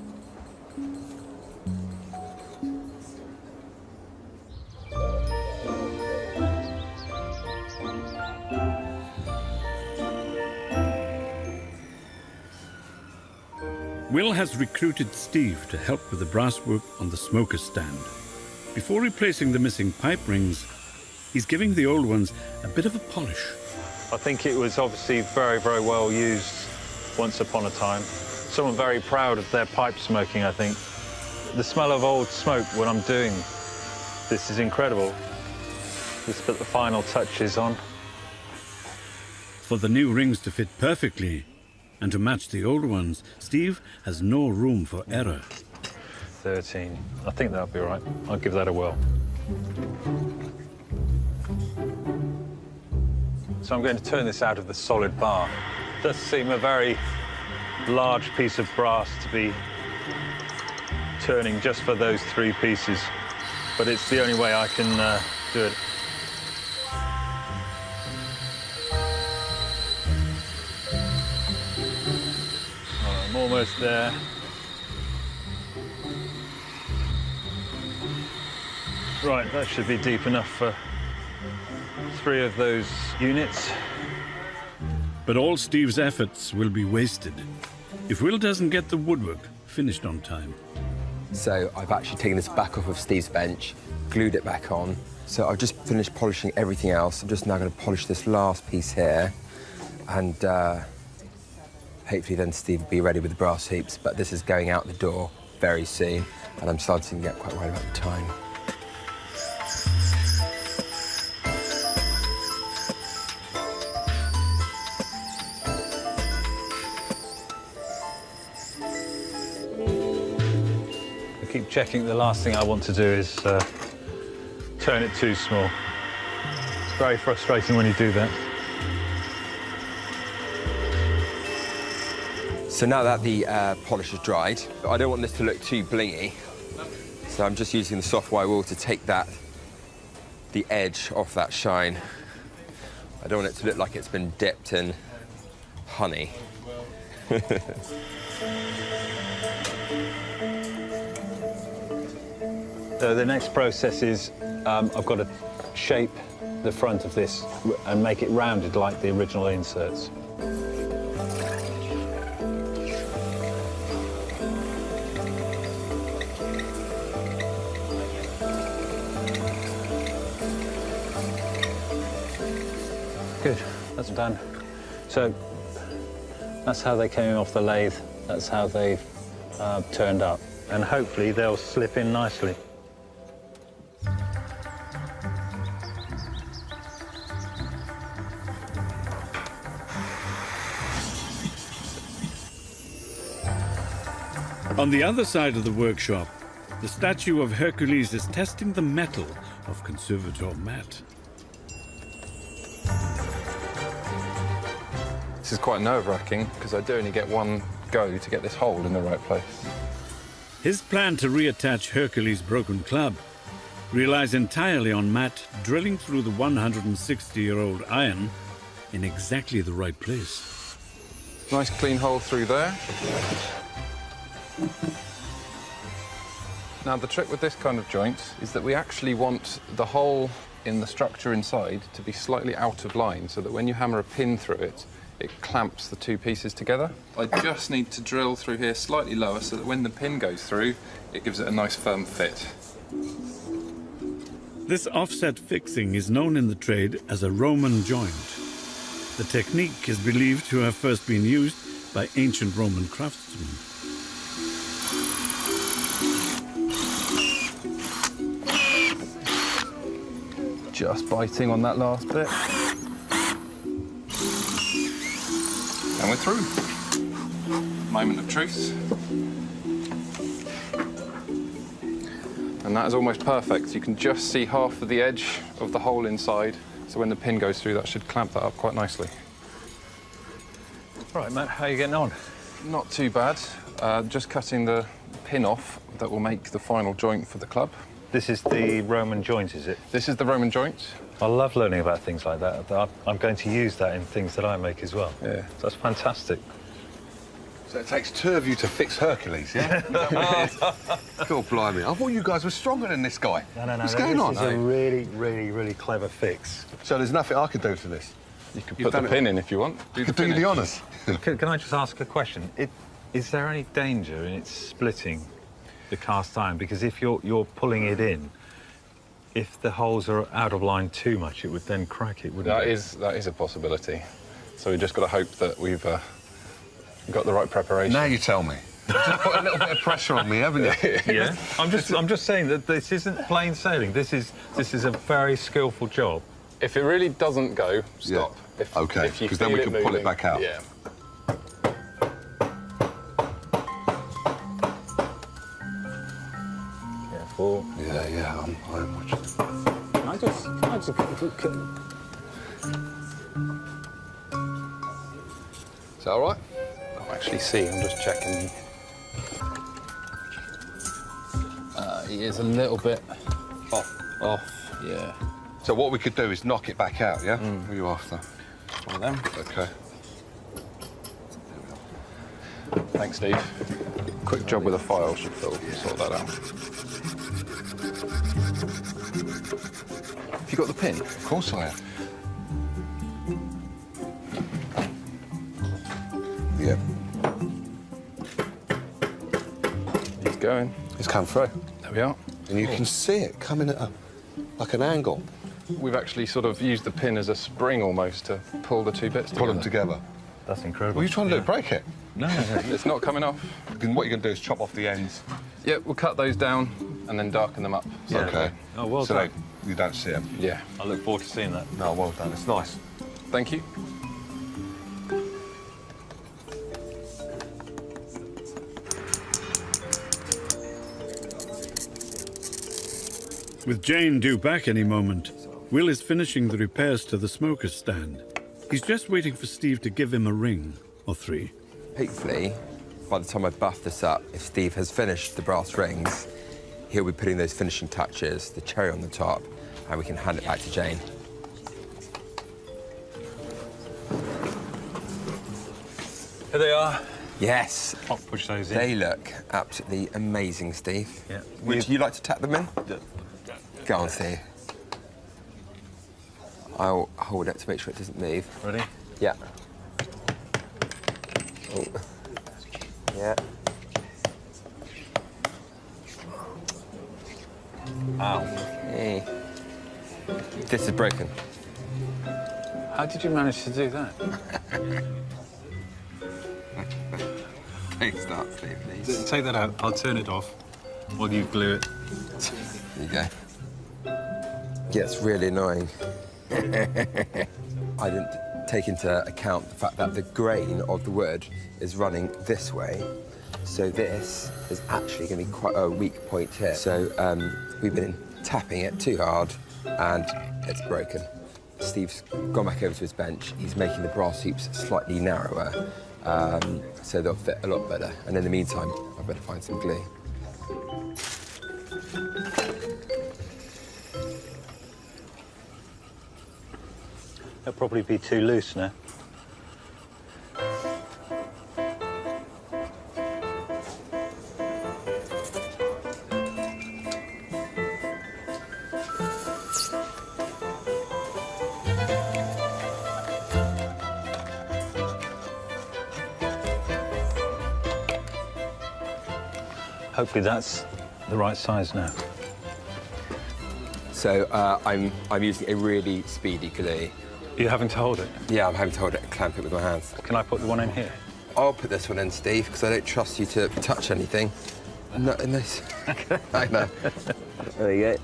Will has recruited Steve to help with the brasswork on the smoker stand. Before replacing the missing pipe rings, he's giving the old ones a bit of a polish. I think it was obviously very, very well used once upon a time. Someone very proud of their pipe smoking, I think. The smell of old smoke when I'm doing this is incredible. Just put the final touches on. For the new rings to fit perfectly and to match the old ones, Steve has no room for error. 13. I think that'll be right. I'll give that a whirl. So I'm going to turn this out of the solid bar. It does seem a very large piece of brass to be turning just for those 3 pieces, but it's the only way I can do it. I'm almost there. Right, that should be deep enough for 3 of those units. But all Steve's efforts will be wasted if Will doesn't get the woodwork finished on time. So I've actually taken this back off of Steve's bench, glued it back on. So I've just finished polishing everything else. I'm just now going to polish this last piece here, and hopefully then Steve will be ready with the brass heaps. But this is going out the door very soon, and I'm starting to get quite worried about the time. Keep checking. The last thing I want to do is turn it too small. It's very frustrating when you do that. So now that the polish is dried, I don't want this to look too blingy. So I'm just using the soft white wool to take the edge off that shine. I don't want it to look like it's been dipped in honey. So the next process is I've got to shape the front of this and make it rounded like the original inserts. Good, that's done. So that's how they came off the lathe. That's how they've turned up. And hopefully they'll slip in nicely. On the other side of the workshop, the statue of Hercules is testing the mettle of Conservator Matt. This is quite nerve-wracking because I do only get one go to get this hole in the right place. His plan to reattach Hercules' broken club relies entirely on Matt drilling through the 160-year-old iron in exactly the right place. Nice clean hole through there. Now, the trick with this kind of joint is that we actually want the hole in the structure inside to be slightly out of line so that when you hammer a pin through it, it clamps the two pieces together. I just need to drill through here slightly lower so that when the pin goes through, it gives it a nice firm fit. This offset fixing is known in the trade as a Roman joint. The technique is believed to have first been used by ancient Roman craftsmen. Just biting on that last bit. And we're through. Moment of truth. And that is almost perfect. You can just see half of the edge of the hole inside, so when the pin goes through, that should clamp that up quite nicely. Right, Matt, how are you getting on? Not too bad. Just cutting the pin off that will make the final joint for the club. This is the Roman joint, is it? This is the Roman joint. I love learning about things like that. I'm going to use that in things that I make as well. Yeah. So that's fantastic. So it takes two of you to fix Hercules, yeah? God blimey. I thought you guys were stronger than this guy. No. What's going on? This is a really, really, really clever fix. So there's nothing I could do to this? You could put the pin in if you want. Do the honours. Can I just ask a question? Is there any danger in it splitting the cast iron? Because if you're pulling it in, if the holes are out of line too much, it would then crack it, wouldn't it? That is a possibility. So we've just got to hope that we've got the right preparation. Now you tell me. You've just put a little bit of pressure on me, haven't you? Yeah. I'm just saying that this isn't plain sailing. This is a very skillful job. If it really doesn't go, stop. Yeah. Okay, because then we can pull it back out. Yeah. Careful. Yeah, I'm watching. Can I just Is that all right? Can't actually see, I'm just checking. He is a little bit off, yeah. So what we could do is knock it back out, yeah? What are you after? One of them. Okay. Thanks, Steve. Quick job with a file should sort that out. Have you got the pin? Of course I have. Yeah. He's going. It's come through. There we are. And you can see it coming at like an angle. We've actually sort of used the pin as a spring almost to pull the two bits together. Pull them together. That's incredible. What are you trying to do? Break it? No. It's not coming off. And what you're going to do is chop off the ends. Yeah, we'll cut those down and then darken them up. Okay. Oh, well so done. you don't see them. Yeah. I look forward to seeing that. No, well done. It's nice. Thank you. With Jane due back any moment, Will is finishing the repairs to the smoker stand. He's just waiting for Steve to give him a ring or three. Hopefully, by the time I buff this up, if Steve has finished the brass rings, he'll be putting those finishing touches, the cherry on the top, and we can hand it back to Jane. Here they are. Yes. I'll push those in. They look absolutely amazing, Steve. Yeah. Would you like to tap them in? Go on, Steve. I'll hold it to make sure it doesn't move. Ready? Yeah. Oh. Yeah. Ow. Hey. This is broken. How did you manage to do that? Don't start, Steve, please. Take that out. I'll turn it off while you glue it. There you go. Yeah, it's really annoying. I didn't take into account the fact that the grain of the wood is running this way. So this is actually going to be quite a weak point here. So we've been tapping it too hard and it's broken. Steve's gone back over to his bench. He's making the brass hoops slightly narrower so they'll fit a lot better. And in the meantime, I better find some glue. They'll probably be too loose now. Hopefully that's the right size now. So I'm using a really speedy glue. You're having to hold it? Yeah, I'm having to hold it and clamp it with my hands. Can I put the one in here? I'll put this one in, Steve, because I don't trust you to touch anything. Not in this. I know. There you go.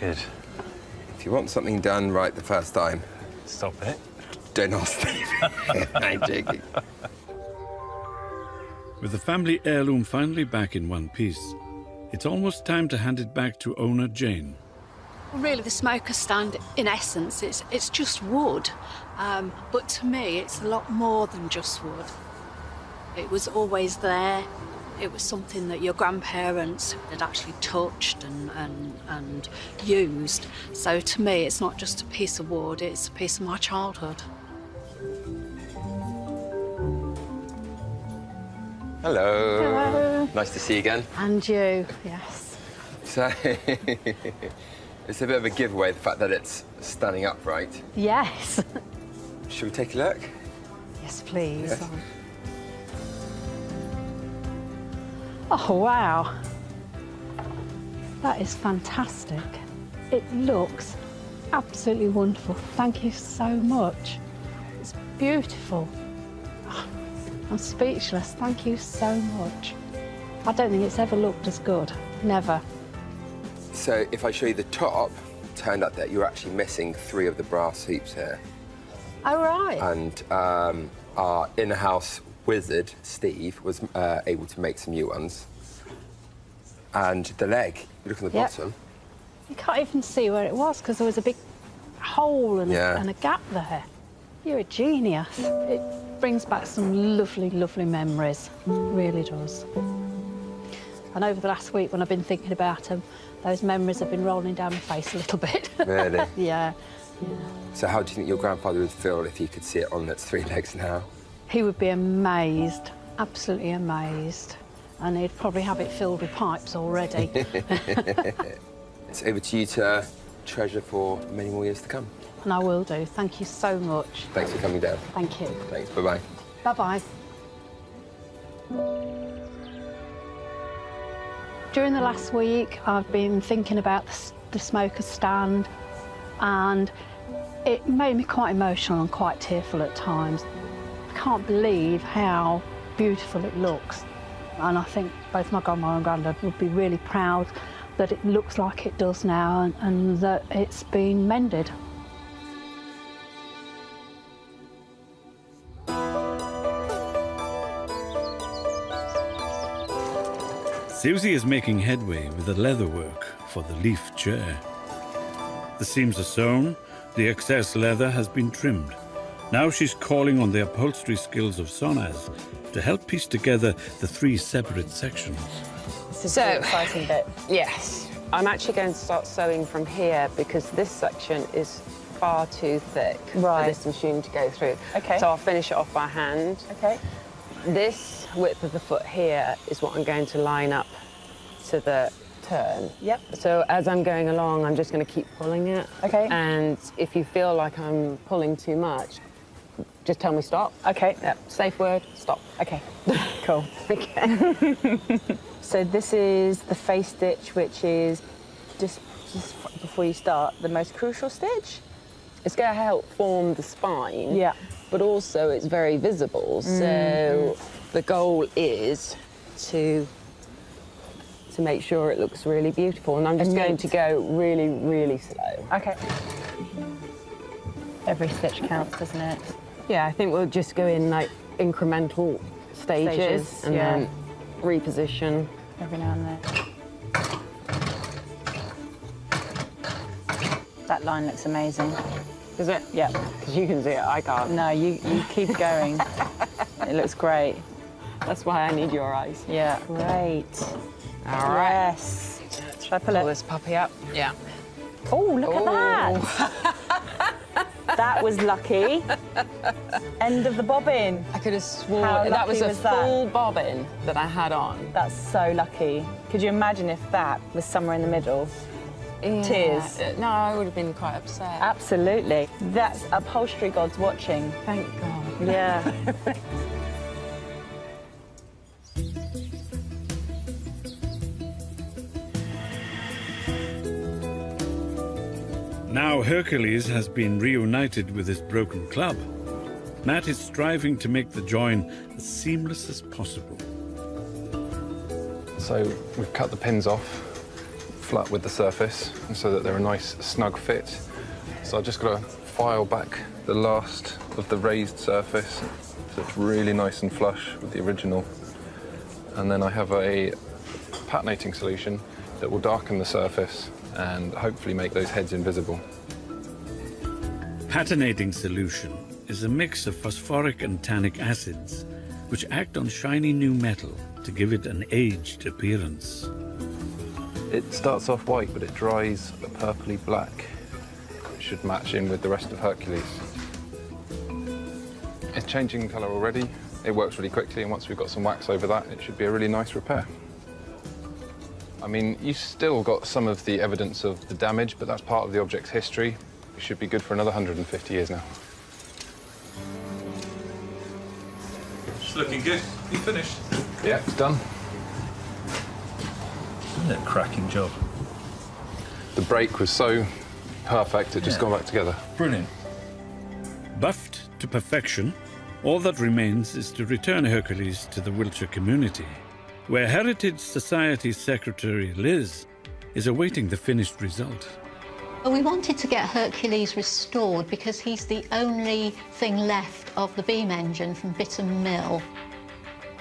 Good. If you want something done right the first time... Stop it. Don't ask Steve. I'm joking. With the family heirloom finally back in one piece, it's almost time to hand it back to owner Jane. Well, really, the smoker stand, in essence, it's just wood. But to me, it's a lot more than just wood. It was always there. It was something that your grandparents had actually touched and used. So to me, it's not just a piece of wood, it's a piece of my childhood. Hello. Hello. Nice to see you again. And you, yes. So, it's a bit of a giveaway, the fact that it's standing upright. Yes. Should we take a look? Yes, please. Yes. Oh, wow. That is fantastic. It looks absolutely wonderful. Thank you so much. It's beautiful. Oh, I'm speechless. Thank you so much. I don't think it's ever looked as good. Never. So if I show you the top, it turned out that you're actually missing 3 of the brass hoops here. Oh, right. And our in-house wizard, Steve, was able to make some new ones. And the leg, you look at the Yep. bottom. You can't even see where it was because there was a big hole and, and a gap there. You're a genius. It brings back some lovely, lovely memories. It really does. And over the last week, when I've been thinking about them, those memories have been rolling down my face a little bit. Really? Yeah. So how do you think your grandfather would feel if he could see it on its 3 legs now? He would be amazed, absolutely amazed. And he'd probably have it filled with pipes already. It's over to you to treasure for many more years to come. And I will do. Thank you so much. Thanks for coming down. Thank you. Thanks, bye-bye. Bye-bye. During the last week, I've been thinking about the smoker stand, and it made me quite emotional and quite tearful at times. I can't believe how beautiful it looks. And I think both my grandma and granddad would be really proud that it looks like it does now and that it's been mended. Susie is making headway with the leather work for the leaf chair. The seams are sewn, the excess leather has been trimmed. Now she's calling on the upholstery skills of Sonaz to help piece together the 3 separate sections. This is the exciting bit. Yes. I'm actually going to start sewing from here because this section is far too thick for this machine to go through. Okay. So I'll finish it off by hand. Okay. This width of the foot here is what I'm going to line up to the turn. Yep. So as I'm going along, I'm just going to keep pulling it. Okay. And if you feel like I'm pulling too much, just tell me stop. Okay. Yep. Safe word, stop. Okay. Cool. Okay. So this is the face stitch, which is just before you start, the most crucial stitch. It's going to help form the spine. Yeah. But also it's very visible. So the goal is to make sure it looks really beautiful. And I'm just going to go really, really slow. Okay. Every stitch counts, doesn't it? Yeah, I think we'll just go in like incremental stages and then reposition. Every now and then. That line looks amazing. Is it? Yeah. Because you can see it, I can't. No, you keep going. It looks great. That's why I need your eyes. Yeah. Great. All right. Yes. Should I pull it? Pull this puppy up. Yeah. Oh, look at that. That was lucky. End of the bobbin. I could have sworn How that was lucky a was that? full bobbin that I had on. That's so lucky. Could you imagine if that was somewhere in the middle? Yeah. Tears. No, I would have been quite upset. Absolutely. That's upholstery gods watching. Thank God. Yeah. Now Hercules has been reunited with his broken club. Matt is striving to make the join as seamless as possible. So we've cut the pins off flat with the surface so that they're a nice snug fit. So I've just got to file back the last of the raised surface so it's really nice and flush with the original. And then I have a patinating solution that will darken the surface and hopefully make those heads invisible. Patinating solution is a mix of phosphoric and tannic acids which act on shiny new metal to give it an aged appearance. It starts off white, but it dries a purpley black. It should match in with the rest of Hercules. It's changing colour already. It works really quickly, and once we've got some wax over that, it should be a really nice repair. I mean, you've still got some of the evidence of the damage, but that's part of the object's history. It should be good for another 150 years now. It's looking good. You finished? Yeah, it's done. Isn't it a cracking job? The break was so perfect, it just gone back together. Brilliant. Buffed to perfection, all that remains is to return Hercules to the Wiltshire community, where Heritage Society Secretary Liz is awaiting the finished result. Well, we wanted to get Hercules restored because he's the only thing left of the beam engine from Bitton Mill.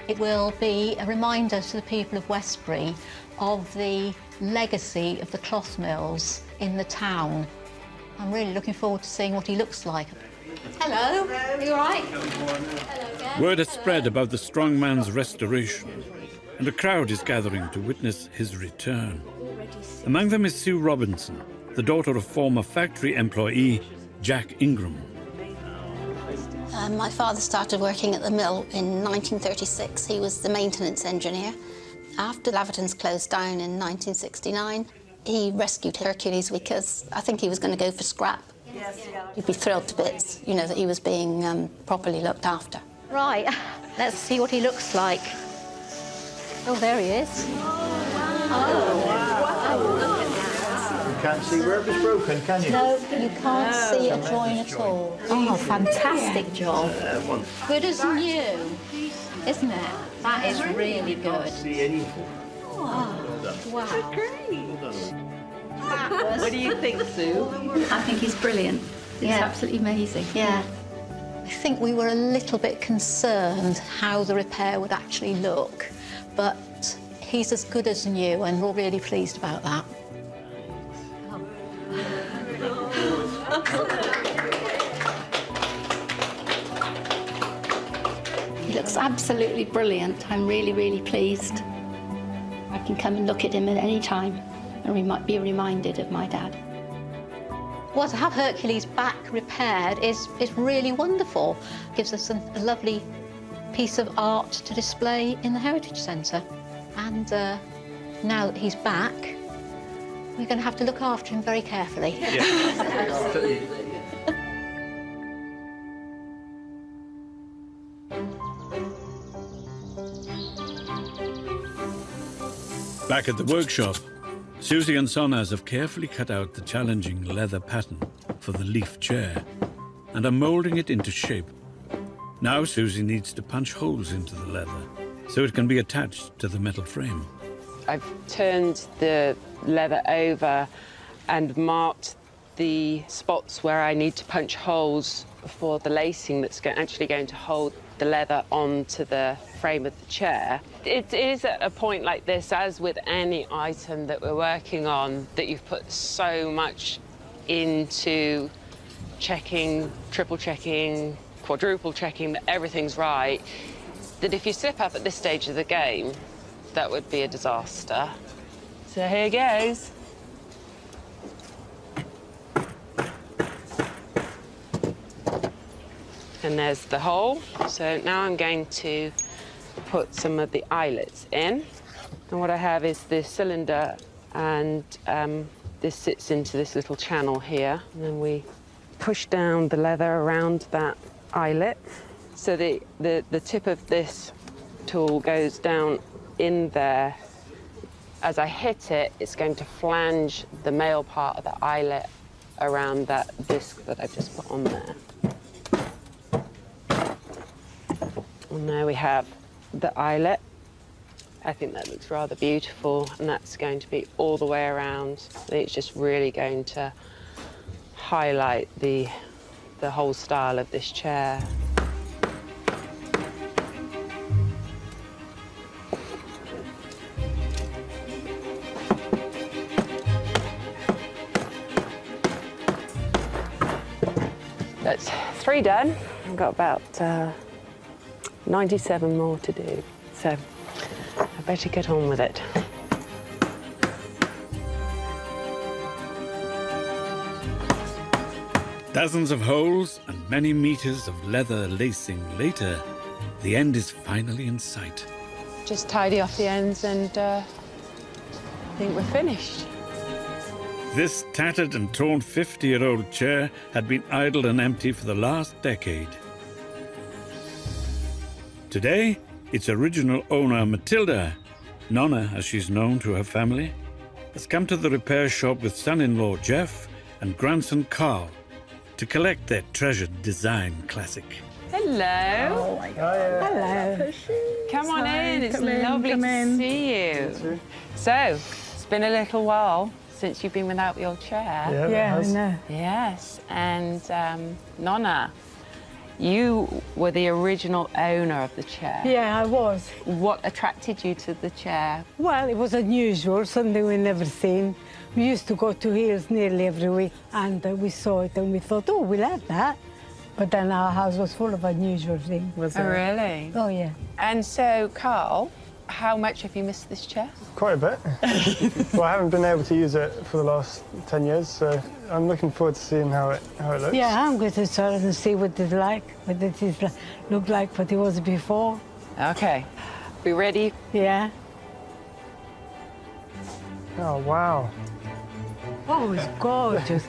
It will be a reminder to the people of Westbury of the legacy of the cloth mills in the town. I'm really looking forward to seeing what he looks like. Hello, are you all right? Hello, Word has spread about the strong man's restoration, and a crowd is gathering to witness his return. Among them is Sue Robinson, the daughter of former factory employee Jack Ingram. My father started working at the mill in 1936. He was the maintenance engineer. After Laverton's closed down in 1969, he rescued Hercules because I think he was going to go for scrap. He'd be thrilled to bits, you know, that he was being properly looked after. Right, let's see what he looks like. Oh, there he is. Oh, wow. You can't see where it was broken, can you? No, you can't see a join at all. Oh, fantastic job. Good as new, isn't it? That is really good. See anything. Oh, wow. What do you think, Sue? I think he's brilliant. It's absolutely amazing. Yeah. I think we were a little bit concerned how the repair would actually look, but he's as good as new, and we're really pleased about that. He looks absolutely brilliant. I'm really, really pleased. I can come and look at him at any time, and we might be reminded of my dad. Well, to have Hercules back repaired is really wonderful. Gives us a lovely piece of art to display in the Heritage Centre. And now that he's back, we're going to have to look after him very carefully. Yeah. Back at the workshop, Susie and Sonaz have carefully cut out the challenging leather pattern for the leaf chair and are moulding it into shape. Now Susie needs to punch holes into the leather so it can be attached to the metal frame. I've turned the leather over and marked the spots where I need to punch holes for the lacing that's actually going to hold the leather onto the frame of the chair. It is at a point like this, as with any item that we're working on, that you've put so much into checking, triple checking, quadruple checking that everything's right, that if you slip up at this stage of the game, that would be a disaster. So here goes. And there's the hole. So now I'm going to put some of the eyelets in. And what I have is this cylinder, and this sits into this little channel here. And then we push down the leather around that eyelet. So the tip of this tool goes down in there. As I hit it, it's going to flange the male part of the eyelet around that disc that I've just put on there. And there we have the eyelet. I think that looks rather beautiful, and that's going to be all the way around. It's just really going to highlight the whole style of this chair. That's 3 done. I've got about 97 more to do, so I better get on with it. Dozens of holes and many meters of leather lacing later, the end is finally in sight. Just tidy off the ends and I think we're finished. This tattered and torn 50-year-old chair had been idle and empty for the last decade. Today, its original owner, Matilda, Nonna as she's known to her family, has come to the repair shop with son-in-law Jeff and grandson Carl to collect their treasured design classic. Hello. Oh my God. Hello. Come on in. It's lovely to see you. So, it's been a little while since you've been without your chair. Yeah, I know. Yes, and Nonna, you were the original owner of the chair. Yeah, I was. What attracted you to the chair? Well, it was unusual, something we'd never seen. We used to go to Hills nearly every week, and we saw it and we thought, oh, we'll have that. But then our house was full of unusual things. Oh, really? Oh, yeah. And so, Carl, how much have you missed this chair? Quite a bit. Well, I haven't been able to use it for the last 10 years, so I'm looking forward to seeing how it looks. Yeah, I'm going to try and see what it's like, what it is look like what it was before. Okay. Be ready? Yeah. Oh, wow. Oh, it's gorgeous.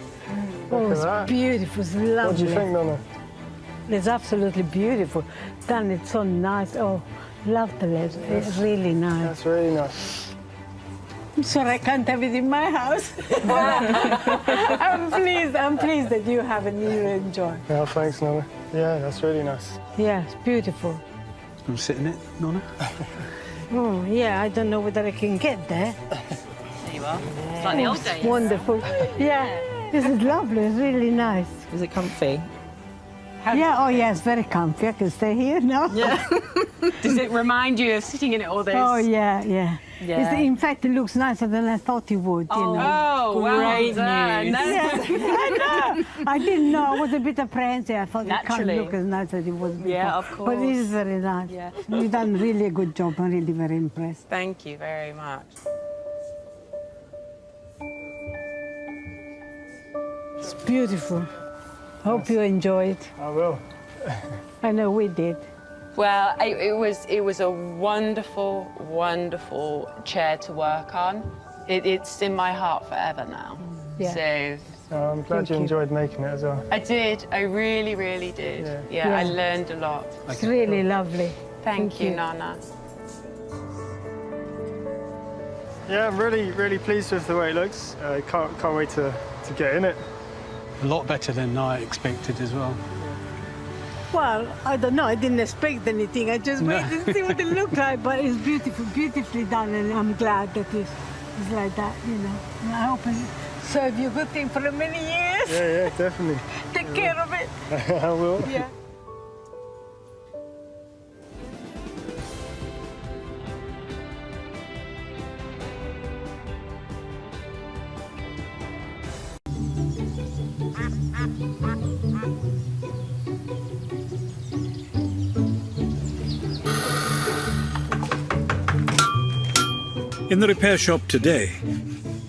Oh, Look it's at that. beautiful, it's lovely. What do you think, Nonna? It's absolutely beautiful. Then it's so nice. Oh, love the leather. It's really nice. That's really nice. I'm sorry I can't have it in my house. I'm pleased that you have it and you enjoy. Yeah, thanks, Nonna. Yeah, that's really nice. Yeah, it's beautiful. I'm sitting it, Nonna. Oh, yeah, I don't know whether I can get there. There you are. It's like the old days. Wonderful. Yeah, this is lovely. It's really nice. Is it comfy? Yeah, oh yeah, it's very comfy. I can stay here now. Yeah. Does it remind you of sitting in it all this? Oh, yeah, yeah. Yeah. In fact, it looks nicer than I thought it would, you know. Oh, great well news. Yeah, I know. I didn't know. I was a bit apprehensive. I thought Naturally. it can't look as nice as it was before. Yeah, of But it is very nice. Yeah. You've done really a good job. I'm really very impressed. Thank you very much. It's beautiful. Hope you enjoy it. I will. I know we did. Well, it was a wonderful, wonderful chair to work on. It's in my heart forever now. Yeah. So I'm glad you enjoyed making it as well. I did. I really, really did. Yeah, I learned a lot. It's really lovely. Thank you, Nana. Yeah, I'm really, really pleased with the way it looks. I can't wait to get in it. A lot better than I expected as well. Well, I don't know. I didn't expect anything. I just waited to see what it looked like. But it's beautiful, beautifully done, and I'm glad that it's like that, you know. And I hope it serve you a good thing for many years. Yeah, definitely. Take care of it. I will. Yeah. In the repair shop today,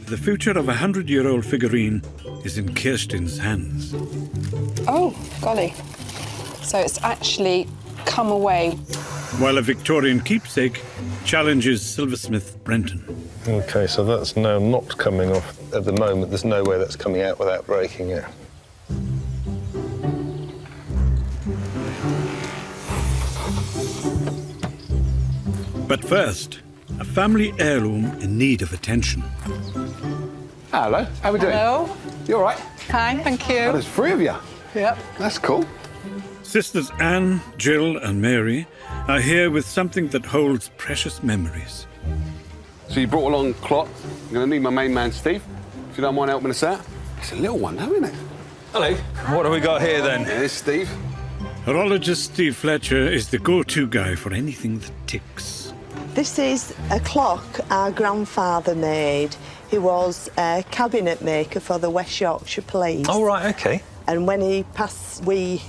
the future of a 100-year-old figurine is in Kirsten's hands. Oh, golly. So it's actually come away. While a Victorian keepsake challenges silversmith Brenton. OK, so that's now not coming off at the moment. There's no way that's coming out without breaking it. But first, a family heirloom in need of attention. Hello, how we doing? Hello. You all right? Hi, thank you. Oh, there's 3 of you. Yep. That's cool. Sisters Anne, Jill, and Mary are here with something that holds precious memories. So you brought along clock. I'm going to need my main man, Steve. If you don't mind helping us out. It's a little one, though, isn't it? Hello. What have we got here, then? Here's Steve. Horologist Steve Fletcher is the go-to guy for anything that ticks. This is a clock our grandfather made. He was a cabinet maker for the West Yorkshire Police. Oh, right, OK. And when he passed, we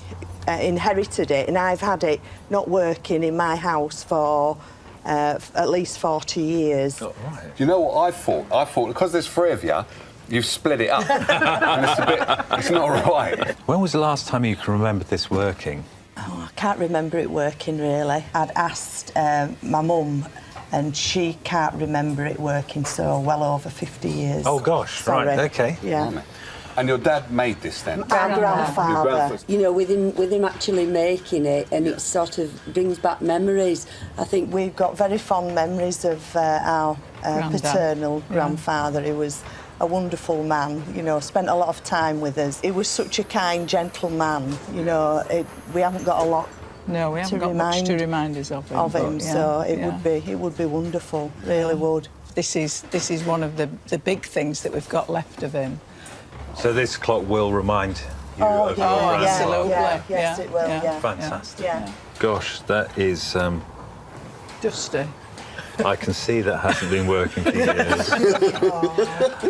inherited it, and I've had it not working in my house for at least 40 years. Oh, right. Do you know what I thought? I thought, because there's 3 of you, you've split it up. And it's not right. When was the last time you can remember this working? Oh, I can't remember it working, really. I'd asked my mum, and she can't remember it working, so well over 50 years. Oh, gosh, Sorry. right, OK. Yeah. And your dad made this, then? Our grandfather. You know, with him actually making it, and it sort of brings back memories. I think we've got very fond memories of our paternal grandfather. He was a wonderful man, you know, spent a lot of time with us. He was such a kind, gentle man, you know. We haven't got a lot. No, we haven't got much to remind us of him. But, so it would be wonderful, really would. This is one of the big things that we've got left of him. So this clock will remind you of your grandfather? Absolutely. Yes, it will, yeah. Fantastic. Yeah. Gosh, that is... Dusty. I can see that hasn't been working for years.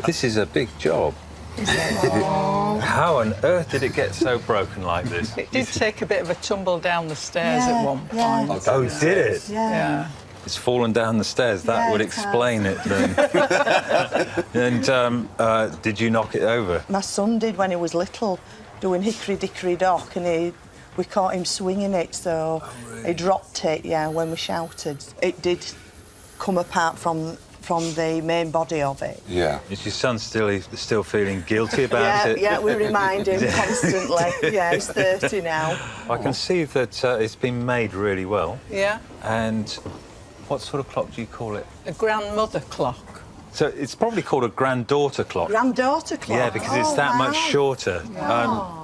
This is a big job. How on earth did it get so broken like this? It did take a bit of a tumble down the stairs at one point. Oh, did it? Yeah. It's fallen down the stairs. That would explain it then. And did you knock it over? My son did when he was little, doing hickory dickory dock, and we caught him swinging it, so he dropped it, when we shouted. It did come apart from the main body of it. Yeah. Is your son still feeling guilty about it? Yeah, we remind him constantly. Yeah, he's 30 now. I can see that it's been made really well. Yeah. And what sort of clock do you call it? A grandmother clock. So it's probably called a granddaughter clock. Granddaughter clock? Yeah, because it's that much shorter.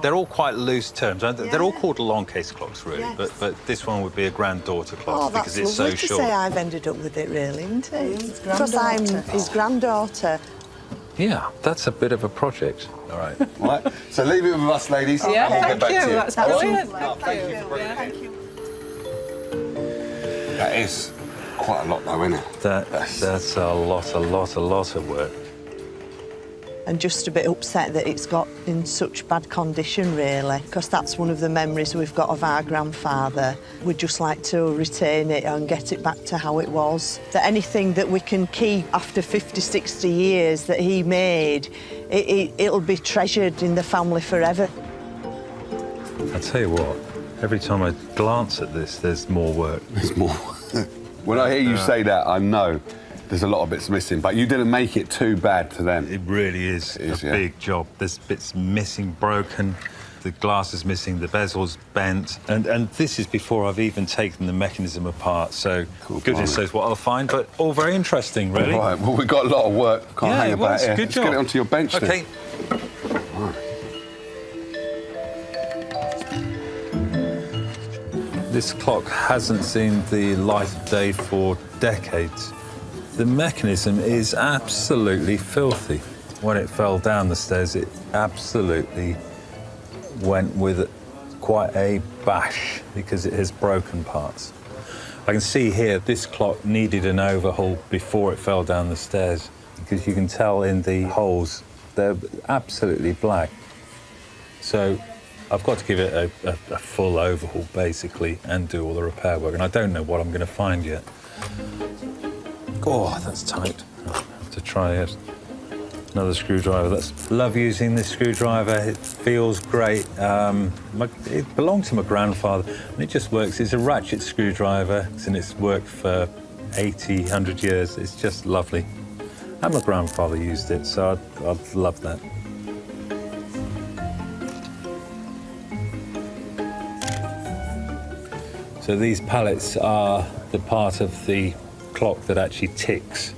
They're all quite loose terms. They're all called long case clocks, really, but this one would be a granddaughter clock because it's so lovely short. To say I've ended up with it, really, isn't it? Because I'm his granddaughter. Yeah, that's a bit of a project. All right. Right, so leave it with us, ladies. Yeah, I'll thank get back you. to you. That's brilliant. Thank you for bringing it in. That is quite a lot, though, isn't it? That's a lot of work. And just a bit upset that it's got in such bad condition, really, because that's one of the memories we've got of our grandfather. We'd just like to retain it and get it back to how it was. That anything that we can keep after 50, 60 years that he made, it'll be treasured in the family forever. I tell you what, every time I glance at this, there's more work. There's more. When I hear you say that, I know there's a lot of bits missing, but you didn't make it too bad to them. It really is a big job. There's bits missing, broken, the glass is missing, the bezel's bent, and this is before I've even taken the mechanism apart, so goodness knows what I'll find, but all very interesting, really. All right, well, we've got a lot of work. Can't hang about here. Good job. Let's get it onto your bench then. OK. This clock hasn't seen the light of day for decades. The mechanism is absolutely filthy. When it fell down the stairs, it absolutely went with quite a bash because it has broken parts. I can see here this clock needed an overhaul before it fell down the stairs because you can tell in the holes they're absolutely black. So I've got to give it a full overhaul, basically, and do all the repair work, and I don't know what I'm going to find yet. Oh, that's tight. I'll have to try another screwdriver. Love using this screwdriver. It feels great. It belonged to my grandfather, and it just works. It's a ratchet screwdriver, and it's worked for 80, 100 years. It's just lovely. And my grandfather used it, so I'd love that. So these pallets are the part of the clock that actually ticks.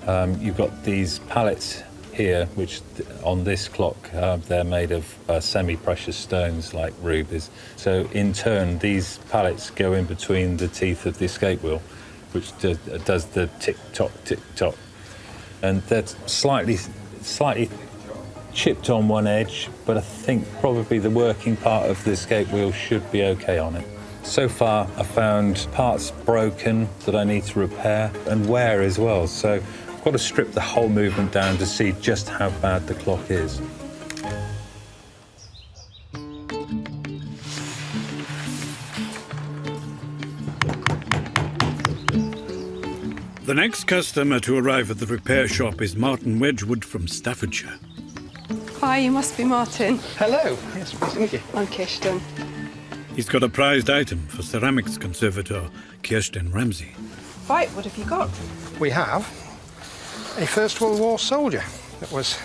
You've got these pallets here, which on this clock, they're made of semi-precious stones like rubies. So in turn, these pallets go in between the teeth of the escape wheel, which does the tick-tock, tick-tock. And they're slightly chipped on one edge, but I think probably the working part of the escape wheel should be okay on it. So far, I found parts broken that I need to repair and wear as well. So I've got to strip the whole movement down to see just how bad the clock is. The next customer to arrive at the repair shop is Martin Wedgwood from Staffordshire. Hi, you must be Martin. Hello. Yes, nice to meet you. I'm Kirsten. He's got a prized item for ceramics conservator Kirsten Ramsey. Right, what have you got? We have a First World War soldier that was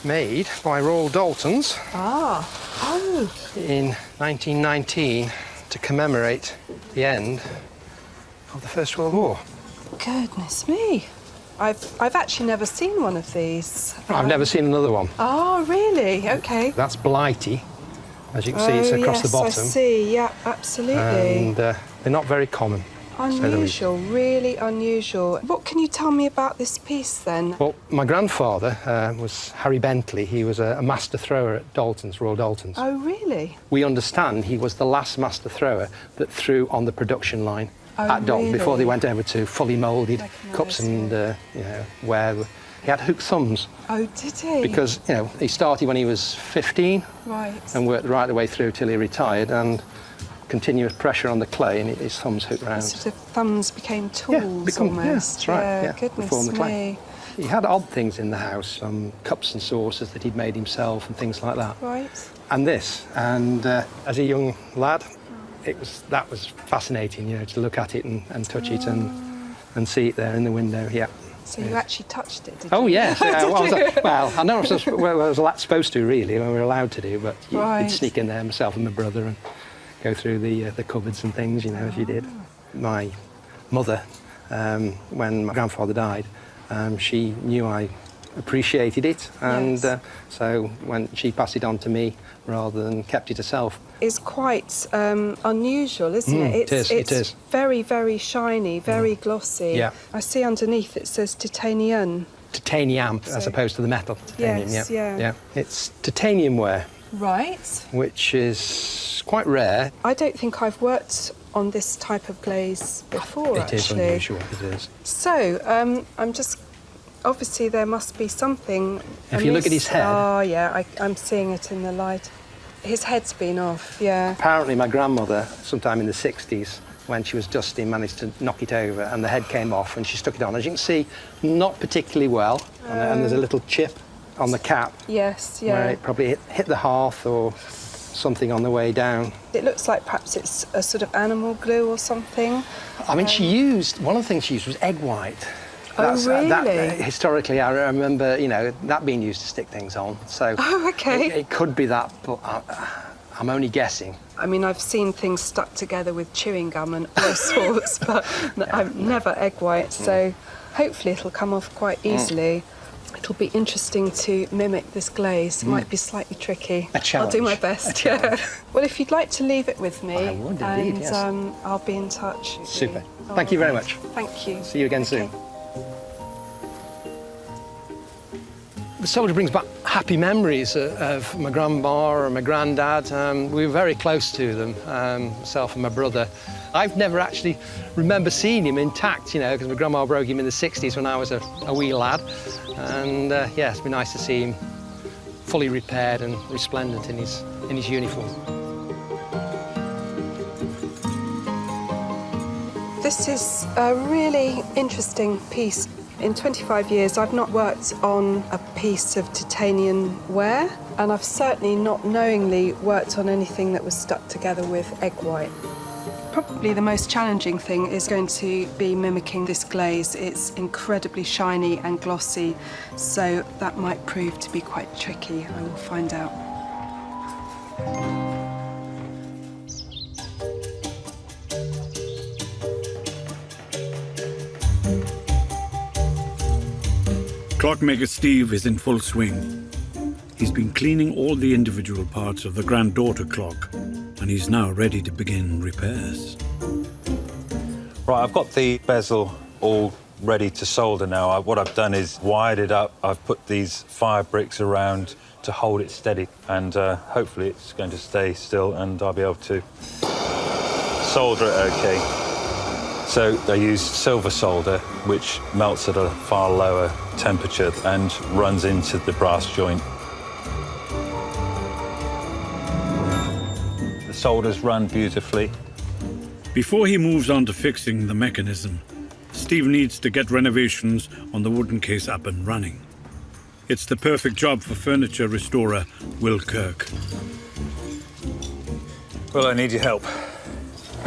made by Royal Daltons in 1919 to commemorate the end of the First World War. Goodness me. I've actually never seen one of these. I've never seen another one. Oh, really? Okay. That's blighty. As you can see, it's across the bottom. I see. Yeah, absolutely. And they're not very common. Unusual, really unusual. What can you tell me about this piece then? Well, my grandfather was Harry Bentley. He was a master thrower at Dalton's, Royal Daltons. Oh, really? We understand he was the last master thrower that threw on the production line at Dalton before they went over to fully moulded cups and where he had hooked thumbs. Oh, did he? Because he started when he was 15, right, and worked right the way through till he retired, and continuous pressure on the clay, and his thumbs hooked round. Sort of thumbs became tools almost. Yeah, that's right. Yeah, goodness form the me. clay. He had odd things in the house, some cups and saucers that he'd made himself and things like that. Right. And this, and as a young lad, that was fascinating, to look at it and touch it and see it there in the window. Yeah. So you actually touched it, did you? Oh yes. Did you? Well, I know I was supposed to really, when we were allowed to do, but you'd sneak in there myself and my brother and go through the cupboards and things, as you did. My mother, when my grandfather died, she knew I appreciated it, and so when she passed it on to me rather than kept it herself. It's quite unusual, isn't it? It is. Very, very shiny, very glossy. Yeah. I see underneath it says titanium. Titanium, as opposed to the metal. Titanium, yes, yeah. It's titanium ware. Right. Which is quite rare. I don't think I've worked on this type of glaze before, It is unusual, it is. So, I'm just... Obviously, there must be something If you look at his head... Oh, yeah, I'm seeing it in the light. His head's been off, yeah. Apparently, my grandmother, sometime in the 60s, when she was dusting, managed to knock it over, and the head came off, and she stuck it on. As you can see, not particularly well, and there's a little chip on the cap. Yes, yeah. Where it probably hit the hearth or something on the way down. It looks like perhaps it's a sort of animal glue or something. I mean, one of the things she used was egg white. Really? Historically, I remember, that being used to stick things on. So okay. It could be that, but I'm only guessing. I mean, I've seen things stuck together with chewing gum and all sorts, but I've never egg white, so hopefully it'll come off quite easily. It'll be interesting to mimic this glaze. It might be slightly tricky. A challenge. I'll do my best. Yeah. Well, if you'd like to leave it with me, I would indeed, yes. I'll be in touch. Super. Thank you very much. Thank you. See you again soon. The soldier brings back happy memories of my grandma and my granddad. We were very close to them, myself and my brother. I've never actually remember seeing him intact, because my grandma broke him in the 60s when I was a wee lad. And yeah, it's been nice to see him fully repaired and resplendent in his uniform. This is a really interesting piece. In 25 years, I've not worked on a piece of titanium ware, and I've certainly not knowingly worked on anything that was stuck together with egg white. Probably the most challenging thing is going to be mimicking this glaze. It's incredibly shiny and glossy, so that might prove to be quite tricky. I will find out. Clockmaker Steve is in full swing. He's been cleaning all the individual parts of the granddaughter clock, and he's now ready to begin repairs. Right, I've got the bezel all ready to solder now. What I've done is wired it up. I've put these fire bricks around to hold it steady, and hopefully it's going to stay still and I'll be able to solder it okay. So I use silver solder, which melts at a far lower temperature and runs into the brass joint. The solder's run beautifully. Before he moves on to fixing the mechanism, Steve needs to get renovations on the wooden case up and running. It's the perfect job for furniture restorer Will Kirk. Well, I need your help.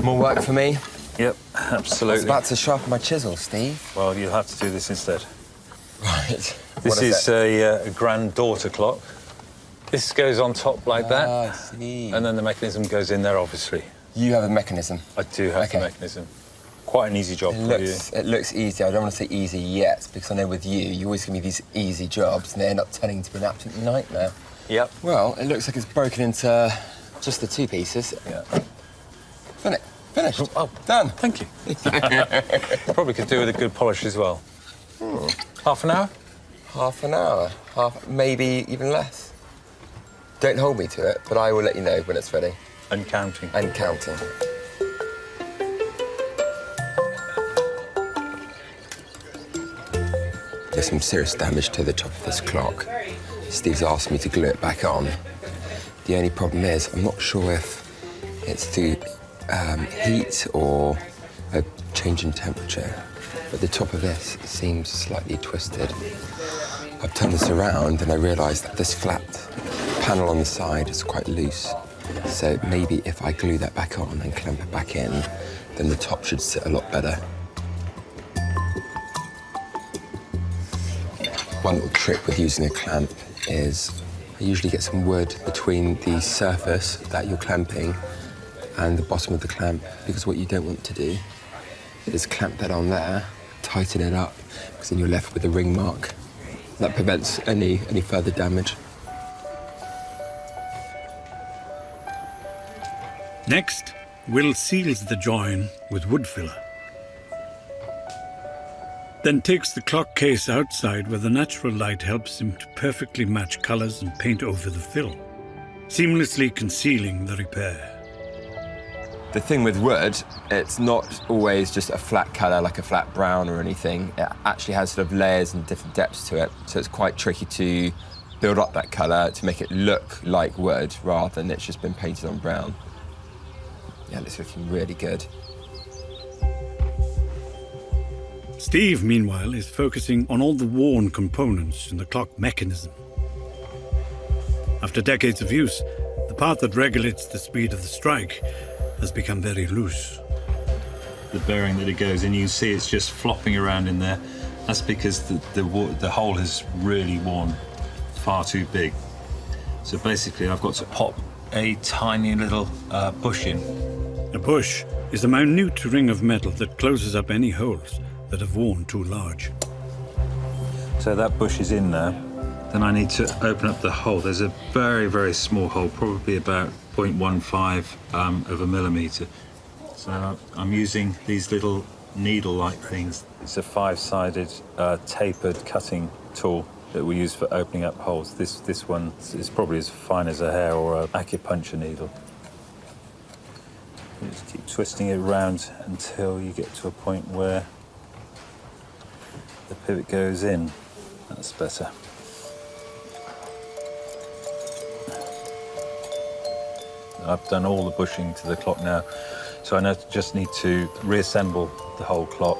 More work for me? Yep, absolutely. I was about to sharpen my chisel, Steve. Well, you'll have to do this instead. Right. This is a granddaughter clock. This goes on top like that. I see. And then the mechanism goes in there, obviously. You have a mechanism? I do have the mechanism. Quite an easy job for you. It looks easy. I don't want to say easy yet, because I know with you always give me these easy jobs, and they end up turning to be an absolute nightmare. Yep. Well, it looks like it's broken into just the two pieces. Yeah. Finished. Oh, done. Thank you. Probably could do with a good polish as well. Half an hour? Half an hour. Maybe even less. Don't hold me to it, but I will let you know when it's ready. And counting. And counting. There's some serious damage to the top of this clock. Steve's asked me to glue it back on. The only problem is, I'm not sure if it's through heat or a change in temperature, but the top of this seems slightly twisted. I've turned this around and I realised that this flat panel on the side is quite loose. So maybe if I glue that back on and clamp it back in, then the top should sit a lot better. One little trick with using a clamp is I usually get some wood between the surface that you're clamping and the bottom of the clamp, because what you don't want to do is clamp that on there, tighten it up, because then you're left with a ring mark. That prevents any further damage. Next, Will seals the join with wood filler. Then takes the clock case outside where the natural light helps him to perfectly match colours and paint over the fill, seamlessly concealing the repair. The thing with wood, it's not always just a flat colour like a flat brown or anything. It actually has sort of layers and different depths to it, so it's quite tricky to build up that colour to make it look like wood rather than it's just been painted on brown. Yeah, it's looking really good. Steve, meanwhile, is focusing on all the worn components in the clock mechanism. After decades of use, the part that regulates the speed of the strike has become very loose. The bearing that it goes in, you see it's just flopping around in there. That's because the hole has really worn far too big. So basically, I've got to pop a tiny little bush in. A bush is a minute ring of metal that closes up any holes that have worn too large. So that bush is in there. Then I need to open up the hole. There's a very, very small hole, probably about 0.15 of a millimetre. So I'm using these little needle-like things. It's a 5-sided tapered cutting tool that we use for opening up holes. This one is probably as fine as a hair or an acupuncture needle. You just keep twisting it around until you get to a point where the pivot goes in. That's better. I've done all the bushing to the clock now, so I just need to reassemble the whole clock.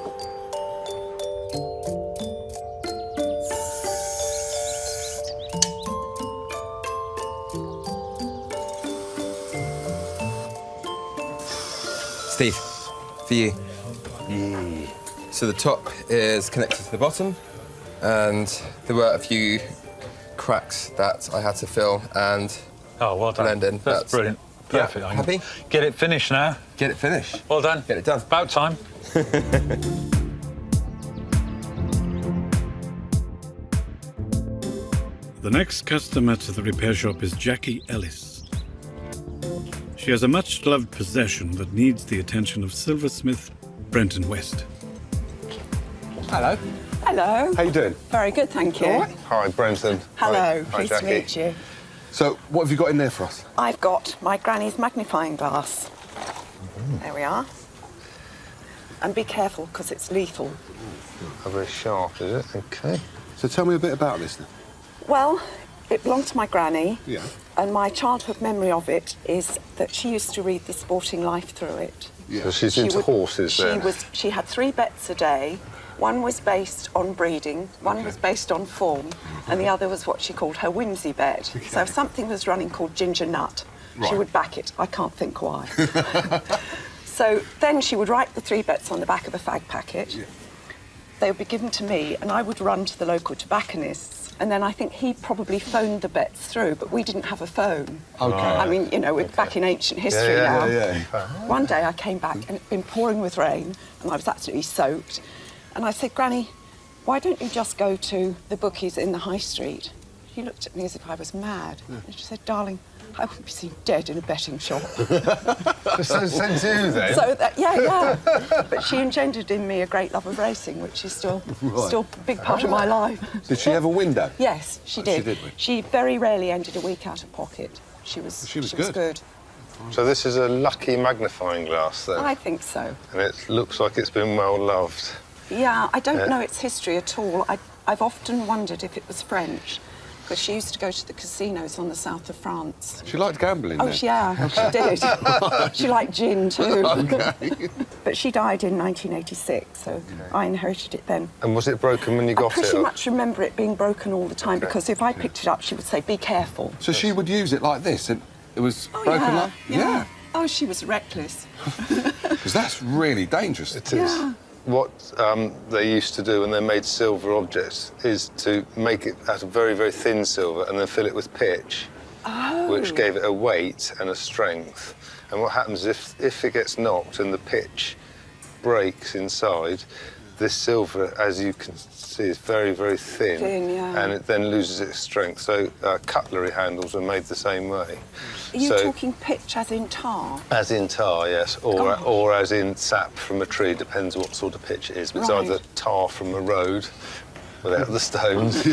Steve, for you. So the top is connected to the bottom, and there were a few cracks that I had to fill and blend in. That's brilliant. Perfect. Yeah, happy? Get it finished now. Get it finished. Well done. Get it done. About time. The next customer to the repair shop is Jackie Ellis. She has a much-loved possession that needs the attention of silversmith Brenton West. Hello. Hello. How you doing? Very good, thank you. All right. Hi, Brenton. Hello, Hi, pleased to Jackie. meet you. So, what have you got in there for us? I've got my granny's magnifying glass. There we are. And be careful, because it's lethal. Very sharp, is it? OK. So tell me a bit about this then. Well, it belonged to my granny. Yeah. And my childhood memory of it is that she used to read The Sporting Life through it. Yeah. So she's into horses then? She had 3 bets a day. One was based on breeding, one was based on form, and the other was what she called her whimsy bet. Okay. So if something was running called Ginger Nut, she Right. would back it. I can't think why. So then she would write the 3 bets on the back of a fag packet. Yeah. They would be given to me, and I would run to the local tobacconists. And then I think he probably phoned the bets through, but we didn't have a phone. OK. I mean, you know, we're back in ancient history now. Yeah. One day I came back and it'd been pouring with rain and I was absolutely soaked. And I said, Granny, why don't you just go to the bookies in the high street? She looked at me as if I was mad. Yeah. And she said, darling, I would be seen dead in a betting shop. So same to you then? So that, yeah. But she engendered in me a great love of racing, which is still a big part of my life. Did she have a window? Yes, she did. She did. She very rarely ended a week out of pocket. She was good. So this is a lucky magnifying glass then? I think so. And it looks like it's been well loved. Yeah, I don't know its history at all. I've often wondered if it was French, because she used to go to the casinos on the south of France. She liked gambling Oh, then? yeah, she did. She liked gin too. OK. But she died in 1986, so I inherited it then. And was it broken when you got I it? pretty much remember it being broken all the time, because if I picked it up, she would say, be careful. So she would use it like this, and it was broken like... Yeah. Oh, she was reckless. Because that's really dangerous. It is. Yeah. What they used to do when they made silver objects is to make it out of very, very thin silver and then fill it with pitch, which gave it a weight and a strength. And what happens if it gets knocked and the pitch breaks inside, this silver, as you can see, is very, very thin, and it then loses its strength. So cutlery handles are made the same way. Are you talking pitch as in tar? As in tar, yes, or as in sap from a tree, depends what sort of pitch it is. But it's either tar from a road, without the stones,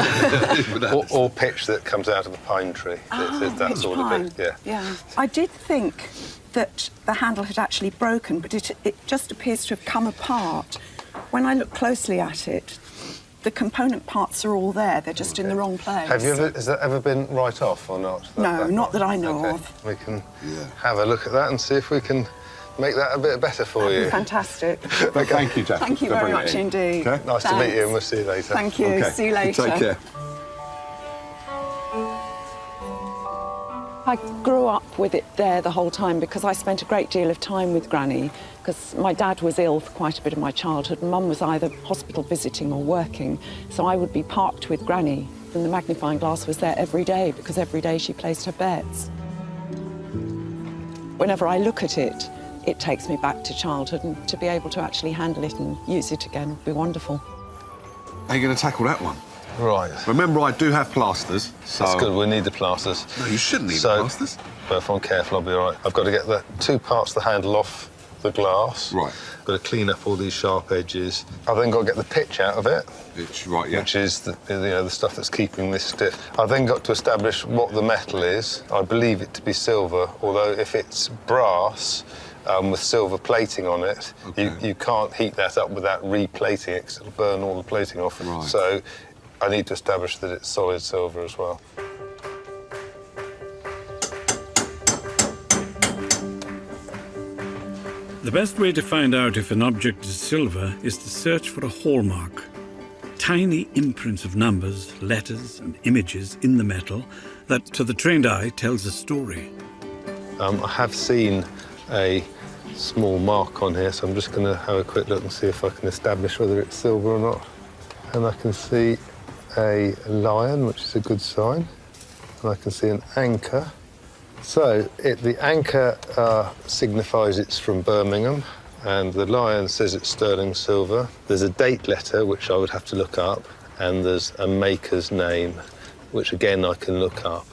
or pitch that comes out of a pine tree. That sort of pitch, Yeah. I did think that the handle had actually broken, but it just appears to have come apart. When I look closely at it, the component parts are all there. They're just in the wrong place. Has that ever been right off or not? No, not that I know of. We can have a look at that and see if we can make that a bit better for you. Fantastic. Thank you, Jack. Thank you very much indeed. Okay. Nice to meet you, and we'll see you later. Thank you. See you later. Take care. I grew up with it there the whole time because I spent a great deal of time with Granny, because my dad was ill for quite a bit of my childhood and Mum was either hospital visiting or working, so I would be parked with Granny and the magnifying glass was there every day because every day she placed her bets. Whenever I look at it, it takes me back to childhood, and to be able to actually handle it and use it again would be wonderful. How are you going to tackle that one? Right. Remember, I do have plasters, so... That's good, we need the plasters. No, you shouldn't need the plasters. But if I'm careful, I'll be all right. I've got to get the 2 parts of the handle off the glass. Right. Got to clean up all these sharp edges. I've then got to get the pitch out of it. Pitch, right, yeah. Which is the stuff that's keeping this stiff. I've then got to establish what the metal is. I believe it to be silver, although if it's brass, with silver plating on it, you can't heat that up without replating it, because it'll burn all the plating off. Right. So I need to establish that it's solid silver as well. The best way to find out if an object is silver is to search for a hallmark. Tiny imprints of numbers, letters, and images in the metal that, to the trained eye, tells a story. I have seen a small mark on here, so I'm just going to have a quick look and see if I can establish whether it's silver or not. And I can see a lion, which is a good sign, and I can see an anchor. So the anchor signifies it's from Birmingham, and the lion says it's sterling silver. There's a date letter, which I would have to look up, and there's a maker's name. which again I can look up.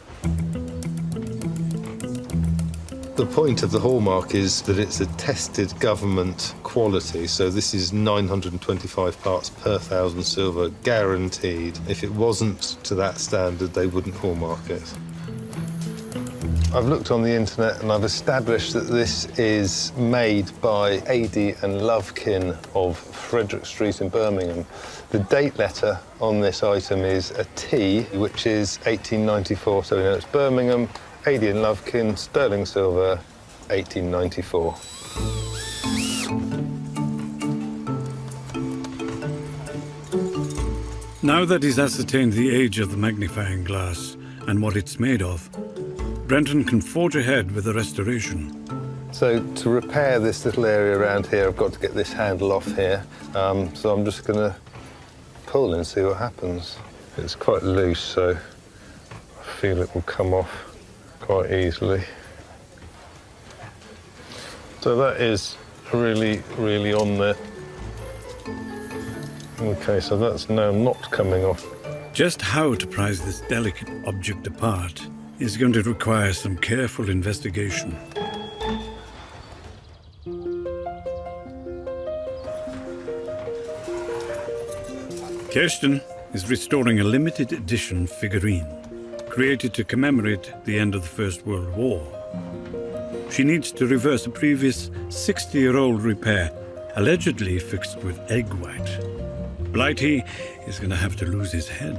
The point of the hallmark is that it's a tested government quality, so this is 925 parts per 1,000 silver, guaranteed. If it wasn't to that standard, they wouldn't hallmark it. I've looked on the internet and I've established that this is made by Adie and Lovekin of Frederick Street in Birmingham. The date letter on this item is a T, which is 1894, so we know it's Birmingham, Adie and Lovekin, sterling silver, 1894. Now that he's ascertained the age of the magnifying glass and what it's made of, Brenton can forge ahead with the restoration. So to repair this little area around here, I've got to get this handle off here. So I'm just going to pull and see what happens. It's quite loose, so I feel it will come off quite easily. So that is really, really on there. OK, so that's now not coming off. Just how to prise this delicate object apart is going to require some careful investigation. Kirsten is restoring a limited edition figurine, created to commemorate the end of the First World War. She needs to reverse a previous 60-year-old repair, allegedly fixed with egg white. Blighty is going to have to lose his head.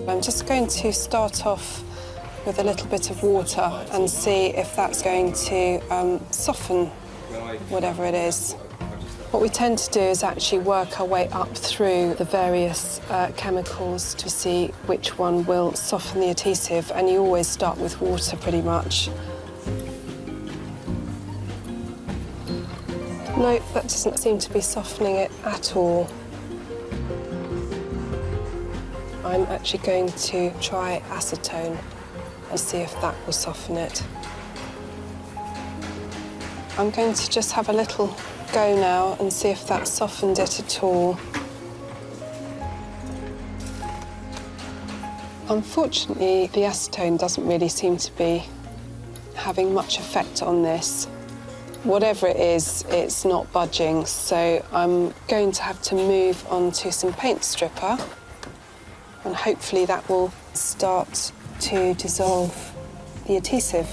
I'm just going to start off with a little bit of water and see if that's going to soften whatever it is. What we tend to do is actually work our way up through the various chemicals to see which one will soften the adhesive, and you always start with water pretty much. No, that doesn't seem to be softening it at all. I'm actually going to try acetone and see if that will soften it. I'm going to just have a little go now and see if that softened it at all. Unfortunately, the acetone doesn't really seem to be having much effect on this. Whatever it is, it's not budging, so I'm going to have to move on to some paint stripper, and hopefully that will start to dissolve the adhesive.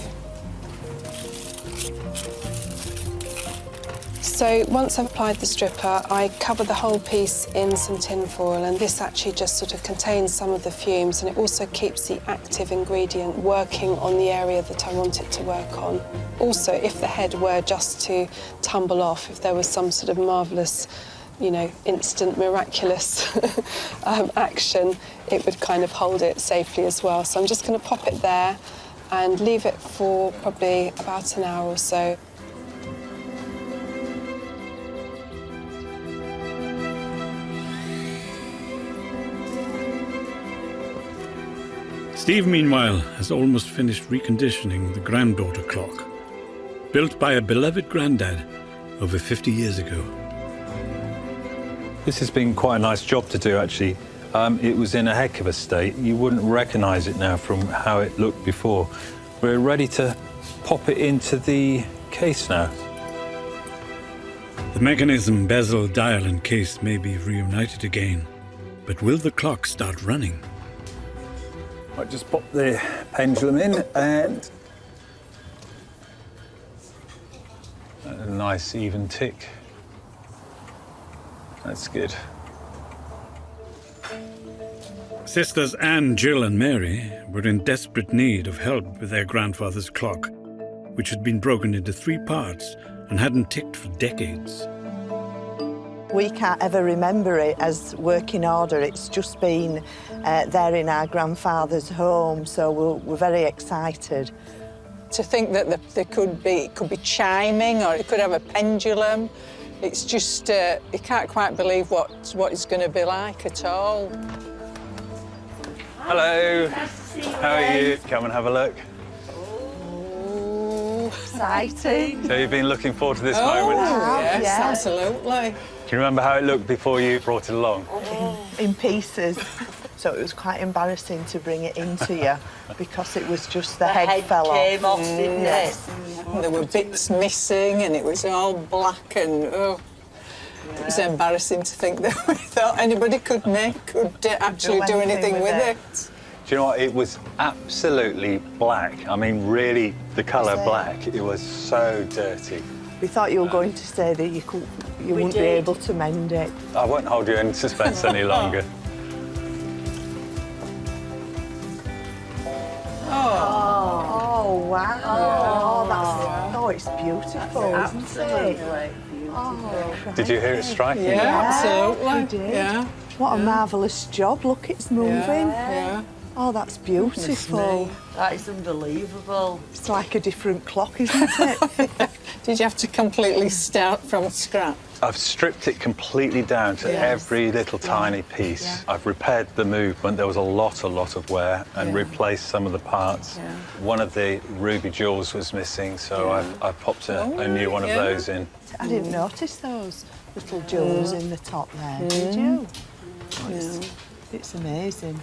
So once I've applied the stripper, I cover the whole piece in some tin foil, and this actually just sort of contains some of the fumes, and it also keeps the active ingredient working on the area that I want it to work on. Also, if the head were just to tumble off, if there was some sort of marvellous, you know, instant miraculous action, it would kind of hold it safely as well. So I'm just going to pop it there and leave it for probably about an hour or so. Steve, meanwhile, has almost finished reconditioning the granddaughter clock, built by a beloved granddad over 50 years ago. This has been quite a nice job to do, actually. It was in a heck of a state. You wouldn't recognise it now from how it looked before. We're ready to pop it into the case now. The mechanism, bezel, dial and case may be reunited again, but will the clock start running? I just pop the pendulum in and a nice even tick. That's good. Sisters Anne, Jill and Mary were in desperate need of help with their grandfather's clock, which had been broken into 3 parts and hadn't ticked for decades. We can't ever remember it as working order. It's just been there in our grandfather's home, so we're very excited. To think that it could be chiming, or it could have a pendulum. It's just, you can't quite believe what it's going to be like at all. Hello. How are you? Come and have a look. Ooh, exciting. So you've been looking forward to this moment? Yes, absolutely. Do you remember how it looked before you brought it along? In pieces. So it was quite embarrassing to bring it into you because it was just the head fell off. Came off, didn't it? And there were bits missing and it was all black and it was embarrassing to think that we thought anybody could actually do anything with it. Do you know what? It was absolutely black. I mean, really, the colour black. It was so dirty. We thought you were going to say that you wouldn't be able to mend it. I won't hold you in suspense any longer. Oh, wow. Oh, it's beautiful, isn't it? Oh, Did you hear it striking? Yeah, absolutely. We did. Yeah. What a marvellous job. Look, it's moving. Yeah. Oh, that's beautiful. That is unbelievable. It's like a different clock, isn't it? Did you have to completely start from scratch? I've stripped it completely down to every little tiny piece. Yeah. I've repaired the movement. There was a lot of wear and replaced some of the parts. Yeah. One of the ruby jewels was missing, so I've popped a new one of those in. I didn't notice those little jewels in the top there, did you? Oh, it's amazing.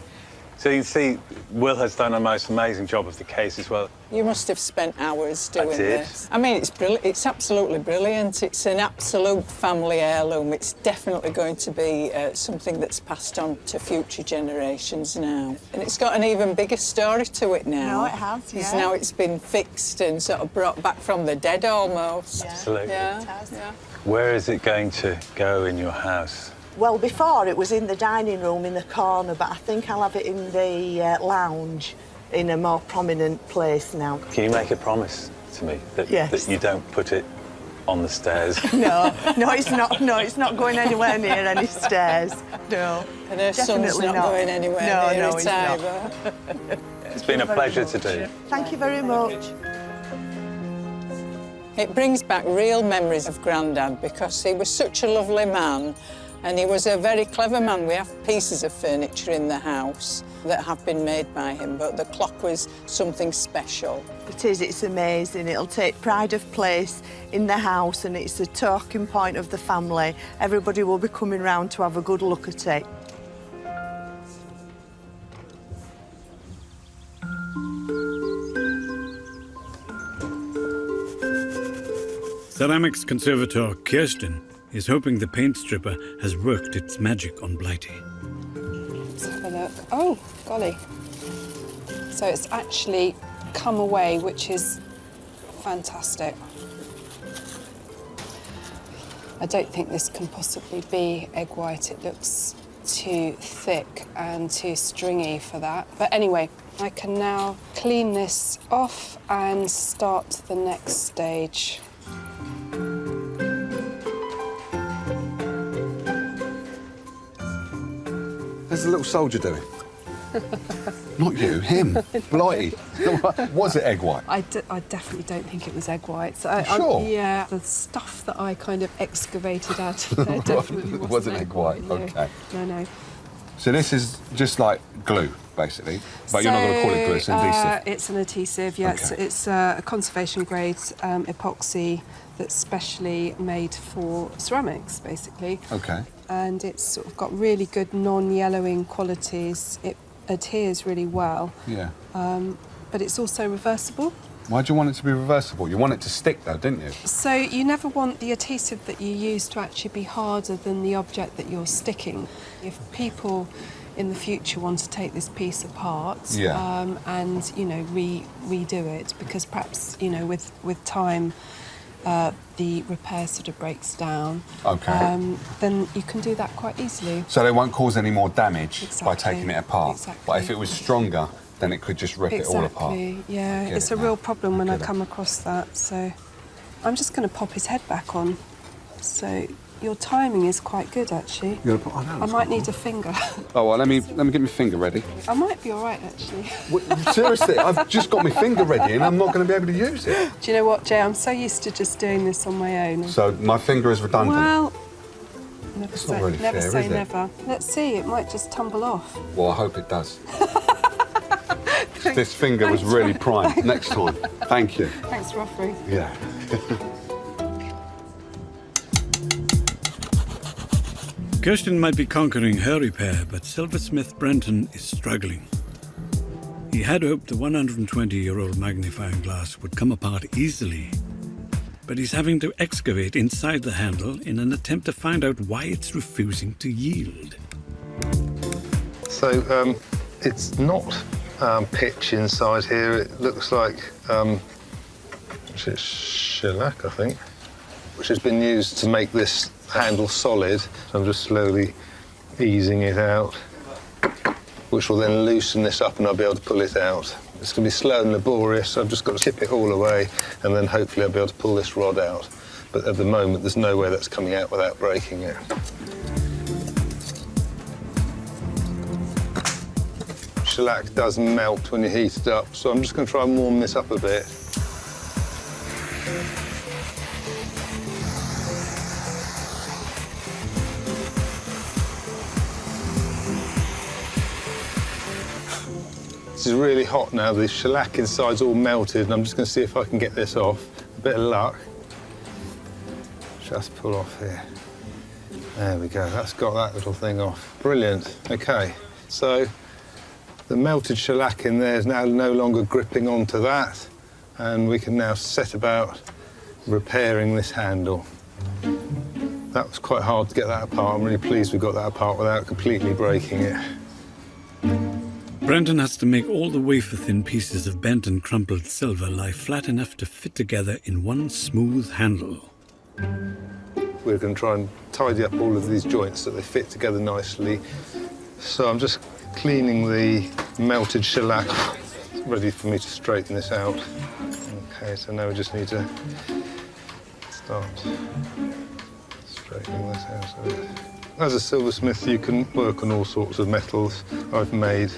So you can see Will has done a most amazing job of the case as well. You must have spent hours doing did. this. I mean, it's brilliant. It's absolutely brilliant. It's an absolute family heirloom. It's definitely going to be something that's passed on to future generations now. And it's got an even bigger story to it now. No, it has, yeah. Now it's been fixed and sort of brought back from the dead almost. Yeah. Absolutely. Yeah. It has. Yeah. Where is it going to go in your house? Well, before it was in the dining room in the corner, but I think I'll have it in the lounge in a more prominent place now. Can you make a promise to me that you don't put it on the stairs? No, it's not. No, it's not going anywhere near any stairs. No. And her son's not going anywhere near it either. It's been a pleasure to do. Thank you very much. It brings back real memories of Grandad because he was such a lovely man and he was a very clever man. We have pieces of furniture in the house that have been made by him, but the clock was something special. It is, it's amazing. It'll take pride of place in the house and it's a talking point of the family. Everybody will be coming round to have a good look at it. Ceramics conservator Kirsten is hoping the paint stripper has worked its magic on Blighty. Let's have a look. Oh, golly. So it's actually come away, which is fantastic. I don't think this can possibly be egg white. It looks too thick and too stringy for that. But anyway, I can now clean this off and start the next stage. How's the little soldier doing? Not you, him. Blighty. Was it egg white? I definitely don't think it was egg white. So Sure? yeah, the stuff that I kind of excavated out of there definitely wasn't egg white. no. Okay. No. So this is just like glue, basically, but you're not going to call it glue, it's an adhesive. It's an adhesive, yeah. Okay. It's a conservation-grade epoxy that's specially made for ceramics, basically. Okay. And it's sort of got really good non-yellowing qualities. It adheres really well. Yeah. But it's also reversible. Why do you want it to be reversible? You want it to stick, though, didn't you? So you never want the adhesive that you use to actually be harder than the object that you're sticking. If people in the future want to take this piece apart and, you know, redo it, because perhaps, you know, with time the repair sort of breaks down, then you can do that quite easily. So they won't cause any more damage by Exactly. taking it apart. Exactly. But if it was stronger, then it could just rip it all apart. Yeah, Get it's it a now. real problem when I Get it. come across that. So I'm just going to pop his head back on. So your timing is quite good, actually. You're gonna put, I know, I might need a finger. Oh, well, let me get my finger ready. I might be all right, actually. Seriously, I've just got my finger ready and I'm not going to be able to use it. Do you know what, Jay? I'm so used to just doing this on my own. So my finger is redundant. Well, never It's not say, really never fair, say is it? never. Let's see, it might just tumble off. Well, I hope it does. This finger was really prime. Next time. Thank you. Thanks for offering. Kirsten might be conquering her repair, but silversmith Brenton is struggling. He had hoped the 120-year-old magnifying glass would come apart easily, but he's having to excavate inside the handle in an attempt to find out why it's refusing to yield. So it's not pitch inside here. It looks like it's shellac, I think, which has been used to make this handle solid. So I'm just slowly easing it out, which will then loosen this up and I'll be able to pull it out. It's going to be slow and laborious, so I've just got to chip it all away and then hopefully I'll be able to pull this rod out. But at the moment, there's no way that's coming out without breaking it. Shellac does melt when you heat it up, so I'm just going to try and warm this up a bit. This is really hot now. The shellac inside's all melted, and I'm just going to see if I can get this off. A bit of luck. Just pull off here. There we go. That's got that little thing off. Brilliant. OK, so the melted shellac in there is now no longer gripping onto that, and we can now set about repairing this handle. That was quite hard to get that apart. I'm really pleased we got that apart without completely breaking it. Brenton has to make all the wafer-thin pieces of bent and crumpled silver lie flat enough to fit together in one smooth handle. We're going to try and tidy up all of these joints so they fit together nicely. So I'm just cleaning the melted shellac, ready for me to straighten this out. OK, so now we just need to start straightening this out a bit. As a silversmith, you can work on all sorts of metals. I've made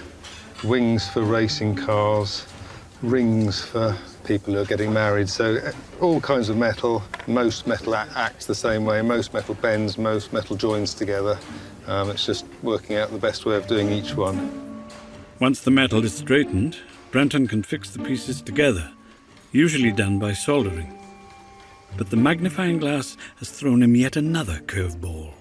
wings for racing cars, rings for people who are getting married, so all kinds of metal. Most metal acts the same way, most metal bends, most metal joins together. It's just working out the best way of doing each one. Once the metal is straightened, Brenton can fix the pieces together, usually done by soldering. But the magnifying glass has thrown him yet another curveball.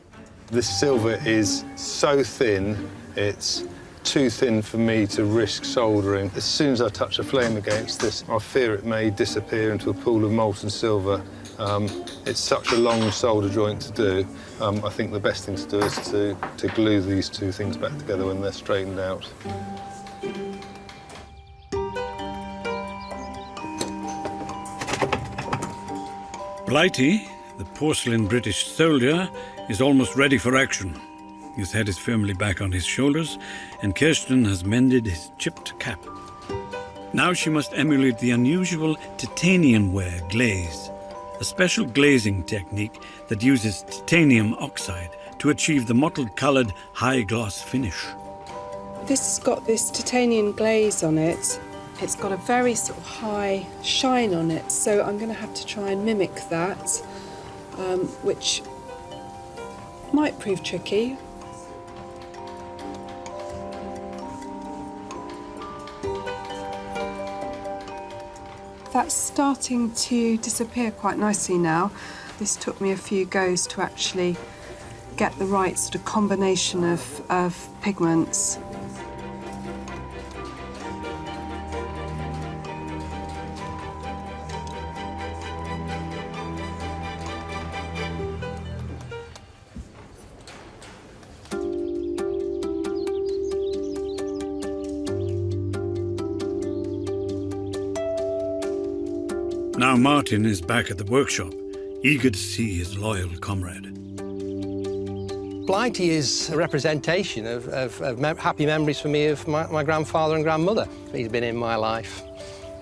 This silver is so thin, it's too thin for me to risk soldering. As soon as I touch a flame against this, I fear it may disappear into a pool of molten silver. It's such a long solder joint to do. I think the best thing to do is to glue these two things back together when they're straightened out. Blighty, the porcelain British soldier, is almost ready for action. His head is firmly back on his shoulders, and Kirsten has mended his chipped cap. Now she must emulate the unusual titanium ware glaze, a special glazing technique that uses titanium oxide to achieve the mottled-coloured high-gloss finish. This has got this titanium glaze on it. It's got a very sort of high shine on it, so I'm going to have to try and mimic that, which might prove tricky. That's starting to disappear quite nicely now. This took me a few goes to actually get the right sort of combination of pigments. Now Martin is back at the workshop, eager to see his loyal comrade. Blighty is a representation of happy memories for me of my grandfather and grandmother. He's been in my life,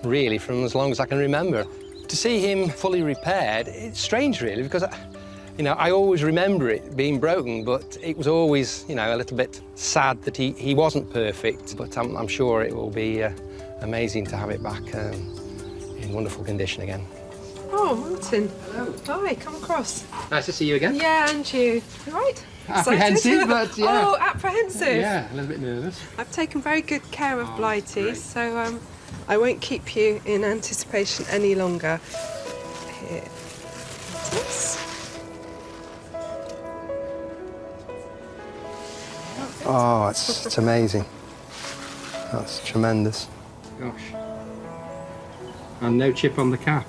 really, from as long as I can remember. To see him fully repaired, it's strange, really, because, I always remember it being broken, but it was always, a little bit sad that he wasn't perfect. But I'm sure it will be amazing to have it back in wonderful condition again. Oh, Martin. Hello. Hi, come across. Nice to see you again. Yeah, and you. You all right? Apprehensive, but yeah. Oh, apprehensive. Yeah, a little bit nervous. I've taken very good care of Blighty, so I won't keep you in anticipation any longer. Here it is. Oh, it's amazing. That's tremendous. Gosh. And no chip on the cap.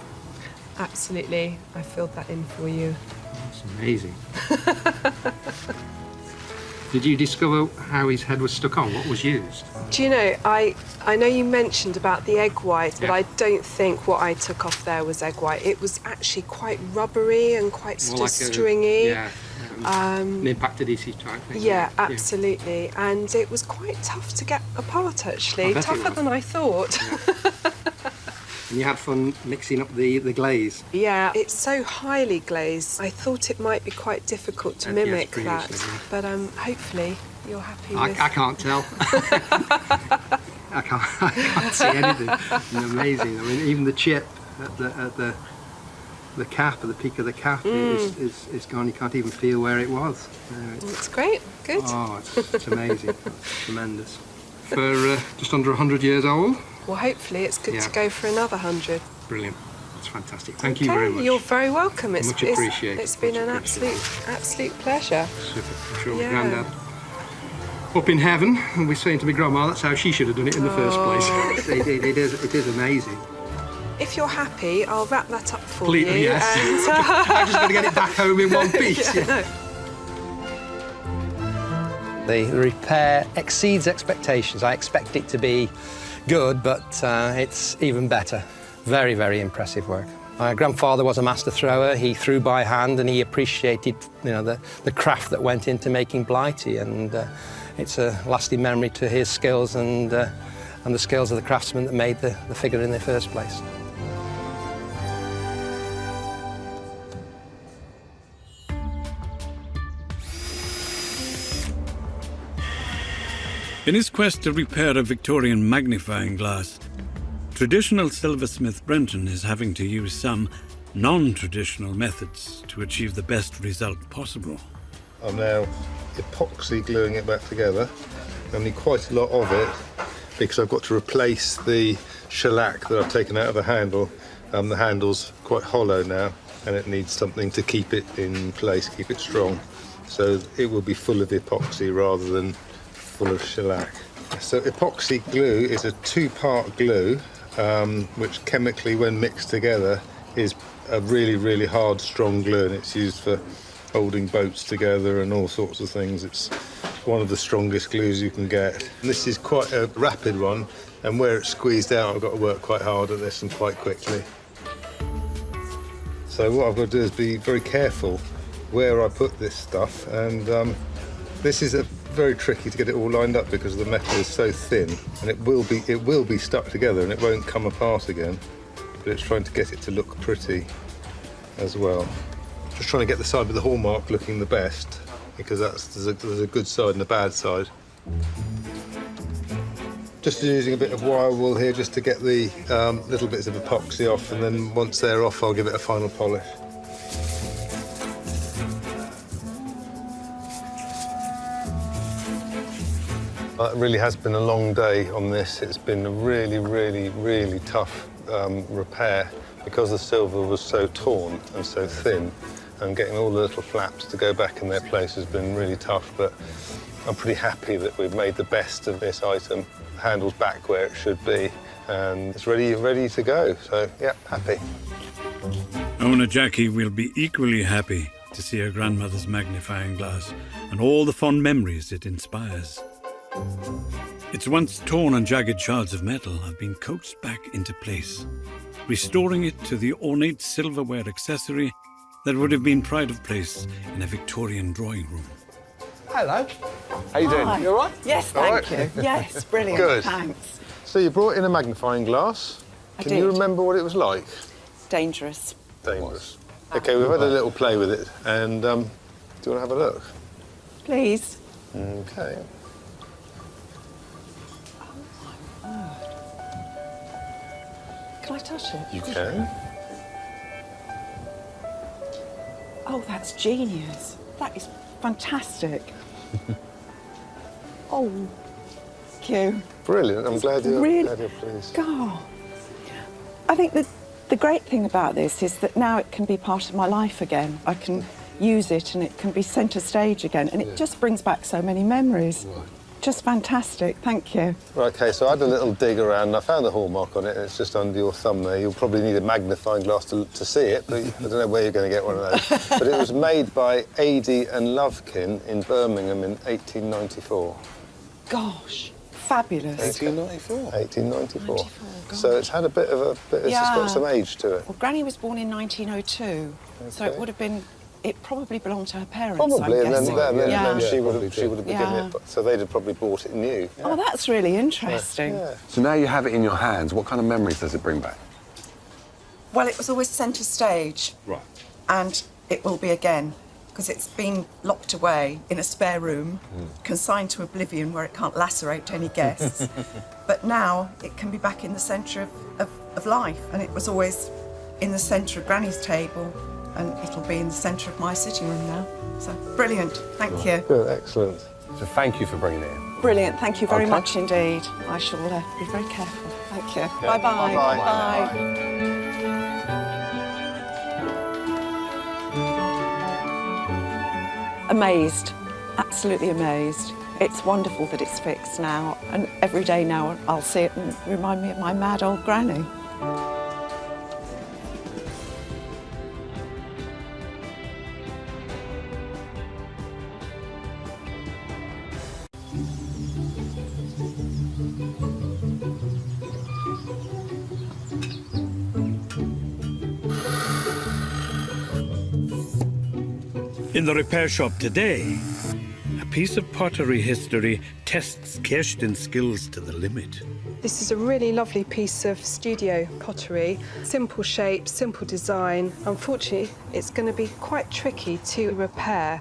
Absolutely. I filled that in for you. That's amazing. Did you discover how his head was stuck on? What was used? Do you know, I know you mentioned about the egg white, but Yeah. I don't think what I took off there was egg white. It was actually quite rubbery and quite stringy. An impact adhesive type thing. Yeah, absolutely. And it was quite tough to get apart, actually. I bet it Tougher was. than I thought. And you had fun mixing up the glaze. Yeah, it's so highly glazed. I thought it might be quite difficult to Yes, mimic previously, that. yeah. But hopefully you're happy I with... can't tell. I can't see anything. It's amazing. I mean, even the chip at the cap, at the peak of the cap, is gone. You can't even feel where it was. It's great. Good. Oh, it's amazing. It's tremendous. For just under 100 years old. Well, hopefully it's good Yeah. to go for another 100. Brilliant. That's fantastic. Thank you very much. You're very welcome. It's Much appreciated. It's been an absolute pleasure. Super. I'm sure Yeah. Grandad up in heaven, and we're saying to my grandma that's how she should have done it in the first place. It is amazing. If you're happy, I'll wrap that up for Please, you. yes. And, I'm just going to get it back home in one piece. Yeah, no. The repair exceeds expectations. I expect it to be good, but it's even better. Very, very impressive work. My grandfather was a master thrower. He threw by hand, and he appreciated, the craft that went into making blighty, and it's a lasting memory to his skills and the skills of the craftsmen that made the figure in the first place. In his quest to repair a Victorian magnifying glass, traditional silversmith Brenton is having to use some non-traditional methods to achieve the best result possible. I'm now epoxy gluing it back together. I need quite a lot of it because I've got to replace the shellac that I've taken out of the handle. The handle's quite hollow now, and it needs something to keep it in place, keep it strong. So it will be full of epoxy rather than full of shellac. So epoxy glue is a two-part glue, which chemically, when mixed together, is a really, really hard, strong glue, and it's used for holding boats together and all sorts of things. It's one of the strongest glues you can get. And this is quite a rapid one, and where it's squeezed out, I've got to work quite hard at this and quite quickly. So what I've got to do is be very careful where I put this stuff, and this is very tricky to get it all lined up because the metal is so thin, and it will be stuck together and it won't come apart again. But it's trying to get it to look pretty as well. Just trying to get the side with the hallmark looking the best, because there's a good side and a bad side. Just using a bit of wire wool here just to get the little bits of epoxy off, and then once they're off, I'll give it a final polish. It really has been a long day on this. It's been a really, really, really tough repair because the silver was so torn and so thin, and getting all the little flaps to go back in their place has been really tough, but I'm pretty happy that we've made the best of this item. The handle's back where it should be, and it's ready to go. So, yeah, happy. Owner Jackie will be equally happy to see her grandmother's magnifying glass and all the fond memories it inspires. Its once torn and jagged shards of metal have been coaxed back into place, restoring it to the ornate silverware accessory that would have been pride of place in a Victorian drawing room. Hello. How you doing? Hi. You all right? Yes, thank you. Yes, brilliant. Good. Thanks. So you brought in a magnifying glass. I Can you did. remember what it was like? Dangerous. Dangerous. OK, we've had a little play with it, and do you want to have a look? Please. OK. Can I touch it? You can. Oh, that's genius. That is fantastic. Oh, thank you. Brilliant. I'm glad you're pleased. God. I think that the great thing about this is that now it can be part of my life again. I can use it and it can be centre stage again. And it just brings back so many memories. Just fantastic, thank you. Right, OK, so I had a little dig around and I found the hallmark on it, and it's just under your thumb there. You'll probably need a magnifying glass to see it, but I don't know where you're going to get one of those. But it was made by Adie and Lovekin in Birmingham in 1894. Gosh, fabulous. 1894? 1894. So it's had a bit of a... It's just got some age to it. Well, Granny was born in 1902, so it would have been... It probably belonged to her parents, Probably, I'm and guessing. then she would have been given it. So they'd have probably bought it new. Oh, that's really interesting. So now you have it in your hands, what kind of memories does it bring back? Well, it was always centre stage. Right. And it will be again, because it's been locked away in a spare room, consigned to oblivion where it can't lacerate any guests. But now it can be back in the centre of life, and it was always in the centre of Granny's table, and it'll be in the centre of my sitting room now. So, brilliant. Thank you. Good, excellent. So thank you for bringing it in. Brilliant. Thank you very Okay. much indeed. I shall be very careful. Thank you. Yeah. Bye-bye. Bye-bye. Bye. Amazed. Absolutely amazed. It's wonderful that it's fixed now, and every day now I'll see it and remind me of my mad old granny. In the repair shop today, a piece of pottery history tests Kirsten's skills to the limit. This is a really lovely piece of studio pottery. Simple shape, simple design. Unfortunately, it's going to be quite tricky to repair.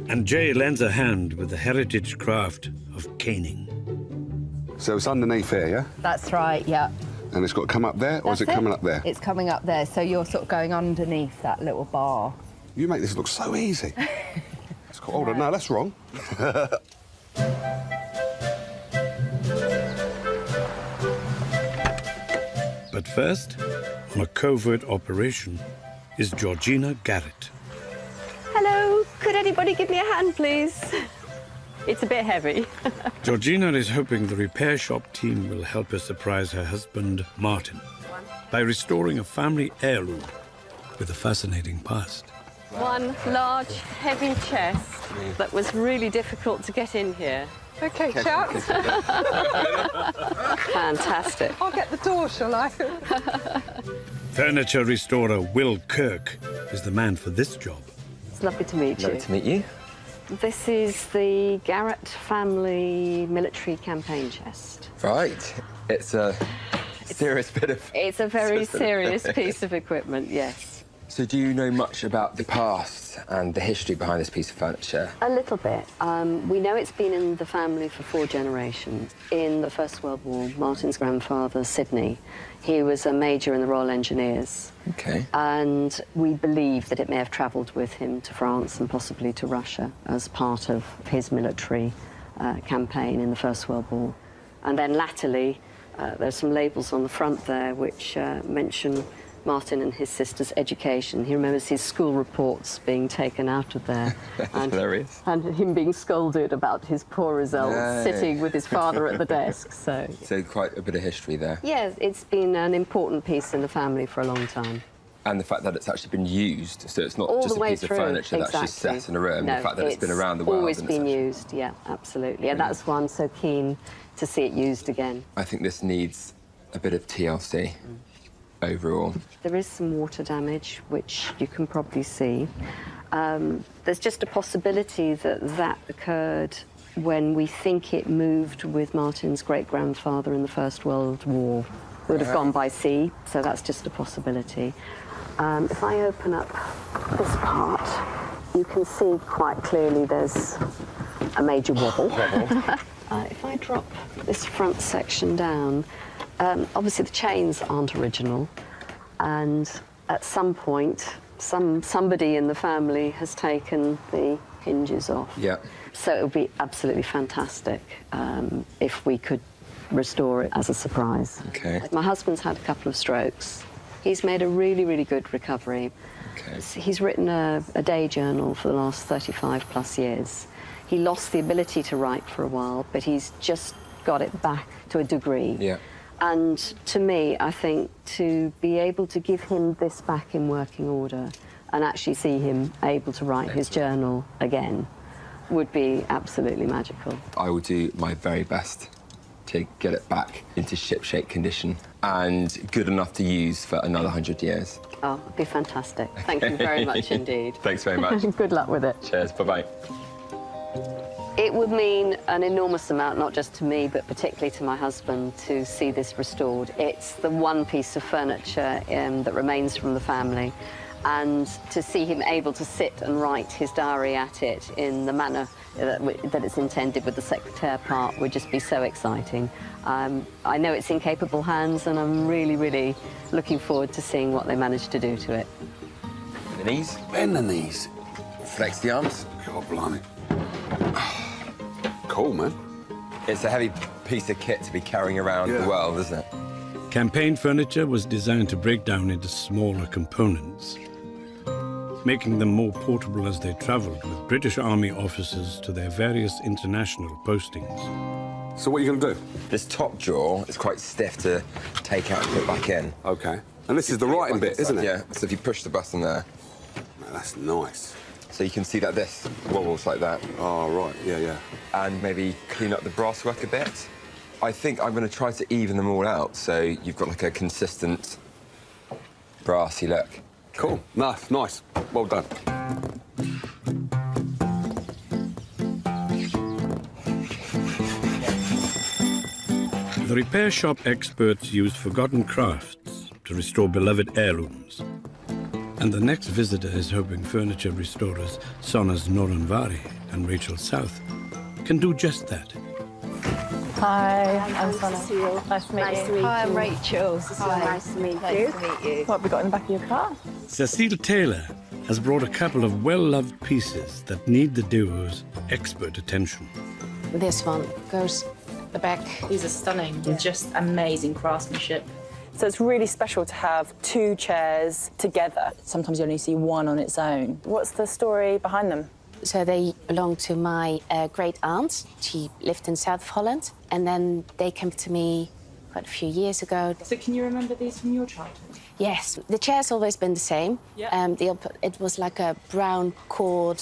And Jay lends a hand with the heritage craft of caning. So it's underneath here, yeah? That's right, yeah. And it's got to come up there, or is it coming up there? It's coming up there, so you're sort of going underneath that little bar. You make this look so easy. It's cool. Hold on, no, that's wrong. But first, on a covert operation, is Georgina Garrett. Hello, could anybody give me a hand, please? It's a bit heavy. Georgina is hoping the repair shop team will help her surprise her husband, Martin, by restoring a family heirloom with a fascinating past. One large, heavy chest that was really difficult to get in here. OK, chaps. Fantastic. I'll get the door, shall I? Furniture restorer Will Kirk is the man for this job. It's lovely to meet you. Lovely to meet you. This is the Garrett family military campaign chest. Right. It's a serious bit of... It's a very serious piece of equipment, yes. So do you know much about the past and the history behind this piece of furniture? A little bit. We know it's been in the family for 4 generations. In the First World War, Martin's grandfather, Sidney, he was a major in the Royal Engineers. OK. And we believe that it may have travelled with him to France and possibly to Russia as part of his military campaign in the First World War. And then latterly, there's some labels on the front there which mention Martin and his sister's education. He remembers his school reports being taken out of there. That's hilarious. And him being scolded about his poor results, sitting with his father at the desk, so... So quite a bit of history there. Yeah, it's been an important piece in the family for a long time. And the fact that it's actually been used, so it's not All just the a way piece through, of furniture that's just exactly. set in a room, No, the fact that it's been around the world. Always and been it's used, yeah, absolutely. And that's why I'm so keen to see it used again. I think this needs a bit of TLC overall. There is some water damage, which you can probably see. There's just a possibility that that occurred when we think it moved with Martin's great-grandfather in the First World War. It would have gone by sea, so that's just a possibility. If I open up this part, you can see quite clearly there's a major wobble. If I drop this front section down, obviously the chains aren't original, and at some point, somebody in the family has taken the hinges off. Yeah. So it would be absolutely fantastic if we could restore it as a surprise. Okay. My husband's had a couple of strokes. He's made a really, really good recovery. He's written a day journal for the last 35 plus years. He lost the ability to write for a while, but he's just got it back to a degree. Yeah. And to me, I think to be able to give him this back in working order and actually see him able to write his journal again would be absolutely magical. I will do my very best to get it back into shipshape condition and good enough to use for another 100 years. Oh, it'd be fantastic. Thank you very much indeed. Thanks very much. Good luck with it. Cheers, bye-bye. It would mean an enormous amount, not just to me, but particularly to my husband, to see this restored. It's the one piece of furniture that remains from the family, and to see him able to sit and write his diary at it in the manner that it's intended with the secretaire part would just be so exciting. I know it's in capable hands, and I'm really, really looking forward to seeing what they manage to do to it. The knees. Bend the knees. Flex the arms. God blimey. Cool, man. It's a heavy piece of kit to be carrying around the world, isn't it? Campaign furniture was designed to break down into smaller components, making them more portable as they travelled with British Army officers to their various international postings. So what are you going to do? This top drawer is quite stiff to take out and put back in. OK. And this is the writing bit, isn't it? Yeah, so if you push the button there... That's nice. So you can see that this wobbles like that. Oh, right, yeah, yeah. And maybe clean up the brasswork a bit. I think I'm going to try to even them all out, so you've got like a consistent brassy look. Cool. Nice, nice. Well done. The repair shop experts used forgotten crafts to restore beloved heirlooms. And the next visitor is hoping furniture restorers Sonas Noranvari and Rachel South can do just that. Hi, I'm Sana. Nice to meet you. Hi, I'm Rachel. Hi. Nice to meet you. Nice to meet you. What have we got in the back of your car? Cecile Taylor has brought a couple of well-loved pieces that need the duo's expert attention. This one goes at the back. These are stunning. Just amazing craftsmanship. So it's really special to have two chairs together. Sometimes you only see one on its own. What's the story behind them? So they belong to my great aunt. She lived in South of Holland, and then they came to me quite a few years ago. So can you remember these from your childhood? Yes, the chair's always been the same. Yeah. It was like a brown cord,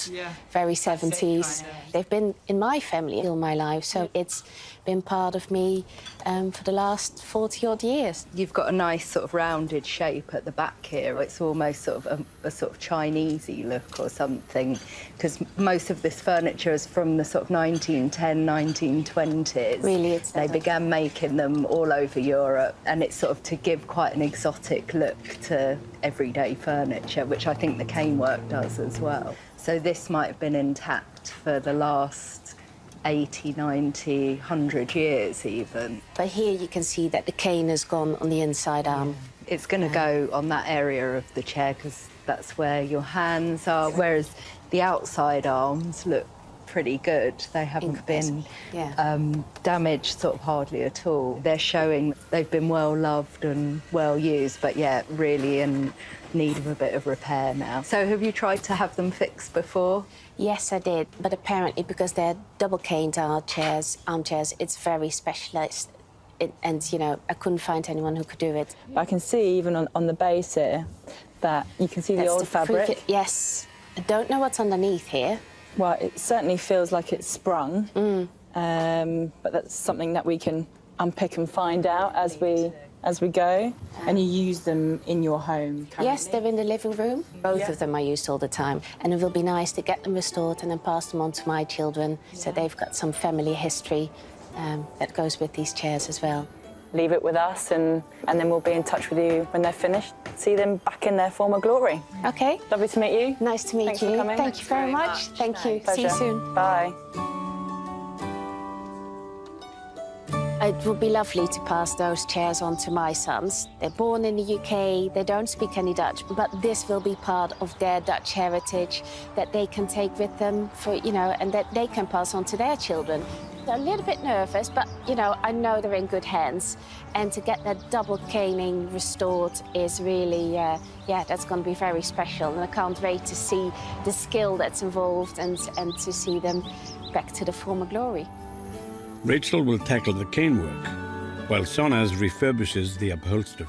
very 70s. They've been in my family all my life, so it's been part of me for the last 40-odd years. You've got a nice sort of rounded shape at the back here. It's almost sort of a sort of Chinesey look or something, because most of this furniture is from the sort of 1910, 1920s. Really, they began making them all over Europe, and it's sort of to give quite an exotic look to everyday furniture, which I think the canework does as well. So this might have been intact for the last 80, 90, 100 years even. But here you can see that the cane has gone on the inside arm. It's going to go on that area of the chair because that's where your hands are, whereas the outside arms look pretty good. They haven't been damaged sort of hardly at all. They're showing they've been well loved and well used, but yeah, really in need of a bit of repair now. So have you tried to have them fixed before? Yes, I did, but apparently because they're double caned armchairs, it's very specialised. And, you know, I couldn't find anyone who could do it. I can see even on the base here that you can see the old fabric. Yes. I don't know what's underneath here. Well, it certainly feels like it's sprung, but that's something that we can unpick and find out as we go. And you use them in your home currently? Yes, they're in the living room. Both of them are used all the time. And it will be nice to get them restored and then pass them on to my children, so they've got some family history that goes with these chairs as well. Leave it with us, and then we'll be in touch with you when they're finished. See them back in their former glory. OK. Lovely to meet you. Nice to meet Thanks you. For coming. Thank you very much. Thank you. Pleasure. See you soon. Bye. It would be lovely to pass those chairs on to my sons. They're born in the UK, they don't speak any Dutch, but this will be part of their Dutch heritage that they can take with them for, you know, and that they can pass on to their children. They're a little bit nervous, but, you know, I know they're in good hands. And to get that double caning restored is really, yeah, that's going to be very special. And I can't wait to see the skill that's involved and to see them back to the former glory. Rachel will tackle the cane work, while Sonaz refurbishes the upholstery.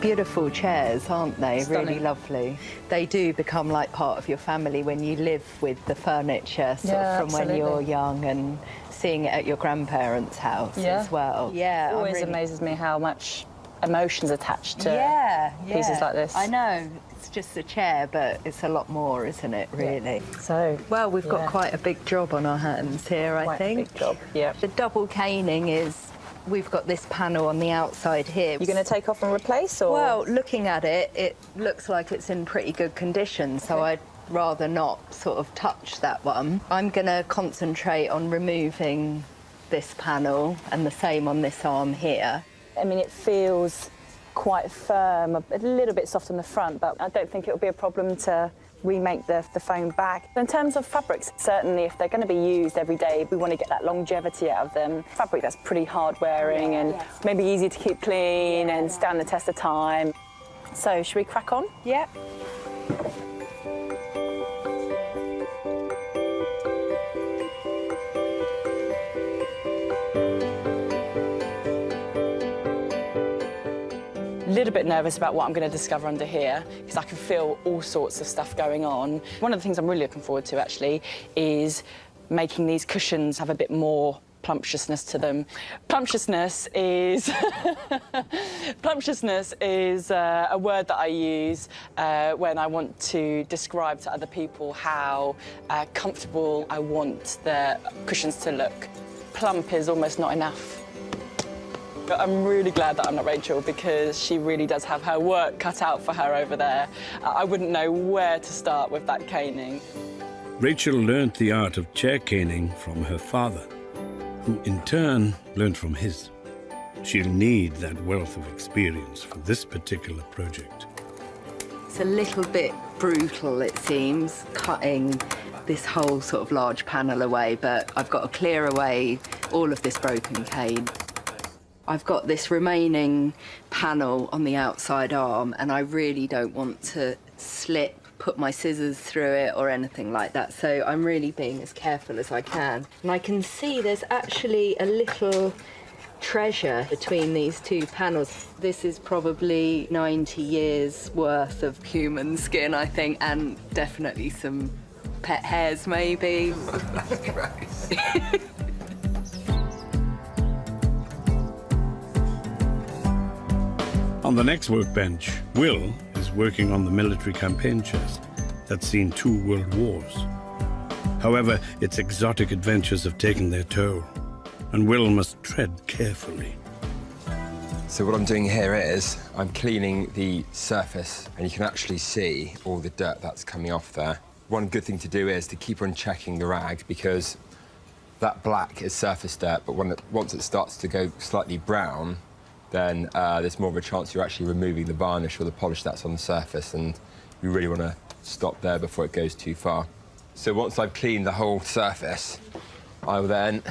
Beautiful chairs, aren't they? Stunning. Really lovely. They do become like part of your family when you live with the furniture sort of from when you're young and seeing it at your grandparents' house as well. Yeah, It always really... amazes me how much emotion's attached to pieces like this. I know. It's just a chair, but it's a lot more, isn't it, really? So, well, we've got quite a big job on our hands here, I think. Big job, yeah. The double caning is... We've got this panel on the outside here. You're going to take off and replace, or...? Well, looking at it, it looks like it's in pretty good condition, so I'd rather not sort of touch that one. I'm going to concentrate on removing this panel, and the same on this arm here. I mean, it feels quite firm, a little bit soft on the front, but I don't think it'll be a problem to remake the foam back. In terms of fabrics, certainly if they're going to be used every day, we want to get that longevity out of them. Fabric that's pretty hard wearing and maybe easy to keep clean and stand the test of time. So, should we crack on? Yeah. A little bit nervous about what I'm going to discover under here because I can feel all sorts of stuff going on. One of the things I'm really looking forward to, actually, is making these cushions have a bit more plumptiousness to them. Plumptiousness is plumptiousness is a word that I use when I want to describe to other people how comfortable I want the cushions to look. Plump is almost not enough. But I'm really glad that I'm not Rachel because she really does have her work cut out for her over there. I wouldn't know where to start with that caning. Rachel learnt the art of chair caning from her father, who in turn learnt from his. She'll need that wealth of experience for this particular project. It's a little bit brutal, it seems, cutting this whole sort of large panel away, but I've got to clear away all of this broken cane. I've got this remaining panel on the outside arm and I really don't want to put my scissors through it or anything like that, so I'm really being as careful as I can. And I can see there's actually a little treasure between these two panels. This is probably 90 years worth of human skin, I think, and definitely some pet hairs, maybe. That's great. On the next workbench, Will is working on the military campaign chest that's seen 2 world wars. However, its exotic adventures have taken their toll, and Will must tread carefully. So what I'm doing here is I'm cleaning the surface, and you can actually see all the dirt that's coming off there. One good thing to do is to keep on checking the rag, because that black is surface dirt, but once it starts to go slightly brown, then there's more of a chance you're actually removing the varnish or the polish that's on the surface, and you really want to stop there before it goes too far. So once I've cleaned the whole surface, I will then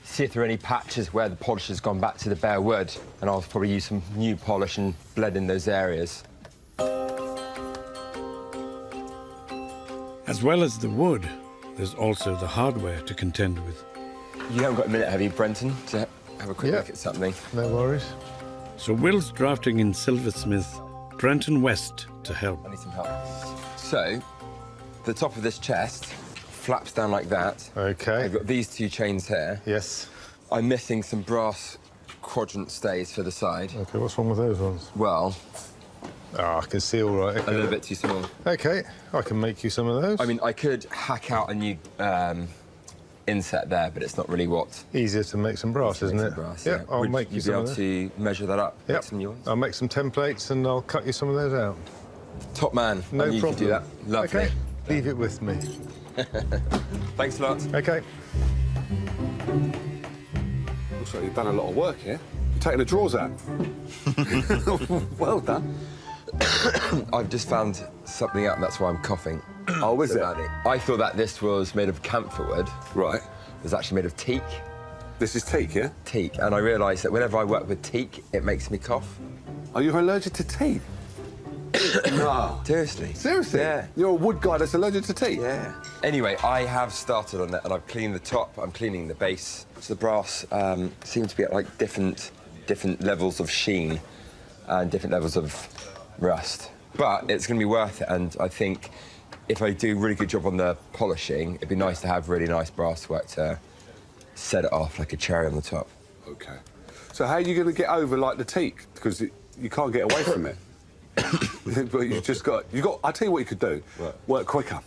see if there are any patches where the polish has gone back to the bare wood, and I'll probably use some new polish and blend in those areas. As well as the wood, there's also the hardware to contend with. You haven't got a minute, have you, Brenton, to have a quick look at something? No worries. So Will's drafting in silversmith Brenton West to help. I need some help. So, the top of this chest flaps down like that. OK. I've got these 2 chains here. Yes. I'm missing some brass quadrant stays for the side. OK, what's wrong with those ones? Well... I can see all right. A little bit too small. OK, I can make you some of those. I mean, I could hack out a new inset there, but it's not really what... Easier to make some brass, isn't it? Brass, yeah. I'll make you some of Would you be able to measure that up? Yep. Make some new ones? I'll make some templates and I'll cut you some of those out. Top man. No I knew problem. You could do that. Lovely. OK, leave it with me. Thanks a lot. OK. Looks like you've done a lot of work here. You're taking the drawers out. Well done. I've just found something out, and that's why I'm coughing. Oh, is it? I thought that this was made of camphor wood. Right. was actually made of teak. This is teak, yeah? Teak, and I realised that whenever I work with teak, it makes me cough. Are you allergic to teak? No. Seriously. Seriously? Yeah. You're a wood guy that's allergic to teak? Yeah. Anyway, I have started on it, and I've cleaned the top, I'm cleaning the base. So the brass seems to be at, like, different levels of sheen and different levels of rust. But it's going to be worth it, and I think if I do a really good job on the polishing, it'd be nice to have really nice brass work to set it off like a cherry on the top. OK. So how are you going to get over, like, the teak? Because you can't get away from it. But you've just got... I'll tell you what you could do. What? Work quicker.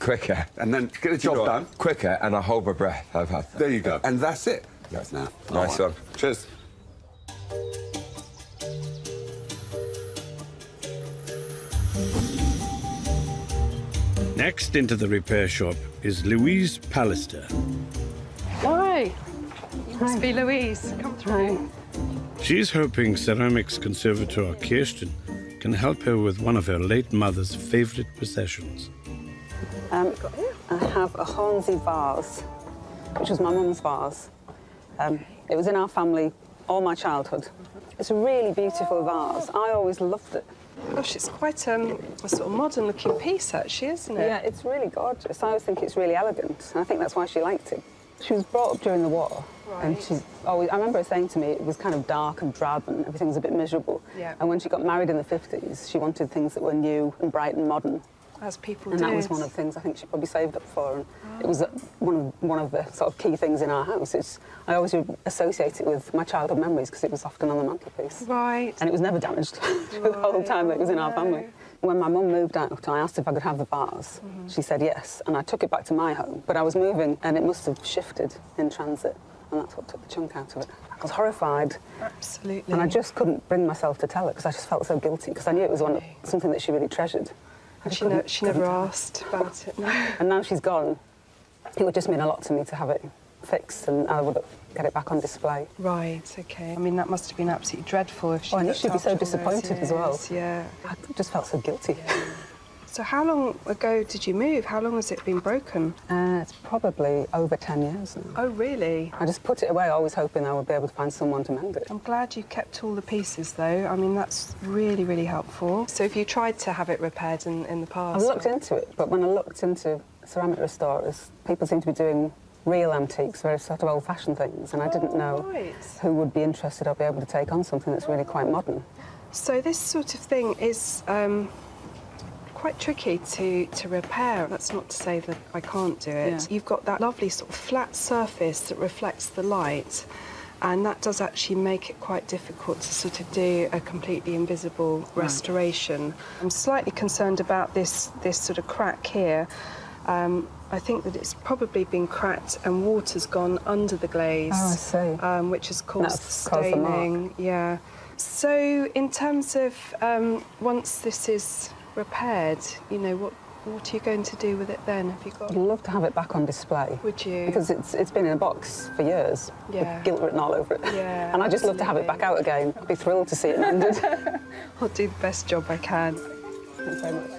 Quicker? And then get the job done. Quicker, and I hold my breath. I've had that. There you go. And that's it. That's now. Nice one. Cheers. Next into the repair shop is Louise Pallister. Hi. You must be Louise. Come through. She's hoping ceramics conservator Kirsten can help her with one of her late mother's favourite possessions. I have a Hornsey vase, which was my mum's vase. It was in our family all my childhood. It's a really beautiful vase. I always loved it. Gosh, it's quite a sort of modern-looking piece, actually, isn't it? Yeah, it's really gorgeous. I always think it's really elegant, and I think that's why she liked it. She was brought up during the war, and she's always... I remember her saying to me it was kind of dark and drab and everything was a bit miserable. Yeah. And when she got married in the 50s, she wanted things that were new and bright and modern. As people And do. that was one of the things I think she probably saved up for, and it was one of the sort of key things in our house. I always associate it with my childhood memories because it was often on the mantelpiece. Right. And it was never damaged through the whole time that it was in our family. When my mum moved out, I asked if I could have the vase. She said yes, and I took it back to my home. But I was moving, and it must have shifted in transit, and that's what took the chunk out of it. I was horrified. Absolutely. And I just couldn't bring myself to tell her because I just felt so guilty because I knew it was something that she really treasured. And she never asked about it, no. And now she's gone, it would just mean a lot to me to have it fixed, and I would get it back on display. Right, OK. I mean, that must have been absolutely dreadful if she... Oh, and looked she'd be so after all those disappointed as well. years, Yeah. I just felt so guilty. Yeah. So how long ago did you move? How long has it been broken? It's probably over 10 years now. Oh, really? I just put it away, always hoping I would be able to find someone to mend it. I'm glad you kept all the pieces, though. I mean, that's really, really helpful. So have you tried to have it repaired in the past? I've looked into it, but when I looked into ceramic restorers, people seem to be doing real antiques, very sort of old-fashioned things, and I didn't know who would be interested or be able to take on something that's really quite modern. So this sort of thing is quite tricky to repair. That's not to say that I can't do it. Yeah. You've got that lovely sort of flat surface that reflects the light, and that does actually make it quite difficult to sort of do a completely invisible restoration. I'm slightly concerned about this sort of crack here. I think that it's probably been cracked and water's gone under the glaze. Oh, I see. Which has caused That's caused the staining. mark. Yeah. So in terms of once this is repaired, you know, what are you going to do with it then? Have you got? I'd love to have it back on display. Would you? Because it's been in a box for years, Yeah. with guilt written all over it. Yeah, And I just love to have it back out again. I'd be thrilled to see it mended. I'll do the best job I can. Thanks very much.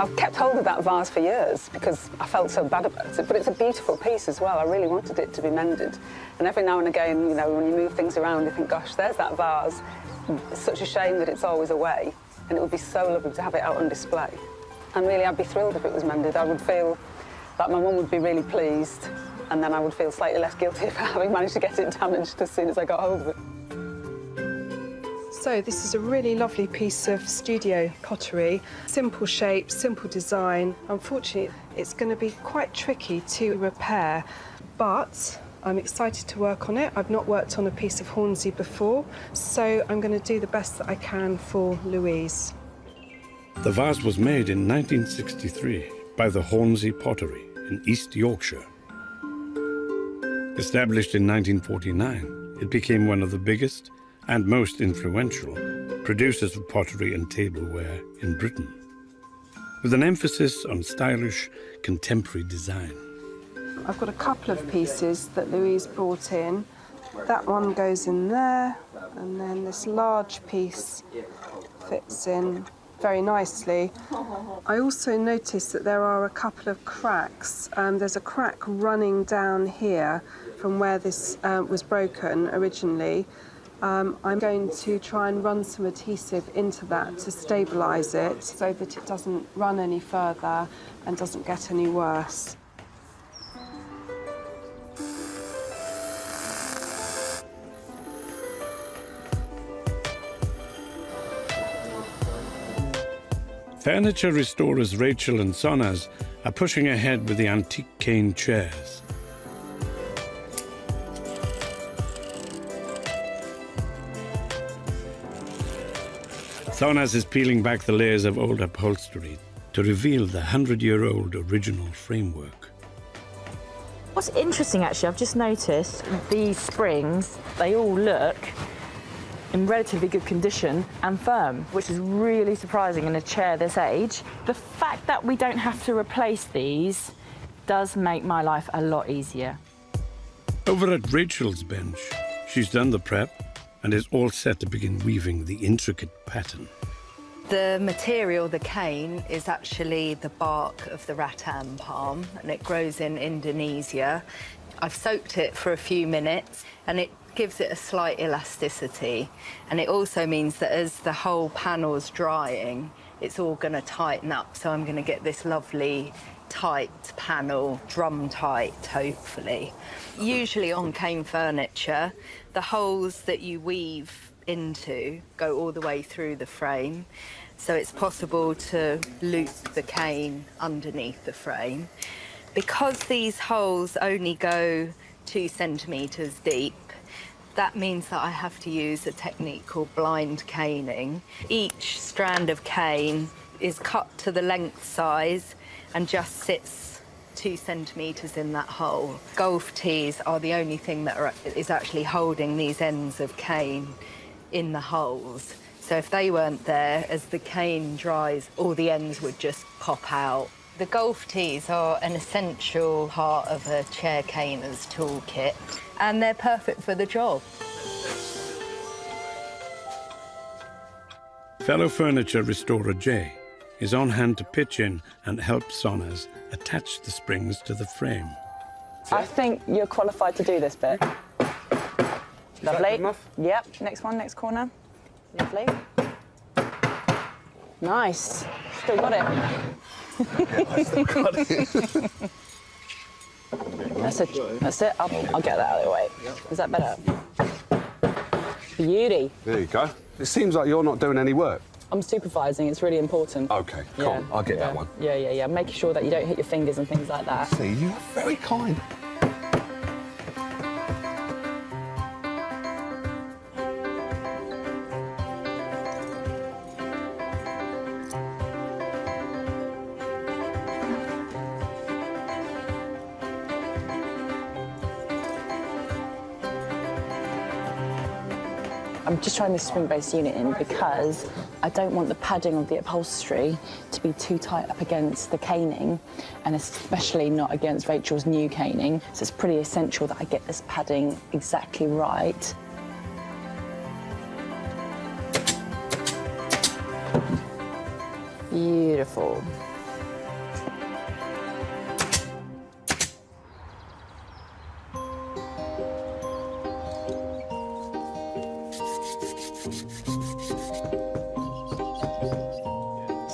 I've kept hold of that vase for years because I felt so bad about it, but it's a beautiful piece as well. I really wanted it to be mended. And every now and again, you know, when you move things around, you think, gosh, there's that vase. It's such a shame that it's always away, and it would be so lovely to have it out on display. And really, I'd be thrilled if it was mended. I would feel like my mum would be really pleased, and then I would feel slightly less guilty for having managed to get it damaged as soon as I got hold of it. So this is a really lovely piece of studio pottery. Simple shape, simple design. Unfortunately, it's going to be quite tricky to repair, but I'm excited to work on it. I've not worked on a piece of Hornsey before, so I'm going to do the best that I can for Louise. The vase was made in 1963 by the Hornsey Pottery in East Yorkshire. Established in 1949, it became one of the biggest and most influential producers of pottery and tableware in Britain, with an emphasis on stylish, contemporary design. I've got a couple of pieces that Louise brought in. That one goes in there, and then this large piece fits in very nicely. I also noticed that there are a couple of cracks. There's a crack running down here from where this was broken originally. I'm going to try and run some adhesive into that to stabilise it so that it doesn't run any further and doesn't get any worse. Furniture restorers Rachel and Sonas are pushing ahead with the antique cane chairs. Sonas is peeling back the layers of old upholstery to reveal the 100-year-old original framework. What's interesting, actually, I've just noticed these springs, they all look in relatively good condition and firm, which is really surprising in a chair this age. The fact that we don't have to replace these does make my life a lot easier. Over at Rachel's bench, she's done the prep and is all set to begin weaving the intricate pattern. The material, the cane, is actually the bark of the rattan palm, and it grows in Indonesia. I've soaked it for a few minutes, and it gives it a slight elasticity, and it also means that as the whole panel's drying, it's all going to tighten up, so I'm going to get this lovely tight panel, drum tight, hopefully. Usually on cane furniture, the holes that you weave into go all the way through the frame, so it's possible to loop the cane underneath the frame. Because these holes only go 2 centimetres deep, that means that I have to use a technique called blind caning. Each strand of cane is cut to the length size and just sits 2 centimetres in that hole. Golf tees are the only thing that is actually holding these ends of cane in the holes. So if they weren't there, as the cane dries, all the ends would just pop out. The golf tees are an essential part of a chair caner's toolkit, and they're perfect for the job. Fellow furniture restorer Jay is on hand to pitch in and help Sonas attach the springs to the frame. I think you're qualified to do this bit. Lovely. Yep, next one, next corner. Lovely. Nice. Still got it. I still got it. That's it. I'll get that out of the way. Is that better? Beauty. There you go. It seems like you're not doing any work. I'm supervising. It's really important. OK, cool. Yeah, I'll get that one. Yeah. Making sure that you don't hit your fingers and things like that. See, you're very kind. I'm just trying this spring-based unit in because I don't want the padding of the upholstery to be too tight up against the caning, and especially not against Rachel's new caning. So it's pretty essential that I get this padding exactly right. Beautiful.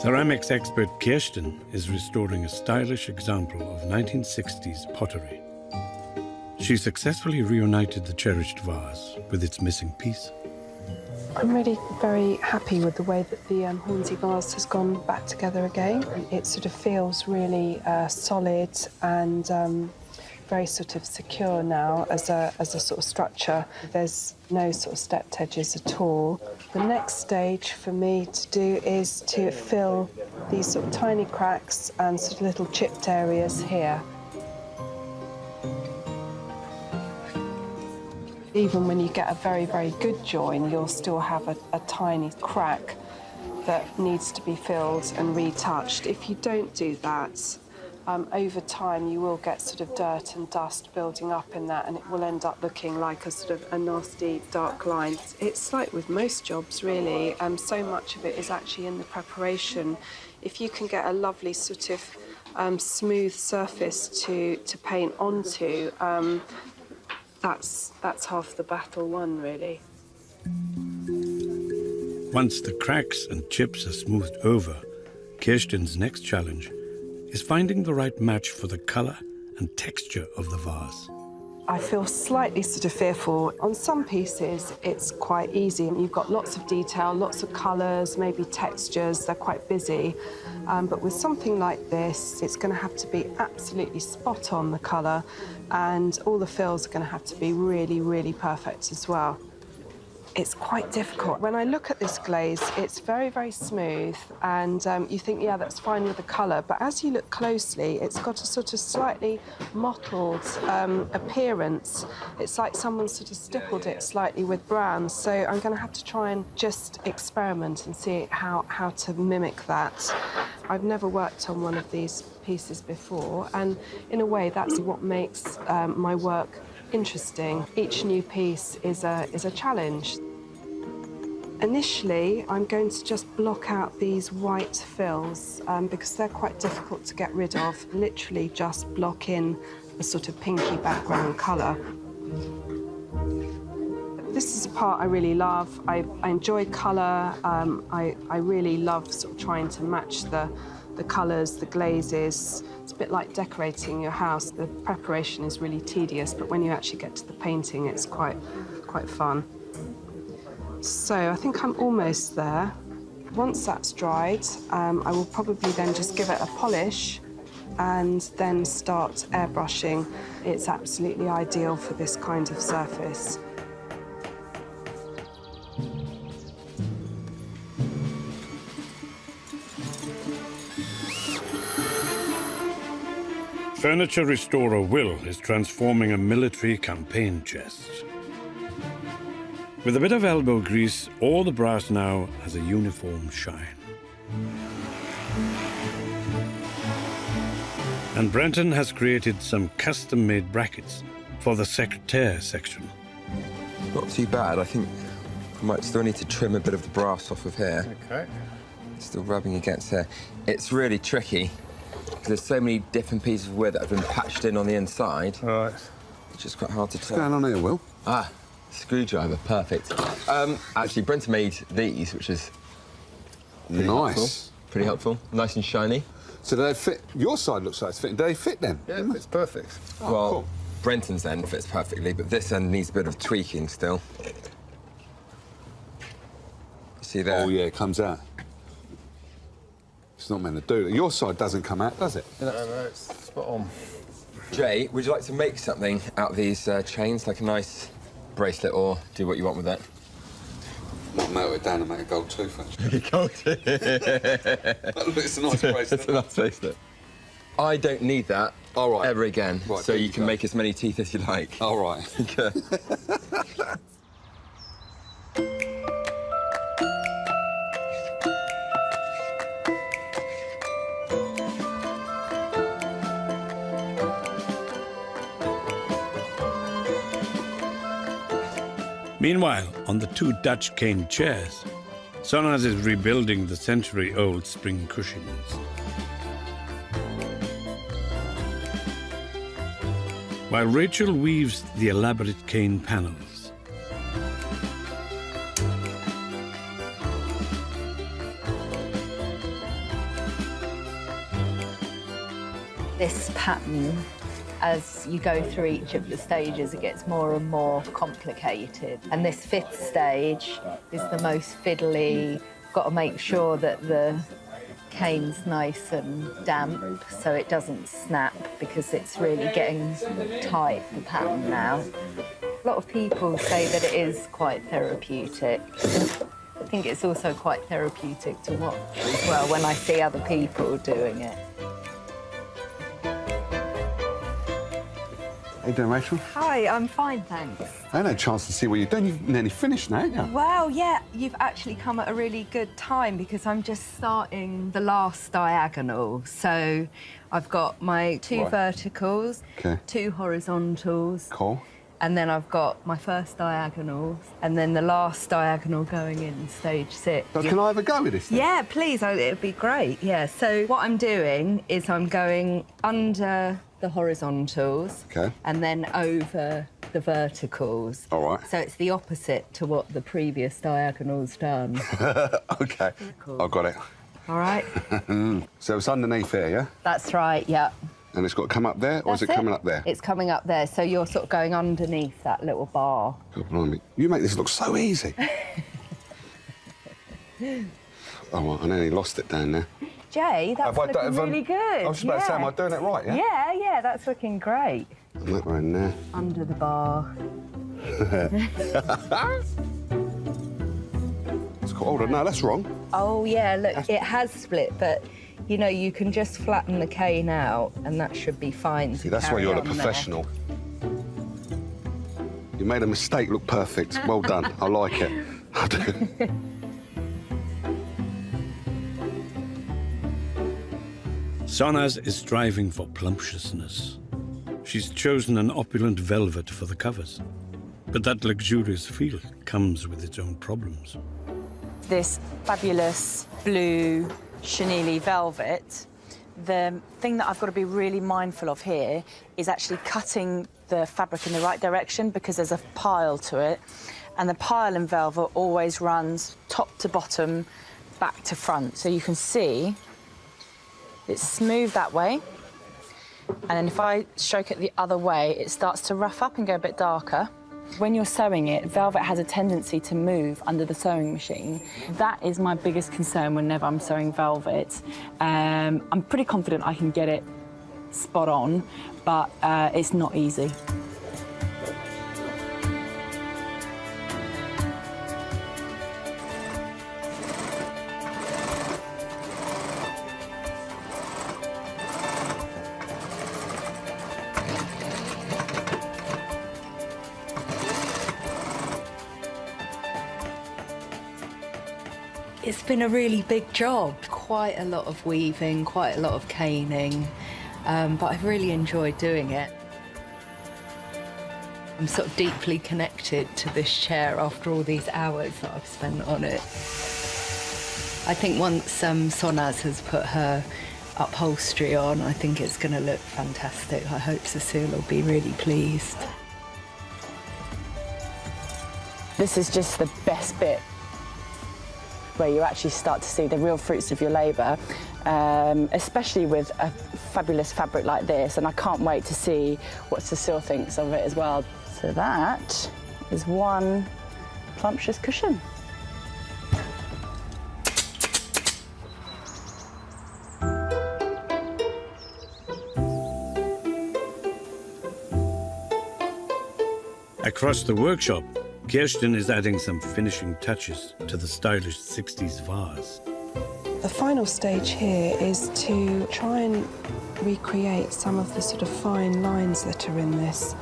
Ceramics expert Kirsten is restoring a stylish example of 1960s pottery. She successfully reunited the cherished vase with its missing piece. I'm really very happy with the way that the Hornsey vase has gone back together again. It sort of feels really solid and very sort of secure now as a sort of structure. There's no sort of stepped edges at all. The next stage for me to do is to fill these sort of tiny cracks and sort of little chipped areas here. Even when you get a very, very good join, you'll still have a tiny crack that needs to be filled and retouched. If you don't do that, over time you will get sort of dirt and dust building up in that, and it will end up looking like a sort of a nasty dark line. It's like with most jobs really, so much of it is actually in the preparation. If you can get a lovely sort of smooth surface to paint onto, that's half the battle won really. Once the cracks and chips are smoothed over, Kirsten's next challenge is finding the right match for the colour and texture of the vase. I feel slightly sort of fearful. On some pieces, it's quite easy. You've got lots of detail, lots of colours, maybe textures, they're quite busy. But with something like this, it's going to have to be absolutely spot on, the colour, and all the fills are going to have to be really, really perfect as well. It's quite difficult. When I look at this glaze, it's very, very smooth, and you think, yeah, that's fine with the colour, but as you look closely, it's got a sort of slightly mottled appearance. It's like someone sort of stippled it slightly with brown, so I'm going to have to try and just experiment and see how to mimic that. I've never worked on one of these pieces before, and in a way, that's what makes my work interesting. Each new piece is a challenge. Initially, I'm going to just block out these white fills because they're quite difficult to get rid of. Literally just block in a sort of pinky background colour. This is a part I really love. I enjoy colour. I really love sort of trying to match the colours, the glazes. It's a bit like decorating your house. The preparation is really tedious, but when you actually get to the painting, it's quite fun. So I think I'm almost there. Once that's dried, I will probably then just give it a polish and then start airbrushing. It's absolutely ideal for this kind of surface. Furniture restorer Will is transforming a military campaign chest. With a bit of elbow grease, all the brass now has a uniform shine. And Brenton has created some custom-made brackets for the secretaire section. Not too bad. I think I might still need to trim a bit of the brass off of here. OK. Still rubbing against here. It's really tricky, because there's so many different pieces of wood that have been patched in on the inside. Right. It's just quite hard to tell. What's going on here, Will? Ah, screwdriver, perfect. Actually, Brenton made these, which is nice. Pretty helpful. Nice and shiny. So do they fit? Your side looks like it's fitting. Do they fit then? Yeah, it fits perfect. Oh, well, cool. Brenton's end fits perfectly, but this end needs a bit of tweaking still. See there? Oh, yeah, it comes out. It's not meant to do it. Your side doesn't come out, does it? No, it's spot on. Jay, would you like to make something out of these chains, like a nice bracelet, or do what you want with it? Might melt it down and make a gold tooth, actually. Gold tooth? It's a nice bracelet. It's a nice bracelet. I don't need that ever again, Right, so you can make as many teeth as you like. All right. Okay. Meanwhile, on the two Dutch cane chairs, Sonaz is rebuilding the century-old spring cushions. While Rachel weaves the elaborate cane panels. This pattern, as you go through each of the stages, it gets more and more complicated. And this fifth stage is the most fiddly. Got to make sure that the cane's nice and damp so it doesn't snap, because it's really getting tight, the pattern now. A lot of people say that it is quite therapeutic. I think it's also quite therapeutic to watch as well when I see other people doing it. How you doing, Rachel? Hi, I'm fine, thanks. I had a chance to see what you've done. You've nearly finished now, haven't you? Well, yeah, you've actually come at a really good time because I'm just starting the last diagonal. So I've got my 2 verticals, 2 horizontals. Cool. And then I've got my first diagonal, and then the last diagonal going in stage 6. So can I have a go with this then? Yeah, please, it'd be great, yeah. So what I'm doing is I'm going under the horizontals and then over the verticals. All right. So it's the opposite to what the previous diagonal's done. OK. Cool. I've got it. All right. So it's underneath here, yeah? That's right, yeah. And it's got to come up there, or is it coming up there? It's coming up there, so you're sort of going underneath that little bar. God blimey. You make this look so easy. Oh, I nearly lost it down there. Jay, that's looking really good. I was just about to say, am I doing it right, yeah? Yeah, yeah, that's looking great. And that one there. Under the bar. It's cool. Hold on, no, that's wrong. Oh, yeah, look, it has split, but, you know, you can just flatten the cane out and that should be fine. See, that's why you're a professional. You made a mistake look perfect. Well done. I like it. I do. Sonaz is striving for plumptiousness. She's chosen an opulent velvet for the covers. But that luxurious feel comes with its own problems. This fabulous blue chenille velvet, the thing that I've got to be really mindful of here is actually cutting the fabric in the right direction because there's a pile to it. And the pile in velvet always runs top to bottom, back to front. So you can see it's smooth that way. And then if I stroke it the other way, it starts to rough up and go a bit darker. When you're sewing it, velvet has a tendency to move under the sewing machine. That is my biggest concern whenever I'm sewing velvet. I'm pretty confident I can get it spot on, but it's not easy. It's been a really big job. Quite a lot of weaving, quite a lot of caning, but I've really enjoyed doing it. I'm sort of deeply connected to this chair after all these hours that I've spent on it. I think once Sonaz has put her upholstery on, I think it's going to look fantastic. I hope Cecile will be really pleased. This is just the best bit, where you actually start to see the real fruits of your labour, especially with a fabulous fabric like this, and I can't wait to see what Cecile thinks of it as well. So that is one plumptious cushion. Across the workshop, Kirsten is adding some finishing touches to the stylish 60s vase. The final stage here is to try and recreate some of the sort of fine lines that are in this.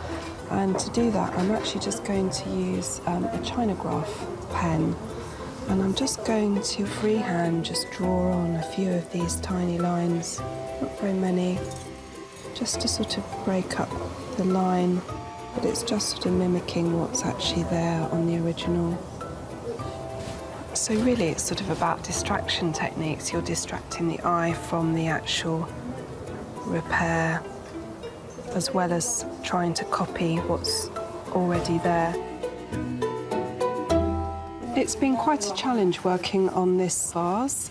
And to do that, I'm actually just going to use a chinograph pen. And I'm just going to freehand just draw on a few of these tiny lines, not very many, just to sort of break up the line. But it's just sort of mimicking what's actually there on the original. So really it's sort of about distraction techniques. You're distracting the eye from the actual repair, as well as trying to copy what's already there. It's been quite a challenge working on this vase.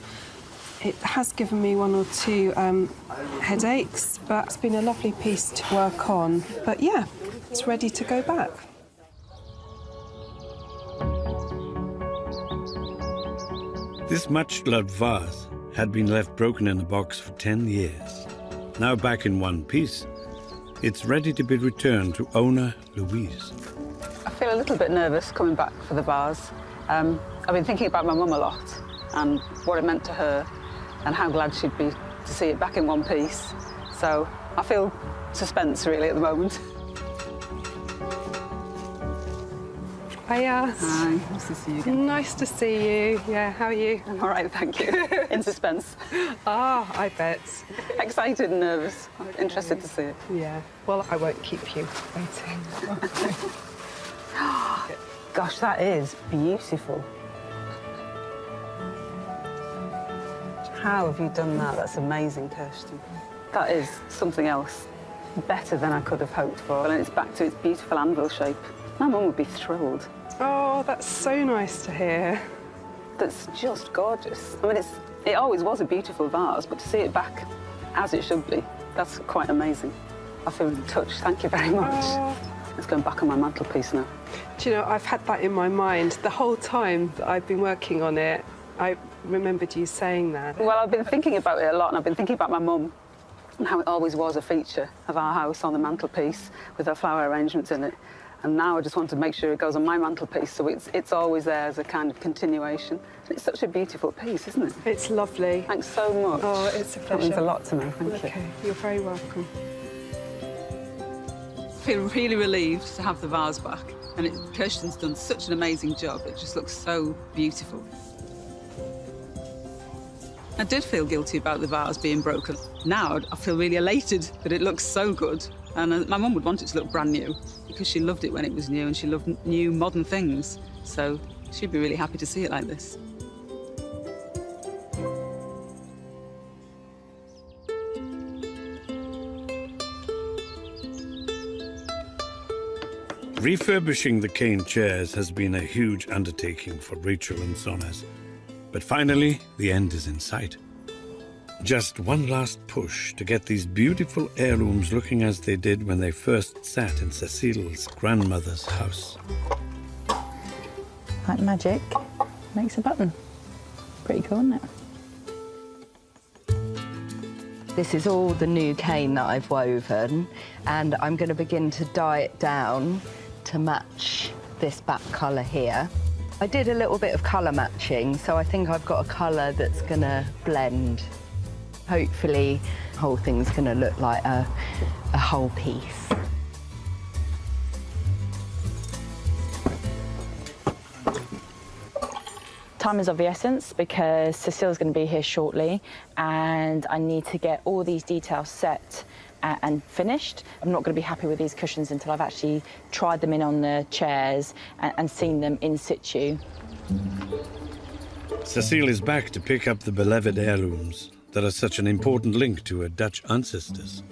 It has given me one or two headaches, but it's been a lovely piece to work on. But yeah, it's ready to go back. This much-loved vase had been left broken in a box for 10 years. Now back in one piece, it's ready to be returned to owner Louise. I feel a little bit nervous coming back for the vase. I've been thinking about my mum a lot and what it meant to her and how glad she'd be to see it back in one piece. So I feel suspense really at the moment. Hiya. Hi, nice to see you again. Nice to see you. Yeah, how are you? I'm all right, thank you. In suspense. Ah, I bet. Excited and nervous. I'm interested to see it. Yeah. Well, I won't keep you waiting. Gosh, that is beautiful. How have you done that? That's amazing, Kirsten. That is something else. Better than I could have hoped for. And it's back to its beautiful anvil shape. My mum would be thrilled. Oh, that's so nice to hear. That's just gorgeous. I mean, it always was a beautiful vase, but to see it back as it should be, that's quite amazing. I feel really touched. Thank you very much. Oh. It's going back on my mantelpiece now. Do you know, I've had that in my mind the whole time that I've been working on it. I remembered you saying that. Well, I've been thinking about it a lot, and I've been thinking about my mum and how it always was a feature of our house on the mantelpiece with our flower arrangements in it. And now I just want to make sure it goes on my mantelpiece, so it's always there as a kind of continuation. It's such a beautiful piece, isn't it? It's lovely. Thanks so much. Oh, it's a pleasure. That means a lot to me, thank you. Okay, you're very welcome. I feel really relieved to have the vase back, and Kirsten's done such an amazing job. It just looks so beautiful. I did feel guilty about the vase being broken. Now I feel really elated that it looks so good. And my mum would want it to look brand new because she loved it when it was new and she loved new modern things. So she'd be really happy to see it like this. Refurbishing the cane chairs has been a huge undertaking for Rachel and Sonas. But finally, the end is in sight. Just one last push to get these beautiful heirlooms looking as they did when they first sat in Cecile's grandmother's house. Like magic, makes a button. Pretty cool, isn't it? This is all the new cane that I've woven, and I'm going to begin to dye it down to match this back colour here. I did a little bit of colour matching, so I think I've got a colour that's going to blend. Hopefully, the whole thing's going to look like a whole piece. Time is of the essence because Cecile's going to be here shortly and I need to get all these details set and finished. I'm not going to be happy with these cushions until I've actually tried them in on the chairs and seen them in situ. Cecile is back to pick up the beloved heirlooms that are such an important link to her Dutch ancestors.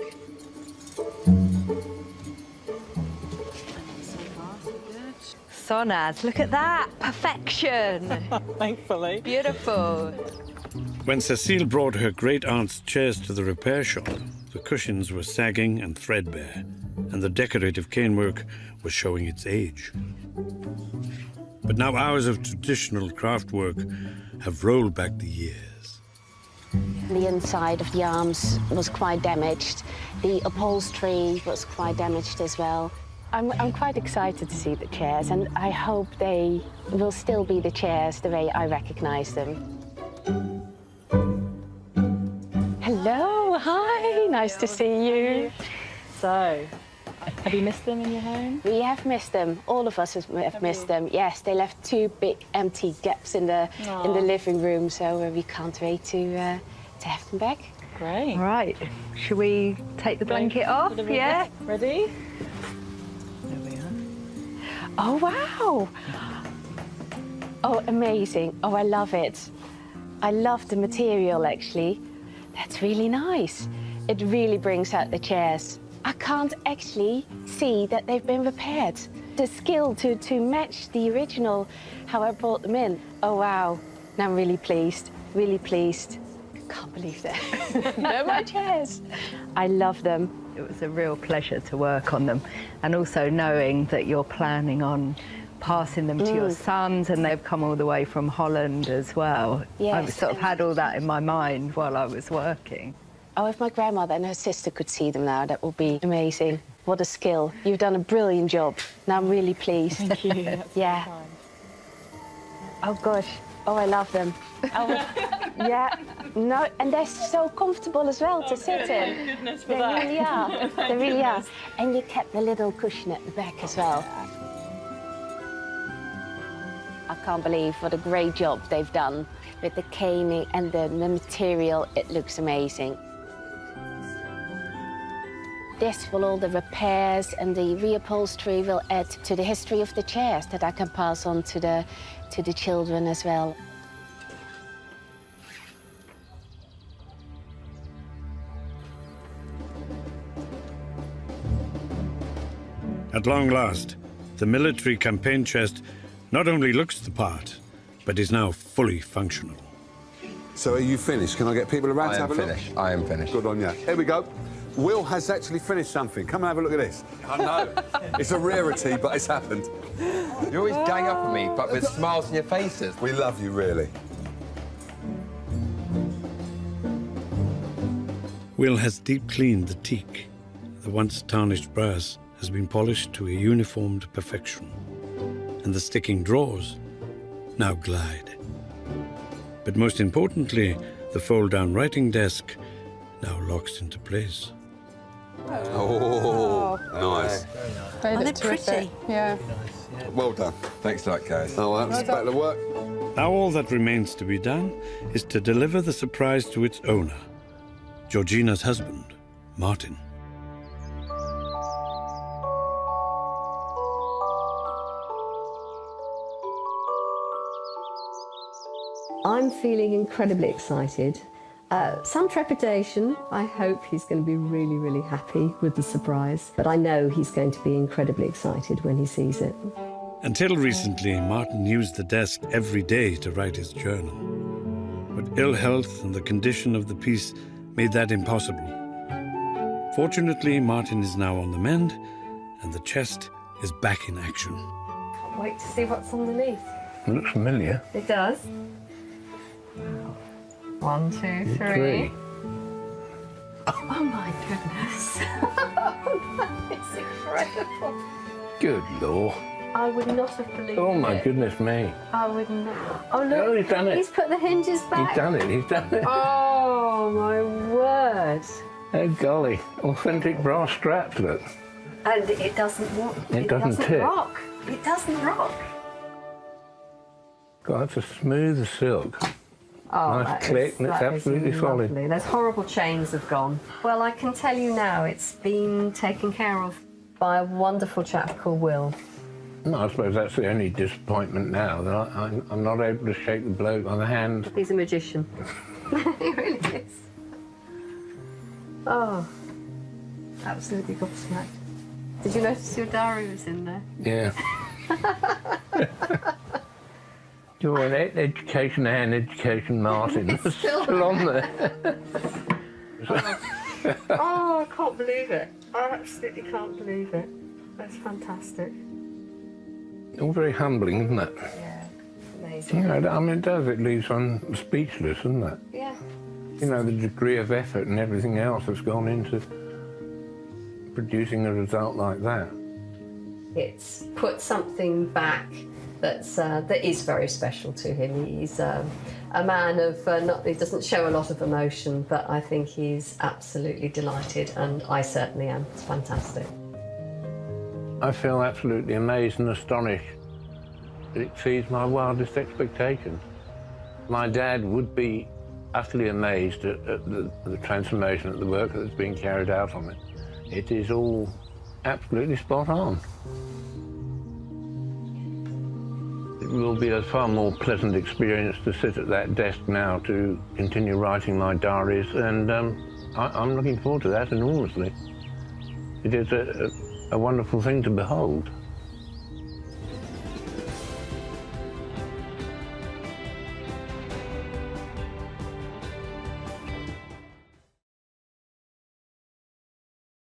Sonas, look at that! Perfection! Thankfully. Beautiful. When Cecile brought her great-aunt's chairs to the repair shop, the cushions were sagging and threadbare, and the decorative canework was showing its age. But now hours of traditional craft work have rolled back the years. The inside of the arms was quite damaged. The upholstery was quite damaged as well. I'm quite excited to see the chairs, and I hope they will still be the chairs the way I recognise them. Hello, hi, nice to see you. So, have you missed them in your home? We have missed them. All of us have missed them. Yes, they left 2 big empty gaps in the living room, so we can't wait to have them back. Great. All right, should we take the blanket off? Yeah. Ready? Oh, wow. Oh, amazing. Oh, I love it. I love the material, actually. That's really nice. It really brings out the chairs. I can't actually see that they've been repaired. The skill to match the original, how I brought them in. Oh, wow. Now I'm really pleased, really pleased. I can't believe that. They're my chairs. I love them. It was a real pleasure to work on them, and also knowing that you're planning on passing them to your sons, and they've come all the way from Holland as well. Yes. I sort of had all that in my mind while I was working. Oh, if my grandmother and her sister could see them now, that would be amazing. What a skill. You've done a brilliant job. Now I'm really pleased. Thank you. That's yeah. so kind. Oh, gosh. Oh, I love them. Oh, yeah. No, and they're so comfortable as well to sit in. Thank goodness for that. They really are. They really are. And you kept the little cushion at the back as well. I can't believe what a great job they've done with the caning and the material. It looks amazing. This will all the repairs and the reupholstery will add to the history of the chairs that I can pass on to the children as well. At long last, the military campaign chest not only looks the part, but is now fully functional. So are you finished? Can I get people around to have a look? I am finished. Good on you. Here we go. Will has actually finished something. Come and have a look at this. I know. It's a rarity, but it's happened. You always gang up on me, but with smiles on your faces. We love you, really. Will has deep cleaned the teak. The once tarnished brass has been polished to a uniformed perfection, and the sticking drawers now glide. But most importantly, the fold-down writing desk now locks into place. Oh, nice. Oh, they're pretty. Yeah. Well done. Thanks a lot, guys. Oh, that's back to work. Now all that remains to be done is to deliver the surprise to its owner, Georgina's husband, Martin. I'm feeling incredibly excited. Some trepidation. I hope he's going to be really, really happy with the surprise. But I know he's going to be incredibly excited when he sees it. Until recently, Martin used the desk every day to write his journal. But ill health and the condition of the piece made that impossible. Fortunately, Martin is now on the mend, and the chest is back in action. Can't wait to see what's underneath. It looks familiar. It does. 1, 2, 3. Oh my goodness. It's incredible. Good Lord. I would not have believed it. Oh my goodness me. I would not. Oh look, Oh, he's done it. He's put the hinges back. He's done it, he's done it. Oh my word. Oh golly, authentic brass straps, look. And it doesn't what? It doesn't tip. rock. It doesn't rock. God, that's a smooth as silk. Oh, nice click, and it's absolutely solid. Lovely. Those horrible chains have gone. Well, I can tell you now, it's been taken care of by a wonderful chap called Will. No, I suppose that's the only disappointment now, that I'm not able to shake the bloke by the hand. He's a magician. He really is. Oh, absolutely gobsmacked. Did you notice your diary was in there? Yeah. You're an education and education, Martin. It's still on there. Oh, I can't believe it. I absolutely can't believe it. That's fantastic. All very humbling, isn't it? Yeah, amazing. You know, I mean, it does. It leaves one speechless, doesn't it? Yeah. You know, the degree of effort and everything else that's gone into producing a result like that. It's put something back that is very special to him. He's a man of, he doesn't show a lot of emotion, but I think he's absolutely delighted, and I certainly am. It's fantastic. I feel absolutely amazed and astonished. It exceeds my wildest expectations. My dad would be utterly amazed at the transformation, at the work that's being carried out on it. It is all absolutely spot on. It will be a far more pleasant experience to sit at that desk now to continue writing my diaries, and I'm looking forward to that enormously. It is a wonderful thing to behold.